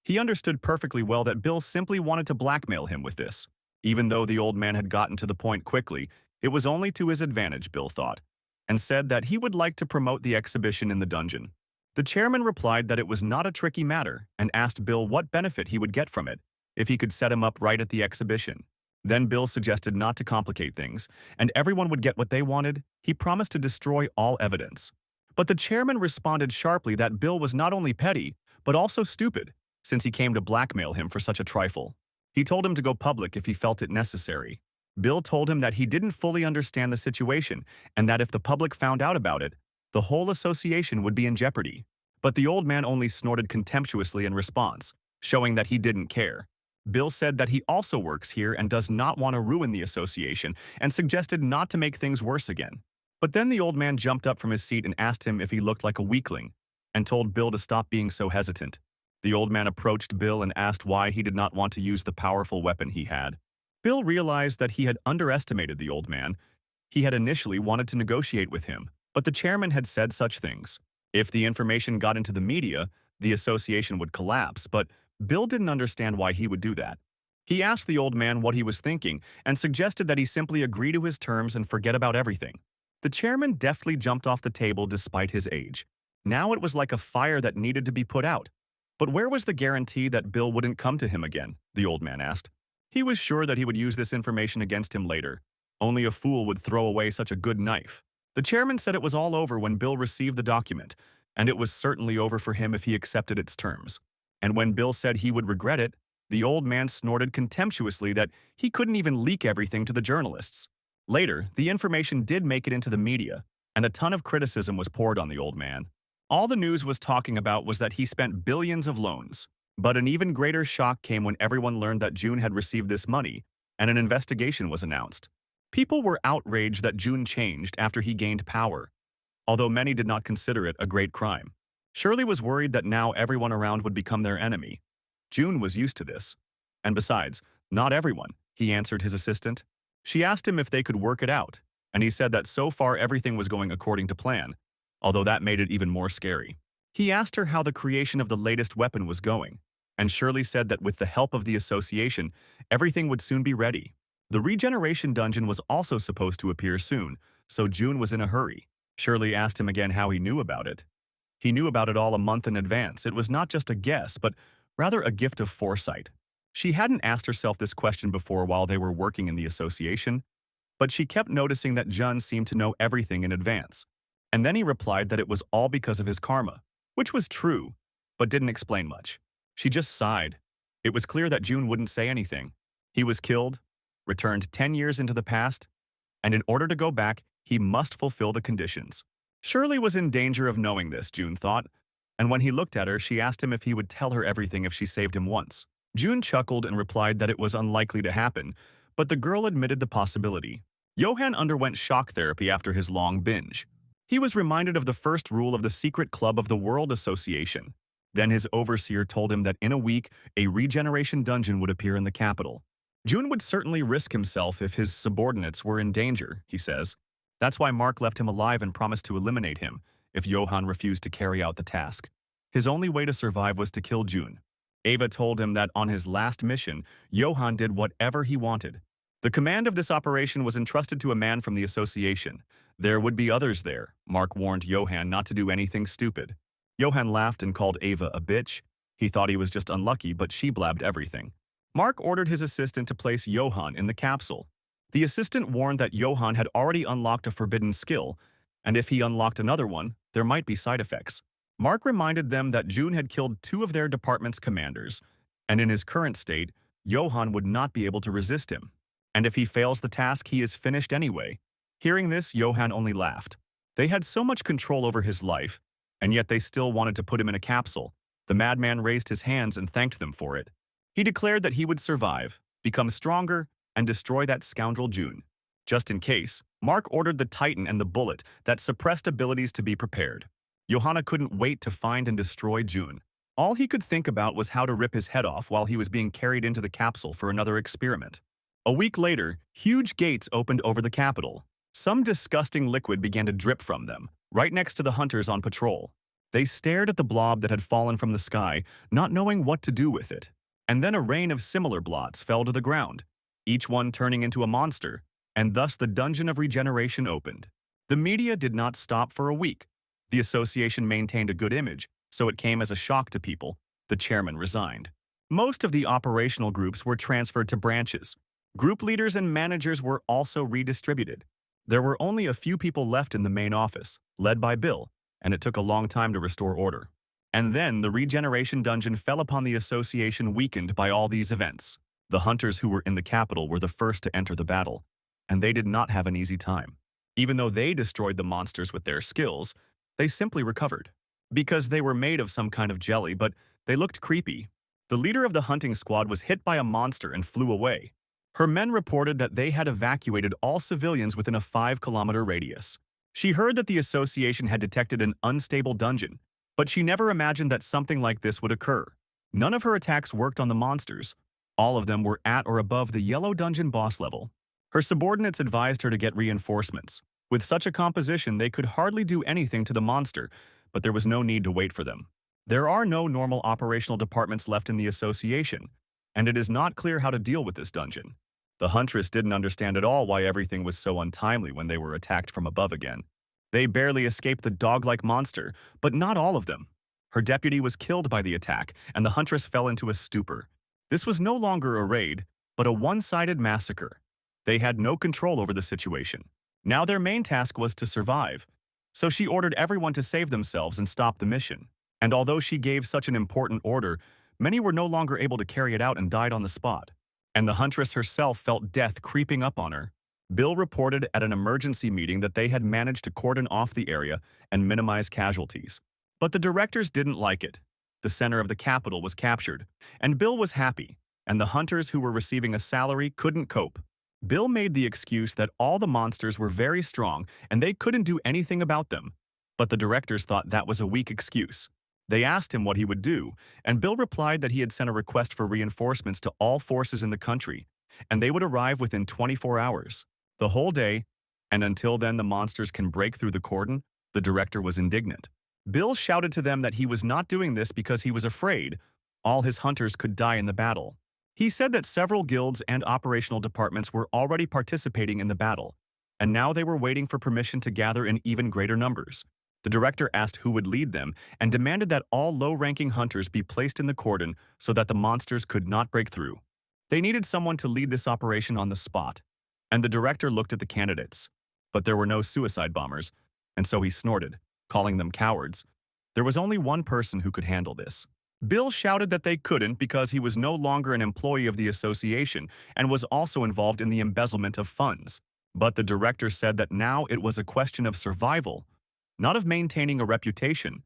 He understood perfectly well that Bill simply wanted to blackmail him with this. Even though the old man had gotten to the point quickly, it was only to his advantage, Bill thought, and said that he would like to promote the exhibition in the dungeon. The chairman replied that it was not a tricky matter and asked Bill what benefit he would get from it if he could set him up right at the exhibition. Then Bill suggested not to complicate things, and everyone would get what they wanted. He promised to destroy all evidence. But the chairman responded sharply that Bill was not only petty, but also stupid, since he came to blackmail him for such a trifle. He told him to go public if he felt it necessary. Bill told him that he didn't fully understand the situation and that if the public found out about it, the whole association would be in jeopardy. But the old man only snorted contemptuously in response, showing that he didn't care. Bill said that he also works here and does not want to ruin the association and suggested not to make things worse again. But then the old man jumped up from his seat and asked him if he looked like a weakling. and told Bill to stop being so hesitant. The old man approached Bill and asked why he did not want to use the powerful weapon he had. Bill realized that he had underestimated the old man. He had initially wanted to negotiate with him, but the chairman had said such things. If the information got into the media, the association would collapse, but Bill didn't understand why he would do that. He asked the old man what he was thinking and suggested that he simply agree to his terms and forget about everything. The chairman deftly jumped off the table despite his age. Now it was like a fire that needed to be put out. But where was the guarantee that Bill wouldn't come to him again? The old man asked. He was sure that he would use this information against him later. Only a fool would throw away such a good knife. The chairman said it was all over when Bill received the document, and it was certainly over for him if he accepted its terms. And when Bill said he would regret it, the old man snorted contemptuously that he couldn't even leak everything to the journalists. Later, the information did make it into the media, and a ton of criticism was poured on the old man. All the news was talking about was that he spent billions of loans. But an even greater shock came when everyone learned that June had received this money, and an investigation was announced. People were outraged that June changed after he gained power, although many did not consider it a great crime. Shirley was worried that now everyone around would become their enemy. June was used to this. And besides, not everyone, he answered his assistant. She asked him if they could work it out, and he said that so far everything was going according to plan, although that made it even more scary. He asked her how the creation of the latest weapon was going, and Shirley said that with the help of the association, everything would soon be ready. The regeneration dungeon was also supposed to appear soon, so June was in a hurry. Shirley asked him again how he knew about it. He knew about it all a month in advance. It was not just a guess, but rather a gift of foresight. She hadn't asked herself this question before while they were working in the association, but she kept noticing that Jun seemed to know everything in advance. And then he replied that it was all because of his karma, which was true, but didn't explain much. She just sighed. It was clear that June wouldn't say anything. He was killed, returned 10 years into the past, and in order to go back, he must fulfill the conditions. Shirley was in danger of knowing this, June thought, and when he looked at her, she asked him if he would tell her everything if she saved him once. June chuckled and replied that it was unlikely to happen, but the girl admitted the possibility. Johan underwent shock therapy after his long binge. He was reminded of the first rule of the secret club of the World Association. Then his overseer told him that in a week, a regeneration dungeon would appear in the capital. June would certainly risk himself if his subordinates were in danger, he says. That's why Mark left him alive and promised to eliminate him if Johan refused to carry out the task. His only way to survive was to kill June. Ava told him that on his last mission, Johan did whatever he wanted. The command of this operation was entrusted to a man from the association. There would be others there. Mark warned Johan not to do anything stupid. Johan laughed and called Ava a bitch. He thought he was just unlucky, but she blabbed everything. Mark ordered his assistant to place Johan in the capsule. The assistant warned that Johan had already unlocked a forbidden skill, and if he unlocked another one, there might be side effects. Mark reminded them that June had killed 2 of their department's commanders, and in his current state, Johan would not be able to resist him. And if he fails the task, he is finished anyway. Hearing this, Johan only laughed. They had so much control over his life, and yet they still wanted to put him in a capsule. The madman raised his hands and thanked them for it. He declared that he would survive, become stronger, and destroy that scoundrel June. Just in case, Mark ordered the Titan and the bullet that suppressed abilities to be prepared. Johanna couldn't wait to find and destroy June. All he could think about was how to rip his head off while he was being carried into the capsule for another experiment. A week later, huge gates opened over the capital. Some disgusting liquid began to drip from them, right next to the hunters on patrol. They stared at the blob that had fallen from the sky, not knowing what to do with it. And then a rain of similar blots fell to the ground, each one turning into a monster, and thus the Dungeon of Regeneration opened. The media did not stop for a week. The association maintained a good image, so it came as a shock to people. The chairman resigned. Most of the operational groups were transferred to branches. Group leaders and managers were also redistributed. There were only a few people left in the main office, led by Bill, and it took a long time to restore order. And then the regeneration dungeon fell upon the association, weakened by all these events. The hunters who were in the capital were the first to enter the battle, and they did not have an easy time. Even though they destroyed the monsters with their skills, they simply recovered. Because they were made of some kind of jelly, but they looked creepy. The leader of the hunting squad was hit by a monster and flew away. Her men reported that they had evacuated all civilians within a 5-kilometer radius. She heard that the association had detected an unstable dungeon, But she never imagined that something like this would occur. None of her attacks worked on the monsters. All of them were at or above the yellow dungeon boss level. Her subordinates advised her to get reinforcements. With such a composition, they could hardly do anything to the monster, but there was no need to wait for them. There are no normal operational departments left in the association, and it is not clear how to deal with this dungeon. The huntress didn't understand at all why everything was so untimely when they were attacked from above again. They barely escaped the dog-like monster, but not all of them. Her deputy was killed by the attack, and the huntress fell into a stupor. This was no longer a raid, but a one-sided massacre. They had no control over the situation. Now their main task was to survive, so she ordered everyone to save themselves and stop the mission. And although she gave such an important order, many were no longer able to carry it out and died on the spot. And the huntress herself felt death creeping up on her. Bill reported at an emergency meeting that they had managed to cordon off the area and minimize casualties. But the directors didn't like it. The center of the capital was captured, and Bill was happy, and the hunters who were receiving a salary couldn't cope. Bill made the excuse that all the monsters were very strong and they couldn't do anything about them. But the directors thought that was a weak excuse. They asked him what he would do, and Bill replied that he had sent a request for reinforcements to all forces in the country, and they would arrive within 24 hours. The whole day, and until then the monsters can break through the cordon, the director was indignant. Bill shouted to them that he was not doing this because he was afraid all his hunters could die in the battle. He said that several guilds and operational departments were already participating in the battle, and now they were waiting for permission to gather in even greater numbers. The director asked who would lead them and demanded that all low-ranking hunters be placed in the cordon so that the monsters could not break through. They needed someone to lead this operation on the spot, and the director looked at the candidates. But there were no suicide bombers, and so he snorted, calling them cowards. There was only one person who could handle this. Bill shouted that they couldn't because he was no longer an employee of the association and was also involved in the embezzlement of funds. But the director said that now it was a question of survival, not of maintaining a reputation,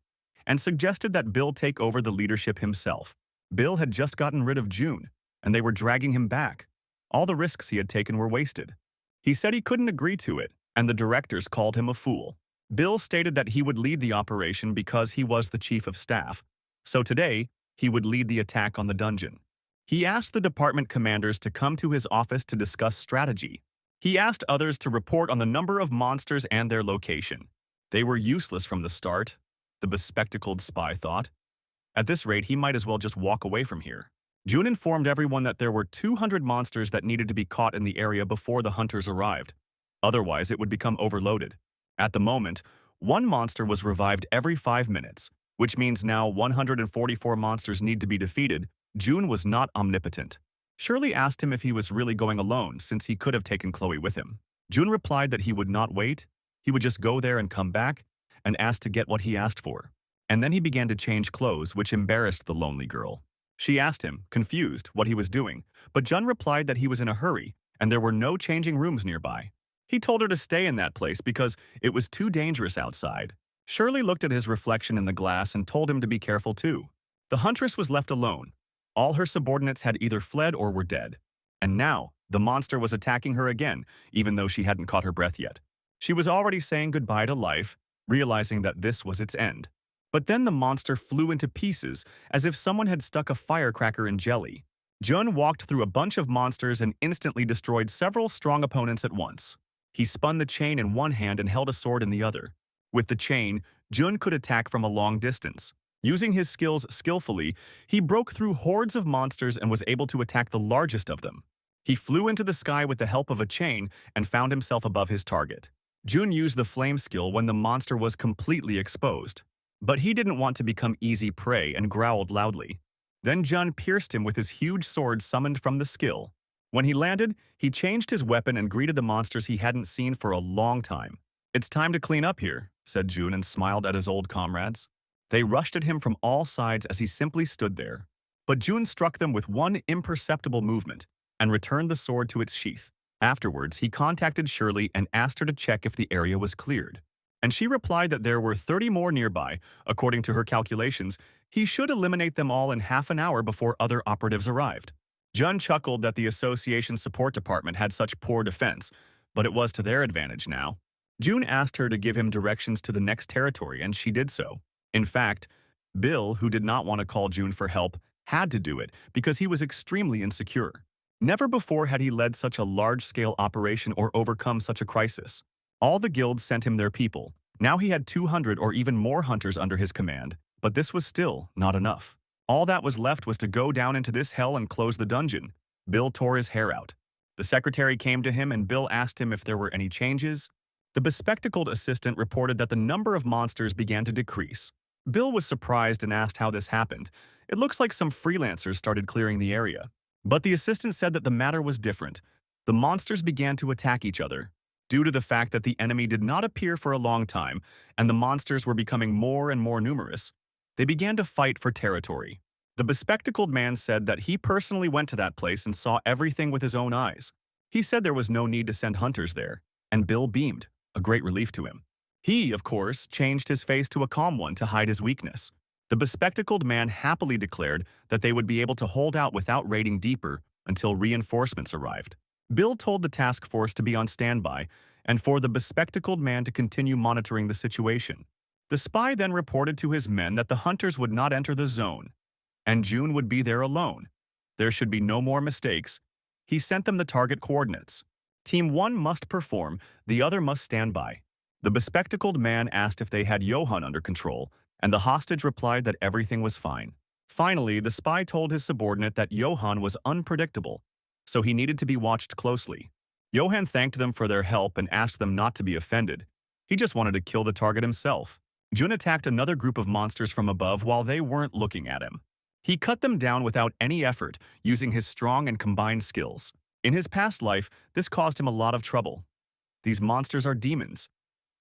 and suggested that Bill take over the leadership himself. Bill had just gotten rid of June, and they were dragging him back. All the risks he had taken were wasted. He said he couldn't agree to it, and the directors called him a fool. Bill stated that he would lead the operation because he was the chief of staff. So today, he would lead the attack on the dungeon. He asked the department commanders to come to his office to discuss strategy. He asked others to report on the number of monsters and their location. They were useless from the start, the bespectacled spy thought. At this rate, he might as well just walk away from here. June informed everyone that there were 200 monsters that needed to be caught in the area before the hunters arrived. Otherwise, it would become overloaded. At the moment, one monster was revived every 5 minutes, which means now 144 monsters need to be defeated. June was not omnipotent. Shirley asked him if he was really going alone, since he could have taken Chloe with him. June replied that he would not wait, he would just go there and come back, and ask to get what he asked for. And then he began to change clothes, which embarrassed the lonely girl. She asked him, confused, what he was doing, but Jun replied that he was in a hurry, and there were no changing rooms nearby. He told her to stay in that place because it was too dangerous outside. Shirley looked at his reflection in the glass and told him to be careful too. The huntress was left alone. All her subordinates had either fled or were dead. And now, the monster was attacking her again, even though she hadn't caught her breath yet. She was already saying goodbye to life, realizing that this was its end. But then the monster flew into pieces, as if someone had stuck a firecracker in jelly. Jun walked through a bunch of monsters and instantly destroyed several strong opponents at once. He spun the chain in one hand and held a sword in the other. With the chain, Jun could attack from a long distance. Using his skills skillfully, he broke through hordes of monsters and was able to attack the largest of them. He flew into the sky with the help of a chain and found himself above his target. Jun used the flame skill when the monster was completely exposed. But he didn't want to become easy prey and growled loudly. Then Jun pierced him with his huge sword summoned from the skill. When he landed, he changed his weapon and greeted the monsters he hadn't seen for a long time. "It's time to clean up here," said Jun and smiled at his old comrades. They rushed at him from all sides as he simply stood there. But Jun struck them with one imperceptible movement and returned the sword to its sheath. Afterwards, he contacted Shirley and asked her to check if the area was cleared. And she replied that there were 30 more nearby. According to her calculations, he should eliminate them all in half an hour before other operatives arrived. Jun chuckled that the association support department had such poor defense, but it was to their advantage now. June asked her to give him directions to the next territory, and she did so. In fact, Bill, who did not want to call June for help, had to do it because he was extremely insecure. Never before had he led such a large-scale operation or overcome such a crisis. All the guilds sent him their people. Now he had 200 or even more hunters under his command, but this was still not enough. All that was left was to go down into this hell and close the dungeon. Bill tore his hair out. The secretary came to him and Bill asked him if there were any changes. The bespectacled assistant reported that the number of monsters began to decrease. Bill was surprised and asked how this happened. It looks like some freelancers started clearing the area. But the assistant said that the matter was different. The monsters began to attack each other. Due to the fact that the enemy did not appear for a long time and the monsters were becoming more and more numerous, they began to fight for territory. The bespectacled man said that he personally went to that place and saw everything with his own eyes. He said there was no need to send hunters there, and Bill beamed, a great relief to him. He, of course, changed his face to a calm one to hide his weakness. The bespectacled man happily declared that they would be able to hold out without raiding deeper until reinforcements arrived. Bill told the task force to be on standby and for the bespectacled man to continue monitoring the situation. The spy then reported to his men that the hunters would not enter the zone, and June would be there alone. There should be no more mistakes. He sent them the target coordinates. Team 1 must perform, the other must stand by. The bespectacled man asked if they had Johann under control, and the hostage replied that everything was fine. Finally, the spy told his subordinate that Johann was unpredictable, so he needed to be watched closely. Johann thanked them for their help and asked them not to be offended. He just wanted to kill the target himself. Jun attacked another group of monsters from above while they weren't looking at him. He cut them down without any effort, using his strong and combined skills. In his past life, this caused him a lot of trouble. These monsters are demons.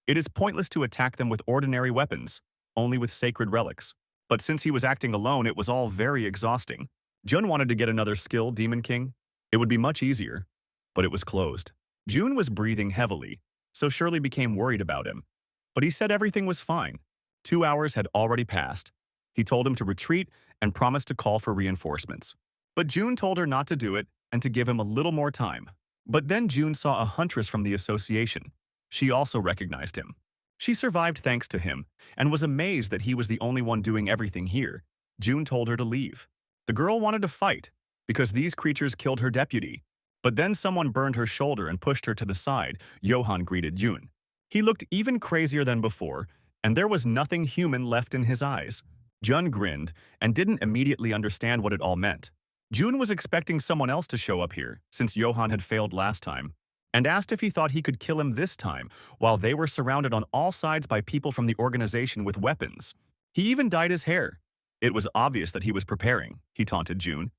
It is pointless to attack them with ordinary weapons, only with sacred relics. But since he was acting alone, it was all very exhausting. Jun wanted to get another skill, Demon King. It would be much easier, but it was closed. Jun was breathing heavily, so Shirley became worried about him. But he said everything was fine. 2 hours had already passed. He told him to retreat and promised to call for reinforcements. But June told her not to do it and to give him a little more time. But then June saw a huntress from the association. She also recognized him. She survived thanks to him and was amazed that he was the only one doing everything here. June told her to leave. The girl wanted to fight because these creatures killed her deputy. But then someone burned her shoulder and pushed her to the side. Johann greeted June. He looked even crazier than before, and there was nothing human left in his eyes. Jun grinned and didn't immediately understand what it all meant. June was expecting someone else to show up here, since Johann had failed last time, and asked if he thought he could kill him this time, while they were surrounded on all sides by people from the organization with weapons. He even dyed his hair. It was obvious that he was preparing, he taunted June.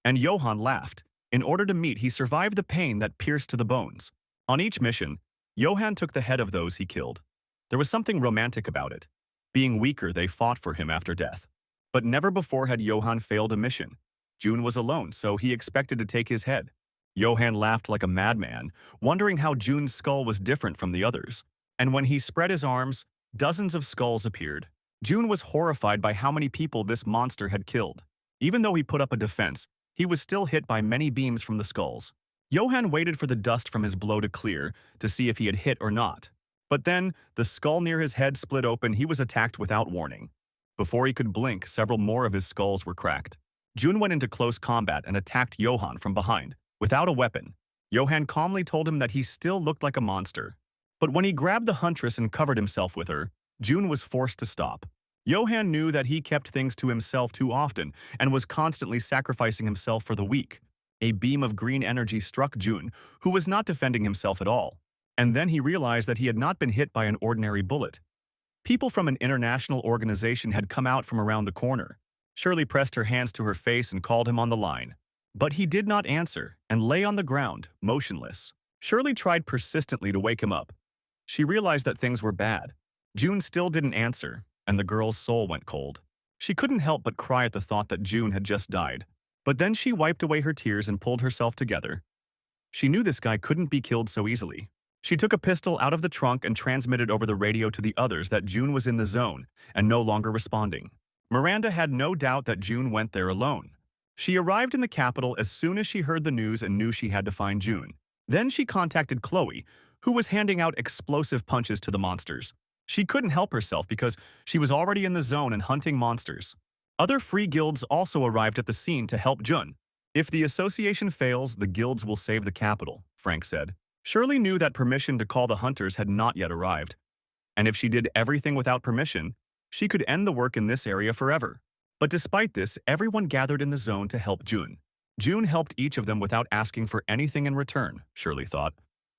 And Johann laughed. In order to meet, he survived the pain that pierced to the bones. On each mission, Johann took the head of those he killed. There was something romantic about it. Being weaker, they fought for him after death. But never before had Johann failed a mission. June was alone, so he expected to take his head. Johann laughed like a madman, wondering how June's skull was different from the others. And when he spread his arms, dozens of skulls appeared. June was horrified by how many people this monster had killed. Even though he put up a defense, he was still hit by many beams from the skulls. Johann waited for the dust from his blow to clear to see if he had hit or not. But then, the skull near his head split open. He was attacked without warning. Before he could blink, several more of his skulls were cracked. June went into close combat and attacked Johann from behind. Without a weapon, Johann calmly told him that he still looked like a monster. But when he grabbed the huntress and covered himself with her, June was forced to stop. Johann knew that he kept things to himself too often and was constantly sacrificing himself for the weak. A beam of green energy struck June, who was not defending himself at all. And then he realized that he had not been hit by an ordinary bullet. People from an international organization had come out from around the corner. Shirley pressed her hands to her face and called him on the line. But he did not answer and lay on the ground, motionless. Shirley tried persistently to wake him up. She realized that things were bad. June still didn't answer, and the girl's soul went cold. She couldn't help but cry at the thought that June had just died. But then she wiped away her tears and pulled herself together. She knew this guy couldn't be killed so easily. She took a pistol out of the trunk and transmitted over the radio to the others that June was in the zone and no longer responding. Miranda had no doubt that June went there alone. She arrived in the capital as soon as she heard the news and knew she had to find June. Then she contacted Chloe, who was handing out explosive punches to the monsters. She couldn't help herself because she was already in the zone and hunting monsters. Other free guilds also arrived at the scene to help Jun. If the association fails, the guilds will save the capital, Frank said. Shirley knew that permission to call the hunters had not yet arrived, and if she did everything without permission, she could end the work in this area forever. But despite this, everyone gathered in the zone to help Jun. Jun helped each of them without asking for anything in return, Shirley thought,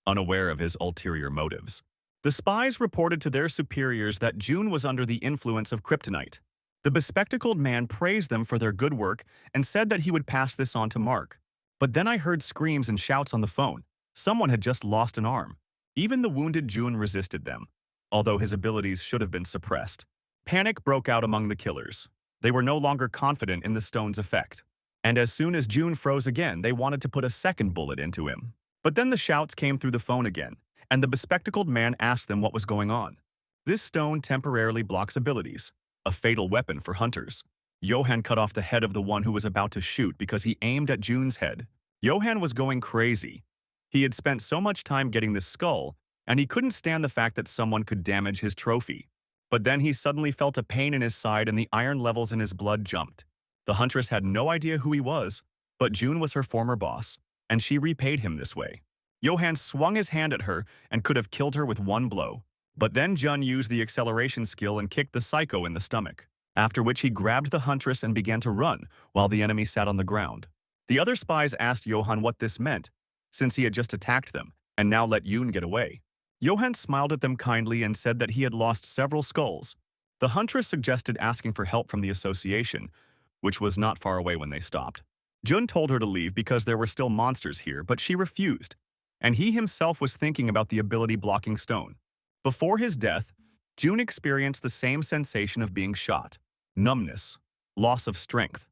unaware of his ulterior motives. The spies reported to their superiors that Jun was under the influence of kryptonite. The bespectacled man praised them for their good work and said that he would pass this on to Mark. But then I heard screams and shouts on the phone. Someone had just lost an arm. Even the wounded Jun resisted them, although his abilities should have been suppressed. Panic broke out among the killers. They were no longer confident in the stone's effect. And as soon as Jun froze again, they wanted to put a second bullet into him. But then the shouts came through the phone again, and the bespectacled man asked them what was going on. This stone temporarily blocks abilities, a fatal weapon for hunters. Johan cut off the head of the one who was about to shoot because he aimed at Jun's head. Johan was going crazy. He had spent so much time getting this skull, and he couldn't stand the fact that someone could damage his trophy. But then he suddenly felt a pain in his side and the iron levels in his blood jumped. The huntress had no idea who he was, but Jun was her former boss, and she repaid him this way. Johan swung his hand at her and could have killed her with one blow. But then Jun used the acceleration skill and kicked the psycho in the stomach, after which he grabbed the huntress and began to run while the enemy sat on the ground. The other spies asked Johan what this meant, since he had just attacked them and now let Jun get away. Johan smiled at them kindly and said that he had lost several skulls. The huntress suggested asking for help from the association, which was not far away when they stopped. Jun told her to leave because there were still monsters here, but she refused, and he himself was thinking about the ability-blocking stone. Before his death, Jun experienced the same sensation of being shot, numbness, loss of strength.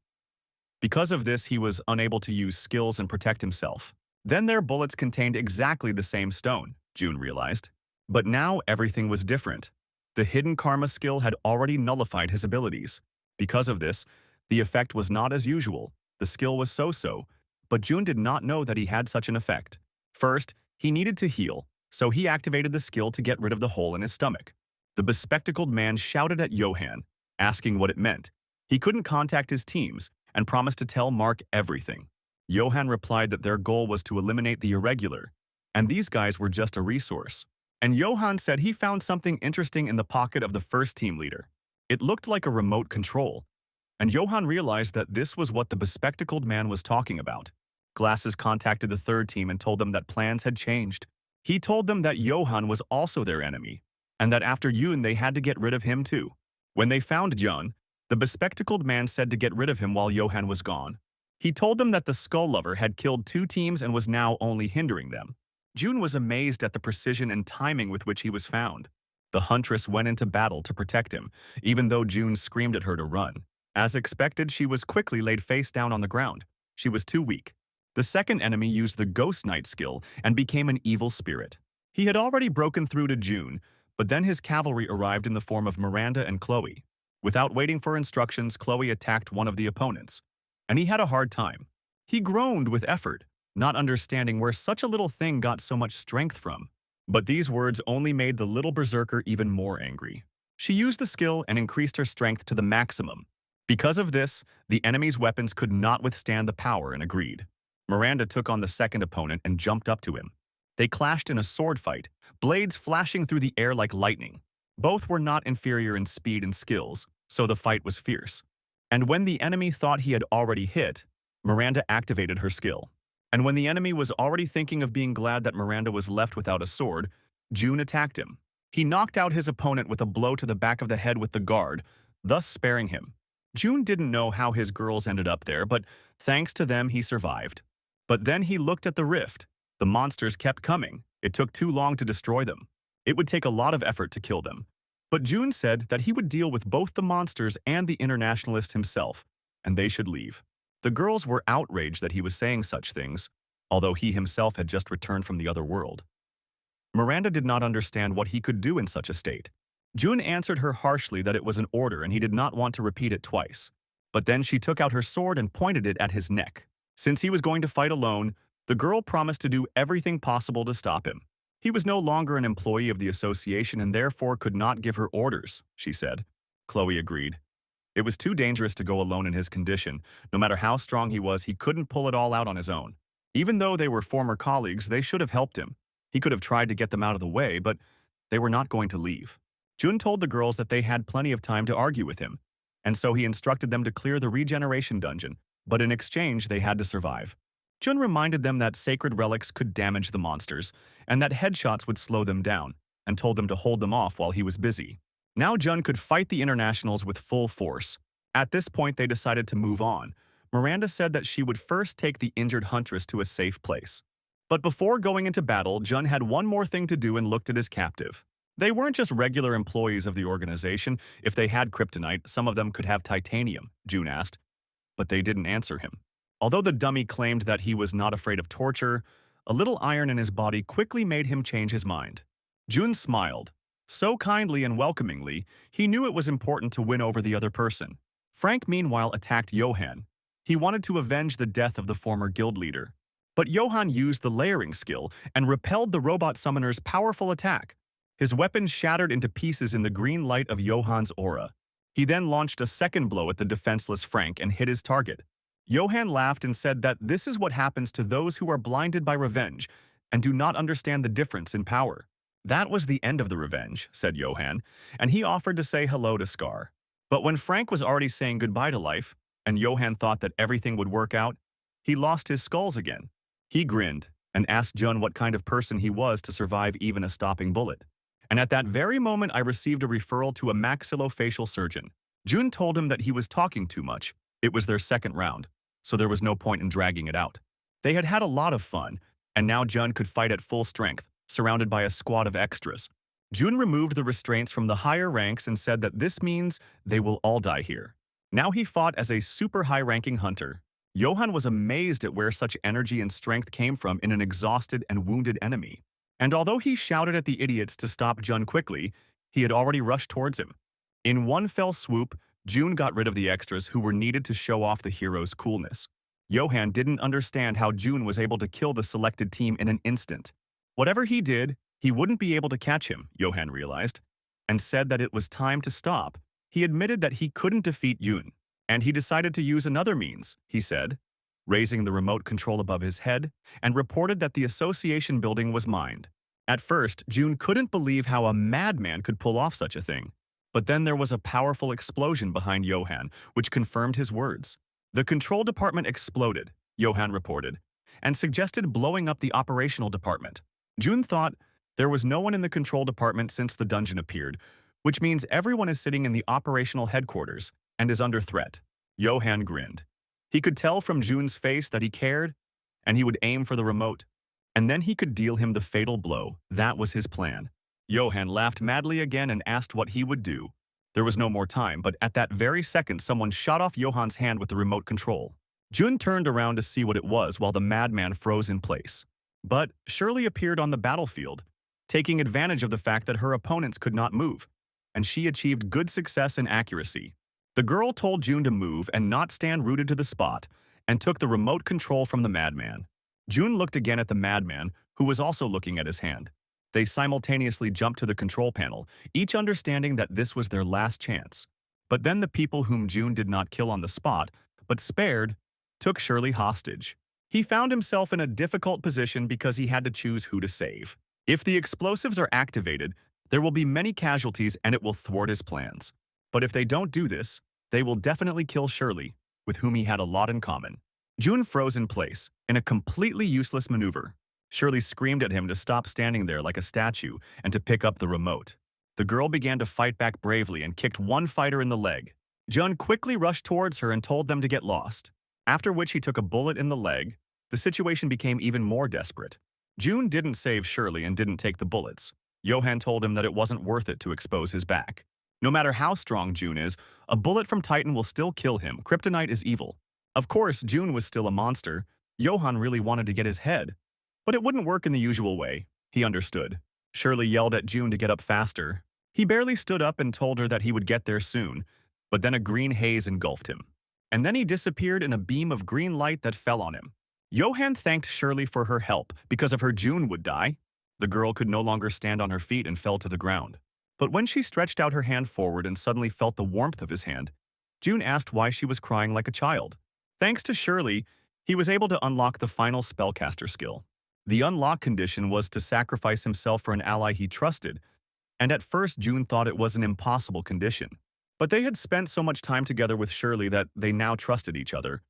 Because of this, he was unable to use skills and protect himself. Then their bullets contained exactly the same stone, Jun realized. But now everything was different. The hidden karma skill had already nullified his abilities. Because of this, the effect was not as usual. The skill was so-so, but Jun did not know that he had such an effect. First, he needed to heal, so he activated the skill to get rid of the hole in his stomach. The bespectacled man shouted at Johan, asking what it meant. He couldn't contact his teams and promised to tell Mark everything. Johan replied that their goal was to eliminate the irregular, and these guys were just a resource. And Johan said he found something interesting in the pocket of the first team leader. It looked like a remote control, and Johan realized that this was what the bespectacled man was talking about. Glasses contacted the third team and told them that plans had changed. He told them that Johan was also their enemy, and that after Jun they had to get rid of him too. When they found Jun, the bespectacled man said to get rid of him while Johan was gone. He told them that the Skull Lover had killed 2 teams and was now only hindering them. Jun was amazed at the precision and timing with which he was found. The huntress went into battle to protect him, even though Jun screamed at her to run. As expected, she was quickly laid face down on the ground. She was too weak. The second enemy used the Ghost Knight skill and became an evil spirit. He had already broken through to Jun, but then his cavalry arrived in the form of Miranda and Chloe. Without waiting for instructions, Chloe attacked one of the opponents, and he had a hard time. He groaned with effort, not understanding where such a little thing got so much strength from. But these words only made the little berserker even more angry. She used the skill and increased her strength to the maximum. Because of this, the enemy's weapons could not withstand the power and agreed. Miranda took on the second opponent and jumped up to him. They clashed in a sword fight, blades flashing through the air like lightning. Both were not inferior in speed and skills, so the fight was fierce. And when the enemy thought he had already hit, Miranda activated her skill. And when the enemy was already thinking of being glad that Miranda was left without a sword, Jun attacked him. He knocked out his opponent with a blow to the back of the head with the guard, thus sparing him. Jun didn't know how his girls ended up there, but thanks to them he survived. But then he looked at the rift. The monsters kept coming. It took too long to destroy them. It would take a lot of effort to kill them. But Jun said that he would deal with both the monsters and the internationalist himself, and they should leave. The girls were outraged that he was saying such things, although he himself had just returned from the other world. Miranda did not understand what he could do in such a state. Jun answered her harshly that it was an order and he did not want to repeat it twice. But then she took out her sword and pointed it at his neck. Since he was going to fight alone, the girl promised to do everything possible to stop him. He was no longer an employee of the association and therefore could not give her orders, she said. Chloe agreed. It was too dangerous to go alone in his condition. No matter how strong he was, he couldn't pull it all out on his own. Even though they were former colleagues, they should have helped him. He could have tried to get them out of the way, but they were not going to leave. Jun told the girls that they had plenty of time to argue with him, and so he instructed them to clear the regeneration dungeon, but in exchange they had to survive. Jun reminded them that sacred relics could damage the monsters, and that headshots would slow them down, and told them to hold them off while he was busy. Now Jun could fight the internationals with full force. At this point they decided to move on. Miranda said that she would first take the injured huntress to a safe place. But before going into battle, Jun had one more thing to do and looked at his captive. They weren't just regular employees of the organization. If they had kryptonite, some of them could have titanium, Jun asked. But they didn't answer him. Although the dummy claimed that he was not afraid of torture, a little iron in his body quickly made him change his mind. Jun smiled. So kindly and welcomingly, he knew it was important to win over the other person. Frank, meanwhile, attacked Johan. He wanted to avenge the death of the former guild leader. But Johan used the layering skill and repelled the robot summoner's powerful attack. His weapon shattered into pieces in the green light of Johan's aura. He then launched a second blow at the defenseless Frank and hit his target. Johan laughed and said that this is what happens to those who are blinded by revenge and do not understand the difference in power. That was the end of the revenge, said Johan, and he offered to say hello to Scar. But when Frank was already saying goodbye to life, and Johan thought that everything would work out, he lost his skulls again. He grinned and asked Jun what kind of person he was to survive even a stopping bullet. And at that very moment I received a referral to a maxillofacial surgeon. Jun told him that he was talking too much. It was their second round, so there was no point in dragging it out. They had had a lot of fun, and now Jun could fight at full strength, surrounded by a squad of extras. Jun removed the restraints from the higher ranks and said that this means they will all die here. Now he fought as a super high-ranking hunter. Johan was amazed at where such energy and strength came from in an exhausted and wounded enemy. And although he shouted at the idiots to stop Jun quickly, he had already rushed towards him. In one fell swoop, Jun got rid of the extras who were needed to show off the hero's coolness. Johan didn't understand how Jun was able to kill the selected team in an instant. Whatever he did, he wouldn't be able to catch him, Johan realized, and said that it was time to stop. He admitted that he couldn't defeat Jun, and he decided to use another means, he said, raising the remote control above his head, and reported that the association building was mined. At first, Jun couldn't believe how a madman could pull off such a thing. But then there was a powerful explosion behind Johan, which confirmed his words. The control department exploded, Johan reported, and suggested blowing up the operational department. Jun thought there was no one in the control department since the dungeon appeared, which means everyone is sitting in the operational headquarters and is under threat. Johan grinned. He could tell from Jun's face that he cared, and he would aim for the remote. And then he could deal him the fatal blow. That was his plan. Johan laughed madly again and asked what he would do. There was no more time, but at that very second someone shot off Johan's hand with the remote control. Jun turned around to see what it was while the madman froze in place. But Shirley appeared on the battlefield, taking advantage of the fact that her opponents could not move, and she achieved good success and accuracy. The girl told Jun to move and not stand rooted to the spot, and took the remote control from the madman. Jun looked again at the madman, who was also looking at his hand. They simultaneously jumped to the control panel, each understanding that this was their last chance. But then the people whom Jun did not kill on the spot, but spared, took Shirley hostage. He found himself in a difficult position because he had to choose who to save. If the explosives are activated, there will be many casualties and it will thwart his plans. But if they don't do this, they will definitely kill Shirley, with whom he had a lot in common. Jun froze in place, in a completely useless maneuver. Shirley screamed at him to stop standing there like a statue and to pick up the remote. The girl began to fight back bravely and kicked one fighter in the leg. Jun quickly rushed towards her and told them to get lost. After which he took a bullet in the leg. The situation became even more desperate. Jun didn't save Shirley and didn't take the bullets. Johan told him that it wasn't worth it to expose his back. No matter how strong Jun is, a bullet from Titan will still kill him. Kryptonite is evil. Of course, Jun was still a monster. Johan really wanted to get his head. But it wouldn't work in the usual way. He understood. Shirley yelled at Jun to get up faster. He barely stood up and told her that he would get there soon, but then a green haze engulfed him. And then he disappeared in a beam of green light that fell on him. Johan thanked Shirley for her help. Because of her, Jun would die. The girl could no longer stand on her feet and fell to the ground. But when she stretched out her hand forward and suddenly felt the warmth of his hand, June asked why she was crying like a child. Thanks to Shirley, he was able to unlock the final spellcaster skill. The unlock condition was to sacrifice himself for an ally he trusted, and at first June thought it was an impossible condition. But they had spent so much time together with Shirley that they now trusted each other.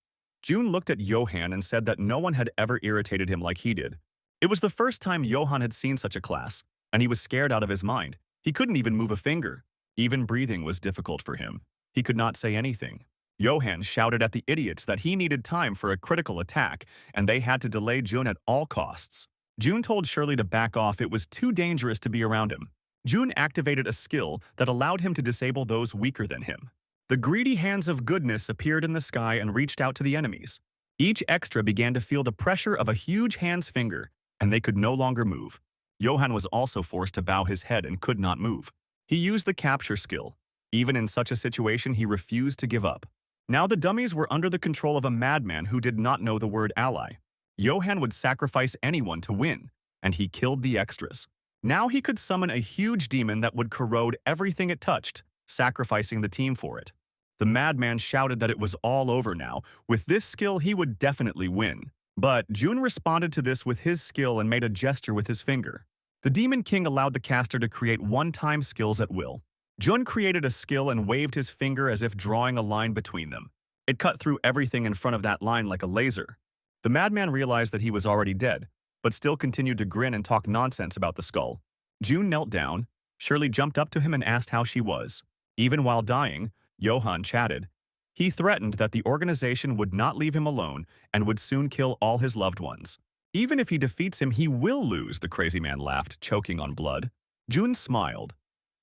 June looked at Johan and said that no one had ever irritated him like he did. It was the first time Johan had seen such a class, and he was scared out of his mind. He couldn't even move a finger. Even breathing was difficult for him. He could not say anything. Johan shouted at the idiots that he needed time for a critical attack, and they had to delay June at all costs. June told Shirley to back off. It was too dangerous to be around him. June activated a skill that allowed him to disable those weaker than him. The greedy hands of goodness appeared in the sky and reached out to the enemies. Each extra began to feel the pressure of a huge hand's finger, and they could no longer move. Johan was also forced to bow his head and could not move. He used the capture skill. Even in such a situation, he refused to give up. Now the dummies were under the control of a madman who did not know the word ally. Johan would sacrifice anyone to win, and he killed the extras. Now he could summon a huge demon that would corrode everything it touched, sacrificing the team for it. The madman shouted that it was all over now. With this skill, he would definitely win. But June responded to this with his skill and made a gesture with his finger. The Demon King allowed the caster to create one-time skills at will. Jun created a skill and waved his finger as if drawing a line between them. It cut through everything in front of that line like a laser. The madman realized that he was already dead, but still continued to grin and talk nonsense about the skull. June knelt down. Shirley jumped up to him and asked how she was. Even while dying, Johan chatted. He threatened that the organization would not leave him alone and would soon kill all his loved ones. Even if he defeats him, he will lose, the crazy man laughed, choking on blood. June smiled.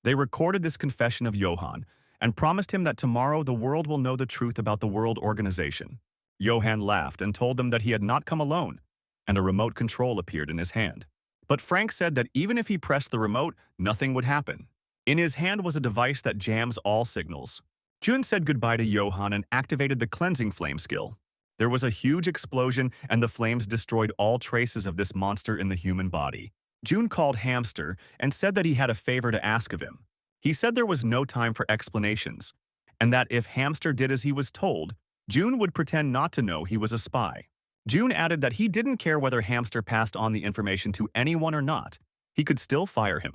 They recorded this confession of Johan and promised him that tomorrow the world will know the truth about the world organization. Johan laughed and told them that he had not come alone, and a remote control appeared in his hand. But Frank said that even if he pressed the remote, nothing would happen. In his hand was a device that jams all signals. June said goodbye to Johan and activated the cleansing flame skill. There was a huge explosion and the flames destroyed all traces of this monster in the human body. June called Hamster and said that he had a favor to ask of him. He said there was no time for explanations, and that if Hamster did as he was told, June would pretend not to know he was a spy. June added that he didn't care whether Hamster passed on the information to anyone or not. He could still fire him.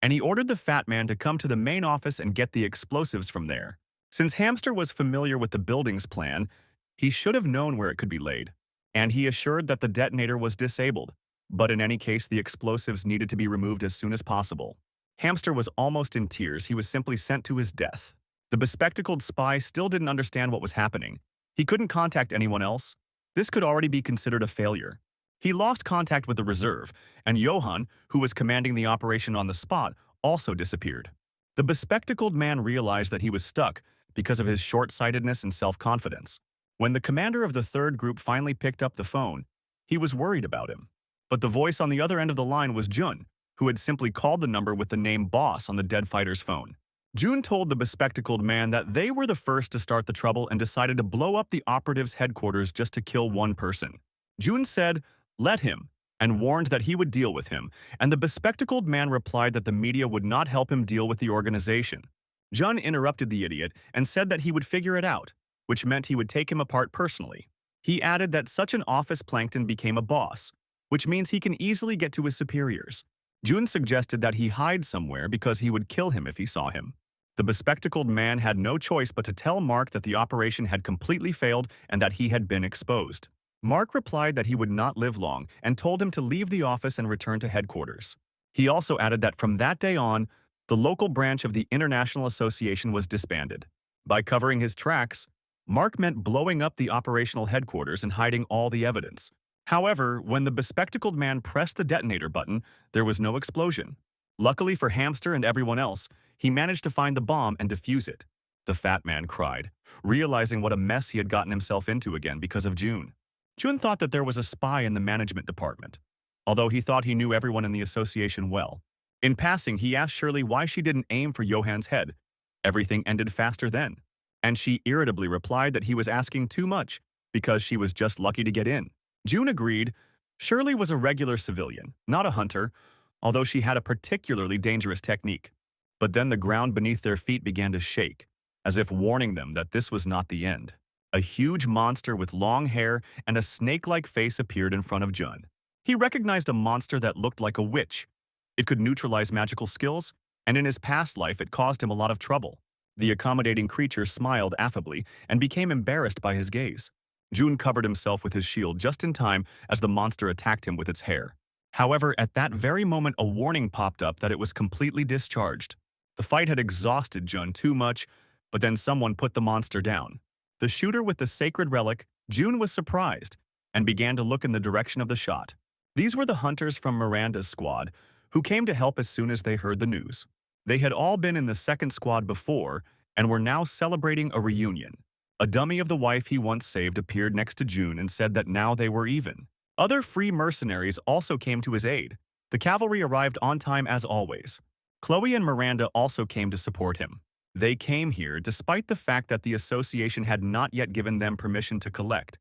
And he ordered the fat man to come to the main office and get the explosives from there. Since Hamster was familiar with the building's plan, he should have known where it could be laid. And he assured that the detonator was disabled. But in any case, the explosives needed to be removed as soon as possible. Hamster was almost in tears. He was simply sent to his death. The bespectacled spy still didn't understand what was happening. He couldn't contact anyone else. This could already be considered a failure. He lost contact with the reserve, and Johan, who was commanding the operation on the spot, also disappeared. The bespectacled man realized that he was stuck because of his short-sightedness and self-confidence. When the commander of the third group finally picked up the phone, he was worried about him. But the voice on the other end of the line was Jun, who had simply called the number with the name Boss on the dead fighter's phone. June told the bespectacled man that they were the first to start the trouble and decided to blow up the operative's headquarters just to kill one person. June said, "Let him," and warned that he would deal with him, and the bespectacled man replied that the media would not help him deal with the organization. Jun interrupted the idiot and said that he would figure it out, which meant he would take him apart personally. He added that such an office plankton became a boss, which means he can easily get to his superiors. June suggested that he hide somewhere because he would kill him if he saw him. The bespectacled man had no choice but to tell Mark that the operation had completely failed and that he had been exposed. Mark replied that he would not live long and told him to leave the office and return to headquarters. He also added that from that day on, the local branch of the International Association was disbanded. By covering his tracks, Mark meant blowing up the operational headquarters and hiding all the evidence. However, when the bespectacled man pressed the detonator button, there was no explosion. Luckily for Hamster and everyone else, he managed to find the bomb and defuse it. The fat man cried, realizing what a mess he had gotten himself into again because of June. June thought that there was a spy in the management department, although he thought he knew everyone in the association well. In passing, he asked Shirley why she didn't aim for Johan's head. Everything ended faster then, and she irritably replied that he was asking too much because she was just lucky to get in. June agreed. Shirley was a regular civilian, not a hunter. although she had a particularly dangerous technique. But then the ground beneath their feet began to shake, as if warning them that this was not the end. A huge monster with long hair and a snake-like face appeared in front of Jun. He recognized a monster that looked like a witch. It could neutralize magical skills, and in his past life it caused him a lot of trouble. The accommodating creature smiled affably and became embarrassed by his gaze. Jun covered himself with his shield just in time as the monster attacked him with its hair. However, at that very moment a warning popped up that it was completely discharged. The fight had exhausted Jun too much, but then someone put the monster down. The shooter with the sacred relic, Jun was surprised and began to look in the direction of the shot. These were the hunters from Miranda's squad, who came to help as soon as they heard the news. They had all been in the second squad before and were now celebrating a reunion. A dummy of the wife he once saved appeared next to Jun and said that now they were even. Other free mercenaries also came to his aid. The cavalry arrived on time as always. Chloe and Miranda also came to support him. They came here despite the fact that the association had not yet given them permission to collect,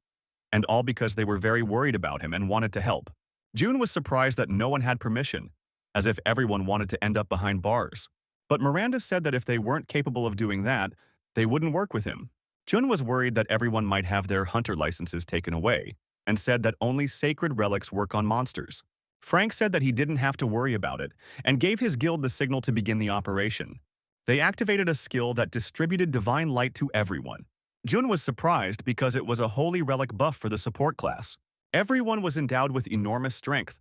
and all because they were very worried about him and wanted to help. Jun was surprised that no one had permission, as if everyone wanted to end up behind bars. But Miranda said that if they weren't capable of doing that, they wouldn't work with him. Jun was worried that everyone might have their hunter licenses taken away, and said that only sacred relics work on monsters. Frank said that he didn't have to worry about it, and gave his guild the signal to begin the operation. They activated a skill that distributed divine light to everyone. Jun was surprised because it was a holy relic buff for the support class. Everyone was endowed with enormous strength,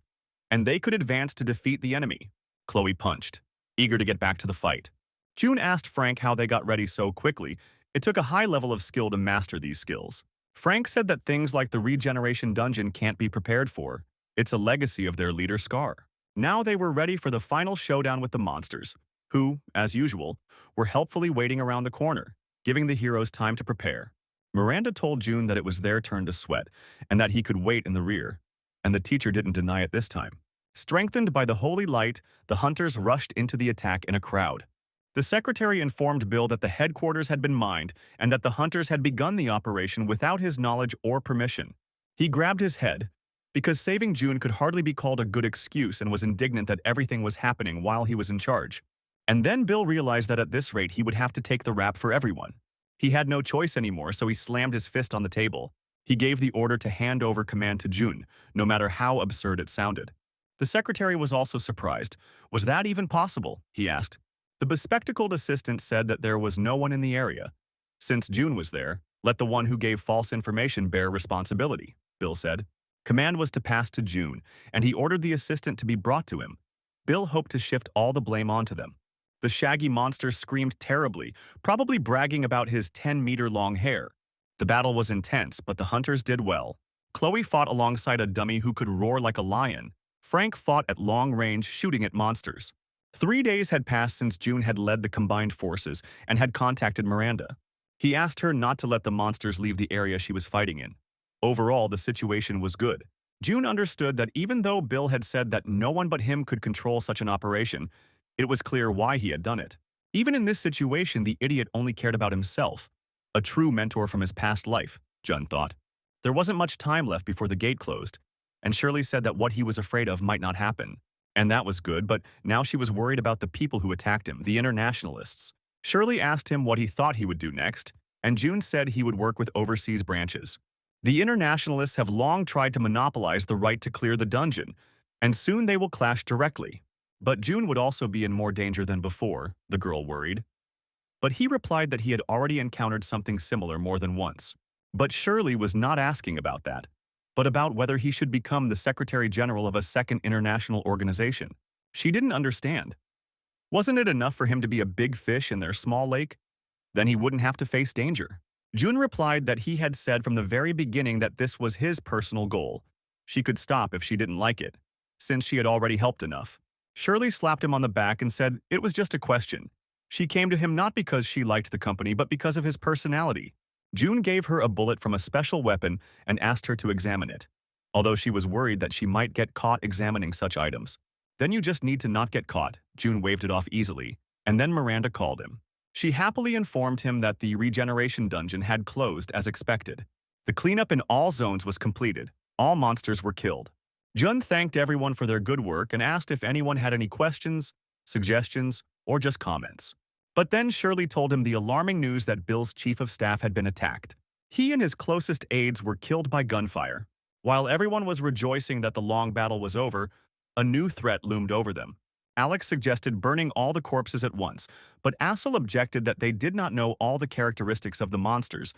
and they could advance to defeat the enemy. Chloe punched, eager to get back to the fight. Jun asked Frank how they got ready so quickly. It took a high level of skill to master these skills. Frank said that things like the regeneration dungeon can't be prepared for. It's a legacy of their leader Scar. Now they were ready for the final showdown with the monsters, who, as usual, were helpfully waiting around the corner, giving the heroes time to prepare. Miranda told Jun that it was their turn to sweat, and that he could wait in the rear, and the teacher didn't deny it this time. Strengthened by the holy light, the hunters rushed into the attack in a crowd. The secretary informed Bill that the headquarters had been mined and that the hunters had begun the operation without his knowledge or permission. He grabbed his head, because saving Jun could hardly be called a good excuse, and was indignant that everything was happening while he was in charge. And then Bill realized that at this rate he would have to take the rap for everyone. He had no choice anymore, so he slammed his fist on the table. He gave the order to hand over command to Jun, no matter how absurd it sounded. The secretary was also surprised. Was that even possible? He asked. The bespectacled assistant said that there was no one in the area. Since Jun was there, let the one who gave false information bear responsibility, Bill said. Command was to pass to Jun, and he ordered the assistant to be brought to him. Bill hoped to shift all the blame onto them. The shaggy monster screamed terribly, probably bragging about his 10-meter-long hair. The battle was intense, but the hunters did well. Chloe fought alongside a dummy who could roar like a lion. Frank fought at long range, shooting at monsters. 3 days had passed since Jun had led the combined forces and had contacted Miranda. He asked her not to let the monsters leave the area she was fighting in. Overall, the situation was good. Jun understood that even though Bill had said that no one but him could control such an operation, it was clear why he had done it. Even in this situation, the idiot only cared about himself. A true mentor from his past life, Jun thought. There wasn't much time left before the gate closed, and Shirley said that what he was afraid of might not happen. And that was good, but now she was worried about the people who attacked him, the internationalists. Shirley asked him what he thought he would do next, and Jun said he would work with overseas branches. The internationalists have long tried to monopolize the right to clear the dungeon, and soon they will clash directly. But Jun would also be in more danger than before, the girl worried. But he replied that he had already encountered something similar more than once. But Shirley was not asking about that, but about whether he should become the Secretary General of a second international organization. She didn't understand. Wasn't it enough for him to be a big fish in their small lake? Then he wouldn't have to face danger. Jun replied that he had said from the very beginning that this was his personal goal. She could stop if she didn't like it, since she had already helped enough. Shirley slapped him on the back and said it was just a question. She came to him not because she liked the company, but because of his personality. Jun gave her a bullet from a special weapon and asked her to examine it, although she was worried that she might get caught examining such items. Then you just need to not get caught. Jun waved it off easily, and then Miranda called him. She happily informed him that the regeneration dungeon had closed as expected. The cleanup in all zones was completed. All monsters were killed. Jun thanked everyone for their good work and asked if anyone had any questions, suggestions, or just comments. But then Shirley told him the alarming news that Bill's chief of staff had been attacked. He and his closest aides were killed by gunfire. While everyone was rejoicing that the long battle was over, a new threat loomed over them. Alex suggested burning all the corpses at once, but Assel objected that they did not know all the characteristics of the monsters,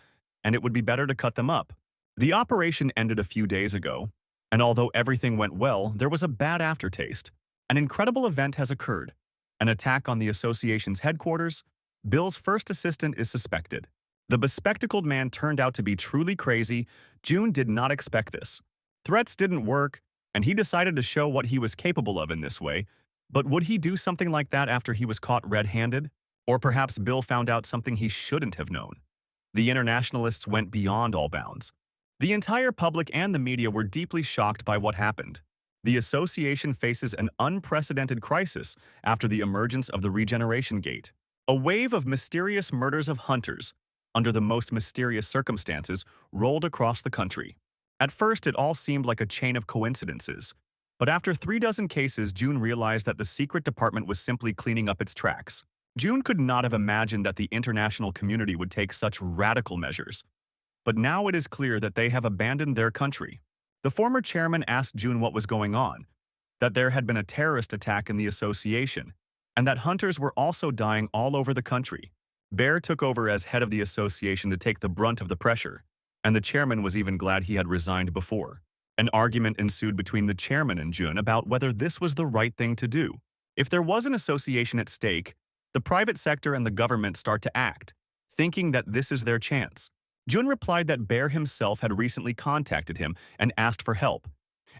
and it would be better to cut them up. The operation ended a few days ago, and although everything went well, there was a bad aftertaste. An incredible event has occurred. An attack on the association's headquarters. Bill's first assistant is suspected. The bespectacled man turned out to be truly crazy. June did not expect this. Threats didn't work, and he decided to show what he was capable of in this way. But would he do something like that after he was caught red-handed? Or perhaps Bill found out something he shouldn't have known. The internationalists went beyond all bounds. The entire public and the media were deeply shocked by what happened. The association faces an unprecedented crisis after the emergence of the Regeneration Gate. A wave of mysterious murders of hunters, under the most mysterious circumstances, rolled across the country. At first, it all seemed like a chain of coincidences. But after 36 cases, June realized that the secret department was simply cleaning up its tracks. June could not have imagined that the international community would take such radical measures. But now it is clear that they have abandoned their country. The former chairman asked June what was going on, that there had been a terrorist attack in the association, and that hunters were also dying all over the country. Bear took over as head of the association to take the brunt of the pressure, and the chairman was even glad he had resigned before. An argument ensued between the chairman and June about whether this was the right thing to do. If there was an association at stake, the private sector and the government start to act, thinking that this is their chance. Jun replied that Bear himself had recently contacted him and asked for help,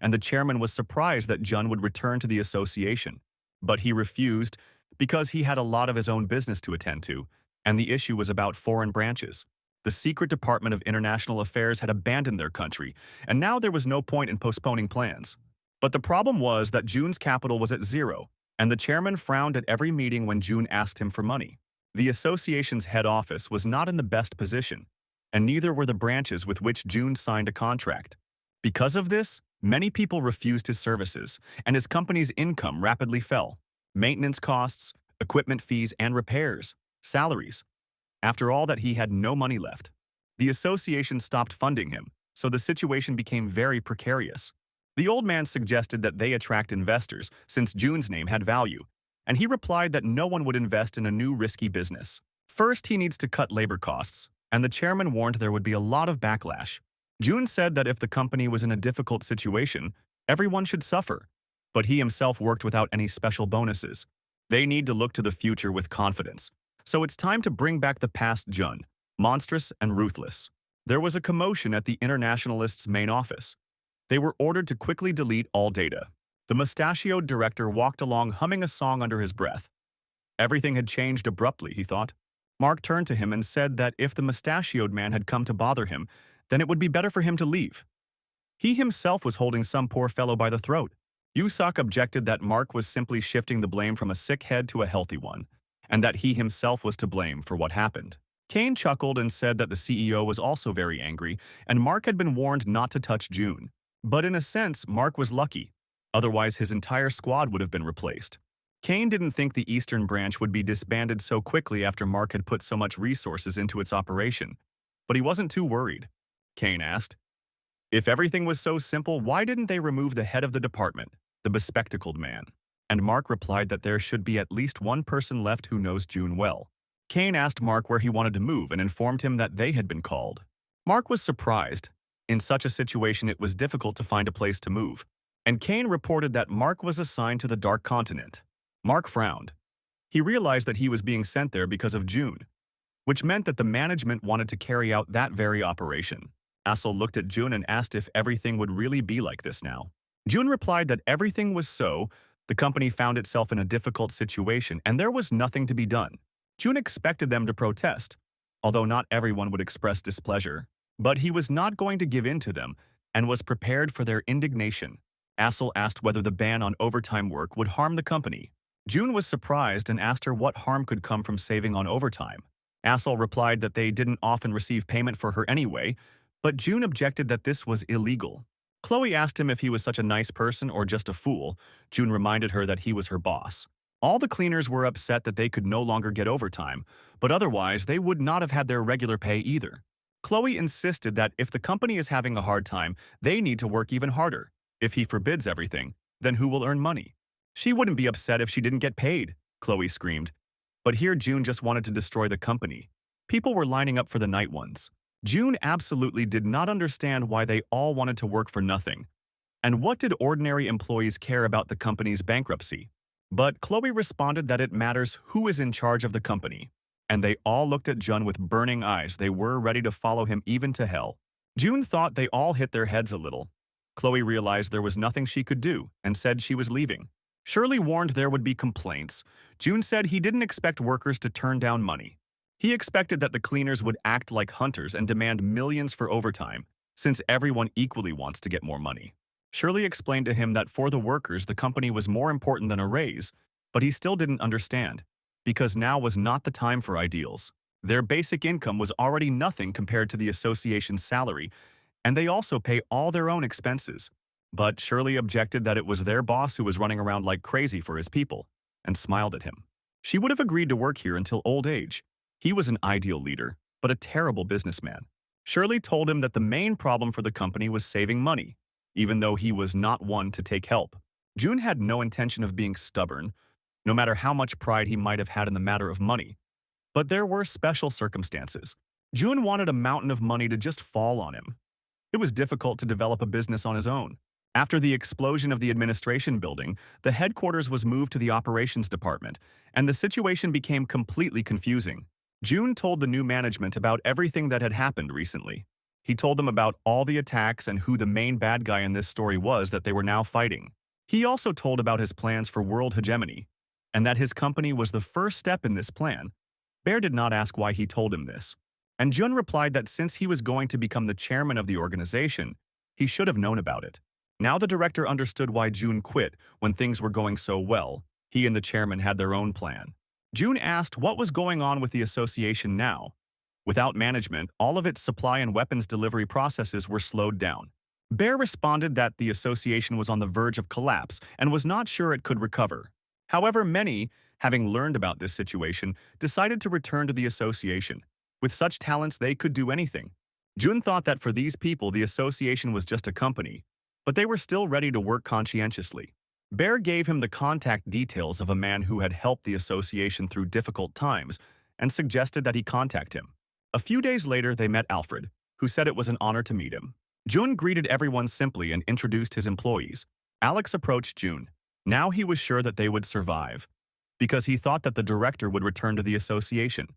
and the chairman was surprised that Jun would return to the association. But he refused because he had a lot of his own business to attend to, and the issue was about foreign branches. The secret department of international affairs had abandoned their country, and now there was no point in postponing plans. But the problem was that Jun's capital was at zero, and the chairman frowned at every meeting when Jun asked him for money. The association's head office was not in the best position, and neither were the branches with which June signed a contract. Because of this, many people refused his services, and his company's income rapidly fell. Maintenance costs, equipment fees and repairs, salaries. After all that, he had no money left. The association stopped funding him, so the situation became very precarious. The old man suggested that they attract investors, since June's name had value, and he replied that no one would invest in a new risky business. First, he needs to cut labor costs, and the chairman warned there would be a lot of backlash. June said that if the company was in a difficult situation, everyone should suffer, but he himself worked without any special bonuses. They need to look to the future with confidence. So it's time to bring back the past Jun, monstrous and ruthless. There was a commotion at the internationalists' main office. They were ordered to quickly delete all data. The mustachioed director walked along humming a song under his breath. Everything had changed abruptly, he thought. Mark turned to him and said that if the mustachioed man had come to bother him, then it would be better for him to leave. He himself was holding some poor fellow by the throat. Yusak objected that Mark was simply shifting the blame from a sick head to a healthy one, and that he himself was to blame for what happened. Kane chuckled and said that the CEO was also very angry, and Mark had been warned not to touch June. But in a sense, Mark was lucky. Otherwise, his entire squad would have been replaced. Kane didn't think the Eastern Branch would be disbanded so quickly after Mark had put so much resources into its operation. But he wasn't too worried. Kane asked, if everything was so simple, why didn't they remove the head of the department, the bespectacled man? And Mark replied that there should be at least one person left who knows June well. Kane asked Mark where he wanted to move and informed him that they had been called. Mark was surprised. In such a situation, it was difficult to find a place to move. And Kane reported that Mark was assigned to the Dark Continent. Mark frowned. He realized that he was being sent there because of June, which meant that the management wanted to carry out that very operation. Asel looked at June and asked if everything would really be like this now. June replied that everything was so. The company found itself in a difficult situation and there was nothing to be done. June expected them to protest, although not everyone would express displeasure. But he was not going to give in to them and was prepared for their indignation. Asel asked whether the ban on overtime work would harm the company. June was surprised and asked her what harm could come from saving on overtime. Asel replied that they didn't often receive payment for her anyway, but June objected that this was illegal. Chloe asked him if he was such a nice person or just a fool. June reminded her that he was her boss. All the cleaners were upset that they could no longer get overtime, but otherwise they would not have had their regular pay either. Chloe insisted that if the company is having a hard time, they need to work even harder. If he forbids everything, then who will earn money? She wouldn't be upset if she didn't get paid, Chloe screamed. But here June just wanted to destroy the company. People were lining up for the night ones. June absolutely did not understand why they all wanted to work for nothing. And what did ordinary employees care about the company's bankruptcy? But Chloe responded that it matters who is in charge of the company. And they all looked at June with burning eyes. They were ready to follow him even to hell. June thought they all hit their heads a little. Chloe realized there was nothing she could do and said she was leaving. Shirley warned there would be complaints. June said he didn't expect workers to turn down money. He expected that the cleaners would act like hunters and demand millions for overtime, since everyone equally wants to get more money. Shirley explained to him that for the workers, the company was more important than a raise, but he still didn't understand, because now was not the time for ideals. Their basic income was already nothing compared to the association's salary, and they also pay all their own expenses. But Shirley objected that it was their boss who was running around like crazy for his people, and smiled at him. She would have agreed to work here until old age. He was an ideal leader, but a terrible businessman. Shirley told him that the main problem for the company was saving money, even though he was not one to take help. June had no intention of being stubborn, no matter how much pride he might have had in the matter of money. But there were special circumstances. June wanted a mountain of money to just fall on him. It was difficult to develop a business on his own. After the explosion of the administration building, the headquarters was moved to the operations department, and the situation became completely confusing. June told the new management about everything that had happened recently. He told them about all the attacks and who the main bad guy in this story was that they were now fighting. He also told about his plans for world hegemony, and that his company was the first step in this plan. Bear did not ask why he told him this, and Jun replied that since he was going to become the chairman of the organization, he should have known about it. Now the director understood why June quit when things were going so well. He and the chairman had their own plan. June asked what was going on with the association now. Without management, all of its supply and weapons delivery processes were slowed down. Bear responded that the association was on the verge of collapse and was not sure it could recover. However, many, having learned about this situation, decided to return to the association. With such talents, they could do anything. June thought that for these people, the association was just a company, but they were still ready to work conscientiously. Bear gave him the contact details of a man who had helped the association through difficult times and suggested that he contact him. A few days later, they met Alfred, who said it was an honor to meet him. June greeted everyone simply and introduced his employees. Alex approached June. Now he was sure that they would survive, because he thought that the director would return to the association.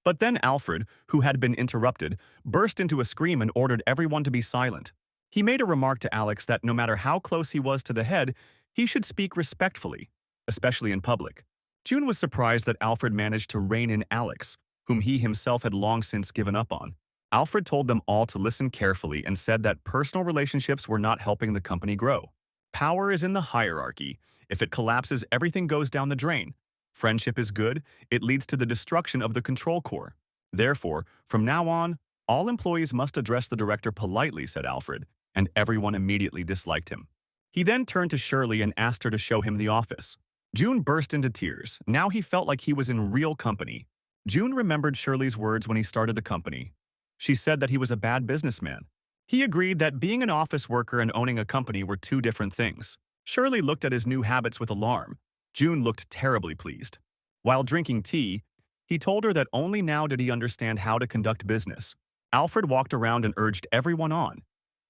But then Alfred, who had been interrupted, burst into a scream and ordered everyone to be silent. He made a remark to Alex that no matter how close he was to the head, he should speak respectfully, especially in public. June was surprised that Alfred managed to rein in Alex, whom he himself had long since given up on. Alfred told them all to listen carefully and said that personal relationships were not helping the company grow. Power is in the hierarchy. If it collapses, everything goes down the drain. Friendship is good. It leads to the destruction of the control core. Therefore, from now on, all employees must address the director politely, said Alfred, and everyone immediately disliked him. He then turned to Shirley and asked her to show him the office. June burst into tears. Now he felt like he was in real company. June remembered Shirley's words when he started the company. She said that he was a bad businessman. He agreed that being an office worker and owning a company were two different things. Shirley looked at his new habits with alarm. June looked terribly pleased. While drinking tea, he told her that only now did he understand how to conduct business. Alfred walked around and urged everyone on.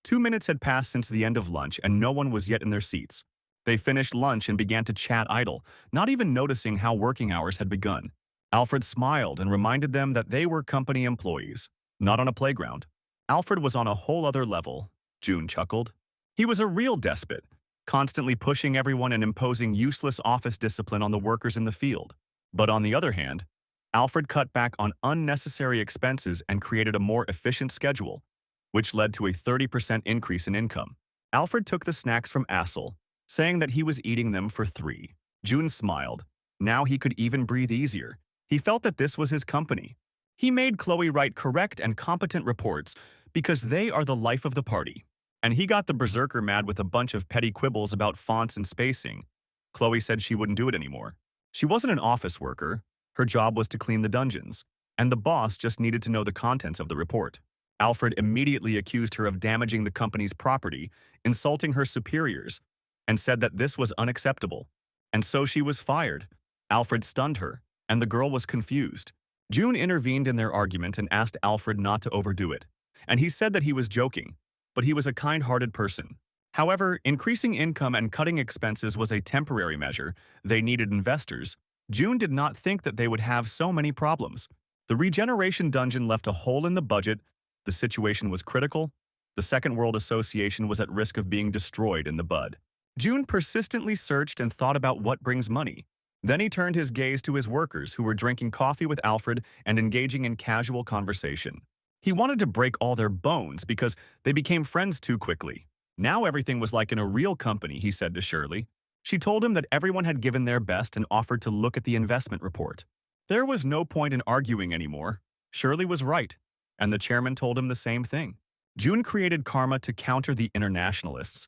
2 minutes had passed since the end of lunch and no one was yet in their seats. They finished lunch and began to chat idle, not even noticing how working hours had begun. Alfred smiled and reminded them that they were company employees, not on a playground. Alfred was on a whole other level, June chuckled. He was a real despot, constantly pushing everyone and imposing useless office discipline on the workers in the field. But on the other hand, Alfred cut back on unnecessary expenses and created a more efficient schedule, which led to a 30% increase in income. Alfred took the snacks from Asel, saying that he was eating them for 3. June smiled. Now he could even breathe easier. He felt that this was his company. He made Chloe write correct and competent reports because they are the life of the party. And he got the berserker mad with a bunch of petty quibbles about fonts and spacing. Chloe said she wouldn't do it anymore. She wasn't an office worker. Her job was to clean the dungeons, and the boss just needed to know the contents of the report. Alfred immediately accused her of damaging the company's property, insulting her superiors, and said that this was unacceptable. And so she was fired. Alfred stunned her, and the girl was confused. June intervened in their argument and asked Alfred not to overdo it, and he said that he was joking, but he was a kind-hearted person. However, increasing income and cutting expenses was a temporary measure. They needed investors. June did not think that they would have so many problems. The regeneration dungeon left a hole in the budget. The situation was critical. The Second World Association was at risk of being destroyed in the bud. June persistently searched and thought about what brings money. Then he turned his gaze to his workers who were drinking coffee with Alfred and engaging in casual conversation. He wanted to break all their bones because they became friends too quickly. Now everything was like in a real company, he said to Shirley. She told him that everyone had given their best and offered to look at the investment report. There was no point in arguing anymore. Shirley was right, and the chairman told him the same thing. June created karma to counter the internationalists.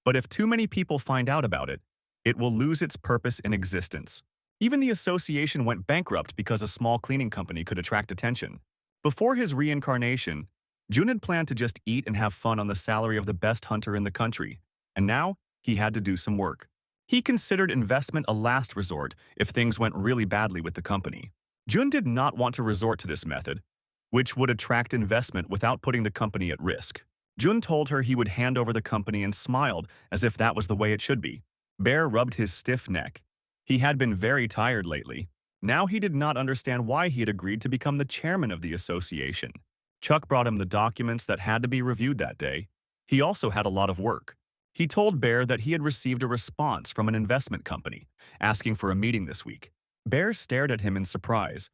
But if too many people find out about it, it will lose its purpose in existence. Even the association went bankrupt because a small cleaning company could attract attention. Before his reincarnation, June had planned to just eat and have fun on the salary of the best hunter in the country, and now he had to do some work. He considered investment a last resort if things went really badly with the company. June did not want to resort to this method, which would attract investment without putting the company at risk. June told her he would hand over the company and smiled as if that was the way it should be. Bear rubbed his stiff neck. He had been very tired lately. Now he did not understand why he had agreed to become the chairman of the association. Chuck brought him the documents that had to be reviewed that day. He also had a lot of work. He told Bear that he had received a response from an investment company, asking for a meeting this week. Bear stared at him in surprise.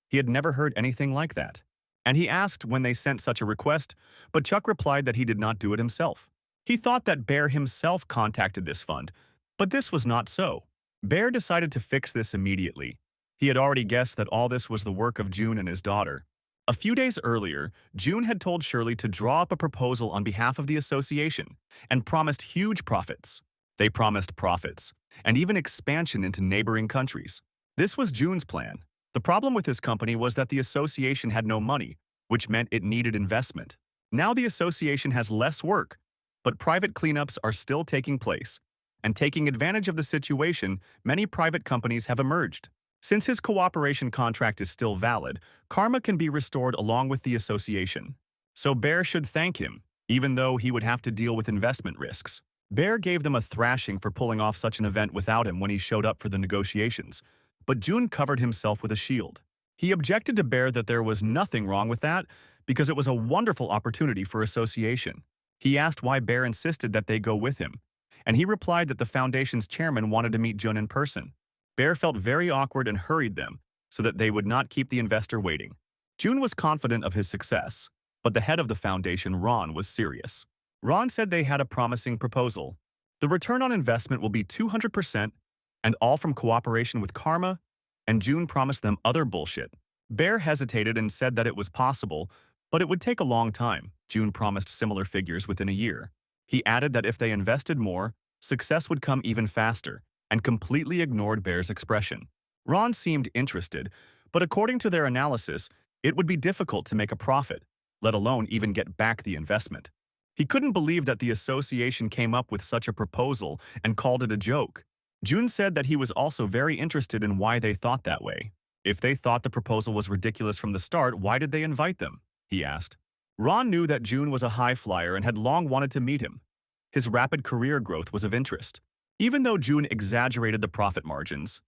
He had never heard anything like that. And he asked when they sent such a request, but Chuck replied that he did not do it himself. He thought that Bear himself contacted this fund, but this was not so. Bear decided to fix this immediately. He had already guessed that all this was the work of June and his daughter. A few days earlier, June had told Shirley to draw up a proposal on behalf of the association and promised huge profits. They promised profits, and even expansion into neighboring countries. This was June's plan. The problem with his company was that the association had no money, which meant it needed investment. Now the association has less work, but private cleanups are still taking place, and taking advantage of the situation, many private companies have emerged. Since his cooperation contract is still valid, karma can be restored along with the association. So Bear should thank him, even though he would have to deal with investment risks. Bear gave them a thrashing for pulling off such an event without him when he showed up for the negotiations, but June covered himself with a shield. He objected to Bear that there was nothing wrong with that because it was a wonderful opportunity for association. He asked why Bear insisted that they go with him, and he replied that the foundation's chairman wanted to meet June in person. Bear felt very awkward and hurried them so that they would not keep the investor waiting. June was confident of his success, but the head of the foundation, Ron, was serious. Ron said they had a promising proposal. The return on investment will be 200%, and all from cooperation with karma, and June promised them other bullshit. Bear hesitated and said that it was possible, but it would take a long time. June promised similar figures within a year. He added that if they invested more, success would come even faster, and completely ignored Bear's expression. Ron seemed interested, but according to their analysis, it would be difficult to make a profit, let alone even get back the investment. He couldn't believe that the association came up with such a proposal and called it a joke. June said that he was also very interested in why they thought that way. If they thought the proposal was ridiculous from the start, why did they invite them? He asked. Ron knew that June was a high flyer and had long wanted to meet him. His rapid career growth was of interest. Even though June exaggerated the profit margins,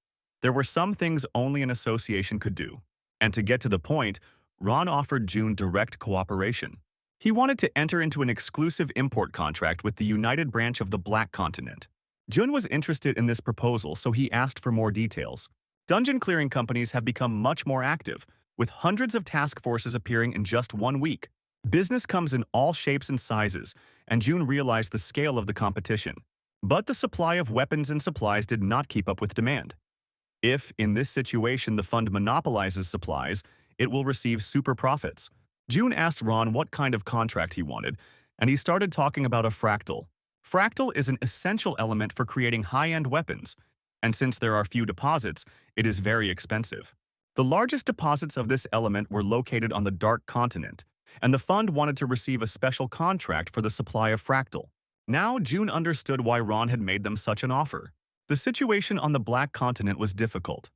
there were some things only an association could do. And to get to the point, Ron offered June direct cooperation. He wanted to enter into an exclusive import contract with the United Branch of the Black Continent. June was interested in this proposal, so he asked for more details. Dungeon clearing companies have become much more active, with hundreds of task forces appearing in just 1 week. Business comes in all shapes and sizes, and June realized the scale of the competition. But the supply of weapons and supplies did not keep up with demand. If, in this situation, the fund monopolizes supplies, it will receive super profits. June asked Ron what kind of contract he wanted, and he started talking about a fractal. Fractal is an essential element for creating high-end weapons, and since there are few deposits, it is very expensive. The largest deposits of this element were located on the Dark Continent, and the fund wanted to receive a special contract for the supply of fractal. Now, June understood why Ron had made them such an offer. The situation on the Black Continent was difficult.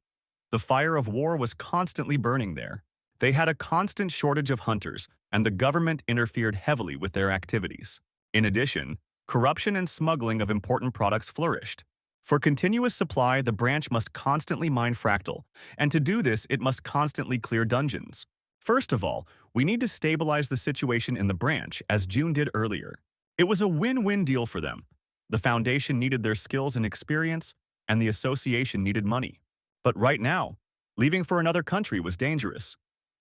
The fire of war was constantly burning there. They had a constant shortage of hunters, and the government interfered heavily with their activities. In addition, corruption and smuggling of important products flourished. For continuous supply, the branch must constantly mine fractal, and to do this, it must constantly clear dungeons. First of all, we need to stabilize the situation in the branch, as June did earlier. It was a win-win deal for them. The Foundation needed their skills and experience, and the Association needed money. But right now, leaving for another country was dangerous.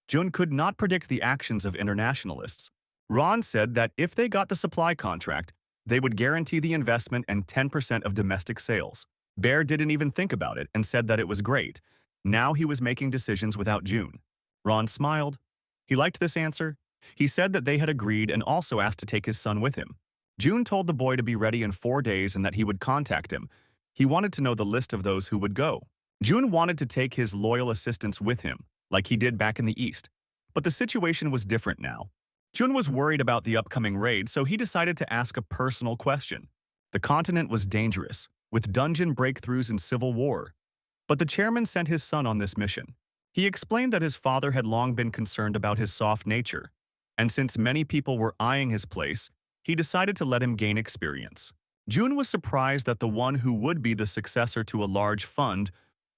June could not predict the actions of internationalists. Ron said that if they got the supply contract, they would guarantee the investment and 10% of domestic sales. Bear didn't even think about it and said that it was great. Now he was making decisions without June. Ron smiled. He liked this answer. He said that they had agreed and also asked to take his son with him. June told the boy to be ready in 4 days and that he would contact him. He wanted to know the list of those who would go. June wanted to take his loyal assistants with him, like he did back in the East. But the situation was different now. June was worried about the upcoming raid, so he decided to ask a personal question. The continent was dangerous, with dungeon breakthroughs and civil war. But the chairman sent his son on this mission. He explained that his father had long been concerned about his soft nature, and since many people were eyeing his place, he decided to let him gain experience. June was surprised that the one who would be the successor to a large fund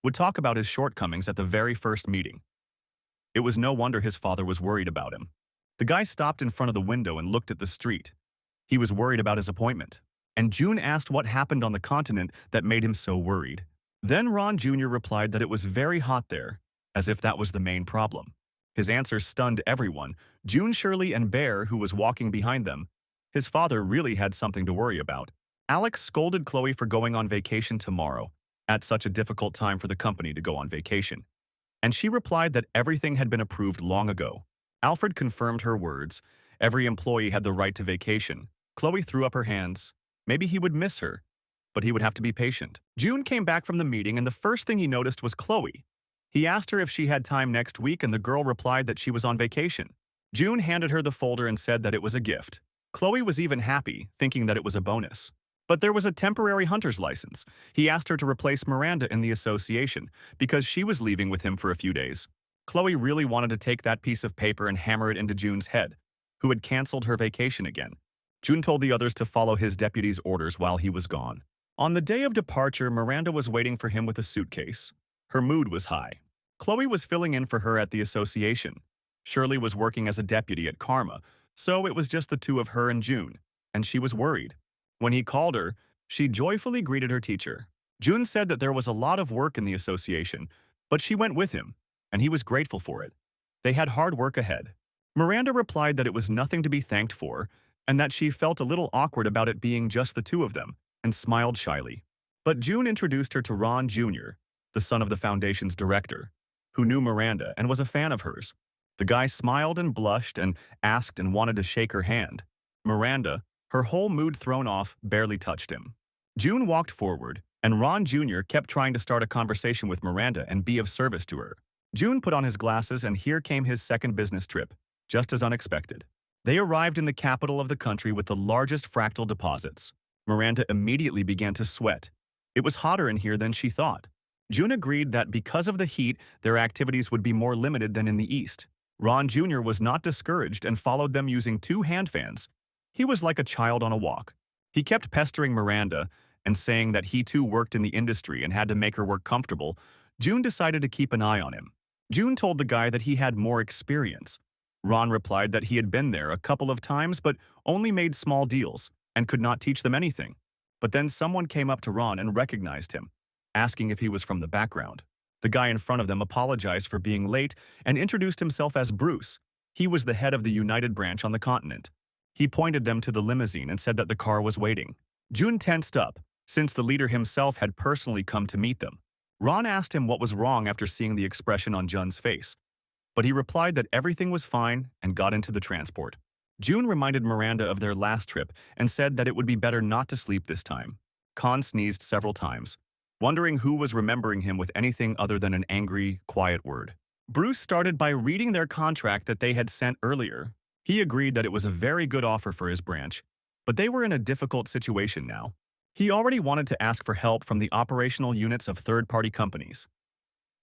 would talk about his shortcomings at the very first meeting. It was no wonder his father was worried about him. The guy stopped in front of the window and looked at the street. He was worried about his appointment, and June asked what happened on the continent that made him so worried. Then Ron Jr. replied that it was very hot there, as if that was the main problem. His answer stunned everyone, June, Shirley, and Bear, who was walking behind them. His father really had something to worry about. Alex scolded Chloe for going on vacation tomorrow, at such a difficult time for the company to go on vacation. And she replied that everything had been approved long ago. Alfred confirmed her words. Every employee had the right to vacation. Chloe threw up her hands. Maybe he would miss her, but he would have to be patient. June came back from the meeting, and the first thing he noticed was Chloe. He asked her if she had time next week, and the girl replied that she was on vacation. June handed her the folder and said that it was a gift. Chloe was even happy, thinking that it was a bonus. But there was a temporary hunter's license. He asked her to replace Miranda in the association, because she was leaving with him for a few days. Chloe really wanted to take that piece of paper and hammer it into June's head, who had canceled her vacation again. June told the others to follow his deputy's orders while he was gone. On the day of departure, Miranda was waiting for him with a suitcase. Her mood was high. Chloe was filling in for her at the association. Shirley was working as a deputy at Karma, so it was just the two of her and June, and she was worried. When he called her, she joyfully greeted her teacher. June said that there was a lot of work in the association, but she went with him, and he was grateful for it. They had hard work ahead. Miranda replied that it was nothing to be thanked for, and that she felt a little awkward about it being just the two of them, and smiled shyly. But June introduced her to Ron Jr., the son of the Foundation's director, who knew Miranda and was a fan of hers. The guy smiled and blushed and asked and wanted to shake her hand. Miranda, her whole mood thrown off, barely touched him. June walked forward, and Ron Jr. kept trying to start a conversation with Miranda and be of service to her. June put on his glasses, and here came his second business trip, just as unexpected. They arrived in the capital of the country with the largest fractal deposits. Miranda immediately began to sweat. It was hotter in here than she thought. June agreed that because of the heat, their activities would be more limited than in the East. Ron Jr. was not discouraged and followed them using 2 hand fans. He was like a child on a walk. He kept pestering Miranda and saying that he too worked in the industry and had to make her work comfortable. June decided to keep an eye on him. June told the guy that he had more experience. Ron replied that he had been there a couple of times but only made small deals and could not teach them anything. But then someone came up to Ron and recognized him, asking if he was from the background. The guy in front of them apologized for being late and introduced himself as Bruce. He was the head of the United branch on the continent. He pointed them to the limousine and said that the car was waiting. June tensed up, since the leader himself had personally come to meet them. Ron asked him what was wrong after seeing the expression on Jun's face, but he replied that everything was fine and got into the transport. June reminded Miranda of their last trip and said that it would be better not to sleep this time. Khan sneezed several times, wondering who was remembering him with anything other than an angry, quiet word. Bruce started by reading their contract that they had sent earlier. He agreed that it was a very good offer for his branch, but they were in a difficult situation now. He already wanted to ask for help from the operational units of third-party companies.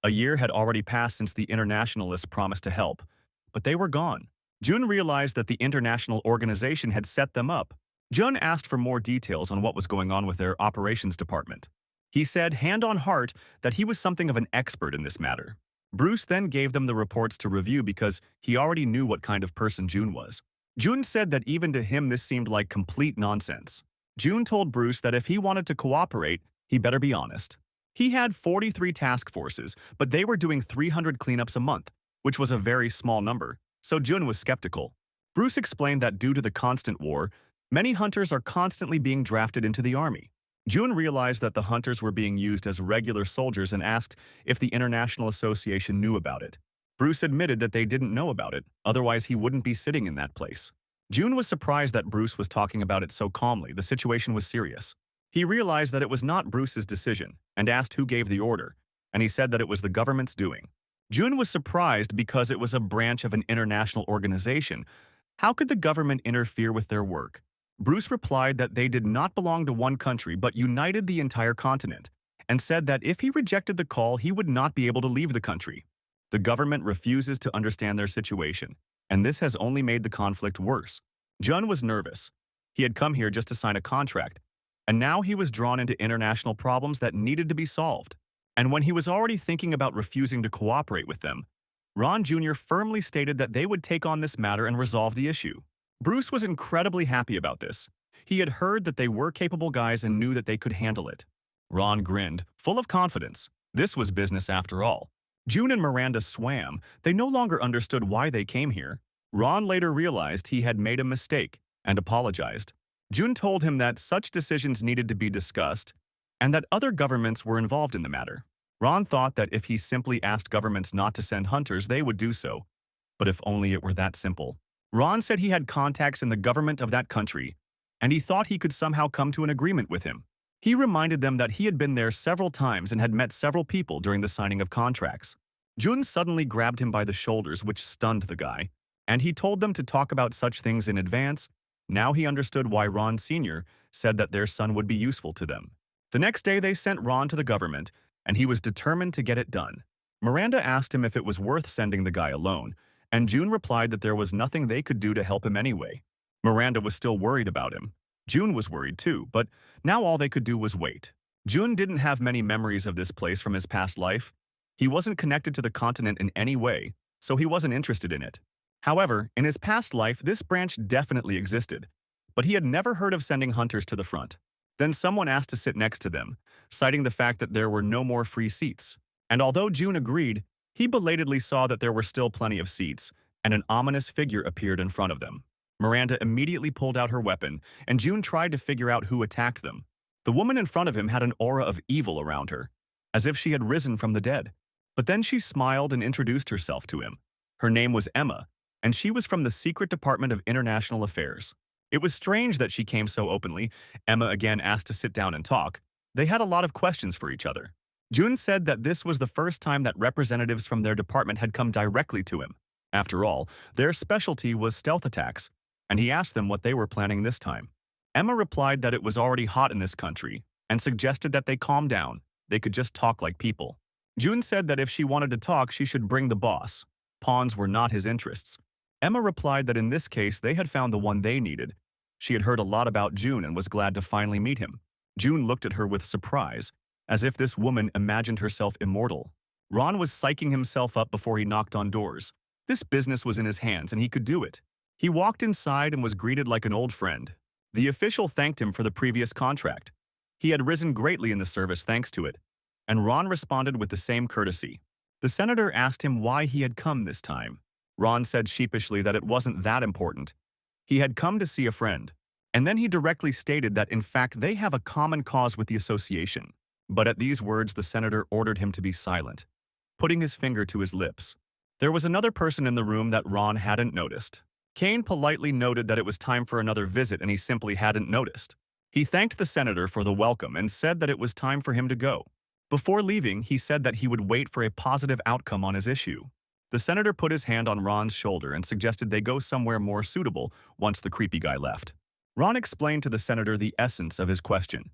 A year had already passed since the internationalists promised to help, but they were gone. Jun realized that the international organization had set them up. Jun asked for more details on what was going on with their operations department. He said, hand on heart, that he was something of an expert in this matter. Bruce then gave them the reports to review because he already knew what kind of person Jun was. Jun said that even to him this seemed like complete nonsense. Jun told Bruce that if he wanted to cooperate, he better be honest. He had 43 task forces, but they were doing 300 cleanups a month, which was a very small number, so Jun was skeptical. Bruce explained that due to the constant war, many hunters are constantly being drafted into the army. Jun realized that the hunters were being used as regular soldiers and asked if the International Association knew about it. Bruce admitted that they didn't know about it, otherwise he wouldn't be sitting in that place. Jun was surprised that Bruce was talking about it so calmly. The situation was serious. He realized that it was not Bruce's decision and asked who gave the order, and he said that it was the government's doing. Jun was surprised because it was a branch of an international organization. How could the government interfere with their work? Bruce replied that they did not belong to one country but united the entire continent, and said that if he rejected the call, he would not be able to leave the country. The government refuses to understand their situation, and this has only made the conflict worse. Jun was nervous. He had come here just to sign a contract, and now he was drawn into international problems that needed to be solved. And when he was already thinking about refusing to cooperate with them, Ron Jr. firmly stated that they would take on this matter and resolve the issue. Bruce was incredibly happy about this. He had heard that they were capable guys and knew that they could handle it. Ron grinned, full of confidence. This was business after all. June and Miranda swam. They no longer understood why they came here. Ron later realized he had made a mistake and apologized. June told him that such decisions needed to be discussed and that other governments were involved in the matter. Ron thought that if he simply asked governments not to send hunters, they would do so. But if only it were that simple. Ron said he had contacts in the government of that country, and he thought he could somehow come to an agreement with him. He reminded them that he had been there several times and had met several people during the signing of contracts. Jun suddenly grabbed him by the shoulders, which stunned the guy, and he told them to talk about such things in advance. Now he understood why Ron Sr. said that their son would be useful to them. The next day they sent Ron to the government, and he was determined to get it done. Miranda asked him if it was worth sending the guy alone, and June replied that there was nothing they could do to help him anyway. Miranda was still worried about him. June was worried too, but now all they could do was wait. June didn't have many memories of this place from his past life. He wasn't connected to the continent in any way, so he wasn't interested in it. However, in his past life, this branch definitely existed, but he had never heard of sending hunters to the front. Then someone asked to sit next to them, citing the fact that there were no more free seats. And although June agreed, he belatedly saw that there were still plenty of seats, and an ominous figure appeared in front of them. Miranda immediately pulled out her weapon, and June tried to figure out who attacked them. The woman in front of him had an aura of evil around her, as if she had risen from the dead. But then she smiled and introduced herself to him. Her name was Emma, and she was from the Secret Department of International Affairs. It was strange that she came so openly. Emma again asked to sit down and talk. They had a lot of questions for each other. June said that this was the first time that representatives from their department had come directly to him. After all, their specialty was stealth attacks, and he asked them what they were planning this time. Emma replied that it was already hot in this country and suggested that they calm down. They could just talk like people. June said that if she wanted to talk, she should bring the boss. Pawns were not his interests. Emma replied that in this case they had found the one they needed. She had heard a lot about June and was glad to finally meet him. June looked at her with surprise, as if this woman imagined herself immortal. Ron was psyching himself up before he knocked on doors. This business was in his hands and he could do it. He walked inside and was greeted like an old friend. The official thanked him for the previous contract. He had risen greatly in the service thanks to it, and Ron responded with the same courtesy. The senator asked him why he had come this time. Ron said sheepishly that it wasn't that important. He had come to see a friend, and then he directly stated that in fact they have a common cause with the association. But at these words the senator ordered him to be silent, putting his finger to his lips. There was another person in the room that Ron hadn't noticed. Kane politely noted that it was time for another visit and he simply hadn't noticed. He thanked the senator for the welcome and said that it was time for him to go. Before leaving, he said that he would wait for a positive outcome on his issue. The senator put his hand on Ron's shoulder and suggested they go somewhere more suitable once the creepy guy left. Ron explained to the senator the essence of his question.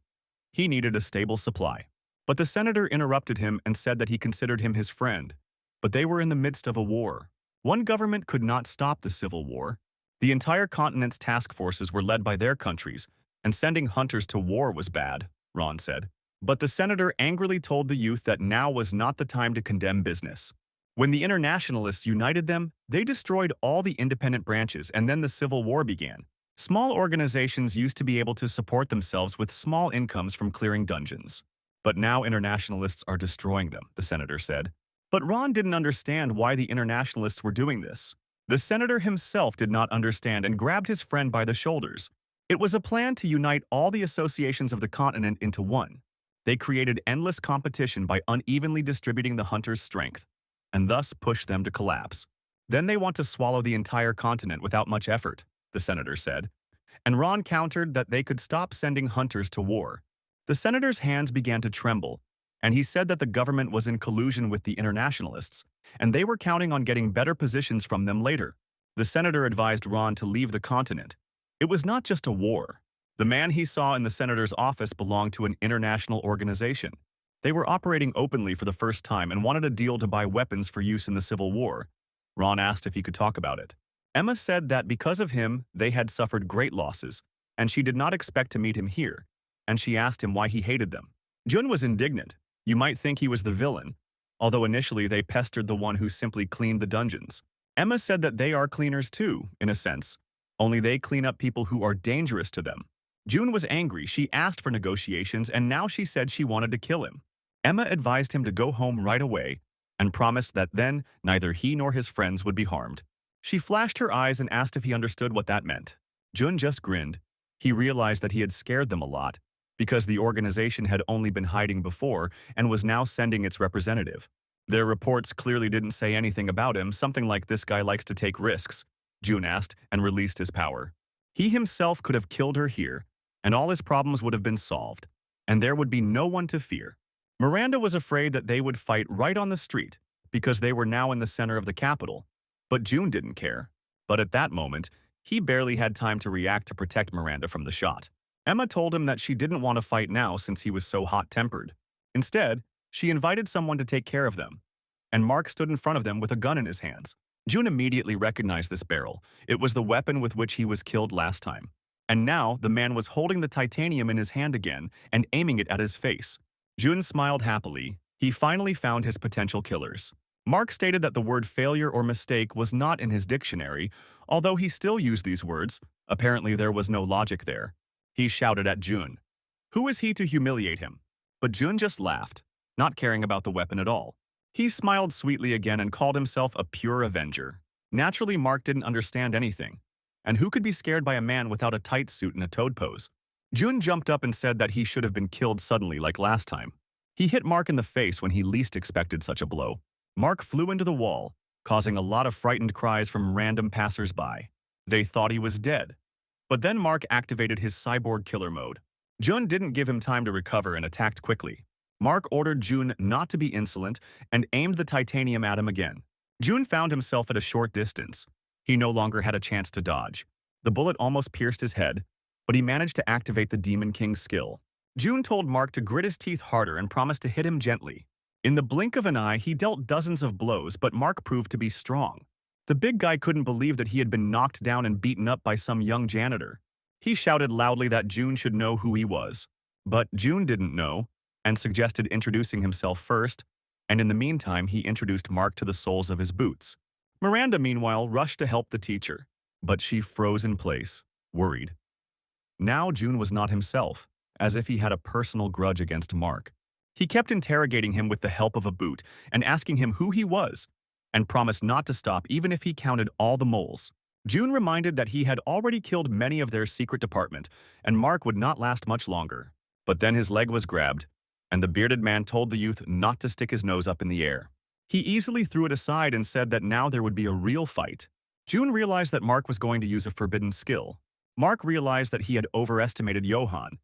He needed a stable supply. But the senator interrupted him and said that he considered him his friend. But they were in the midst of a war. One government could not stop the civil war. The entire continent's task forces were led by their countries, and sending hunters to war was bad, Ron said. But the senator angrily told the youth that now was not the time to condemn business. When the internationalists united them, they destroyed all the independent branches and then the civil war began. Small organizations used to be able to support themselves with small incomes from clearing dungeons. But now internationalists are destroying them, the senator said. But Ron didn't understand why the internationalists were doing this. The senator himself did not understand and grabbed his friend by the shoulders. It was a plan to unite all the associations of the continent into one. They created endless competition by unevenly distributing the hunters' strength, and thus push them to collapse. Then they want to swallow the entire continent without much effort, the senator said. And Ron countered that they could stop sending hunters to war. The senator's hands began to tremble, and he said that the government was in collusion with the internationalists, and they were counting on getting better positions from them later. The senator advised Ron to leave the continent. It was not just a war. The man he saw in the senator's office belonged to an international organization. They were operating openly for the first time and wanted a deal to buy weapons for use in the Civil War. Ron asked if he could talk about it. Emma said that because of him, they had suffered great losses, and she did not expect to meet him here, and she asked him why he hated them. Jun was indignant. You might think he was the villain, although initially they pestered the one who simply cleaned the dungeons. Emma said that they are cleaners too, in a sense, only they clean up people who are dangerous to them. June was angry. She asked for negotiations, and now she said she wanted to kill him. Emma advised him to go home right away and promised that then neither he nor his friends would be harmed. She flashed her eyes and asked if he understood what that meant. Jun just grinned. He realized that he had scared them a lot because the organization had only been hiding before and was now sending its representative. Their reports clearly didn't say anything about him, something like this guy likes to take risks, Jun asked and released his power. He himself could have killed her here, and all his problems would have been solved, and there would be no one to fear. Miranda was afraid that they would fight right on the street because they were now in the center of the capital, but June didn't care. But at that moment, he barely had time to react to protect Miranda from the shot. Emma told him that she didn't want to fight now since he was so hot-tempered. Instead, she invited someone to take care of them, and Mark stood in front of them with a gun in his hands. June immediately recognized this barrel. It was the weapon with which he was killed last time. And now, the man was holding the titanium in his hand again and aiming it at his face. June smiled happily. He finally found his potential killers. Mark stated that the word failure or mistake was not in his dictionary, although he still used these words. Apparently, there was no logic there. He shouted at June. Who is he to humiliate him? But June just laughed, not caring about the weapon at all. He smiled sweetly again and called himself a pure avenger. Naturally, Mark didn't understand anything. And who could be scared by a man without a tight suit and a toad pose? June jumped up and said that he should have been killed suddenly like last time. He hit Mark in the face when he least expected such a blow. Mark flew into the wall, causing a lot of frightened cries from random passers-by. They thought he was dead. But then Mark activated his cyborg killer mode. June didn't give him time to recover and attacked quickly. Mark ordered June not to be insolent and aimed the titanium at him again. June found himself at a short distance. He no longer had a chance to dodge. The bullet almost pierced his head, but he managed to activate the Demon King's skill. June told Mark to grit his teeth harder and promised to hit him gently. In the blink of an eye, he dealt dozens of blows, but Mark proved to be strong. The big guy couldn't believe that he had been knocked down and beaten up by some young janitor. He shouted loudly that June should know who he was. But June didn't know, and suggested introducing himself first, and in the meantime he introduced Mark to the soles of his boots. Miranda, meanwhile, rushed to help the teacher, but she froze in place, worried. Now June was not himself, as if he had a personal grudge against Mark. He kept interrogating him with the help of a boot and asking him who he was, and promised not to stop even if he counted all the moles. June reminded that he had already killed many of their secret department, and Mark would not last much longer. But then his leg was grabbed, and the bearded man told the youth not to stick his nose up in the air. He easily threw it aside and said that now there would be a real fight. June realized that Mark was going to use a forbidden skill. Mark realized that he had overestimated Johann.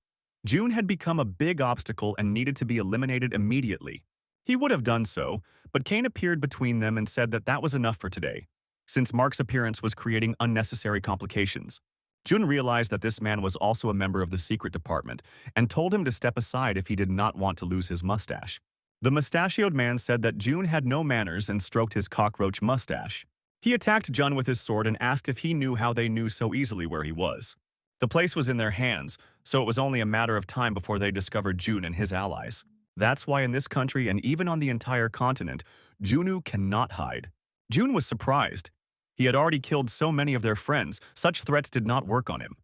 June had become a big obstacle and needed to be eliminated immediately. He would have done so, but Kane appeared between them and said that that was enough for today, since Mark's appearance was creating unnecessary complications. June realized that this man was also a member of the secret department and told him to step aside if he did not want to lose his mustache. The mustachioed man said that June had no manners and stroked his cockroach mustache. He attacked Jun with his sword and asked if he knew how they knew so easily where he was. The place was in their hands, so it was only a matter of time before they discovered Jun and his allies. That's why in this country and even on the entire continent, Junu cannot hide. Jun was surprised. He had already killed so many of their friends, such threats did not work on him.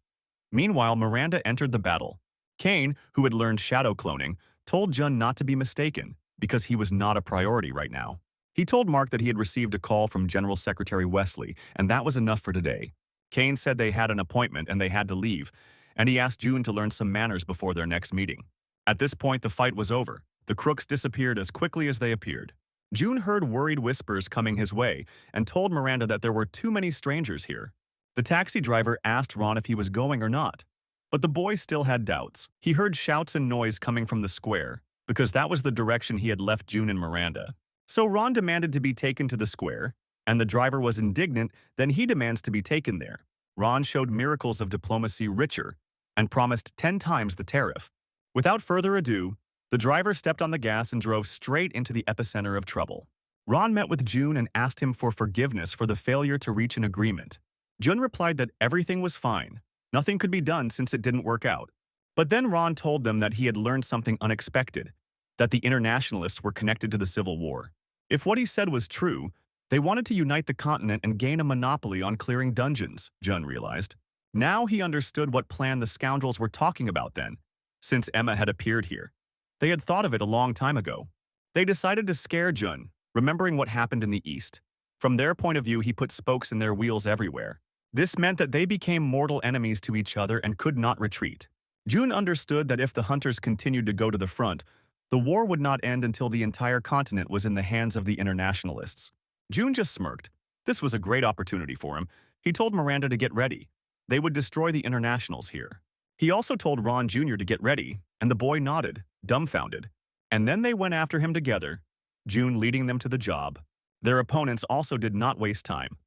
Meanwhile, Miranda entered the battle. Kane, who had learned shadow cloning, told Jun not to be mistaken, because he was not a priority right now. He told Mark that he had received a call from General Secretary Wesley, and that was enough for today. Kane said they had an appointment and they had to leave, and he asked June to learn some manners before their next meeting. At this point, the fight was over. The crooks disappeared as quickly as they appeared. June heard worried whispers coming his way and told Miranda that there were too many strangers here. The taxi driver asked Ron if he was going or not, but the boy still had doubts. He heard shouts and noise coming from the square, because that was the direction he had left June and Miranda. So Ron demanded to be taken to the square, and the driver was indignant, then he demands to be taken there. Ron showed miracles of diplomacy richer and promised 10 times the tariff. Without further ado, the driver stepped on the gas and drove straight into the epicenter of trouble. Ron met with June and asked him for forgiveness for the failure to reach an agreement. Jun replied that everything was fine. Nothing could be done since it didn't work out. But then Ron told them that he had learned something unexpected, that the internationalists were connected to the Civil War. If what he said was true, they wanted to unite the continent and gain a monopoly on clearing dungeons, Jun realized. Now he understood what plan the scoundrels were talking about then, since Emma had appeared here. They had thought of it a long time ago. They decided to scare Jun, remembering what happened in the East. From their point of view, he put spokes in their wheels everywhere. This meant that they became mortal enemies to each other and could not retreat. Jun understood that if the hunters continued to go to the front, the war would not end until the entire continent was in the hands of the internationalists. June just smirked. This was a great opportunity for him. He told Miranda to get ready. They would destroy the internationals here. He also told Ron Jr. to get ready, and the boy nodded, dumbfounded. And then they went after him together, June leading them to the job. Their opponents also did not waste time.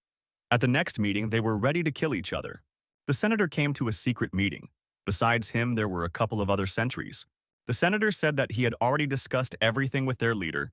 At the next meeting, they were ready to kill each other. The senator came to a secret meeting. Besides him, there were a couple of other sentries. The senator said that he had already discussed everything with their leader.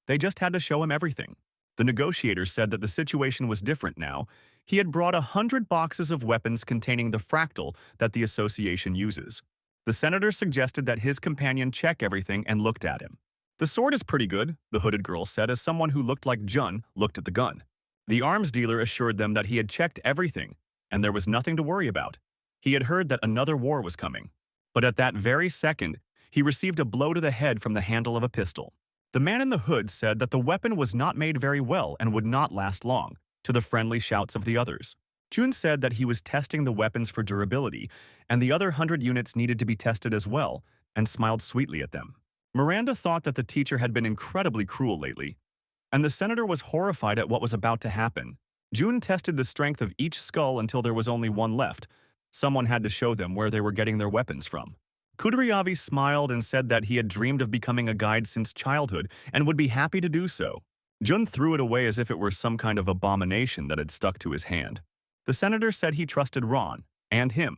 They just had to show him everything. The negotiator said that the situation was different now. He had brought 100 boxes of weapons containing the fractal that the association uses. The senator suggested that his companion check everything and looked at him. The sword is pretty good, the hooded girl said as someone who looked like Jun looked at the gun. The arms dealer assured them that he had checked everything, and there was nothing to worry about. He had heard that another war was coming. But at that very second, he received a blow to the head from the handle of a pistol. The man in the hood said that the weapon was not made very well and would not last long, to the friendly shouts of the others. Jun said that he was testing the weapons for durability, and the other 100 units needed to be tested as well, and smiled sweetly at them. Miranda thought that the teacher had been incredibly cruel lately, and the senator was horrified at what was about to happen. Jun tested the strength of each skull until there was only one left. Someone had to show them where they were getting their weapons from. Kudryavi smiled and said that he had dreamed of becoming a guide since childhood and would be happy to do so. Jun threw it away as if it were some kind of abomination that had stuck to his hand. The senator said he trusted Ron and him,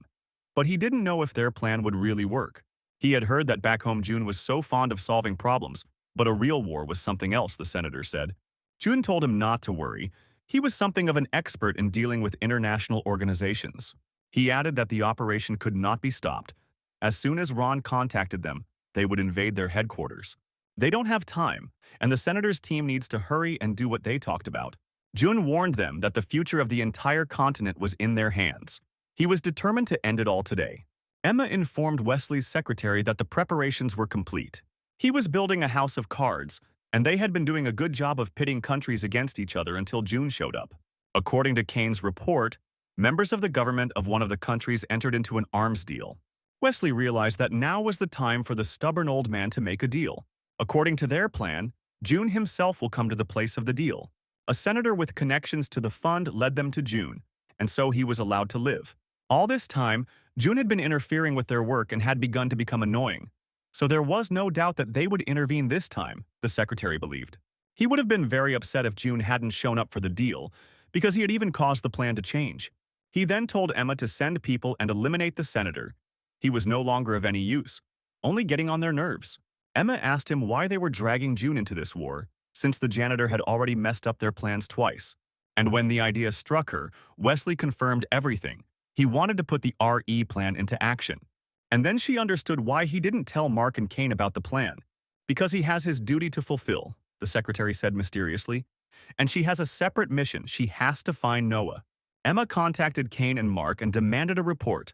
but he didn't know if their plan would really work. He had heard that back home Jun was so fond of solving problems, but a real war was something else, the senator said. Jun told him not to worry. He was something of an expert in dealing with international organizations. He added that the operation could not be stopped. As soon as Ron contacted them, they would invade their headquarters. They don't have time, and the senator's team needs to hurry and do what they talked about. Jun warned them that the future of the entire continent was in their hands. He was determined to end it all today. Emma informed Wesley's secretary that the preparations were complete. He was building a house of cards, and they had been doing a good job of pitting countries against each other until June showed up. According to Kane's report, members of the government of one of the countries entered into an arms deal. Wesley realized that now was the time for the stubborn old man to make a deal. According to their plan, June himself will come to the place of the deal. A senator with connections to the fund led them to June, and so he was allowed to live. All this time, June had been interfering with their work and had begun to become annoying. So there was no doubt that they would intervene this time, the secretary believed. He would have been very upset if June hadn't shown up for the deal, because he had even caused the plan to change. He then told Emma to send people and eliminate the senator. He was no longer of any use, only getting on their nerves. Emma asked him why they were dragging June into this war, since the janitor had already messed up their plans twice. And when the idea struck her, Wesley confirmed everything. He wanted to put the RE plan into action. And then she understood why he didn't tell Mark and Kane about the plan. Because he has his duty to fulfill, the secretary said mysteriously. And she has a separate mission. She has to find Noah. Emma contacted Kane and Mark and demanded a report.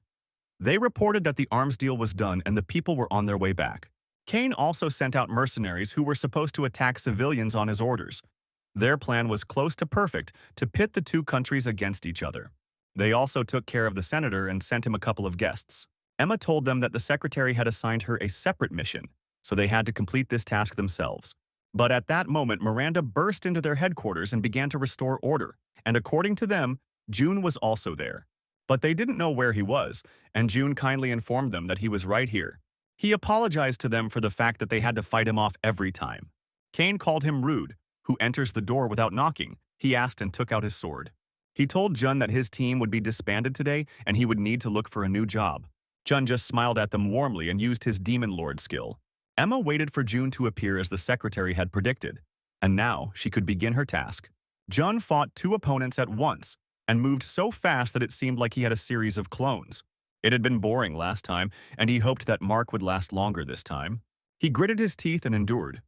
They reported that the arms deal was done and the people were on their way back. Kane also sent out mercenaries who were supposed to attack civilians on his orders. Their plan was close to perfect to pit the two countries against each other. They also took care of the senator and sent him a couple of guests. Emma told them that the secretary had assigned her a separate mission, so they had to complete this task themselves. But at that moment, Miranda burst into their headquarters and began to restore order, and according to them, June was also there. But they didn't know where he was, and June kindly informed them that he was right here. He apologized to them for the fact that they had to fight him off every time. Kane called him rude. Who enters the door without knocking? He asked and took out his sword. He told Jun that his team would be disbanded today and he would need to look for a new job. Jun just smiled at them warmly and used his Demon Lord skill. Emma waited for June to appear as the secretary had predicted, and now she could begin her task. Jun fought two opponents at once and moved so fast that it seemed like he had a series of clones. It had been boring last time, and he hoped that Mark would last longer this time. He gritted his teeth and endured.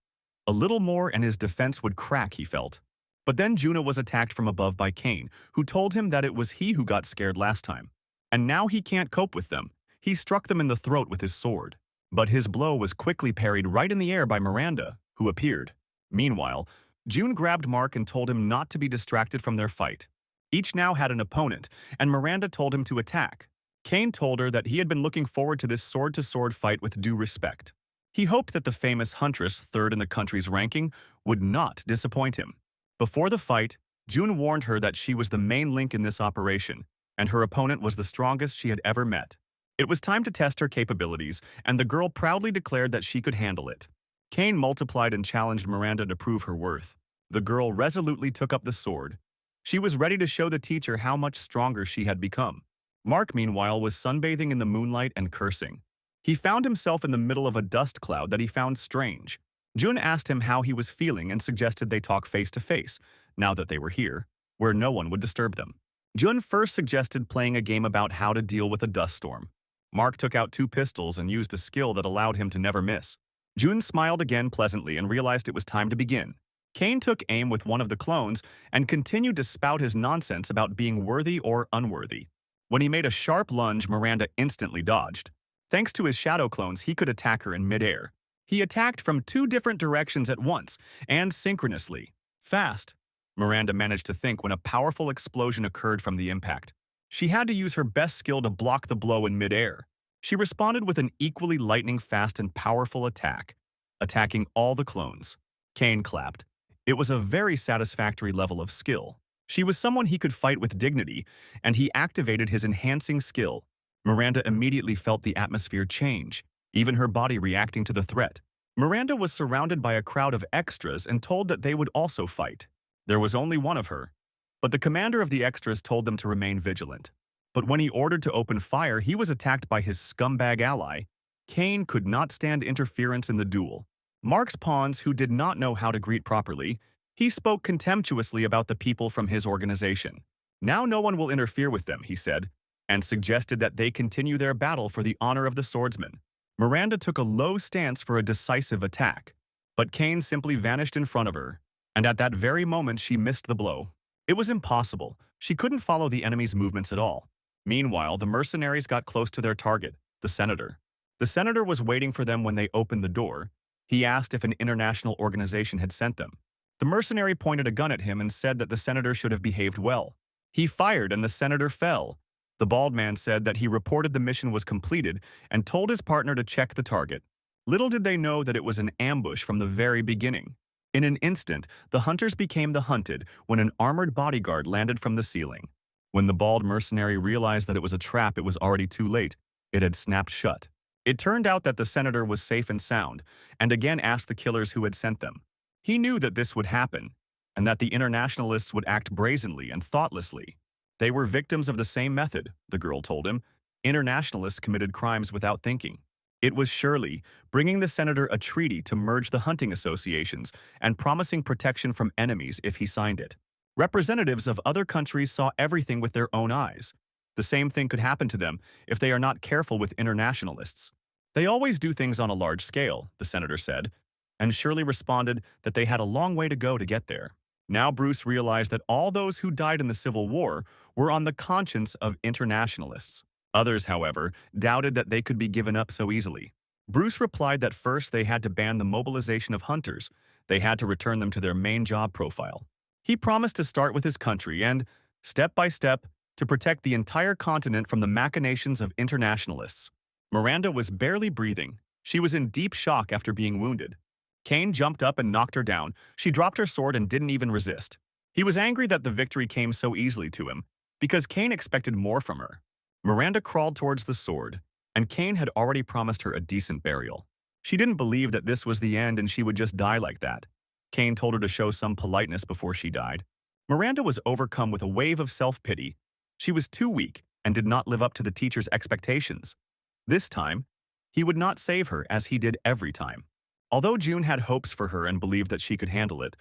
A little more and his defense would crack, he felt. But then Juna was attacked from above by Kane, who told him that it was he who got scared last time. And now he can't cope with them. He struck them in the throat with his sword. But his blow was quickly parried right in the air by Miranda, who appeared. Meanwhile, June grabbed Mark and told him not to be distracted from their fight. Each now had an opponent, and Miranda told him to attack. Kane told her that he had been looking forward to this sword-to-sword fight with due respect. He hoped that the famous Huntress, third in the country's ranking, would not disappoint him. Before the fight, June warned her that she was the main link in this operation, and her opponent was the strongest she had ever met. It was time to test her capabilities, and the girl proudly declared that she could handle it. Kane multiplied and challenged Miranda to prove her worth. The girl resolutely took up the sword. She was ready to show the teacher how much stronger she had become. Mark, meanwhile, was sunbathing in the moonlight and cursing. He found himself in the middle of a dust cloud that he found strange. June asked him how he was feeling and suggested they talk face-to-face, now that they were here, where no one would disturb them. June first suggested playing a game about how to deal with a dust storm. Mark took out 2 pistols and used a skill that allowed him to never miss. June smiled again pleasantly and realized it was time to begin. Kane took aim with one of the clones and continued to spout his nonsense about being worthy or unworthy. When he made a sharp lunge, Miranda instantly dodged. Thanks to his shadow clones, he could attack her in midair. He attacked from 2 different directions at once, and synchronously. Fast. Miranda managed to think when a powerful explosion occurred from the impact. She had to use her best skill to block the blow in midair. She responded with an equally lightning-fast and powerful attack, attacking all the clones. Kane clapped. It was a very satisfactory level of skill. She was someone he could fight with dignity, and he activated his enhancing skill. Miranda immediately felt the atmosphere change, even her body reacting to the threat. Miranda was surrounded by a crowd of extras and told that they would also fight. There was only one of her, but the commander of the extras told them to remain vigilant. But when he ordered to open fire, he was attacked by his scumbag ally. Kane could not stand interference in the duel. Mark's pawns, who did not know how to greet properly, he spoke contemptuously about the people from his organization. Now no one will interfere with them, he said, and suggested that they continue their battle for the honor of the swordsman. Miranda took a low stance for a decisive attack, but Kane simply vanished in front of her, and at that very moment she missed the blow. It was impossible. She couldn't follow the enemy's movements at all. Meanwhile, the mercenaries got close to their target, the senator. The senator was waiting for them when they opened the door. He asked if an international organization had sent them. The mercenary pointed a gun at him and said that the senator should have behaved well. He fired and the senator fell. The bald man said that he reported the mission was completed and told his partner to check the target. Little did they know that it was an ambush from the very beginning. In an instant, the hunters became the hunted when an armored bodyguard landed from the ceiling. When the bald mercenary realized that it was a trap, it was already too late. It had snapped shut. It turned out that the senator was safe and sound, and again asked the killers who had sent them. He knew that this would happen, and that the internationalists would act brazenly and thoughtlessly. They were victims of the same method, the girl told him. Internationalists committed crimes without thinking. It was Shirley, bringing the senator a treaty to merge the hunting associations and promising protection from enemies if he signed it. Representatives of other countries saw everything with their own eyes. The same thing could happen to them if they are not careful with internationalists. They always do things on a large scale, the senator said, and Shirley responded that they had a long way to go to get there. Now Bruce realized that all those who died in the Civil War were on the conscience of internationalists. Others, however, doubted that they could be given up so easily. Bruce replied that first they had to ban the mobilization of hunters. They had to return them to their main job profile. He promised to start with his country and, step by step, to protect the entire continent from the machinations of internationalists. Miranda was barely breathing. She was in deep shock after being wounded. Kane jumped up and knocked her down. She dropped her sword and didn't even resist. He was angry that the victory came so easily to him, because Kane expected more from her. Miranda crawled towards the sword, and Kane had already promised her a decent burial. She didn't believe that this was the end and she would just die like that. Kane told her to show some politeness before she died. Miranda was overcome with a wave of self-pity. She was too weak and did not live up to the teacher's expectations. This time, he would not save her as he did every time. Although June had hopes for her and believed that she could handle it,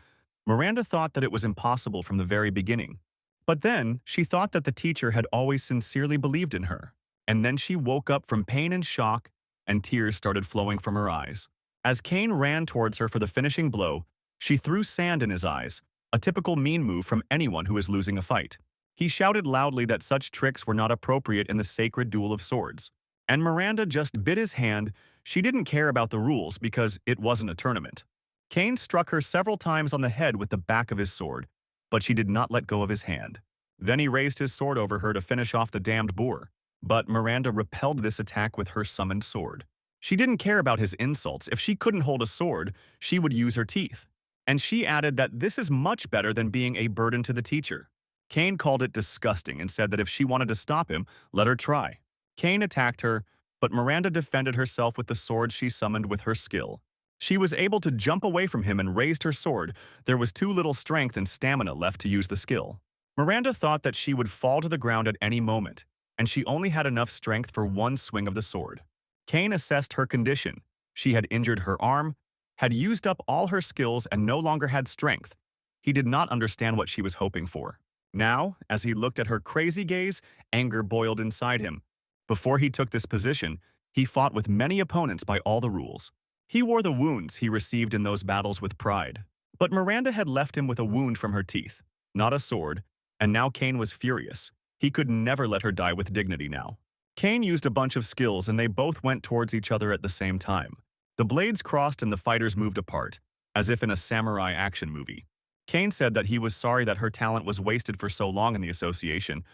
Miranda thought that it was impossible from the very beginning. But then, she thought that the teacher had always sincerely believed in her. And then she woke up from pain and shock, and tears started flowing from her eyes. As Kane ran towards her for the finishing blow, she threw sand in his eyes, a typical mean move from anyone who is losing a fight. He shouted loudly that such tricks were not appropriate in the sacred duel of swords. And Miranda just bit his hand. She didn't care about the rules because it wasn't a tournament. Kane struck her several times on the head with the back of his sword, but she did not let go of his hand. Then he raised his sword over her to finish off the damned boor. But Miranda repelled this attack with her summoned sword. She didn't care about his insults. If she couldn't hold a sword, she would use her teeth. And she added that this is much better than being a burden to the teacher. Kane called it disgusting and said that if she wanted to stop him, let her try. Kane attacked her, but Miranda defended herself with the sword she summoned with her skill. She was able to jump away from him and raised her sword. There was too little strength and stamina left to use the skill. Miranda thought that she would fall to the ground at any moment, and she only had enough strength for one swing of the sword. Kane assessed her condition. She had injured her arm, had used up all her skills, and no longer had strength. He did not understand what she was hoping for. Now, as he looked at her crazy gaze, anger boiled inside him. Before he took this position, he fought with many opponents by all the rules. He wore the wounds he received in those battles with pride. But Miranda had left him with a wound from her teeth, not a sword, and now Kane was furious. He could never let her die with dignity now. Kane used a bunch of skills and they both went towards each other at the same time. The blades crossed and the fighters moved apart, as if in a samurai action movie. Kane said that he was sorry that her talent was wasted for so long in the association.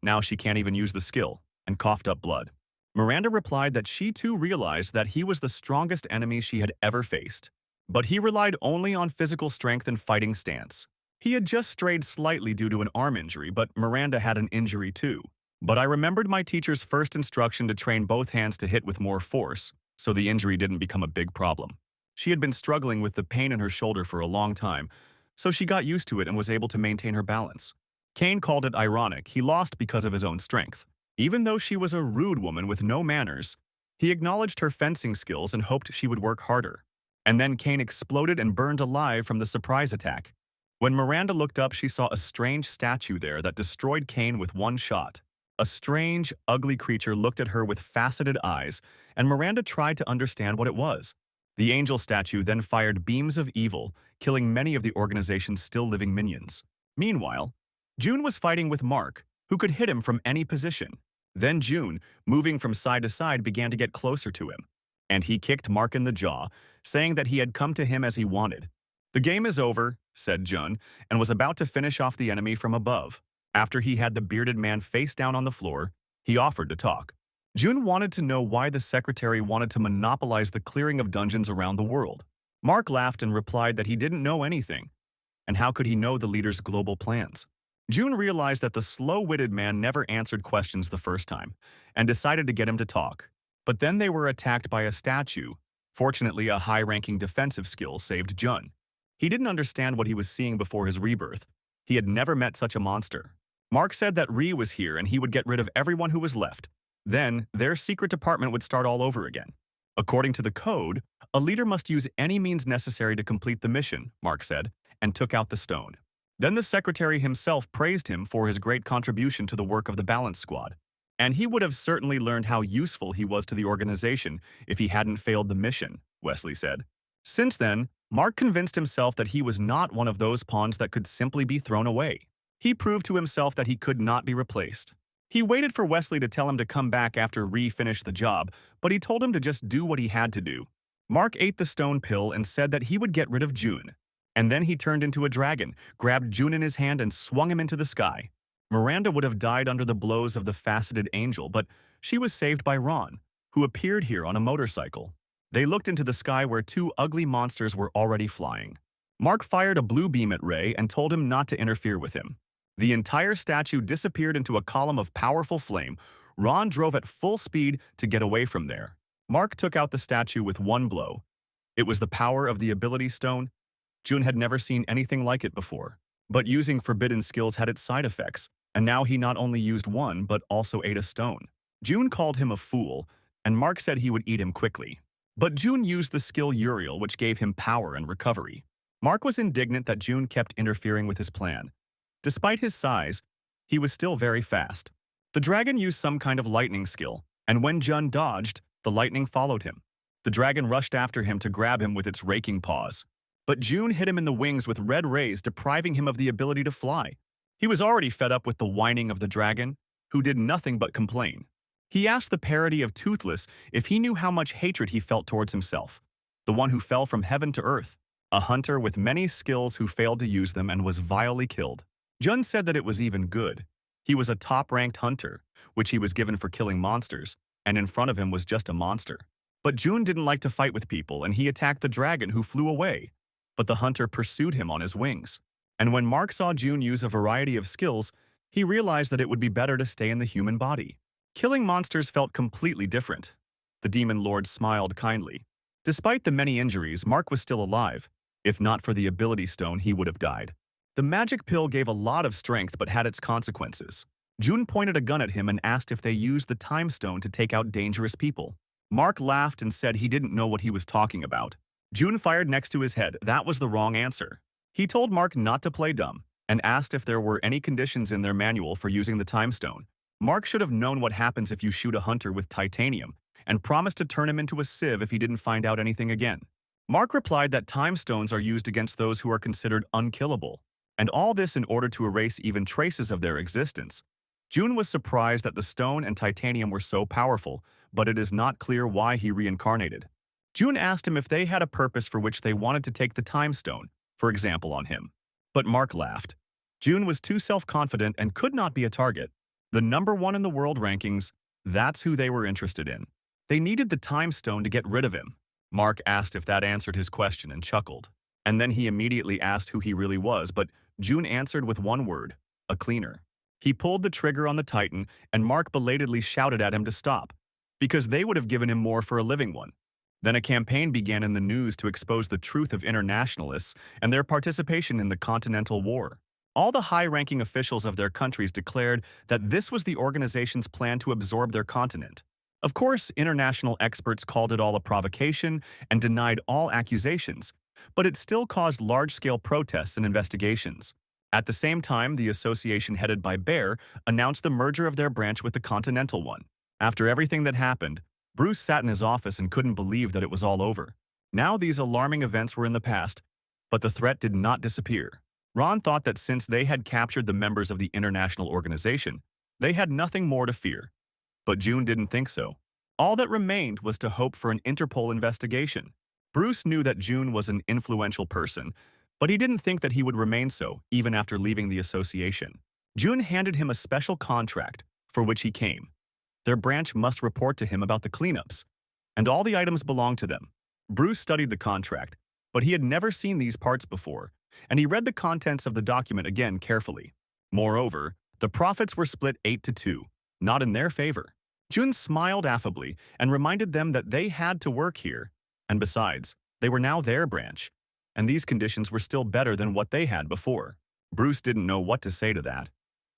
Now she can't even use the skill, and coughed up blood. Miranda replied that she too realized that he was the strongest enemy she had ever faced. But he relied only on physical strength and fighting stance. He had just strayed slightly due to an arm injury, but Miranda had an injury too. But I remembered my teacher's first instruction to train both hands to hit with more force, so the injury didn't become a big problem. She had been struggling with the pain in her shoulder for a long time, so she got used to it and was able to maintain her balance. Kane called it ironic he lost because of his own strength. Even though she was a rude woman with no manners, he acknowledged her fencing skills and hoped she would work harder. And then Kane exploded and burned alive from the surprise attack. When Miranda looked up, she saw a strange statue there that destroyed Kane with one shot. A strange, ugly creature looked at her with faceted eyes, and Miranda tried to understand what it was. The angel statue then fired beams of evil, killing many of the organization's still living minions. Meanwhile, June was fighting with Mark, who could hit him from any position. Then June, moving from side to side, began to get closer to him. And he kicked Mark in the jaw, saying that he had come to him as he wanted. "The game is over," said Jun, and was about to finish off the enemy from above. After he had the bearded man face down on the floor, he offered to talk. Jun wanted to know why the secretary wanted to monopolize the clearing of dungeons around the world. Mark laughed and replied that he didn't know anything, and how could he know the leader's global plans? June realized that the slow-witted man never answered questions the first time, and decided to get him to talk. But then they were attacked by a statue. Fortunately, a high-ranking defensive skill saved Jun. He didn't understand what he was seeing before his rebirth. He had never met such a monster. Mark said that Ri was here and he would get rid of everyone who was left. Then, their secret department would start all over again. According to the code, a leader must use any means necessary to complete the mission, Mark said, and took out the stone. Then the secretary himself praised him for his great contribution to the work of the balance squad. And he would have certainly learned how useful he was to the organization if he hadn't failed the mission, Wesley said. Since then, Mark convinced himself that he was not one of those pawns that could simply be thrown away. He proved to himself that he could not be replaced. He waited for Wesley to tell him to come back after Ri finished the job, but he told him to just do what he had to do. Mark ate the stone pill and said that he would get rid of June. And then he turned into a dragon, grabbed June in his hand and swung him into the sky. Miranda would have died under the blows of the faceted angel, but she was saved by Ron, who appeared here on a motorcycle. They looked into the sky where two ugly monsters were already flying. Mark fired a blue beam at Ray and told him not to interfere with him. The entire statue disappeared into a column of powerful flame. Ron drove at full speed to get away from there. Mark took out the statue with one blow. It was the power of the ability stone. June had never seen anything like it before. But using forbidden skills had its side effects, and now he not only used one but also ate a stone. June called him a fool, and Mark said he would eat him quickly. But June used the skill Uriel, which gave him power and recovery. Mark was indignant that June kept interfering with his plan. Despite his size, he was still very fast. The dragon used some kind of lightning skill, and when Jun dodged, the lightning followed him. The dragon rushed after him to grab him with its raking paws. But June hit him in the wings with red rays, depriving him of the ability to fly. He was already fed up with the whining of the dragon, who did nothing but complain. He asked the parody of Toothless if he knew how much hatred he felt towards himself, the one who fell from heaven to earth, a hunter with many skills who failed to use them and was vilely killed. Jun said that it was even good. He was a top-ranked hunter, which he was given for killing monsters, and in front of him was just a monster. But Jun didn't like to fight with people, and he attacked the dragon, who flew away. But the hunter pursued him on his wings. And when Mark saw June use a variety of skills, he realized that it would be better to stay in the human body. Killing monsters felt completely different. The demon lord smiled kindly. Despite the many injuries, Mark was still alive. If not for the ability stone, he would have died. The magic pill gave a lot of strength but had its consequences. June pointed a gun at him and asked if they used the time stone to take out dangerous people. Mark laughed and said he didn't know what he was talking about. June fired next to his head. That was the wrong answer. He told Mark not to play dumb and asked if there were any conditions in their manual for using the time stone. Mark should have known what happens if you shoot a hunter with titanium and promised to turn him into a sieve if he didn't find out anything again. Mark replied that time stones are used against those who are considered unkillable, and all this in order to erase even traces of their existence. June was surprised that the stone and titanium were so powerful, but it is not clear why he reincarnated. June asked him if they had a purpose for which they wanted to take the time stone, for example on him. But Mark laughed. June was too self-confident and could not be a target. The #1 in the world rankings, that's who they were interested in. They needed the time stone to get rid of him. Mark asked if that answered his question and chuckled. And then he immediately asked who he really was, but June answered with one word, a cleaner. He pulled the trigger on the Titan, and Mark belatedly shouted at him to stop, because they would have given him more for a living one. Then a campaign began in the news to expose the truth of internationalists and their participation in the Continental War. All the high-ranking officials of their countries declared that this was the organization's plan to absorb their continent. Of course, international experts called it all a provocation and denied all accusations, but it still caused large-scale protests and investigations. At the same time, the association headed by Bear announced the merger of their branch with the Continental one. After everything that happened, Bruce sat in his office and couldn't believe that it was all over. Now these alarming events were in the past, but the threat did not disappear. Ron thought that since they had captured the members of the international organization, they had nothing more to fear. But June didn't think so. All that remained was to hope for an Interpol investigation. Bruce knew that June was an influential person, but he didn't think that he would remain so, even after leaving the association. June handed him a special contract, for which he came. Their branch must report to him about the cleanups, and all the items belonged to them. Bruce studied the contract, but he had never seen these parts before, and he read the contents of the document again carefully. Moreover, the profits were split 8-2, not in their favor. Jun smiled affably and reminded them that they had to work here, and besides, they were now their branch, and these conditions were still better than what they had before. Bruce didn't know what to say to that.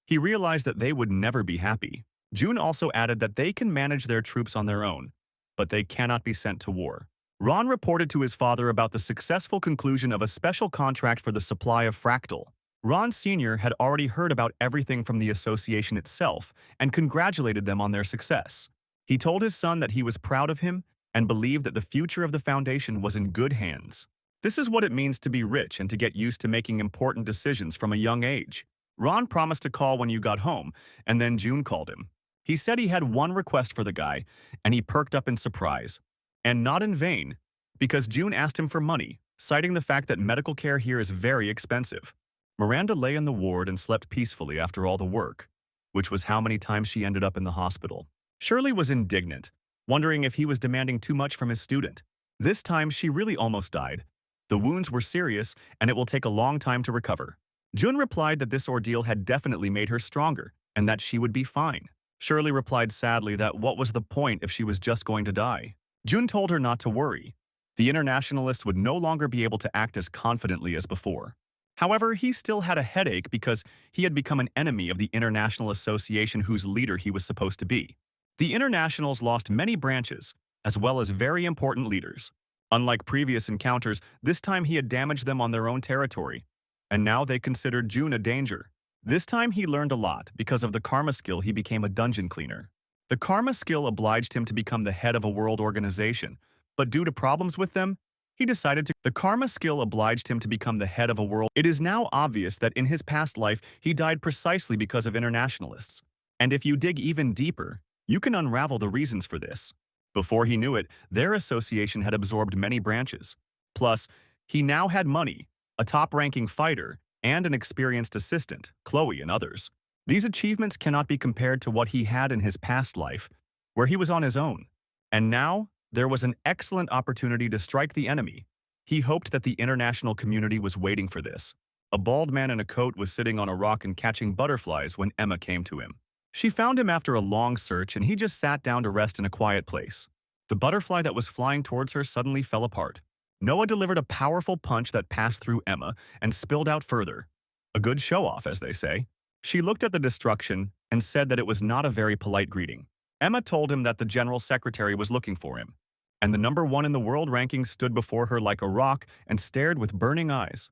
He realized that they would never be happy. Jun also added that they can manage their troops on their own, but they cannot be sent to war. Ron reported to his father about the successful conclusion of a special contract for the supply of fractal. Ron Sr. had already heard about everything from the association itself and congratulated them on their success. He told his son that he was proud of him and believed that the future of the foundation was in good hands. This is what it means to be rich and to get used to making important decisions from a young age. Ron promised to call when you got home, and then June called him. He said he had one request for the guy, and he perked up in surprise. And not in vain, because June asked him for money, citing the fact that medical care here is very expensive. Miranda lay in the ward and slept peacefully after all the work, which was how many times she ended up in the hospital. Shirley was indignant, wondering if he was demanding too much from his student. This time, she really almost died. The wounds were serious, and it will take a long time to recover. June replied that this ordeal had definitely made her stronger, and that she would be fine. Shirley replied sadly that what was the point if she was just going to die. June told her not to worry. The internationalist would no longer be able to act as confidently as before. However, he still had a headache because he had become an enemy of the International Association whose leader he was supposed to be. The Internationals lost many branches, as well as very important leaders. Unlike previous encounters, this time he had damaged them on their own territory, and now they considered June a danger. This time he learned a lot. Because of the karma skill, he became a dungeon cleaner. The karma skill obliged him to become the head of a world organization, but due to problems with them, he decided to. The karma skill obliged him to become the head of a world. It is now obvious that in his past life, he died precisely because of internationalists. And if you dig even deeper, you can unravel the reasons for this. Before he knew it, their association had absorbed many branches. Plus, he now had money, a top-ranking fighter, and an experienced assistant, Chloe and others. These achievements cannot be compared to what he had in his past life, where he was on his own. And now, there was an excellent opportunity to strike the enemy. He hoped that the international community was waiting for this. A bald man in a coat was sitting on a rock and catching butterflies when Emma came to him. She found him after a long search, and he just sat down to rest in a quiet place. The butterfly that was flying towards her suddenly fell apart. Noah delivered a powerful punch that passed through Emma and spilled out further. A good show-off, as they say. She looked at the destruction and said that it was not a very polite greeting. Emma told him that the general secretary was looking for him, and the #1 in the world ranking stood before her like a rock and stared with burning eyes.